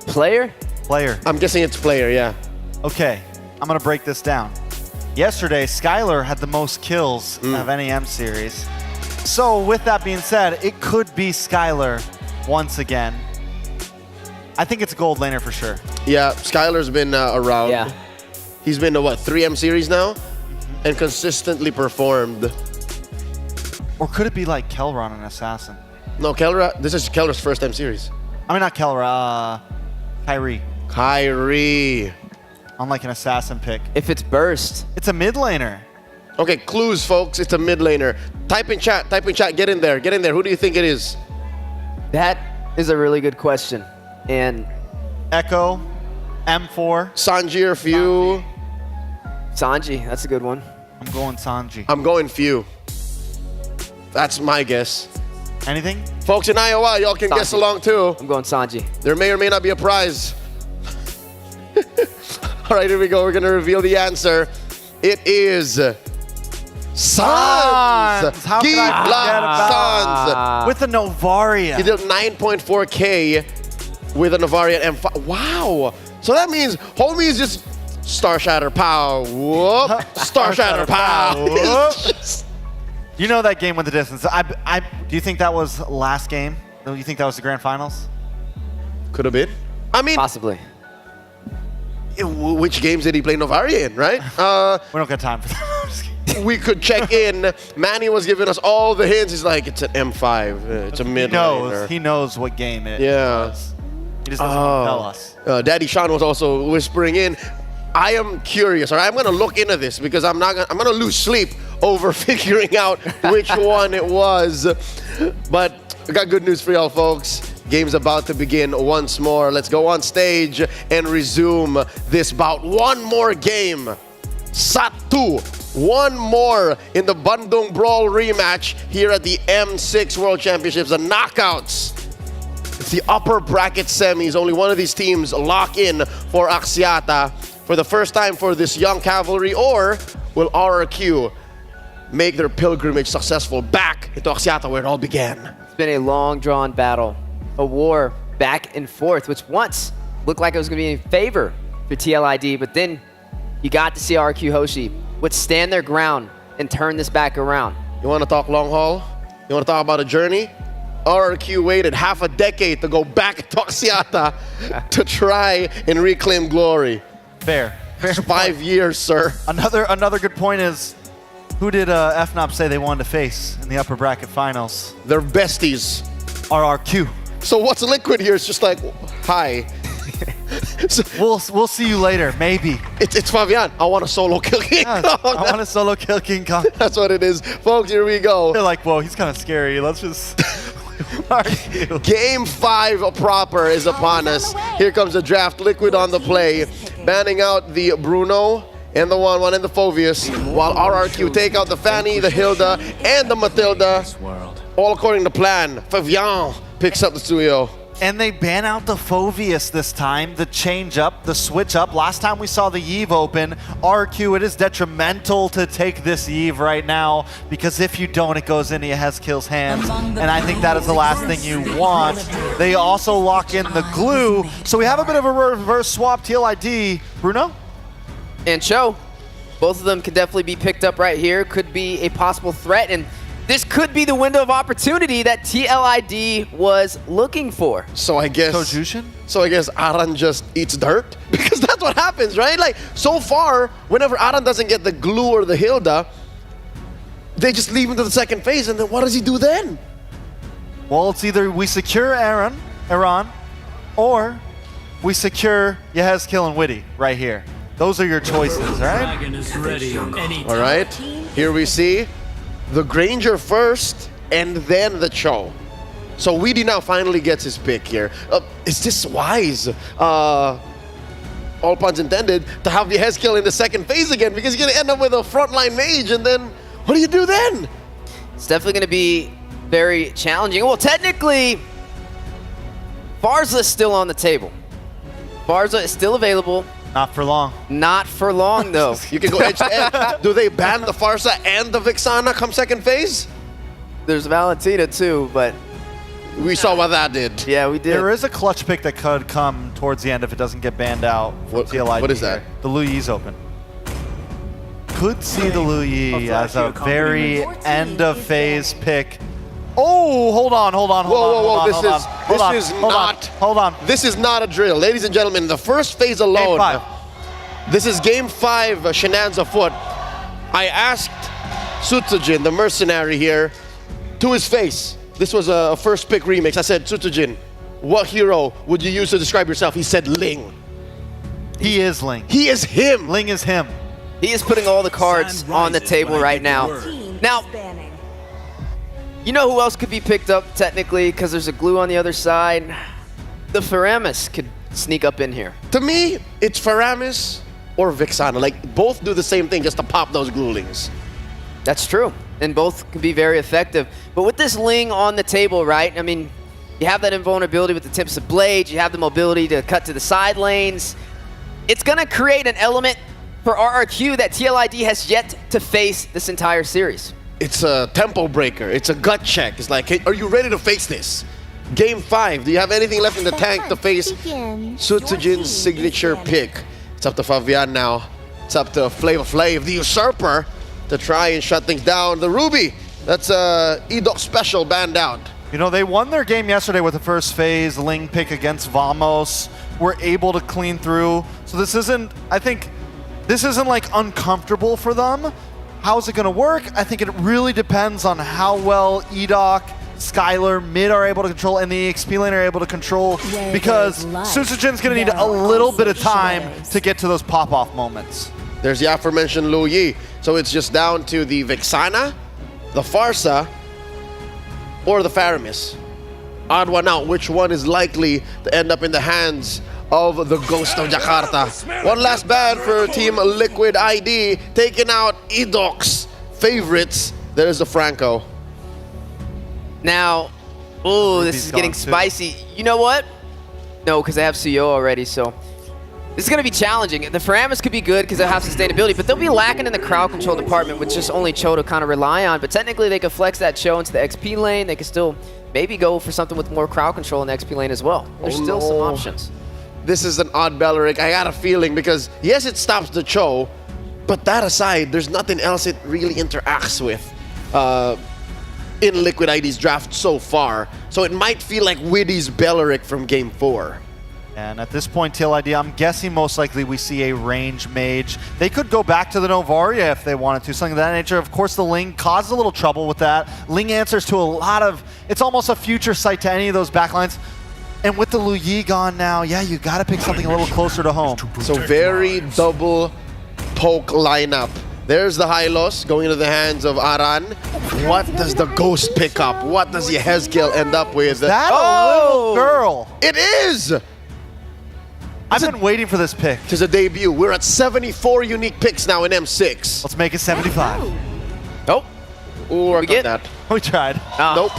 Player? Player. I'm guessing it's player, yeah. Okay, I'm gonna break this down. Yesterday, Skylar had the most kills of NEM series. So with that being said, it could be Skylar once again. I think it's a gold laner for sure. Yeah, Skylar's been around. Yeah. He's been to what, 3M series now? And consistently performed. Or could it be like Kelron and Assassin? No, Kelra, this is Kelra's first M series. I mean, not Kelra, Kyrie. Kyrie. On like an Assassin pick. If it's burst. It's a mid laner. Okay, clues, folks. It's a mid laner. Type in chat, get in there, get in there. Who do you think it is? That is a really good question. And Echo, M4. Sanji or Few? Sanji, that's a good one. I'm going Sanji. I'm going Few. That's my guess. Anything? Folks in IOI, y'all can guess along too. I'm going Sanji. There may or may not be a prize. All right, here we go. We're going to reveal the answer. It is Sans. How could I forget Sans. With the Novaria. He did 9.4K with a Novaria M5. Wow. So that means homie is just Star Shatter Pow. Whoop. Star Shatter Pow. You know that game went the distance. Do you think that was last game? Do you think that was the grand finals? Could have been. I mean, possibly. Which games did he play Novaria in, right? We don't got time for that. We could check in. Manny was giving us all the hints. He's like, it's an M5. It's a mid laner. He knows what game it was. He just doesn't tell us. Daddy Sean was also whispering in. I am curious, all right? I'm gonna look into this because I'm gonna lose sleep over figuring out which one it was. But I got good news for y'all, folks. Game's about to begin once more. Let's go on stage and resume this bout. One more game. Satu. One more in the Bandung Brawl rematch here at the M6 World Championships, the knockouts. It's the upper bracket semis. Only one of these teams lock in for Axiata for the first time for this young cavalry, or will RRQ make their pilgrimage successful back into Axiata where it all began? It's been a long drawn battle. A war back and forth, which once looked like it was going to be in favor for TLID, but then you got to see RQ Hoshi withstand their ground and turn this back around. You want to talk long haul? You want to talk about a journey? RQ waited half a decade to go back to Axiata to try and reclaim glory. Fair. 5 years, sir. Another good point is, who did FNOP say they wanted to face in the upper bracket finals? They're besties. RRQ. So what's Liquid here? It's just like, hi. So, we'll see you later, maybe. It's Fabian. I want to solo kill King Kong. I want to solo kill King Kong. That's what it is. Folks, here we go. They're like, whoa, he's kind of scary. Let's just... Game 5 proper is upon us. Here comes the draft. Liquid on the play. Banning out the Bruno and the 1-1 and the Phoveus, while RRQ take out the Fanny, the Hilda, and the Matilda. All according to plan. Fabian picks up the Suyo. And they ban out the Phoveus this time, the change up, the switch up. Last time we saw the Eve open, RQ, it is detrimental to take this Eve right now, because if you don't, it goes into Yehezkiel's hands. And I think that is the last thing you want. They also lock in the glue. So we have a bit of a reverse swap TLID. Bruno? And Cho, both of them could definitely be picked up right here. Could be a possible threat, and this could be the window of opportunity that TLID was looking for. So I guess Aran just eats dirt? Because that's what happens, right? Like, so far, whenever Aran doesn't get the glue or the Hilda, they just leave him to the second phase, and then what does he do then? Well, it's either we secure Aran, or we secure Yehezkiel and Witty right here. Those are your choices, right? All right, here we see the Granger first, and then the Cho. So Weedy now finally gets his pick here. Is this wise, all puns intended, to have Yehezkiel in the second phase again? Because you're going to end up with a frontline mage, and then what do you do then? It's definitely going to be very challenging. Well, technically, Barza is still on the table. Barza is still available. Not for long. Not for long, though. You can go edge to edge. Do they ban the Farsa and the Vixana come second phase? there's Valentina too, but we saw what that did. Yeah, we did. There is a clutch pick that could come towards the end if it doesn't get banned out. What is that? The Lu Yi's open. Could see the Lu Yi as a very end of phase pick. Oh, hold on. Whoa. This is not a drill. Ladies and gentlemen, the first phase alone. Game 5. This is game 5, Shenanza foot. I asked Sutsujin, the mercenary here, to his face. This was a first pick remix. I said, Sutsujin, what hero would you use to describe yourself? He said Ling. He is Ling. He is him. Ling is him. He is putting all the cards on the table right now. Now, you know who else could be picked up technically because there's a glue on the other side? The Faramis could sneak up in here. To me, it's Faramis or Vexana. Like, both do the same thing just to pop those glulings. That's true. And both can be very effective. But with this Ling on the table, right? I mean, you have that invulnerability with the tips of blades. You have the mobility to cut to the side lanes. It's going to create an element for RRQ that TLID has yet to face this entire series. It's a tempo breaker. It's a gut check. It's like, hey, are you ready to face this? Game 5, do you have anything left in the tank to face Sutsujin's signature pick? It's up to Fabian now. It's up to Flavor Flav, the usurper, to try and shut things down. The Ruby, that's Edok special banned out. You know, they won their game yesterday with the first phase Ling pick against Vamos. Were able to clean through. So this isn't, I think, this isn't like uncomfortable for them. How's it gonna work? I think it really depends on how well Edok, Skylar, mid are able to control, and the XP lane are able to control, because Sutsujin's gonna need a little bit of time to get to those pop-off moments. There's the aforementioned Lu Yi. So it's just down to the Vexana, the Farsa, or the Faramis. Odd one out, which one is likely to end up in the hands of the Ghost of Jakarta. One last ban for Team Liquid ID, taking out Edok's favorites. There's the Franco. Now, oh, this is getting spicy. You know what? No, because I have CEO already, so this is going to be challenging. The Faramis could be good because they'll have sustainability, but they'll be lacking in the crowd control department with just only Cho to kind of rely on. But technically, they could flex that Cho into the XP lane. They could still maybe go for something with more crowd control in the XP lane as well. There's still some options. This is an odd Belleric. I got a feeling because, yes, it stops the Cho, but that aside, there's nothing else it really interacts with in Liquid ID's draft so far. So it might feel like Widdy's Belleric from Game 4. And at this point, TLID, I'm guessing most likely we see a range mage. They could go back to the Novaria if they wanted to, something of that nature. Of course, the Ling caused a little trouble with that. Ling answers to a lot of, it's almost a future sight to any of those backlines. And with the Lu Yi gone now, yeah, you got to pick something a little closer to home. So very double poke lineup. There's the Hylos going into the hands of Aran. What does the Ghost pick up? What does Yehezkiel end up with? Is that a little girl? It is! I've been waiting for this pick. Tis a debut. We're at 74 unique picks now in M6. Let's make it 75. Nope. Ooh, I got that. We tried. Nope.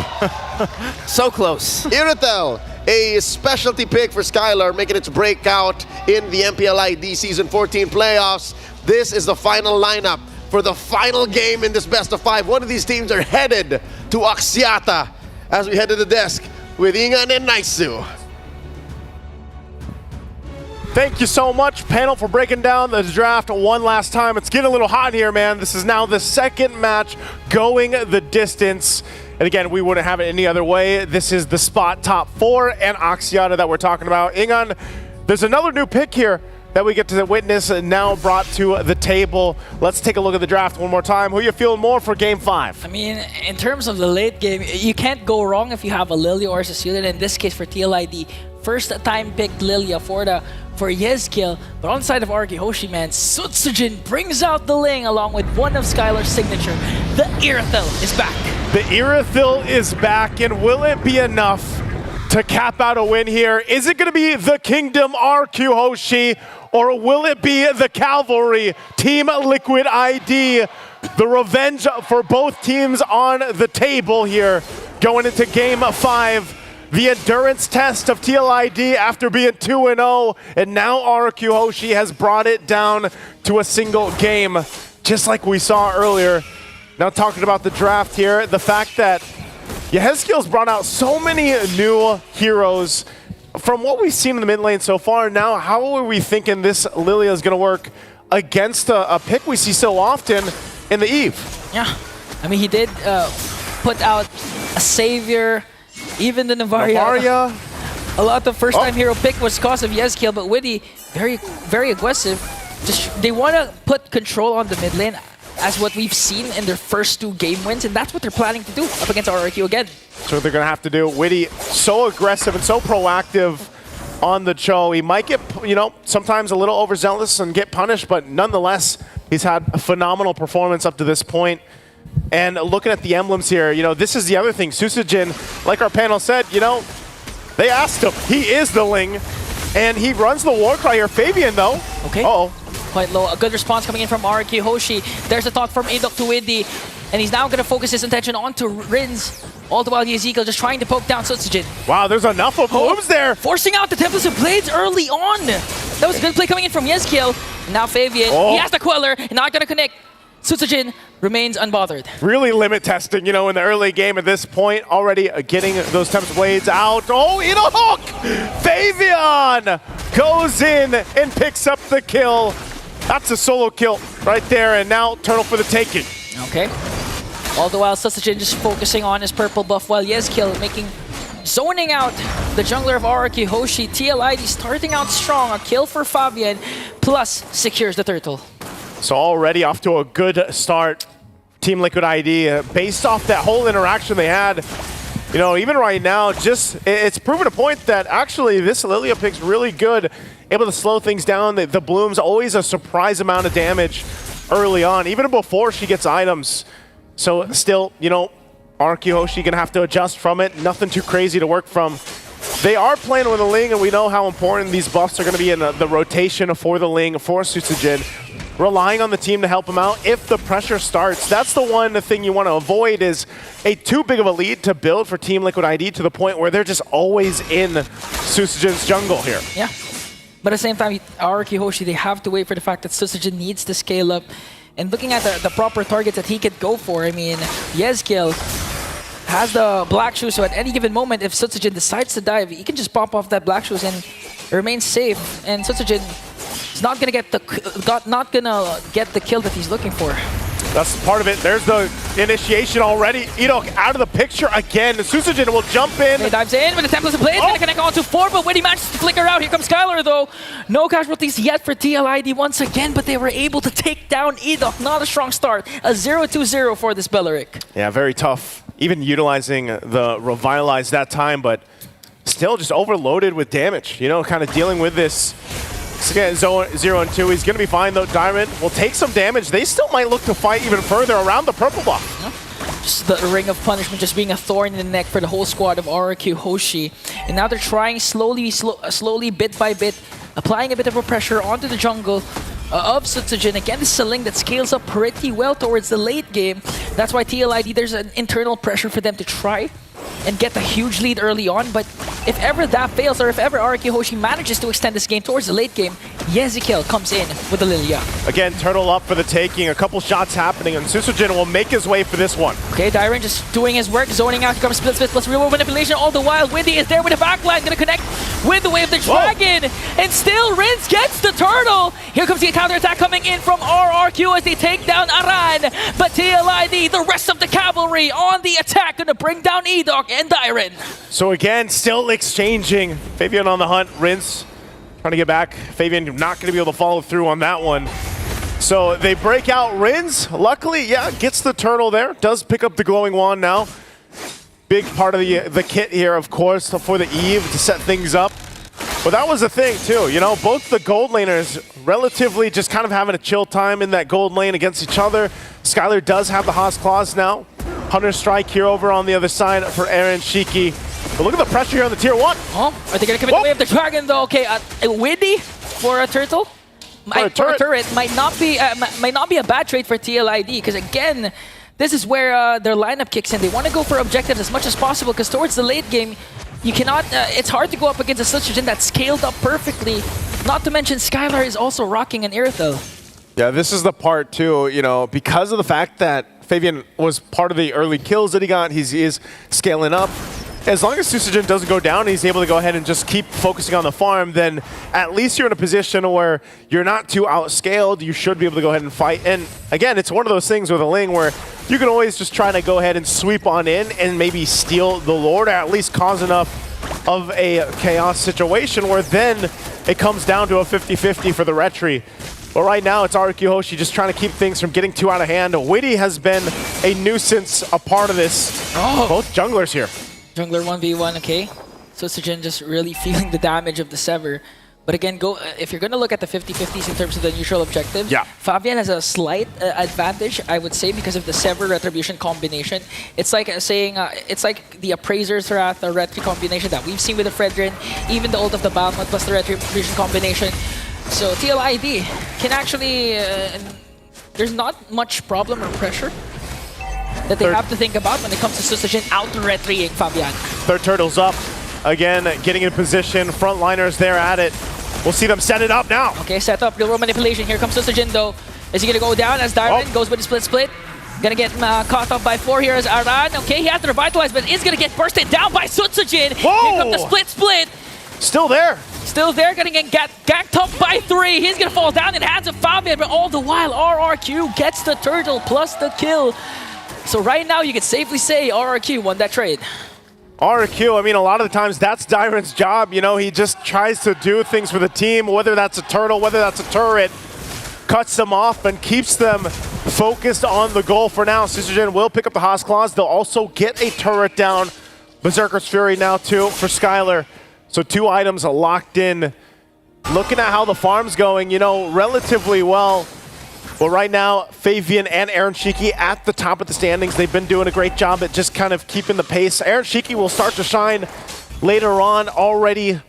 So close. Iratel, a specialty pick for Skylar, making its breakout in the MPLID Season 14 playoffs. This is the final lineup for the final game in this best of 5. One of these teams are headed to Axiata as we head to the desk with Ingan and Naisu. Thank you so much, panel, for breaking down the draft one last time. It's getting a little hot here, man. This is now the second match going the distance. And again, we wouldn't have it any other way. This is the spot top 4 and Axiata that we're talking about. Ingan, there's another new pick here that we get to witness now brought to the table. Let's take a look at the draft one more time. Who are you feeling more for Game 5? I mean, in terms of the late game, you can't go wrong if you have a Lilia or Cecilia. In this case, for TLID, first time picked Lilia for Yehezkiel. But on the side of RRQ Hoshi, man, Sutsujin brings out the Ling along with one of Skylar's signature. The Irathil is back. The Irathil is back, and will it be enough to cap out a win here? Is it going to be the Kingdom RQ Hoshi, or will it be the Cavalry, Team Liquid ID? The revenge for both teams on the table here going into Game 5. The endurance test of TLID after being 2-0, and now RQ Hoshi has brought it down to a single game, just like we saw earlier. Now talking about the draft here, the fact that Yehezkiel's brought out so many new heroes. From what we've seen in the mid lane so far, now how are we thinking this Lilia is going to work against a pick we see so often in the Eve? Yeah, I mean, he did put out a savior, even the Navaria. A lot of first-time hero pick was cause of Yehezkiel, but Witty, very aggressive. Just they want to put control on the mid lane, as what we've seen in their first 2 game wins, and that's what they're planning to do up against RRQ again. So they're going to have to do. Witty, so aggressive and so proactive on the Cho. He might get, you know, sometimes a little overzealous and get punished, but nonetheless, he's had a phenomenal performance up to this point. And looking at the emblems here, you know, this is the other thing. Susujin, like our panel said, you know, they asked him. He is the Ling, and he runs the war cry here. Fabian, though. Okay. Uh-oh. Quite low. A good response coming in from RRQ Hoshi. There's a thought from Idok to Widdy, and he's now going to focus his attention onto Rins. All the while, Yehezkiel just trying to poke down Sutsujin. Wow, there's enough of blooms there. Forcing out the Tempest of Blades early on. That was a good play coming in from Yehezkiel. Now Fabian, he has the Queller, and not going to connect. Sutsujin remains unbothered. Really limit testing, you know, in the early game at this point. Already getting those Tempest Blades out. Oh, in a hook! Fabian goes in and picks up the kill. That's a solo kill right there, and now Turtle for the taking. Okay. All the while, Sutsujin just focusing on his purple buff, while Yehezkiel zoning out the jungler of RRQ Hoshi. TLID starting out strong. A kill for Fabian, plus secures the turtle. So already off to a good start. Team Liquid ID, based off that whole interaction they had. You know, even right now, just it's proven a point that actually this Lilia pick's really good. Able to slow things down. The Bloom's always a surprise amount of damage early on, even before she gets items. So still, you know, RRQ Hoshi gonna have to adjust from it. Nothing too crazy to work from. They are playing with a Ling, and we know how important these buffs are gonna be in the rotation for the Ling, for Sutsujin. Relying on the team to help him out if the pressure starts. That's the one thing you want to avoid, is a too big of a lead to build for Team Liquid ID to the point where they're just always in Susujin's jungle here. Yeah. But at the same time, RRQ Hoshi, they have to wait for the fact that Susujin needs to scale up. And looking at the proper targets that he could go for, I mean, Yehezkiel has the Black Shoes, so at any given moment, if Sutsujin decides to dive, he can just pop off that Black Shoes and remain safe. And Sutsujin is not gonna get the kill that he's looking for. That's part of it. There's the initiation already. Idok out of the picture again. Susujin will jump in. He dives in with the Tempest of Blades. Gonna connect on to 4, but when he manages to flicker out, here comes Skylar though. No casualties yet for TLID once again, but they were able to take down Idok. Not a strong start. A 0-2-0 for this Belleric. Yeah, very tough. Even utilizing the Revitalize that time, but still just overloaded with damage. You know, kind of dealing with this. Again, 0 and 2. He's going to be fine, though. Diamond will take some damage. They still might look to fight even further around the purple buff. Just the Ring of Punishment just being a thorn in the neck for the whole squad of RRQ Hoshi. And now they're trying slowly, bit by bit, applying a bit of a pressure onto the jungle of Sutsujin. Again, this is a Ling that scales up pretty well towards the late game. That's why TLID, there's an internal pressure for them to try and get a huge lead early on, but if ever that fails, or if ever RRQ Hoshi manages to extend this game towards the late game, Yehezkiel comes in with the Lilia. Again, Turtle up for the taking, a couple shots happening, and Susujin will make his way for this one. Okay, Dyron just doing his work, zoning out, here comes Split plus real world manipulation, all the while Windy is there with the backline, gonna connect with the Wave of the Dragon, and still Rins gets the Turtle! Here comes the counterattack coming in from RRQ as they take down Aran, but TLID, the rest of the cavalry on the attack, gonna bring down Idok and Dyron. So again, still exchanging. Fabian on the hunt, Rins trying to get back. Fabian not going to be able to follow through on that one. So they break out Rins. Luckily, yeah, gets the turtle there. Does pick up the glowing wand now. Big part of the kit here, of course, for the Eve to set things up. But that was the thing, too. You know, both the gold laners relatively just kind of having a chill time in that gold lane against each other. Skylar does have the Haas Claws now. Hunter Strike here over on the other side for Aaron Shiki. But look at the pressure here on the tier 1. Oh, are they going to commit the Wave of the Dragon, though? Okay, Windy for a turtle? For a turret might not be a bad trade for TLID, because again, this is where their lineup kicks in. They want to go for objectives as much as possible, because towards the late game, you cannot. It's hard to go up against a Sutsujin that's scaled up perfectly. Not to mention, Skylar is also rocking an Irithel. Yeah, this is the part too, you know, because of the fact that Fabian was part of the early kills that he got. He is scaling up. As long as Susagen doesn't go down and he's able to go ahead and just keep focusing on the farm, then at least you're in a position where you're not too outscaled. You should be able to go ahead and fight. And again, it's one of those things with a Ling where you can always just try to go ahead and sweep on in and maybe steal the Lord, or at least cause enough of a chaos situation where then it comes down to a 50-50 for the Retri. But right now, it's RQ Hoshi just trying to keep things from getting too out of hand. Witty has been a nuisance, a part of this. Both junglers here. Jungler 1v1, okay. Susagen just really feeling the damage of the Sever. But again, if you're going to look at the 50-50s in terms of the neutral objectives, Fabian has a slight advantage, I would say, because of the Sever Retribution combination. It's like saying, it's like the Appraiser's Wrath or Retri combination that we've seen with the Fredrin, even the ult of the Balmond plus the Retribution combination. So TLID can actually, there's not much problem or pressure that they have to think about when it comes to Susagen out-retrying Fabian. Third turtle's up. Again, getting in position. Frontliners there at it. We'll see them set it up now. Okay, set up. Real world manipulation. Here comes Susagen though. Is he going to go down as Darwin goes with the split? Gonna get caught up by 4 here as Aran. Okay, he has to revitalize, but is gonna get bursted down by Susagen. Here comes the split. Still there. Still there, gonna get ganked up by 3. He's gonna fall down in the hands of Fabian, but all the while RRQ gets the turtle plus the kill. So right now, you can safely say RRQ won that trade. RRQ, I mean, a lot of the times that's Dyron's job. You know, he just tries to do things for the team, whether that's a turtle, whether that's a turret, cuts them off and keeps them focused on the goal for now. Susagen will pick up the Haas Claws. They'll also get a turret down. Berserker's Fury now too for Skylar. So 2 items locked in. Looking at how the farm's going, you know, relatively well. Well, right now, Fabian and Aaron Shiki at the top of the standings. They've been doing a great job at just kind of keeping the pace. Aaron Shiki will start to shine later on, already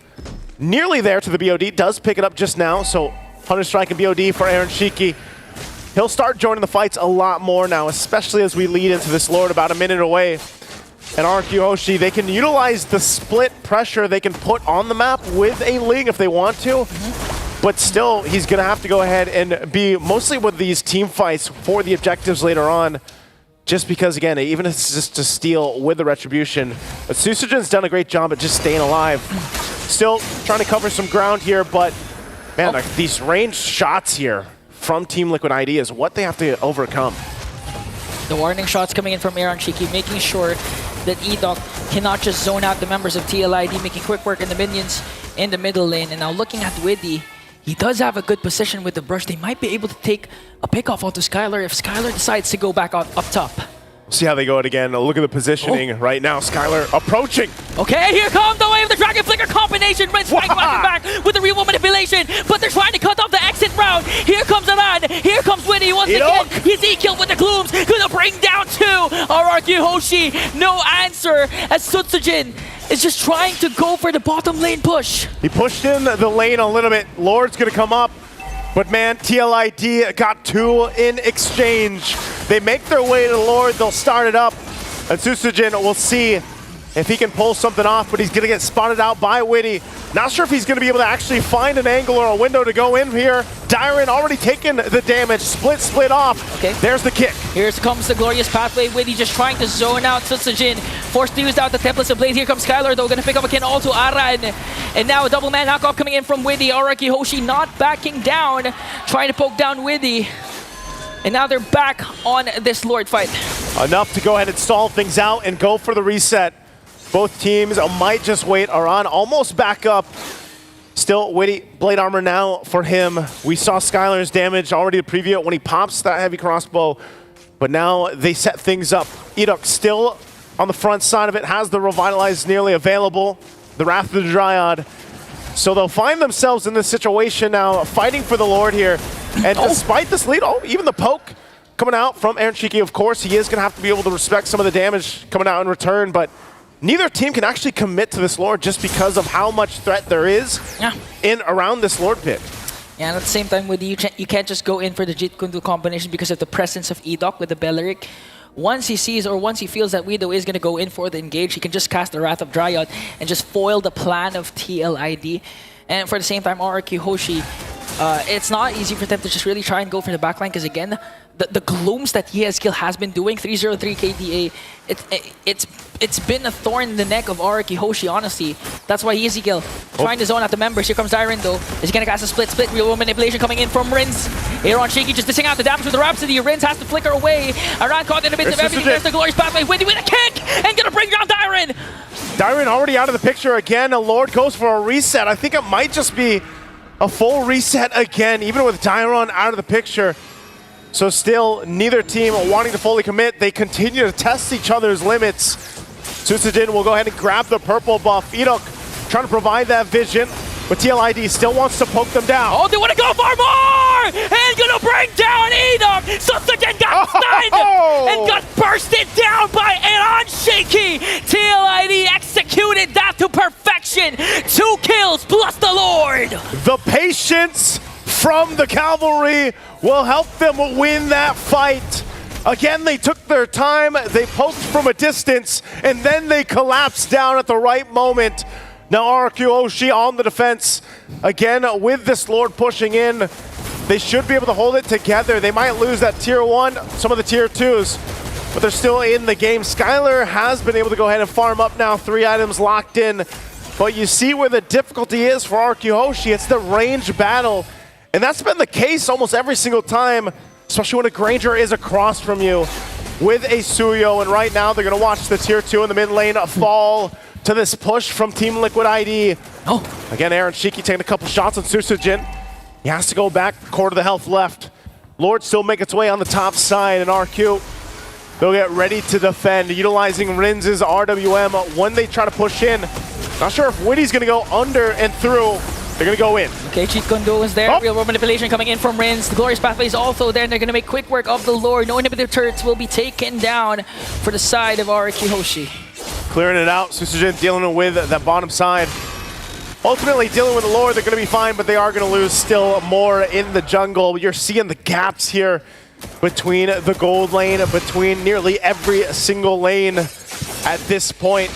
nearly there to the BOD. Does pick it up just now, so Hunter Strike and BOD for Aaron Shiki. He'll start joining the fights a lot more now, especially as we lead into this Lord about a minute away. And RQ Hoshi, they can utilize the split pressure they can put on the map with a Ling if they want to. But still, he's going to have to go ahead and be mostly with these team fights for the objectives later on. Just because, again, even if it's just to steal with the Retribution. But Susagen's done a great job at just staying alive. Still trying to cover some ground here, but man, like, these ranged shots here from Team Liquid ID is what they have to overcome. The warning shots coming in from Aaron Shiki, making sure that Edok cannot just zone out the members of TLID, making quick work in the minions in the middle lane. And now looking at Widdy, he does have a good position with the brush. They might be able to take a pick off onto Skylar if Skylar decides to go back up top. See how they go it again. Look at the positioning right now. Skylar approaching. Okay, here comes the wave of the Dragon Flicker combination. Red Spike back with the real manipulation, but they're trying to cut off the exit route. Here comes Aran. Here comes Winnie once again. He's E-killed with the glooms. Gonna bring down 2. RRQ Hoshi, no answer as Susagen is just trying to go for the bottom lane push. He pushed in the lane a little bit. Lord's gonna come up. But man, TLID got 2 in exchange. They make their way to the Lord, they'll start it up. And Susagen, we'll see if he can pull something off, but he's gonna get spotted out by Widdy. Not sure if he's gonna be able to actually find an angle or a window to go in here. Dyron already taking the damage, split off. Okay. There's the kick. Here comes the glorious pathway. Widdy just trying to zone out Susagen. Forced to use out the Templates of Blade. Here comes Skylar though, gonna pick up again also Aran. And now a double man knockoff coming in from Widdy. RRQ Hoshi not backing down, trying to poke down Widdy. And now they're back on this Lord fight. Enough to go ahead and stall things out and go for the reset. Both teams might just wait. Aran almost back up. Still, Widdy, Blade Armor now for him. We saw Skylar's damage already to preview it when he pops that heavy crossbow. But now they set things up. Edok still on the front side of it, has the Revitalize nearly available. The Wrath of the Dryad. So they'll find themselves in this situation now, fighting for the Lord here. And despite this lead, even the poke coming out from Aaron Shiki, of course, he is going to have to be able to respect some of the damage coming out in return. But neither team can actually commit to this Lord just because of how much threat there is in around this Lord pit. Yeah, and at the same time, with you can't just go in for the Jit Kundu combination because of the presence of Edok with the Belleric. Once he sees or once he feels that Widow is going to go in for the engage, he can just cast the Wrath of Dryad and just foil the plan of TLID. And for the same time, RRQ Hoshi, it's not easy for them to just really try and go for the backline because again, the glooms that Skill has been doing, 303 KDA, it's been a thorn in the neck of Araki Hoshi, honestly. That's why Skill trying to zone out the members. Here comes Dyron though. Is he gonna cast a split? Real manipulation coming in from Rins. Aaron Shiki just dishing out the damage with the Rhapsody. Rins has to flicker away. Aran caught in a bit of everything. There's the Glorious Pathway. Windy with a kick and gonna bring down Dyron. Dyron already out of the picture again. A Lord goes for a reset. I think it might just be a full reset again, even with Dyron out of the picture. So still, neither team wanting to fully commit. They continue to test each other's limits. Susujin will go ahead and grab the purple buff. Edok trying to provide that vision, but TLID still wants to poke them down. Oh, they want to go for more! And gonna bring down Edok! Susujin got stunned and got bursted down by Aran Shaky! TLID executed that to perfection! 2 kills plus the Lord! The patience from the Cavalry will help them win that fight. Again, they took their time, they poked from a distance, and then they collapsed down at the right moment. Now Araki Hoshi on the defense. Again, with this Lord pushing in, they should be able to hold it together. They might lose that tier 1, some of the tier 2s, but they're still in the game. Skylar has been able to go ahead and farm up now, 3 items locked in. But you see where the difficulty is for Araki Hoshi. It's the range battle. And that's been the case almost every single time, especially when a Granger is across from you with a Suyo. And right now, they're going to watch the tier 2 in the mid lane fall to this push from Team Liquid ID. Oh. Again, Aaron Shiki taking a couple shots on Susujin. He has to go back, quarter the health left. Lord still make its way on the top side, and RQ, they'll get ready to defend, utilizing Rins' RWM when they try to push in. Not sure if Witty's going to go under and through. They're going to go in. Okay, Cheat Kondo is there. Oh. Real world manipulation coming in from Rins. The Glorious Pathway is also there, and they're going to make quick work of the Lord. No inhibitor turrets will be taken down for the side of Araki Hoshi. Clearing it out. Susujin dealing with that bottom side. Ultimately, dealing with the Lord, they're going to be fine, but they are going to lose still more in the jungle. You're seeing the gaps here between the gold lane, between nearly every single lane at this point.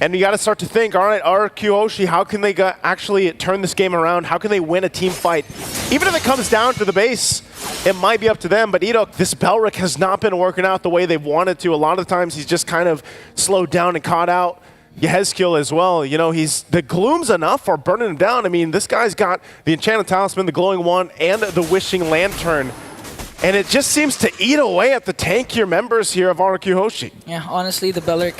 And you got to start to think, all right, Araki Hoshi, how can they actually turn this game around? How can they win a team fight? Even if it comes down to the base, it might be up to them. But Edok, this Belric has not been working out the way they've wanted to. A lot of the times he's just kind of slowed down and caught out. Yehezkiel as well. You know, the Gloom's enough for burning him down. I mean, this guy's got the Enchanted Talisman, the Glowing Wand, and the Wishing Lantern. And it just seems to eat away at the tankier members here of Araki Hoshi. Yeah, honestly, the Belric,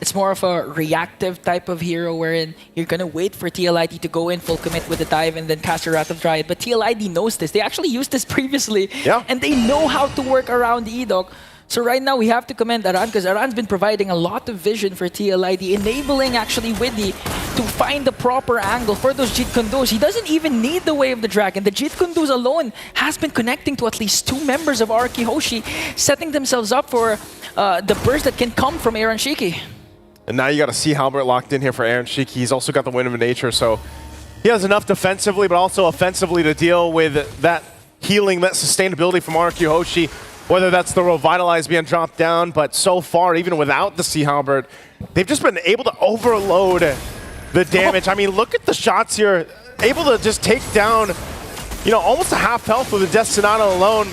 it's more of a reactive type of hero wherein you're going to wait for TLID to go in full commit with the dive and then cast your Wrath of Dryad. But TLID knows this. They actually used this previously. Yeah. And they know how to work around Edok. So right now we have to commend Aran because Aran's been providing a lot of vision for TLID, enabling actually Widdy to find the proper angle for those Jeet Kundos. He doesn't even need the Way of the Dragon. The Jeet Kundos alone has been connecting to at least 2 members of Araki Hoshi, setting themselves up for the burst that can come from Aaron Shiki. And now you got to see Halbert locked in here for Aaron Shiki. He's also got the Wind of Nature, so he has enough defensively, but also offensively to deal with that healing, that sustainability from Araki Hoshi. Whether that's the Revitalize being dropped down, but so far, even without the Sea Halberd, they've just been able to overload the damage. I mean, look at the shots here. Able to just take down, you know, almost a half health with the Death Sonata alone.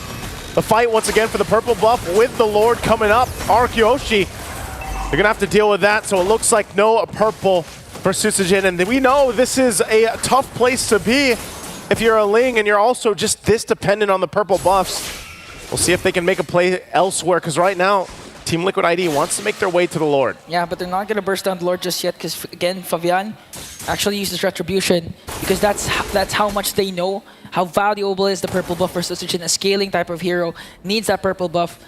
The fight once again for the purple buff with the Lord coming up. Araki Hoshi, they're going to have to deal with that, so it looks like no purple for Susujin. And we know this is a tough place to be if you're a Ling and you're also just this dependent on the purple buffs. We'll see if they can make a play elsewhere, because right now, Team Liquid ID wants to make their way to the Lord. Yeah, but they're not going to burst down the Lord just yet, because again, Fabian actually uses Retribution, because that's how much they know how valuable is the purple buff for Susujin. A scaling type of hero needs that purple buff.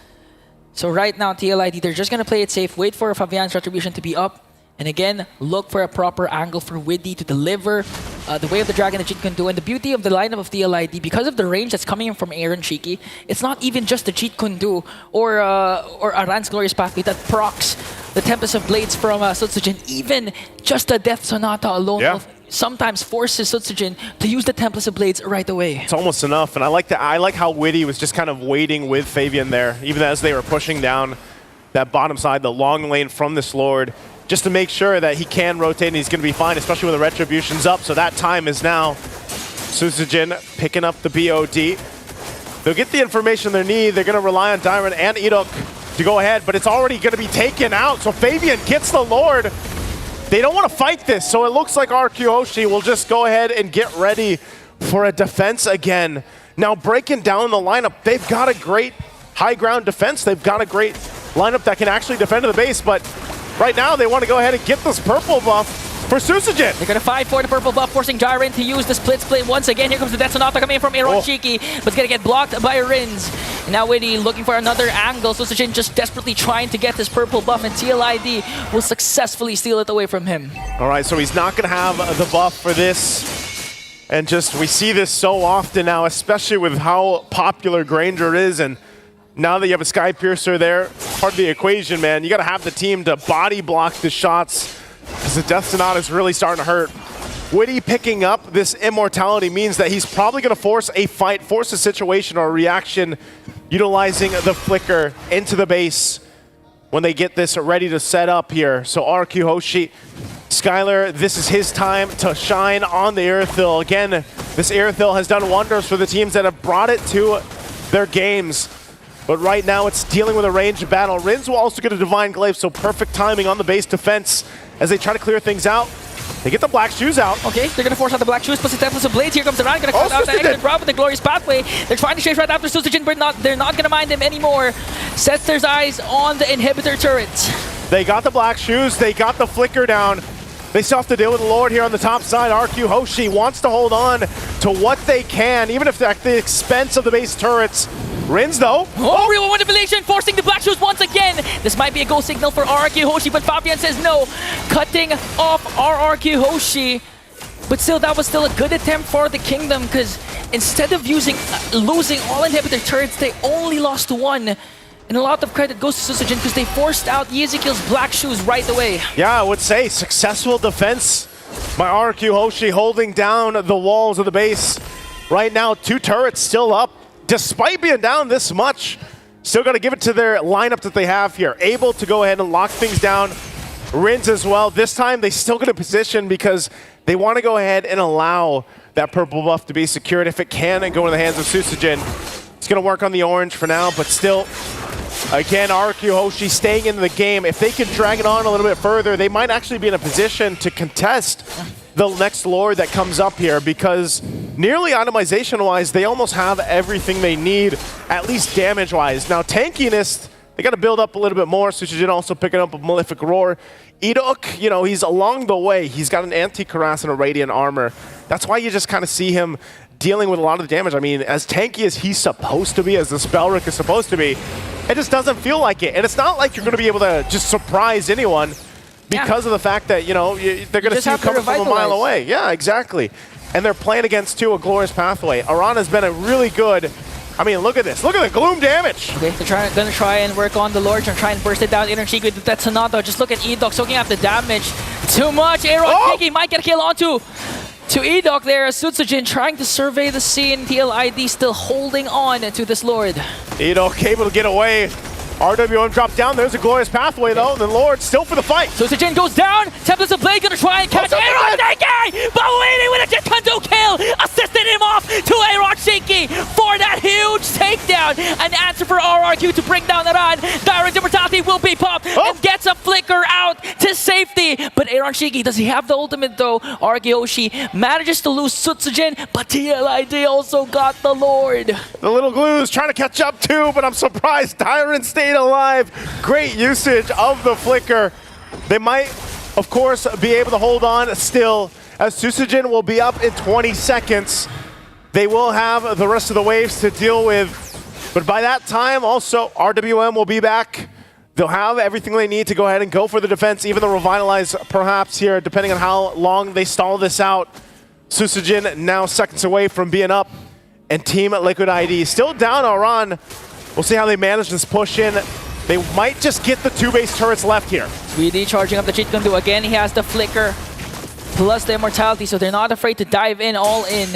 So right now, TLID, they're just going to play it safe, wait for Fabian's Retribution to be up, and again, look for a proper angle for Widdy to deliver the Way of the Dragon that Jeet Kundu. And the beauty of the lineup of TLID, because of the range that's coming in from Aaron Shiki, it's not even just the Jeet Kundu or Aran's Glorious Pathway that procs the Tempest of Blades from Sutsujin. Even just the Death Sonata alone will sometimes forces Sutsujin to use the Tempest of Blades right away. It's almost enough, and I like how Widdy was just kind of waiting with Fabian there, even as they were pushing down that bottom side, the long lane from this Lord, just to make sure that he can rotate and he's going to be fine, especially when the Retribution's up. So that time is now. Susujin picking up the BOD. They'll get the information they need. They're going to rely on Diamond and Edok to go ahead, but it's already going to be taken out. So Fabian gets the Lord. They don't want to fight this, so it looks like RQ Hoshi will just go ahead and get ready for a defense again. Now breaking down the lineup, they've got a great high ground defense. They've got a great lineup that can actually defend to the base, but right now they want to go ahead and get this purple buff for Susujin. They're going to fight for the purple buff, forcing Jiren to use the split split once again. Here comes the Detonata coming in from Ironshiki, but it's going to get blocked by Rins. And now Witty looking for another angle. Susujin just desperately trying to get this purple buff, and TLID will successfully steal it away from him. All right, so he's not going to have the buff for this. And just, we see this so often now, especially with how popular Granger is. And now that you have a Sky Piercer there, part of the equation, man, you got to have the team to body block the shots, because the Death Sonata is really starting to hurt. Witty picking up this immortality means that he's probably going to force a fight, force a situation or a reaction, utilizing the flicker into the base when they get this ready to set up here. So RQ Hoshi, Skylar, this is his time to shine on the Aerithil. Again, this Aerithil has done wonders for the teams that have brought it to their games. But right now it's dealing with a ranged battle. Rins will also get a Divine Glaive, so perfect timing on the base defense as they try to clear things out. They get the black shoes out. Okay, they're gonna force out the black shoes, plus the Tempest of Blades. Here comes the round, gonna cut out the exit route with the Glorious Pathway. They're trying to chase right after Susujin, but they're not gonna mind him anymore. Sets their eyes on the inhibitor turrets. They got the black shoes, they got the flicker down. They still have to deal with the Lord here on the top side. RQ Hoshi wants to hold on to what they can, even if at the expense of the base turrets. Rins though. Oh, real manipulation, forcing the black shoes once again. This might be a go signal for RRQ Hoshi, but Fabian says no. Cutting off RRQ Hoshi. But still, that was still a good attempt for the Kingdom, because instead of losing all inhibitor turrets, they only lost one. And a lot of credit goes to Susujin because they forced out Ezekiel's black shoes right away. Yeah, I would say successful defense by RQ Hoshi, holding down the walls of the base. Right now, 2 turrets still up. Despite being down this much, still got to give it to their lineup that they have here. Able to go ahead and lock things down. Rins as well. This time, they still get a position because they want to go ahead and allow that purple buff to be secured if it can and go in the hands of Susujin. It's going to work on the orange for now, but still, again, RQ Hoshi staying in the game. If they can drag it on a little bit further, they might actually be in a position to contest the next Lord that comes up here, because nearly itemization-wise, they almost have everything they need, at least damage-wise. Now, tankiness, they got to build up a little bit more. Susujin also picking up a Malefic Roar. Edok, you know, he's along the way. He's got an anti-Cuirass and a Radiant Armor. That's why you just kind of see him dealing with a lot of the damage. I mean, as tanky as he's supposed to be, as the Spellrick is supposed to be, it just doesn't feel like it. And it's not like you're going to be able to just surprise anyone because of the fact that, you know, they're going to see you coming from a mile away. Yeah, exactly. And they're playing against, too, a Glorious Pathway. Arana's been a really good... I mean, look at this. Look at the Gloom damage. Okay, they're gonna try and work on the Lord and try and burst it down. Energy with that Sonata. Just look at Edok soaking up the damage. Too much. Aaron might get a kill onto Edok there. Susujin trying to survey the scene. TLID still holding on to this Lord. Edok able to get away. RWM dropped down. There's a Glorious Pathway, though. The Lord still for the fight. Susujin goes down. Tempest of Blade gonna try and catch Aaron Shiki, but waiting with a Jitkundo kill. Assisted him off to Aaron Shiki for that huge takedown. An answer for RRQ to bring down the run. Direct Immortality will be popped and gets a flicker out to safety. But Aaron Shiki, does he have the ultimate, though? RRQ Hoshi manages to lose Susujin, but TLID also got the Lord. The little glue's trying to catch up, too, but I'm surprised Tyron stayed alive. Great usage of the flicker. They might, of course, be able to hold on still, as Susujin will be up in 20 seconds. They will have the rest of the waves to deal with, but by that time, also, RWM will be back. They'll have everything they need to go ahead and go for the defense, even the Revitalize perhaps here, depending on how long they stall this out. Susujin now seconds away from being up, and Team Liquid ID still down Aran. We'll see how they manage this push in. They might just get the 2 base turrets left here. 3D charging up the Jitkundo again. He has the flicker plus the immortality, so they're not afraid to dive in all in.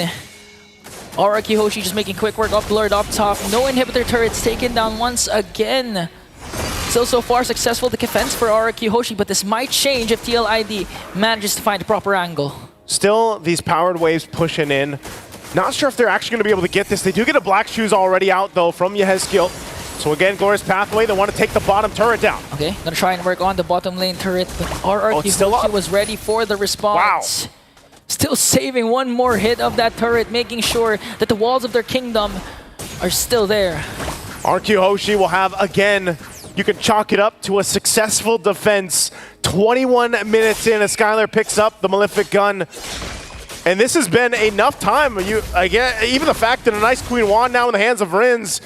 RRQ Hoshi just making quick work up Lord up top. No inhibitor turrets taken down once again. Still so far successful defense for RRQ Hoshi, but this might change if TLID manages to find the proper angle. Still, these powered waves pushing in. Not sure if they're actually going to be able to get this. They do get a black shoes already out, though, from Yehezkiel. So again, Glorious Pathway, they want to take the bottom turret down. Okay, gonna try and work on the bottom lane turret, but RRQ was ready for the response. Wow. Still saving one more hit of that turret, making sure that the walls of their kingdom are still there. RQ Hoshi will have, again, you can chalk it up to a successful defense. 21 minutes in as Skylar picks up the Malefic Gun. And this has been enough time. Even the fact that a nice Queen Wand now in the hands of Rins,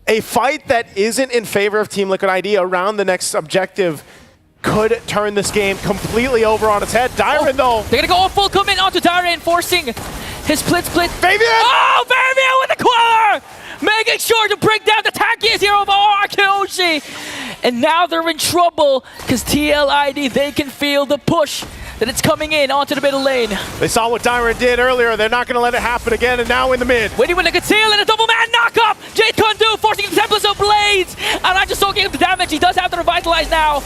a fight that isn't in favor of Team Liquid ID around the next objective could turn this game completely over on its head. Dyron, though. They're gonna go full commit onto Dyron, forcing his split. Fabian! Oh, Fabian with the Queller! Making sure to break down the tankiest hero of RQ Hoshi. And now they're in trouble because TLID, they can feel the push that it's coming in onto the middle lane. They saw what Dyron did earlier. They're not going to let it happen again, and now in the mid. Waiting with a conceal and a double man knock-up. Jade Kundu forcing the Templars of Blades. And I'm just soaking up the damage. He does have to revitalize now.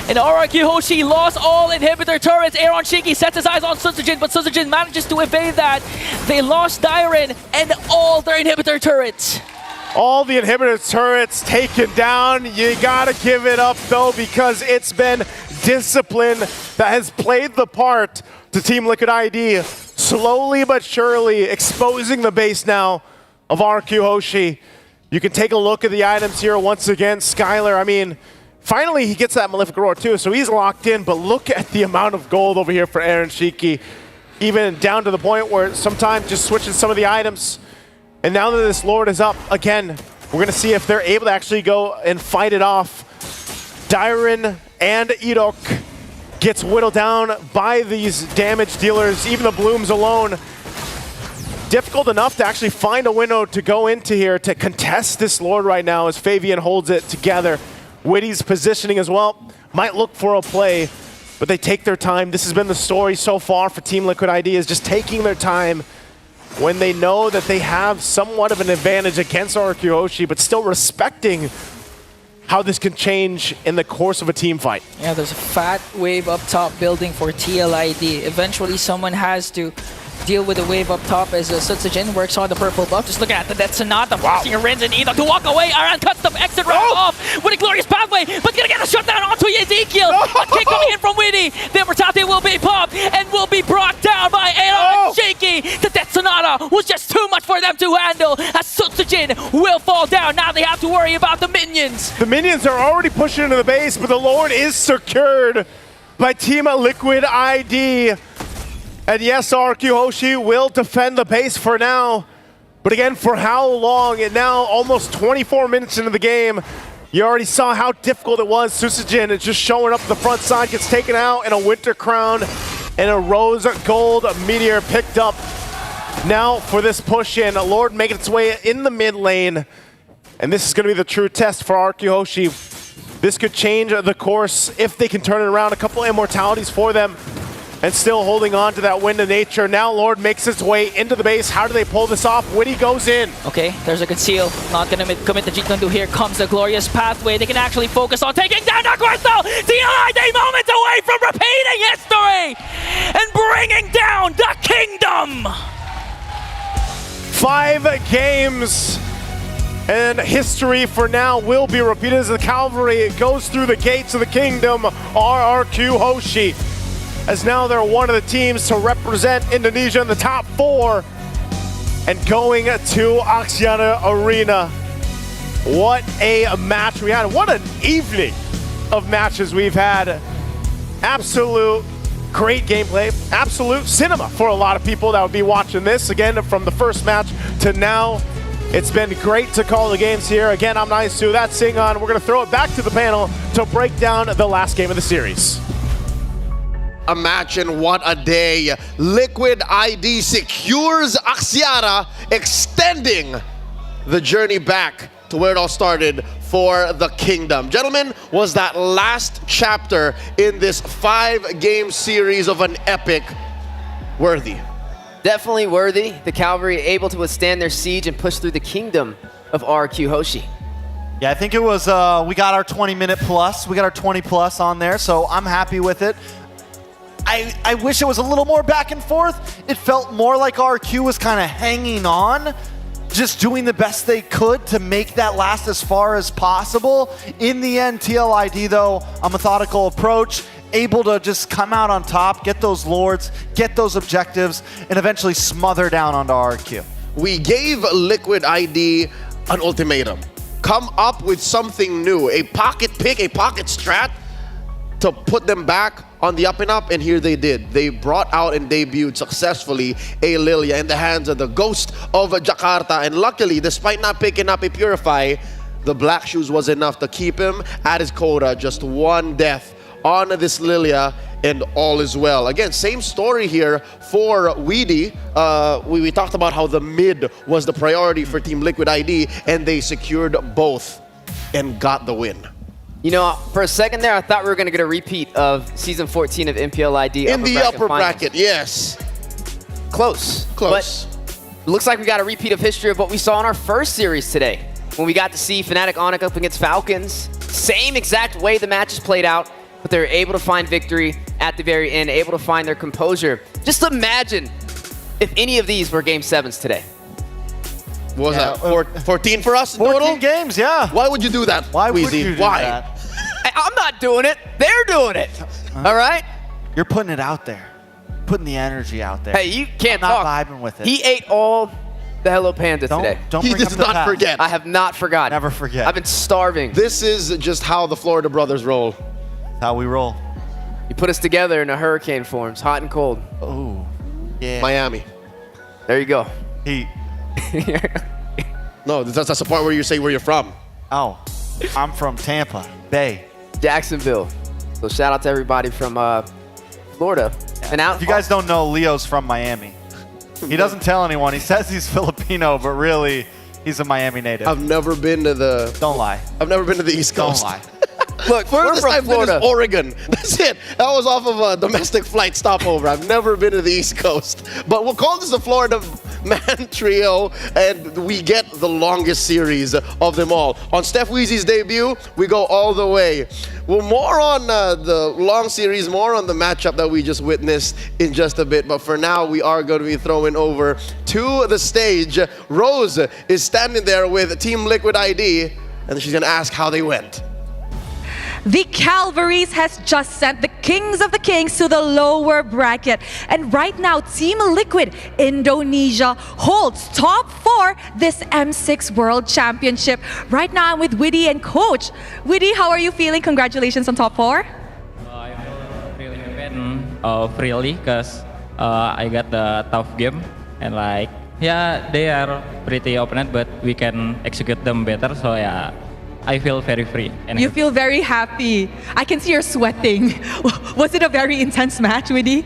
And RRQ Hoshi lost all inhibitor turrets. Aaron Shiki sets his eyes on Suzujin, but Suzujin manages to evade that. They lost Dyron and all their inhibitor turrets. All the inhibitor turrets taken down. You gotta give it up, though, because it's been discipline that has played the part to Team Liquid ID, slowly but surely exposing the base now of RQ Hoshi. You can take a look at the items here once again. Skylar, I mean, finally he gets that Malefic Roar too, so he's locked in, but look at the amount of gold over here for Aaron Shiki, even down to the point where sometimes just switching some of the items. And now that this Lord is up, again, we're going to see if they're able to actually go and fight it off. Dyron and Edok gets whittled down by these damage dealers, even the Blooms alone. Difficult enough to actually find a window to go into here to contest this Lord right now as Fabian holds it together. Witty's positioning as well. Might look for a play, but they take their time. This has been the story so far for Team Liquid ID, is just taking their time when they know that they have somewhat of an advantage against RQ Hoshi, but still respecting how this can change in the course of a team fight. Yeah, there's a fat wave up top building for TLID. Eventually, someone has to deal with the wave up top as Sutsujin works on the purple buff. Just look at that Sonata forcing Rins and Edok to walk away. Aran cuts the exit route off with a glorious pathway, but gonna get a shutdown onto Ezekiel. A kick coming in from Witty. The Vertate will be popped and will be brought down by Aaron Shaky. The Death Sonata was just too much for them to handle as Sutsujin will fall down. Now they have to worry about the minions. The minions are already pushing into the base, but the Lord is secured by Team Liquid ID. And yes, RQ Hoshi will defend the base for now. But again, for how long? And now almost 24 minutes into the game, you already saw how difficult it was. Susujin is just showing up the front side, gets taken out, and a Winter Crown and a Rose Gold Meteor picked up. Now for this push in, Lord making its way in the mid lane. And this is going to be the true test for RQ Hoshi. This could change the course if they can turn it around. A couple immortalities for them. And still holding on to that Wind of Nature. Now Lord makes its way into the base. How do they pull this off? Witty goes in. Okay, there's a conceal. Not gonna commit the Jeet. Here comes the glorious pathway. They can actually focus on taking down Aguerto. TLID moments away from repeating history and bringing down the kingdom. 5 games. And history for now will be repeated as the cavalry goes through the gates of the kingdom. RRQ Hoshi, as now they're one of the teams to represent Indonesia in the top 4 and going to Axiata Arena. What a match we had. What an evening of matches we've had. Absolute great gameplay, absolute cinema for a lot of people that would be watching this. Again, from the first match to now, it's been great to call the games here. Again, I'm Nice2, that's Singon. We're going to throw it back to the panel to break down the last game of the series. A match and what a day. Liquid ID secures Axiata, extending the journey back to where it all started for the kingdom. Gentlemen, was that last chapter in this 5-game series of an epic worthy? Definitely worthy. The cavalry able to withstand their siege and push through the kingdom of RQ Hoshi. Yeah, I think it was, we got our 20-minute plus. We got our 20 plus on there, so I'm happy with it. I wish it was a little more back and forth. It felt more like RQ was kind of hanging on, just doing the best they could to make that last as far as possible. In the end, TLID, though, a methodical approach, able to just come out on top, get those Lords, get those objectives, and eventually smother down onto RQ. We gave Liquid ID an ultimatum. Come up with something new, a pocket pick, a pocket strat to put them back on the up and up, and here they did. They brought out and debuted successfully a Lilia in the hands of the Ghost of Jakarta, and luckily, despite not picking up a Purify, the Black Shoes was enough to keep him at his quota. Just one death on this Lilia, and all is well. Again, same story here for Weedy. We talked about how the mid was the priority for Team Liquid ID, and they secured both and got the win. You know, for a second there, I thought we were going to get a repeat of Season 14 of MPLID. In the upper bracket, yes. Close. Close. But looks like we got a repeat of history of what we saw in our first series today, when we got to see Fnatic Onyx up against Falcons. Same exact way the matches played out, but they were able to find victory at the very end, able to find their composure. Just imagine if any of these were Game 7s today. What was that? 14 for us in 14 total? games, yeah. Why would you do that, Why would Weezy? you do Why? that? I'm not doing it. They're doing it. All right? You're putting it out there. Putting the energy out there. Hey, you can't I'm talk. not vibing with it. He ate all the Hello Panda today. Don't He bring does up the not past. forget. I have not forgotten. Never forget. I've been starving. This is just how the Florida brothers roll. How we roll. You put us together in a hurricane forms, hot and cold. Oh, yeah. Miami. There you go. Heat. No, that's the part where you say where you're from. Oh, I'm from Tampa Bay. Jacksonville. So shout out to everybody from Florida. And out. If you guys don't know, Leo's from Miami. He doesn't tell anyone. He says he's Filipino, but really, he's a Miami native. I've never been to the... Don't lie. I've never been to the East Coast. Don't lie. Look, we're Furthest from I've been Florida. is Oregon. That's it. That was off of a domestic flight stopover. I've never been to the East Coast. But we'll call this the Florida Man Trio, and we get the longest series of them all. On Steph Weezy's debut, we go all the way. Well, more on the long series, more on the matchup that we just witnessed in just a bit. But for now, we are going to be throwing over to the stage. Rose is standing there with Team Liquid ID, and she's going to ask how they went. The Calvaries has just sent the Kings of the Kings to the lower bracket. And right now, Team Liquid Indonesia holds top 4 this M6 World Championship. Right now, I'm with Widdy and Coach. Widdy, how are you feeling? Congratulations on top 4. I feel really happy, really, because I got the tough game. And like, yeah, they are pretty opponent, but we can execute them better. So yeah, I feel very free. And You feel very happy. I can see you're sweating. Was it a very intense match, Widdy?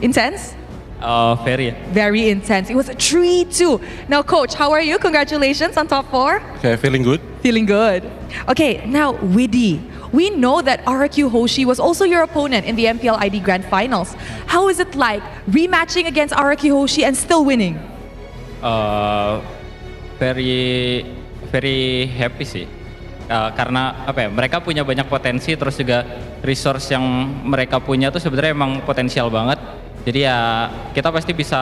Intense? Very. Very intense. It was a 3-2. Now, Coach, how are you? Congratulations on top 4. Okay, feeling good. Feeling good. Okay, now, Widdy. We know that RQ Hoshi was also your opponent in the MPLID Grand Finals. How is it like rematching against RQ Hoshi and still winning? Very happy sih. Karena apa ya, mereka punya banyak potensi, terus juga resource yang mereka punya tuh sebenarnya emang potensial banget. Jadi ya kita pasti bisa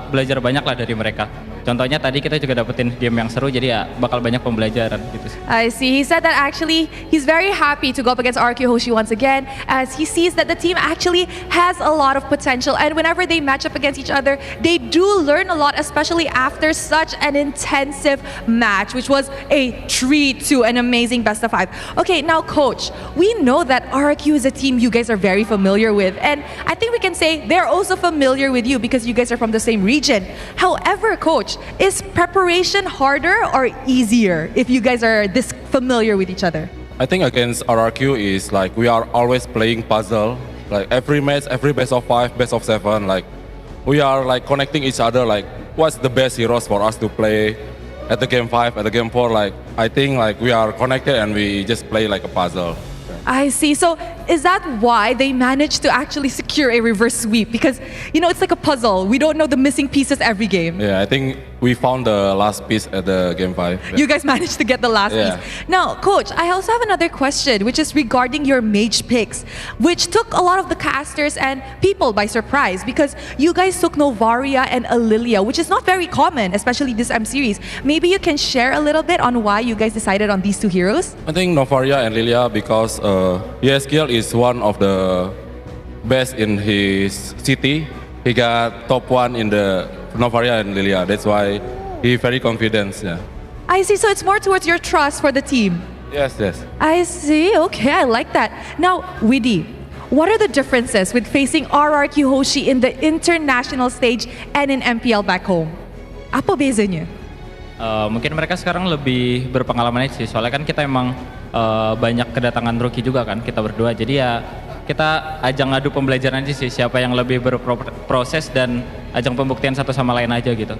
belajar banyak lah dari mereka. Contohnya tadi kita juga dapetin game yang seru, jadi ya bakal banyak pembelajaran gitu sih. I see. He said that actually he's very happy to go up against RQ Hoshi once again, as he sees that the team actually has a lot of potential, and whenever they match up against each other, they do learn a lot, especially after such an intensive match, which was a 3-2, an amazing best of 5. Okay, now Coach, we know that RQ is a team you guys are very familiar with, and I think we can say they're also familiar with you because you guys are from the same region. However, Coach, is preparation harder or easier if you guys are this familiar with each other? I think against RRQ is like we are always playing puzzle. Like every match, every best of 5, best of 7, like we are like connecting each other. Like what's the best heroes for us to play at the game 5, at the game 4? Like I think like we are connected and we just play like a puzzle. I see. So is that why they managed to actually secure a reverse sweep? Because, it's like a puzzle. We don't know the missing pieces every game. Yeah, I think we found the last piece at the game 5. Yeah. You guys managed to get the last piece. Now, Coach, I also have another question, which is regarding your mage picks, which took a lot of the casters and people by surprise, because you guys took Novaria and Alilia, which is not very common, especially this M series. Maybe you can share a little bit on why you guys decided on these two heroes? I think Novaria and Lilia because Yeskiel is one of the best in his city. He got top 1 in the Novaria and Lilia. That's why he very confident. Yeah. I see. So it's more towards your trust for the team. Yes, yes. I see. Okay, I like that. Now, Widdy, what are the differences with facing RRQ Hoshi in the international stage and in MPL back home? Apa bezanya? Mungkin mereka sekarang lebih berpengalaman aja sih, soalnya kan kita emang banyak kedatangan rookie juga kan, kita berdua. Jadi ya kita ajang adu pembelajaran aja sih, siapa yang lebih berproses dan ajang pembuktian satu sama lain aja gitu.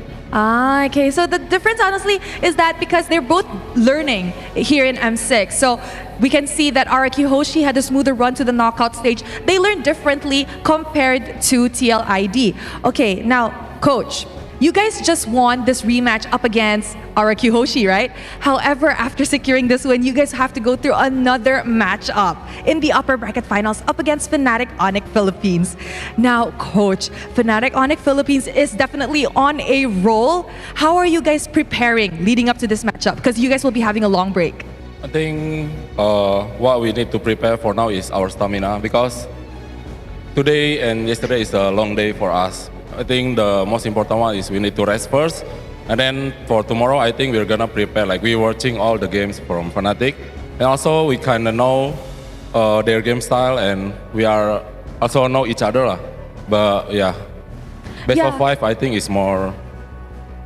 Okay, so the difference honestly is that because they're both learning here in M6, so we can see that RRQ Hoshi had a smoother run to the knockout stage. They learned differently compared to TLID. Okay, now, Coach, you guys just won this rematch up against RRQ Hoshi, right? However, after securing this win, you guys have to go through another matchup in the upper bracket finals up against Fnatic Onyx Philippines. Now, Coach, Fnatic Onyx Philippines is definitely on a roll. How are you guys preparing leading up to this matchup? Because you guys will be having a long break. I think what we need to prepare for now is our stamina because today and yesterday is a long day for us. I think the most important one is we need to rest first. And then for tomorrow, I think we're gonna prepare. Like we're watching all the games from Fnatic. And also we kind of know their game style and we are also know each other lah. But yeah, best of 5 I think is more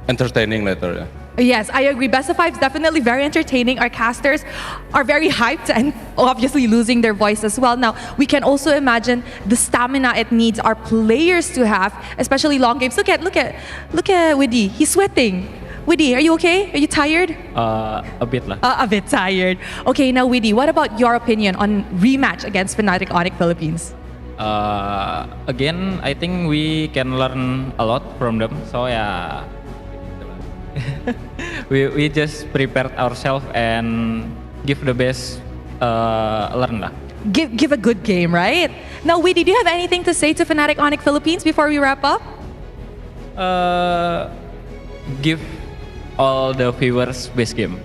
entertaining later. Yeah. Yes, I agree. Best of 5 is definitely very entertaining. Our casters are very hyped and obviously losing their voice as well. Now, we can also imagine the stamina it needs our players to have, especially long games. Look at Widdy. He's sweating. Widdy, are you okay? Are you tired? A bit lah. A bit tired. Okay, now Widdy, what about your opinion on rematch against Fnatic Onyx Philippines? Again, I think we can learn a lot from them. So yeah. we just prepared ourselves and give the best learn lah. Give a good game, right? Now, Widdy, do you have anything to say to Fnatic Onyx Philippines before we wrap up? Give all the viewers best game.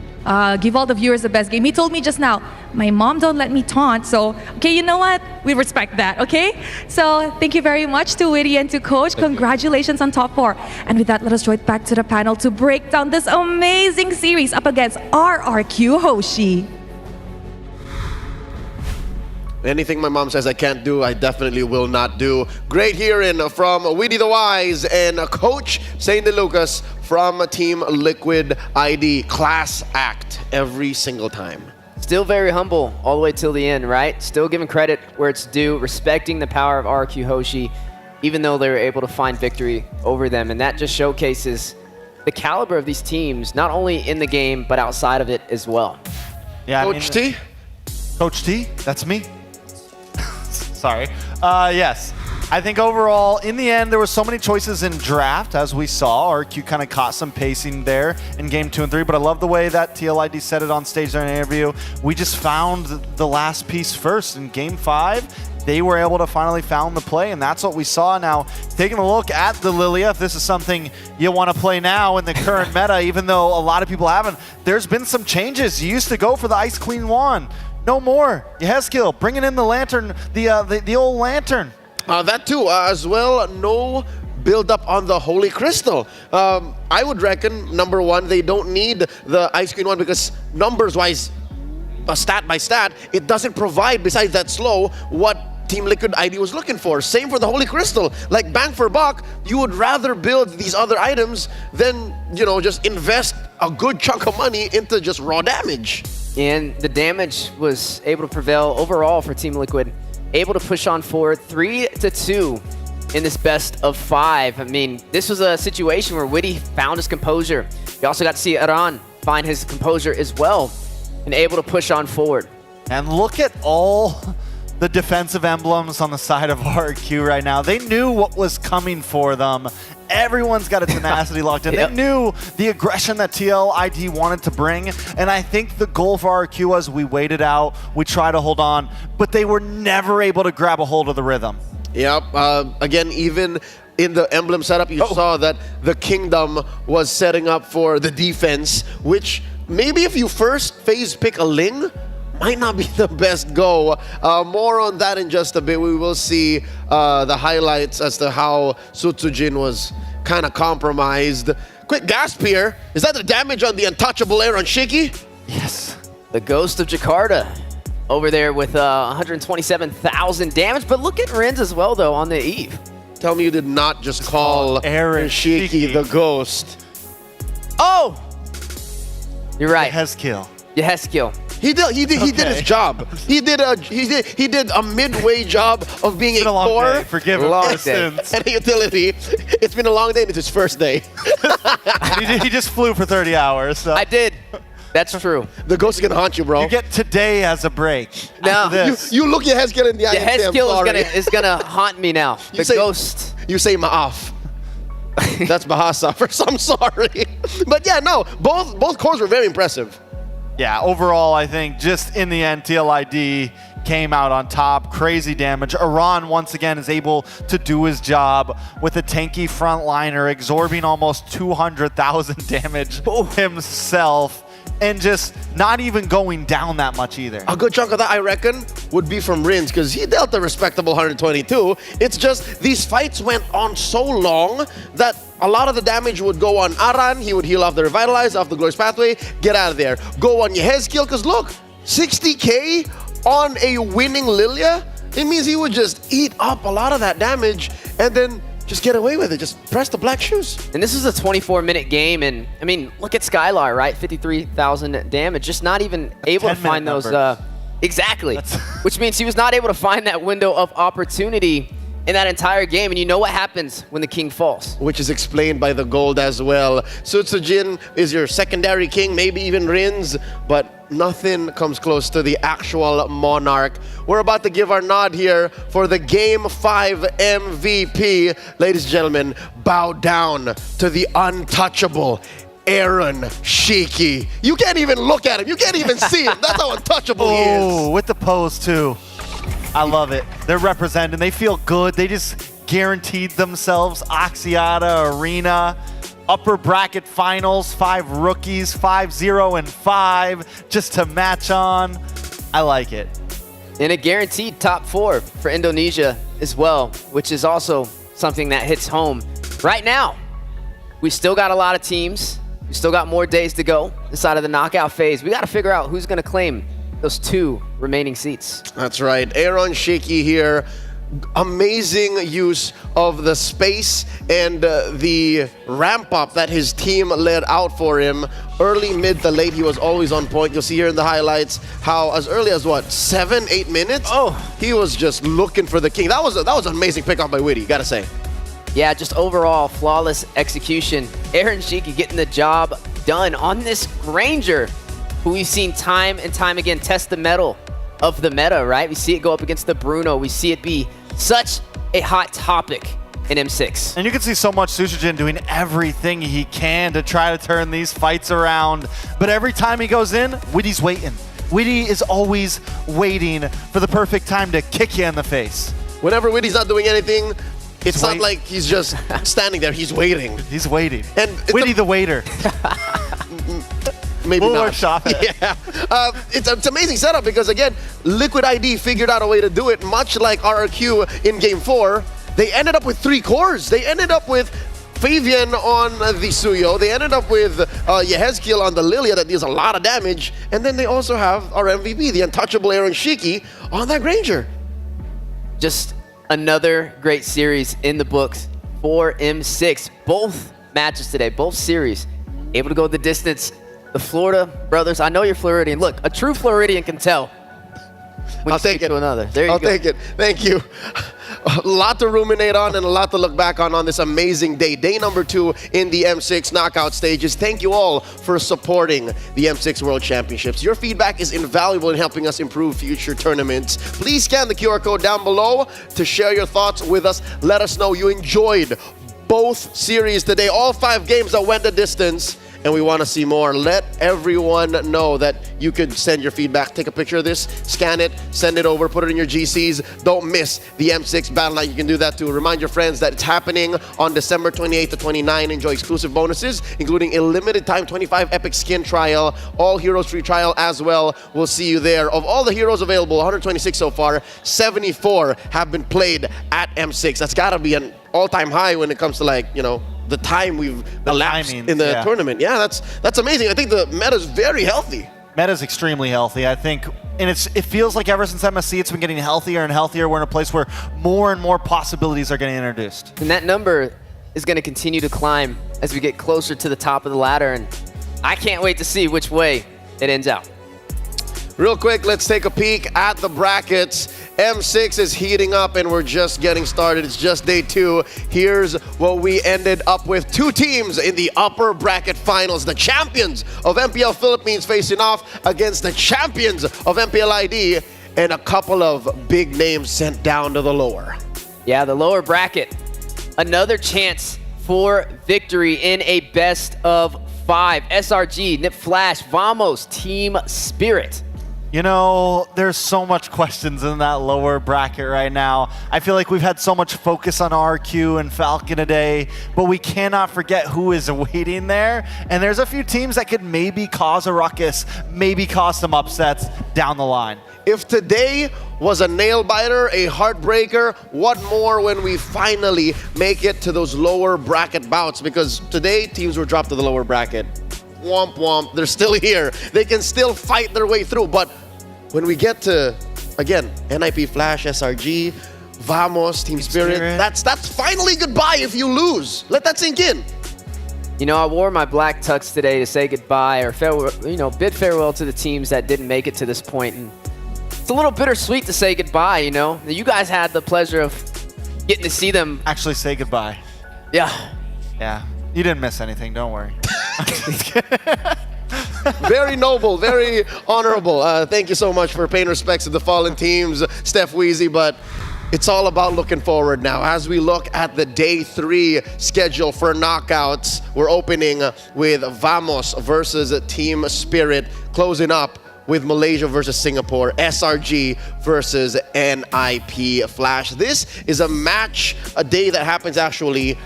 Give all the viewers the best game. He told me just now, my mom don't let me taunt, so, okay, you know what? We respect that, okay? So, thank you very much to Widdy and to Coach. Congratulations on top 4. And with that, let us join back to the panel to break down this amazing series up against RRQ Hoshi. Anything my mom says I can't do, I definitely will not do. Great hearing from Widdy the Wise and Coach Saint DeLucas from Team Liquid ID. Class act every single time. Still very humble all the way till the end, right? Still giving credit where it's due, respecting the power of RRQ Hoshi, even though they were able to find victory over them. And that just showcases the caliber of these teams, not only in the game, but outside of it as well. Yeah, Coach T? Coach T? That's me? Sorry. Yes. I think overall, in the end, there were so many choices in draft, as we saw. RQ kind of caught some pacing there in game 2 and 3, but I love the way that TLID said it on stage during an interview. We just found the last piece first. In game 5, they were able to finally found the play, and that's what we saw. Now, taking a look at the Lilia, if this is something you want to play now in the current meta, even though a lot of people haven't, there's been some changes. You used to go for the Ice Queen wand. No more. Yeskiel, bringing in the lantern, the old lantern. That too, as well, no build up on the Holy Crystal. I would reckon, number 1, they don't need the Ice Queen one because numbers-wise, stat by stat, it doesn't provide, besides that slow, what Team Liquid ID was looking for. Same for the Holy Crystal. Like bang for buck, you would rather build these other items than, just invest a good chunk of money into just raw damage. And the damage was able to prevail overall for Team Liquid. Able to push on forward 3-2 in this best of 5. I mean, this was a situation where Widdy found his composure. We also got to see Aran find his composure as well and able to push on forward. And look at all the defensive emblems on the side of RQ right now. They knew what was coming for them. Everyone's got a tenacity locked in. They knew the aggression that TLID wanted to bring, and I think the goal for RQ was we waited out, we tried to hold on, but they were never able to grab a hold of the rhythm. Yep. Again, even in the emblem setup, you saw that the Kingdom was setting up for the defense, which maybe if you first phase pick a Ling, might not be the best go. More on that in just a bit. We will see the highlights as to how Sutsujin was kind of compromised. Quick gasp here. Is that the damage on the untouchable Aaron Shiki? Yes. The Ghost of Jakarta over there with 127,000 damage. But look at Rins as well, though, on the Eve. Tell me you did not just call Aaron Shiki the Ghost. Oh! You're right. Yeheskill. Yeheskill. He did his job. He did a midway job of being a core. Forgive him. And a utility. It's been a long day and it's his first day. he just flew for 30 hours. So. I did. That's true. The ghost is gonna haunt you, bro. You get today as a break. No, you look Yeheskill in the eye. Yeheskill is gonna haunt me now. The ghost. You say Ma'af. That's Bahasa. I'm sorry. But yeah, no. Both cores were very impressive. Yeah, overall, I think just in the end, TLID came out on top. Crazy damage. Iran, once again, is able to do his job with a tanky frontliner, absorbing almost 200,000 damage himself, and just not even going down that much either. A good chunk of that, I reckon, would be from Rins, because he dealt a respectable 122. It's just these fights went on so long that a lot of the damage would go on Aran. He would heal off the Revitalize, off the Glorious Pathway, get out of there. Go on Yeheskill, because look, 60k on a winning Lilia, it means he would just eat up a lot of that damage and then just get away with it. Just press the black shoes. And this is a 24-minute game, and I mean, look at Skylar, right? 53,000 damage, just not even able to find those. Exactly. Which means he was not able to find that window of opportunity in that entire game, and you know what happens when the king falls. Which is explained by the gold as well. Sutsujin is your secondary king, maybe even Rins, but nothing comes close to the actual Monarch. We're about to give our nod here for the Game 5 MVP. Ladies and gentlemen, bow down to the untouchable Aaron Shiki. You can't even look at him. You can't even see him. That's how untouchable he is. Oh, with the pose too. I love it. They're representing. They feel good. They just guaranteed themselves Axiata Arena, upper bracket finals, 5 rookies, 5-0 and 5, just to match on. I like it. And a guaranteed top 4 for Indonesia as well, which is also something that hits home. Right now, we still got a lot of teams. We still got more days to go inside of the knockout phase. We got to figure out who's going to claim those 2 remaining seats. That's right. Aaron Shiki here. Amazing use of the space and the ramp up that his team laid out for him. Early, mid to late, he was always on point. You'll see here in the highlights how as early as what, 7-8 minutes? Oh, he was just looking for the king. That was an amazing pickup by Witty, gotta say. Yeah, just overall flawless execution. Aaron Shiki getting the job done on this Granger, who we've seen time and time again test the mettle of the meta, right? We see it go up against the Bruno. We see it be such a hot topic in M6. And you can see so much Sutsujin doing everything he can to try to turn these fights around. But every time he goes in, Witty's waiting. Witty is always waiting for the perfect time to kick you in the face. Whenever Witty's not doing anything, it's not like he's just standing there. He's waiting. He's waiting. And Witty the waiter. Maybe we'll not. workshop it. Yeah. It's an amazing setup because, again, Liquid ID figured out a way to do it, much like RRQ in Game 4. They ended up with 3 cores. They ended up with Fabian on the Suyo. They ended up with Yeheskill on the Lilia that deals a lot of damage. And then they also have our MVP, the untouchable Aaron Shiki, on that Granger. Just another great series in the books for M6. Both matches today, both series, able to go the distance. The Florida brothers, I know you're Floridian. Look, a true Floridian can tell when I'll take it. to another. There you go. I'll take it. Thank you. A lot to ruminate on and a lot to look back on this amazing day. Day number 2 in the M6 knockout stages. Thank you all for supporting the M6 World Championships. Your feedback is invaluable in helping us improve future tournaments. Please scan the QR code down below to share your thoughts with us. Let us know you enjoyed both series today, all 5 games that went the distance, and we want to see more. Let everyone know that you could send your feedback. Take a picture of this, scan it, send it over, put it in your GCs. Don't miss the M6 Battle Night. You can do that too. Remind your friends that it's happening on December 28th to 29. Enjoy exclusive bonuses, including a limited time 25 Epic Skin Trial, all Heroes free trial as well. We'll see you there. Of all the heroes available, 126 so far, 74 have been played at M6. That's got to be an all-time high when it comes to, like, you know, the time we've elapsed in the tournament. Yeah, that's amazing. I think the meta's very healthy. Meta's extremely healthy, I think, and it feels like ever since MSC it's been getting healthier and healthier. We're in a place where more and more possibilities are getting introduced. And that number is going to continue to climb as we get closer to the top of the ladder, and I can't wait to see which way it ends out. Real quick, let's take a peek at the brackets. M6 is heating up and we're just getting started. It's just day 2. Here's what we ended up with. 2 teams in the upper bracket finals. The champions of MPL Philippines facing off against the champions of MPL ID, and a couple of big names sent down to the lower. Yeah, the lower bracket. Another chance for victory in a best of 5. SRG, Nip Flash, Vamos, Team Spirit. You know, there's so much questions in that lower bracket right now. I feel like we've had so much focus on RQ and Falcon today, but we cannot forget who is waiting there. And there's a few teams that could maybe cause a ruckus, maybe cause some upsets down the line. If today was a nail-biter, a heartbreaker, what more when we finally make it to those lower bracket bouts? Because today, teams were dropped to the lower bracket. Womp womp, they're still here. They can still fight their way through, but when we get to, again, NIP Flash, SRG, Vamos, Team Spirit, that's finally goodbye if you lose. Let that sink in. You know, I wore my black tux today to say goodbye or farewell, bid farewell to the teams that didn't make it to this point. And it's a little bittersweet to say goodbye, you know. You guys had the pleasure of getting to see them actually say goodbye. Yeah. Yeah. You didn't miss anything, don't worry. Very noble, very honorable. Thank you so much for paying respects to the fallen teams, Steph Weezy, but it's all about looking forward now. As we look at the day 3 schedule for knockouts, we're opening with Vamos versus Team Spirit, closing up with Malaysia versus Singapore, SRG versus NIP Flash. This is a day that happens actually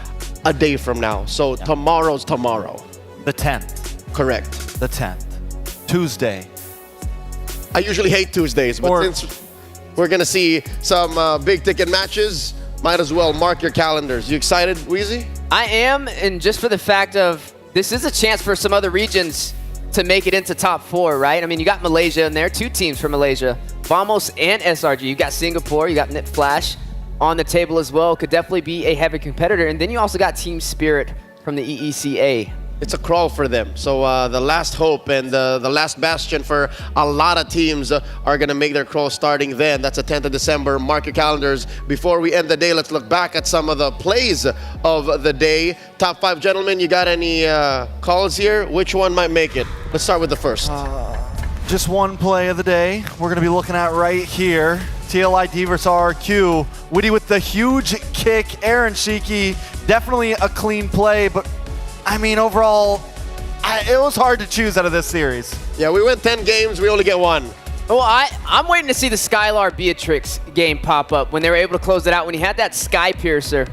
a day from now. So tomorrow's tomorrow. The 10th. Correct. The 10th. Tuesday. I usually hate Tuesdays, but since we're going to see some big ticket matches, might as well mark your calendars. You excited, Weezy? I am, and just for the fact of this is a chance for some other regions to make it into top 4, right? I mean, you got Malaysia in there, 2 teams from Malaysia, Vamos and SRG. You got Singapore, you got Nip Flash on the table as well. Could definitely be a heavy competitor. And then you also got Team Spirit from the EECA. It's a crawl for them. So the last hope and the last bastion for a lot of teams are going to make their crawl starting then. That's the 10th of December. Mark your calendars. Before we end the day, let's look back at some of the plays of the day. Top 5, gentlemen, you got any calls here? Which one might make it? Let's start with the first. Just one play of the day we're going to be looking at right here. TLID versus RQ. Witty with the huge kick. Aaron Shiki, definitely a clean play, but I mean, overall, it was hard to choose out of this series. Yeah, we went 10 games, we only get 1. Well, I'm waiting to see the Skylar Beatrix game pop up when they were able to close it out. When he had that Sky Piercer,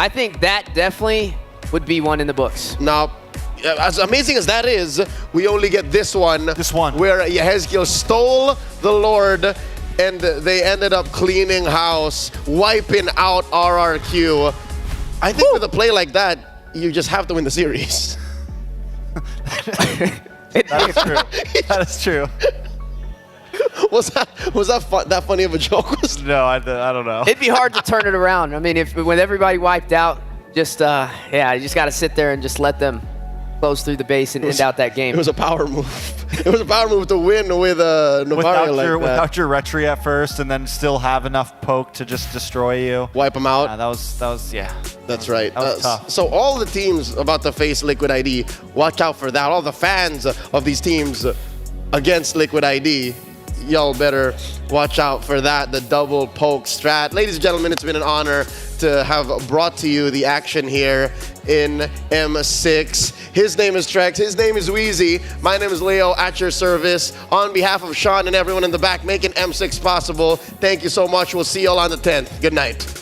I think that definitely would be one in the books. Now, as amazing as that is, we only get this one. Where Yehezkiel stole the Lord and they ended up cleaning house, wiping out RRQ. I think with a play like that, you just have to win the series. That is true. That is true. Was that funny of a joke? No, I don't know. It'd be hard to turn it around. I mean, with everybody wiped out, just you just got to sit there and just let them close through the base and end out that game. It was a power move. It was a power move to win with Novaria like that. Without your retry at first, and then still have enough poke to just destroy you. Wipe them out. Yeah, that was yeah. That's right. That was tough. So all the teams about to face Liquid ID, watch out for that. All the fans of these teams against Liquid ID, y'all better watch out for that. The double poke strat. Ladies and gentlemen, it's been an honor to have brought to you the action here in M6. His name is Trex. His name is Wheezy. My name is Leo, at your service. On behalf of Sean and everyone in the back making M6 possible, thank you so much. We'll see y'all on the 10th. Good night.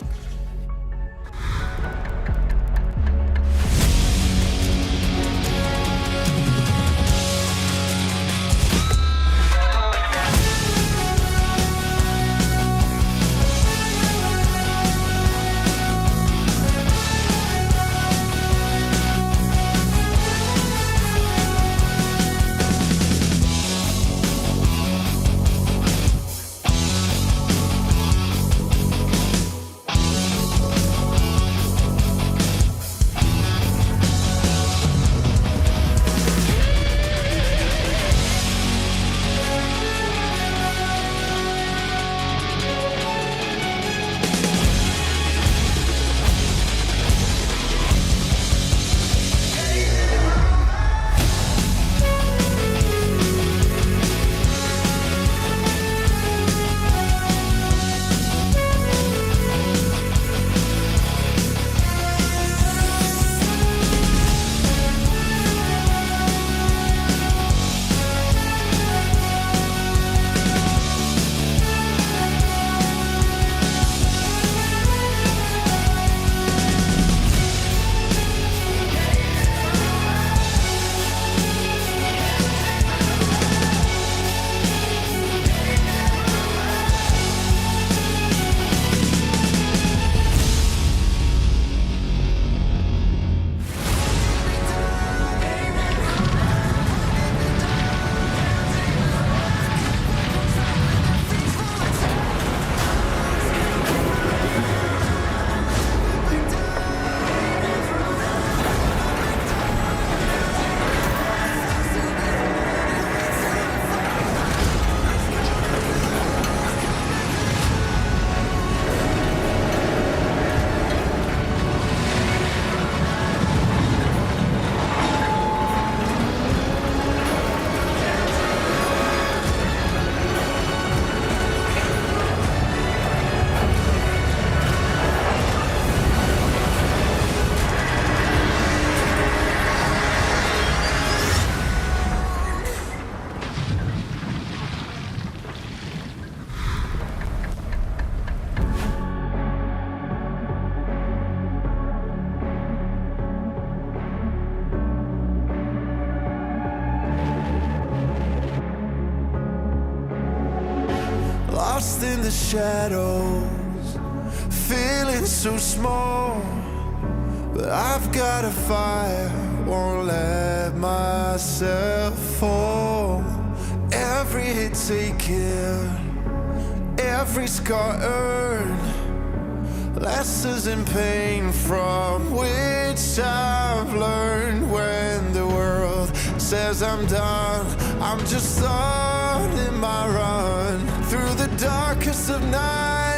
Lost in the shadows, feeling so small. But I've got a fire, won't let myself fall. Every hit taken, every scar earned, lessons in pain from which I've learned. When the world says I'm done, I'm just on in my run through the darkest of nights.